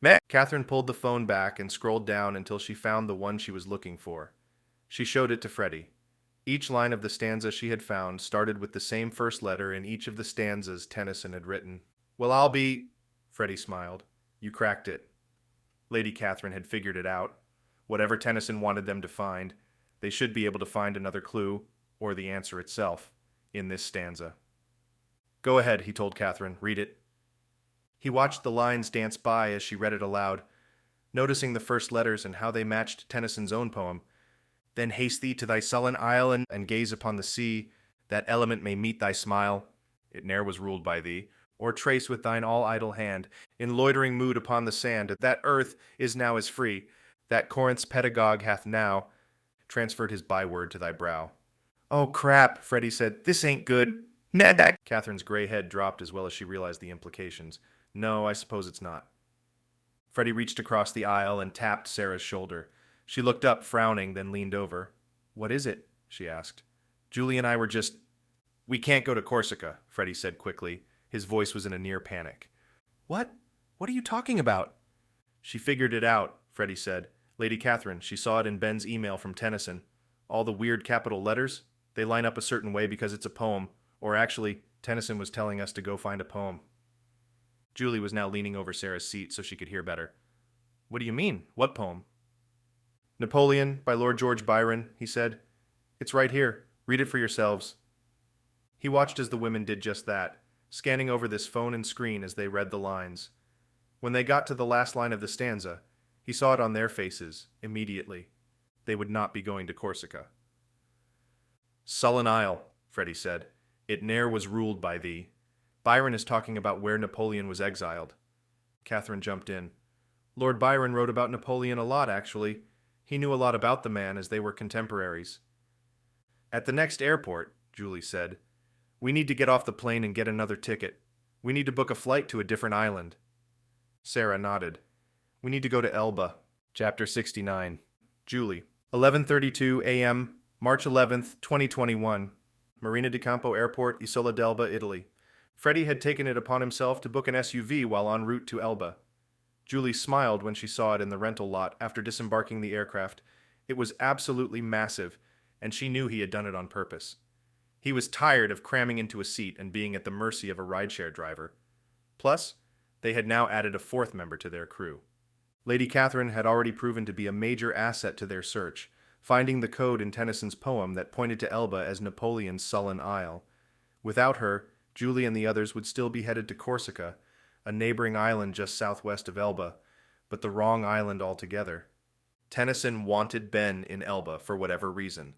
"Meh." Catherine pulled the phone back and scrolled down until she found the one she was looking for. She showed it to Freddie. Each line of the stanza she had found started with the same first letter in each of the stanzas Tennyson had written. "Well, I'll be—" Freddie smiled. "You cracked it." Lady Catherine had figured it out. Whatever Tennyson wanted them to find, they should be able to find another clue, or the answer itself, in this stanza. "Go ahead," he told Catherine. "Read it." He watched the lines dance by as she read it aloud, noticing the first letters and how they matched Tennyson's own poem. "Then haste thee to thy sullen isle and gaze upon the sea, that element may meet thy smile. It ne'er was ruled by thee. Or trace with thine all idle hand, in loitering mood upon the sand, that earth is now as free, that Corinth's pedagogue hath now transferred his byword to thy brow." "Oh, crap," Freddie said. "This ain't good." Catherine's gray head dropped as well as she realized the implications. "No, I suppose it's not." Freddie reached across the aisle and tapped Sarah's shoulder. She looked up, frowning, then leaned over. "What is it?" she asked. "Julie and I were just—" "We can't go to Corsica," Freddie said quickly. His voice was in a near panic. "What? What are you talking about?" "She figured it out," Freddie said. "Lady Catherine, she saw it in Ben's email from Tennyson. All the weird capital letters, they line up a certain way because it's a poem, or actually, Tennyson was telling us to go find a poem." Julie was now leaning over Sarah's seat so she could hear better. "What do you mean? What poem?" "Napoleon by Lord George Byron," he said. "It's right here. Read it for yourselves." He watched as the women did just that, scanning over this phone and screen as they read the lines. When they got to the last line of the stanza, he saw it on their faces, immediately. They would not be going to Corsica. "Sullen isle," Freddie said. "It ne'er was ruled by thee. Byron is talking about where Napoleon was exiled." Catherine jumped in. "Lord Byron wrote about Napoleon a lot, actually. He knew a lot about the man as they were contemporaries." "At the next airport," Julie said, We need to get off the plane and get another ticket. We need to book a flight to a different island. Sarah nodded. We need to go to Elba. Chapter 69. Julie. 11:32 a.m., March 11th, 2021. Marina di Campo Airport, Isola d'Elba, Italy. Freddie had taken it upon himself to book an SUV while en route to Elba. Julie smiled when she saw it in the rental lot after disembarking the aircraft. It was absolutely massive, and she knew he had done it on purpose. He was tired of cramming into a seat and being at the mercy of a rideshare driver. Plus, they had now added a fourth member to their crew. Lady Catherine had already proven to be a major asset to their search, finding the code in Tennyson's poem that pointed to Elba as Napoleon's sullen isle. Without her, Julie and the others would still be headed to Corsica, a neighboring island just southwest of Elba, but the wrong island altogether. Tennyson wanted Ben in Elba for whatever reason.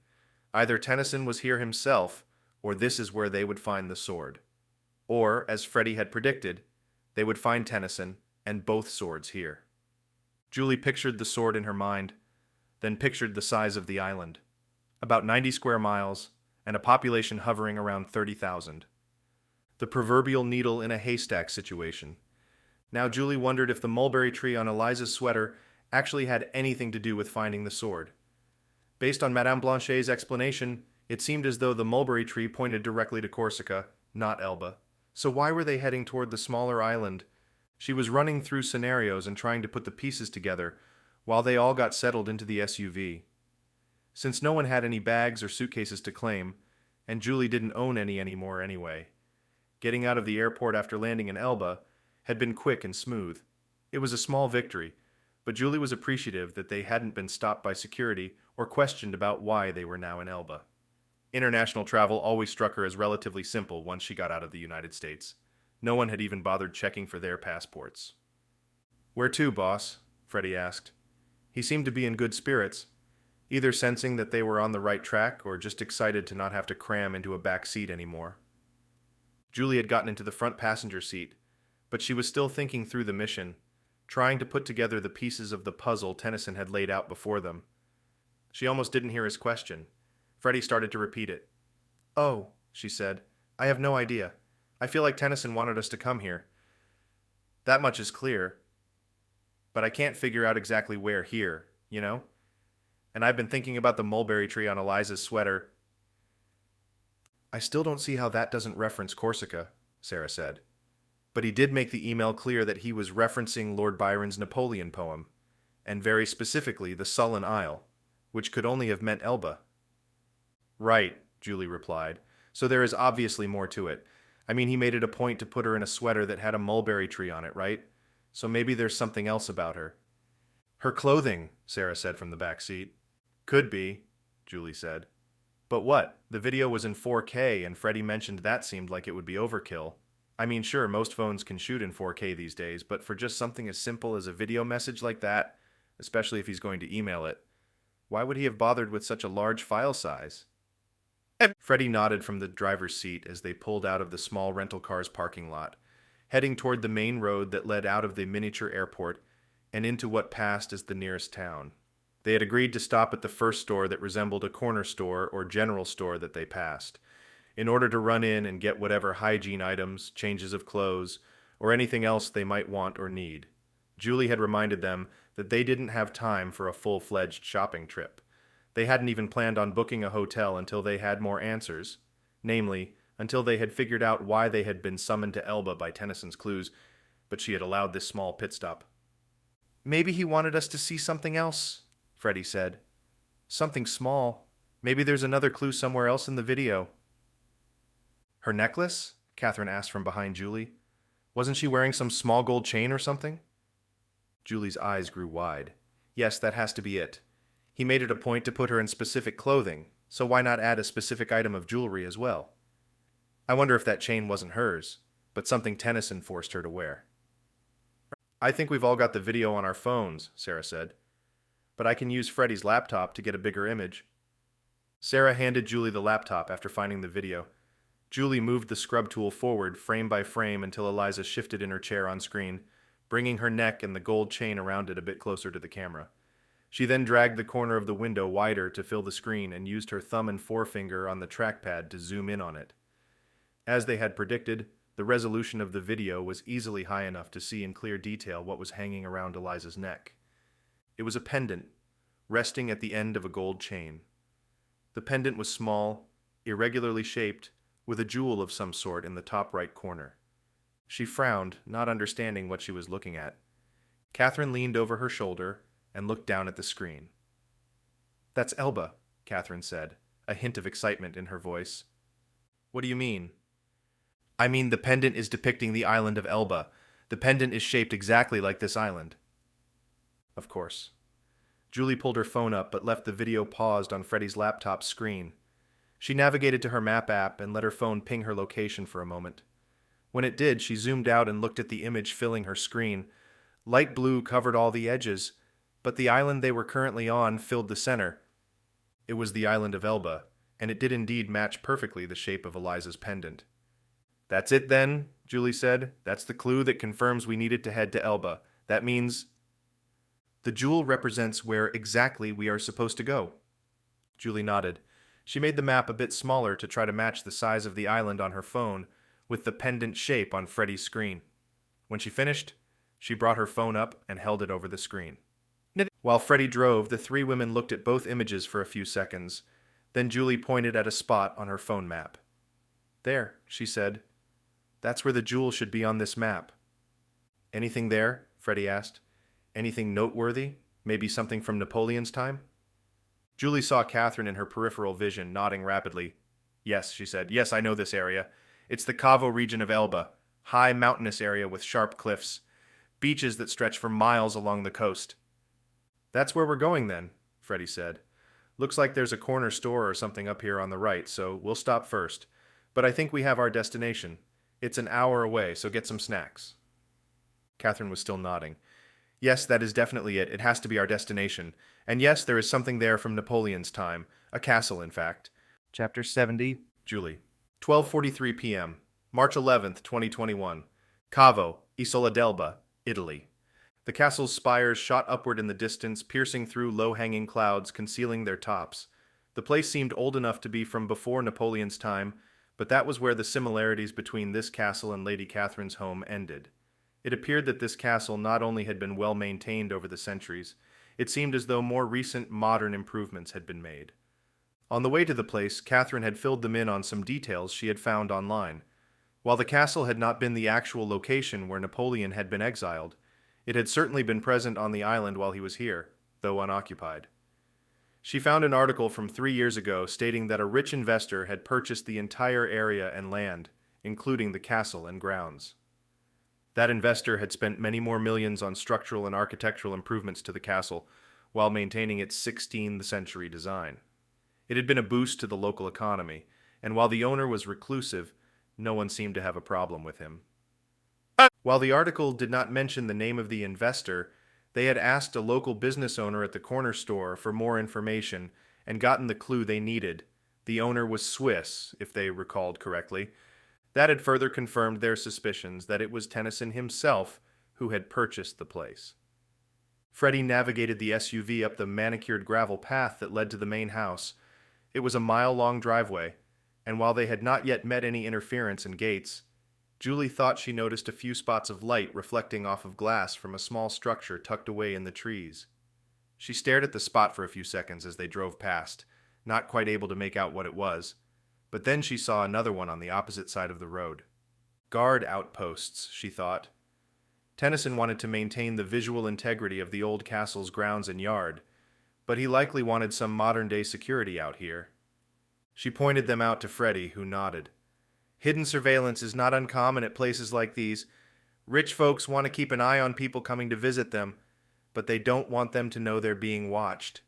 Either Tennyson was here himself, or this is where they would find the sword. Or, as Freddie had predicted, they would find Tennyson and both swords here. Julie pictured the sword in her mind, then pictured the size of the island. About 90 square miles, and a population hovering around 30,000. The proverbial needle in a haystack situation. Now Julie wondered if the mulberry tree on Eliza's sweater actually had anything to do with finding the sword. Based on Madame Blanchet's explanation, it seemed as though the mulberry tree pointed directly to Corsica, not Elba. So why were they heading toward the smaller island? She was running through scenarios and trying to put the pieces together, while they all got settled into the SUV. Since no one had any bags or suitcases to claim, and Julie didn't own any anymore anyway, getting out of the airport after landing in Elba had been quick and smooth. It was a small victory, but Julie was appreciative that they hadn't been stopped by security or questioned about why they were now in Elba. International travel always struck her as relatively simple once she got out of the United States. No one had even bothered checking for their passports. "Where to, boss?" Freddie asked. He seemed to be in good spirits, either sensing that they were on the right track or just excited to not have to cram into a back seat anymore. Julie had gotten into the front passenger seat, but she was still thinking through the mission, trying to put together the pieces of the puzzle Tennyson had laid out before them. She almost didn't hear his question. Freddie started to repeat it. "Oh," she said, "I have no idea. I feel like Tennyson wanted us to come here. That much is clear. But I can't figure out exactly where here, you know? And I've been thinking about the mulberry tree on Eliza's sweater." "I still don't see how that doesn't reference Corsica," Sarah said. But he did make the email clear that he was referencing Lord Byron's Napoleon poem, and very specifically the Sullen Isle, which could only have meant Elba. "Right," Julie replied. "So there is obviously more to it. I mean, he made it a point to put her in a sweater that had a mulberry tree on it, right? So maybe there's something else about her." "Her clothing," Sarah said from the back seat. "Could be," Julie said. "But what? The video was in 4K, and Freddie mentioned that seemed like it would be overkill. I mean, sure, most phones can shoot in 4K these days, but for just something as simple as a video message like that, especially if he's going to email it, why would he have bothered with such a large file size?" Freddie nodded from the driver's seat as they pulled out of the small rental car's parking lot, heading toward the main road that led out of the miniature airport and into what passed as the nearest town. They had agreed to stop at the first store that resembled a corner store or general store that they passed, in order to run in and get whatever hygiene items, changes of clothes, or anything else they might want or need. Julie had reminded them that they didn't have time for a full-fledged shopping trip. They hadn't even planned on booking a hotel until they had more answers, namely, until they had figured out why they had been summoned to Elba by Tennyson's clues, but she had allowed this small pit stop. "Maybe he wanted us to see something else," Freddie said. "Something small. Maybe there's another clue somewhere else in the video." "Her necklace?" Catherine asked from behind Julie. "Wasn't she wearing some small gold chain or something?" Julie's eyes grew wide. "Yes, that has to be it. He made it a point to put her in specific clothing, so why not add a specific item of jewelry as well? I wonder if that chain wasn't hers, but something Tennyson forced her to wear." "I think we've all got the video on our phones," Sarah said. "But I can use Freddie's laptop to get a bigger image." Sarah handed Julie the laptop after finding the video. Julie moved the scrub tool forward frame by frame until Eliza shifted in her chair on screen, bringing her neck and the gold chain around it a bit closer to the camera. She then dragged the corner of the window wider to fill the screen and used her thumb and forefinger on the trackpad to zoom in on it. As they had predicted, the resolution of the video was easily high enough to see in clear detail what was hanging around Eliza's neck. It was a pendant, resting at the end of a gold chain. The pendant was small, irregularly shaped, with a jewel of some sort in the top right corner. She frowned, not understanding what she was looking at. Catherine leaned over her shoulder and looked down at the screen. "That's Elba," Catherine said, a hint of excitement in her voice. "What do you mean?" "I mean the pendant is depicting the island of Elba. The pendant is shaped exactly like this island." Of course. Julie pulled her phone up but left the video paused on Freddie's laptop screen. She navigated to her map app and let her phone ping her location for a moment. When it did, she zoomed out and looked at the image filling her screen. Light blue covered all the edges, but the island they were currently on filled the center. It was the island of Elba, and it did indeed match perfectly the shape of Eliza's pendant. "That's it then," Julie said. "That's the clue that confirms we needed to head to Elba. That means—" "The jewel represents where exactly we are supposed to go." Julie nodded. She made the map a bit smaller to try to match the size of the island on her phone with the pendant shape on Freddie's screen. When she finished, she brought her phone up and held it over the screen. While Freddie drove, the three women looked at both images for a few seconds. Then Julie pointed at a spot on her phone map. "There," she said. "That's where the jewel should be on this map." "Anything there?" Freddie asked. "Anything noteworthy? Maybe something from Napoleon's time?" Julie saw Catherine in her peripheral vision, nodding rapidly. "Yes," she said. "Yes, I know this area. It's the Cavo region of Elba. High mountainous area with sharp cliffs. Beaches that stretch for miles along the coast." "That's where we're going then," Freddie said. "Looks like there's a corner store or something up here on the right, so we'll stop first. But I think we have our destination. It's an hour away, so get some snacks." Catherine was still nodding. "Yes, that is definitely it. It has to be our destination. And yes, there is something there from Napoleon's time. A castle, in fact." Chapter 70, Julie. 12:43 p.m., March 11th, 2021. Cavo, Isola d'Elba, Italy. The castle's spires shot upward in the distance, piercing through low-hanging clouds, concealing their tops. The place seemed old enough to be from before Napoleon's time, but that was where the similarities between this castle and Lady Catherine's home ended. It appeared that this castle not only had been well maintained over the centuries, it seemed as though more recent modern improvements had been made. On the way to the place, Catherine had filled them in on some details she had found online. While the castle had not been the actual location where Napoleon had been exiled, it had certainly been present on the island while he was here, though unoccupied. She found an article from 3 years ago stating that a rich investor had purchased the entire area and land, including the castle and grounds. That investor had spent many more millions on structural and architectural improvements to the castle, while maintaining its 16th century design. It had been a boost to the local economy, and while the owner was reclusive, no one seemed to have a problem with him. While the article did not mention the name of the investor, they had asked a local business owner at the corner store for more information and gotten the clue they needed. The owner was Swiss, if they recalled correctly. That had further confirmed their suspicions that it was Tennyson himself who had purchased the place. Freddie navigated the SUV up the manicured gravel path that led to the main house. It was a mile-long driveway, and while they had not yet met any interference and gates, Julie thought she noticed a few spots of light reflecting off of glass from a small structure tucked away in the trees. She stared at the spot for a few seconds as they drove past, not quite able to make out what it was, but then she saw another one on the opposite side of the road. Guard outposts, she thought. Tennyson wanted to maintain the visual integrity of the old castle's grounds and yard, but he likely wanted some modern-day security out here. She pointed them out to Freddie, who nodded. Hidden surveillance is not uncommon at places like these. Rich folks want to keep an eye on people coming to visit them, but they don't want them to know they're being watched.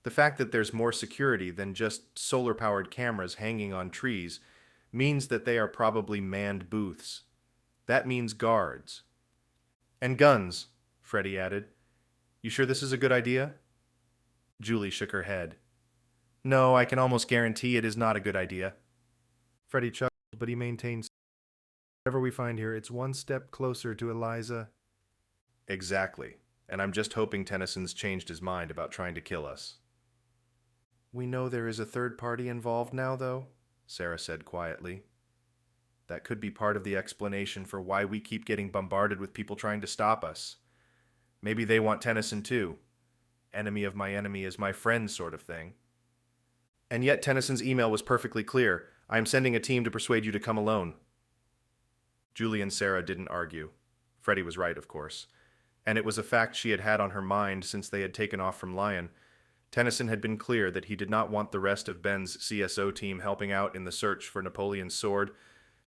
The fact that there's more security than just solar-powered cameras hanging on trees means that they are probably manned booths. That means guards. And guns, Freddie added. You sure this is a good idea? Julie shook her head. No, I can almost guarantee it is not a good idea. Freddie chuckled, but he maintained, whatever we find here, it's one step closer to Eliza. Exactly, and I'm just hoping Tennyson's changed his mind about trying to kill us. We know there is a third party involved now, though, Sarah said quietly. That could be part of the explanation for why we keep getting bombarded with people trying to stop us. Maybe they want Tennyson too. Enemy of my enemy is my friend sort of thing. And yet Tennyson's email was perfectly clear. I am sending a team to persuade you to come alone. Julie and Sarah didn't argue. Freddie was right, of course. And it was a fact she had had on her mind since they had taken off from Lyon. Tennyson had been clear that he did not want the rest of Ben's CSO team helping out in the search for Napoleon's sword,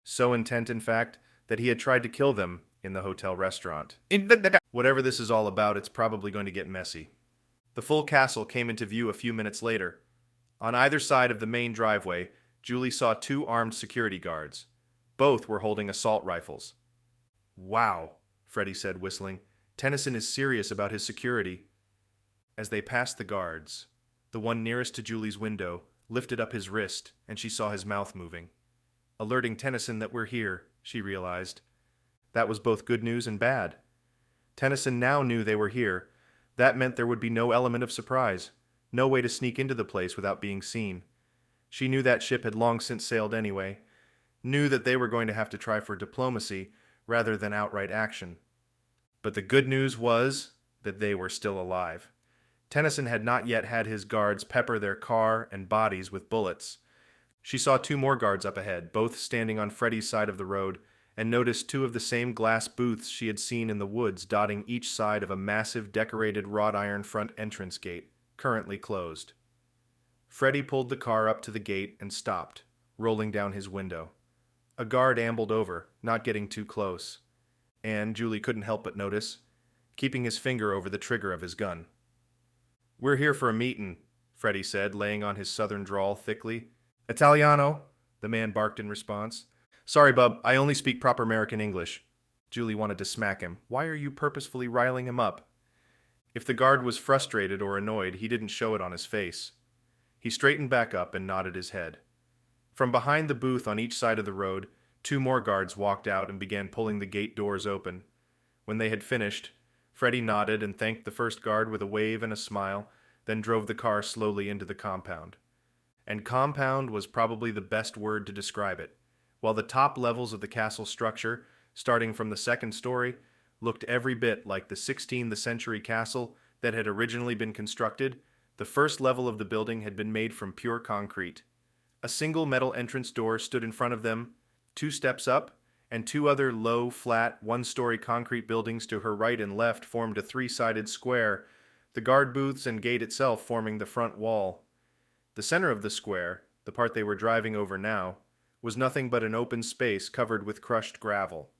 so intent, in fact, that he had tried to kill them in the hotel restaurant. Whatever this is all about, it's probably going to get messy. The full castle came into view a few minutes later. On either side of the main driveway, Julie saw 2 armed security guards. Both were holding assault rifles. Wow, Freddie said, whistling. Tennyson is serious about his security. As they passed the guards, the one nearest to Julie's window lifted up his wrist, and she saw his mouth moving. Alerting Tennyson that we're here, she realized. That was both good news and bad. Tennyson now knew they were here. That meant there would be no element of surprise, no way to sneak into the place without being seen. She knew that ship had long since sailed anyway, knew that they were going to have to try for diplomacy rather than outright action. But the good news was that they were still alive. Tennyson had not yet had his guards pepper their car and bodies with bullets. She saw 2 more guards up ahead, both standing on Freddie's side of the road, and noticed 2 of the same glass booths she had seen in the woods dotting each side of a massive decorated wrought iron front entrance gate, currently closed. Freddie pulled the car up to the gate and stopped, rolling down his window. A guard ambled over, not getting too close, and Julie couldn't help but notice, keeping his finger over the trigger of his gun. "We're here for a meetin'," Freddie said, laying on his southern drawl thickly. "Italiano," the man barked in response. "Sorry, bub, I only speak proper American English." Julie wanted to smack him. Why are you purposefully riling him up? If the guard was frustrated or annoyed, he didn't show it on his face. He straightened back up and nodded his head. From behind the booth on each side of the road, 2 more guards walked out and began pulling the gate doors open. When they had finished, Freddie nodded and thanked the first guard with a wave and a smile, then drove the car slowly into the compound. And compound was probably the best word to describe it. While the top levels of the castle structure, starting from the 2nd story, looked every bit like the 16th century castle that had originally been constructed, the first level of the building had been made from pure concrete. A single metal entrance door stood in front of them, 2 steps up, and 2 other low, flat, 1-story concrete buildings to her right and left formed a 3-sided square, the guard booths and gate itself forming the front wall. The center of the square, the part they were driving over now, was nothing but an open space covered with crushed gravel.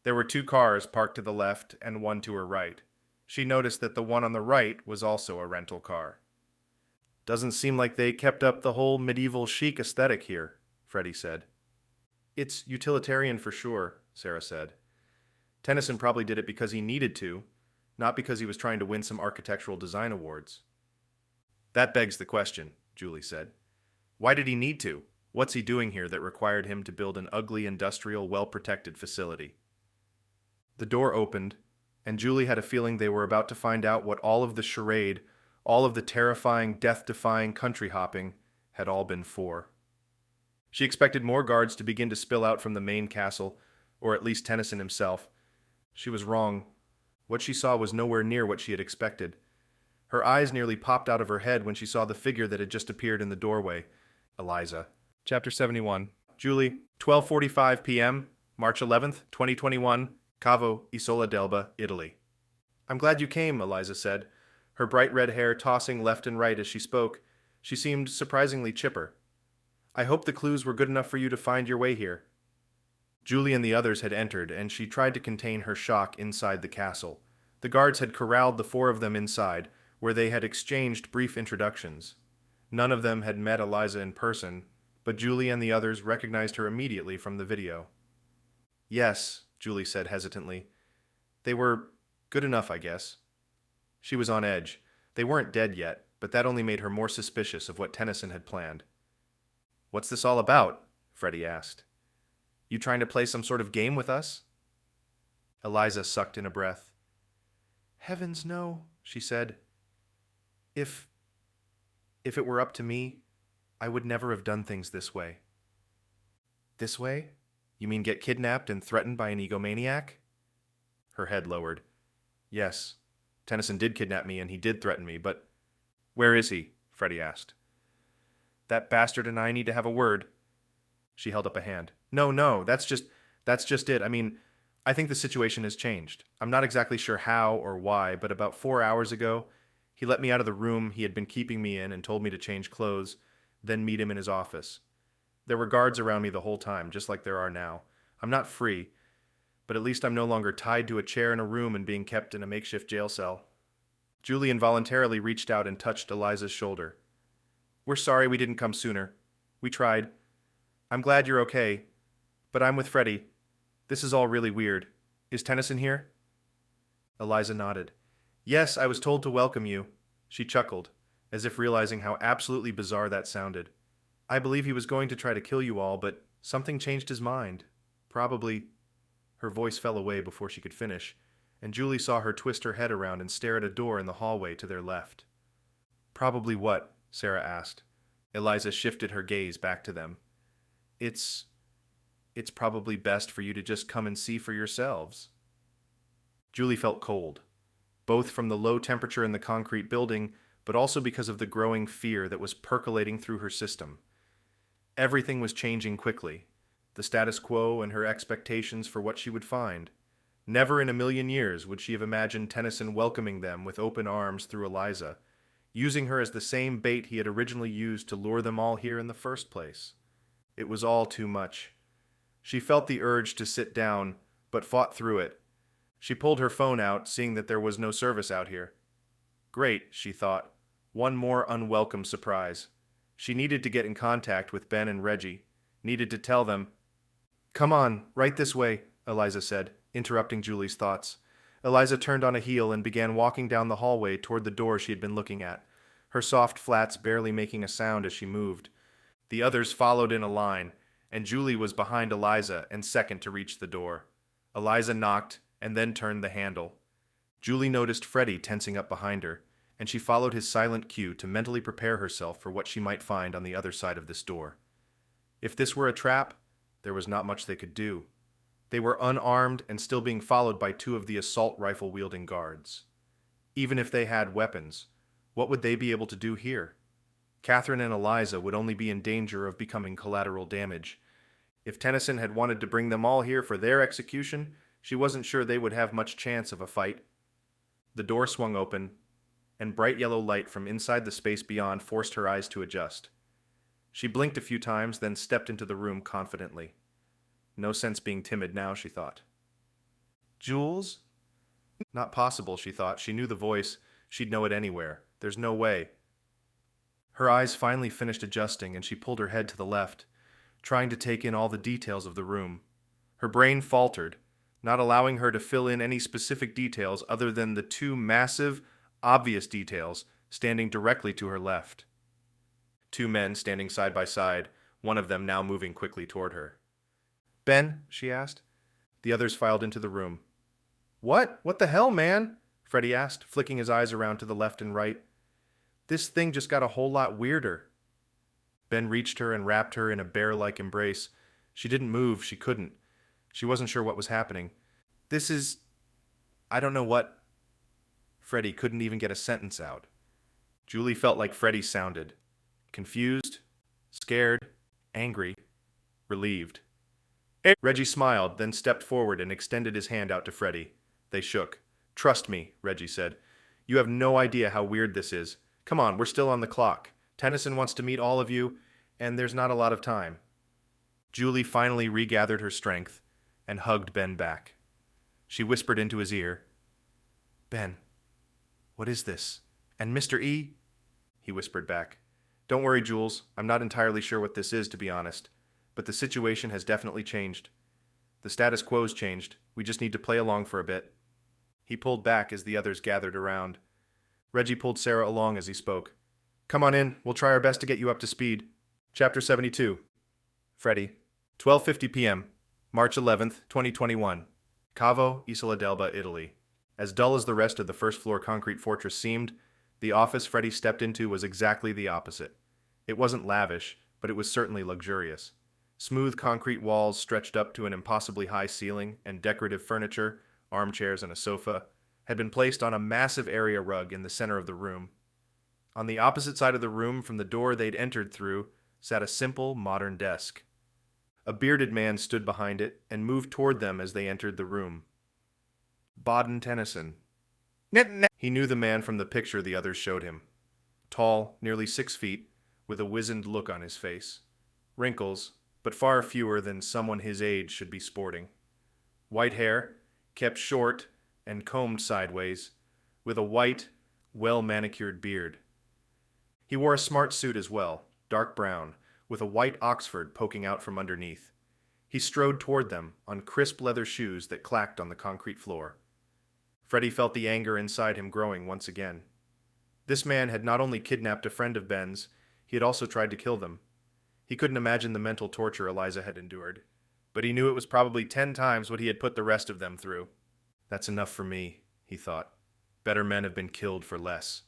There were 2 cars parked to the left and 1 to her right. She noticed that the one on the right was also a rental car. "Doesn't seem like they kept up the whole medieval chic aesthetic here," Freddie said. "It's utilitarian for sure," Sarah said. "Tennyson probably did it because he needed to, not because he was trying to win some architectural design awards." "That begs the question," Julie said. "Why did he need to? What's he doing here that required him to build an ugly, industrial, well-protected facility?" The door opened, and Julie had a feeling they were about to find out what all of the charade, all of the terrifying, death-defying country hopping had all been for. She expected more guards to begin to spill out from the main castle, or at least Tennyson himself. She was wrong. What she saw was nowhere near what she had expected. Her eyes nearly popped out of her head when she saw the figure that had just appeared in the doorway. Eliza. Chapter 71. Julie, 12:45 p.m., March 11th, 2021, Cavo, Isola d'Elba, Italy. "I'm glad you came," Eliza said, her bright red hair tossing left and right as she spoke. She seemed surprisingly chipper. "I hope the clues were good enough for you to find your way here." Julie and the others had entered, and she tried to contain her shock inside the castle. The guards had corralled the 4 of them inside, where they had exchanged brief introductions. None of them had met Eliza in person, but Julie and the others recognized her immediately from the video. "Yes," Julie said hesitantly. "They were good enough, I guess." She was on edge. They weren't dead yet, but that only made her more suspicious of what Tennyson had planned. "What's this all about?" Freddie asked. "You trying to play some sort of game with us?" Eliza sucked in a breath. "Heavens, no," she said. If it were up to me, I would never have done things this way." "This way?" You mean get kidnapped and threatened by an egomaniac? Her head lowered. Yes, Tennyson did kidnap me and he did threaten me, but... Where is he? Freddie asked. That bastard and I need to have a word. She held up a hand. No, that's just it. I mean, I think the situation has changed. I'm not exactly sure how or why, but about 4 hours ago, he let me out of the room he had been keeping me in and told me to change clothes, then meet him in his office. There were guards around me the whole time, just like there are now. I'm not free, but at least I'm no longer tied to a chair in a room and being kept in a makeshift jail cell. Julie involuntarily reached out and touched Eliza's shoulder. We're sorry we didn't come sooner. We tried. I'm glad you're okay, but I'm with Freddie. This is all really weird. Is Tennyson here? Eliza nodded. Yes, I was told to welcome you. She chuckled, as if realizing how absolutely bizarre that sounded. I believe he was going to try to kill you all, but something changed his mind. Probably... Her voice fell away before she could finish, and Julie saw her twist her head around and stare at a door in the hallway to their left. Probably what? Sarah asked. Eliza shifted her gaze back to them. It's probably best for you to just come and see for yourselves. Julie felt cold, both from the low temperature in the concrete building, but also because of the growing fear that was percolating through her system. Everything was changing quickly, the status quo and her expectations for what she would find. Never in a million years would she have imagined Tennyson welcoming them with open arms through Eliza, using her as the same bait he had originally used to lure them all here in the first place. It was all too much. She felt the urge to sit down, but fought through it. She pulled her phone out, seeing that there was no service out here. Great, she thought. One more unwelcome surprise. She needed to get in contact with Ben and Reggie. Needed to tell them. Come on, right this way, Eliza said, interrupting Julie's thoughts. Eliza turned on a heel and began walking down the hallway toward the door she had been looking at, her soft flats barely making a sound as she moved. The others followed in a line, and Julie was behind Eliza and second to reach the door. Eliza knocked and then turned the handle. Julie noticed Freddie tensing up behind her, and she followed his silent cue to mentally prepare herself for what she might find on the other side of this door. If this were a trap, there was not much they could do. They were unarmed and still being followed by two of the assault rifle-wielding guards. Even if they had weapons, what would they be able to do here? Catherine and Eliza would only be in danger of becoming collateral damage. If Tennyson had wanted to bring them all here for their execution, she wasn't sure they would have much chance of a fight. The door swung open, and bright yellow light from inside the space beyond forced her eyes to adjust. She blinked a few times, then stepped into the room confidently. No sense being timid now, she thought. Jules? Not possible, she thought. She knew the voice. She'd know it anywhere. There's no way. Her eyes finally finished adjusting, and she pulled her head to the left, trying to take in all the details of the room. Her brain faltered, not allowing her to fill in any specific details other than the two massive, obvious details standing directly to her left. Two men standing side by side, one of them now moving quickly toward her. Ben? She asked. The others filed into the room. What? What the hell, man? Freddie asked, flicking his eyes around to the left and right. This thing just got a whole lot weirder. Ben reached her and wrapped her in a bear-like embrace. She didn't move, she couldn't. She wasn't sure what was happening. This is... I don't know what... Freddie couldn't even get a sentence out. Julie felt like Freddie sounded. Confused, scared, angry, relieved. Reggie smiled, then stepped forward and extended his hand out to Freddie. They shook. Trust me, Reggie said. You have no idea how weird this is. Come on, we're still on the clock. Tennyson wants to meet all of you, and there's not a lot of time. Julie finally regathered her strength and hugged Ben back. She whispered into his ear, Ben, what is this? And Mr. E? He whispered back. Don't worry, Jules. I'm not entirely sure what this is, to be honest. But the situation has definitely changed. The status quo's changed. We just need to play along for a bit. He pulled back as the others gathered around. Reggie pulled Sarah along as he spoke. Come on in. We'll try our best to get you up to speed. Chapter 72. Freddie. 12:50 p.m. March 11th, 2021. Cavo, Isola d'Elba, Italy. As dull as the rest of the first-floor concrete fortress seemed, the office Freddie stepped into was exactly the opposite. It wasn't lavish, but it was certainly luxurious. Smooth concrete walls stretched up to an impossibly high ceiling, and decorative furniture, armchairs and a sofa, had been placed on a massive area rug in the center of the room. On the opposite side of the room from the door they'd entered through sat a simple, modern desk. A bearded man stood behind it and moved toward them as they entered the room. Bodden Tennyson. He knew the man from the picture the others showed him. Tall, nearly 6 feet, with a wizened look on his face. Wrinkles, but far fewer than someone his age should be sporting. White hair, kept short and combed sideways, with a white, well-manicured beard. He wore a smart suit as well, dark brown, with a white Oxford poking out from underneath. He strode toward them on crisp leather shoes that clacked on the concrete floor. Freddie felt the anger inside him growing once again. This man had not only kidnapped a friend of Ben's, he had also tried to kill them. He couldn't imagine the mental torture Eliza had endured, but he knew it was probably 10 times what he had put the rest of them through. That's enough for me, he thought. Better men have been killed for less.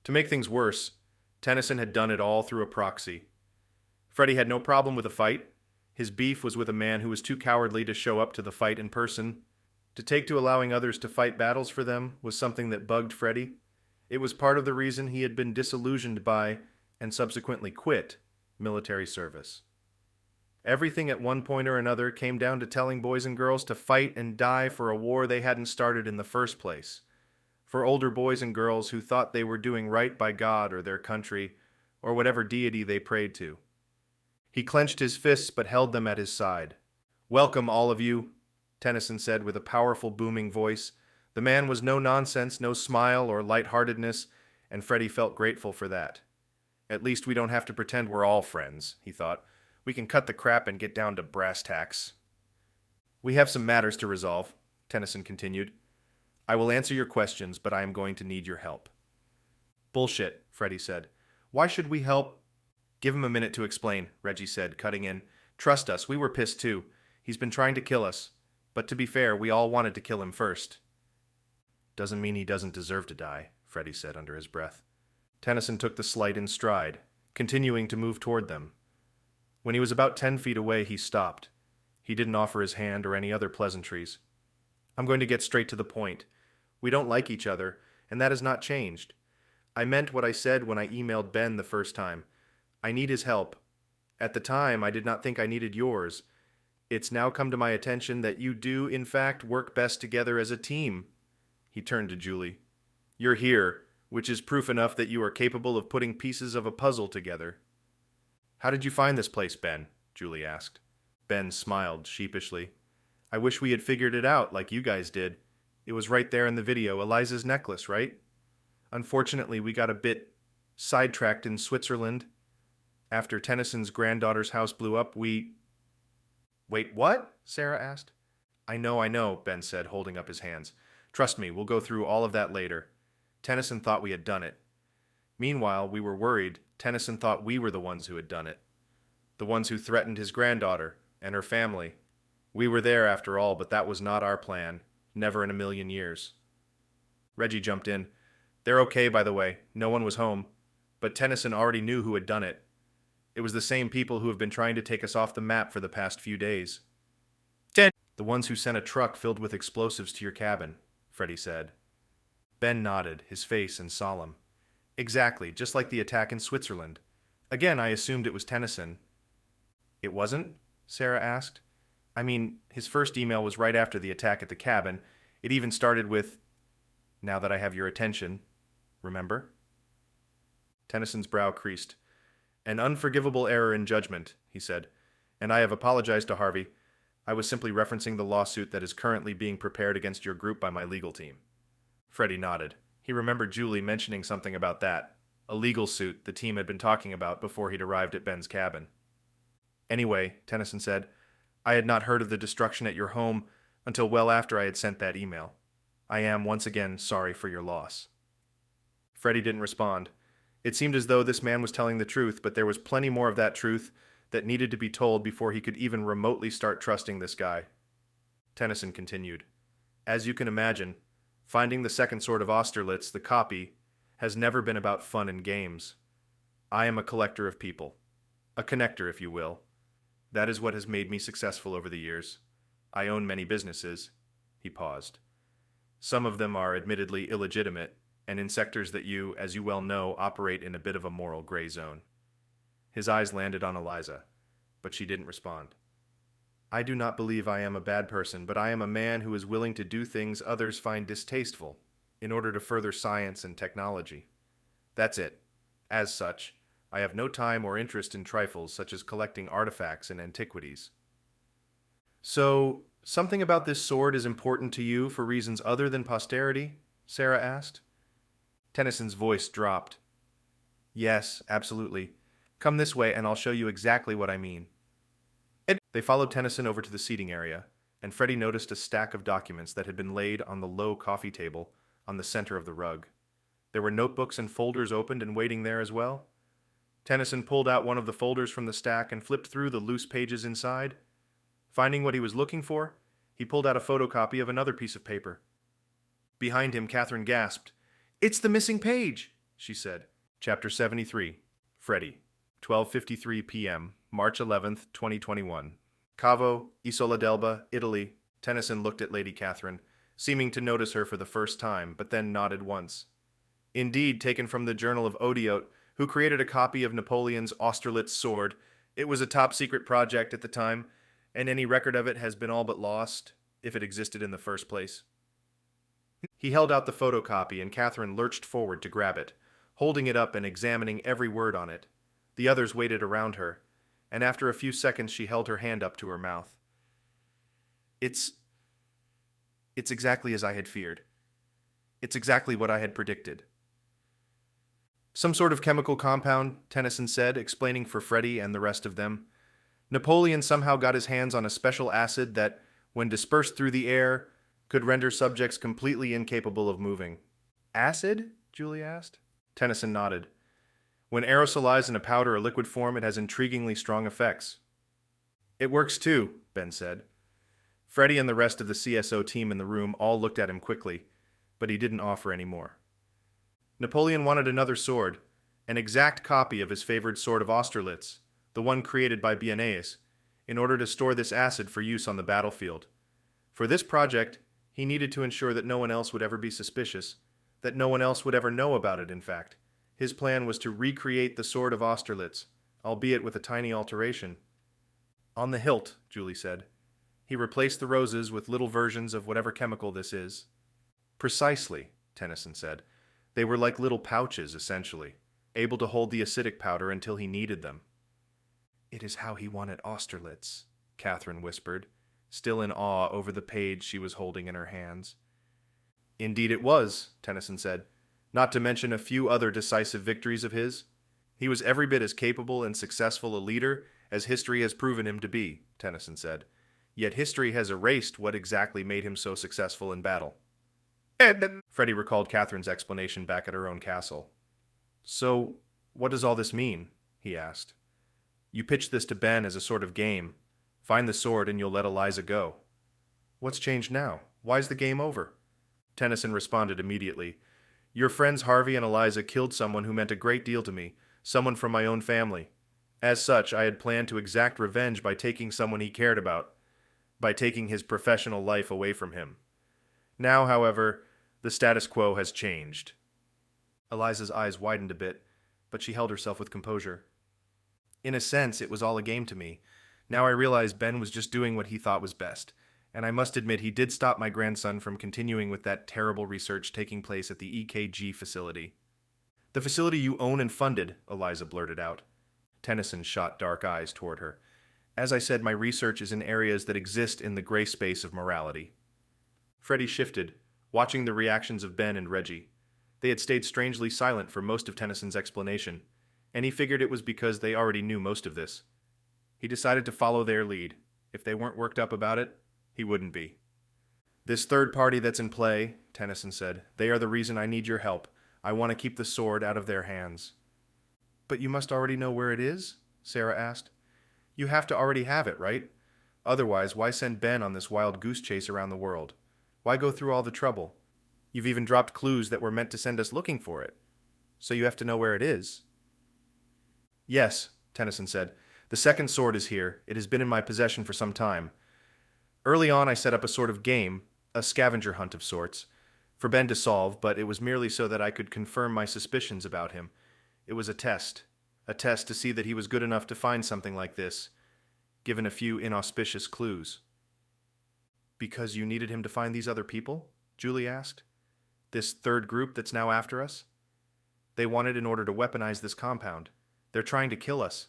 To make things worse, Tennyson had done it all through a proxy. Freddie had no problem with a fight. His beef was with a man who was too cowardly to show up to the fight in person. To take to allowing others to fight battles for them was something that bugged Freddie. It was part of the reason he had been disillusioned by, and subsequently quit, military service. Everything at one point or another came down to telling boys and girls to fight and die for a war they hadn't started in the first place. For older boys and girls who thought they were doing right by God or their country, or whatever deity they prayed to. He clenched his fists but held them at his side. "Welcome, all of you," Tennyson said with a powerful, booming voice. The man was no nonsense, no smile or lightheartedness, and Freddie felt grateful for that. At least we don't have to pretend we're all friends, he thought. We can cut the crap and get down to brass tacks. "We have some matters to resolve," Tennyson continued. "I will answer your questions, but I am going to need your help." "Bullshit," Freddie said. "Why should we help?" "Give him a minute to explain," Reggie said, cutting in. "Trust us, we were pissed too. He's been trying to kill us. But to be fair, we all wanted to kill him first." "Doesn't mean he doesn't deserve to die," Freddie said under his breath. Tennyson took the slight in stride, continuing to move toward them. When he was about 10 feet away, he stopped. He didn't offer his hand or any other pleasantries. "I'm going to get straight to the point. We don't like each other, and that has not changed. I meant what I said when I emailed Ben the first time. I need his help. At the time, I did not think I needed yours. It's now come to my attention that you do, in fact, work best together as a team." He turned to Julie. "You're here, which is proof enough that you are capable of putting pieces of a puzzle together." "How did you find this place, Ben?" Julie asked. Ben smiled sheepishly. "I wish we had figured it out like you guys did. It was right there in the video, Eliza's necklace, right? Unfortunately, we got a bit sidetracked in Switzerland. After Tennyson's granddaughter's house blew up, we—" "Wait, what?" Sarah asked. I know, Ben said, holding up his hands. "Trust me, we'll go through all of that later. Tennyson thought we had done it. Meanwhile, we were worried. Tennyson thought we were the ones who had done it. The ones who threatened his granddaughter and her family. We were there after all, but that was not our plan. Never in a million years." Reggie jumped in. "They're okay, by the way. No one was home. But Tennyson already knew who had done it. It was the same people who have been trying to take us off the map for the past few days." "The ones who sent a truck filled with explosives to your cabin," Freddie said. Ben nodded, his face and solemn. "Exactly, just like the attack in Switzerland. Again, I assumed it was Tennyson." "It wasn't?" Sarah asked. "I mean, his first email was right after the attack at the cabin. It even started with, 'Now that I have your attention,' remember?" Tennyson's brow creased. "An unforgivable error in judgment," he said, "and I have apologized to Harvey. I was simply referencing the lawsuit that is currently being prepared against your group by my legal team." Freddie nodded. He remembered Julie mentioning something about that, a legal suit the team had been talking about before he'd arrived at Ben's cabin. "Anyway," Tennyson said, "I had not heard of the destruction at your home until well after I had sent that email. I am, once again, sorry for your loss." Freddie didn't respond. It seemed as though this man was telling the truth, but there was plenty more of that truth that needed to be told before he could even remotely start trusting this guy. Tennyson continued. "As you can imagine, finding the second sword of Austerlitz, the copy, has never been about fun and games. I am a collector of people. A connector, if you will. That is what has made me successful over the years. I own many businesses." He paused. "Some of them are admittedly illegitimate, and in sectors that you, as you well know, operate in a bit of a moral gray zone." His eyes landed on Eliza, but she didn't respond. "I do not believe I am a bad person, but I am a man who is willing to do things others find distasteful in order to further science and technology. That's it. As such, I have no time or interest in trifles such as collecting artifacts and antiquities." "So, something about this sword is important to you for reasons other than posterity?" Sarah asked. Tennyson's voice dropped. "Yes, absolutely. Come this way and I'll show you exactly what I mean." They followed Tennyson over to the seating area, and Freddie noticed a stack of documents that had been laid on the low coffee table on the center of the rug. There were notebooks and folders opened and waiting there as well. Tennyson pulled out one of the folders from the stack and flipped through the loose pages inside. Finding what he was looking for, he pulled out a photocopy of another piece of paper. Behind him, Catherine gasped. "It's the missing page," she said. Chapter 73. Freddie. 12:53 p.m., March 11th, 2021. Cavo, Isola d'Elba, Italy. Tennyson looked at Lady Catherine, seeming to notice her for the first time, but then nodded once. Indeed, taken from the Journal of Audiobook, who created a copy of Napoleon's Austerlitz sword. It was a top-secret project at the time, and any record of it has been all but lost, if it existed in the first place. He held out the photocopy, and Catherine lurched forward to grab it, holding it up and examining every word on it. The others waited around her, and after a few seconds she held her hand up to her mouth. It's exactly as I had feared. It's exactly what I had predicted." "Some sort of chemical compound," Tennyson said, explaining for Freddie and the rest of them. "Napoleon somehow got his hands on a special acid that, when dispersed through the air, could render subjects completely incapable of moving." "Acid?" Julie asked. Tennyson nodded. "When aerosolized in a powder or liquid form, it has intriguingly strong effects." "It works too," Ben said. Freddie and the rest of the CSO team in the room all looked at him quickly, but he didn't offer any more. Napoleon wanted another sword, an exact copy of his favored sword of Austerlitz, the one created by Bionnaise, in order to store this acid for use on the battlefield. For this project, he needed to ensure that no one else would ever be suspicious, that no one else would ever know about it, in fact. His plan was to recreate the sword of Austerlitz, albeit with a tiny alteration. "On the hilt," Julie said. "He replaced the roses with little versions of whatever chemical this is." "Precisely," Tennyson said. "They were like little pouches, essentially, able to hold the acidic powder until he needed them." "It is how he wanted Austerlitz," Catherine whispered, still in awe over the page she was holding in her hands. "Indeed it was," Tennyson said, "not to mention a few other decisive victories of his. He was every bit as capable and successful a leader as history has proven him to be," Tennyson said. "Yet history has erased what exactly made him so successful in battle." Freddie recalled Catherine's explanation back at her own castle. "So, what does all this mean?" he asked. "You pitched this to Ben as a sort of game. Find the sword and you'll let Eliza go. What's changed now? Why's the game over?" Tennyson responded immediately. "Your friends Harvey and Eliza killed someone who meant a great deal to me, someone from my own family. As such, I had planned to exact revenge by taking someone he cared about, by taking his professional life away from him. Now, however, the status quo has changed." Eliza's eyes widened a bit, but she held herself with composure. "In a sense, it was all a game to me. Now I realize Ben was just doing what he thought was best, and I must admit he did stop my grandson from continuing with that terrible research taking place at the EKG facility." "The facility you own and funded," Eliza blurted out. Tennyson shot dark eyes toward her. "As I said, my research is in areas that exist in the gray space of morality." Freddie shifted, watching the reactions of Ben and Reggie. They had stayed strangely silent for most of Tennyson's explanation, and he figured it was because they already knew most of this. He decided to follow their lead. If they weren't worked up about it, he wouldn't be. "This third party that's in play," Tennyson said, "they are the reason I need your help. I want to keep the sword out of their hands." "But you must already know where it is?" Sarah asked. "You have to already have it, right? Otherwise, why send Ben on this wild goose chase around the world? Why go through all the trouble? You've even dropped clues that were meant to send us looking for it. So you have to know where it is." "Yes," Tennyson said. The second sword is here. It has been in my possession for some time. Early on, I set up a sort of game, a scavenger hunt of sorts, for Ben to solve, but it was merely so that I could confirm my suspicions about him. It was a test to see that he was good enough to find something like this, given a few inauspicious clues. Because you needed him to find these other people? Julie asked. This third group that's now after us? They want it in order to weaponize this compound. They're trying to kill us.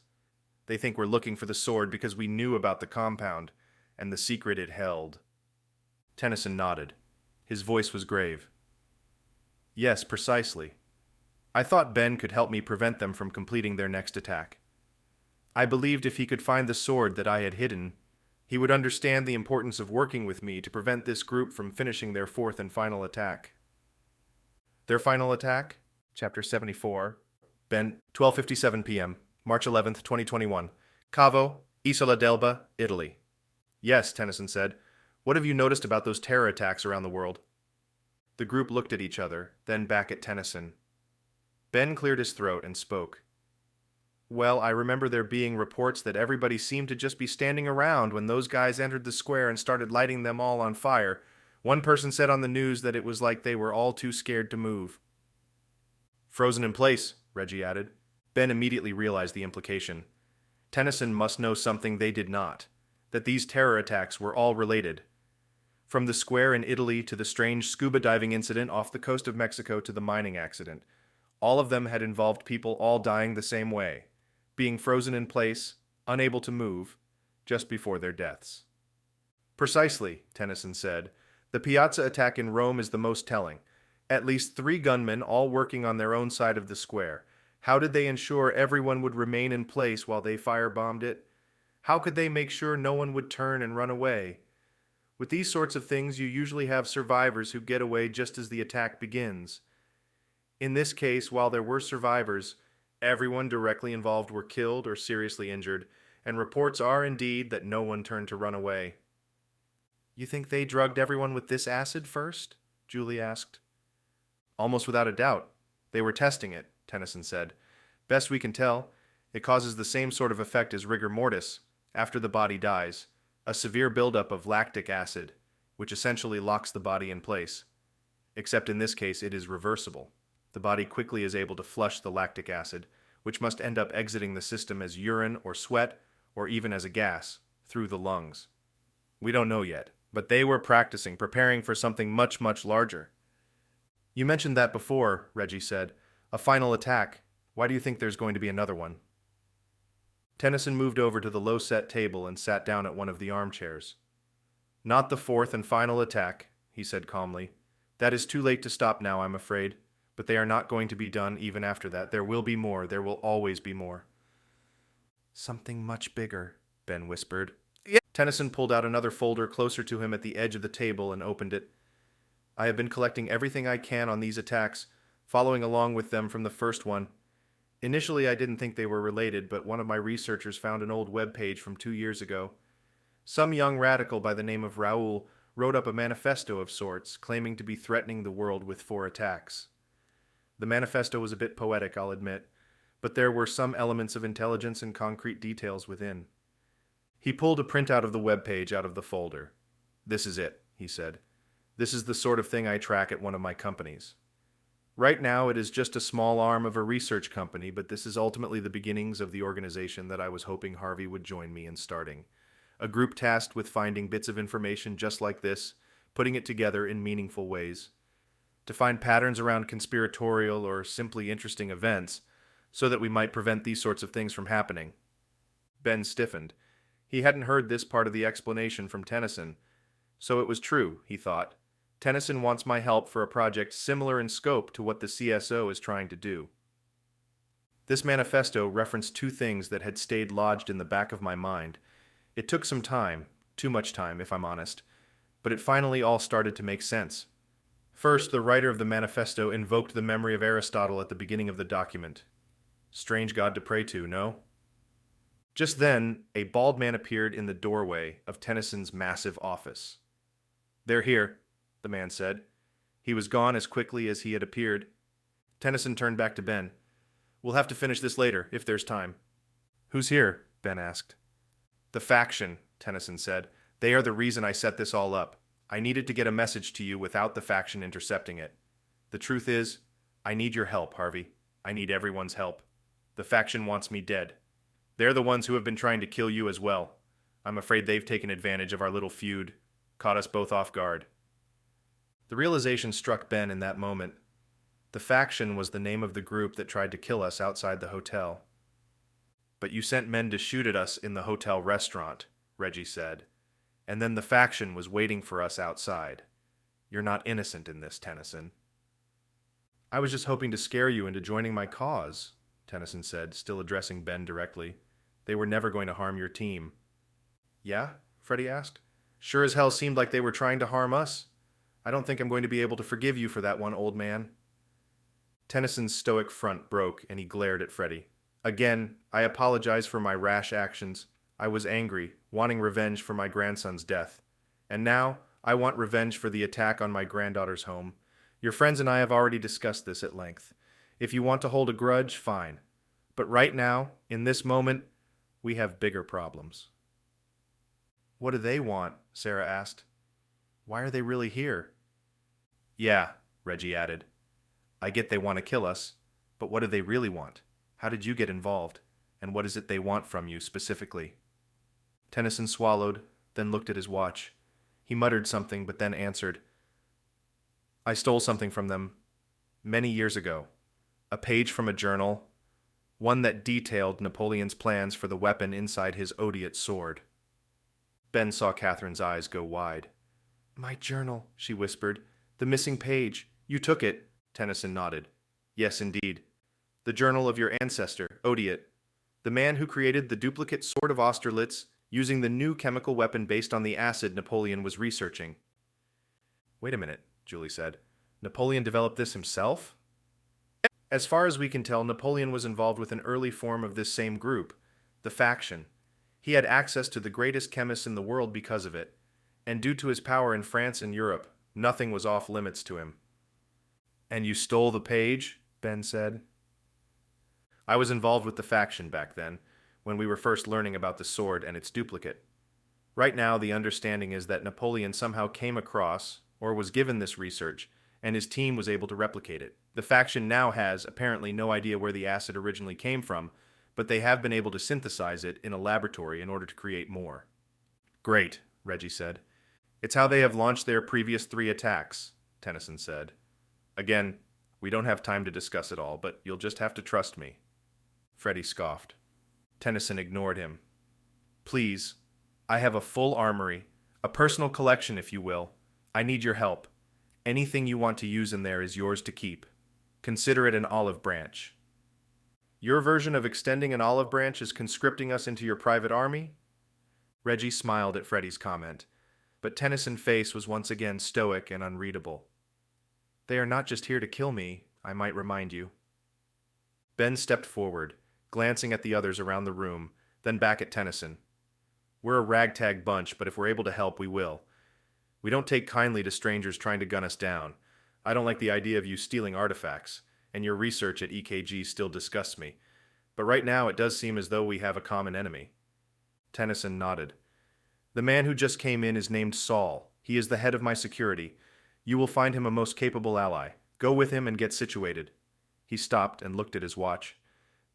They think we're looking for the sword because we knew about the compound and the secret it held. Tennyson nodded. His voice was grave. Yes, precisely. I thought Ben could help me prevent them from completing their next attack. I believed if he could find the sword that I had hidden, he would understand the importance of working with me to prevent this group from finishing their fourth and final attack. Their final attack? Chapter 74. Ben, 12:57 p.m., March 11th, 2021. Cavo, Isola d'Elba, Italy. Yes, Tennyson said. What have you noticed about those terror attacks around the world? The group looked at each other, then back at Tennyson. Ben cleared his throat and spoke. Well, I remember there being reports that everybody seemed to just be standing around when those guys entered the square and started lighting them all on fire. One person said on the news that it was like they were all too scared to move. Frozen in place, Reggie added. Ben immediately realized the implication. Tennyson must know something they did not, that these terror attacks were all related. From the square in Italy to the strange scuba diving incident off the coast of Mexico to the mining accident, all of them had involved people all dying the same way, being frozen in place, unable to move, just before their deaths. Precisely, Tennyson said. The Piazza attack in Rome is the most telling. At least 3 gunmen all working on their own side of the square. How did they ensure everyone would remain in place while they firebombed it? How could they make sure no one would turn and run away? With these sorts of things, you usually have survivors who get away just as the attack begins. In this case, while there were survivors, everyone directly involved were killed or seriously injured, and reports are indeed that no one turned to run away. You think they drugged everyone with this acid first? Julie asked. Almost without a doubt. They were testing it, Tennyson said. Best we can tell, it causes the same sort of effect as rigor mortis, after the body dies, a severe buildup of lactic acid, which essentially locks the body in place. Except in this case, it is reversible. The body quickly is able to flush the lactic acid, which must end up exiting the system as urine or sweat, or even as a gas, through the lungs. We don't know yet, but they were preparing for something much, much larger. You mentioned that before, Reggie said. A final attack. Why do you think there's going to be another one? Tennyson moved over to the low-set table and sat down at one of the armchairs. Not the fourth and final attack, he said calmly. That is too late to stop now, I'm afraid. But they are not going to be done even after that. There will be more. There will always be more. Something much bigger, Ben whispered. Yeah. Tennyson pulled out another folder closer to him at the edge of the table and opened it. I have been collecting everything I can on these attacks, following along with them from the first one. Initially, I didn't think they were related, but one of my researchers found an old web page from 2 years ago. Some young radical by the name of Raoul wrote up a manifesto of sorts, claiming to be threatening the world with 4 attacks. The manifesto was a bit poetic, I'll admit, but there were some elements of intelligence and concrete details within. He pulled a printout of the web page out of the folder. This is it, he said. This is the sort of thing I track at one of my companies. Right now, it is just a small arm of a research company, but this is ultimately the beginnings of the organization that I was hoping Harvey would join me in starting. A group tasked with finding bits of information just like this, putting it together in meaningful ways. To find patterns around conspiratorial or simply interesting events, so that we might prevent these sorts of things from happening. Ben stiffened. He hadn't heard this part of the explanation from Tennyson. So it was true, he thought. Tennyson wants my help for a project similar in scope to what the CSO is trying to do. This manifesto referenced 2 things that had stayed lodged in the back of my mind. It took some time, too much time if I'm honest, but it finally all started to make sense. First, the writer of the manifesto invoked the memory of Aristotle at the beginning of the document. Strange god to pray to, no? Just then, a bald man appeared in the doorway of Tennyson's massive office. They're here, the man said. He was gone as quickly as he had appeared. Tennyson turned back to Ben. We'll have to finish this later, if there's time. Who's here? Ben asked. The faction, Tennyson said. They are the reason I set this all up. I needed to get a message to you without the faction intercepting it. The truth is, I need your help, Harvey. I need everyone's help. The faction wants me dead. They're the ones who have been trying to kill you as well. I'm afraid they've taken advantage of our little feud, caught us both off guard. The realization struck Ben in that moment. The faction was the name of the group that tried to kill us outside the hotel. But you sent men to shoot at us in the hotel restaurant, Reggie said. And then the faction was waiting for us outside. You're not innocent in this, Tennyson. I was just hoping to scare you into joining my cause, Tennyson said, still addressing Ben directly. They were never going to harm your team. Yeah? Freddie asked. Sure as hell seemed like they were trying to harm us. I don't think I'm going to be able to forgive you for that one, old man. Tennyson's stoic front broke, and he glared at Freddie. Again, I apologize for my rash actions. I was angry, wanting revenge for my grandson's death. And now, I want revenge for the attack on my granddaughter's home. Your friends and I have already discussed this at length. If you want to hold a grudge, fine. But right now, in this moment, we have bigger problems. What do they want? Sarah asked. Why are they really here? Yeah, Reggie added. I get they want to kill us, but what do they really want? How did you get involved? And what is it they want from you specifically? Tennyson swallowed, then looked at his watch. He muttered something, but then answered. I stole something from them many years ago. A page from a journal, one that detailed Napoleon's plans for the weapon inside his odiate sword. Ben saw Catherine's eyes go wide. My journal, she whispered. The missing page. You took it. Tennyson nodded. Yes, indeed. The journal of your ancestor, Odiate, the man who created the duplicate sword of Austerlitz using the new chemical weapon based on the acid Napoleon was researching. Wait a minute, Julie said. Napoleon developed this himself? As far as we can tell, Napoleon was involved with an early form of this same group, the faction. He had access to the greatest chemists in the world because of it, and due to his power in France and Europe, nothing was off limits to him. And you stole the page? Ben said. I was involved with the faction back then, when we were first learning about the sword and its duplicate. Right now, the understanding is that Napoleon somehow came across, or was given this research, and his team was able to replicate it. The faction now has, apparently, no idea where the acid originally came from, but they have been able to synthesize it in a laboratory in order to create more. Great, Reggie said. It's how they have launched their previous 3 attacks, Tennyson said. Again, we don't have time to discuss it all, but you'll just have to trust me. Freddie scoffed. Tennyson ignored him. Please, I have a full armory, a personal collection, if you will. I need your help. Anything you want to use in there is yours to keep. Consider it an olive branch. Your version of extending an olive branch is conscripting us into your private army? Reggie smiled at Freddie's comment, but Tennyson's face was once again stoic and unreadable. They are not just here to kill me, I might remind you. Ben stepped forward, glancing at the others around the room, then back at Tennyson. We're a ragtag bunch, but if we're able to help, we will. We don't take kindly to strangers trying to gun us down. I don't like the idea of you stealing artifacts, and your research at EKG still disgusts me. But right now it does seem as though we have a common enemy. Tennyson nodded. The man who just came in is named Saul. He is the head of my security. You will find him a most capable ally. Go with him and get situated. He stopped and looked at his watch.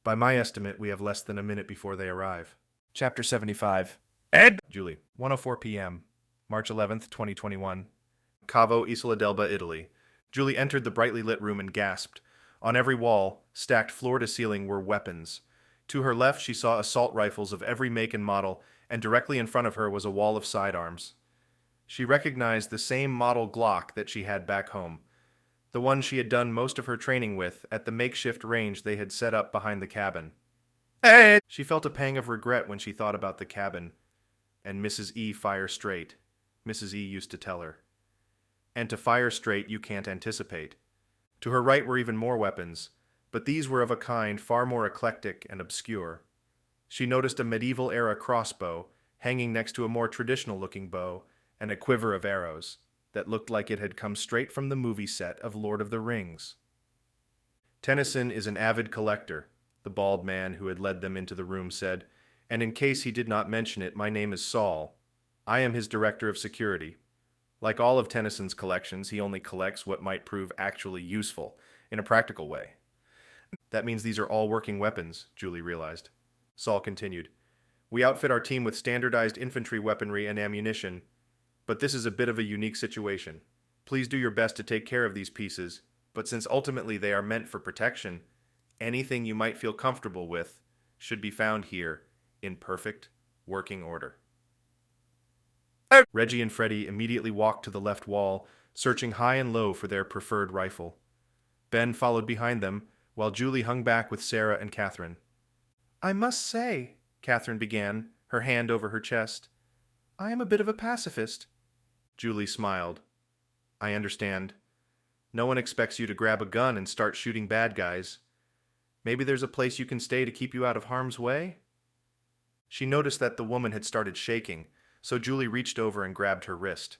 By my estimate, we have less than a minute before they arrive. Chapter 75. Ed! Julie. 1:04 p.m. March 11th, 2021. Cavo, Isola d'Elba, Italy. Julie entered the brightly lit room and gasped. On every wall, stacked floor to ceiling, were weapons. To her left, she saw assault rifles of every make and model, and directly in front of her was a wall of sidearms. She recognized the same model Glock that she had back home, the one she had done most of her training with at the makeshift range they had set up behind the cabin. Hey! She felt a pang of regret when she thought about the cabin, and Mrs. E. fire straight, Mrs. E. used to tell her. And to fire straight you can't anticipate. To her right were even more weapons, but these were of a kind far more eclectic and obscure. She noticed a medieval-era crossbow hanging next to a more traditional-looking bow and a quiver of arrows that looked like it had come straight from the movie set of Lord of the Rings. Tennyson is an avid collector, the bald man who had led them into the room said, And in case he did not mention it, my name is Saul. I am his director of security. Like all of Tennyson's collections, he only collects what might prove actually useful, in a practical way. That means these are all working weapons, Julie realized. Saul continued. We outfit our team with standardized infantry weaponry and ammunition, but this is a bit of a unique situation. Please do your best to take care of these pieces, but since ultimately they are meant for protection, anything you might feel comfortable with should be found here in perfect working order. Reggie and Freddie immediately walked to the left wall, searching high and low for their preferred rifle. Ben followed behind them, while Julie hung back with Sarah and Catherine. I must say, Catherine began, her hand over her chest, I am a bit of a pacifist. Julie smiled. I understand. No one expects you to grab a gun and start shooting bad guys. Maybe there's a place you can stay to keep you out of harm's way? She noticed that the woman had started shaking, so Julie reached over and grabbed her wrist.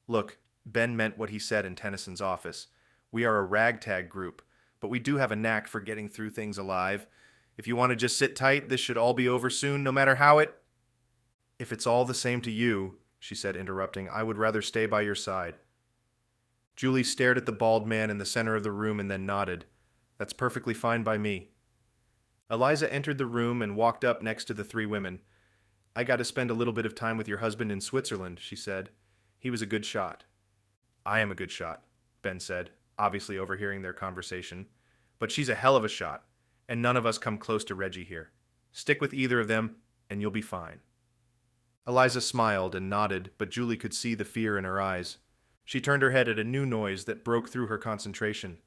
Look, Ben meant what he said in Tennyson's office. We are a ragtag group, but we do have a knack for getting through things alive. If you want to just sit tight, this should all be over soon, no matter how it... If it's all the same to you, she said, interrupting, I would rather stay by your side. Julie stared at the bald man in the center of the room and then nodded. That's perfectly fine by me. Eliza entered the room and walked up next to the three women. I got to spend a little bit of time with your husband in Switzerland, she said. He was a good shot. I am a good shot, Ben said, obviously overhearing their conversation. But she's a hell of a shot, and none of us come close to Reggie here. Stick with either of them, and you'll be fine. Eliza smiled and nodded, but Julie could see the fear in her eyes. She turned her head at a new noise that broke through her concentration.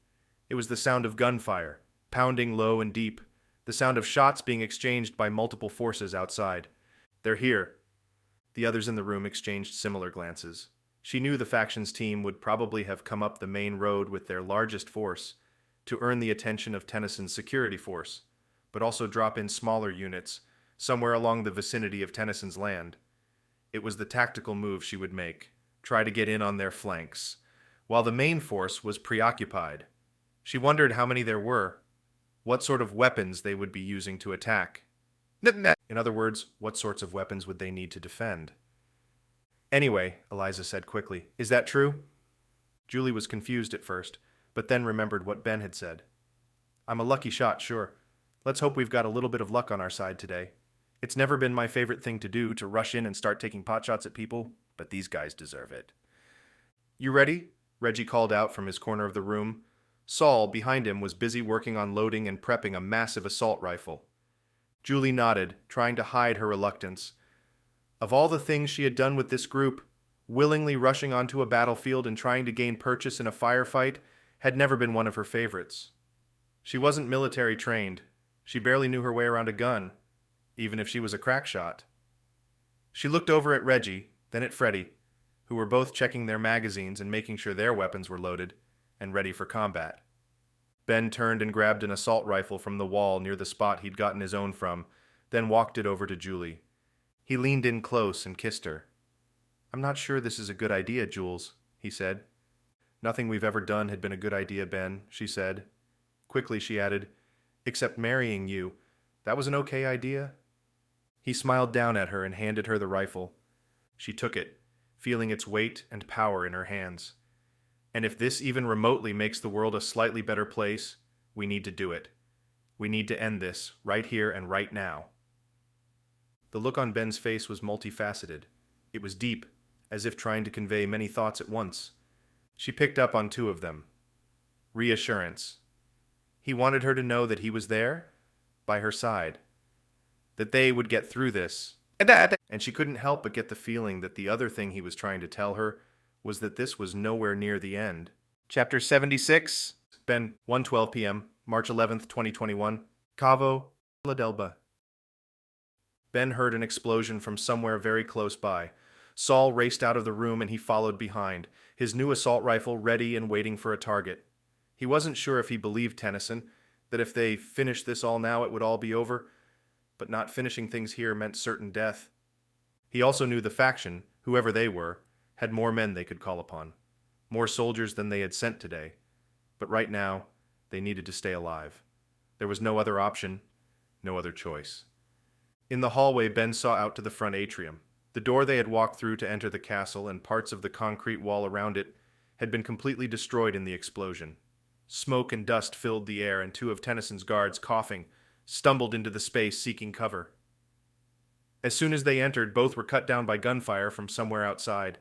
It was the sound of gunfire, pounding low and deep, the sound of shots being exchanged by multiple forces outside. They're here. The others in the room exchanged similar glances. She knew the faction's team would probably have come up the main road with their largest force to earn the attention of Tennyson's security force, but also drop in smaller units somewhere along the vicinity of Tennyson's land. It was the tactical move she would make, try to get in on their flanks, while the main force was preoccupied. She wondered how many there were, what sort of weapons they would be using to attack. In other words, what sorts of weapons would they need to defend? Anyway, Eliza said quickly, is that true? Julie was confused at first, but then remembered what Ben had said. I'm a lucky shot, sure. Let's hope we've got a little bit of luck on our side today. It's never been my favorite thing to do, to rush in and start taking potshots at people, but these guys deserve it. You ready? Reggie called out from his corner of the room. Saul, behind him, was busy working on loading and prepping a massive assault rifle. Julie nodded, trying to hide her reluctance. Of all the things she had done with this group, willingly rushing onto a battlefield and trying to gain purchase in a firefight had never been one of her favorites. She wasn't military trained. She barely knew her way around a gun, even if she was a crack shot. She looked over at Reggie, then at Freddie, who were both checking their magazines and making sure their weapons were loaded and ready for combat. Ben turned and grabbed an assault rifle from the wall near the spot he'd gotten his own from, then walked it over to Julie. He leaned in close and kissed her. I'm not sure this is a good idea, Jules, he said. Nothing we've ever done had been a good idea, Ben, she said. Quickly she added, except marrying you. That was an okay idea? He smiled down at her and handed her the rifle. She took it, feeling its weight and power in her hands. And if this even remotely makes the world a slightly better place, we need to do it. We need to end this, right here and right now. The look on Ben's face was multifaceted. It was deep, as if trying to convey many thoughts at once. She picked up on two of them. Reassurance. He wanted her to know that he was there, by her side. That they would get through this. And she couldn't help but get the feeling that the other thing he was trying to tell her was that this was nowhere near the end. Chapter 76, Ben, 1:12 p.m., March 11th, 2021, Cavo, Philadelphia. Ben heard an explosion from somewhere very close by. Saul raced out of the room and he followed behind, his new assault rifle ready and waiting for a target. He wasn't sure if he believed Tennyson, that if they finished this all now it would all be over, but not finishing things here meant certain death. He also knew the faction, whoever they were, had more men they could call upon, more soldiers than they had sent today. But right now, they needed to stay alive. There was no other option, no other choice. In the hallway, Ben saw out to the front atrium. The door they had walked through to enter the castle and parts of the concrete wall around it had been completely destroyed in the explosion. Smoke and dust filled the air, and two of Tennyson's guards, coughing, stumbled into the space seeking cover. As soon as they entered, both were cut down by gunfire from somewhere outside.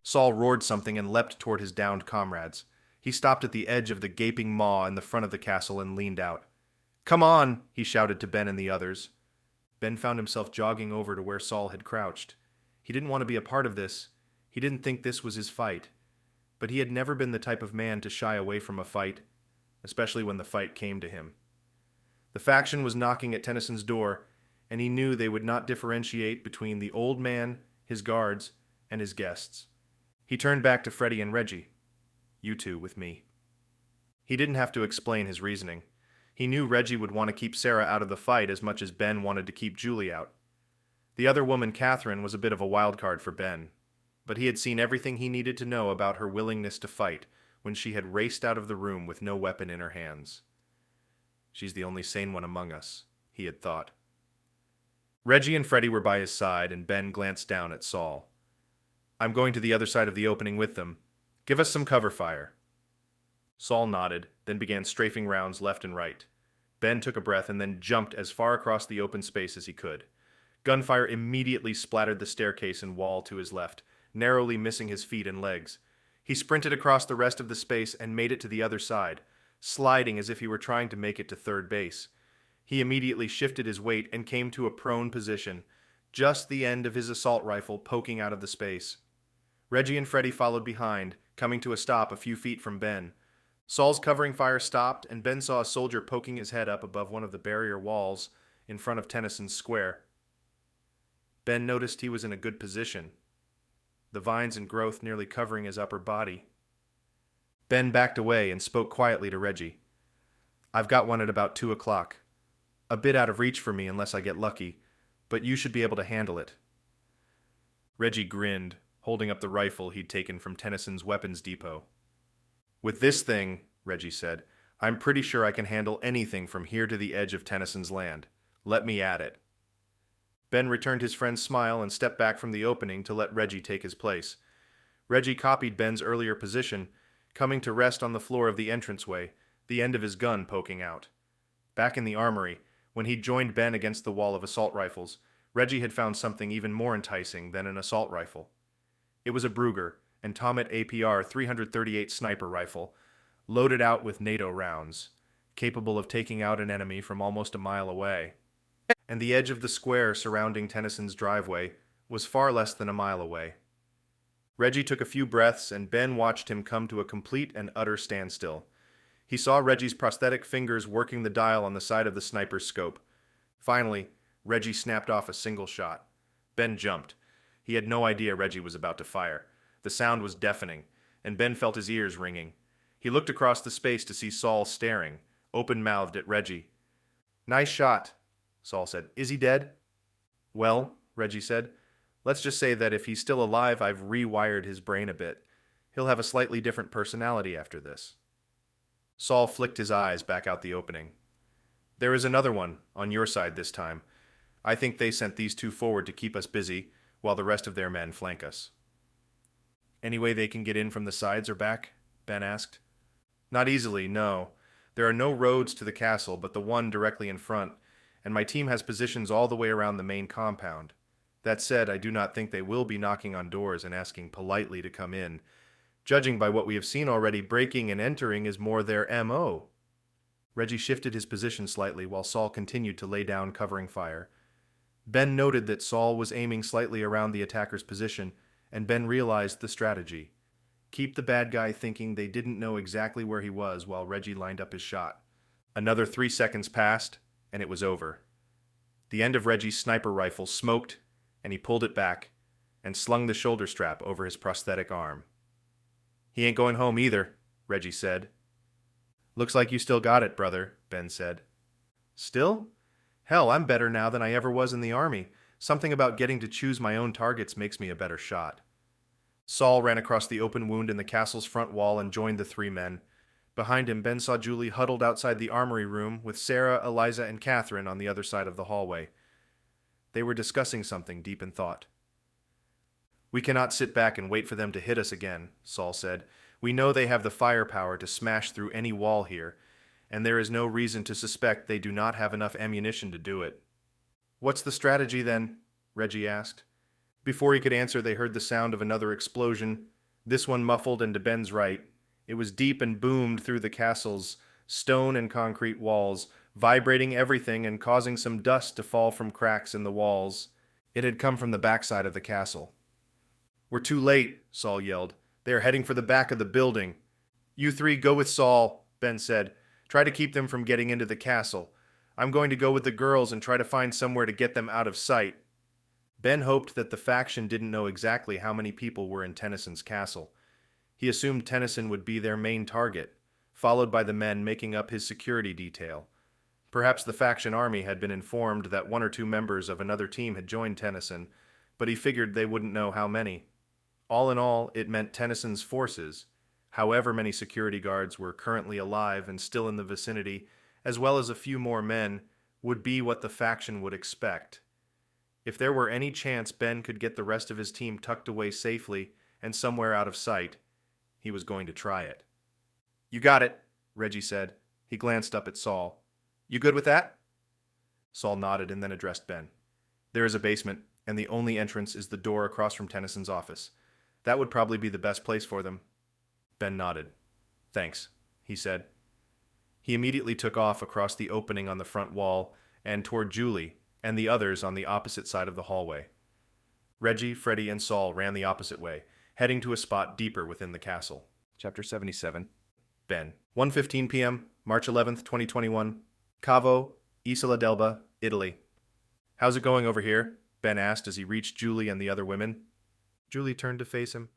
Saul roared something and leapt toward his downed comrades. He stopped at the edge of the gaping maw in the front of the castle and leaned out. "Come on!" he shouted to Ben and the others. Ben found himself jogging over to where Saul had crouched. He didn't want to be a part of this. He didn't think this was his fight. But he had never been the type of man to shy away from a fight, especially when the fight came to him. The faction was knocking at Tennyson's door, and he knew they would not differentiate between the old man, his guards, and his guests. He turned back to Freddie and Reggie. "You two with me." He didn't have to explain his reasoning. He knew Reggie would want to keep Sarah out of the fight as much as Ben wanted to keep Julie out. The other woman, Catherine, was a bit of a wild card for Ben, but he had seen everything he needed to know about her willingness to fight when she had raced out of the room with no weapon in her hands. "She's the only sane one among us," he had thought. Reggie and Freddie were by his side, and Ben glanced down at Saul. "I'm going to the other side of the opening with them. Give us some cover fire." Saul nodded, then began strafing rounds left and right. Ben took a breath and then jumped as far across the open space as he could. Gunfire immediately splattered the staircase and wall to his left, narrowly missing his feet and legs. He sprinted across the rest of the space and made it to the other side, sliding as if he were trying to make it to third base. He immediately shifted his weight and came to a prone position, just the end of his assault rifle poking out of the space. Reggie and Freddie followed behind, coming to a stop a few feet from Ben. Saul's covering fire stopped, and Ben saw a soldier poking his head up above one of the barrier walls in front of Tennyson's square. Ben noticed he was in a good position, the vines and growth nearly covering his upper body. Ben backed away and spoke quietly to Reggie. "I've got one at about 2 o'clock. A bit out of reach for me unless I get lucky, but you should be able to handle it." Reggie grinned, holding up the rifle he'd taken from Tennyson's weapons depot. "With this thing," Reggie said, "I'm pretty sure I can handle anything from here to the edge of Tennyson's land. Let me at it." Ben returned his friend's smile and stepped back from the opening to let Reggie take his place. Reggie copied Ben's earlier position, coming to rest on the floor of the entranceway, the end of his gun poking out. Back in the armory, when he'd joined Ben against the wall of assault rifles, Reggie had found something even more enticing than an assault rifle. It was a Brugger and Tomet APR 338 sniper rifle, loaded out with NATO rounds, capable of taking out an enemy from almost a mile away. And the edge of the square surrounding Tennyson's driveway was far less than a mile away. Reggie took a few breaths, and Ben watched him come to a complete and utter standstill. He saw Reggie's prosthetic fingers working the dial on the side of the sniper's scope. Finally, Reggie snapped off a single shot. Ben jumped. He had no idea Reggie was about to fire. The sound was deafening, and Ben felt his ears ringing. He looked across the space to see Saul staring, open-mouthed at Reggie. "Nice shot," Saul said. "Is he dead?" "Well," Reggie said, "let's just say that if he's still alive, I've rewired his brain a bit. He'll have a slightly different personality after this." Saul flicked his eyes back out the opening. "There is another one, on your side this time. I think they sent these two forward to keep us busy, while the rest of their men flank us." "Any way they can get in from the sides or back?" Ben asked. "Not easily, no. There are no roads to the castle but the one directly in front, and my team has positions all the way around the main compound. That said, I do not think they will be knocking on doors and asking politely to come in. Judging by what we have seen already, breaking and entering is more their M.O. Reggie shifted his position slightly while Saul continued to lay down covering fire. Ben noted that Saul was aiming slightly around the attacker's position, and Ben realized the strategy. Keep the bad guy thinking they didn't know exactly where he was while Reggie lined up his shot. Another 3 seconds passed, and it was over. The end of Reggie's sniper rifle smoked, and he pulled it back and slung the shoulder strap over his prosthetic arm. "He ain't going home either," Reggie said. "Looks like you still got it, brother," Ben said. "Still? Hell, I'm better now than I ever was in the army. Something about getting to choose my own targets makes me a better shot." Saul ran across the open wound in the castle's front wall and joined the 3 men. Behind him, Ben saw Julie huddled outside the armory room with Sarah, Eliza, and Catherine on the other side of the hallway. They were discussing something deep in thought. "We cannot sit back and wait for them to hit us again," Saul said. "We know they have the firepower to smash through any wall here, and there is no reason to suspect they do not have enough ammunition to do it." "What's the strategy then?" Reggie asked. Before he could answer, they heard the sound of another explosion, this one muffled and to Ben's right. It was deep and boomed through the castle's stone and concrete walls, vibrating everything and causing some dust to fall from cracks in the walls. It had come from the backside of the castle. "We're too late," Saul yelled. "They are heading for the back of the building." "You three go with Saul," Ben said. "Try to keep them from getting into the castle. I'm going to go with the girls and try to find somewhere to get them out of sight." Ben hoped that the faction didn't know exactly how many people were in Tennyson's castle. He assumed Tennyson would be their main target, followed by the men making up his security detail. Perhaps the faction army had been informed that one or two members of another team had joined Tennyson, but he figured they wouldn't know how many. All in all, it meant Tennyson's forces, however many security guards were currently alive and still in the vicinity, as well as a few more men, would be what the faction would expect. If there were any chance Ben could get the rest of his team tucked away safely and somewhere out of sight, he was going to try it. "You got it," Reggie said. He glanced up at Saul. "You good with that?" Saul nodded and then addressed Ben. "There is a basement, and the only entrance is the door across from Tennyson's office. That would probably be the best place for them." Ben nodded. "Thanks," he said. He immediately took off across the opening on the front wall and toward Julie and the others on the opposite side of the hallway. Reggie, Freddie, and Saul ran the opposite way, heading to a spot deeper within the castle. Chapter 77. Ben. 1:15 p.m., March 11th, 2021. Cavo, Isola d'Elba, Italy. "How's it going over here?" Ben asked as he reached Julie and the other women. Julie turned to face him.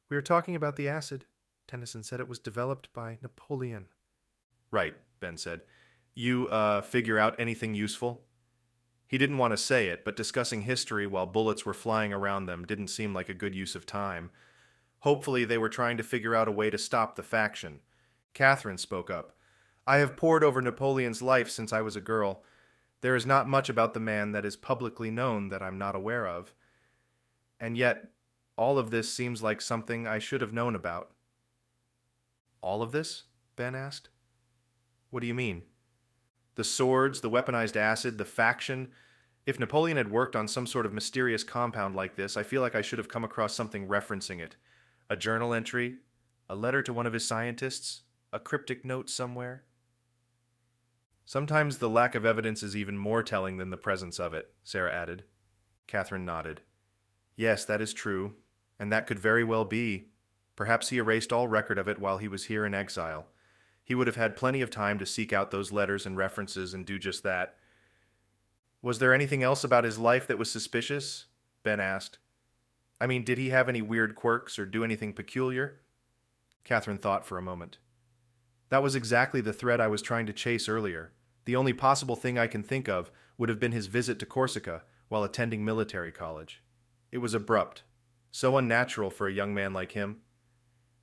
"We were talking about the acid. Tennyson said it was developed by Napoleon." "Right," Ben said. "You, figure out anything useful?" He didn't want to say it, but discussing history while bullets were flying around them didn't seem like a good use of time. Hopefully they were trying to figure out a way to stop the faction. Catherine spoke up. "I have pored over Napoleon's life since I was a girl. There is not much about the man that is publicly known that I'm not aware of. And yet, all of this seems like something I should have known about." "All of this?" Ben asked. "What do you mean?" "The swords, the weaponized acid, the faction. If Napoleon had worked on some sort of mysterious compound like this, I feel like I should have come across something referencing it. A journal entry, a letter to one of his scientists, a cryptic note somewhere." "Sometimes the lack of evidence is even more telling than the presence of it," Sarah added. Catherine nodded. "Yes, that is true, and that could very well be. Perhaps he erased all record of it while he was here in exile. He would have had plenty of time to seek out those letters and references and do just that." "Was there anything else about his life that was suspicious?" Ben asked. "I mean, did he have any weird quirks or do anything peculiar?" Catherine thought for a moment. "That was exactly the thread I was trying to chase earlier. The only possible thing I can think of would have been his visit to Corsica while attending military college. It was abrupt, so unnatural for a young man like him.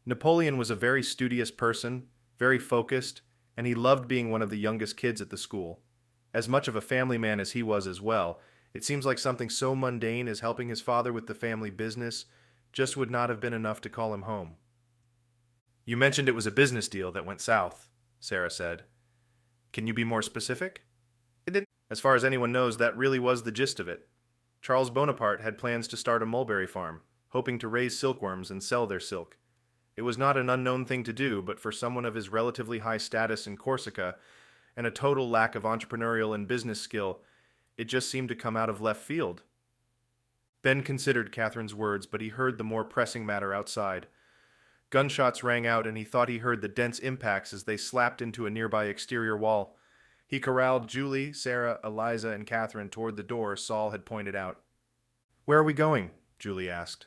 Napoleon was a very studious person, very focused, and he loved being one of the youngest kids at the school. As much of a family man as he was as well, it seems like something so mundane as helping his father with the family business just would not have been enough to call him home." "You mentioned it was a business deal that went south," Sarah said. "Can you be more specific?" "It didn't. As far as anyone knows, that really was the gist of it. Charles Bonaparte had plans to start a mulberry farm, hoping to raise silkworms and sell their silk. It was not an unknown thing to do, but for someone of his relatively high status in Corsica and a total lack of entrepreneurial and business skill, it just seemed to come out of left field." Ben considered Catherine's words, but he heard the more pressing matter outside. Gunshots rang out, and he thought he heard the dense impacts as they slapped into a nearby exterior wall. He corralled Julie, Sarah, Eliza, and Catherine toward the door Saul had pointed out. "Where are we going?" Julie asked.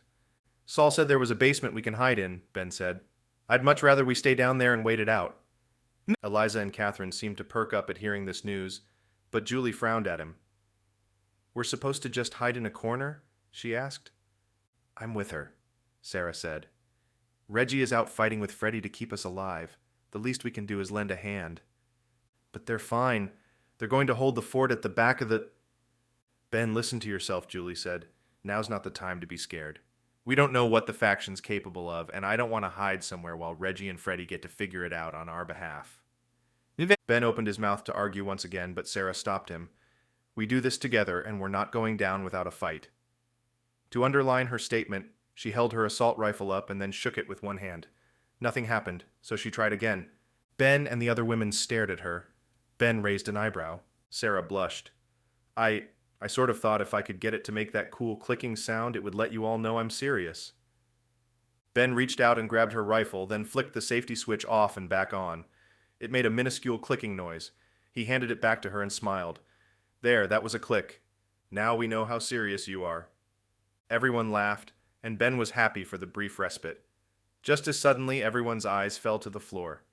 "Saul said there was a basement we can hide in," Ben said. "I'd much rather we stay down there and wait it out." Eliza and Catherine seemed to perk up at hearing this news, but Julie frowned at him. "We're supposed to just hide in a corner?" she asked. "I'm with her," Sarah said. "Reggie is out fighting with Freddie to keep us alive. The least we can do is lend a hand." "But they're fine. They're going to hold the fort at the back of the—" Ben, listen to yourself, Julie said. Now's not the time to be scared. We don't know what the faction's capable of, and I don't want to hide somewhere while Reggie and Freddie get to figure it out on our behalf. Ben opened his mouth to argue once again, but Sarah stopped him. We do this together, and we're not going down without a fight. To underline her statement, she held her assault rifle up and then shook it with one hand. Nothing happened, so she tried again. Ben and the other women stared at her. Ben raised an eyebrow. Sarah blushed. I sort of thought if I could get it to make that cool clicking sound, it would let you all know I'm serious. Ben reached out and grabbed her rifle, then flicked the safety switch off and back on. It made a minuscule clicking noise. He handed it back to her and smiled. There, that was a click. Now we know how serious you are. Everyone laughed, and Ben was happy for the brief respite. Just as suddenly, everyone's eyes fell to the floor.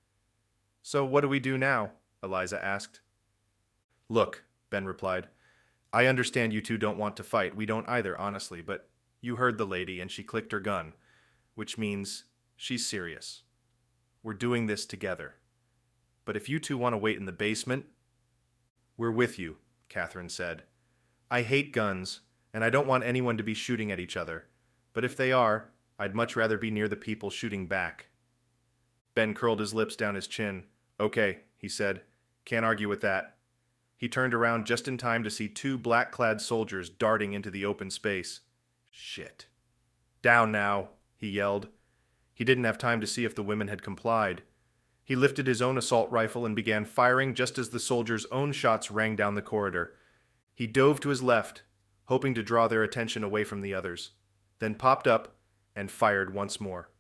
So what do we do now? Eliza asked. Look, Ben replied. I understand you two don't want to fight. We don't either, honestly, but you heard the lady and she clicked her gun, which means she's serious. We're doing this together. But if you two want to wait in the basement, we're with you, Catherine said. I hate guns, and I don't want anyone to be shooting at each other. But if they are, I'd much rather be near the people shooting back. Ben curled his lips down his chin. Okay, he said. Can't argue with that. He turned around just in time to see two black-clad soldiers darting into the open space. Shit. Down now, he yelled. He didn't have time to see if the women had complied. He lifted his own assault rifle and began firing just as the soldiers' own shots rang down the corridor. He dove to his left, hoping to draw their attention away from the others, then popped up and fired once more.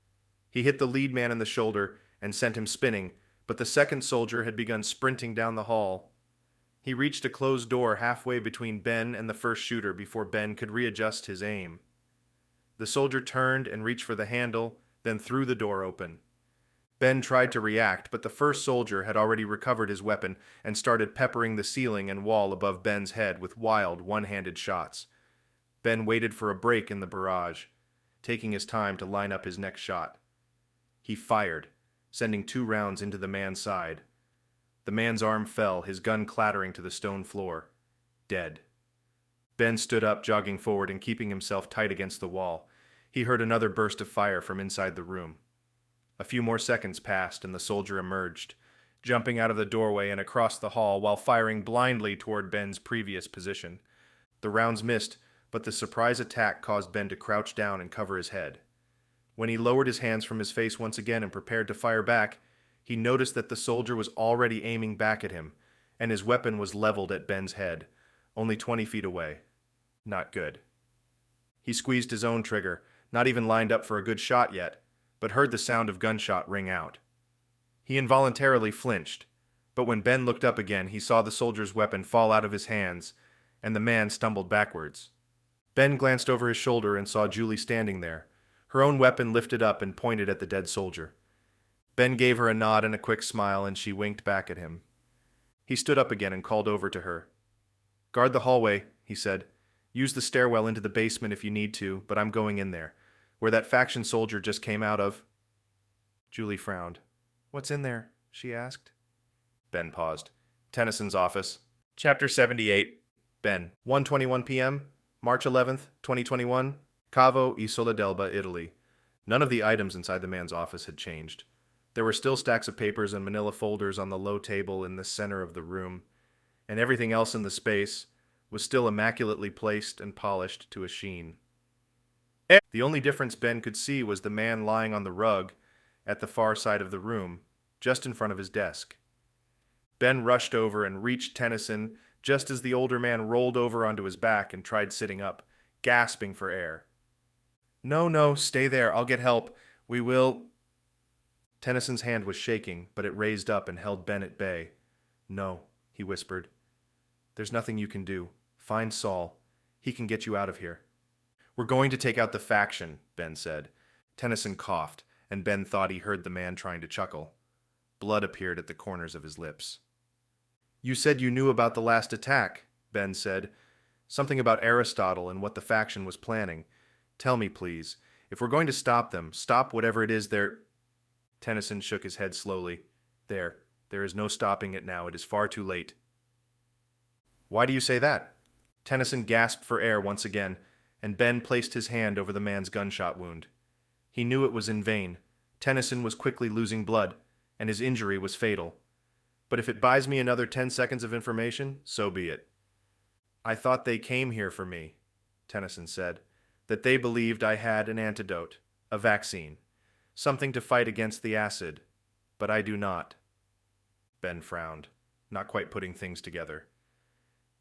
He hit the lead man in the shoulder and sent him spinning, but the second soldier had begun sprinting down the hall. He reached a closed door halfway between Ben and the first shooter before Ben could readjust his aim. The soldier turned and reached for the handle, then threw the door open. Ben tried to react, but the first soldier had already recovered his weapon and started peppering the ceiling and wall above Ben's head with wild, one-handed shots. Ben waited for a break in the barrage, taking his time to line up his next shot. He fired, sending 2 rounds into the man's side. The man's arm fell, his gun clattering to the stone floor. Dead. Ben stood up, jogging forward and keeping himself tight against the wall. He heard another burst of fire from inside the room. A few more seconds passed and the soldier emerged, jumping out of the doorway and across the hall while firing blindly toward Ben's previous position. The rounds missed, but the surprise attack caused Ben to crouch down and cover his head. When he lowered his hands from his face once again and prepared to fire back, he noticed that the soldier was already aiming back at him, and his weapon was leveled at Ben's head, only 20 feet away. Not good. He squeezed his own trigger, not even lined up for a good shot yet, but heard the sound of gunshot ring out. He involuntarily flinched, but when Ben looked up again, he saw the soldier's weapon fall out of his hands, and the man stumbled backwards. Ben glanced over his shoulder and saw Julie standing there, her own weapon lifted up and pointed at the dead soldier. Ben gave her a nod and a quick smile, and she winked back at him. He stood up again and called over to her. Guard the hallway, he said. Use the stairwell into the basement if you need to, but I'm going in there, where that faction soldier just came out of. Julie frowned. What's in there? She asked. Ben paused. Tennyson's office. Chapter 78. Ben. 1:21 p.m., March 11th, 2021, Cavo, Isola d'Elba, Italy. None of the items inside the man's office had changed. There were still stacks of papers and manila folders on the low table in the center of the room, and everything else in the space was still immaculately placed and polished to a sheen. The only difference Ben could see was the man lying on the rug at the far side of the room, just in front of his desk. Ben rushed over and reached Tennyson just as the older man rolled over onto his back and tried sitting up, gasping for air. No, stay there. I'll get help. We will... Tennyson's hand was shaking, but it raised up and held Ben at bay. No, he whispered. There's nothing you can do. Find Saul. He can get you out of here. We're going to take out the faction, Ben said. Tennyson coughed, and Ben thought he heard the man trying to chuckle. Blood appeared at the corners of his lips. You said you knew about the last attack, Ben said. Something about Aristotle and what the faction was planning. Tell me, please. If we're going to stop them, stop whatever it is they're... Tennyson shook his head slowly. There is no stopping it now. It is far too late. Why do you say that? Tennyson gasped for air once again, and Ben placed his hand over the man's gunshot wound. He knew it was in vain. Tennyson was quickly losing blood, and his injury was fatal. But if it buys me another 10 seconds of information, so be it. I thought they came here for me, Tennyson said, that they believed I had an antidote, a vaccine, something to fight against the acid, but I do not. Ben frowned, not quite putting things together.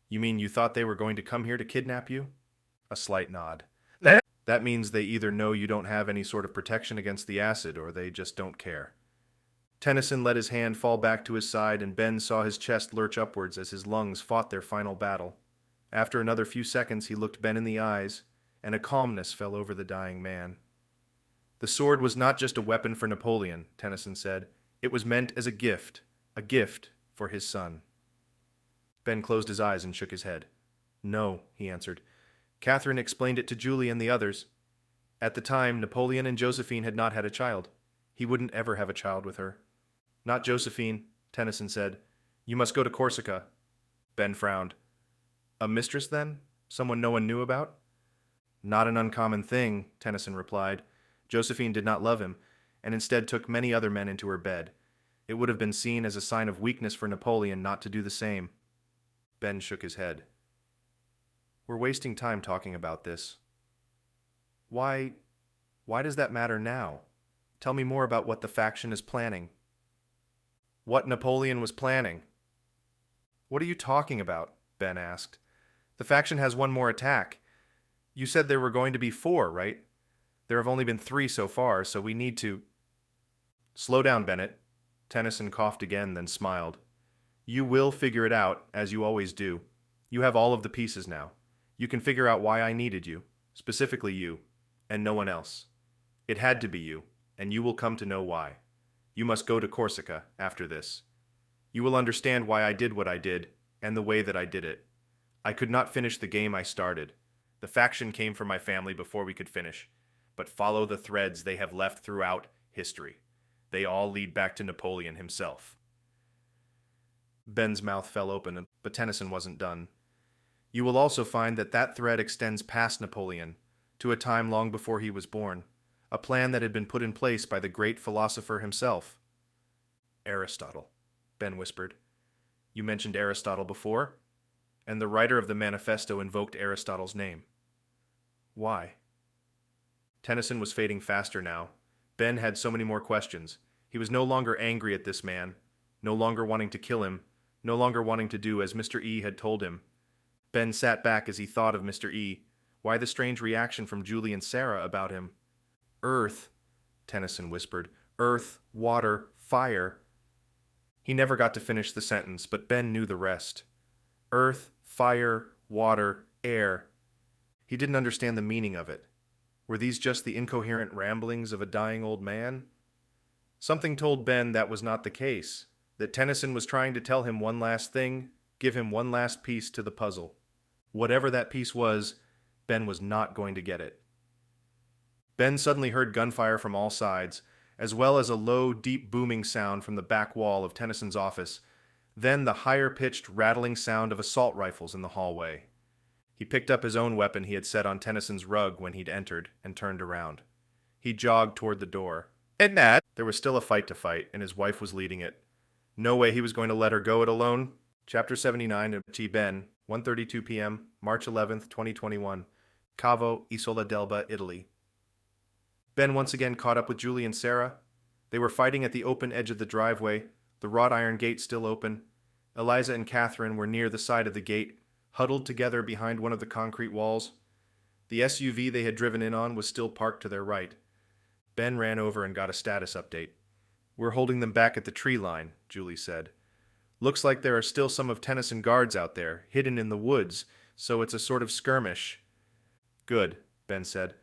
You mean you thought they were going to come here to kidnap you? A slight nod. That means they either know you don't have any sort of protection against the acid, or they just don't care. Tennyson let his hand fall back to his side, and Ben saw his chest lurch upwards as his lungs fought their final battle. After another few seconds, he looked Ben in the eyes, and a calmness fell over the dying man. The sword was not just a weapon for Napoleon, Tennyson said. It was meant as a gift for his son. Ben closed his eyes and shook his head. No, he answered. Catherine explained it to Julie and the others. At the time, Napoleon and Josephine had not had a child. He wouldn't ever have a child with her. Not Josephine, Tennyson said. You must go to Corsica. Ben frowned. A mistress, then? Someone no one knew about? Not an uncommon thing, Tennyson replied. Josephine did not love him, and instead took many other men into her bed. It would have been seen as a sign of weakness for Napoleon not to do the same. Ben shook his head. We're wasting time talking about this. Why does that matter now? Tell me more about what the faction is planning. What Napoleon was planning. What are you talking about? Ben asked. The faction has one more attack. You said there were going to be 4, right? There have only been 3 so far, so we need to... Slow down, Bennett. Tennyson coughed again, then smiled. You will figure it out, as you always do. You have all of the pieces now. You can figure out why I needed you, specifically you, and no one else. It had to be you, and you will come to know why. You must go to Corsica after this. You will understand why I did what I did, and the way that I did it. I could not finish the game I started. The faction came for my family before we could finish, but follow the threads they have left throughout history. They all lead back to Napoleon himself. Ben's mouth fell open, but Tennyson wasn't done. You will also find that that thread extends past Napoleon, to a time long before he was born, a plan that had been put in place by the great philosopher himself. Aristotle, Ben whispered. You mentioned Aristotle before? And the writer of the manifesto invoked Aristotle's name. Why? Tennyson was fading faster now. Ben had so many more questions. He was no longer angry at this man, no longer wanting to kill him, no longer wanting to do as Mr. E had told him. Ben sat back as he thought of Mr. E. Why the strange reaction from Julie and Sarah about him? Earth, Tennyson whispered. Earth, water, fire. He never got to finish the sentence, but Ben knew the rest. Earth, fire, water, air. He didn't understand the meaning of it. Were these just the incoherent ramblings of a dying old man? Something told Ben that was not the case, that Tennyson was trying to tell him one last thing, give him one last piece to the puzzle. Whatever that piece was, Ben was not going to get it. Ben suddenly heard gunfire from all sides, as well as a low, deep booming sound from the back wall of Tennyson's office, then the higher-pitched, rattling sound of assault rifles in the hallway. He picked up his own weapon he had set on Tennyson's rug when he'd entered, and turned around. He jogged toward the door. And that? There was still a fight to fight, and his wife was leading it. No way he was going to let her go it alone. Chapter 79 of T. Ben, 1:32 p.m., March 11th, 2021. Cavo, Isola d'Elba, Italy. Ben once again caught up with Julie and Sarah. They were fighting at the open edge of the driveway, the wrought iron gate still open. Eliza and Catherine were near the side of the gate, huddled together behind one of the concrete walls. The SUV they had driven in on was still parked to their right. Ben ran over and got a status update. We're holding them back at the tree line, Julie said. Looks like there are still some of Tennyson guards out there, hidden in the woods, so it's a sort of skirmish. Good, Ben said.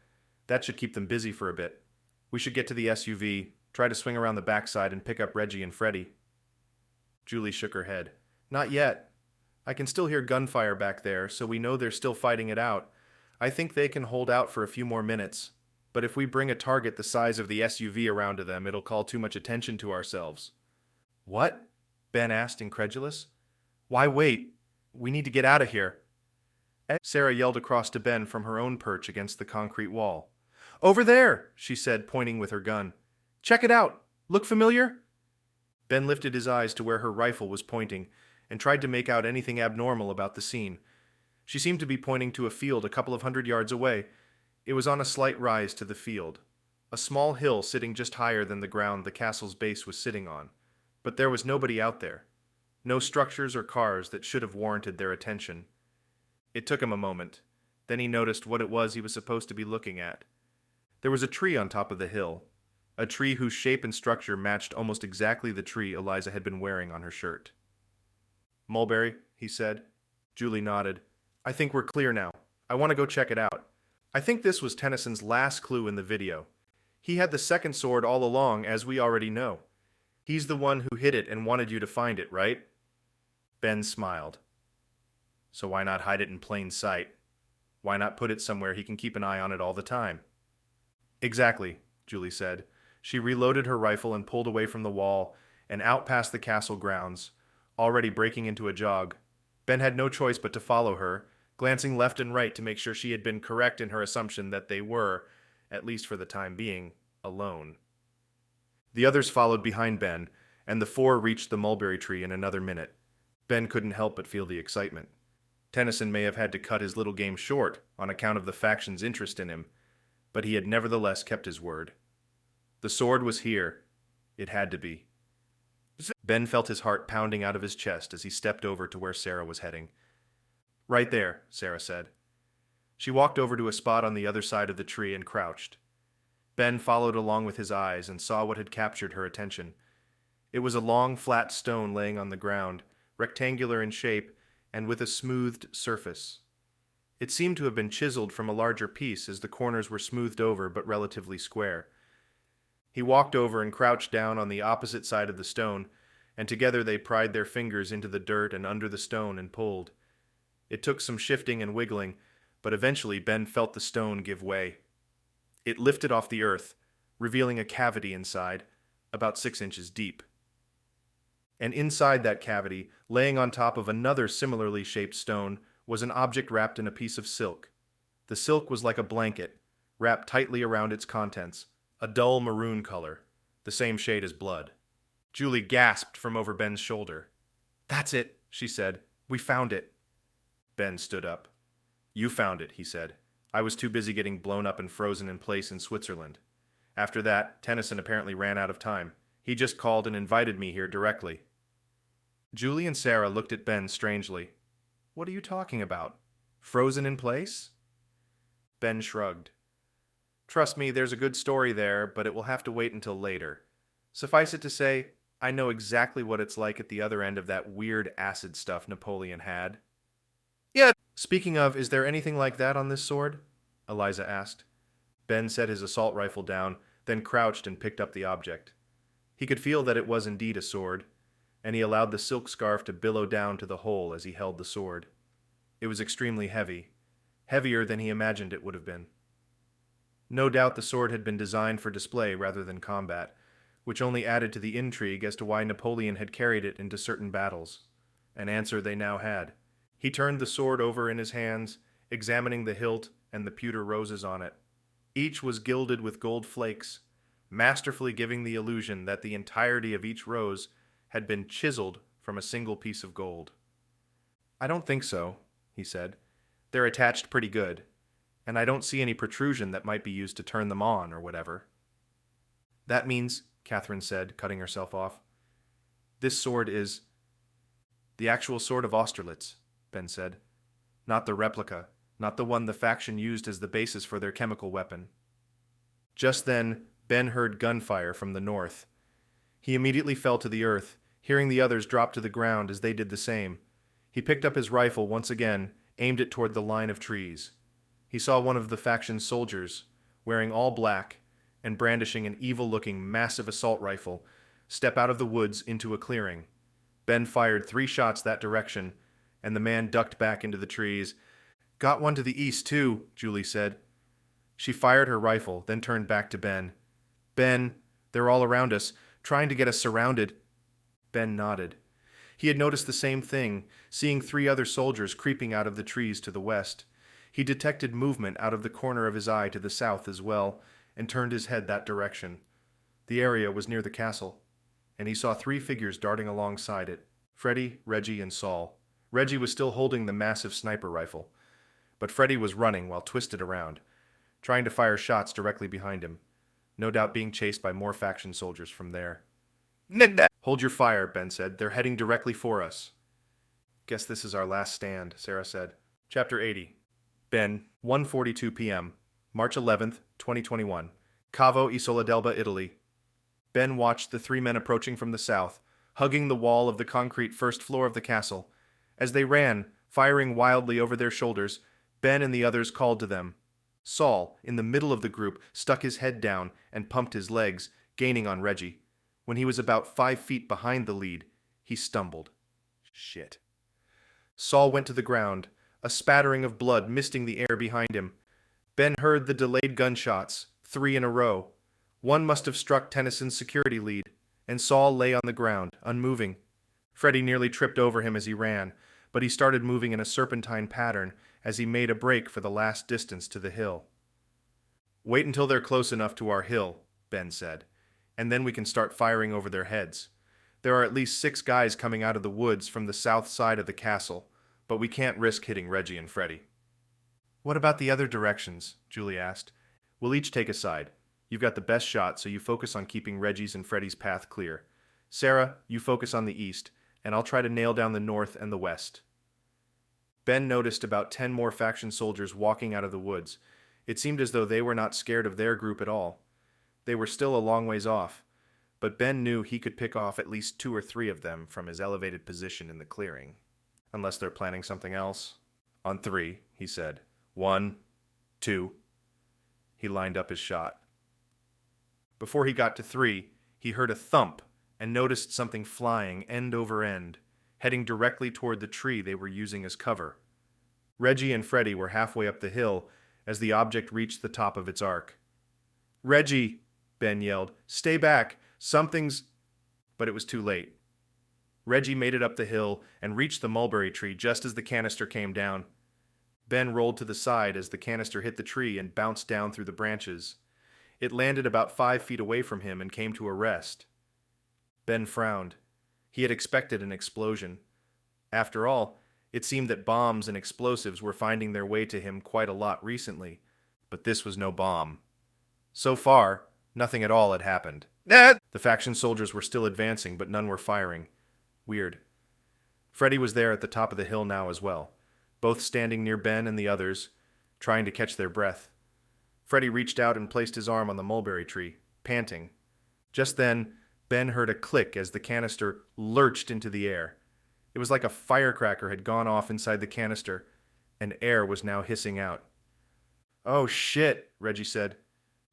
That should keep them busy for a bit. We should get to the SUV, try to swing around the backside and pick up Reggie and Freddie. Julie shook her head. Not yet. I can still hear gunfire back there, so we know they're still fighting it out. I think they can hold out for a few more minutes. But if we bring a target the size of the SUV around to them, it'll call too much attention to ourselves. What? Ben asked, incredulous. Why wait? We need to get out of here. Sarah yelled across to Ben from her own perch against the concrete wall. "Over there," she said, pointing with her gun. "Check it out. Look familiar?" Ben lifted his eyes to where her rifle was pointing and tried to make out anything abnormal about the scene. She seemed to be pointing to a field a couple of 100 yards away. It was on a slight rise to the field, a small hill sitting just higher than the ground the castle's base was sitting on. But there was nobody out there. No structures or cars that should have warranted their attention. It took him a moment. Then he noticed what it was he was supposed to be looking at. There was a tree on top of the hill, a tree whose shape and structure matched almost exactly the tree Eliza had been wearing on her shirt. "Mulberry," he said. Julie nodded. "I think we're clear now. I want to go check it out." I think this was Tennyson's last clue in the video. He had the second sword all along, as we already know. He's the one who hid it and wanted you to find it, right? Ben smiled. So why not hide it in plain sight? Why not put it somewhere he can keep an eye on it all the time? Exactly, Julie said. She reloaded her rifle and pulled away from the wall and out past the castle grounds, already breaking into a jog. Ben had no choice but to follow her, glancing left and right to make sure she had been correct in her assumption that they were, at least for the time being, alone. The others followed behind Ben, and the four reached the mulberry tree in another minute. Ben couldn't help but feel the excitement. Tennyson may have had to cut his little game short on account of the faction's interest in him, but he had nevertheless kept his word. The sword was here. It had to be. Ben felt his heart pounding out of his chest as he stepped over to where Sarah was heading. "Right there," Sarah said. She walked over to a spot on the other side of the tree and crouched. Ben followed along with his eyes and saw what had captured her attention. It was a long, flat stone laying on the ground, rectangular in shape and with a smoothed surface. It seemed to have been chiseled from a larger piece as the corners were smoothed over but relatively square. He walked over and crouched down on the opposite side of the stone, and together they pried their fingers into the dirt and under the stone and pulled. It took some shifting and wiggling, but eventually Ben felt the stone give way. It lifted off the earth, revealing a cavity inside, about 6 inches deep. And inside that cavity, laying on top of another similarly shaped stone, was an object wrapped in a piece of silk. The silk was like a blanket, wrapped tightly around its contents, a dull maroon color, the same shade as blood. Julie gasped from over Ben's shoulder. "That's it," she said. "We found it." Ben stood up. "You found it," he said. "I was too busy getting blown up and frozen in place in Switzerland." After that, Tennyson apparently ran out of time. He just called and invited me here directly. Julie and Sarah looked at Ben strangely. "What are you talking about? Frozen in place?" Ben shrugged. "Trust me, there's a good story there, but it will have to wait until later. Suffice it to say, I know exactly what it's like at the other end of that weird acid stuff Napoleon had." "Yeah." "Speaking of, is there anything like that on this sword?" Eliza asked. Ben set his assault rifle down, then crouched and picked up the object. He could feel that it was indeed a sword, and he allowed the silk scarf to billow down to the hole as he held the sword. It was extremely heavy, heavier than he imagined it would have been. No doubt the sword had been designed for display rather than combat, which only added to the intrigue as to why Napoleon had carried it into certain battles. An answer they now had. He turned the sword over in his hands, examining the hilt and the pewter roses on it. Each was gilded with gold flakes, masterfully giving the illusion that the entirety of each rose had been chiseled from a single piece of gold. "I don't think so," he said. "They're attached pretty good, and I don't see any protrusion that might be used to turn them on or whatever." "That means," Catherine said, cutting herself off, "this sword is..." "The actual sword of Austerlitz," Ben said. "Not the replica, not the one the faction used as the basis for their chemical weapon." Just then, Ben heard gunfire from the north. He immediately fell to the earth, hearing the others drop to the ground as they did the same. He picked up his rifle once again, aimed it toward the line of trees. He saw one of the faction's soldiers, wearing all black and brandishing an evil-looking, massive assault rifle, step out of the woods into a clearing. Ben fired 3 shots that direction, and the man ducked back into the trees. "Got one to the east, too," Julie said. She fired her rifle, then turned back to Ben. "Ben, they're all around us, trying to get us surrounded." Ben nodded. He had noticed the same thing, seeing 3 other soldiers creeping out of the trees to the west. He detected movement out of the corner of his eye to the south as well, and turned his head that direction. The area was near the castle, and he saw 3 figures darting alongside it: Freddy, Reggie, and Saul. Reggie was still holding the massive sniper rifle, but Freddy was running while twisted around, trying to fire shots directly behind him, no doubt being chased by more faction soldiers from there. "Hold your fire," Ben said. "They're heading directly for us." "Guess this is our last stand," Sarah said. Chapter 80. Ben, 1:42 p.m., March 11th, 2021. Cavo Isola d'Elba, Italy. Ben watched the 3 men approaching from the south, hugging the wall of the concrete first floor of the castle. As they ran, firing wildly over their shoulders, Ben and the others called to them. Saul, in the middle of the group, stuck his head down and pumped his legs, gaining on Reggie. When he was about 5 feet behind the lead, he stumbled. Shit. Saul went to the ground, a spattering of blood misting the air behind him. Ben heard the delayed gunshots, 3 in a row. One must have struck Tennyson's security lead, and Saul lay on the ground, unmoving. Freddy nearly tripped over him as he ran, but he started moving in a serpentine pattern as he made a break for the last distance to the hill. "Wait until they're close enough to our hill," Ben said, "and then we can start firing over their heads. There are at least 6 guys coming out of the woods from the south side of the castle, but we can't risk hitting Reggie and Freddy." "What about the other directions?" Julie asked. "We'll each take a side. You've got the best shot, so you focus on keeping Reggie's and Freddy's path clear. Sarah, you focus on the east, and I'll try to nail down the north and the west." Ben noticed about 10 more faction soldiers walking out of the woods. It seemed as though they were not scared of their group at all. They were still a long ways off, but Ben knew he could pick off at least 2 or 3 of them from his elevated position in the clearing. "Unless they're planning something else." "On 3, he said. 1, 2. He lined up his shot. Before he got to 3, he heard a thump and noticed something flying end over end, heading directly toward the tree they were using as cover. Reggie and Freddy were halfway up the hill as the object reached the top of its arc. "Reggie!" Ben yelled. "Stay back! Something's—" But it was too late. Reggie made it up the hill and reached the mulberry tree just as the canister came down. Ben rolled to the side as the canister hit the tree and bounced down through the branches. It landed about 5 feet away from him and came to a rest. Ben frowned. He had expected an explosion. After all, it seemed that bombs and explosives were finding their way to him quite a lot recently, but this was no bomb. So far, nothing at all had happened. The faction soldiers were still advancing, but none were firing. Weird. Freddy was there at the top of the hill now as well, both standing near Ben and the others, trying to catch their breath. Freddy reached out and placed his arm on the mulberry tree, panting. Just then, Ben heard a click as the canister lurched into the air. It was like a firecracker had gone off inside the canister, and air was now hissing out. "Oh shit," Reggie said.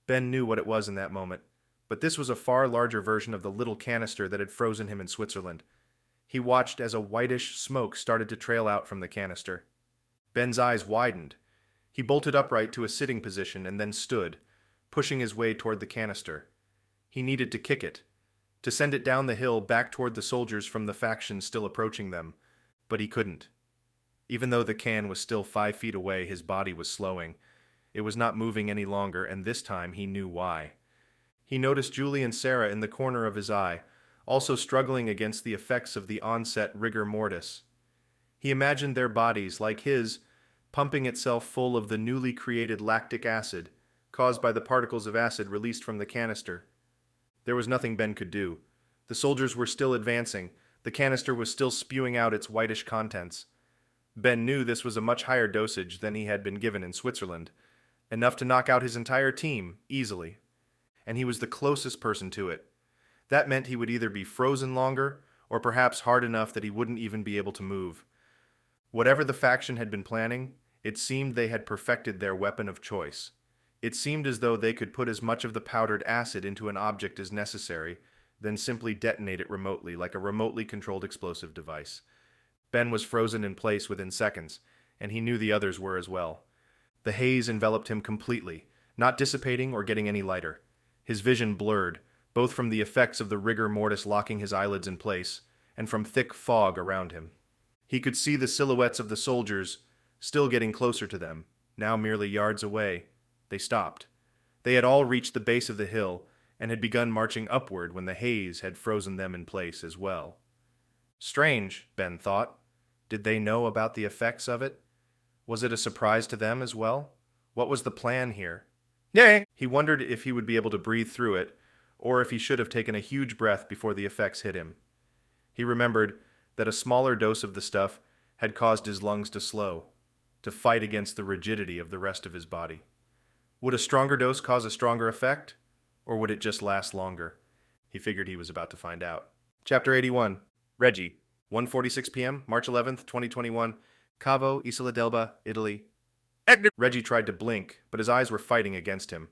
Ben knew what it was in that moment, but this was a far larger version of the little canister that had frozen him in Switzerland. He watched as a whitish smoke started to trail out from the canister. Ben's eyes widened. He bolted upright to a sitting position and then stood, pushing his way toward the canister. He needed to kick it, to send it down the hill back toward the soldiers from the faction still approaching them, but he couldn't. Even though the can was still 5 feet away, his body was slowing. It was not moving any longer, and this time he knew why. He noticed Julie and Sarah in the corner of his eye, also struggling against the effects of the onset rigor mortis. He imagined their bodies, like his, pumping itself full of the newly created lactic acid, caused by the particles of acid released from the canister. There was nothing Ben could do. The soldiers were still advancing. The canister was still spewing out its whitish contents. Ben knew this was a much higher dosage than he had been given in Switzerland, enough to knock out his entire team, easily. And he was the closest person to it. That meant he would either be frozen longer, or perhaps hard enough that he wouldn't even be able to move. Whatever the faction had been planning, it seemed they had perfected their weapon of choice. It seemed as though they could put as much of the powdered acid into an object as necessary, then simply detonate it remotely, like a remotely controlled explosive device. Ben was frozen in place within seconds, and he knew the others were as well. The haze enveloped him completely, not dissipating or getting any lighter. His vision blurred, both from the effects of the rigor mortis locking his eyelids in place, and from thick fog around him. He could see the silhouettes of the soldiers, still getting closer to them, now merely yards away. They stopped. They had all reached the base of the hill and had begun marching upward when the haze had frozen them in place as well. Strange, Ben thought. Did they know about the effects of it? Was it a surprise to them as well? What was the plan here? Yay! He wondered if he would be able to breathe through it, or if he should have taken a huge breath before the effects hit him. He remembered that a smaller dose of the stuff had caused his lungs to slow, to fight against the rigidity of the rest of his body. Would a stronger dose cause a stronger effect, or would it just last longer? He figured he was about to find out. Chapter 81. Reggie. 1:46 p.m., March 11th, 2021. Cavo, Isola d'Elba, Italy. Reggie tried to blink, but his eyes were fighting against him.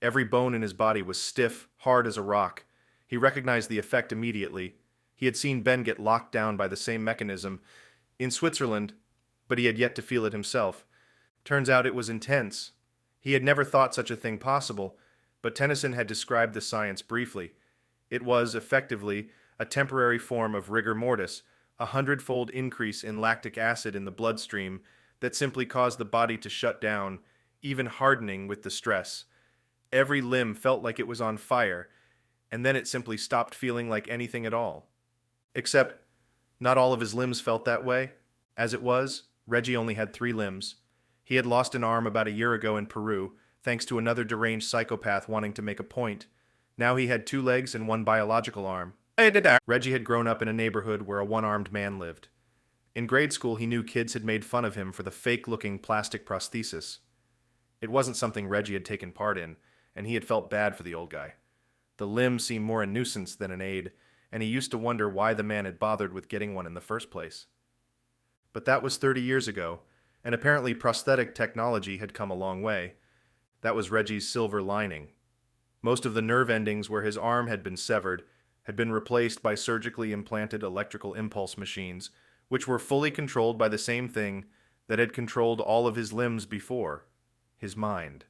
Every bone in his body was stiff, hard as a rock. He recognized the effect immediately. He had seen Ben get locked down by the same mechanism in Switzerland, but he had yet to feel it himself. Turns out it was intense. He had never thought such a thing possible, but Tennyson had described the science briefly. It was, effectively, a temporary form of rigor mortis, a 100-fold increase in lactic acid in the bloodstream that simply caused the body to shut down, even hardening with the stress. Every limb felt like it was on fire, and then it simply stopped feeling like anything at all. Except, not all of his limbs felt that way. As it was, Reggie only had 3 limbs. He had lost an arm about a year ago in Peru, thanks to another deranged psychopath wanting to make a point. Now he had 2 legs and 1 biological arm. Reggie had grown up in a neighborhood where a one-armed man lived. In grade school, he knew kids had made fun of him for the fake-looking plastic prosthesis. It wasn't something Reggie had taken part in, and he had felt bad for the old guy. The limb seemed more a nuisance than an aid, and he used to wonder why the man had bothered with getting one in the first place. But that was 30 years ago, and apparently prosthetic technology had come a long way. That was Reggie's silver lining. Most of the nerve endings where his arm had been severed had been replaced by surgically implanted electrical impulse machines, which were fully controlled by the same thing that had controlled all of his limbs before, his mind.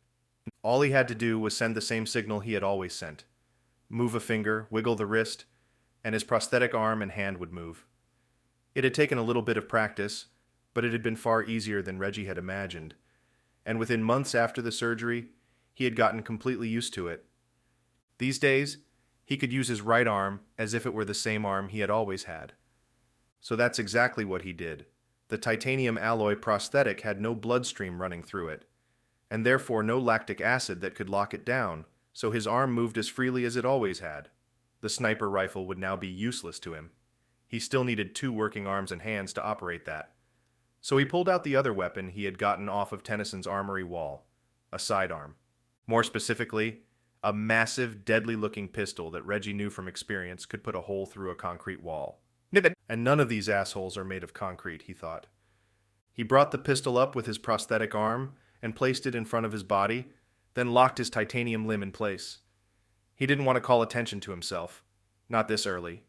All he had to do was send the same signal he had always sent. Move a finger, wiggle the wrist, and his prosthetic arm and hand would move. It had taken a little bit of practice, but it had been far easier than Reggie had imagined, and within months after the surgery, he had gotten completely used to it. These days, he could use his right arm as if it were the same arm he had always had. So that's exactly what he did. The titanium alloy prosthetic had no bloodstream running through it, and therefore no lactic acid that could lock it down, so his arm moved as freely as it always had. The sniper rifle would now be useless to him. He still needed 2 working arms and hands to operate that. So he pulled out the other weapon he had gotten off of Tennyson's armory wall, a sidearm. More specifically, a massive, deadly-looking pistol that Reggie knew from experience could put a hole through a concrete wall. And none of these assholes are made of concrete, he thought. He brought the pistol up with his prosthetic arm and placed it in front of his body, then locked his titanium limb in place. He didn't want to call attention to himself. Not this early.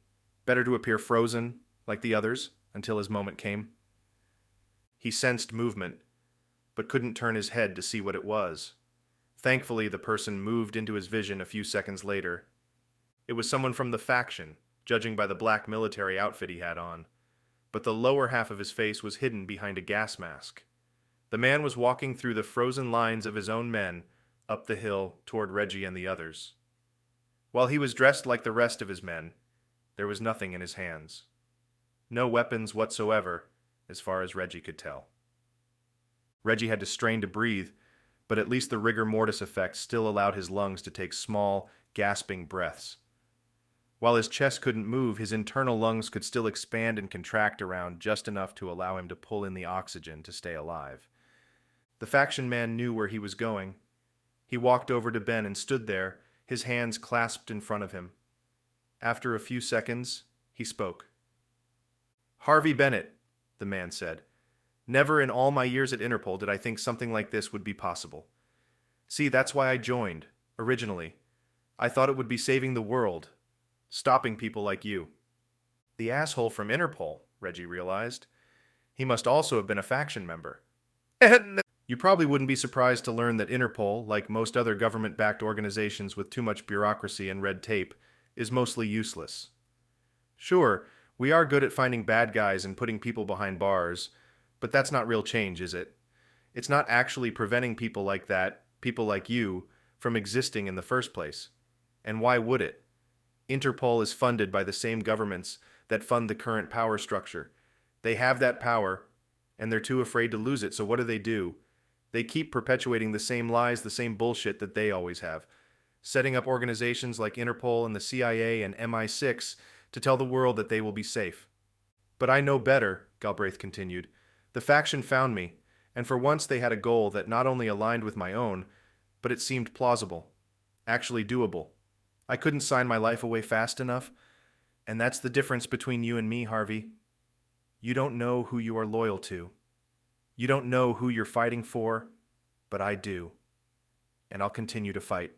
Better to appear frozen, like the others, until his moment came. He sensed movement, but couldn't turn his head to see what it was. Thankfully, the person moved into his vision a few seconds later. It was someone from the faction, judging by the black military outfit he had on, but the lower half of his face was hidden behind a gas mask. The man was walking through the frozen lines of his own men, up the hill toward Reggie and the others. While he was dressed like the rest of his men, there was nothing in his hands. No weapons whatsoever, as far as Reggie could tell. Reggie had to strain to breathe, but at least the rigor mortis effect still allowed his lungs to take small, gasping breaths. While his chest couldn't move, his internal lungs could still expand and contract around just enough to allow him to pull in the oxygen to stay alive. The faction man knew where he was going. He walked over to Ben and stood there, his hands clasped in front of him. After a few seconds, he spoke. "Harvey Bennett," the man said. "Never in all my years at Interpol did I think something like this would be possible. See, that's why I joined, originally. I thought it would be saving the world, stopping people like you." The asshole from Interpol, Reggie realized. He must also have been a faction member. You probably wouldn't be surprised to learn that Interpol, like most other government-backed organizations with too much bureaucracy and red tape, is mostly useless. Sure, We are good at finding bad guys and putting people behind bars, but that's not real change, is it? It's not actually preventing people like that, people like you, from existing in the first place. And why would it? Interpol is funded by the same governments that fund the current power structure. They have that power, and they're too afraid to lose it, so what do? They keep perpetuating the same lies, the same bullshit that they always have, setting up organizations like Interpol and the CIA and MI6 to tell the world that they will be safe. But I know better, Galbraith continued. The faction found me, and for once they had a goal that not only aligned with my own, but it seemed plausible, actually doable. I couldn't sign my life away fast enough, and that's the difference between you and me, Harvey. You don't know who you are loyal to. You don't know who you're fighting for, but I do. And I'll continue to fight,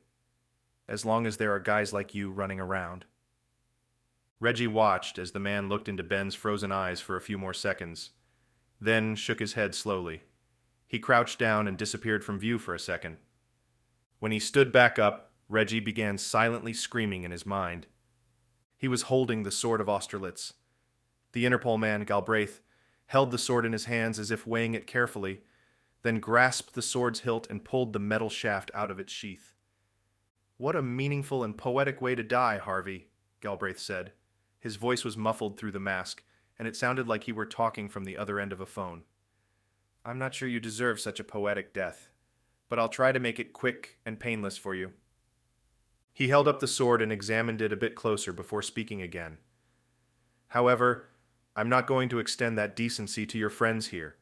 as long as there are guys like you running around. Reggie watched as the man looked into Ben's frozen eyes for a few more seconds, then shook his head slowly. He crouched down and disappeared from view for a second. When he stood back up, Reggie began silently screaming in his mind. He was holding the sword of Austerlitz. The Interpol man, Galbraith, held the sword in his hands as if weighing it carefully, then grasped the sword's hilt and pulled the metal shaft out of its sheath. "What a meaningful and poetic way to die, Harvey," Galbraith said. His voice was muffled through the mask, and it sounded like he were talking from the other end of a phone. "I'm not sure you deserve such a poetic death, but I'll try to make it quick and painless for you." He held up the sword and examined it a bit closer before speaking again. "However, I'm not going to extend that decency to your friends here."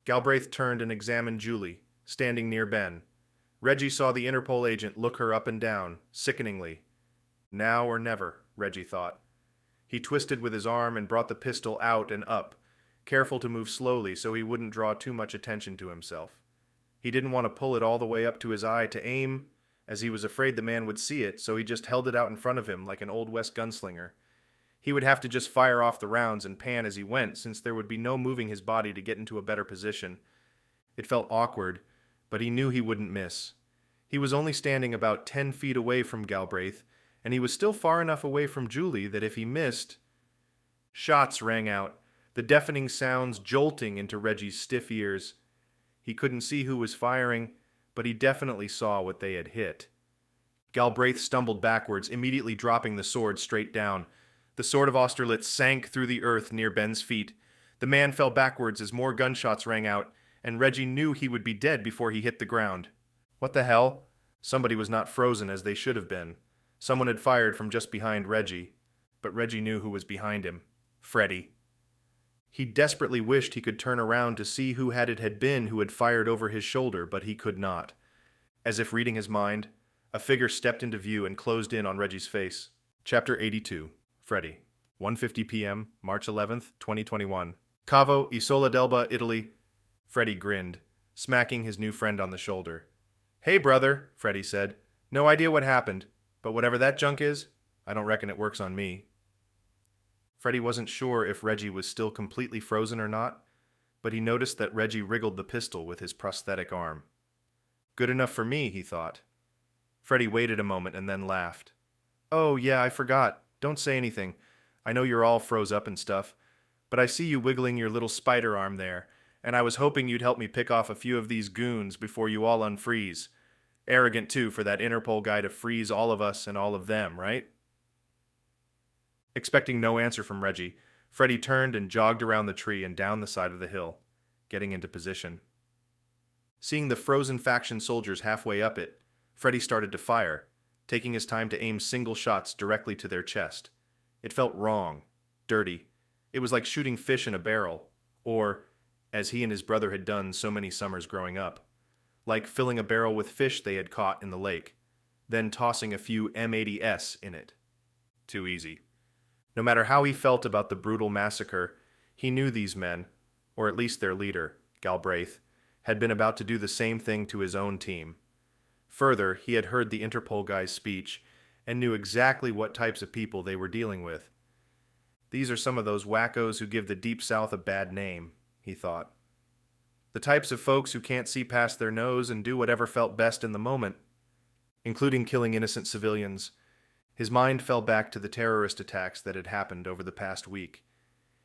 Galbraith turned and examined Julie, standing near Ben. Reggie saw the Interpol agent look her up and down, sickeningly. Now or never, Reggie thought. He twisted with his arm and brought the pistol out and up, careful to move slowly so he wouldn't draw too much attention to himself. He didn't want to pull it all the way up to his eye to aim, as he was afraid the man would see it, so he just held it out in front of him like an Old West gunslinger. He would have to just fire off the rounds and pan as he went, since there would be no moving his body to get into a better position. It felt awkward, but he knew he wouldn't miss. He was only standing about 10 feet away from Galbraith, and he was still far enough away from Julie that if he missed... Shots rang out, the deafening sounds jolting into Reggie's stiff ears. He couldn't see who was firing, but he definitely saw what they had hit. Galbraith stumbled backwards, immediately dropping the sword straight down. The sword of Austerlitz sank through the earth near Ben's feet. The man fell backwards as more gunshots rang out, and Reggie knew he would be dead before he hit the ground. What the hell? Somebody was not frozen as they should have been. Someone had fired from just behind Reggie, but Reggie knew who was behind him. Freddy. He desperately wished he could turn around to see who had been who had fired over his shoulder, but he could not. As if reading his mind, a figure stepped into view and closed in on Reggie's face. Chapter 82. Freddy. 1:50 p.m., March 11th, 2021. Cavo, Isola d'Elba, Italy. Freddy grinned, smacking his new friend on the shoulder. "Hey, brother," Freddy said. "No idea what happened, but whatever that junk is, I don't reckon it works on me." Freddy wasn't sure if Reggie was still completely frozen or not, but he noticed that Reggie wriggled the pistol with his prosthetic arm. Good enough for me, he thought. Freddy waited a moment and then laughed. "Oh, yeah, I forgot. Don't say anything. I know you're all froze up and stuff, but I see you wiggling your little spider arm there, and I was hoping you'd help me pick off a few of these goons before you all unfreeze. Arrogant, too, for that Interpol guy to freeze all of us and all of them, right?" Expecting no answer from Reggie, Freddy turned and jogged around the tree and down the side of the hill, getting into position. Seeing the frozen faction soldiers halfway up it, Freddy started to fire, taking his time to aim single shots directly to their chest. It felt wrong, dirty. It was like shooting fish in a barrel, or, as he and his brother had done so many summers growing up, like filling a barrel with fish they had caught in the lake, then tossing a few M80s in it. Too easy. No matter how he felt about the brutal massacre, he knew these men, or at least their leader, Galbraith, had been about to do the same thing to his own team. Further, he had heard the Interpol guy's speech and knew exactly what types of people they were dealing with. These are some of those wackos who give the Deep South a bad name, he thought. The types of folks who can't see past their nose and do whatever felt best in the moment, including killing innocent civilians, His mind fell back to the terrorist attacks that had happened over the past week.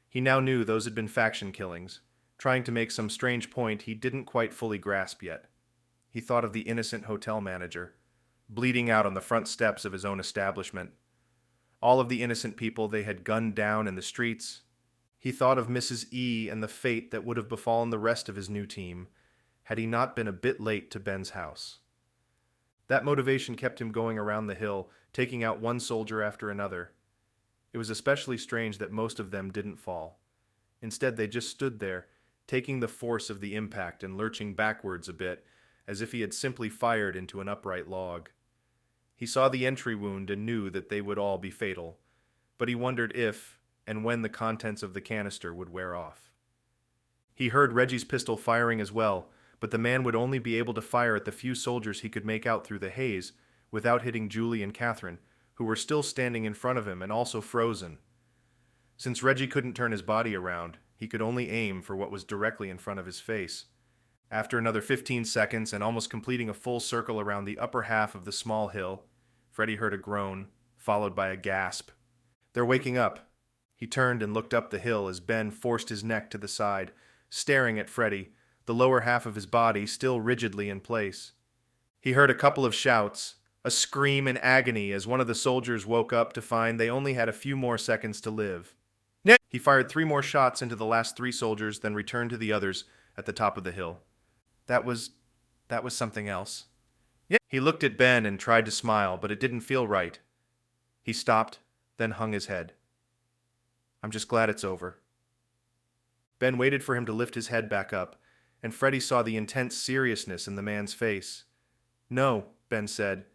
He now knew those had been faction killings, trying to make some strange point he didn't quite fully grasp yet. He thought of the innocent hotel manager, bleeding out on the front steps of his own establishment. All of the innocent people they had gunned down in the streets. He thought of Mrs. E and the fate that would have befallen the rest of his new team had he not been a bit late to Ben's house. That motivation kept him going around the hill, taking out one soldier after another. It was especially strange that most of them didn't fall. Instead, they just stood there, taking the force of the impact and lurching backwards a bit, as if he had simply fired into an upright log. He saw the entry wound and knew that they would all be fatal, but he wondered if and when the contents of the canister would wear off. He heard Reggie's pistol firing as well, but the man would only be able to fire at the few soldiers he could make out through the haze without hitting Julie and Catherine, who were still standing in front of him and also frozen. Since Reggie couldn't turn his body around, he could only aim for what was directly in front of his face. After another 15 seconds and almost completing a full circle around the upper half of the small hill, Freddie heard a groan, followed by a gasp. "They're waking up." He turned and looked up the hill as Ben forced his neck to the side, staring at Freddie, the lower half of his body still rigidly in place. He heard a couple of shouts, a scream in agony as one of the soldiers woke up to find they only had a few more seconds to live. He fired 3 more shots into the last 3 soldiers, then returned to the others at the top of the hill. That was something else. He looked at Ben and tried to smile, but it didn't feel right. He stopped, then hung his head. "I'm just glad it's over." Ben waited for him to lift his head back up, and Freddie saw the intense seriousness in the man's face. "No," Ben said.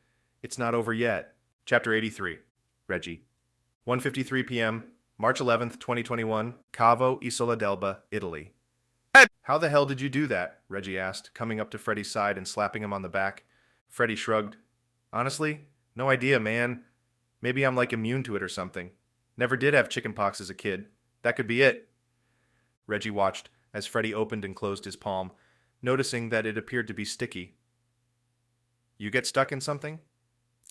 "It's not over yet." Chapter 83. Reggie. 1:53 p.m., March 11th, 2021, Cavo, Isola d'Elba, Italy. "How the hell did you do that?" Reggie asked, coming up to Freddie's side and slapping him on the back. Freddie shrugged. "Honestly, no idea, man. Maybe I'm like immune to it or something. Never did have chickenpox as a kid. That could be it." Reggie watched as Freddie opened and closed his palm, noticing that it appeared to be sticky. "You get stuck in something?"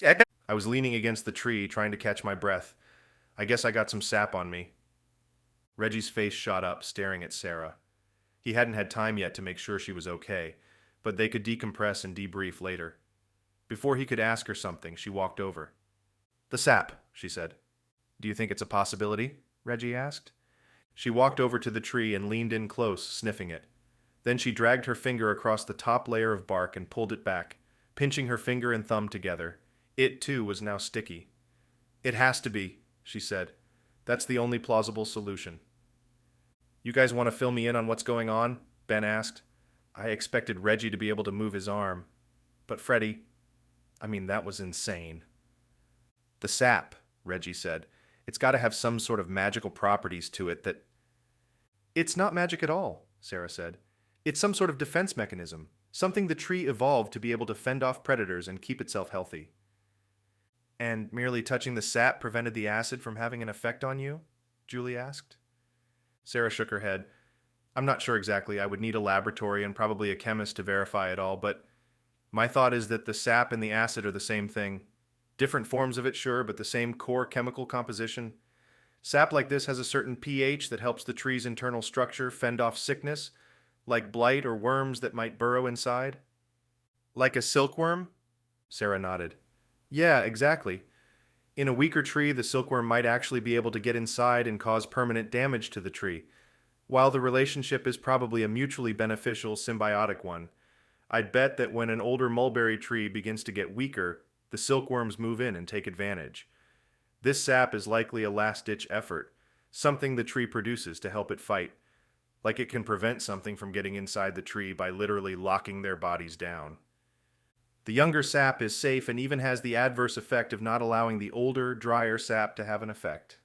"I was leaning against the tree, trying to catch my breath. I guess I got some sap on me." Reggie's face shot up, staring at Sarah. He hadn't had time yet to make sure she was okay, but they could decompress and debrief later. Before he could ask her something, she walked over. "The sap," she said. "Do you think it's a possibility?" Reggie asked. She walked over to the tree and leaned in close, sniffing it. Then she dragged her finger across the top layer of bark and pulled it back, pinching her finger and thumb together. It, too, was now sticky. "It has to be," she said. "That's the only plausible solution." "You guys want to fill me in on what's going on?" Ben asked. I expected Reggie to be able to move his arm. But Freddie, that was insane. "The sap," Reggie said. "It's got to have some sort of magical properties to it that..." "It's not magic at all," Sarah said. "It's some sort of defense mechanism, something the tree evolved to be able to fend off predators and keep itself healthy." "And merely touching the sap prevented the acid from having an effect on you?" Julie asked. Sarah shook her head. "I'm not sure exactly. I would need a laboratory and probably a chemist to verify it all, but my thought is that the sap and the acid are the same thing. Different forms of it, sure, but the same core chemical composition. Sap like this has a certain pH that helps the tree's internal structure fend off sickness, like blight or worms that might burrow inside." "Like a silkworm?" Sarah nodded. "Yeah, exactly. In a weaker tree, the silkworm might actually be able to get inside and cause permanent damage to the tree. While the relationship is probably a mutually beneficial symbiotic one, I'd bet that when an older mulberry tree begins to get weaker, the silkworms move in and take advantage. This sap is likely a last-ditch effort, something the tree produces to help it fight, like it can prevent something from getting inside the tree by literally locking their bodies down. The younger sap is safe and even has the adverse effect of not allowing the older, drier sap to have an effect."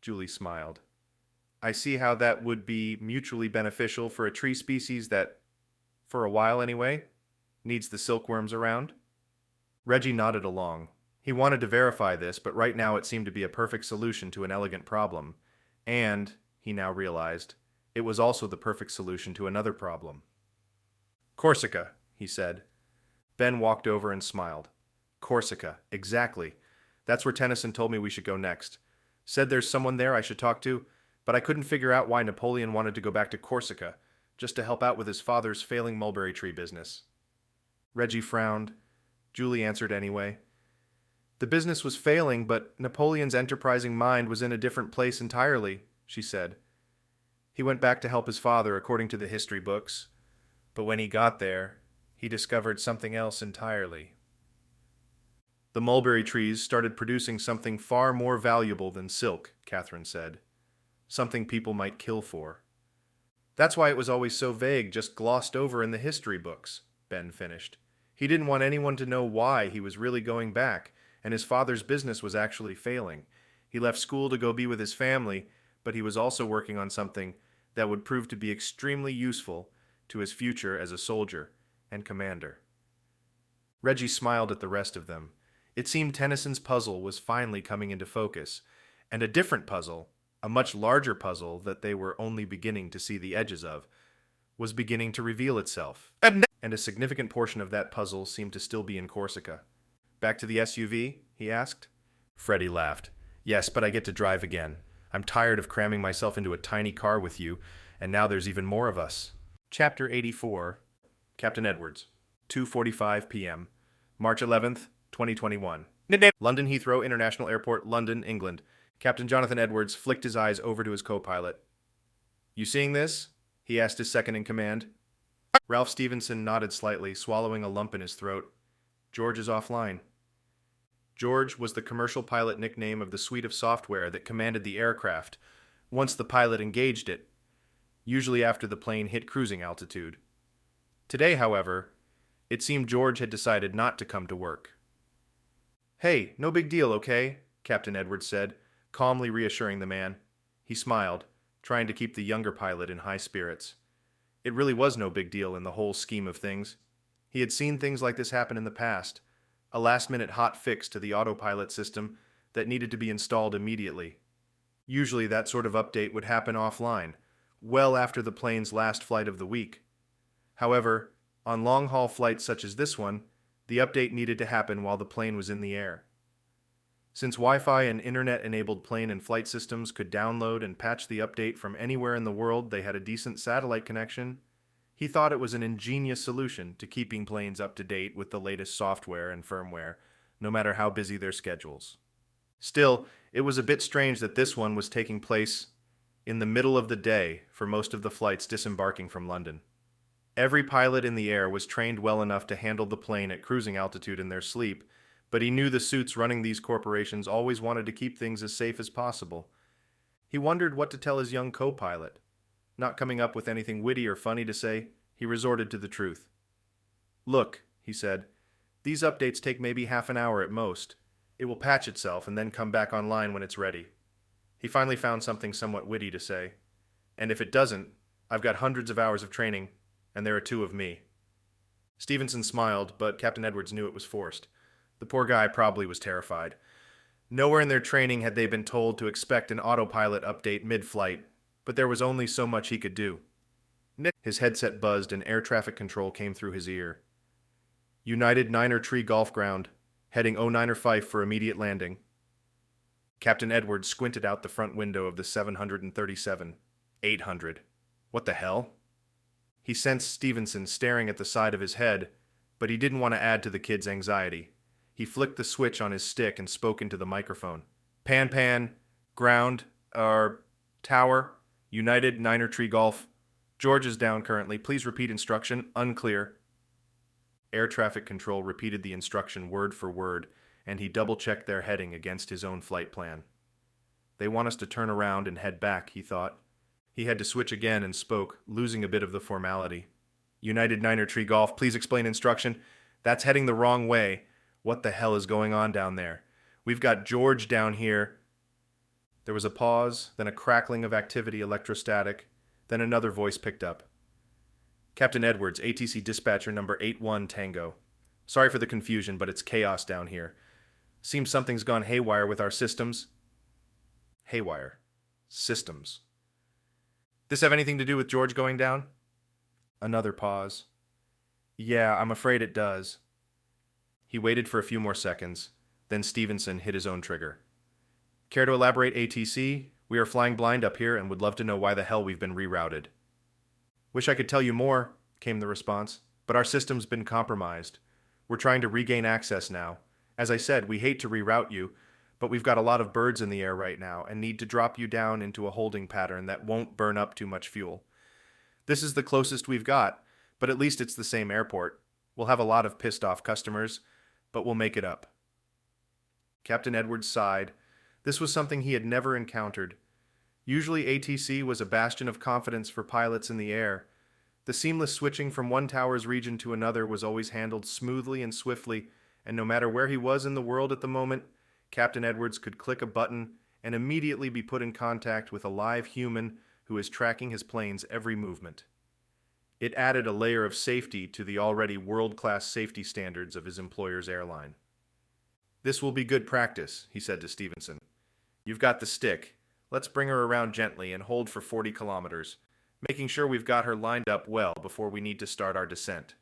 Julie smiled. "I see how that would be mutually beneficial for a tree species that, for a while anyway, needs the silkworms around." Reggie nodded along. He wanted to verify this, but right now it seemed to be a perfect solution to an elegant problem. And, he now realized, it was also the perfect solution to another problem. "Corsica," he said. Ben walked over and smiled. "Corsica, exactly. That's where Tennyson told me we should go next. Said there's someone there I should talk to, but I couldn't figure out why Napoleon wanted to go back to Corsica, just to help out with his father's failing mulberry tree business. Reggie frowned. Julie answered anyway. The business was failing, but Napoleon's enterprising mind was in a different place entirely, she said. He went back to help his father, according to the history books. But when he got there, he discovered something else entirely. The mulberry trees started producing something far more valuable than silk, Catherine said. Something people might kill for. That's why it was always so vague, just glossed over in the history books, Ben finished. He didn't want anyone to know why he was really going back, and his father's business was actually failing. He left school to go be with his family, but he was also working on something that would prove to be extremely useful to his future as a soldier and commander. Reggie smiled at the rest of them. It seemed Tennyson's puzzle was finally coming into focus, and a different puzzle, a much larger puzzle that they were only beginning to see the edges of, was beginning to reveal itself. And a significant portion of that puzzle seemed to still be in Corsica. Back to the SUV? He asked. Freddie laughed. Yes, but I get to drive again. I'm tired of cramming myself into a tiny car with you, and now there's even more of us. Chapter 84, Captain Edwards, 2:45 p.m., March 11th, 2021. London Heathrow International Airport, London, England. Captain Jonathan Edwards flicked his eyes over to his co-pilot. You seeing this? He asked his second-in-command. Ralph Stevenson nodded slightly, swallowing a lump in his throat. George is offline. George was the commercial pilot nickname of the suite of software that commanded the aircraft once the pilot engaged it, usually after the plane hit cruising altitude. Today, however, it seemed George had decided not to come to work. Hey, no big deal, okay? Captain Edwards said, calmly reassuring the man. He smiled, trying to keep the younger pilot in high spirits. It really was no big deal in the whole scheme of things. He had seen things like this happen in the past, a last-minute hot fix to the autopilot system that needed to be installed immediately. Usually that sort of update would happen offline, well after the plane's last flight of the week. However, on long-haul flights such as this one, the update needed to happen while the plane was in the air. Since Wi-Fi and internet-enabled plane and flight systems could download and patch the update from anywhere in the world they had a decent satellite connection, he thought it was an ingenious solution to keeping planes up to date with the latest software and firmware, no matter how busy their schedules. Still, it was a bit strange that this one was taking place in the middle of the day for most of the flights disembarking from London. Every pilot in the air was trained well enough to handle the plane at cruising altitude in their sleep, but he knew the suits running these corporations always wanted to keep things as safe as possible. He wondered what to tell his young co-pilot. Not coming up with anything witty or funny to say, he resorted to the truth. Look, he said, these updates take maybe half an hour at most. It will patch itself and then come back online when it's ready. He finally found something somewhat witty to say. And if it doesn't, I've got hundreds of hours of training, and there are 2 of me. Stevenson smiled, but Captain Edwards knew it was forced. The poor guy probably was terrified. Nowhere in their training had they been told to expect an autopilot update mid-flight, but there was only so much he could do. His headset buzzed and air traffic control came through his ear. United Niner Tree Golf Ground, heading 09er Fife for immediate landing. Captain Edwards squinted out the front window of the 737. 800. What the hell? He sensed Stevenson staring at the side of his head, but he didn't want to add to the kid's anxiety. He flicked the switch on his stick and spoke into the microphone. Pan, ground, tower, United Niner Tree Golf. George is down currently. Please repeat instruction. Unclear. Air traffic control repeated the instruction word for word, and he double-checked their heading against his own flight plan. They want us to turn around and head back, he thought. He had to switch again and spoke, losing a bit of the formality. United Niner Tree Golf, please explain instruction. That's heading the wrong way. What the hell is going on down there? We've got George down here. There was a pause, then a crackling of activity electrostatic, then another voice picked up. Captain Edwards, ATC dispatcher number 81 Tango. Sorry for the confusion, but it's chaos down here. Seems something's gone haywire with our systems. Haywire. Systems. This have anything to do with George going down? Another pause. Yeah, I'm afraid it does. He waited for a few more seconds, Then Stevenson hit his own trigger. Care to elaborate, ATC? We are flying blind up here and would love to know why the hell we've been rerouted. Wish I could tell you more, came the response, but our system's been compromised. We're trying to regain access now. As I said, we hate to reroute you, but we've got a lot of birds in the air right now and need to drop you down into a holding pattern that won't burn up too much fuel. This is the closest we've got, but at least it's the same airport. We'll have a lot of pissed off customers, but we'll make it up. Captain Edwards sighed. This was something he had never encountered. Usually ATC was a bastion of confidence for pilots in the air. The seamless switching from one tower's region to another was always handled smoothly and swiftly, and no matter where he was in the world at the moment, Captain Edwards could click a button and immediately be put in contact with a live human who is tracking his plane's every movement. It added a layer of safety to the already world-class safety standards of his employer's airline. This will be good practice, he said to Stevenson. You've got the stick. Let's bring her around gently and hold for 40 kilometers, making sure we've got her lined up well before we need to start our descent.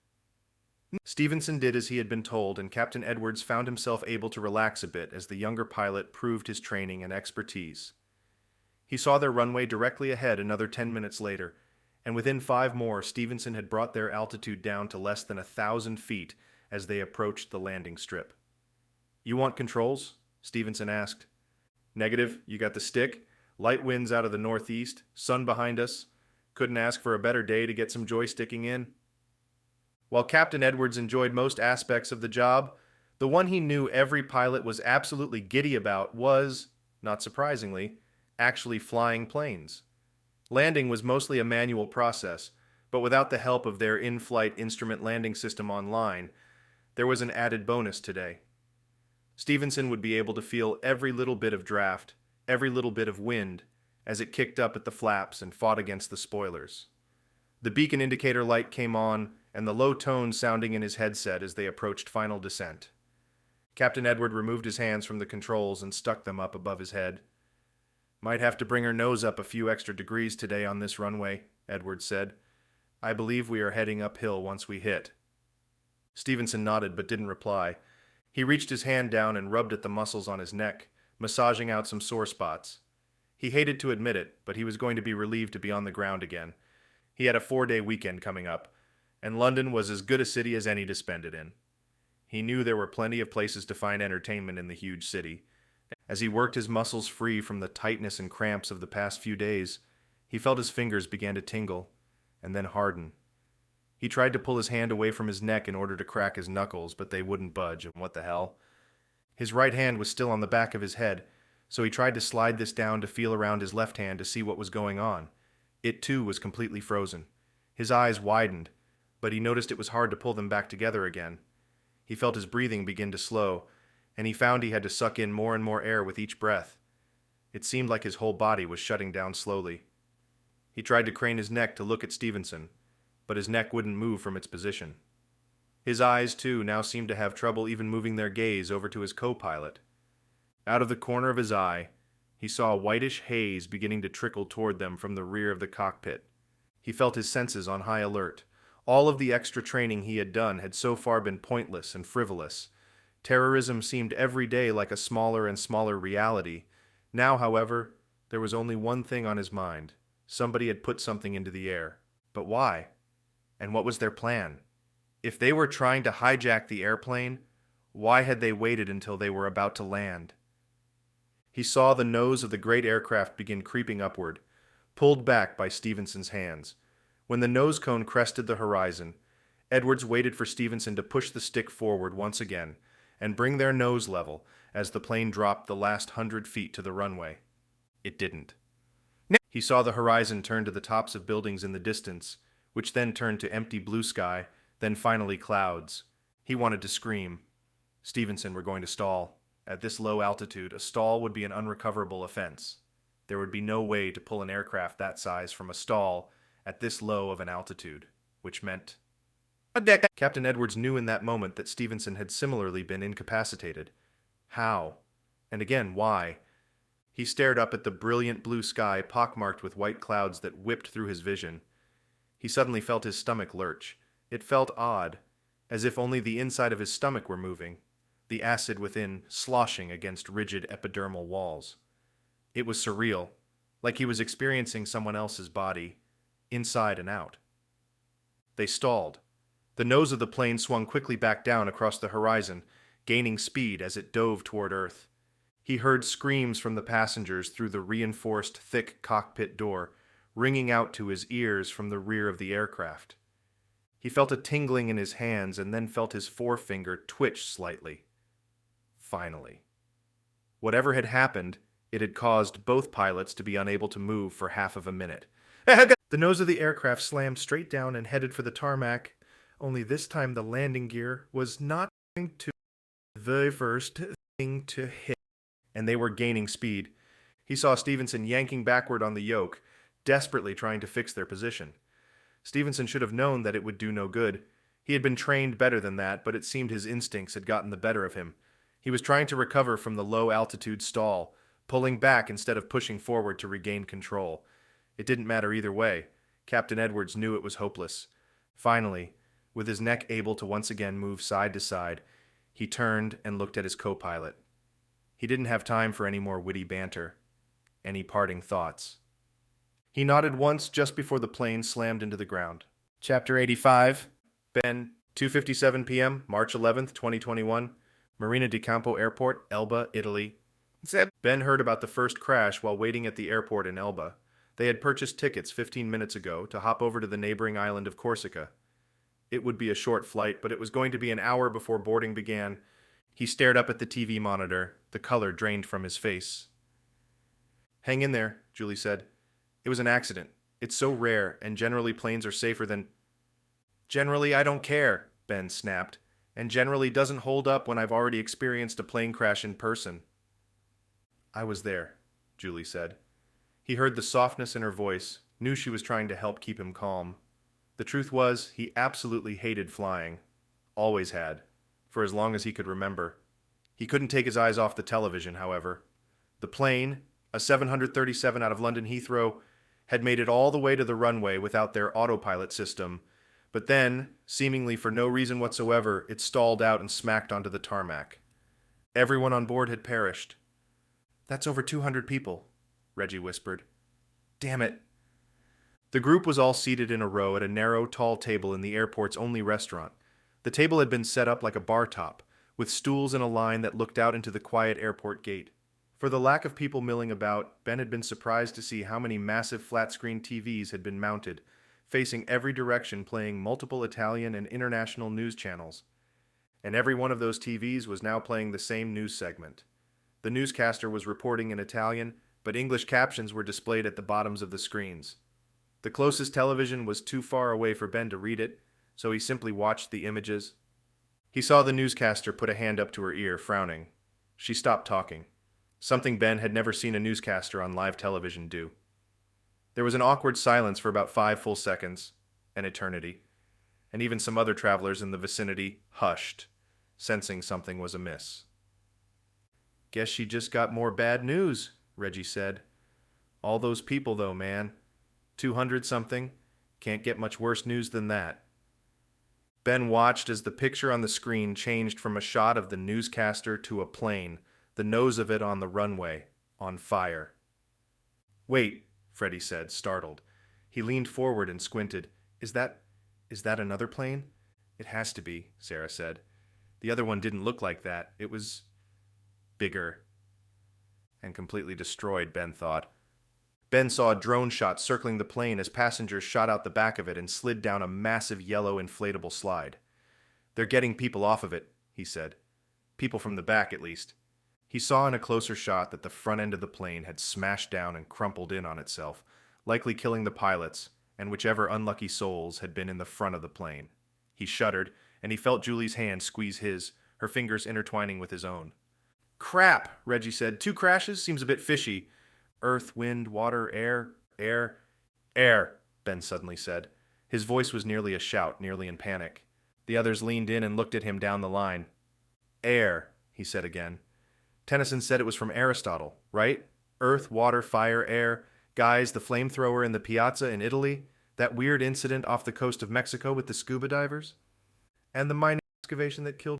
Stevenson did as he had been told, and Captain Edwards found himself able to relax a bit as the younger pilot proved his training and expertise. He saw their runway directly ahead another 10 minutes later, and within 5 more, Stevenson had brought their altitude down to less than 1,000 feet as they approached the landing strip. You want controls? Stevenson asked. Negative, you got the stick. Light winds out of the northeast, sun behind us. Couldn't ask for a better day to get some joysticking in. While Captain Edwards enjoyed most aspects of the job, the one he knew every pilot was absolutely giddy about was, not surprisingly, actually flying planes. Landing was mostly a manual process, but without the help of their in-flight instrument landing system online, there was an added bonus today. Stevenson would be able to feel every little bit of draft, every little bit of wind, as it kicked up at the flaps and fought against the spoilers. The beacon indicator light came on, and the low tone sounding in his headset as they approached final descent. Captain Edward removed his hands from the controls and stuck them up above his head. Might have to bring her nose up a few extra degrees today on this runway, Edwards said. I believe we are heading uphill once we hit. Stevenson nodded but didn't reply. He reached his hand down and rubbed at the muscles on his neck, massaging out some sore spots. He hated to admit it, but he was going to be relieved to be on the ground again. He had a 4-day weekend coming up, and London was as good a city as any to spend it in. He knew there were plenty of places to find entertainment in the huge city. As he worked his muscles free from the tightness and cramps of the past few days, he felt his fingers begin to tingle, and then harden. He tried to pull his hand away from his neck in order to crack his knuckles, but they wouldn't budge, and what the hell? His right hand was still on the back of his head, so he tried to slide this down to feel around his left hand to see what was going on. It too was completely frozen. His eyes widened, but he noticed it was hard to pull them back together again. He felt his breathing begin to slow, and he found he had to suck in more and more air with each breath. It seemed like his whole body was shutting down slowly. He tried to crane his neck to look at Stevenson, but his neck wouldn't move from its position. His eyes, too, now seemed to have trouble even moving their gaze over to his co-pilot. Out of the corner of his eye, he saw a whitish haze beginning to trickle toward them from the rear of the cockpit. He felt his senses on high alert. All of the extra training he had done had so far been pointless and frivolous. Terrorism seemed every day like a smaller and smaller reality. Now, however, there was only one thing on his mind. Somebody had put something into the air. But why? And what was their plan? If they were trying to hijack the airplane, why had they waited until they were about to land? He saw the nose of the great aircraft begin creeping upward, pulled back by Stevenson's hands. When the nose cone crested the horizon, Edwards waited for Stevenson to push the stick forward once again and bring their nose level as the plane dropped the last 100 feet to the runway. It didn't. He saw the horizon turn to the tops of buildings in the distance, which then turned to empty blue sky, then finally clouds. He wanted to scream. Stevenson were going to stall. At this low altitude, a stall would be an unrecoverable offense. There would be no way to pull an aircraft that size from a stall at this low of an altitude, which meant a deck. Captain Edwards knew in that moment that Stevenson had similarly been incapacitated. How? And again, why? He stared up at the brilliant blue sky pockmarked with white clouds that whipped through his vision. He suddenly felt his stomach lurch. It felt odd, as if only the inside of his stomach were moving. the acid within sloshing against rigid epidermal walls. It was surreal, like he was experiencing someone else's body, inside and out. They stalled. The nose of the plane swung quickly back down across the horizon, gaining speed as it dove toward Earth. He heard screams from the passengers through the reinforced, thick cockpit door, ringing out to his ears from the rear of the aircraft. He felt a tingling in his hands and then felt his forefinger twitch slightly. Finally. Whatever had happened, it had caused both pilots to be unable to move for half of a minute. The nose of the aircraft slammed straight down and headed for the tarmac, only this time the landing gear was not going to be the very first thing to hit, and they were gaining speed. He saw Stevenson yanking backward on the yoke, desperately trying to fix their position. Stevenson should have known that it would do no good. He had been trained better than that, but it seemed his instincts had gotten the better of him. He was trying to recover from the low-altitude stall, pulling back instead of pushing forward to regain control. It didn't matter either way. Captain Edwards knew it was hopeless. Finally, with his neck able to once again move side to side, he turned and looked at his co-pilot. He didn't have time for any more witty banter, any parting thoughts. He nodded once just before the plane slammed into the ground. Chapter 85, Ben, 2:57 p.m., March 11th, 2021, Marina di Campo Airport, Elba, Italy. Ben heard about the first crash while waiting at the airport in Elba. They had purchased tickets 15 minutes ago to hop over to the neighboring island of Corsica. It would be a short flight, but it was going to be an hour before boarding began. He stared up at the TV monitor, the color drained from his face. "Hang in there," Julie said. "It was an accident. It's so rare, and generally planes are safer than—" "Generally, I don't care," Ben snapped, "and generally doesn't hold up when I've already experienced a plane crash in person." "I was there," Julie said. He heard the softness in her voice, knew she was trying to help keep him calm. The truth was, he absolutely hated flying. Always had, for as long as he could remember. He couldn't take his eyes off the television, however. The plane, a 737 out of London Heathrow, had made it all the way to the runway without their autopilot system, but then, seemingly for no reason whatsoever, it stalled out and smacked onto the tarmac. Everyone on board had perished. "That's over 200 people," Reggie whispered. "Damn it." The group was all seated in a row at a narrow, tall table in the airport's only restaurant. The table had been set up like a bar top, with stools in a line that looked out into the quiet airport gate. For the lack of people milling about, Ben had been surprised to see how many massive flat-screen TVs had been mounted, facing every direction, playing multiple Italian and international news channels. And every one of those TVs was now playing the same news segment. The newscaster was reporting in Italian, but English captions were displayed at the bottoms of the screens. The closest television was too far away for Ben to read it, so he simply watched the images. He saw the newscaster put a hand up to her ear, frowning. She stopped talking, something Ben had never seen a newscaster on live television do. There was an awkward silence for about 5 full seconds, an eternity, and even some other travelers in the vicinity hushed, sensing something was amiss. "Guess she just got more bad news," Reggie said. "All those people, though, man. 200-something. Can't get much worse news than that." Ben watched as the picture on the screen changed from a shot of the newscaster to a plane, the nose of it on the runway, on fire. "Wait," Freddie said, startled. He leaned forward and squinted. Is that another plane?" "It has to be," Sarah said. "The other one didn't look like that. It was bigger." And completely destroyed, Ben thought. Ben saw a drone shot circling the plane as passengers shot out the back of it and slid down a massive yellow inflatable slide. "They're getting people off of it," he said. "People from the back, at least." He saw in a closer shot that the front end of the plane had smashed down and crumpled in on itself, likely killing the pilots and whichever unlucky souls had been in the front of the plane. He shuddered, and he felt Julie's hand squeeze his, her fingers intertwining with his own. "Crap," Reggie said. "2 crashes? Seems a bit fishy. Earth, wind, water, air, Ben suddenly said. His voice was nearly a shout, nearly in panic. The others leaned in and looked at him down the line. "Air," he said again. "Tennyson said it was from Aristotle, right? Earth, water, fire, air. Guys, the flamethrower in the piazza in Italy? That weird incident off the coast of Mexico with the scuba divers? And the mining excavation that killed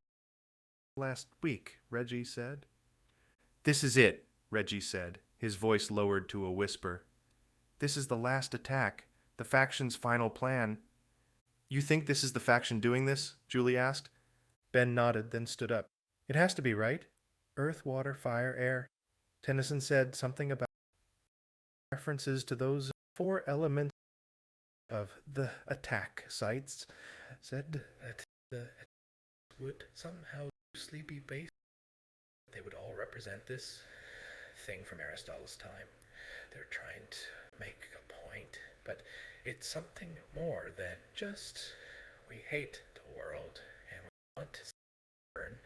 last week, Reggie said. This is it, Reggie said, his voice lowered to a whisper. This is the last attack, the faction's final plan. You think this is the faction doing this? Julie asked. Ben nodded, then stood up. It has to be, right? Earth, water, fire, air. Tennyson said something about references to those 4 elements of the attack sites. Said that the would somehow loosely be based. They would all represent this thing from Aristotle's time. They're trying to make a point, but it's something more than just we hate the world and we want to burn.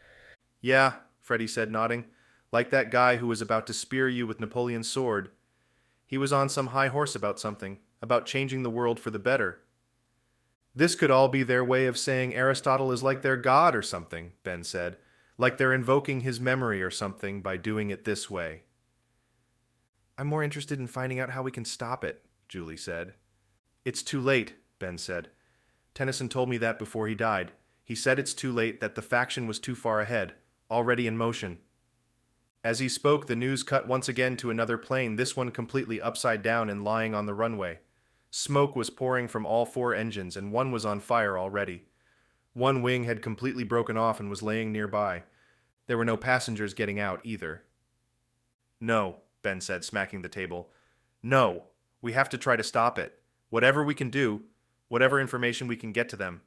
Yeah, Freddie said, nodding, like that guy who was about to spear you with Napoleon's sword. He was on some high horse about something, about changing the world for the better. This could all be their way of saying Aristotle is like their god or something, Ben said, like they're invoking his memory or something by doing it this way. I'm more interested in finding out how we can stop it, Julie said. It's too late, Ben said. Tennyson told me that before he died. He said it's too late, that the faction was too far ahead, already in motion. As he spoke, the news cut once again to another plane, this one completely upside down and lying on the runway. Smoke was pouring from all 4 engines, and one was on fire already. One wing had completely broken off and was laying nearby. There were no passengers getting out either. No, Ben said, smacking the table. No, we have to try to stop it. Whatever we can do, whatever information we can get to them,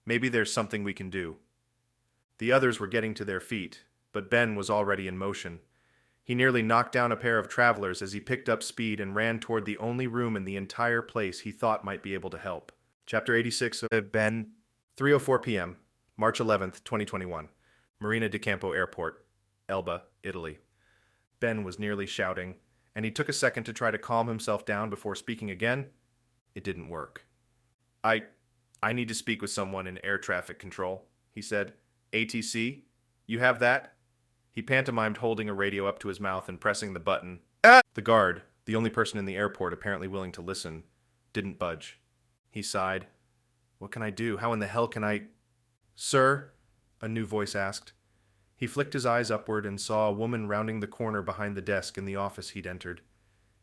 maybe there's something we can do. The others were getting to their feet, but Ben was already in motion. He nearly knocked down a pair of travelers as he picked up speed and ran toward the only room in the entire place he thought might be able to help. Chapter 86 of Ben, 3:04 p.m., March 11th, 2021, Marina di Campo Airport, Elba, Italy. Ben was nearly shouting, and he took a second to try to calm himself down before speaking again. It didn't work. I need to speak with someone in air traffic control, he said. ATC? You have that? He pantomimed holding a radio up to his mouth and pressing the button. The guard, the only person in the airport apparently willing to listen, didn't budge. He sighed. What can I do? How in the hell can I... Sir? A new voice asked. He flicked his eyes upward and saw a woman rounding the corner behind the desk in the office he'd entered.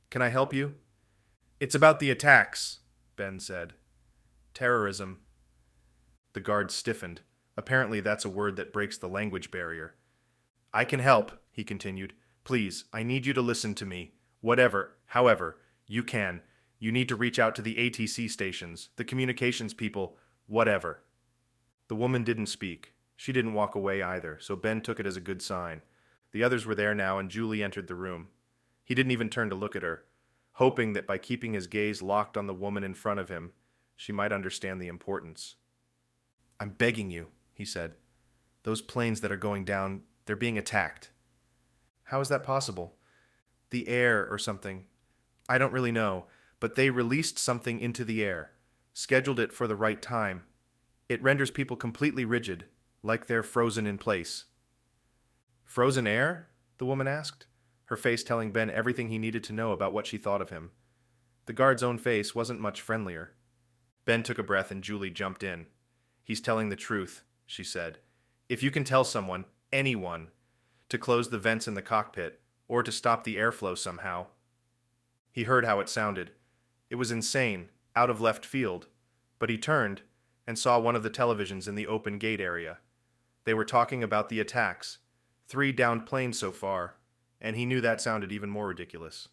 Can I help you? It's about the attacks, Ben said. Terrorism. The guard stiffened. Apparently that's a word that breaks the language barrier. I can help, he continued. Please, I need you to listen to me. Whatever, however, you can. You need to reach out to the ATC stations, the communications people, whatever. The woman didn't speak. She didn't walk away either, so Ben took it as a good sign. The others were there now, and Julie entered the room. He didn't even turn to look at her, hoping that by keeping his gaze locked on the woman in front of him, she might understand the importance. I'm begging you, he said. Those planes that are going down, they're being attacked. How is that possible? The air or something. I don't really know, but they released something into the air, scheduled it for the right time. It renders people completely rigid, like they're frozen in place. Frozen air? The woman asked, her face telling Ben everything he needed to know about what she thought of him. The guard's own face wasn't much friendlier. Ben took a breath and Julie jumped in. He's telling the truth, she said. If you can tell someone, anyone, to close the vents in the cockpit, or to stop the airflow somehow. He heard how it sounded. It was insane, out of left field, but he turned and saw one of the televisions in the open gate area. They were talking about the attacks, 3 downed planes so far, and he knew that sounded even more ridiculous.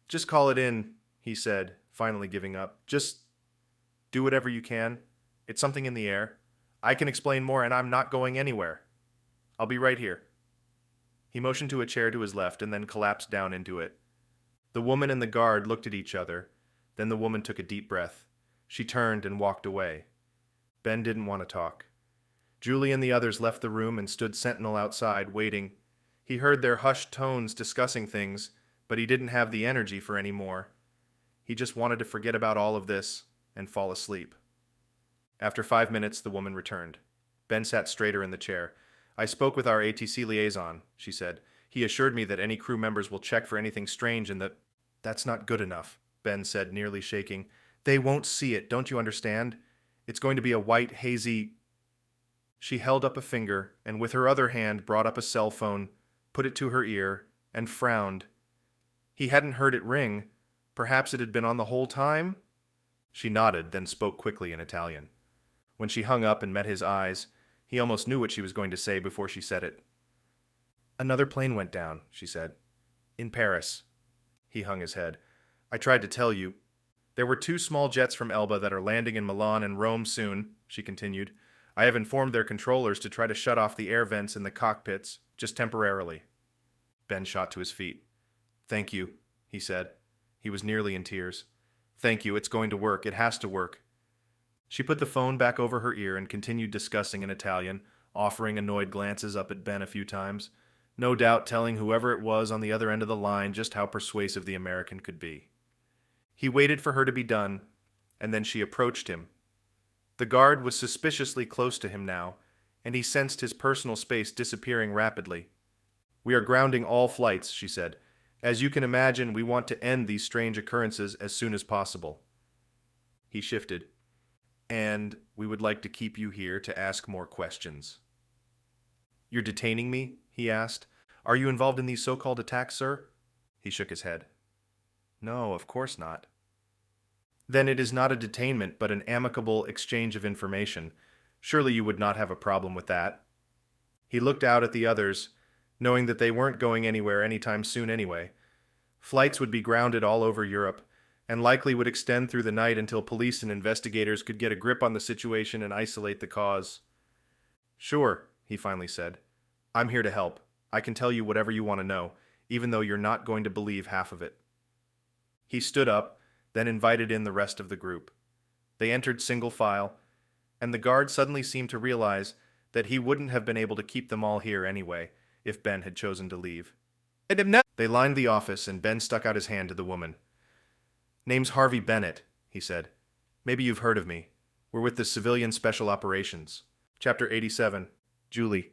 Just call it in, he said, finally giving up. Just do whatever you can. It's something in the air. I can explain more, and I'm not going anywhere. I'll be right here. He motioned to a chair to his left and then collapsed down into it. The woman and the guard looked at each other. Then the woman took a deep breath. She turned and walked away. Ben didn't want to talk. Julie and the others left the room and stood sentinel outside, waiting. He heard their hushed tones discussing things, but he didn't have the energy for any more. He just wanted to forget about all of this and fall asleep. After 5 minutes, the woman returned. Ben sat straighter in the chair. I spoke with our ATC liaison, she said. He assured me that any crew members will check for anything strange and that... That's not good enough, Ben said, nearly shaking. They won't see it, don't you understand? It's going to be a white, hazy... She held up a finger and with her other hand brought up a cell phone, put it to her ear, and frowned. He hadn't heard it ring. Perhaps it had been on the whole time? She nodded, then spoke quickly in Italian. When she hung up and met his eyes, he almost knew what she was going to say before she said it. "Another plane went down," she said. "In Paris." He hung his head. "I tried to tell you. There were 2 small jets from Elba that are landing in Milan and Rome soon," she continued. "I have informed their controllers to try to shut off the air vents in the cockpits, just temporarily." Ben shot to his feet. "Thank you," he said. He was nearly in tears. "Thank you, it's going to work. It has to work." She put the phone back over her ear and continued discussing in Italian, offering annoyed glances up at Ben a few times, no doubt telling whoever it was on the other end of the line just how persuasive the American could be. He waited for her to be done, and then she approached him. The guard was suspiciously close to him now, and he sensed his personal space disappearing rapidly. "We are grounding all flights," she said. "As you can imagine, we want to end these strange occurrences as soon as possible." He shifted. "And we would like to keep you here to ask more questions." "You're detaining me?" he asked. "Are you involved in these so-called attacks, sir?" He shook his head. "No, of course not." "Then it is not a detainment, but an amicable exchange of information. Surely you would not have a problem with that." He looked out at the others, knowing that they weren't going anywhere anytime soon anyway. Flights would be grounded all over Europe, and likely would extend through the night until police and investigators could get a grip on the situation and isolate the cause. "Sure," he finally said. "I'm here to help. I can tell you whatever you want to know, even though you're not going to believe half of it." He stood up, then invited in the rest of the group. They entered single file, and the guard suddenly seemed to realize that he wouldn't have been able to keep them all here anyway, if Ben had chosen to leave. They lined the office, and Ben stuck out his hand to the woman. "Name's Harvey Bennett," he said. "Maybe you've heard of me. We're with the Civilian Special Operations." Chapter 87. Julie.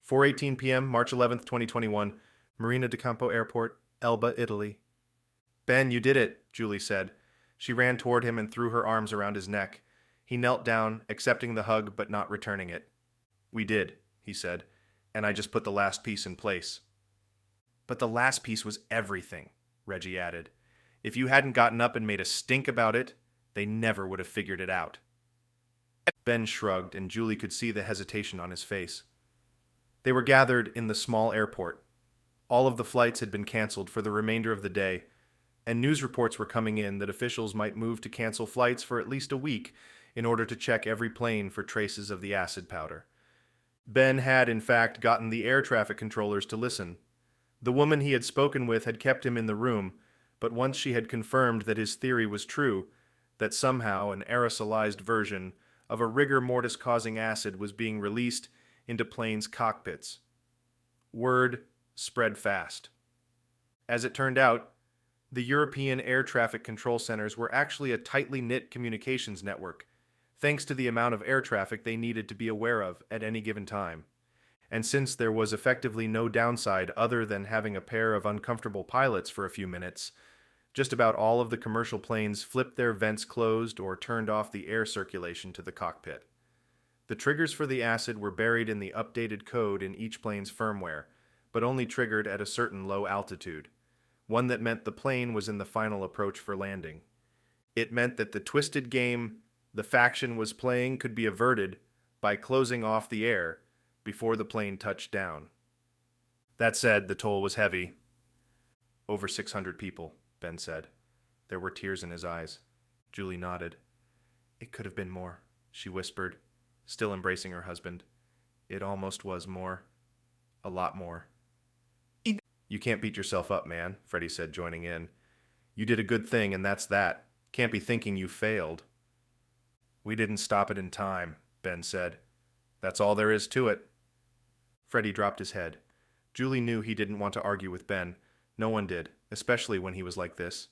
4:18 p.m., March 11th, 2021, Marina di Campo Airport, Elba, Italy. "Ben, you did it," Julie said. She ran toward him and threw her arms around his neck. He knelt down, accepting the hug but not returning it. "We did," he said, "and I just put the last piece in place." "But the last piece was everything," Reggie added. "If you hadn't gotten up and made a stink about it, they never would have figured it out." Ben shrugged, and Julie could see the hesitation on his face. They were gathered in the small airport. All of the flights had been canceled for the remainder of the day, and news reports were coming in that officials might move to cancel flights for at least a week in order to check every plane for traces of the acid powder. Ben had, in fact, gotten the air traffic controllers to listen. The woman he had spoken with had kept him in the room, but once she had confirmed that his theory was true, that somehow an aerosolized version of a rigor mortis-causing acid was being released into planes' cockpits. Word spread fast. As it turned out, the European air traffic control centers were actually a tightly knit communications network, thanks to the amount of air traffic they needed to be aware of at any given time. And since there was effectively no downside other than having a pair of uncomfortable pilots for a few minutes, just about all of the commercial planes flipped their vents closed or turned off the air circulation to the cockpit. The triggers for the acid were buried in the updated code in each plane's firmware, but only triggered at a certain low altitude, one that meant the plane was in the final approach for landing. It meant that the twisted game the faction was playing could be averted by closing off the air before the plane touched down. That said, the toll was heavy. "Over 600 people," Ben said. There were tears in his eyes. Julie nodded. "It could have been more," she whispered, still embracing her husband. "It almost was more. A lot more." "You can't beat yourself up, man," Freddie said, joining in. "You did a good thing, and that's that. Can't be thinking you failed." "We didn't stop it in time," Ben said. "That's all there is to it." Freddie dropped his head. Julie knew he didn't want to argue with Ben. No one did, especially when he was like this.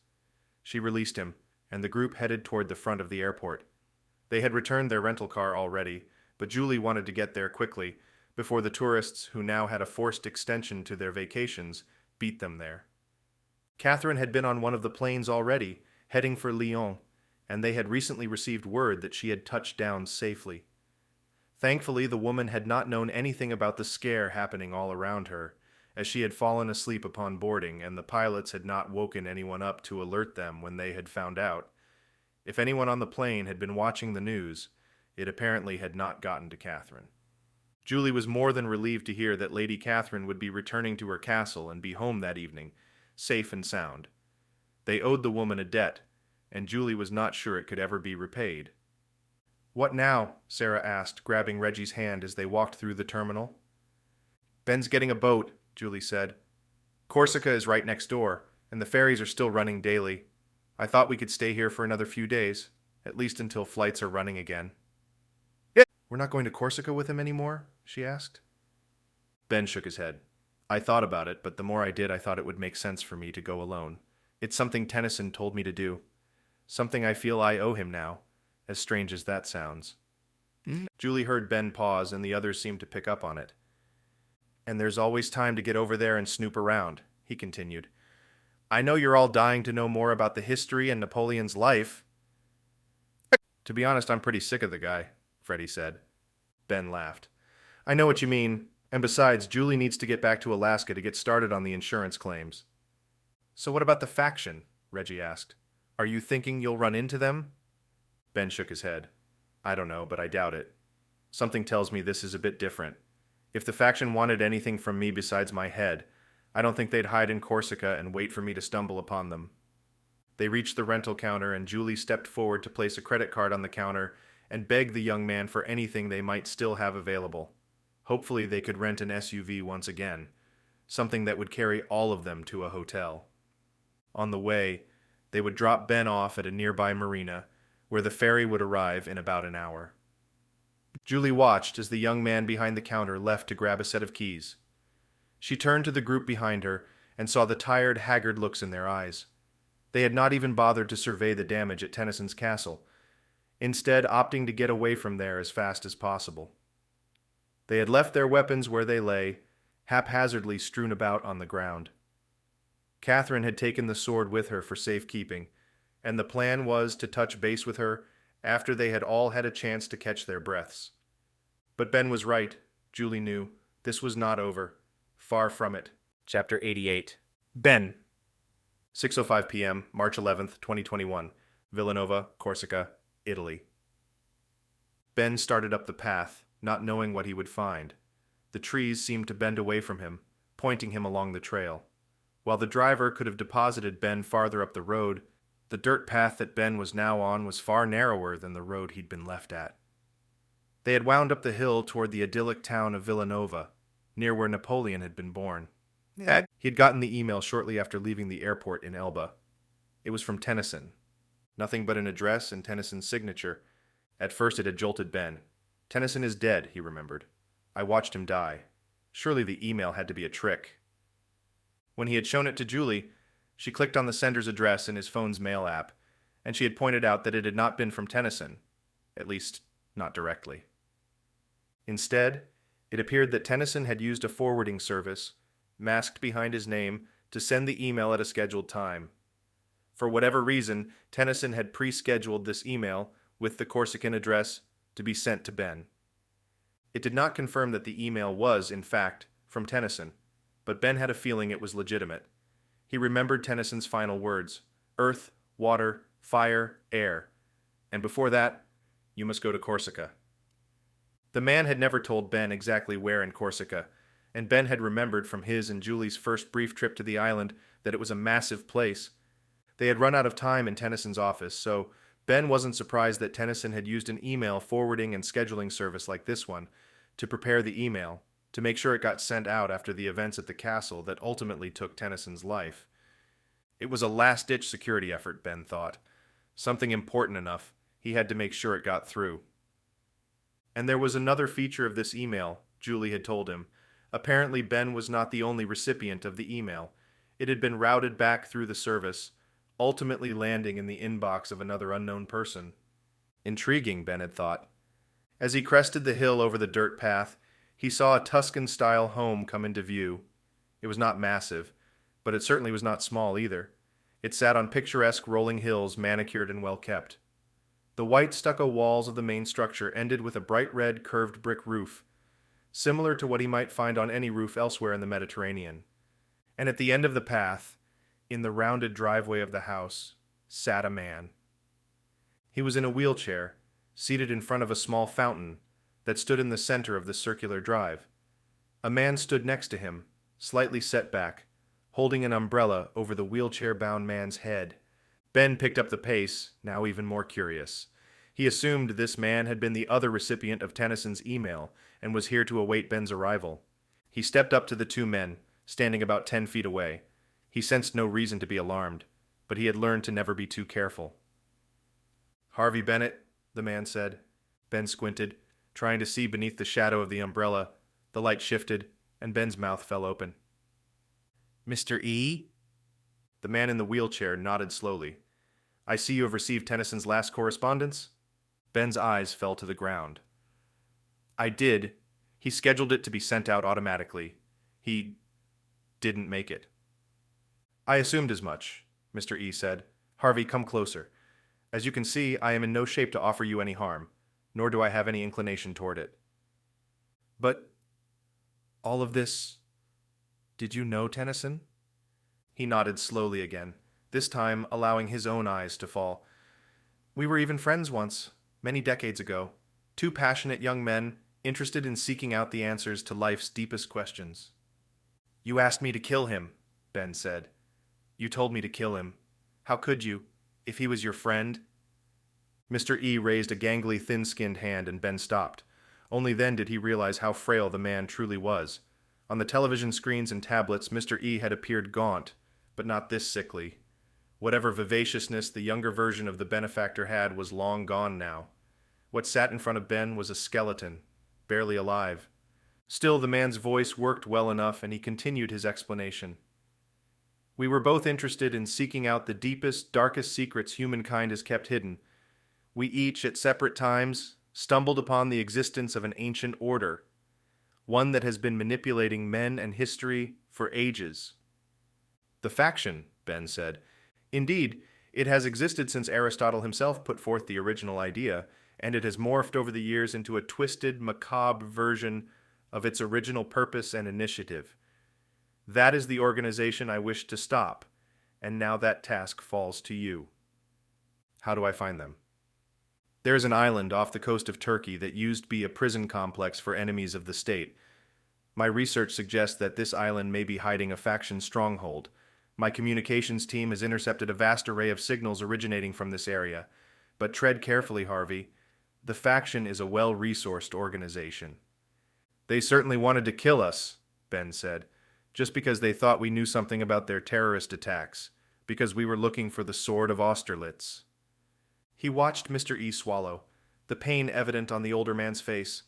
She released him, and the group headed toward the front of the airport. They had returned their rental car already, but Julie wanted to get there quickly, before the tourists who now had a forced extension to their vacations beat them there. Catherine had been on one of the planes already, heading for Lyon, and they had recently received word that she had touched down safely. Thankfully, the woman had not known anything about the scare happening all around her, as she had fallen asleep upon boarding, and the pilots had not woken anyone up to alert them when they had found out. If anyone on the plane had been watching the news, it apparently had not gotten to Catherine. Julie was more than relieved to hear that Lady Catherine would be returning to her castle and be home that evening, safe and sound. They owed the woman a debt, and Julie was not sure it could ever be repaid. "What now?" Sarah asked, grabbing Reggie's hand as they walked through the terminal. "Ben's getting a boat," Julie said. "Corsica is right next door, and the ferries are still running daily. I thought we could stay here for another few days, at least until flights are running again." "We're not going to Corsica with him anymore?" she asked. Ben shook his head. "I thought about it, but the more I did, I thought it would make sense for me to go alone. It's something Tennyson told me to do. Something I feel I owe him now, as strange as that sounds." Julie heard Ben pause, and the others seemed to pick up on it. "And there's always time to get over there and snoop around," he continued. "I know you're all dying to know more about the history and Napoleon's life." "To be honest, I'm pretty sick of the guy," Freddie said. Ben laughed. "I know what you mean, and besides, Julie needs to get back to Alaska to get started on the insurance claims." "So what about the faction?" Reggie asked. "Are you thinking you'll run into them?" Ben shook his head. "I don't know, but I doubt it. Something tells me this is a bit different. If the faction wanted anything from me besides my head, I don't think they'd hide in Corsica and wait for me to stumble upon them." They reached the rental counter, and Julie stepped forward to place a credit card on the counter and beg the young man for anything they might still have available. Hopefully they could rent an SUV once again, something that would carry all of them to a hotel. On the way, they would drop Ben off at a nearby marina, where the ferry would arrive in about an hour. Julie watched as the young man behind the counter left to grab a set of keys. She turned to the group behind her and saw the tired, haggard looks in their eyes. They had not even bothered to survey the damage at Tennyson's castle, instead opting to get away from there as fast as possible. They had left their weapons where they lay, haphazardly strewn about on the ground. Catherine had taken the sword with her for safekeeping, and the plan was to touch base with her after they had all had a chance to catch their breaths. But Ben was right, Julie knew. This was not over. Far from it. Chapter 88. Ben. 6:05 p.m., March 11th, 2021. Villanova, Corsica, Italy. Ben started up the path, not knowing what he would find. The trees seemed to bend away from him, pointing him along the trail. While the driver could have deposited Ben farther up the road, the dirt path that Ben was now on was far narrower than the road he'd been left at. They had wound up the hill toward the idyllic town of Villanova, near where Napoleon had been born. He had gotten the email shortly after leaving the airport in Elba. It was from Tennyson. Nothing but an address and Tennyson's signature. At first it had jolted Ben. "Tennyson is dead," he remembered. "I watched him die. Surely the email had to be a trick." When he had shown it to Julie, she clicked on the sender's address in his phone's mail app, and she had pointed out that it had not been from Tennyson, at least not directly. Instead, it appeared that Tennyson had used a forwarding service, masked behind his name, to send the email at a scheduled time. For whatever reason, Tennyson had pre-scheduled this email with the Corsican address to be sent to Ben. It did not confirm that the email was, in fact, from Tennyson, but Ben had a feeling it was legitimate. He remembered Tennyson's final words: earth, water, fire, air. And before that, "You must go to Corsica." The man had never told Ben exactly where in Corsica, and Ben had remembered from his and Julie's first brief trip to the island that it was a massive place. They had run out of time in Tennyson's office, so Ben wasn't surprised that Tennyson had used an email forwarding and scheduling service like this one to prepare the email, to make sure it got sent out after the events at the castle that ultimately took Tennyson's life. It was a last-ditch security effort, Ben thought. Something important enough, he had to make sure it got through. And there was another feature of this email, Julie had told him. Apparently Ben was not the only recipient of the email. It had been routed back through the service, ultimately landing in the inbox of another unknown person. Intriguing, Ben had thought. As he crested the hill over the dirt path, he saw a Tuscan-style home come into view. It was not massive, but it certainly was not small either. It sat on picturesque rolling hills, manicured and well kept. The white stucco walls of the main structure ended with a bright red curved brick roof, similar to what he might find on any roof elsewhere in the Mediterranean. And at the end of the path, in the rounded driveway of the house, sat a man. He was in a wheelchair, seated in front of a small fountain that stood in the center of the circular drive. A man stood next to him, slightly set back, holding an umbrella over the wheelchair-bound man's head. Ben picked up the pace, now even more curious. He assumed this man had been the other recipient of Tennyson's email and was here to await Ben's arrival. He stepped up to the two men, standing about 10 feet away. He sensed no reason to be alarmed, but he had learned to never be too careful. "Harvey Bennett," the man said. Ben squinted, trying to see beneath the shadow of the umbrella. The light shifted, and Ben's mouth fell open. "Mr. E?" The man in the wheelchair nodded slowly. "I see you have received Tennyson's last correspondence?" Ben's eyes fell to the ground. "I did. He scheduled it to be sent out automatically. He didn't make it." "I assumed as much," Mr. E said. "Harvey, come closer. As you can see, I am in no shape to offer you any harm, nor do I have any inclination toward it." "But all of this, did you know Tennyson?" He nodded slowly again, this time allowing his own eyes to fall. "We were even friends once, many decades ago. Two passionate young men, interested in seeking out the answers to life's deepest questions." "You asked me to kill him," Ben said. "You told me to kill him. How could you, if he was your friend?" Mr. E raised a gangly, thin-skinned hand and Ben stopped. Only then did he realize how frail the man truly was. On the television screens and tablets, Mr. E had appeared gaunt, but not this sickly. Whatever vivaciousness the younger version of the benefactor had was long gone now. What sat in front of Ben was a skeleton, barely alive. Still, the man's voice worked well enough, and he continued his explanation. "We were both interested in seeking out the deepest, darkest secrets humankind has kept hidden. We each, at separate times, stumbled upon the existence of an ancient order, one that has been manipulating men and history for ages." "The faction," Ben said. "Indeed, it has existed since Aristotle himself put forth the original idea, and it has morphed over the years into a twisted, macabre version of its original purpose and initiative. That is the organization I wish to stop, and now that task falls to you." "How do I find them?" "There is an island off the coast of Turkey that used to be a prison complex for enemies of the state. My research suggests that this island may be hiding a faction stronghold. My communications team has intercepted a vast array of signals originating from this area. But tread carefully, Harvey. The faction is a well-resourced organization." "They certainly wanted to kill us," Ben said, "just because they thought we knew something about their terrorist attacks, because we were looking for the Sword of Austerlitz." He watched Mr. E swallow, the pain evident on the older man's face.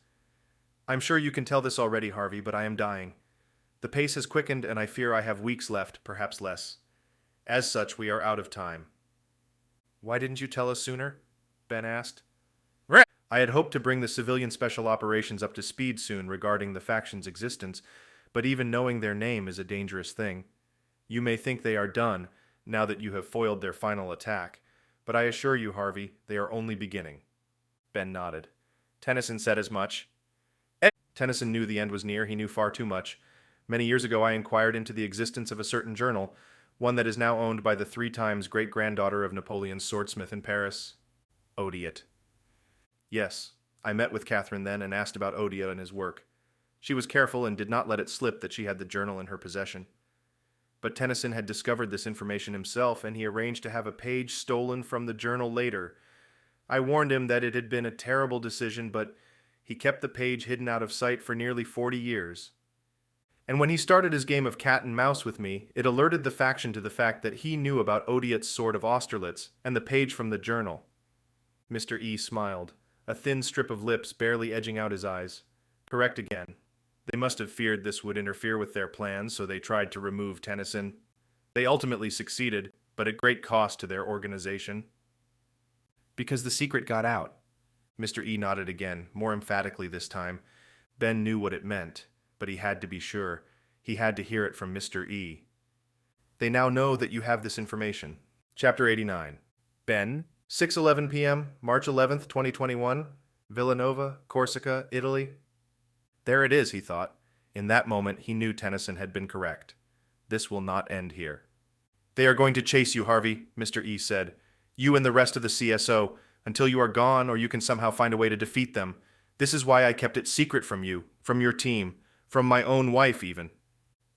"I'm sure you can tell this already, Harvey, but I am dying. The pace has quickened, and I fear I have weeks left, perhaps less. As such, we are out of time." "Why didn't you tell us sooner?" Ben asked. "I had hoped to bring the civilian special operations up to speed soon regarding the faction's existence, but even knowing their name is a dangerous thing. You may think they are done, now that you have foiled their final attack, but I assure you, Harvey, they are only beginning." Ben nodded. "Tennyson said as much." Tennyson knew the end was near. He knew far too much. "Many years ago I inquired into the existence of a certain journal, one that is now owned by the 3 times great-granddaughter of Napoleon's swordsmith in Paris. Odiot." "Yes, I met with Catherine then and asked about Odiot and his work. She was careful and did not let it slip that she had the journal in her possession. But Tennyson had discovered this information himself, and he arranged to have a page stolen from the journal later. I warned him that it had been a terrible decision, but he kept the page hidden out of sight for nearly 40 years. And when he started his game of cat and mouse with me, it alerted the faction to the fact that he knew about Odiot's Sword of Austerlitz and the page from the journal." Mr. E smiled, a thin strip of lips barely edging out his eyes. "Correct again. They must have feared this would interfere with their plans, so they tried to remove Tennyson. They ultimately succeeded, but at great cost to their organization." "Because the secret got out." Mr. E nodded again, more emphatically this time. Ben knew what it meant, but he had to be sure. He had to hear it from Mr. E. "They now know that you have this information." Chapter 89. Ben, 6:11 p.m., March 11th, 2021, Villanova, Corsica, Italy. There it is, he thought. In that moment, he knew Tennyson had been correct. This will not end here. They are going to chase you, Harvey, Mr. E said. You and the rest of the CSO, until you are gone or you can somehow find a way to defeat them. This is why I kept it secret from you, from your team, from my own wife even.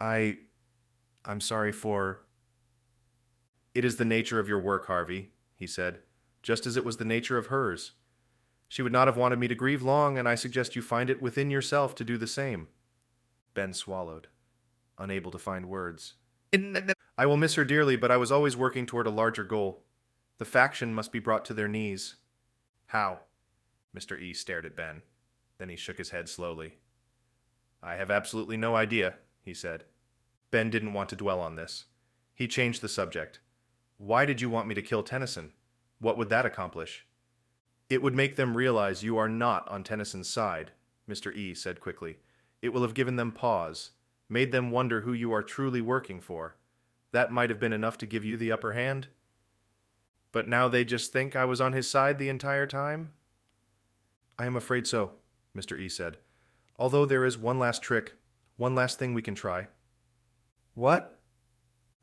I'm sorry for... It is the nature of your work, Harvey, he said, just as it was the nature of hers. She would not have wanted me to grieve long, and I suggest you find it within yourself to do the same. Ben swallowed, unable to find words. I will miss her dearly, but I was always working toward a larger goal. The faction must be brought to their knees. How? Mr. E stared at Ben. Then he shook his head slowly. I have absolutely no idea, he said. Ben didn't want to dwell on this. He changed the subject. Why did you want me to kill Tennyson? What would that accomplish? It would make them realize you are not on Tennyson's side, Mr. E said quickly. It will have given them pause, made them wonder who you are truly working for. That might have been enough to give you the upper hand. But now they just think I was on his side the entire time? I am afraid so, Mr. E said. Although there is one last trick, one last thing we can try. What?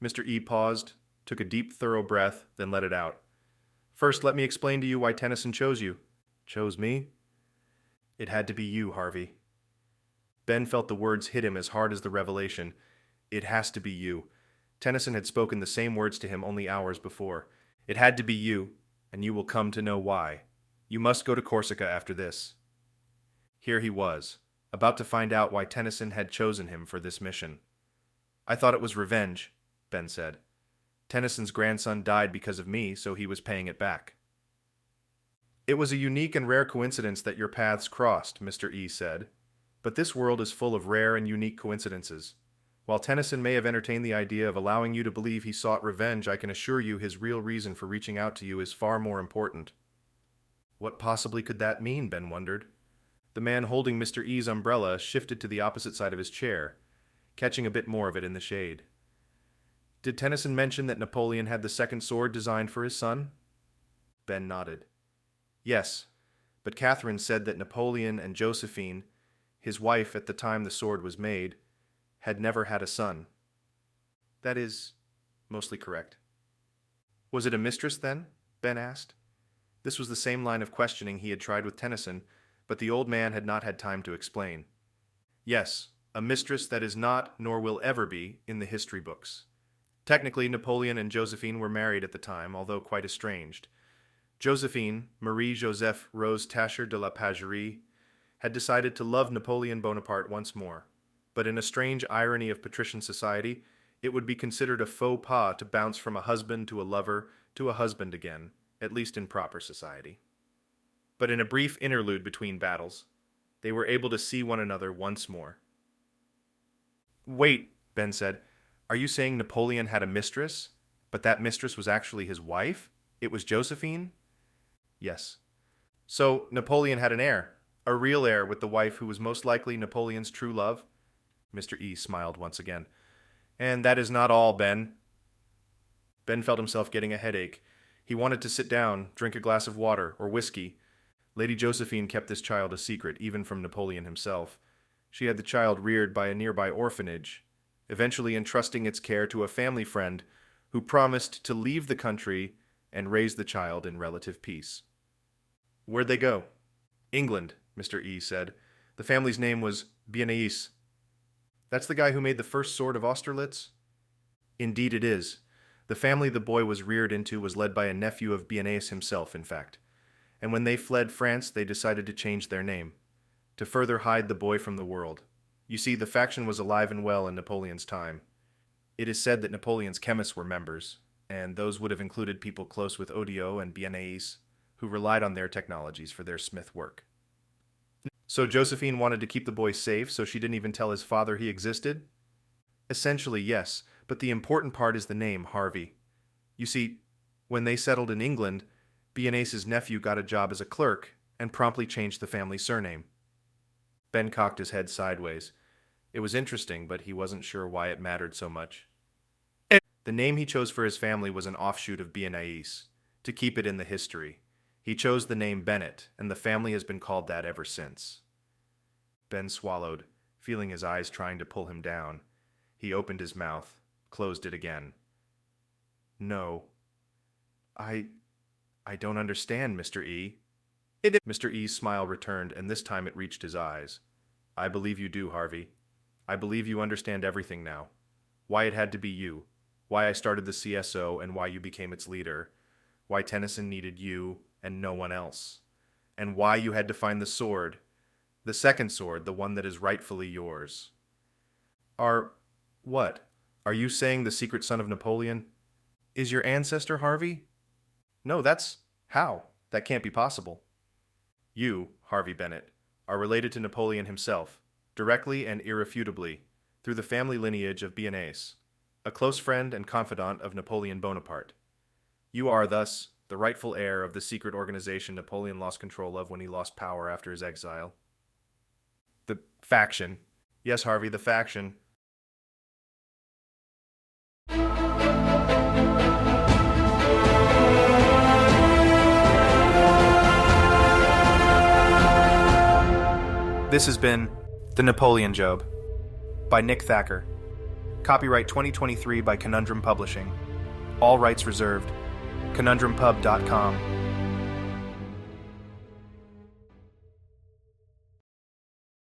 Mr. E paused, took a deep, thorough breath, then let it out. First, let me explain to you why Tennyson chose you. Chose me? It had to be you, Harvey. Ben felt the words hit him as hard as the revelation. It has to be you. Tennyson had spoken the same words to him only hours before. It had to be you, and you will come to know why. You must go to Corsica after this. Here he was, about to find out why Tennyson had chosen him for this mission. I thought it was revenge, Ben said. Tennyson's grandson died because of me, so he was paying it back. It was a unique and rare coincidence that your paths crossed, Mr. E said. But this world is full of rare and unique coincidences. While Tennyson may have entertained the idea of allowing you to believe he sought revenge, I can assure you his real reason for reaching out to you is far more important. What possibly could that mean, Ben wondered. The man holding Mr. E's umbrella shifted to the opposite side of his chair, catching a bit more of it in the shade. Did Tennyson mention that Napoleon had the second sword designed for his son? Ben nodded. Yes, but Catherine said that Napoleon and Josephine, his wife at the time the sword was made, had never had a son. That is mostly correct. Was it a mistress then? Ben asked. This was the same line of questioning he had tried with Tennyson, but the old man had not had time to explain. Yes, a mistress that is not, nor will ever be, in the history books. Technically, Napoleon and Josephine were married at the time, although quite estranged. Josephine, Marie-Joseph Rose Thacker de la Pagerie, had decided to love Napoleon Bonaparte once more. But in a strange irony of patrician society, it would be considered a faux pas to bounce from a husband to a lover to a husband again, at least in proper society. But in a brief interlude between battles, they were able to see one another once more. Wait, Ben said, are you saying Napoleon had a mistress, but that mistress was actually his wife? It was Josephine? Yes. So Napoleon had an heir, a real heir with the wife who was most likely Napoleon's true love? Mr. E smiled once again. And that is not all, Ben. Ben felt himself getting a headache. He wanted to sit down, drink a glass of water or whiskey. Lady Josephine kept this child a secret, even from Napoleon himself. She had the child reared by a nearby orphanage, eventually entrusting its care to a family friend who promised to leave the country and raise the child in relative peace. Where'd they go? England, Mr. E said. The family's name was Beaunais. That's the guy who made the first sword of Austerlitz? Indeed it is. The family the boy was reared into was led by a nephew of Beaunais himself, in fact. And when they fled France, they decided to change their name, to further hide the boy from the world. You see, the faction was alive and well in Napoleon's time. It is said that Napoleon's chemists were members, and those would have included people close with Audio and Beaunais, who relied on their technologies for their smith work. So Josephine wanted to keep the boy safe, so she didn't even tell his father he existed? Essentially, yes, but the important part is the name, Harvey. You see, when they settled in England, Beaunais's nephew got a job as a clerk and promptly changed the family surname. Ben cocked his head sideways. It was interesting, but he wasn't sure why it mattered so much. The name he chose for his family was an offshoot of Beaunais. to keep it in the history. He chose the name Bennett, and the family has been called that ever since. Ben swallowed, feeling his eyes trying to pull him down. He opened his mouth, closed it again. No. I don't understand, Mr. E. Mr. E's smile returned, and this time it reached his eyes. I believe you do, Harvey. I believe you understand everything now. Why it had to be you. Why I started the CSO and why you became its leader. Why Tennyson needed you and no one else. And why you had to find the sword. The second sword, the one that is rightfully yours. What? Are you saying the secret son of Napoleon? Is your ancestor Harvey? No, how? That can't be possible. You, Harvey Bennett, are related to Napoleon himself, directly and irrefutably, through the family lineage of Beauharnais, a close friend and confidant of Napoleon Bonaparte. You are, thus, the rightful heir of the secret organization Napoleon lost control of when he lost power after his exile. The faction. Yes, Harvey, the faction. This has been The Napoleon Job by Nick Thacker. Copyright 2023 by Conundrum Publishing. All rights reserved. ConundrumPub.com.